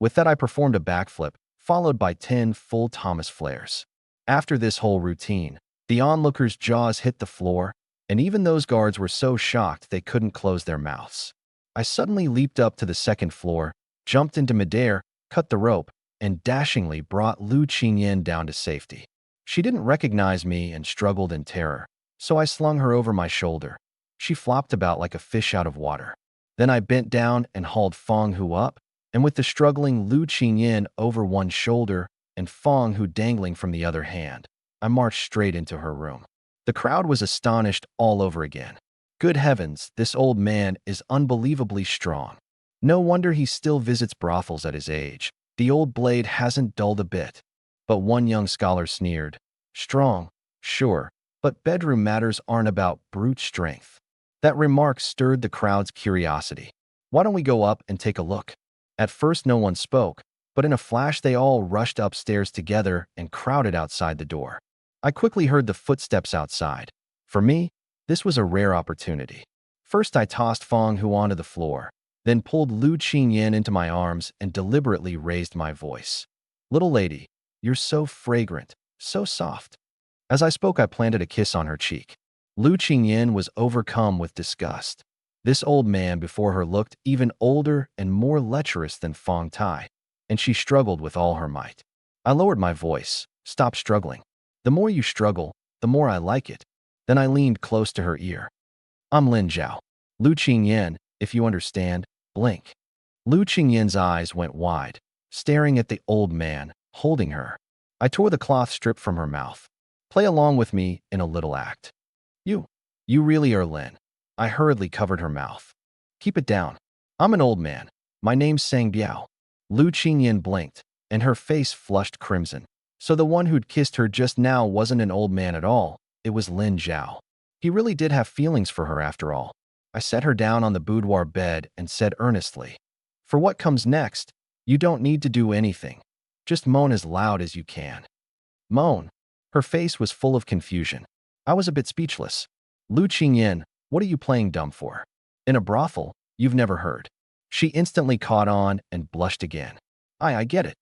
With that I performed a backflip, followed by 10 full Thomas flares. After this whole routine, the onlookers' jaws hit the floor, and even those guards were so shocked they couldn't close their mouths. I suddenly leaped up to the second floor, jumped into midair, cut the rope, and dashingly brought Lu Qingyan down to safety. She didn't recognize me and struggled in terror, so I slung her over my shoulder. She flopped about like a fish out of water. Then I bent down and hauled Fong Hu up, and with the struggling Lu Qingyan over one shoulder and Fong Hu dangling from the other hand, I marched straight into her room. The crowd was astonished all over again. Good heavens, this old man is unbelievably strong. No wonder he still visits brothels at his age. The old blade hasn't dulled a bit. But one young scholar sneered. Strong, Sure, but bedroom matters aren't about brute strength. That remark stirred the crowd's curiosity. Why don't we go up and take a look? At first, no one spoke, but in a flash, they all rushed upstairs together and crowded outside the door. I quickly heard the footsteps outside. For me, this was a rare opportunity. First, I tossed Fong Hu onto the floor, then pulled Lu Qingyan into my arms and deliberately raised my voice. Little lady, you're so fragrant, so soft. As I spoke, I planted a kiss on her cheek. Lu Qingyan was overcome with disgust. This old man before her looked even older and more lecherous than Fong Tai, and she struggled with all her might. I lowered my voice. Stop struggling. The more you struggle, the more I like it. Then I leaned close to her ear. I'm Lin Zhao. Lu Qingyan, if you understand, blink. Lu Qingyan's eyes went wide, staring at the old man, holding her. I tore the cloth strip from her mouth. Play along with me in a little act. You really are Lin. I hurriedly covered her mouth. Keep it down. I'm an old man. My name's Sang Biao. Lu Qingyan blinked, and her face flushed crimson. So the one who'd kissed her just now wasn't an old man at all. It was Lin Zhao. He really did have feelings for her after all. I set her down on the boudoir bed and said earnestly, for what comes next, you don't need to do anything. Just moan as loud as you can. Moan. Her face was full of confusion. I was a bit speechless. Lu Qingyan, what are you playing dumb for? In a brothel, you've never heard. She instantly caught on and blushed again. I get it.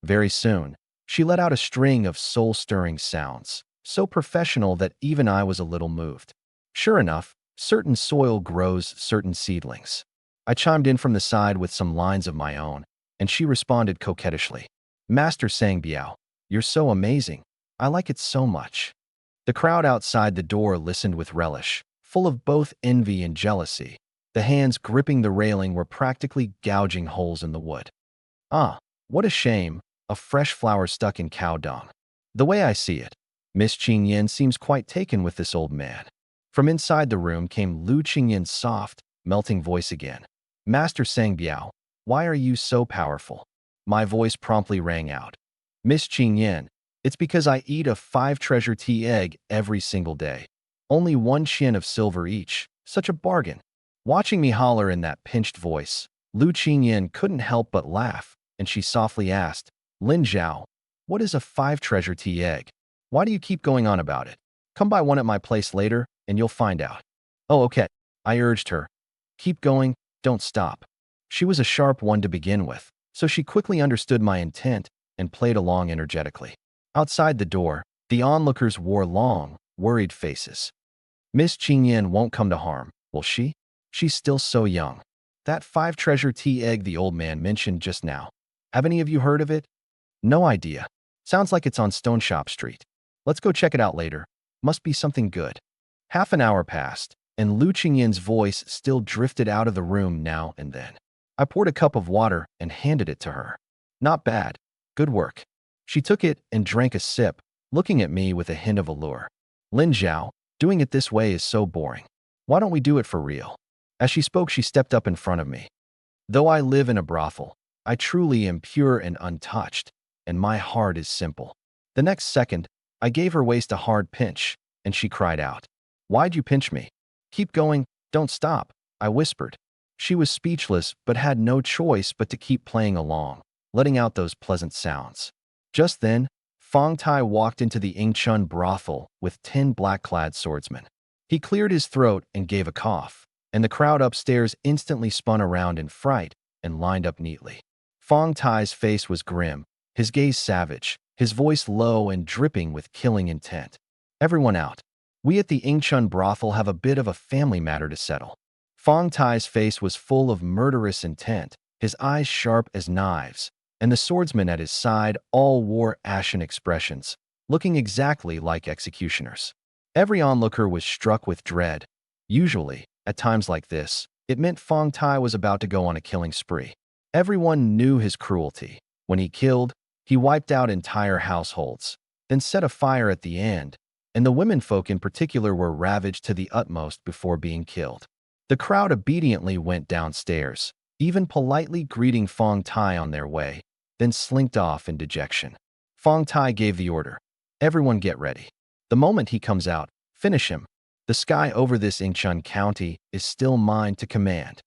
Very soon, she let out a string of soul-stirring sounds, so professional that even I was a little moved. Sure enough, certain soil grows certain seedlings. I chimed in from the side with some lines of my own, and she responded coquettishly. Master Sang Biao, you're so amazing. I like it so much. The crowd outside the door listened with relish, full of both envy and jealousy. The hands gripping the railing were practically gouging holes in the wood. Ah, what a shame, a fresh flower stuck in cow dung. The way I see it, Miss Qingyan seems quite taken with this old man. From inside the room came Lu Qingyan's soft, melting voice again. Master Sang Biao, why are you so powerful? My voice promptly rang out. Miss Qingyan, it's because I eat a 5-treasure tea egg every single day. Only 1 shin of silver each. Such a bargain. Watching me holler in that pinched voice, Lu Qingyan couldn't help but laugh, and she softly asked, Lin Zhao, what is a 5-treasure tea egg? Why do you keep going on about it? Come by one at my place later, and you'll find out. Oh, okay, I urged her. Keep going, don't stop. She was a sharp one to begin with, so she quickly understood my intent and played along energetically. Outside the door, the onlookers wore long, worried faces. Miss Qingyan won't come to harm, will she? She's still so young. That 5-treasure tea egg the old man mentioned just now. Have any of you heard of it? No idea. Sounds like it's on Stone Shop Street. Let's go check it out later. Must be something good. Half an hour passed, and Lu Qingyan's voice still drifted out of the room now and then. I poured a cup of water and handed it to her. Not bad. Good work. She took it and drank a sip, looking at me with a hint of allure. Lin Zhao, doing it this way is so boring. Why don't we do it for real? As she spoke, she stepped up in front of me. Though I live in a brothel, I truly am pure and untouched, and my heart is simple. The next second, I gave her waist a hard pinch, and she cried out. Why'd you pinch me? Keep going, don't stop, I whispered. She was speechless but had no choice but to keep playing along, letting out those pleasant sounds. Just then, Fong Tai walked into the Yingchun brothel with 10 black-clad swordsmen. He cleared his throat and gave a cough, and the crowd upstairs instantly spun around in fright and lined up neatly. Fong Tai's face was grim, his gaze savage, his voice low and dripping with killing intent. Everyone out. We at the Yingchun brothel have a bit of a family matter to settle. Fong Tai's face was full of murderous intent, his eyes sharp as knives, and the swordsmen at his side all wore ashen expressions, looking exactly like executioners. Every onlooker was struck with dread. Usually, at times like this, it meant Fong Tai was about to go on a killing spree. Everyone knew his cruelty. When he killed, he wiped out entire households, then set a fire at the end, and the womenfolk in particular were ravaged to the utmost before being killed. The crowd obediently went downstairs, even politely greeting Fong Tai on their way, then slinked off in dejection. Fong Tai gave the order. Everyone get ready. The moment he comes out, finish him. The sky over this Ingchun County is still mine to command.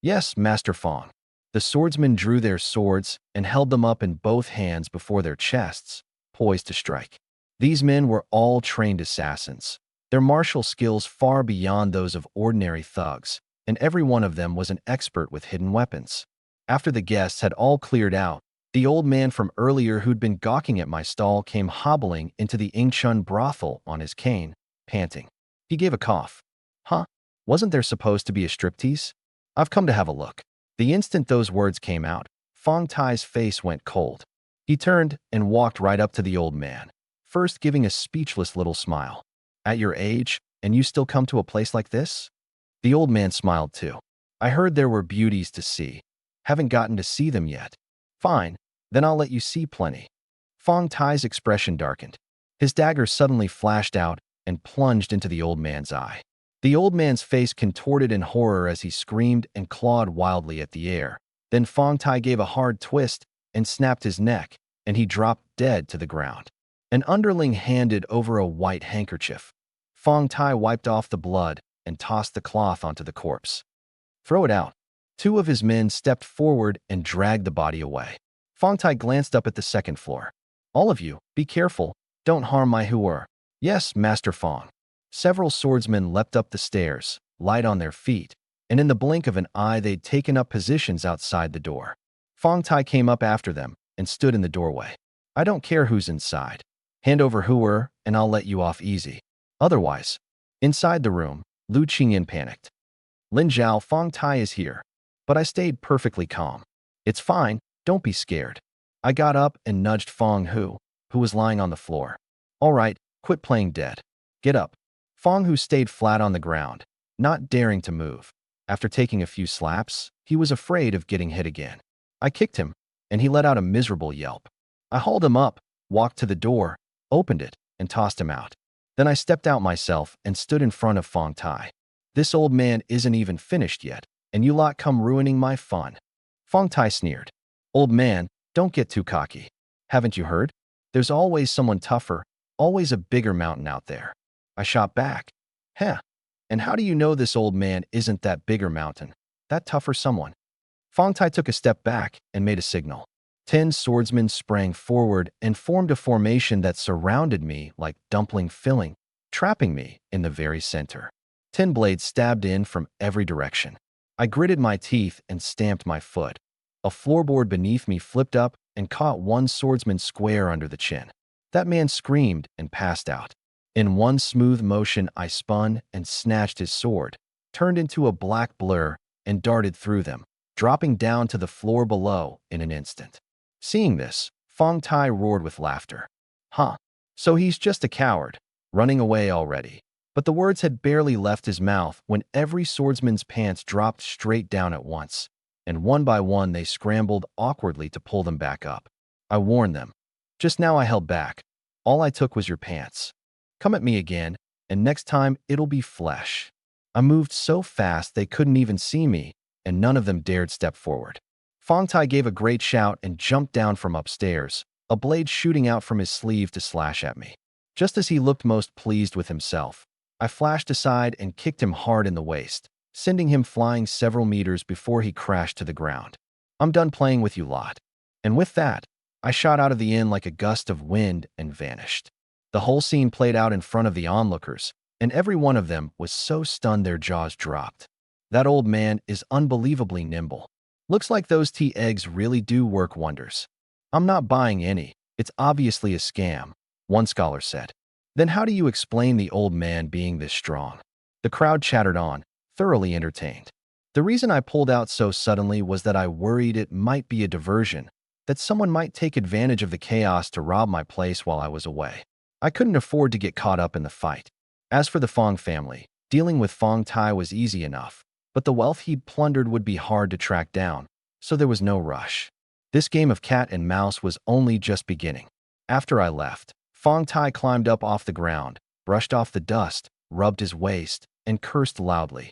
Yes, Master Fong. The swordsmen drew their swords and held them up in both hands before their chests, poised to strike. These men were all trained assassins, their martial skills far beyond those of ordinary thugs, and every one of them was an expert with hidden weapons. After the guests had all cleared out, the old man from earlier who'd been gawking at my stall came hobbling into the Ingchun brothel on his cane, panting. He gave a cough. Huh? Wasn't there supposed to be a striptease? I've come to have a look. The instant those words came out, Fong Tai's face went cold. He turned and walked right up to the old man, first giving a speechless little smile. At your age, and you still come to a place like this? The old man smiled too. I heard there were beauties to see. Haven't gotten to see them yet. Fine, then I'll let you see plenty. Fong Tai's expression darkened. His dagger suddenly flashed out and plunged into the old man's eye. The old man's face contorted in horror as he screamed and clawed wildly at the air. Then Fong Tai gave a hard twist and snapped his neck, and he dropped dead to the ground. An underling handed over a white handkerchief. Fong Tai wiped off the blood and tossed the cloth onto the corpse. Throw it out. Two of his men stepped forward and dragged the body away. Fong Tai glanced up at the second floor. All of you, be careful. Don't harm my Huer. Yes, Master Fong. Several swordsmen leapt up the stairs, light on their feet, and in the blink of an eye they'd taken up positions outside the door. Fong Tai came up after them and stood in the doorway. I don't care who's inside. Hand over Huer and I'll let you off easy. Otherwise. Inside the room, Lu Qingyan panicked. Lin Zhao, Fong Tai is here. But I stayed perfectly calm. It's fine, don't be scared. I got up and nudged Fong Hu, who was lying on the floor. All right, quit playing dead. Get up. Fong Hu stayed flat on the ground, not daring to move. After taking a few slaps, he was afraid of getting hit again. I kicked him, and he let out a miserable yelp. I hauled him up, walked to the door, opened it, and tossed him out. Then I stepped out myself and stood in front of Fong Tai. This old man isn't even finished yet, and you lot come ruining my fun. Fong Tai sneered. Old man, don't get too cocky. Haven't you heard? There's always someone tougher, always a bigger mountain out there. I shot back. Heh. And how do you know this old man isn't that bigger mountain, that tougher someone? Fong Tai took a step back and made a signal. 10 swordsmen sprang forward and formed a formation that surrounded me like dumpling filling, trapping me in the very center. 10 blades stabbed in from every direction. I gritted my teeth and stamped my foot. A floorboard beneath me flipped up and caught one swordsman square under the chin. That man screamed and passed out. In one smooth motion, I spun and snatched his sword, turned into a black blur, and darted through them, dropping down to the floor below in an instant. Seeing this, Fong Tai roared with laughter. Huh, so he's just a coward, running away already. But the words had barely left his mouth when every swordsman's pants dropped straight down at once, and one by one they scrambled awkwardly to pull them back up. I warned them. Just now I held back. All I took was your pants. Come at me again, and next time it'll be flesh. I moved so fast they couldn't even see me, and none of them dared step forward. Fong Tai gave a great shout and jumped down from upstairs, a blade shooting out from his sleeve to slash at me. Just as he looked most pleased with himself, I flashed aside and kicked him hard in the waist, sending him flying several meters before he crashed to the ground. I'm done playing with you lot. And with that, I shot out of the inn like a gust of wind and vanished. The whole scene played out in front of the onlookers, and every one of them was so stunned their jaws dropped. That old man is unbelievably nimble. Looks like those tea eggs really do work wonders. I'm not buying any. It's obviously a scam, one scholar said. Then how do you explain the old man being this strong? The crowd chattered on, thoroughly entertained. The reason I pulled out so suddenly was that I worried it might be a diversion, that someone might take advantage of the chaos to rob my place while I was away. I couldn't afford to get caught up in the fight. As for the Fong family, dealing with Fong Tai was easy enough, but the wealth he'd plundered would be hard to track down, so there was no rush. This game of cat and mouse was only just beginning. After I left, Fong Tai climbed up off the ground, brushed off the dust, rubbed his waist, and cursed loudly.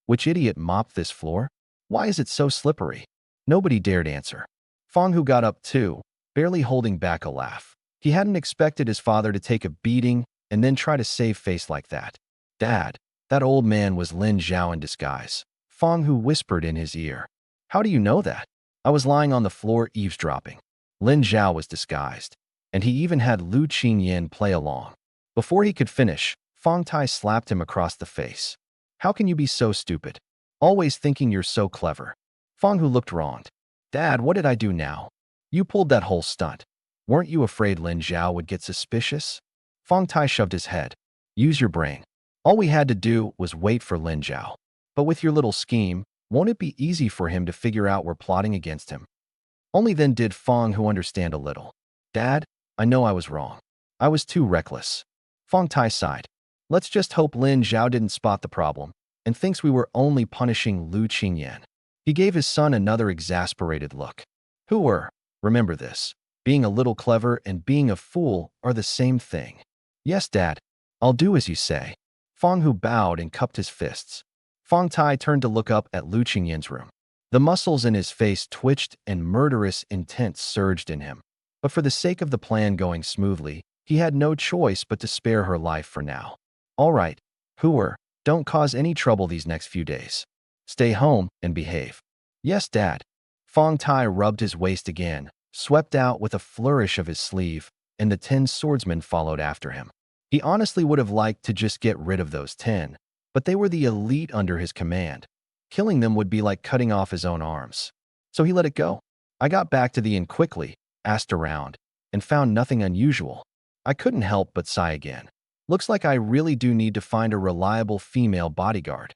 Which idiot mopped this floor? Why is it so slippery? Nobody dared answer. Fong Hu got up too, barely holding back a laugh. He hadn't expected his father to take a beating and then try to save face like that. Dad, that old man was Lin Zhao in disguise. Fong Hu whispered in his ear. How do you know that? I was lying on the floor eavesdropping. Lin Zhao was disguised, and he even had Lu Qingyan play along. Before he could finish, Fong Tai slapped him across the face. How can you be so stupid? Always thinking you're so clever. Fong Hu looked wronged. Dad, what did I do now? You pulled that whole stunt. Weren't you afraid Lin Zhao would get suspicious? Fong Tai shoved his head. Use your brain. All we had to do was wait for Lin Zhao. But with your little scheme, won't it be easy for him to figure out we're plotting against him? Only then did Fong Hu understand a little. Dad, I know I was wrong. I was too reckless. Fong Tai sighed. Let's just hope Lin Zhao didn't spot the problem and thinks we were only punishing Lu Qingyan. He gave his son another exasperated look. Remember this. Being a little clever and being a fool are the same thing. Yes, Dad. I'll do as you say. Fong Hu bowed and cupped his fists. Fong Tai turned to look up at Lu Qingyan's room. The muscles in his face twitched and murderous intent surged in him. But for the sake of the plan going smoothly, he had no choice but to spare her life for now. All right, don't cause any trouble these next few days. Stay home and behave. Yes, Dad. Fong Tai rubbed his waist again, swept out with a flourish of his sleeve, and the 10 swordsmen followed after him. He honestly would have liked to just get rid of those 10, but they were the elite under his command. Killing them would be like cutting off his own arms. So he let it go. I got back to the inn quickly, asked around, and found nothing unusual. I couldn't help but sigh again. Looks like I really do need to find a reliable female bodyguard.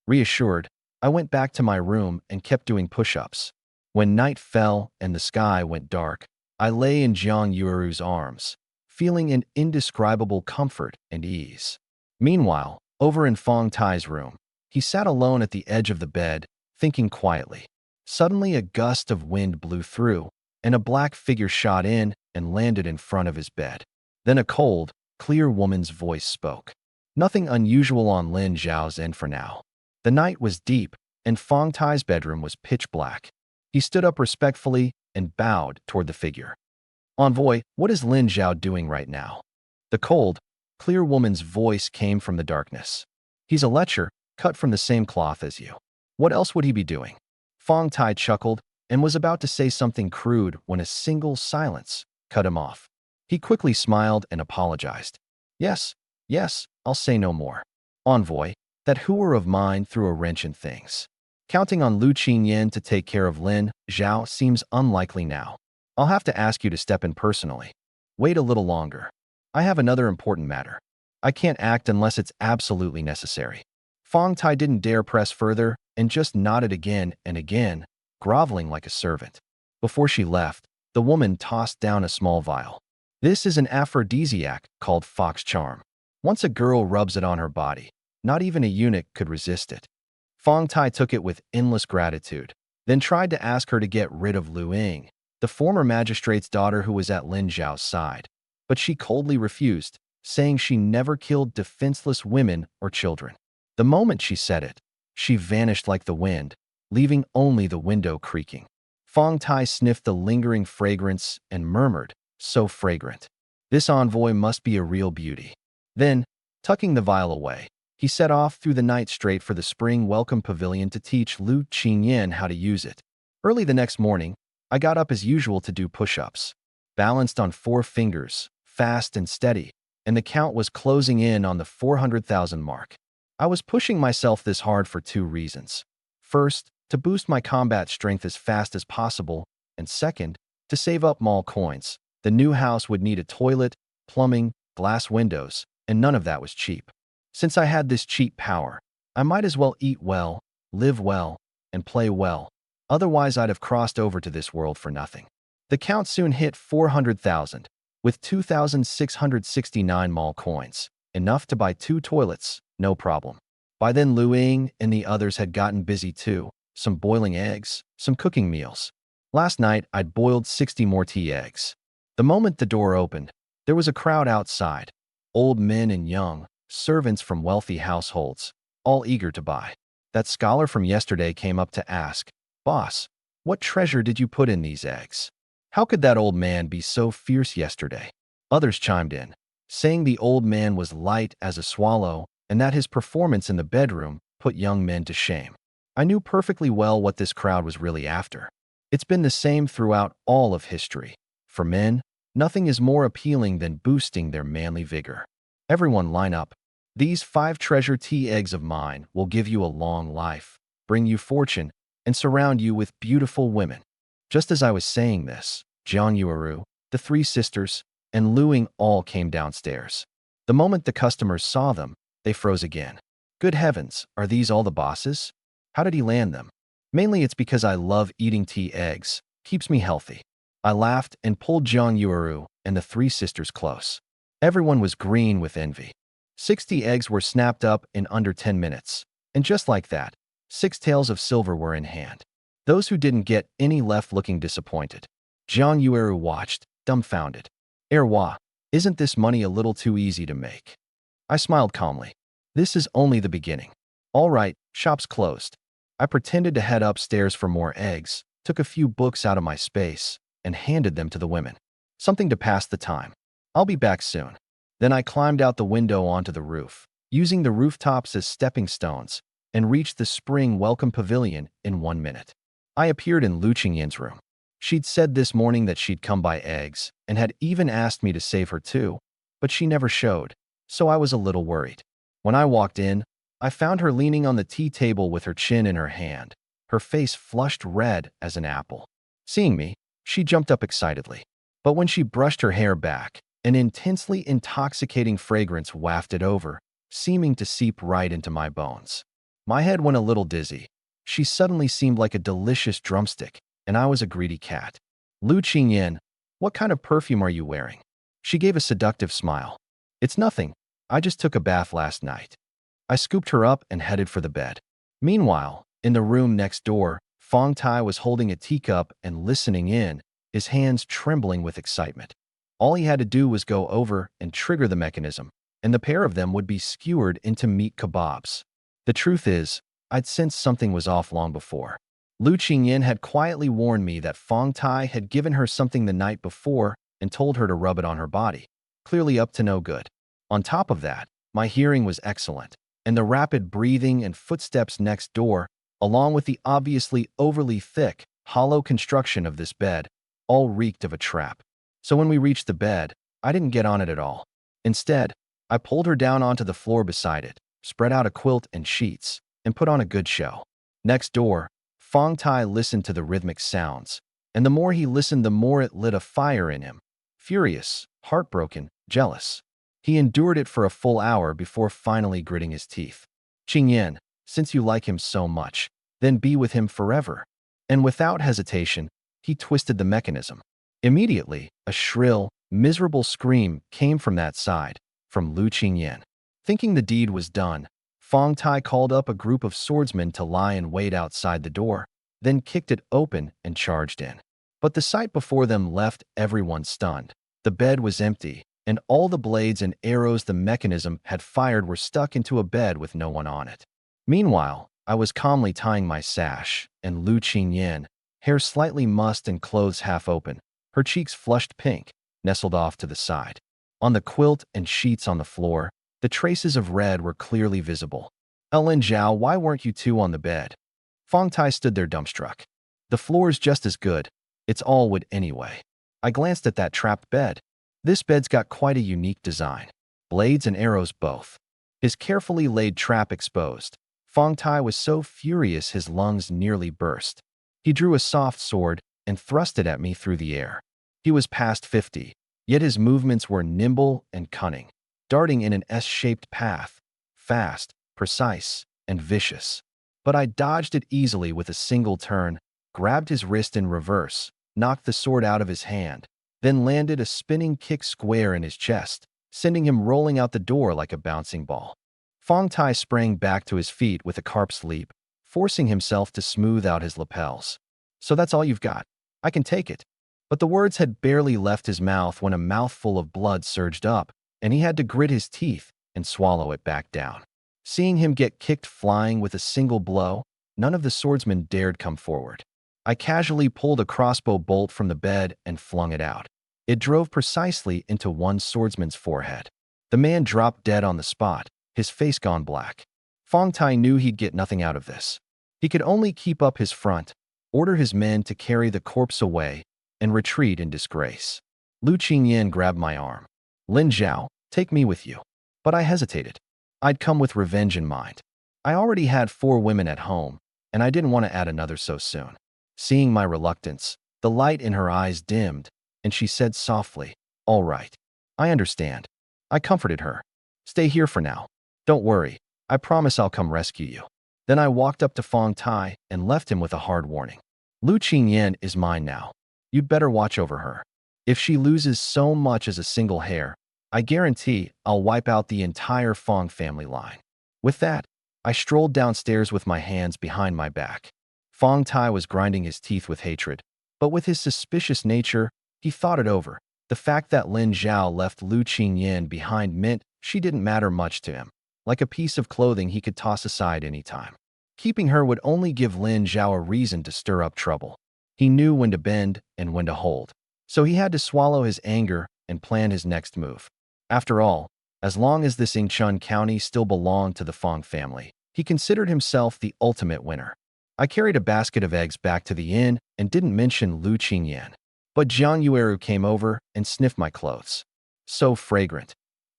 Reassured, I went back to my room and kept doing push-ups. When night fell and the sky went dark, I lay in Jiang Yuru's arms, feeling an indescribable comfort and ease. Meanwhile, over in Fong Tai's room, he sat alone at the edge of the bed, thinking quietly. Suddenly a gust of wind blew through, and a black figure shot in and landed in front of his bed. Then a cold, clear woman's voice spoke. Nothing unusual on Lin Zhao's end for now. The night was deep, and Fong Tai's bedroom was pitch black. He stood up respectfully and bowed toward the figure. Envoy, what is Lin Zhao doing right now? The cold, clear woman's voice came from the darkness. He's a lecher, cut from the same cloth as you. What else would he be doing? Fong Tai chuckled and was about to say something crude when a single silence cut him off. He quickly smiled and apologized. Yes, I'll say no more. Envoy, that hooer of mine threw a wrench in things. Counting on Lu Qingyan to take care of Lin Zhao seems unlikely now. I'll have to ask you to step in personally. Wait a little longer. I have another important matter. I can't act unless it's absolutely necessary. Fong Tai didn't dare press further and just nodded again and again, groveling like a servant. Before she left, the woman tossed down a small vial. This is an aphrodisiac called fox charm. Once a girl rubs it on her body, not even a eunuch could resist it. Fong Tai took it with endless gratitude, then tried to ask her to get rid of Lu Ying, the former magistrate's daughter who was at Lin Zhao's side. But she coldly refused, saying she never killed defenseless women or children. The moment she said it, she vanished like the wind, leaving only the window creaking. Fong Tai sniffed the lingering fragrance and murmured, so fragrant. This envoy must be a real beauty. Then, tucking the vial away, he set off through the night straight for the spring welcome pavilion to teach Lu Qingyan how to use it. Early the next morning, I got up as usual to do push-ups. Balanced on 4 fingers, fast and steady, and the count was closing in on the 400,000 mark. I was pushing myself this hard for 2 reasons. First, to boost my combat strength as fast as possible, and second, to save up mall coins. The new house would need a toilet, plumbing, glass windows, and none of that was cheap. Since I had this cheap power, I might as well eat well, live well, and play well. Otherwise, I'd have crossed over to this world for nothing. The count soon hit 400,000, with 2,669 mall coins, enough to buy 2 toilets, no problem. By then, Lu Ying and the others had gotten busy too. Some boiling eggs, some cooking meals. Last night, I'd boiled 60 more tea eggs. The moment the door opened, there was a crowd outside. Old men and young, servants from wealthy households, all eager to buy. That scholar from yesterday came up to ask, "Boss, what treasure did you put in these eggs? How could that old man be so fierce yesterday?" Others chimed in. saying the old man was light as a swallow and that his performance in the bedroom put young men to shame. I knew perfectly well what this crowd was really after. It's been the same throughout all of history. For men, nothing is more appealing than boosting their manly vigor. Everyone line up. These 5 treasure tea eggs of mine will give you a long life, bring you fortune, and surround you with beautiful women. Just as I was saying this, Jiang Yueru, the 3 sisters, and Lu Ying all came downstairs. The moment the customers saw them, they froze again. Good heavens, are these all the bosses? How did he land them? Mainly it's because I love eating tea eggs. Keeps me healthy. I laughed and pulled Jiang Yueru and the 3 sisters close. Everyone was green with envy. 60 eggs were snapped up in under 10 minutes. And just like that, 6 tails of silver were in hand. Those who didn't get any left looking disappointed. Jiang Yueru watched, dumbfounded. Erwa, isn't this money a little too easy to make? I smiled calmly. This is only the beginning. All right, shop's closed. I pretended to head upstairs for more eggs, took a few books out of my space, and handed them to the women. Something to pass the time. I'll be back soon. Then I climbed out the window onto the roof, using the rooftops as stepping stones, and reached the spring welcome pavilion in 1 minute. I appeared in Lu Qingyin's room. She'd said this morning that she'd come by eggs, and had even asked me to save her too, but she never showed, so I was a little worried. When I walked in, I found her leaning on the tea table with her chin in her hand, her face flushed red as an apple. Seeing me, she jumped up excitedly. But when she brushed her hair back, an intensely intoxicating fragrance wafted over, seeming to seep right into my bones. My head went a little dizzy. She suddenly seemed like a delicious drumstick, and I was a greedy cat. Lu Qingyin, what kind of perfume are you wearing? She gave a seductive smile. It's nothing. I just took a bath last night. I scooped her up and headed for the bed. Meanwhile, in the room next door, Fong Tai was holding a teacup and listening in, his hands trembling with excitement. All he had to do was go over and trigger the mechanism, and the pair of them would be skewered into meat kebabs. The truth is, I'd sensed something was off long before. Lu Qingyin had quietly warned me that Fong Tai had given her something the night before and told her to rub it on her body. Clearly up to no good. On top of that, my hearing was excellent, and the rapid breathing and footsteps next door, along with the obviously overly thick, hollow construction of this bed, all reeked of a trap. So when we reached the bed, I didn't get on it at all. Instead, I pulled her down onto the floor beside it, spread out a quilt and sheets, and put on a good show. Next door, Fong Tai listened to the rhythmic sounds, and the more he listened, the more it lit a fire in him. Furious, heartbroken, jealous. He endured it for a full hour before finally gritting his teeth. Qingyan, since you like him so much, then be with him forever. And without hesitation, he twisted the mechanism. Immediately, a shrill, miserable scream came from that side, from Lu Qingyan. Thinking the deed was done, Fong Tai called up a group of swordsmen to lie in wait outside the door, then kicked it open and charged in. But the sight before them left everyone stunned. The bed was empty, and all the blades and arrows the mechanism had fired were stuck into a bed with no one on it. Meanwhile, I was calmly tying my sash, and Lu Qingyan, hair slightly mussed and clothes half open, her cheeks flushed pink, nestled off to the side. On the quilt and sheets on the floor, the traces of red were clearly visible. Ellen Zhao, why weren't you two on the bed? Fong Tai stood there dumbstruck. The floor's just as good. It's all wood anyway. I glanced at that trapped bed. This bed's got quite a unique design. Blades and arrows both. His carefully laid trap exposed. Fong Tai was so furious his lungs nearly burst. He drew a soft sword and thrust it at me through the air. He was past 50, yet his movements were nimble and cunning, darting in an S-shaped path, fast, precise, and vicious. But I dodged it easily with a single turn, grabbed his wrist in reverse, knocked the sword out of his hand, then landed a spinning kick square in his chest, sending him rolling out the door like a bouncing ball. Fong Tai sprang back to his feet with a carp's leap, forcing himself to smooth out his lapels. So that's all you've got. I can take it. But the words had barely left his mouth when a mouthful of blood surged up, and he had to grit his teeth and swallow it back down. Seeing him get kicked flying with a single blow, none of the swordsmen dared come forward. I casually pulled a crossbow bolt from the bed and flung it out. It drove precisely into one swordsman's forehead. The man dropped dead on the spot, his face gone black. Fong Tai knew he'd get nothing out of this. He could only keep up his front, order his men to carry the corpse away, and retreat in disgrace. Lu Qingyan grabbed my arm. Lin Zhao, take me with you. But I hesitated. I'd come with revenge in mind. I already had 4 women at home, and I didn't want to add another so soon. Seeing my reluctance, the light in her eyes dimmed, and she said softly, "All right. I understand." I comforted her. "Stay here for now. Don't worry. I promise I'll come rescue you." Then I walked up to Fong Tai and left him with a hard warning. Lu Qingyan is mine now. You'd better watch over her. If she loses so much as a single hair, I guarantee I'll wipe out the entire Fong family line. With that, I strolled downstairs with my hands behind my back. Fong Tai was grinding his teeth with hatred, but with his suspicious nature, he thought it over. The fact that Lin Zhao left Lu Qingyan behind meant she didn't matter much to him, like a piece of clothing he could toss aside anytime. Keeping her would only give Lin Zhao a reason to stir up trouble. He knew when to bend and when to hold, so he had to swallow his anger and plan his next move. After all, as long as this Yingchun County still belonged to the Fong family, he considered himself the ultimate winner. I carried a basket of eggs back to the inn and didn't mention Lu Qingyan. But Jiang Yueru came over and sniffed my clothes. So fragrant.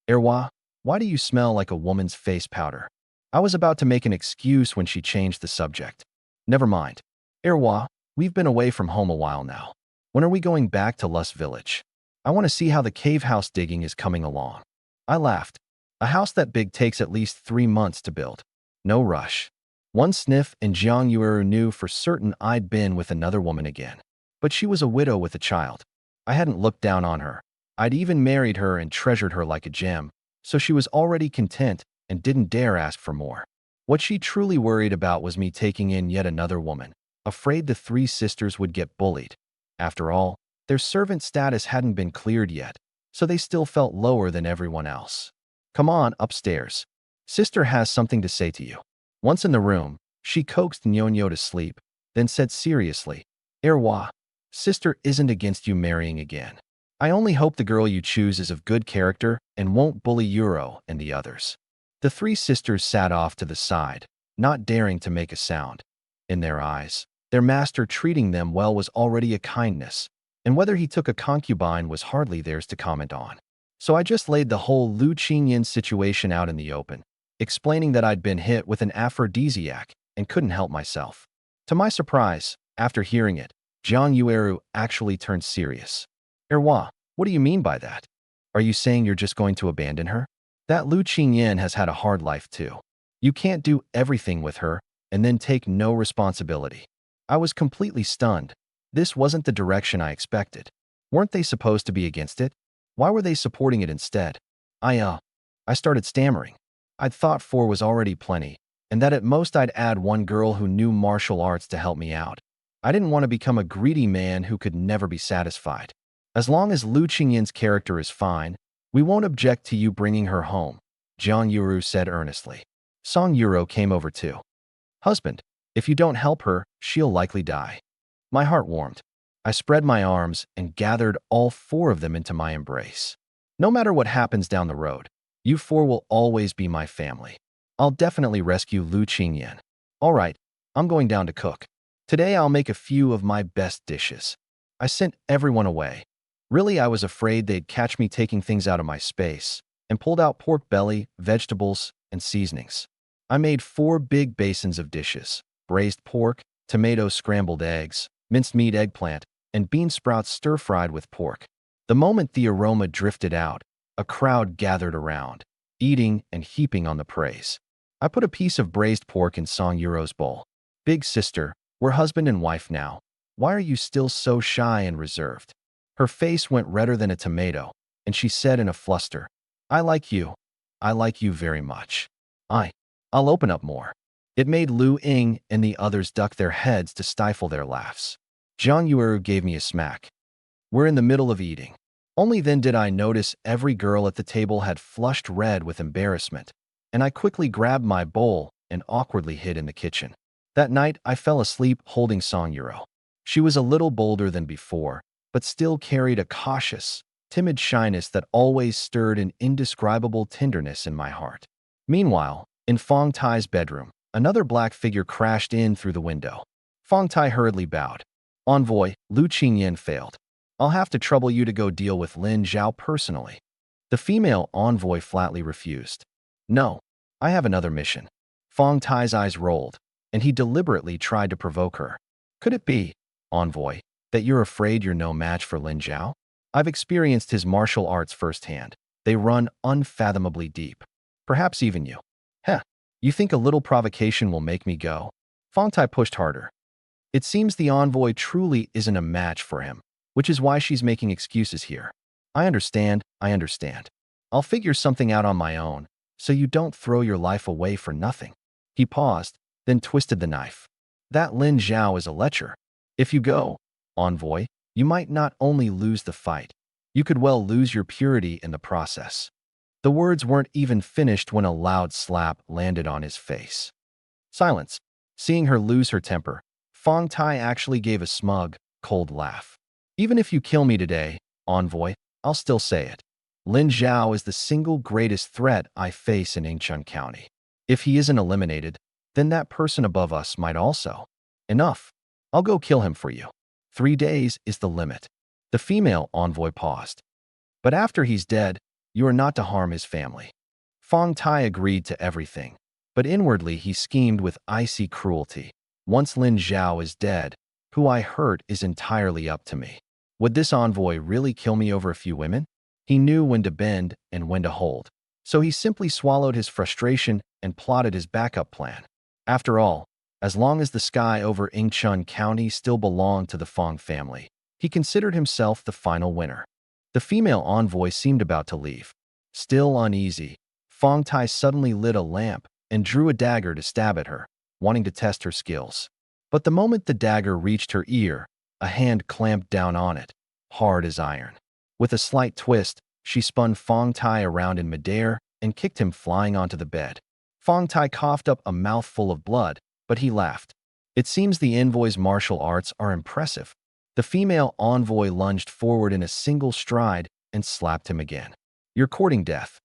Erwa, why do you smell like a woman's face powder? I was about to make an excuse when she changed the subject. Never mind. Erwa, we've been away from home a while now. When are we going back to Lust Village? I want to see how the cave house digging is coming along. I laughed. A house that big takes at least 3 months to build. No rush. One sniff and Jiang Yueru knew for certain I'd been with another woman again. But she was a widow with a child. I hadn't looked down on her. I'd even married her and treasured her like a gem, so she was already content and didn't dare ask for more. What she truly worried about was me taking in yet another woman, afraid the 3 sisters would get bullied. After all, their servant status hadn't been cleared yet, so they still felt lower than everyone else. Come on, upstairs. Sister has something to say to you. Once in the room, she coaxed Nyonyo to sleep, then said seriously, Erwa, Sister isn't against you marrying again. I only hope the girl you choose is of good character and won't bully Euro and the others. The 3 sisters sat off to the side, not daring to make a sound. In their eyes, their master treating them well was already a kindness, and whether he took a concubine was hardly theirs to comment on. So I just laid the whole Lu Qingyan situation out in the open, explaining that I'd been hit with an aphrodisiac and couldn't help myself. To my surprise, after hearing it, Jiang Yueru actually turned serious. Erwa, what do you mean by that? Are you saying you're just going to abandon her? That Lu Qingyan has had a hard life too. You can't do everything with her and then take no responsibility. I was completely stunned. This wasn't the direction I expected. Weren't they supposed to be against it? Why were they supporting it instead? I started stammering. I'd thought 4 was already plenty, and that at most I'd add 1 girl who knew martial arts to help me out. I didn't want to become a greedy man who could never be satisfied. As long as Lu Qingyan's character is fine, we won't object to you bringing her home, Jiang Yueru said earnestly. Song Euro came over too. Husband, if you don't help her, she'll likely die. My heart warmed. I spread my arms and gathered all 4 of them into my embrace. No matter what happens down the road, you 4 will always be my family. I'll definitely rescue Lu Qingyan. All right, I'm going down to cook. Today I'll make a few of my best dishes. I sent everyone away. Really, I was afraid they'd catch me taking things out of my space, and pulled out pork belly, vegetables, and seasonings. I made 4 big basins of dishes: braised pork, tomato scrambled eggs, minced meat eggplant, and bean sprouts stir-fried with pork. The moment the aroma drifted out, a crowd gathered around, eating and heaping on the praise. I put a piece of braised pork in Song Yuro's bowl. Big sister, we're husband and wife now. Why are you still so shy and reserved? Her face went redder than a tomato, and she said in a fluster, I like you. I like you very much. I'll open up more. It made Lu Ying and the others duck their heads to stifle their laughs. Jiang Yueru gave me a smack. We're in the middle of eating. Only then did I notice every girl at the table had flushed red with embarrassment, and I quickly grabbed my bowl and awkwardly hid in the kitchen. That night, I fell asleep holding Song Yuro. She was a little bolder than before, but still carried a cautious, timid shyness that always stirred an indescribable tenderness in my heart. Meanwhile, in Fong Tai's bedroom, another black figure crashed in through the window. Fong Tai hurriedly bowed. Envoy, Lu Qingyan failed. I'll have to trouble you to go deal with Lin Zhao personally. The female envoy flatly refused. No, I have another mission. Fong Tai's eyes rolled, and he deliberately tried to provoke her. Could it be, envoy, that you're afraid you're no match for Lin Zhao? I've experienced his martial arts firsthand. They run unfathomably deep. Perhaps even you. Heh, you think a little provocation will make me go? Fong Tai pushed harder. It seems the envoy truly isn't a match for him, which is why she's making excuses here. I understand. I'll figure something out on my own, so you don't throw your life away for nothing. He paused, then twisted the knife. That Lin Zhao is a lecher. If you go, envoy, you might not only lose the fight, you could well lose your purity in the process. The words weren't even finished when a loud slap landed on his face. Silence. Seeing her lose her temper, Fong Tai actually gave a smug, cold laugh. Even if you kill me today, envoy, I'll still say it. Lin Zhao is the single greatest threat I face in Yingchun County. If he isn't eliminated, then that person above us might also. Enough. I'll go kill him for you. 3 days is the limit. The female envoy paused. But after he's dead, you are not to harm his family. Fong Tai agreed to everything, but inwardly he schemed with icy cruelty. Once Lin Zhao is dead, who I hurt is entirely up to me. Would this envoy really kill me over a few women? He knew when to bend and when to hold, so he simply swallowed his frustration and plotted his backup plan. After all, as long as the sky over Yingchun County still belonged to the Fong family, he considered himself the final winner. The female envoy seemed about to leave. Still uneasy, Fong Tai suddenly lit a lamp and drew a dagger to stab at her, wanting to test her skills. But the moment the dagger reached her ear, a hand clamped down on it, hard as iron. With a slight twist, she spun Fong Tai around in midair and kicked him flying onto the bed. Fong Tai coughed up a mouthful of blood, but he laughed. It seems the envoy's martial arts are impressive. The female envoy lunged forward in a single stride and slapped him again. You're courting death.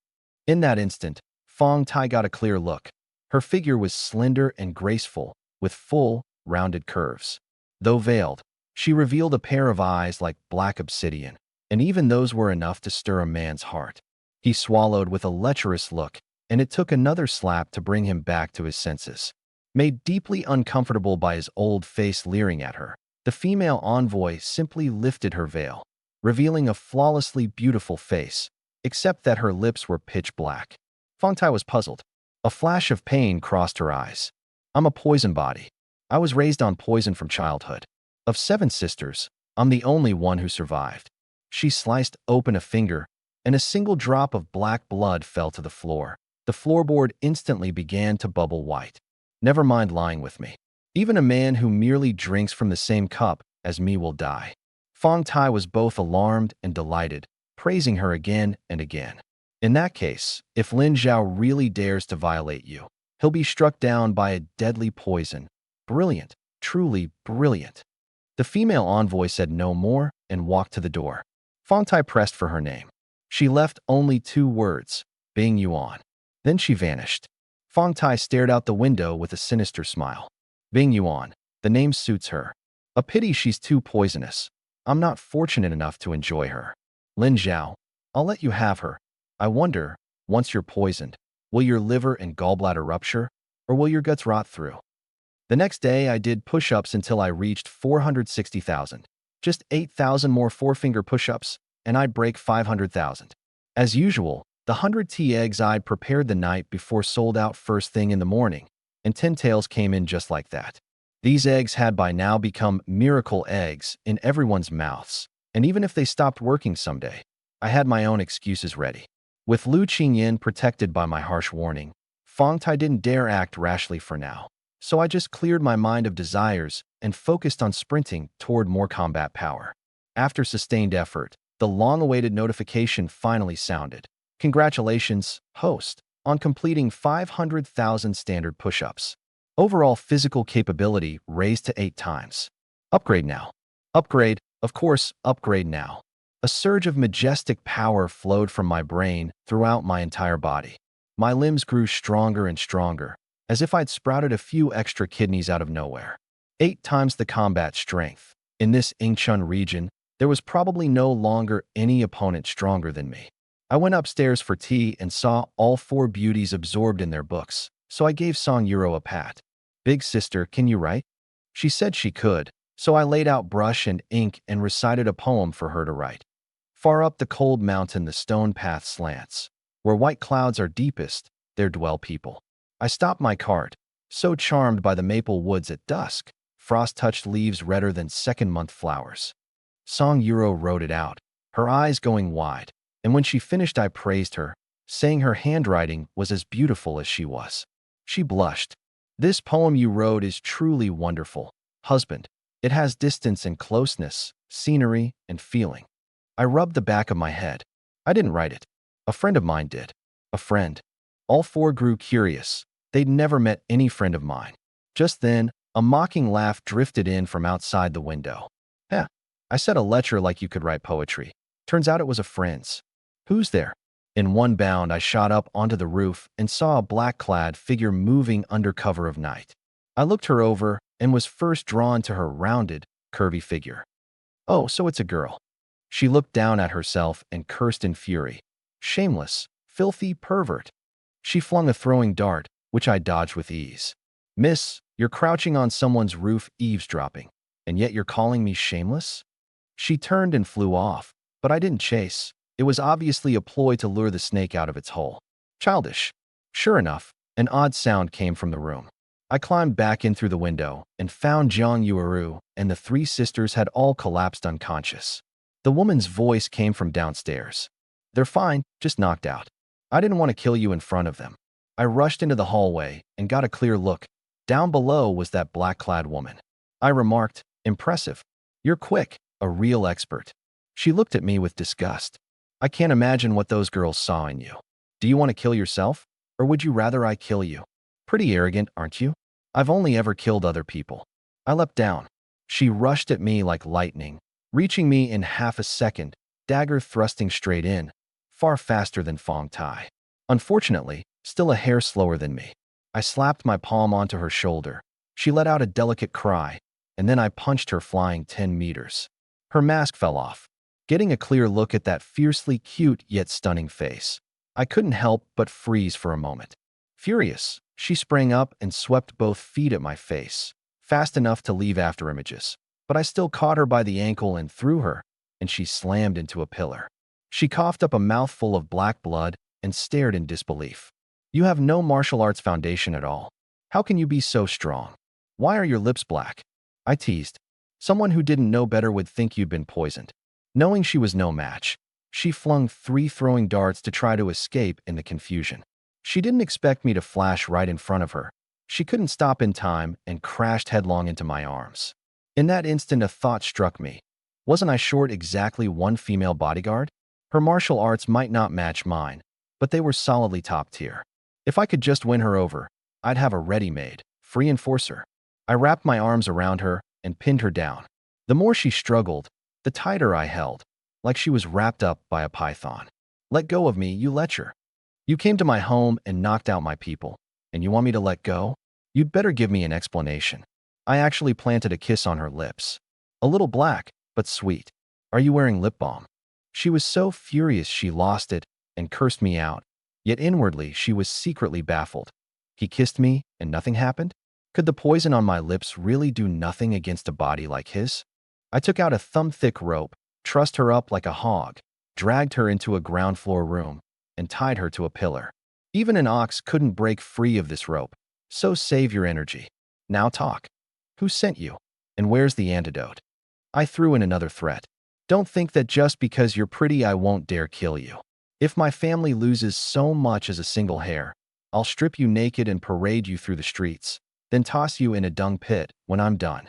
In that instant, Fong Tai got a clear look. Her figure was slender and graceful, with full, rounded curves. Though veiled, she revealed a pair of eyes like black obsidian, and even those were enough to stir a man's heart. He swallowed with a lecherous look, and it took another slap to bring him back to his senses. Made deeply uncomfortable by his old face leering at her, the female envoy simply lifted her veil, revealing a flawlessly beautiful face, except that her lips were pitch black. Fong Tai was puzzled. A flash of pain crossed her eyes. I'm a poison body. I was raised on poison from childhood. Of 7 sisters, I'm the only one who survived. She sliced open a finger, and a single drop of black blood fell to the floor. The floorboard instantly began to bubble white. Never mind lying with me. Even a man who merely drinks from the same cup as me will die. Fong Tai was both alarmed and delighted, praising her again and again. In that case, if Lin Zhao really dares to violate you, he'll be struck down by a deadly poison. Brilliant, truly brilliant. The female envoy said no more and walked to the door. Fong Tai pressed for her name. She left only 2 words, Bing Yuan. Then she vanished. Fong Tai stared out the window with a sinister smile. Bing Yuan, the name suits her. A pity she's too poisonous. I'm not fortunate enough to enjoy her. Lin Zhao, I'll let you have her. I wonder, once you're poisoned, will your liver and gallbladder rupture, or will your guts rot through? The next day, I did push-ups until I reached 460,000. Just 8,000 more 4-finger push-ups, and I'd break 500,000. As usual, the 100 tea eggs I'd prepared the night before sold out first thing in the morning, and 10 tails came in just like that. These eggs had by now become miracle eggs in everyone's mouths, and even if they stopped working someday, I had my own excuses ready. With Lu Qingyan protected by my harsh warning, Fong Tai didn't dare act rashly for now, so I just cleared my mind of desires and focused on sprinting toward more combat power. After sustained effort, the long-awaited notification finally sounded. Congratulations, host, on completing 500,000 standard push-ups. Overall physical capability raised to 8 times. Upgrade now. Upgrade, of course, upgrade now. A surge of majestic power flowed from my brain throughout my entire body. My limbs grew stronger and stronger, as if I'd sprouted a few extra kidneys out of nowhere. 8 times the combat strength. In this Ingchun region, there was probably no longer any opponent stronger than me. I went upstairs for tea and saw all 4 beauties absorbed in their books, so I gave Song Yuro a pat. "Big sister, can you write?" She said she could, so I laid out brush and ink and recited a poem for her to write. Far up the cold mountain the stone path slants. Where white clouds are deepest, there dwell people. I stopped my cart, so charmed by the maple woods at dusk, frost-touched leaves redder than second-month flowers. Song Yuro wrote it out, her eyes going wide, and when she finished I praised her, saying her handwriting was as beautiful as she was. She blushed. "This poem you wrote is truly wonderful, husband. It has distance and closeness, scenery and feeling." I rubbed the back of my head. I didn't write it. A friend of mine did. A friend. All 4 grew curious. They'd never met any friend of mine. Just then, a mocking laugh drifted in from outside the window. "Heh, I said a lecture like you could write poetry. Turns out it was a friend's." "Who's there?" In one bound, I shot up onto the roof and saw a black-clad figure moving under cover of night. I looked her over and was first drawn to her rounded, curvy figure. "Oh, so it's a girl." She looked down at herself and cursed in fury. "Shameless, filthy pervert." She flung a throwing dart, which I dodged with ease. "Miss, you're crouching on someone's roof eavesdropping, and yet you're calling me shameless?" She turned and flew off, but I didn't chase. It was obviously a ploy to lure the snake out of its hole. Childish. Sure enough, an odd sound came from the room. I climbed back in through the window and found Jiang Yueru and the 3 sisters had all collapsed unconscious. The woman's voice came from downstairs. "They're fine, just knocked out. I didn't want to kill you in front of them." I rushed into the hallway and got a clear look. Down below was that black-clad woman. I remarked, "Impressive. You're quick, a real expert." She looked at me with disgust. "I can't imagine what those girls saw in you. Do you want to kill yourself, or would you rather I kill you? Pretty arrogant, aren't you?" "I've only ever killed other people." I leapt down. She rushed at me like lightning, reaching me in half a second, dagger thrusting straight in, far faster than Fong Tai. Unfortunately, still a hair slower than me. I slapped my palm onto her shoulder. She let out a delicate cry, and then I punched her flying 10 meters. Her mask fell off. Getting a clear look at that fiercely cute yet stunning face, I couldn't help but freeze for a moment. Furious, she sprang up and swept both feet at my face, fast enough to leave after images. But I still caught her by the ankle and threw her, and she slammed into a pillar. She coughed up a mouthful of black blood and stared in disbelief. "You have no martial arts foundation at all. How can you be so strong? Why are your lips black?" I teased. "Someone who didn't know better would think you'd been poisoned." Knowing she was no match, she flung 3 throwing darts to try to escape in the confusion. She didn't expect me to flash right in front of her. She couldn't stop in time and crashed headlong into my arms. In that instant, a thought struck me. Wasn't I short exactly 1 female bodyguard? Her martial arts might not match mine, but they were solidly top tier. If I could just win her over, I'd have a ready-made, free enforcer. I wrapped my arms around her and pinned her down. The more she struggled, the tighter I held, like she was wrapped up by a python. "Let go of me, you lecher. You came to my home and knocked out my people, and you want me to let go? You'd better give me an explanation." I actually planted a kiss on her lips. A little black, but sweet. "Are you wearing lip balm?" She was so furious she lost it and cursed me out, yet inwardly she was secretly baffled. He kissed me and nothing happened? Could the poison on my lips really do nothing against a body like his? I took out a thumb-thick rope, trussed her up like a hog, dragged her into a ground-floor room, and tied her to a pillar. Even an ox couldn't break free of this rope, so save your energy. Now talk. Who sent you? And where's the antidote? I threw in another threat. "Don't think that just because you're pretty I won't dare kill you. If my family loses so much as a single hair, I'll strip you naked and parade you through the streets, then toss you in a dung pit when I'm done."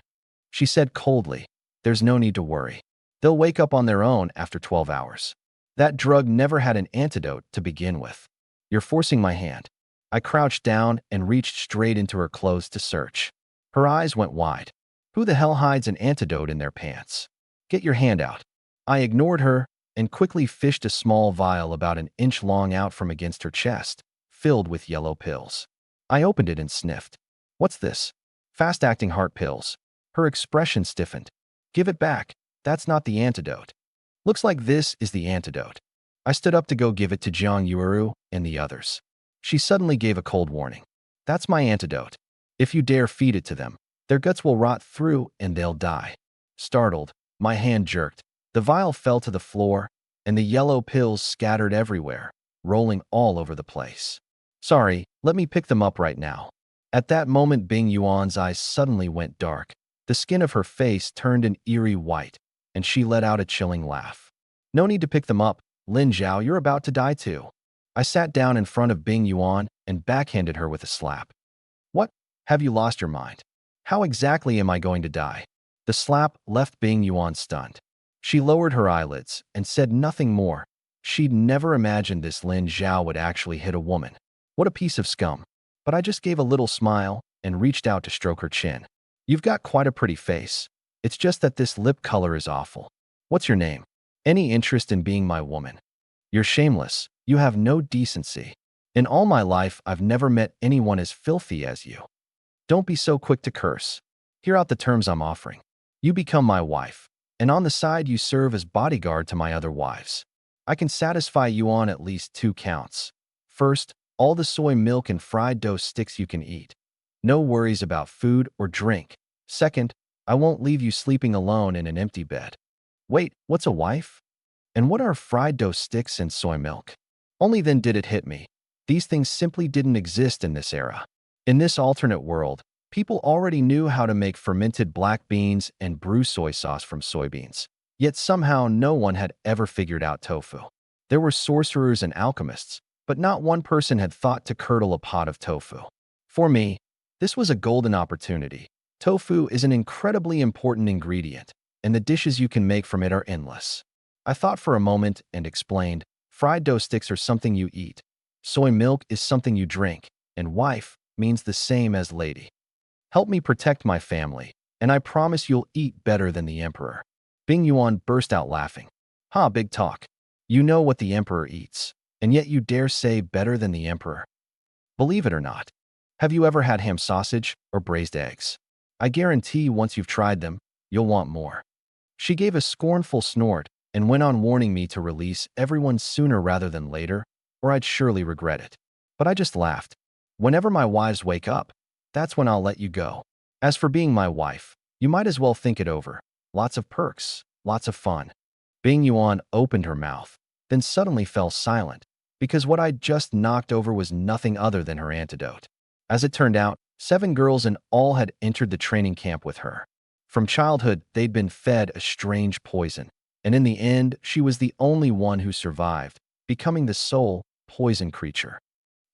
She said coldly, "There's no need to worry. They'll wake up on their own after 12 hours. That drug never had an antidote to begin with." "You're forcing my hand." I crouched down and reached straight into her clothes to search. Her eyes went wide. "Who the hell hides an antidote in their pants? Get your hand out." I ignored her and quickly fished a small vial about an inch long out from against her chest, filled with yellow pills. I opened it and sniffed. What's this? Fast-acting heart pills. Her expression stiffened. Give it back. That's not the antidote. Looks like this is the antidote. I stood up to go give it to Jiang Yueru and the others. She suddenly gave a cold warning. That's my antidote. If you dare feed it to them, their guts will rot through and they'll die. Startled, my hand jerked. The vial fell to the floor, and the yellow pills scattered everywhere, rolling all over the place. Sorry, let me pick them up right now. At that moment, Bing Yuan's eyes suddenly went dark. The skin of her face turned an eerie white, and she let out a chilling laugh. No need to pick them up, Lin Zhao, you're about to die too. I sat down in front of Bing Yuan and backhanded her with a slap. What? Have you lost your mind? How exactly am I going to die? The slap left Bing Yuan stunned. She lowered her eyelids and said nothing more. She'd never imagined this Lin Zhao would actually hit a woman. What a piece of scum. But I just gave a little smile and reached out to stroke her chin. You've got quite a pretty face. It's just that this lip color is awful. What's your name? Any interest in being my woman? You're shameless. You have no decency. In all my life, I've never met anyone as filthy as you. Don't be so quick to curse. Hear out the terms I'm offering. You become my wife, and on the side you serve as bodyguard to my other wives. I can satisfy you on at least 2 counts. First, all the soy milk and fried dough sticks you can eat. No worries about food or drink. Second, I won't leave you sleeping alone in an empty bed. Wait, what's a wife? And what are fried dough sticks and soy milk? Only then did it hit me. These things simply didn't exist in this era. In this alternate world, people already knew how to make fermented black beans and brew soy sauce from soybeans. Yet somehow no one had ever figured out tofu. There were sorcerers and alchemists, but not one person had thought to curdle a pot of tofu. For me, this was a golden opportunity. Tofu is an incredibly important ingredient, and the dishes you can make from it are endless. I thought for a moment and explained, fried dough sticks are something you eat. Soy milk is something you drink, and wife means the same as lady. Help me protect my family, and I promise you'll eat better than the emperor. Bing Yuan burst out laughing. Ha, big talk. You know what the emperor eats, and yet you dare say better than the emperor. Believe it or not, have you ever had ham sausage or braised eggs? I guarantee once you've tried them, you'll want more. She gave a scornful snort and went on warning me to release everyone sooner rather than later, or I'd surely regret it. But I just laughed. Whenever my wives wake up, that's when I'll let you go. As for being my wife, you might as well think it over. Lots of perks, lots of fun. Bing Yuan opened her mouth, then suddenly fell silent, because what I'd just knocked over was nothing other than her antidote. As it turned out, 7 girls in all had entered the training camp with her. From childhood, they'd been fed a strange poison, and in the end, she was the only one who survived, becoming the sole poison creature.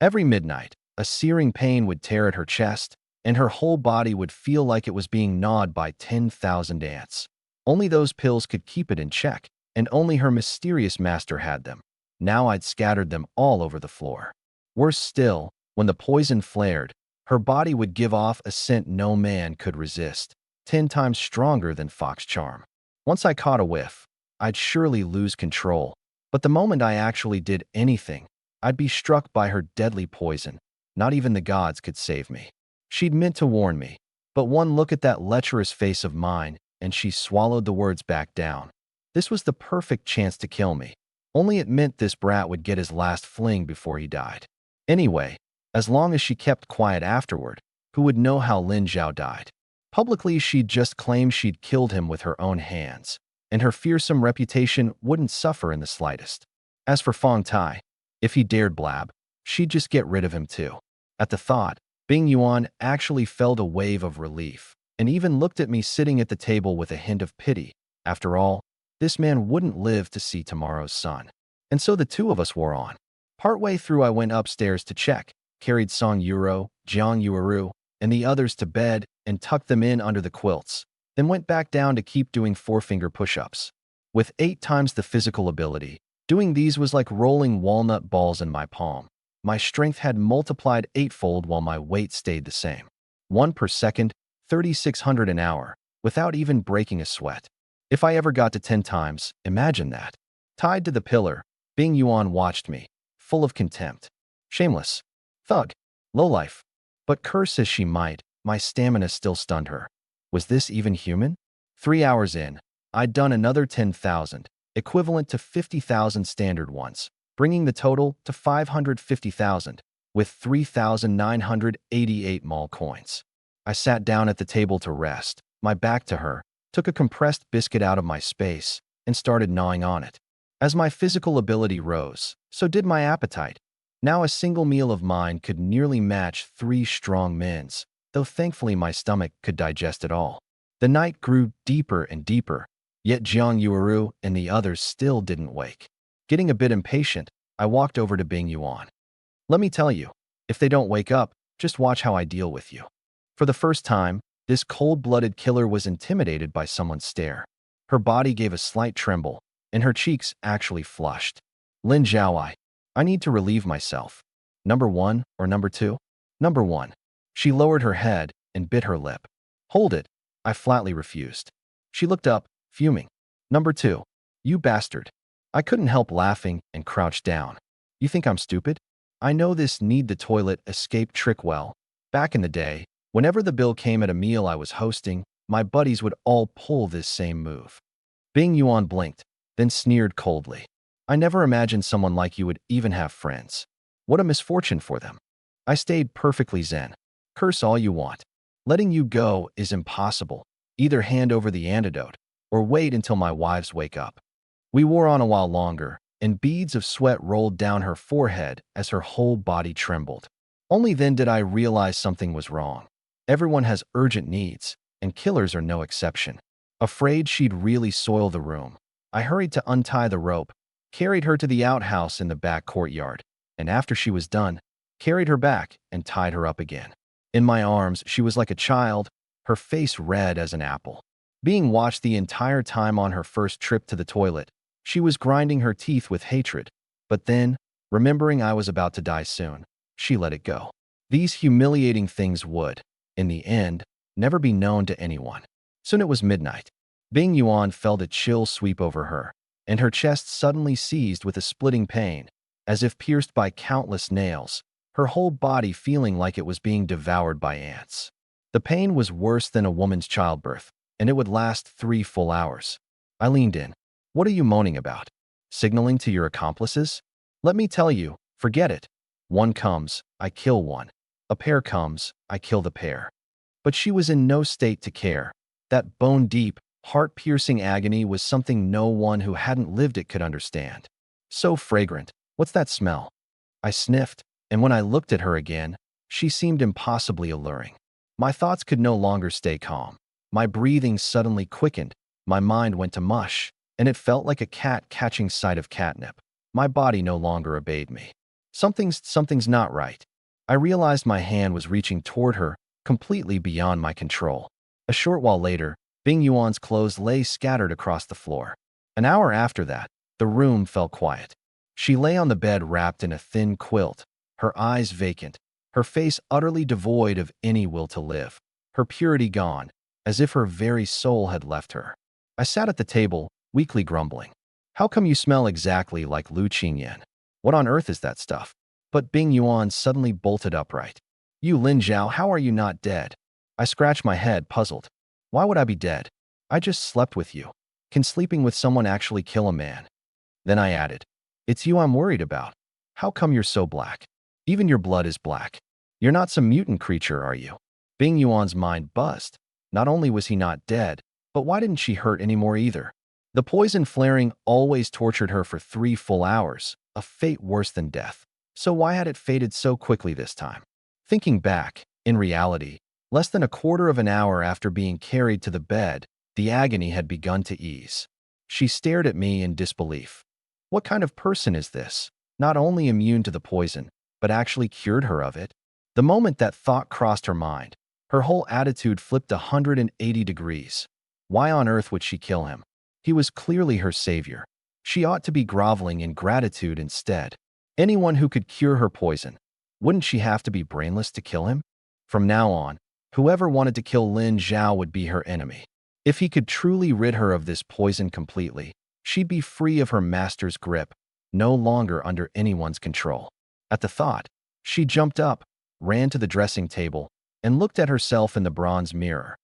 Every midnight, a searing pain would tear at her chest, and her whole body would feel like it was being gnawed by 10,000 ants. Only those pills could keep it in check, and only her mysterious master had them. Now I'd scattered them all over the floor. Worse still, when the poison flared, her body would give off a scent no man could resist, 10 times stronger than fox charm. Once I caught a whiff, I'd surely lose control, but the moment I actually did anything, I'd be struck by her deadly poison. Not even the gods could save me. She'd meant to warn me, but one look at that lecherous face of mine, and she swallowed the words back down. This was the perfect chance to kill me. Only it meant this brat would get his last fling before he died. Anyway, as long as she kept quiet afterward, who would know how Lin Zhao died? Publicly, she'd just claimed she'd killed him with her own hands, and her fearsome reputation wouldn't suffer in the slightest. As for Fong Tai, if he dared blab, she'd just get rid of him too. At the thought, Bing Yuan actually felt a wave of relief, and even looked at me sitting at the table with a hint of pity. After all, this man wouldn't live to see tomorrow's sun. And so the two of us wore on. Partway through I went upstairs to check, carried Song Yuro, Jiang Yueru, and the others to bed and tucked them in under the quilts, then went back down to keep doing 4-finger push-ups. With 8 times the physical ability, doing these was like rolling walnut balls in my palm. My strength had multiplied 8-fold while my weight stayed the same. 1 per second, 3,600 an hour, without even breaking a sweat. If I ever got to 10 times, imagine that. Tied to the pillar, Bing Yuan watched me, full of contempt. Shameless. Thug. Lowlife. But curse as she might, my stamina still stunned her. Was this even human? 3 hours in, I'd done another 10,000, equivalent to 50,000 standard ones, bringing the total to 550,000, with 3,988 mall coins. I sat down at the table to rest, my back to her, took a compressed biscuit out of my space, and started gnawing on it. As my physical ability rose, so did my appetite. Now a single meal of mine could nearly match 3 strong men's, though thankfully my stomach could digest it all. The night grew deeper and deeper, yet Jiang Yueru and the others still didn't wake. Getting a bit impatient, I walked over to Bing Yuan. Let me tell you, if they don't wake up, just watch how I deal with you. For the first time, this cold-blooded killer was intimidated by someone's stare. Her body gave a slight tremble, and her cheeks actually flushed. Lin Zhaowai, I need to relieve myself. Number 1 or number 2? Number 1. She lowered her head and bit her lip. Hold it. I flatly refused. She looked up, fuming. Number 2. You bastard. I couldn't help laughing and crouched down. You think I'm stupid? I know this need the toilet escape trick well. Back in the day, whenever the bill came at a meal I was hosting, my buddies would all pull this same move. Bing Yuan blinked, then sneered coldly. I never imagined someone like you would even have friends. What a misfortune for them. I stayed perfectly zen. Curse all you want. Letting you go is impossible. Either hand over the antidote, or wait until my wives wake up. We wore on a while longer, and beads of sweat rolled down her forehead as her whole body trembled. Only then did I realize something was wrong. Everyone has urgent needs, and killers are no exception. Afraid she'd really soil the room, I hurried to untie the rope, carried her to the outhouse in the back courtyard, and after she was done, carried her back and tied her up again. In my arms, she was like a child, her face red as an apple. Being watched the entire time on her first trip to the toilet, she was grinding her teeth with hatred. But then, remembering I was about to die soon, she let it go. These humiliating things would, in the end, never be known to anyone. Soon it was midnight. Bing Yuan felt a chill sweep over her, and her chest suddenly seized with a splitting pain, as if pierced by countless nails, her whole body feeling like it was being devoured by ants. The pain was worse than a woman's childbirth, and it would last 3 full hours. I leaned in. What are you moaning about? Signaling to your accomplices? Let me tell you, forget it. One comes, I kill one. A pair comes, I kill the pair. But she was in no state to care. That bone-deep, heart-piercing agony was something no one who hadn't lived it could understand. So fragrant. What's that smell? I sniffed, and when I looked at her again, she seemed impossibly alluring. My thoughts could no longer stay calm. My breathing suddenly quickened, my mind went to mush, and it felt like a cat catching sight of catnip. My body no longer obeyed me. Something's not right. I realized my hand was reaching toward her, completely beyond my control. A short while later, Bing Yuan's clothes lay scattered across the floor. An hour after that, the room fell quiet. She lay on the bed wrapped in a thin quilt, her eyes vacant, her face utterly devoid of any will to live, her purity gone, as if her very soul had left her. I sat at the table, weakly grumbling. How come you smell exactly like Lu Qingyan? What on earth is that stuff? But Bing Yuan suddenly bolted upright. You Lin Zhao, how are you not dead? I scratched my head, puzzled. Why would I be dead? I just slept with you. Can sleeping with someone actually kill a man? Then I added, it's you I'm worried about. How come you're so black? Even your blood is black. You're not some mutant creature, are you? Bing Yuan's mind buzzed. Not only was he not dead, but why didn't she hurt anymore either? The poison flaring always tortured her for 3 full hours, a fate worse than death. So why had it faded so quickly this time? Thinking back, in reality, less than a quarter of an hour after being carried to the bed, the agony had begun to ease. She stared at me in disbelief. What kind of person is this? Not only immune to the poison, but actually cured her of it? The moment that thought crossed her mind, her whole attitude flipped 180 degrees. Why on earth would she kill him? He was clearly her savior. She ought to be groveling in gratitude instead. Anyone who could cure her poison. Wouldn't she have to be brainless to kill him? From now on, whoever wanted to kill Lin Zhao would be her enemy. If he could truly rid her of this poison completely, She'd be free of her master's grip, no longer under anyone's control. At the thought, she jumped up, ran to the dressing table, and looked at herself in the bronze mirror.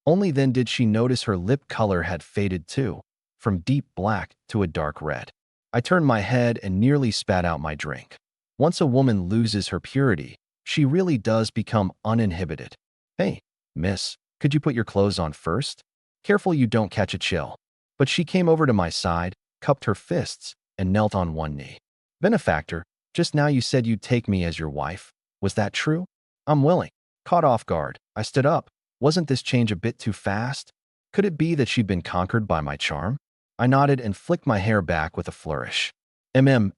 Only then did she notice her lip color had faded too, from deep black to a dark red. I turned my head and nearly spat out my drink. Once a woman loses her purity, she really does become uninhibited. Hey, miss, could you put your clothes on first? Careful you don't catch a chill. But she came over to my side, cupped her fists, and knelt on one knee. Benefactor, just now you said you'd take me as your wife. Was that true? I'm willing. Caught off guard, I stood up. Wasn't this change a bit too fast? Could it be that she'd been conquered by my charm? I nodded and flicked my hair back with a flourish.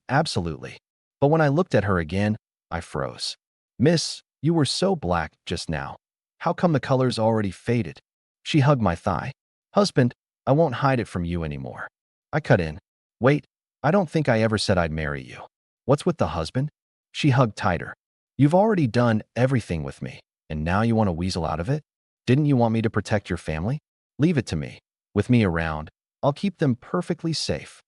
Absolutely. But when I looked at her again, I froze. Miss, you were so black just now. How come the color's already faded? She hugged my thigh. Husband, I won't hide it from you anymore. I cut in. Wait, I don't think I ever said I'd marry you. What's with the husband? She hugged tighter. You've already done everything with me, and now you want to weasel out of it? Didn't you want me to protect your family? Leave it to me. With me around, I'll keep them perfectly safe.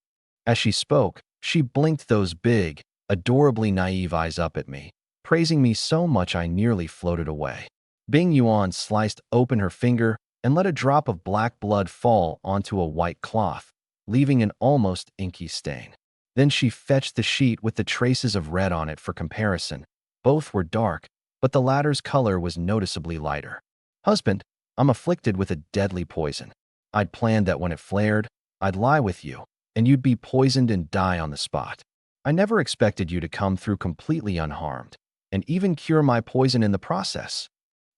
As she spoke, she blinked those big, adorably naive eyes up at me, praising me so much I nearly floated away. Bing Yuan sliced open her finger and let a drop of black blood fall onto a white cloth, leaving an almost inky stain. Then she fetched the sheet with the traces of red on it for comparison. Both were dark, but the latter's color was noticeably lighter. Husband, I'm afflicted with a deadly poison. I'd planned that when it flared, I'd lie with you, and you'd be poisoned and die on the spot. I never expected you to come through completely unharmed, and even cure my poison in the process.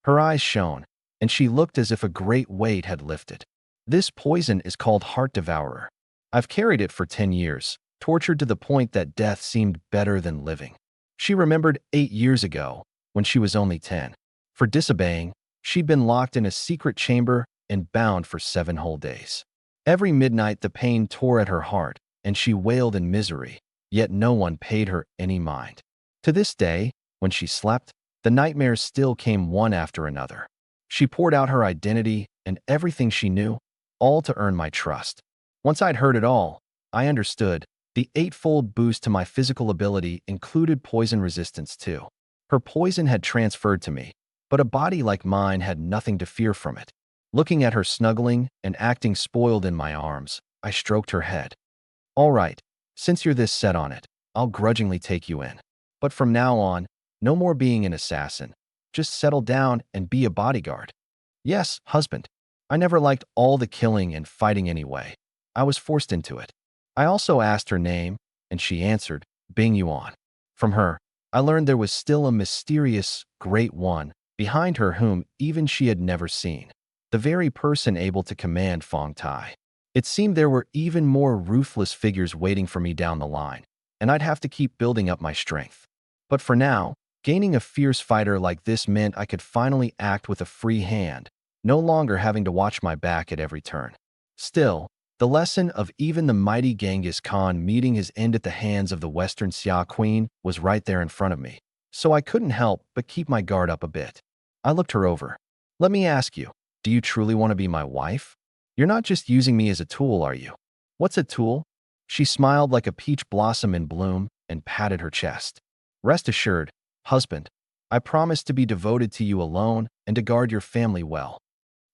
Her eyes shone, and she looked as if a great weight had lifted. This poison is called Heart Devourer. I've carried it for 10 years, tortured to the point that death seemed better than living. She remembered 8 years ago, when she was only 10. For disobeying, she'd been locked in a secret chamber and bound for 7 whole days. Every midnight the pain tore at her heart, and she wailed in misery, yet no one paid her any mind. To this day, when she slept, the nightmares still came one after another. She poured out her identity and everything she knew, all to earn my trust. Once I'd heard it all, I understood. The 8-fold boost to my physical ability included poison resistance too. Her poison had transferred to me, but a body like mine had nothing to fear from it. Looking at her snuggling and acting spoiled in my arms, I stroked her head. All right, since you're this set on it, I'll grudgingly take you in. But from now on, no more being an assassin. Just settle down and be a bodyguard. Yes, husband. I never liked all the killing and fighting anyway. I was forced into it. I also asked her name, and she answered, Bing Yuan. From her, I learned there was still a mysterious, great one behind her whom even she had never seen. The very person able to command Fong Tai. It seemed there were even more ruthless figures waiting for me down the line, and I'd have to keep building up my strength. But for now, gaining a fierce fighter like this meant I could finally act with a free hand, no longer having to watch my back at every turn. Still, the lesson of even the mighty Genghis Khan meeting his end at the hands of the Western Xia Queen was right there in front of me, so I couldn't help but keep my guard up a bit. I looked her over. Let me ask you, do you truly want to be my wife? You're not just using me as a tool, are you? What's a tool? She smiled like a peach blossom in bloom and patted her chest. Rest assured, husband, I promise to be devoted to you alone and to guard your family well.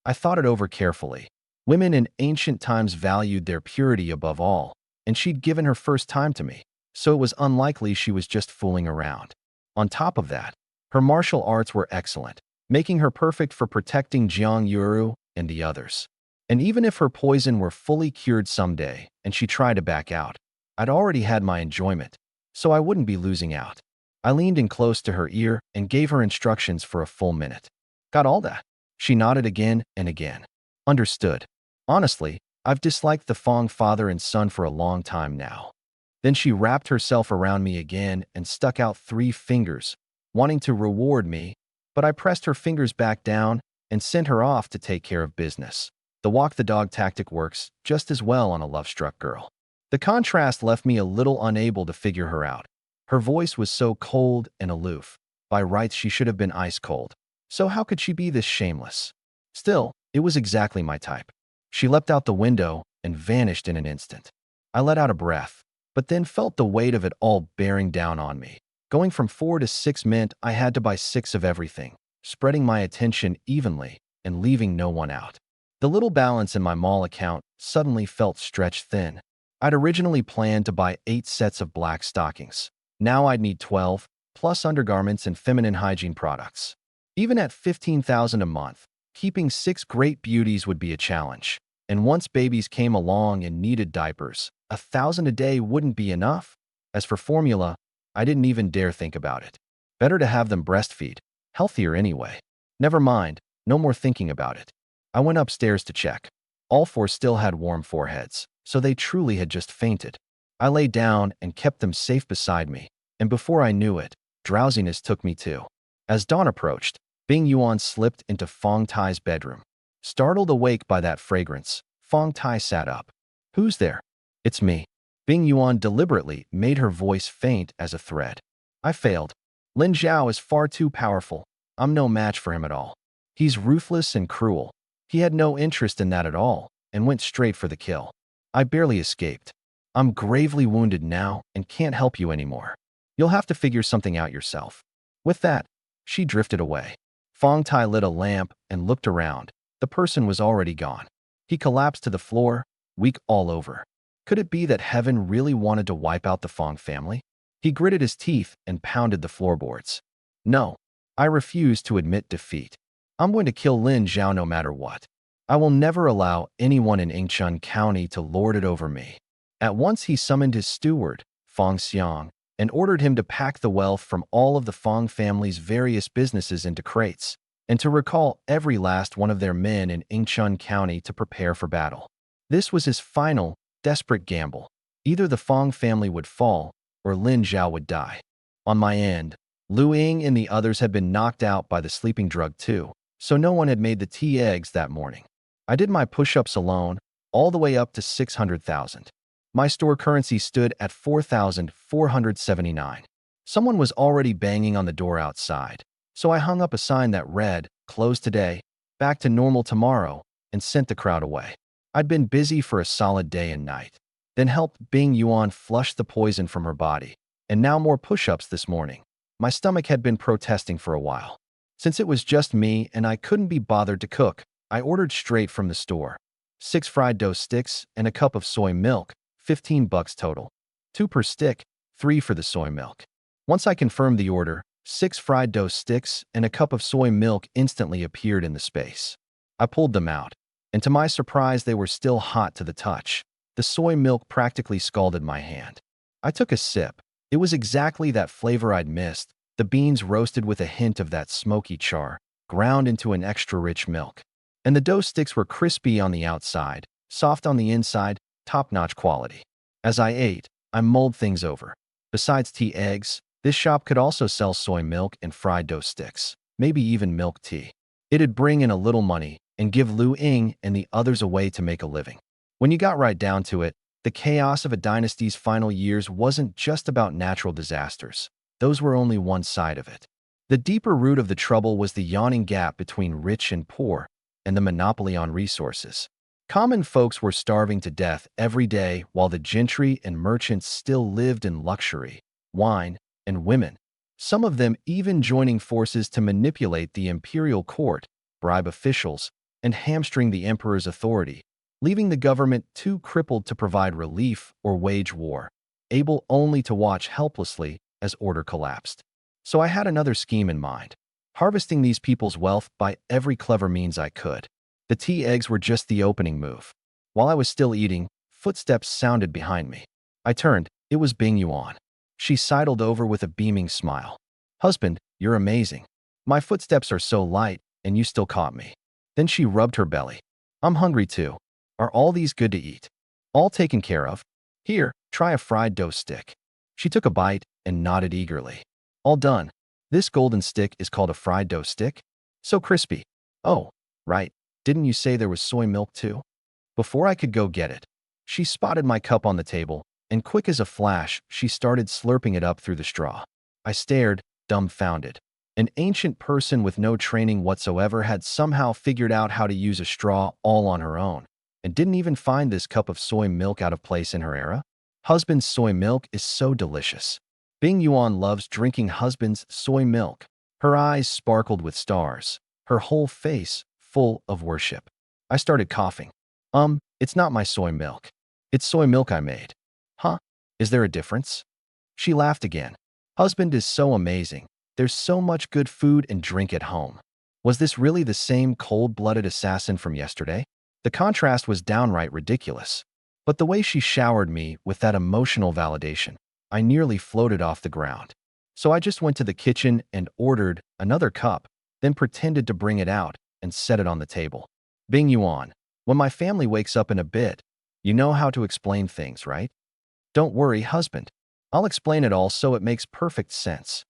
I thought it over carefully. Women in ancient times valued their purity above all, and she'd given her first time to me, so it was unlikely she was just fooling around. On top of that, her martial arts were excellent, making her perfect for protecting Jiang Yuru and the others. And even if her poison were fully cured someday and she tried to back out, I'd already had my enjoyment, so I wouldn't be losing out. I leaned in close to her ear and gave her instructions for a full minute. Got all that? She nodded again and again. Understood. Honestly, I've disliked the Fong father and son for a long time now. Then she wrapped herself around me again and stuck out 3 fingers, wanting to reward me, but I pressed her fingers back down and sent her off to take care of business. The walk-the-dog tactic works just as well on a love-struck girl. The contrast left me a little unable to figure her out. Her voice was so cold and aloof. By rights, she should have been ice-cold. So how could she be this shameless? Still, it was exactly my type. She leapt out the window and vanished in an instant. I let out a breath, but then felt the weight of it all bearing down on me. Going from 4 to 6 meant I had to buy 6 of everything, spreading my attention evenly and leaving no one out. The little balance in my mall account suddenly felt stretched thin. I'd originally planned to buy 8 sets of black stockings. Now I'd need 12, plus undergarments and feminine hygiene products. Even at $15,000 a month, keeping 6 great beauties would be a challenge. And once babies came along and needed diapers, $1,000 a day wouldn't be enough. As for formula, I didn't even dare think about it. Better to have them breastfeed. Healthier anyway. Never mind, no more thinking about it. I went upstairs to check. All 4 still had warm foreheads, so they truly had just fainted. I lay down and kept them safe beside me, and before I knew it, drowsiness took me too. As dawn approached, Bing Yuan slipped into Fong Tai's bedroom. Startled awake by that fragrance, Fong Tai sat up. "Who's there?" "It's me." Bing Yuan deliberately made her voice faint as a thread. "I failed. Lin Zhao is far too powerful. I'm no match for him at all. He's ruthless and cruel. He had no interest in that at all and went straight for the kill. I barely escaped. I'm gravely wounded now and can't help you anymore. You'll have to figure something out yourself." With that, she drifted away. Fong Tai lit a lamp and looked around. The person was already gone. He collapsed to the floor, weak all over. Could it be that heaven really wanted to wipe out the Fong family? He gritted his teeth and pounded the floorboards. "No, I refuse to admit defeat. I'm going to kill Lin Zhao no matter what. I will never allow anyone in Yingchun County to lord it over me." At once he summoned his steward, Fong Xiang, and ordered him to pack the wealth from all of the Fong family's various businesses into crates, and to recall every last one of their men in Yingchun County to prepare for battle. This was his final, desperate gamble. Either the Fong family would fall, or Lin Zhao would die. On my end, Lu Ying and the others had been knocked out by the sleeping drug too, so no one had made the tea eggs that morning. I did my push-ups alone, all the way up to 600,000. My store currency stood at 4,479. Someone was already banging on the door outside, so I hung up a sign that read, "Closed today, back to normal tomorrow," and sent the crowd away. I'd been busy for a solid day and night, then helped Bing Yuan flush the poison from her body, and now more push-ups this morning. My stomach had been protesting for a while. Since it was just me and I couldn't be bothered to cook, I ordered straight from the store. 6 fried dough sticks and a cup of soy milk, $15 total. 2 per stick, 3 for the soy milk. Once I confirmed the order, 6 fried dough sticks and a cup of soy milk instantly appeared in the space. I pulled them out, and to my surprise they were still hot to the touch. The soy milk practically scalded my hand. I took a sip. It was exactly that flavor I'd missed, the beans roasted with a hint of that smoky char, ground into an extra rich milk. And the dough sticks were crispy on the outside, soft on the inside, top-notch quality. As I ate, I mulled things over. Besides tea eggs, this shop could also sell soy milk and fried dough sticks, maybe even milk tea. It'd bring in a little money and give Lu Ying and the others a way to make a living. When you got right down to it, the chaos of a dynasty's final years wasn't just about natural disasters. Those were only one side of it. The deeper root of the trouble was the yawning gap between rich and poor, and the monopoly on resources. Common folks were starving to death every day while the gentry and merchants still lived in luxury, wine, and women, some of them even joining forces to manipulate the imperial court, bribe officials, and hamstring the emperor's authority, leaving the government too crippled to provide relief or wage war, able only to watch helplessly as order collapsed. So I had another scheme in mind, harvesting these people's wealth by every clever means I could. The tea eggs were just the opening move. While I was still eating, footsteps sounded behind me. I turned. It was Bing Yuan. She sidled over with a beaming smile. "Husband, you're amazing. My footsteps are so light, and you still caught me." Then she rubbed her belly. "I'm hungry too. Are all these good to eat?" "All taken care of. Here, try a fried dough stick." She took a bite and nodded eagerly. "All done. This golden stick is called a fried dough stick? So crispy. Oh, right. Didn't you say there was soy milk too?" Before I could go get it, she spotted my cup on the table, and quick as a flash, she started slurping it up through the straw. I stared, dumbfounded. An ancient person with no training whatsoever had somehow figured out how to use a straw all on her own, and didn't even find this cup of soy milk out of place in her era? Husband's soy milk is so delicious. Bing Yuan loves drinking husband's soy milk. Her eyes sparkled with stars, her whole face full of worship. I started coughing. It's not my soy milk. It's soy milk I made. Huh? Is there a difference? She laughed again. Husband is so amazing. There's so much good food and drink at home. Was this really the same cold-blooded assassin from yesterday? The contrast was downright ridiculous. But the way she showered me with that emotional validation, I nearly floated off the ground. So I just went to the kitchen and ordered another cup, then pretended to bring it out and set it on the table. Bing Yuan, when my family wakes up in a bit, you know how to explain things, right? Don't worry, husband. I'll explain it all so it makes perfect sense.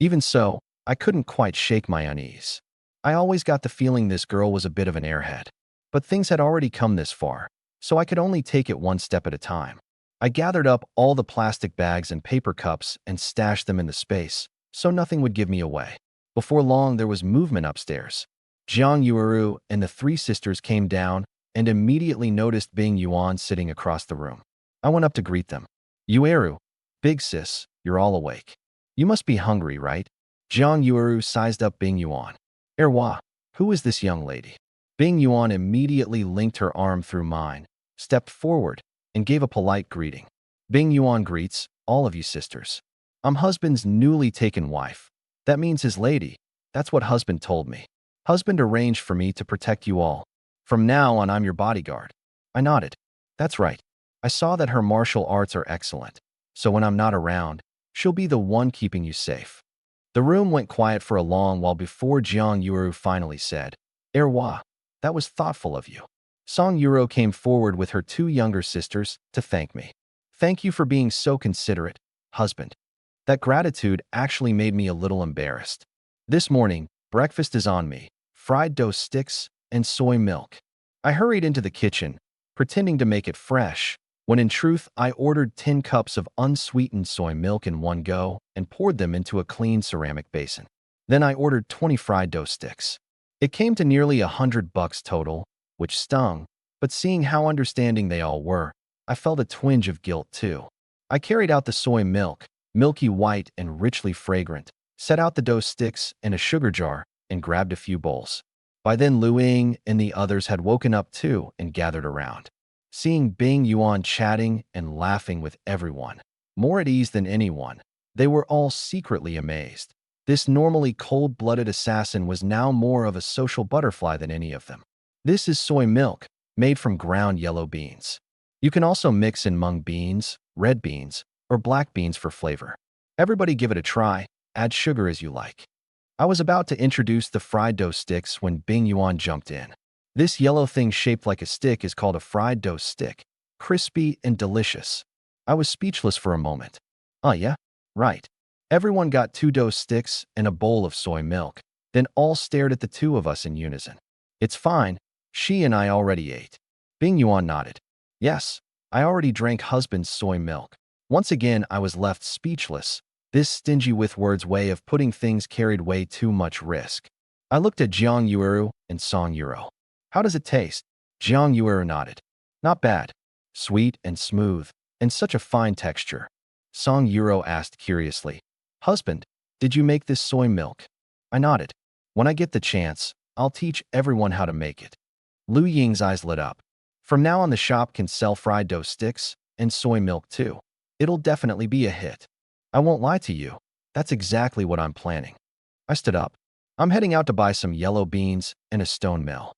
Even so, I couldn't quite shake my unease. I always got the feeling this girl was a bit of an airhead. But things had already come this far, so I could only take it one step at a time. I gathered up all the plastic bags and paper cups and stashed them in the space, so nothing would give me away. Before long, there was movement upstairs. Jiang Yueru and the three sisters came down and immediately noticed Bing Yuan sitting across the room. I went up to greet them. Yueru, big sis, you're all awake. You must be hungry, right? Jiang Yueru sized up Bing Yuan. Erwa, who is this young lady? Bing Yuan immediately linked her arm through mine, stepped forward, and gave a polite greeting. Bing Yuan greets all of you sisters. I'm husband's newly taken wife. That means his lady. That's what husband told me. Husband arranged for me to protect you all. From now on, I'm your bodyguard. I nodded. That's right. I saw that her martial arts are excellent. So when I'm not around, she'll be the one keeping you safe. The room went quiet for a long while before Jiang Yuru finally said, Erwa, that was thoughtful of you. Song Yuro came forward with her two younger sisters to thank me. Thank you for being so considerate, husband. That gratitude actually made me a little embarrassed. This morning, breakfast is on me, fried dough sticks and soy milk. I hurried into the kitchen, pretending to make it fresh, when in truth I ordered 10 cups of unsweetened soy milk in one go and poured them into a clean ceramic basin. Then I ordered 20 fried dough sticks. It came to nearly $100 total, which stung, but seeing how understanding they all were, I felt a twinge of guilt too. I carried out the soy milk, milky white and richly fragrant, set out the dough sticks in a sugar jar, and grabbed a few bowls. By then Lu Ying and the others had woken up too and gathered around. Seeing Bing Yuan chatting and laughing with everyone, more at ease than anyone, they were all secretly amazed. This normally cold-blooded assassin was now more of a social butterfly than any of them. This is soy milk, made from ground yellow beans. You can also mix in mung beans, red beans, or black beans for flavor. Everybody give it a try, add sugar as you like. I was about to introduce the fried dough sticks when Bing Yuan jumped in. This yellow thing shaped like a stick is called a fried dough stick, crispy and delicious. I was speechless for a moment. Oh yeah? Right. Everyone got 2 dough sticks and a bowl of soy milk, then all stared at the two of us in unison. It's fine, she and I already ate. Bing Yuan nodded. Yes, I already drank husband's soy milk. Once again, I was left speechless. This stingy with words way of putting things carried way too much risk. I looked at Jiang Yuru and Song Yuro. How does it taste? Jiang Yuru nodded. Not bad. Sweet and smooth, and such a fine texture. Song Yuro asked curiously. Husband, did you make this soy milk? I nodded. When I get the chance, I'll teach everyone how to make it. Lu Ying's eyes lit up. From now on, the shop can sell fried dough sticks and soy milk too. It'll definitely be a hit. I won't lie to you. That's exactly what I'm planning. I stood up. I'm heading out to buy some yellow beans and a stone mill.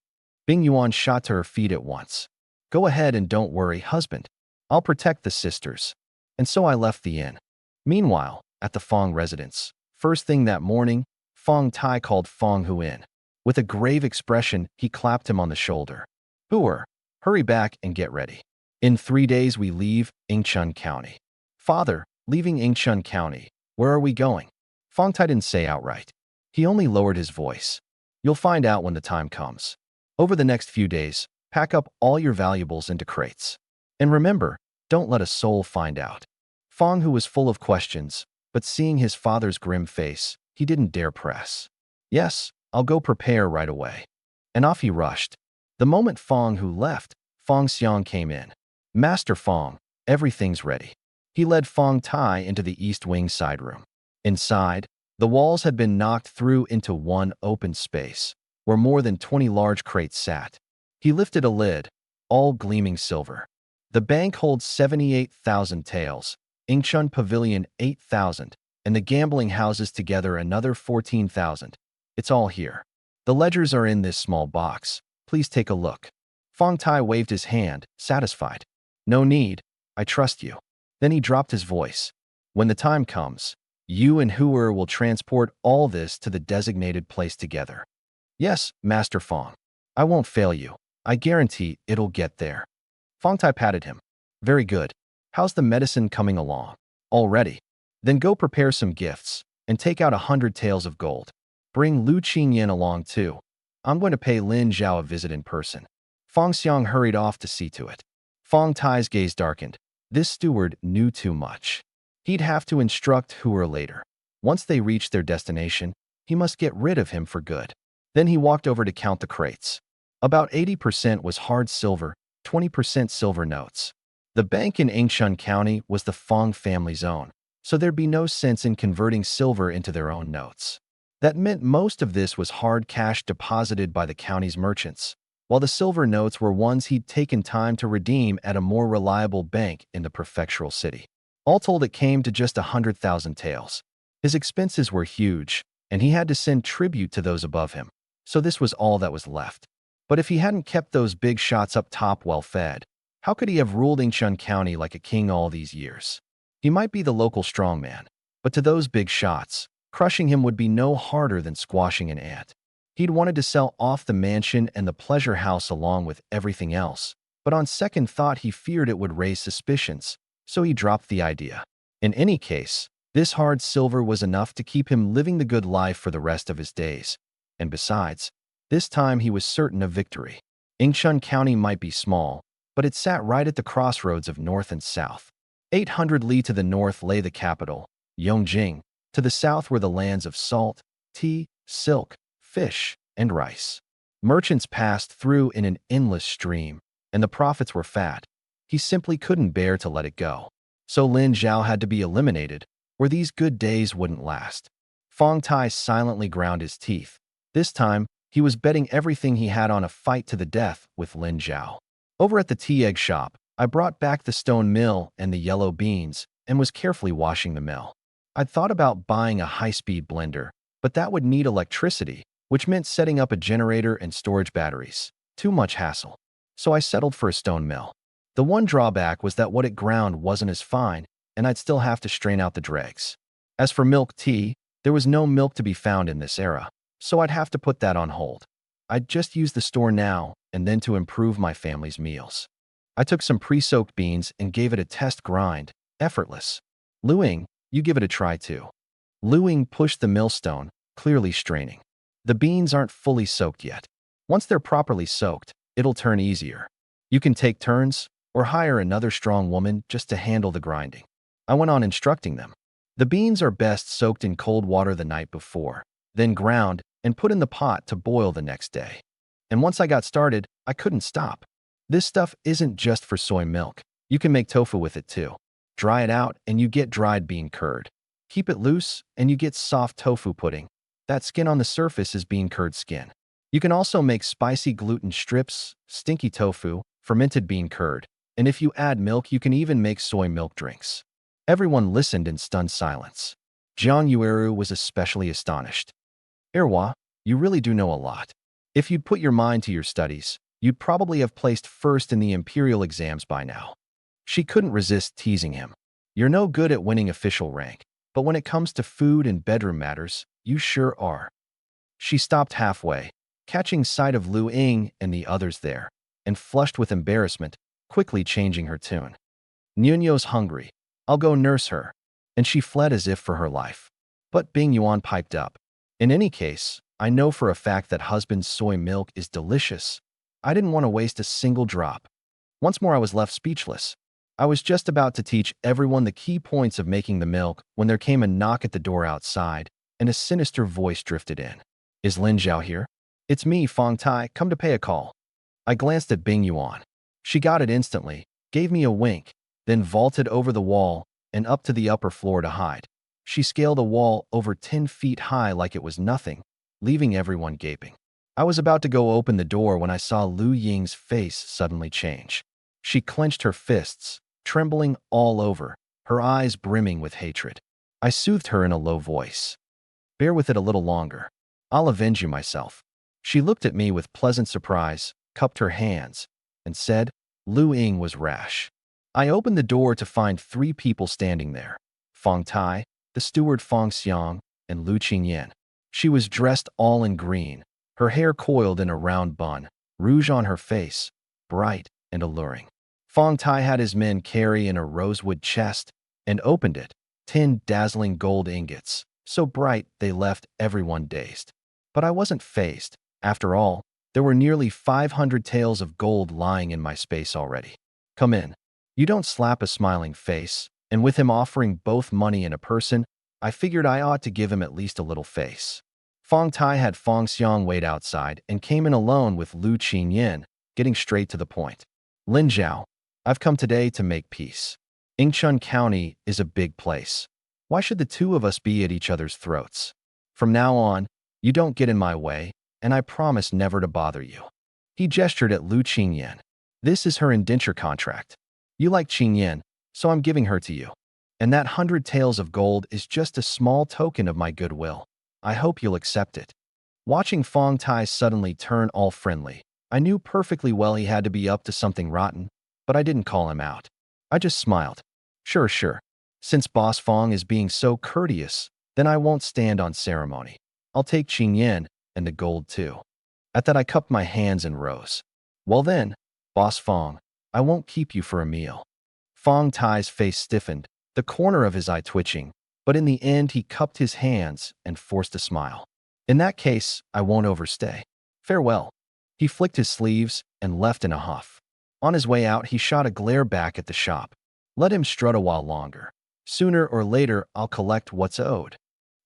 Bing Yuan shot to her feet at once. Go ahead and don't worry, husband. I'll protect the sisters. And so I left the inn. Meanwhile, at the Fong residence, first thing that morning, Fong Tai called Fong Hu in. With a grave expression, he clapped him on the shoulder. Hooer, hurry back and get ready. In 3 days we leave Yingchun County. Father, leaving Yingchun County, where are we going? Fong Tai didn't say outright. He only lowered his voice. You'll find out when the time comes. Over the next few days, pack up all your valuables into crates. And remember, don't let a soul find out. Fong Hu was full of questions, but seeing his father's grim face, he didn't dare press. Yes, I'll go prepare right away. And off he rushed. The moment Fong Hu left, Fong Xiang came in. Master Fong, Everything's ready. He led Fong Tai into the east wing side room. Inside, the walls had been knocked through into one open space, where more than 20 large crates sat. He lifted a lid, all gleaming silver. The bank holds 78,000 taels, Ingchun Pavilion 8,000, and the gambling houses together another 14,000. It's all here. The ledgers are in this small box. Please take a look. Fong Tai waved his hand, satisfied. No need. I trust you. Then he dropped his voice. When the time comes, you and Hooer will transport all this to the designated place together. Yes, Master Fong. I won't fail you. I guarantee it'll get there. Fong Tai patted him. Very good. How's the medicine coming along? All ready. Then go prepare some gifts and take out 100 taels of gold. Bring Lu Qingyan along too. I'm going to pay Lin Zhao a visit in person. Fong Xiang hurried off to see to it. Fong Tai's gaze darkened. This steward knew too much. He'd have to instruct Hooer later. Once they reached their destination, he must get rid of him for good. Then he walked over to count the crates. About 80% was hard silver, 20% silver notes. The bank in Ingchun County was the Fong family's own, so there'd be no sense in converting silver into their own notes. That meant most of this was hard cash deposited by the county's merchants, while the silver notes were ones he'd taken time to redeem at a more reliable bank in the prefectural city. All told, it came to just 100,000 taels. His expenses were huge, and he had to send tribute to those above him, so this was all that was left. But if he hadn't kept those big shots up top well fed, how could he have ruled Ingchun County like a king all these years? He might be the local strongman, but to those big shots, crushing him would be no harder than squashing an ant. He'd wanted to sell off the mansion and the pleasure house along with everything else, but on second thought he feared it would raise suspicions, so he dropped the idea. In any case, this hard silver was enough to keep him living the good life for the rest of his days. And besides, this time he was certain of victory. Ingchun County might be small, but it sat right at the crossroads of north and south. 800 li to the north lay the capital, Yongjing. To the south were the lands of salt, tea, silk, fish, and rice. Merchants passed through in an endless stream, and the profits were fat. He simply couldn't bear to let it go. So Lin Zhao had to be eliminated, or these good days wouldn't last. Fong Tai silently ground his teeth. This time, he was betting everything he had on a fight to the death with Lin Zhao. Over at the tea egg shop, I brought back the stone mill and the yellow beans and was carefully washing the mill. I'd thought about buying a high-speed blender, but that would need electricity, which meant setting up a generator and storage batteries. Too much hassle. So I settled for a stone mill. The one drawback was that what it ground wasn't as fine, and I'd still have to strain out the dregs. As for milk tea, there was no milk to be found in this era, so I'd have to put that on hold. I'd just use the store now and then to improve my family's meals. I took some pre-soaked beans and gave it a test grind, effortless. Luing, you give it a try too. Luing pushed the millstone, clearly straining. The beans aren't fully soaked yet. Once they're properly soaked, it'll turn easier. You can take turns, or hire another strong woman just to handle the grinding. I went on instructing them. The beans are best soaked in cold water the night before, then ground and put in the pot to boil the next day. And once I got started, I couldn't stop. This stuff isn't just for soy milk. You can make tofu with it too. Dry it out and you get dried bean curd. Keep it loose and you get soft tofu pudding. That skin on the surface is bean curd skin. You can also make spicy gluten strips, stinky tofu, fermented bean curd, and if you add milk, you can even make soy milk drinks. Everyone listened in stunned silence. Jiang Yueru was especially astonished. Erwa, you really do know a lot. If you'd put your mind to your studies, you'd probably have placed first in the imperial exams by now. She couldn't resist teasing him. You're no good at winning official rank, but when it comes to food and bedroom matters, you sure are. She stopped halfway, catching sight of Lu Ying and the others there, and flushed with embarrassment, quickly changing her tune. Nuno's hungry. I'll go nurse her. And she fled as if for her life. But Bing Yuan piped up. In any case, I know for a fact that husband's soy milk is delicious. I didn't want to waste a single drop. Once more I was left speechless. I was just about to teach everyone the key points of making the milk when there came a knock at the door outside, and a sinister voice drifted in. Is Lin Zhao here? It's me, Fong Tai, come to pay a call. I glanced at Bing Yuan. She got it instantly, gave me a wink, then vaulted over the wall and up to the upper floor to hide. She scaled a wall over 10 feet high like it was nothing, leaving everyone gaping. I was about to go open the door when I saw Lu Ying's face suddenly change. She clenched her fists, trembling all over, her eyes brimming with hatred. I soothed her in a low voice. Bear with it a little longer. I'll avenge you myself. She looked at me with pleasant surprise, cupped her hands, and said, Lu Ying was rash. I opened the door to find 3 people standing there. Fong Tai, the steward Fong Xiang, and Lu Qingyan. She was dressed all in green, her hair coiled in a round bun, rouge on her face, bright and alluring. Fong Tai had his men carry in a rosewood chest and opened it, 10 dazzling gold ingots, so bright they left everyone dazed. But I wasn't fazed. After all, there were nearly 500 taels of gold lying in my space already. Come in. You don't slap a smiling face, and with him offering both money and a person, I figured I ought to give him at least a little face. Fong Tai had Fong Xiang wait outside and came in alone with Lu Qingyan, getting straight to the point. Lin Zhao, I've come today to make peace. Yingchun County is a big place. Why should the two of us be at each other's throats? From now on, you don't get in my way, and I promise never to bother you. He gestured at Lu Qingyan. This is her indenture contract. You like Qingyan, so I'm giving her to you. And that 100 taels of gold is just a small token of my goodwill. I hope you'll accept it. Watching Fong Tai suddenly turn all friendly, I knew perfectly well he had to be up to something rotten, but I didn't call him out. I just smiled. Sure. Since Boss Fong is being so courteous, then I won't stand on ceremony. I'll take Qingyan and the gold too. At that I cupped my hands and rose. Well then, Boss Fong, I won't keep you for a meal. Fong Tai's face stiffened, the corner of his eye twitching, but in the end he cupped his hands and forced a smile. In that case, I won't overstay. Farewell. He flicked his sleeves and left in a huff. On his way out, he shot a glare back at the shop. Let him strut a while longer. Sooner or later, I'll collect what's owed.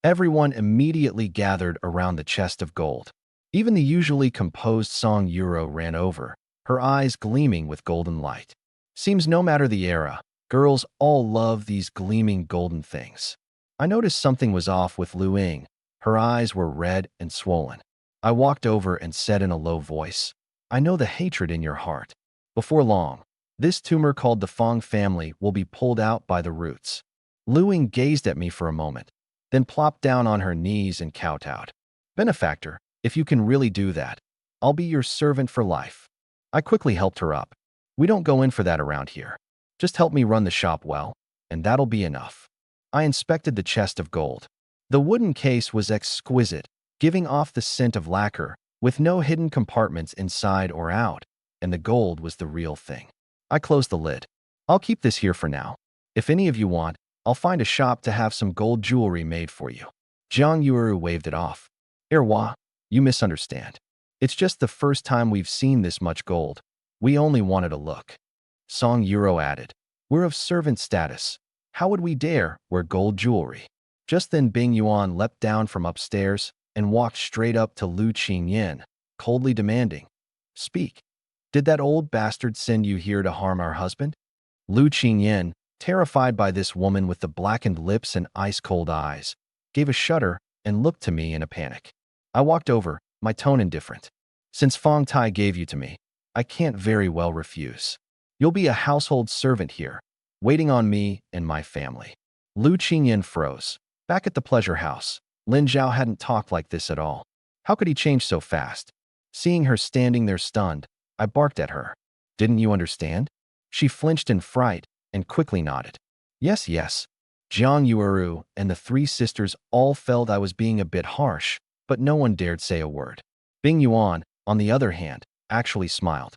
Everyone immediately gathered around the chest of gold. Even the usually composed Song Euro ran over, her eyes gleaming with golden light. Seems no matter the era, girls all love these gleaming golden things. I noticed something was off with Lu Ying. Her eyes were red and swollen. I walked over and said in a low voice, I know the hatred in your heart. Before long, this tumor called the Fong family will be pulled out by the roots. Lu Ying gazed at me for a moment, then plopped down on her knees and kowtowed. Benefactor, if you can really do that, I'll be your servant for life. I quickly helped her up. We don't go in for that around here. Just help me run the shop well, and that'll be enough. I inspected the chest of gold. The wooden case was exquisite, giving off the scent of lacquer, with no hidden compartments inside or out, and the gold was the real thing. I closed the lid. I'll keep this here for now. If any of you want, I'll find a shop to have some gold jewelry made for you. Jiang Yuru waved it off. Erwa, you misunderstand. It's just the first time we've seen this much gold. We only wanted a look. Song Euro added, we're of servant status. How would we dare wear gold jewelry? Just then Bing Yuan leapt down from upstairs and walked straight up to Lu Qingyan, coldly demanding, Speak. Did that old bastard send you here to harm our husband? Lu Qingyan, terrified by this woman with the blackened lips and ice-cold eyes, gave a shudder and looked to me in a panic. I walked over, my tone indifferent. Since Fong Tai gave you to me, I can't very well refuse. You'll be a household servant here, waiting on me and my family. Lu Qingyan froze. Back at the pleasure house, Lin Zhao hadn't talked like this at all. How could he change so fast? Seeing her standing there stunned, I barked at her. Didn't you understand? She flinched in fright and quickly nodded. Yes. Jiang Yuuru and the 3 sisters all felt I was being a bit harsh, but no one dared say a word. Bing Yuan, on the other hand, actually smiled.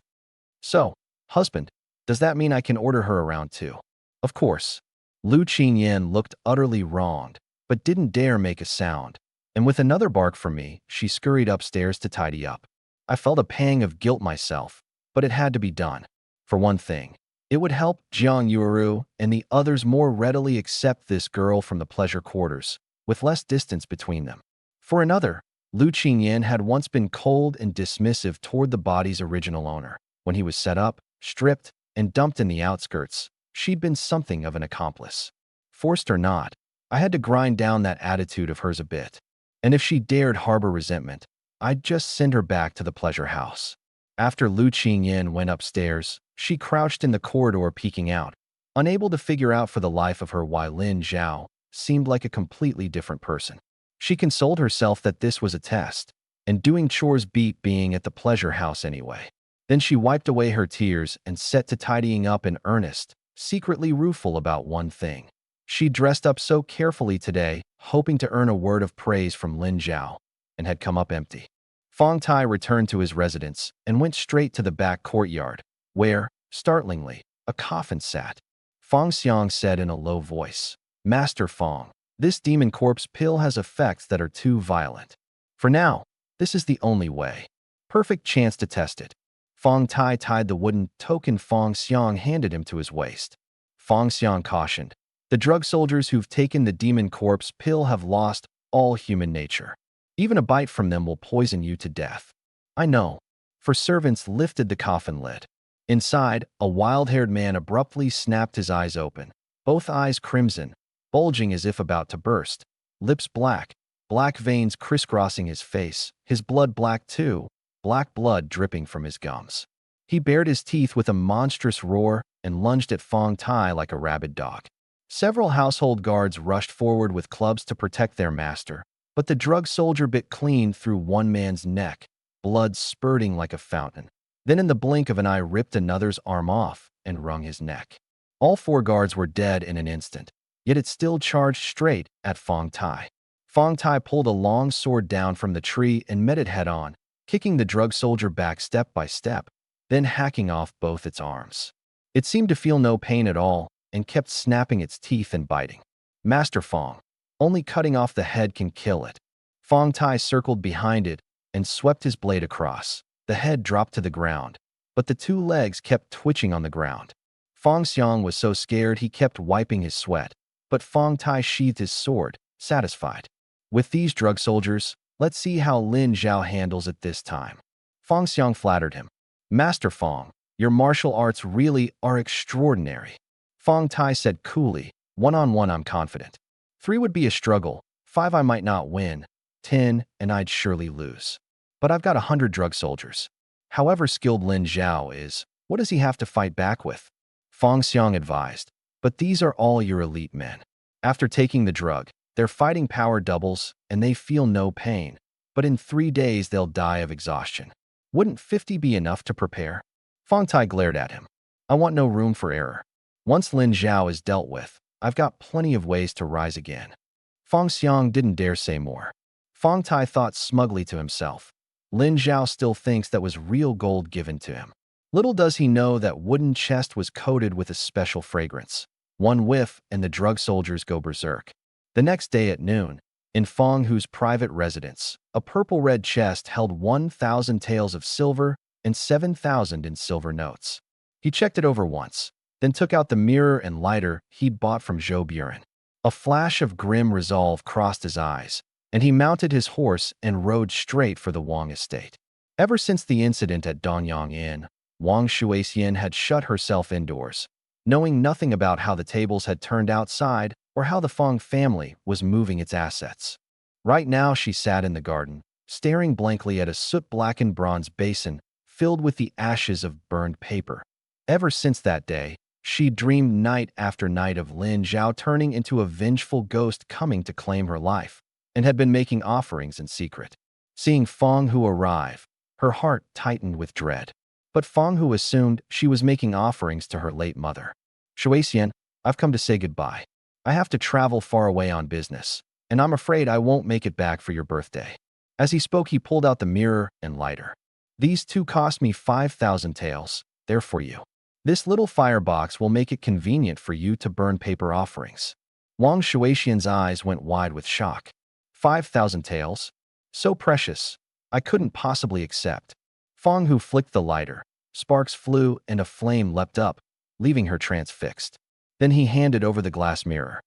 So, husband, does that mean I can order her around too? Of course. Lu Qingyan looked utterly wronged, but didn't dare make a sound, and with another bark from me, she scurried upstairs to tidy up. I felt a pang of guilt myself, but it had to be done. For one thing, it would help Jiang Yuru and the others more readily accept this girl from the pleasure quarters, with less distance between them. For another, Lu Qingyan had once been cold and dismissive toward the body's original owner. When he was set up, stripped, and dumped in the outskirts, She'd been something of an accomplice. Forced or not, I had to grind down that attitude of hers a bit. And if she dared harbor resentment, I'd just send her back to the pleasure house. After Lu Qingyin went upstairs, she crouched in the corridor peeking out, unable to figure out for the life of her why Lin Zhao seemed like a completely different person. She consoled herself that this was a test, and doing chores beat being at the pleasure house anyway. Then she wiped away her tears and set to tidying up in earnest, secretly rueful about one thing. She dressed up so carefully today, hoping to earn a word of praise from Lin Zhao, and had come up empty. Fong Tai returned to his residence and went straight to the back courtyard, where, startlingly, a coffin sat. Fong Xiang said in a low voice, "Master Fong, this demon corpse pill has effects that are too violent. For now, this is the only way. Perfect chance to test it." Fong Tai tied the wooden token Fong Xiang handed him to his waist. Fong Xiang cautioned, "The drug soldiers who've taken the demon corpse pill have lost all human nature. Even a bite from them will poison you to death." "I know." For servants lifted the coffin lid. Inside, a wild-haired man abruptly snapped his eyes open, both eyes crimson, bulging as if about to burst, lips black, black veins crisscrossing his face, his blood black too, black blood dripping from his gums. He bared his teeth with a monstrous roar and lunged at Fong Tai like a rabid dog. Several household guards rushed forward with clubs to protect their master, but the drug soldier bit clean through one man's neck, blood spurting like a fountain. Then in the blink of an eye ripped another's arm off and wrung his neck. All four guards were dead in an instant, yet it still charged straight at Fong Tai. Fong Tai pulled a long sword down from the tree and met it head-on, kicking the drug soldier back step by step, then hacking off both its arms. It seemed to feel no pain at all and kept snapping its teeth and biting. "Master Fong, only cutting off the head can kill it." Fong Tai circled behind it and swept his blade across. The head dropped to the ground, but the two legs kept twitching on the ground. Fong Xiang was so scared he kept wiping his sweat, but Fong Tai sheathed his sword, satisfied. "With these drug soldiers, let's see how Lin Zhao handles it this time." Fong Xiang flattered him. "Master Fong, your martial arts really are extraordinary." Fong Tai said coolly, "One-on-one I'm confident. 3 would be a struggle, 5 I might not win, 10 and I'd surely lose. But I've got 100 drug soldiers. However skilled Lin Zhao is, what does he have to fight back with?" Fong Xiang advised, "But these are all your elite men. After taking the drug, their fighting power doubles and they feel no pain, but in 3 days they'll die of exhaustion. Wouldn't 50 be enough to prepare?" Fong Tai glared at him. "I want no room for error. Once Lin Zhao is dealt with, I've got plenty of ways to rise again." Fong Xiang didn't dare say more. Fong Tai thought smugly to himself, Lin Zhao still thinks that was real gold given to him. Little does he know that wooden chest was coated with a special fragrance. One whiff and the drug soldiers go berserk. The next day at noon, in Fong Hu's private residence, a purple-red chest held 1,000 taels of silver and 7,000 in silver notes. He checked it over once, then took out the mirror and lighter he'd bought from Zhou Buren. A flash of grim resolve crossed his eyes, and he mounted his horse and rode straight for the Wang estate. Ever since the incident at Donyang Inn, Wang Shuixian had shut herself indoors, knowing nothing about how the tables had turned outside or how the Fong family was moving its assets. Right now she sat in the garden, staring blankly at a soot-blackened bronze basin filled with the ashes of burned paper. Ever since that day, she dreamed night after night of Lin Zhao turning into a vengeful ghost coming to claim her life, and had been making offerings in secret. Seeing Fong Hu arrive, her heart tightened with dread. But Fong Hu assumed she was making offerings to her late mother. "Shuixian, I've come to say goodbye. I have to travel far away on business, and I'm afraid I won't make it back for your birthday." As he spoke, he pulled out the mirror and lighter. "These two cost me 5,000 taels. They're for you. This little firebox will make it convenient for you to burn paper offerings." Wang Shuixian's eyes went wide with shock. 5,000 taels? So precious. I couldn't possibly accept. Fong Hu flicked the lighter. Sparks flew and a flame leapt up, leaving her transfixed. Then he handed over the glass mirror.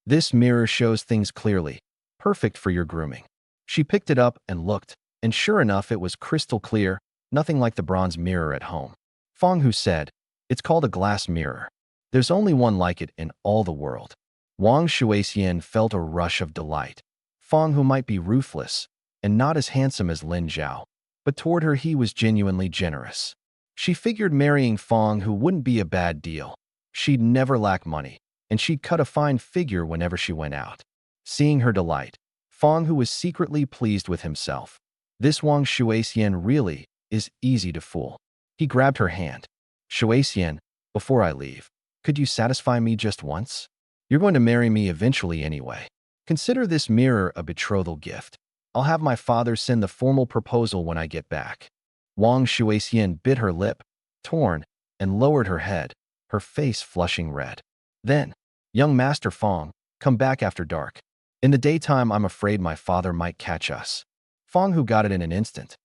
"This mirror shows things clearly. Perfect for your grooming." She picked it up and looked, and sure enough it was crystal clear, nothing like the bronze mirror at home. Fong Hu said, "It's called a glass mirror. There's only one like it in all the world. Wang Shuixian felt a rush of delight. Fang, who might be ruthless and not as handsome as Lin Zhao, but toward her he was genuinely generous. She figured marrying Fang, who wouldn't be a bad deal. She'd never lack money, and she'd cut a fine figure whenever she went out. Seeing her delight, Fang, who was secretly pleased with himself. This Wang Shuixian really is easy to fool. He grabbed her hand. Shuixian, before I leave, could you satisfy me just once? You're going to marry me eventually anyway. Consider this mirror a betrothal gift. I'll have my father send the formal proposal when I get back. Wang Shuixian bit her lip, torn, and lowered her head, her face flushing red. Then, young Master Fang, come back after dark. In the daytime, I'm afraid my father might catch us. Fang, who got it in an instant.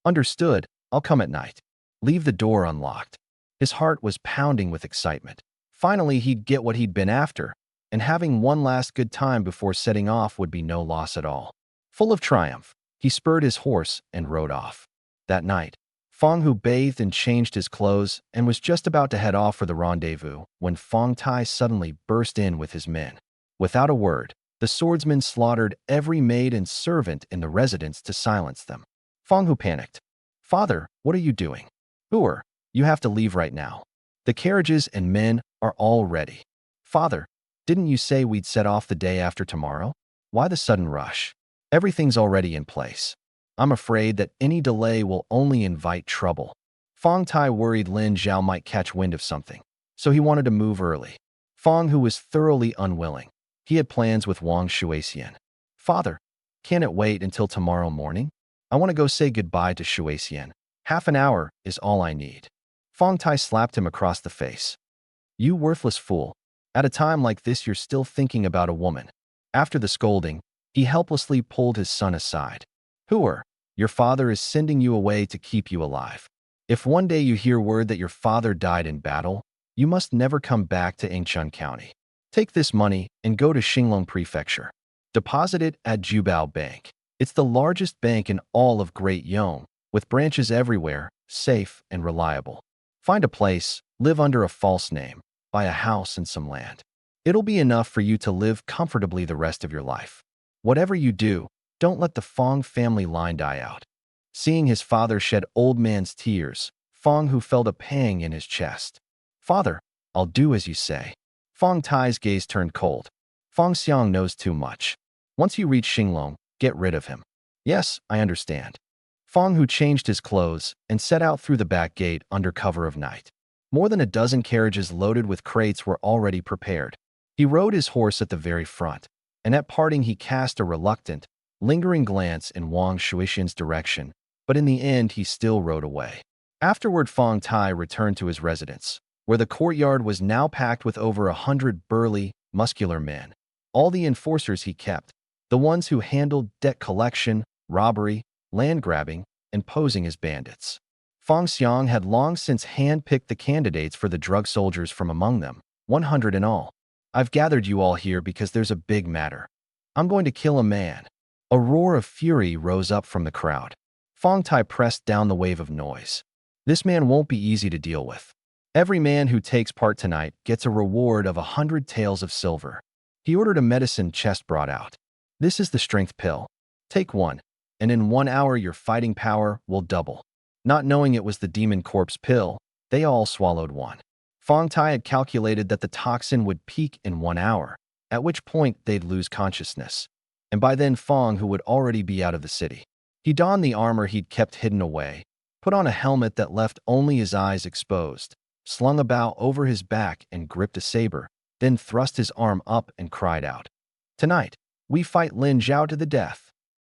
Understood, I'll come at night. Leave the door unlocked. His heart was pounding with excitement. Finally, he'd get what he'd been after, and having one last good time before setting off would be no loss at all. Full of triumph, he spurred his horse and rode off. That night, Fang, who bathed and changed his clothes and was just about to head off for the rendezvous when Fang Tai suddenly burst in with his men. Without a word, the swordsman slaughtered every maid and servant in the residence to silence them. Fang, who panicked. Father, what are you doing? Hooer, you have to leave right now. The carriages and men are all ready. Father, didn't you say we'd set off the day after tomorrow? Why the sudden rush? Everything's already in place. I'm afraid that any delay will only invite trouble. Fang Tai worried Lin Zhao might catch wind of something, so he wanted to move early. Fang, who was thoroughly unwilling. He had plans with Wang Shuixian. Father, can't it wait until tomorrow morning? I want to go say goodbye to Shuixian. Half an hour is all I need. Fang Tai slapped him across the face. You worthless fool. At a time like this, you're still thinking about a woman. After the scolding, he helplessly pulled his son aside. Hooer, your father is sending you away to keep you alive. If one day you hear word that your father died in battle, you must never come back to Yingchun County. Take this money and go to Xinglong Prefecture. Deposit it at Jubao Bank. It's the largest bank in all of Great Yong, with branches everywhere, safe and reliable. Find a place, live under a false name, buy a house and some land. It'll be enough for you to live comfortably the rest of your life. Whatever you do, don't let the Fang family line die out. Seeing his father shed old man's tears, Fang, who felt a pang in his chest. Father, I'll do as you say. Fang Tai's gaze turned cold. Fang Xiang knows too much. Once you reach Xinglong, get rid of him. Yes, I understand. Fang, who changed his clothes and set out through the back gate under cover of night. More than a dozen carriages loaded with crates were already prepared. He rode his horse at the very front, and at parting he cast a reluctant, lingering glance in Wang Shuixian's direction, but in the end he still rode away. Afterward, Fang Tai returned to his residence, where the courtyard was now packed with over 100 burly, muscular men. All the enforcers he kept, the ones who handled debt collection, robbery, land grabbing, and posing as bandits. Fang Xiang had long since hand-picked the candidates for the drug soldiers from among them, 100 in all. I've gathered you all here because there's a big matter. I'm going to kill a man. A roar of fury rose up from the crowd. Fang Tai pressed down the wave of noise. This man won't be easy to deal with. Every man who takes part tonight gets a reward of 100 taels of silver. He ordered a medicine chest brought out. This is the strength pill. Take one, and in 1 hour your fighting power will double. Not knowing it was the demon corpse pill, they all swallowed one. Fang Tai had calculated that the toxin would peak in 1 hour, at which point they'd lose consciousness. And by then Fang, who would already be out of the city. He donned the armor he'd kept hidden away, put on a helmet that left only his eyes exposed, slung a bow over his back and gripped a saber, then thrust his arm up and cried out. Tonight, we fight Lin Zhao to the death.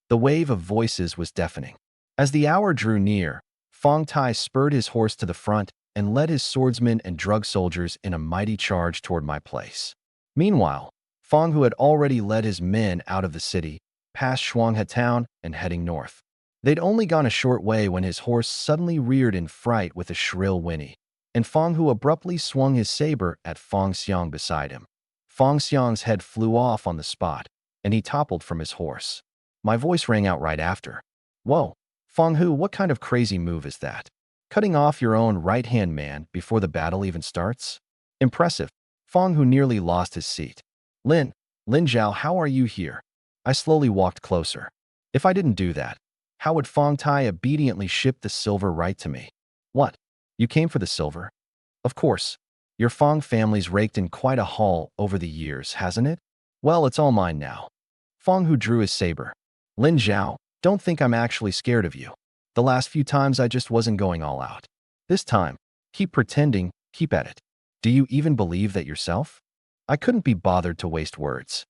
The wave of voices was deafening. As the hour drew near, Fang Tai spurred his horse to the front and led his swordsmen and drug soldiers in a mighty charge toward my place. Meanwhile, Fang, who had already led his men out of the city, passed Shuanghe town and heading north. They'd only gone a short way when his horse suddenly reared in fright with a shrill whinny, and Fang, who abruptly swung his saber at Fang Xiang beside him. Fang Xiang's head flew off on the spot, and he toppled from his horse. My voice rang out right after. Whoa, Fang Hu, what kind of crazy move is that? Cutting off your own right-hand man before the battle even starts? Impressive. Fong, who nearly lost his seat. Lin, Lin Zhao, how are you here? I slowly walked closer. If I didn't do that, how would Fong Tai obediently ship the silver right to me? What? You came for the silver? Of course. Your Fong family's raked in quite a haul over the years, hasn't it? Well, it's all mine now. Fong, who drew his saber. Lin Zhao, don't think I'm actually scared of you. The last few times I just wasn't going all out. This time, keep pretending, keep at it. Do you even believe that yourself? I couldn't be bothered to waste words.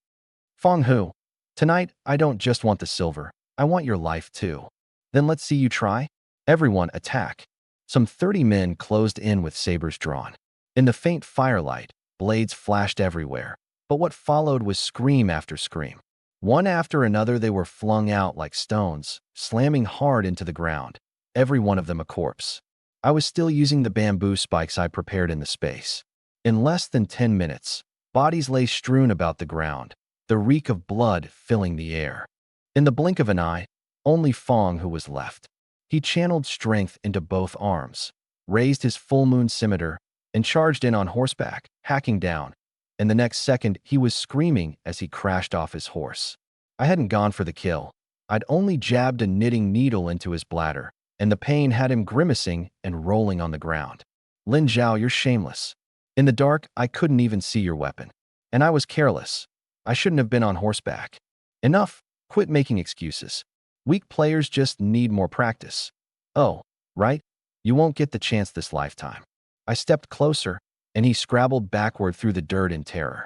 Fong Hu, tonight I don't just want the silver, I want your life too. Then let's see you try. Everyone attack. Some 30 men closed in with sabers drawn. In the faint firelight, blades flashed everywhere, but what followed was scream after scream. One after another they were flung out like stones, slamming hard into the ground, every one of them a corpse. I was still using the bamboo spikes I prepared in the space. In less than 10 minutes, bodies lay strewn about the ground, the reek of blood filling the air. In the blink of an eye, only Fong who was left. He channeled strength into both arms, raised his full moon scimitar, and charged in on horseback, hacking down. In the next second, he was screaming as he crashed off his horse. I hadn't gone for the kill. I'd only jabbed a knitting needle into his bladder, and the pain had him grimacing and rolling on the ground. Lin Zhao, you're shameless. In the dark, I couldn't even see your weapon. And I was careless. I shouldn't have been on horseback. Enough. Quit making excuses. Weak players just need more practice. Oh, right? You won't get the chance this lifetime. I stepped closer, and he scrabbled backward through the dirt in terror.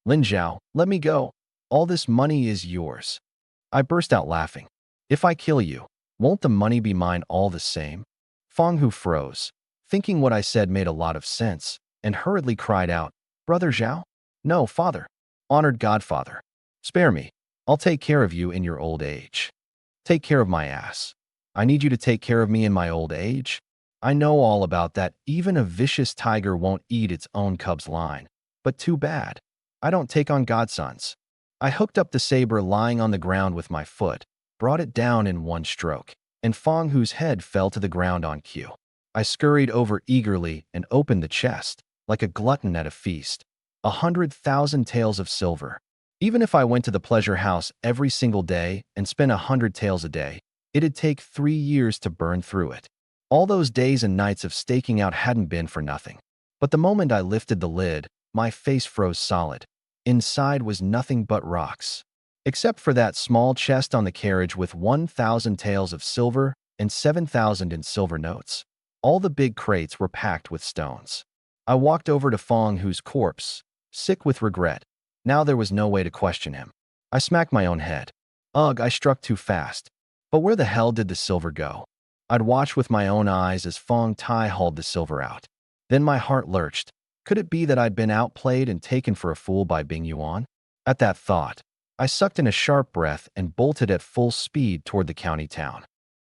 Lin Zhao, let me go. All this money is yours. I burst out laughing. If I kill you, won't the money be mine all the same? Fong Hu froze, thinking what I said made a lot of sense, and hurriedly cried out, Brother Zhao? No, father. Honored godfather. Spare me. I'll take care of you in your old age. Take care of my ass. I need you to take care of me in my old age. I know all about that. Even a vicious tiger won't eat its own cub's line. But too bad. I don't take on godsons. I hooked up the saber lying on the ground with my foot, brought it down in one stroke, and Fong Hu's head fell to the ground on cue. I scurried over eagerly and opened the chest, like a glutton at a feast. 100,000 taels of silver. Even if I went to the pleasure house every single day and spent 100 taels a day, it'd take 3 years to burn through it. All those days and nights of staking out hadn't been for nothing. But the moment I lifted the lid, my face froze solid. Inside was nothing but rocks. Except for that small chest on the carriage with 1,000 taels of silver and 7,000 in silver notes. All the big crates were packed with stones. I walked over to Fong Hu's corpse, sick with regret. Now there was no way to question him. I smacked my own head. Ugh, I struck too fast. But where the hell did the silver go? I'd watched with my own eyes as Fong Tai hauled the silver out. Then my heart lurched. Could it be that I'd been outplayed and taken for a fool by Bing Yuan? At that thought, I sucked in a sharp breath and bolted at full speed toward the county town.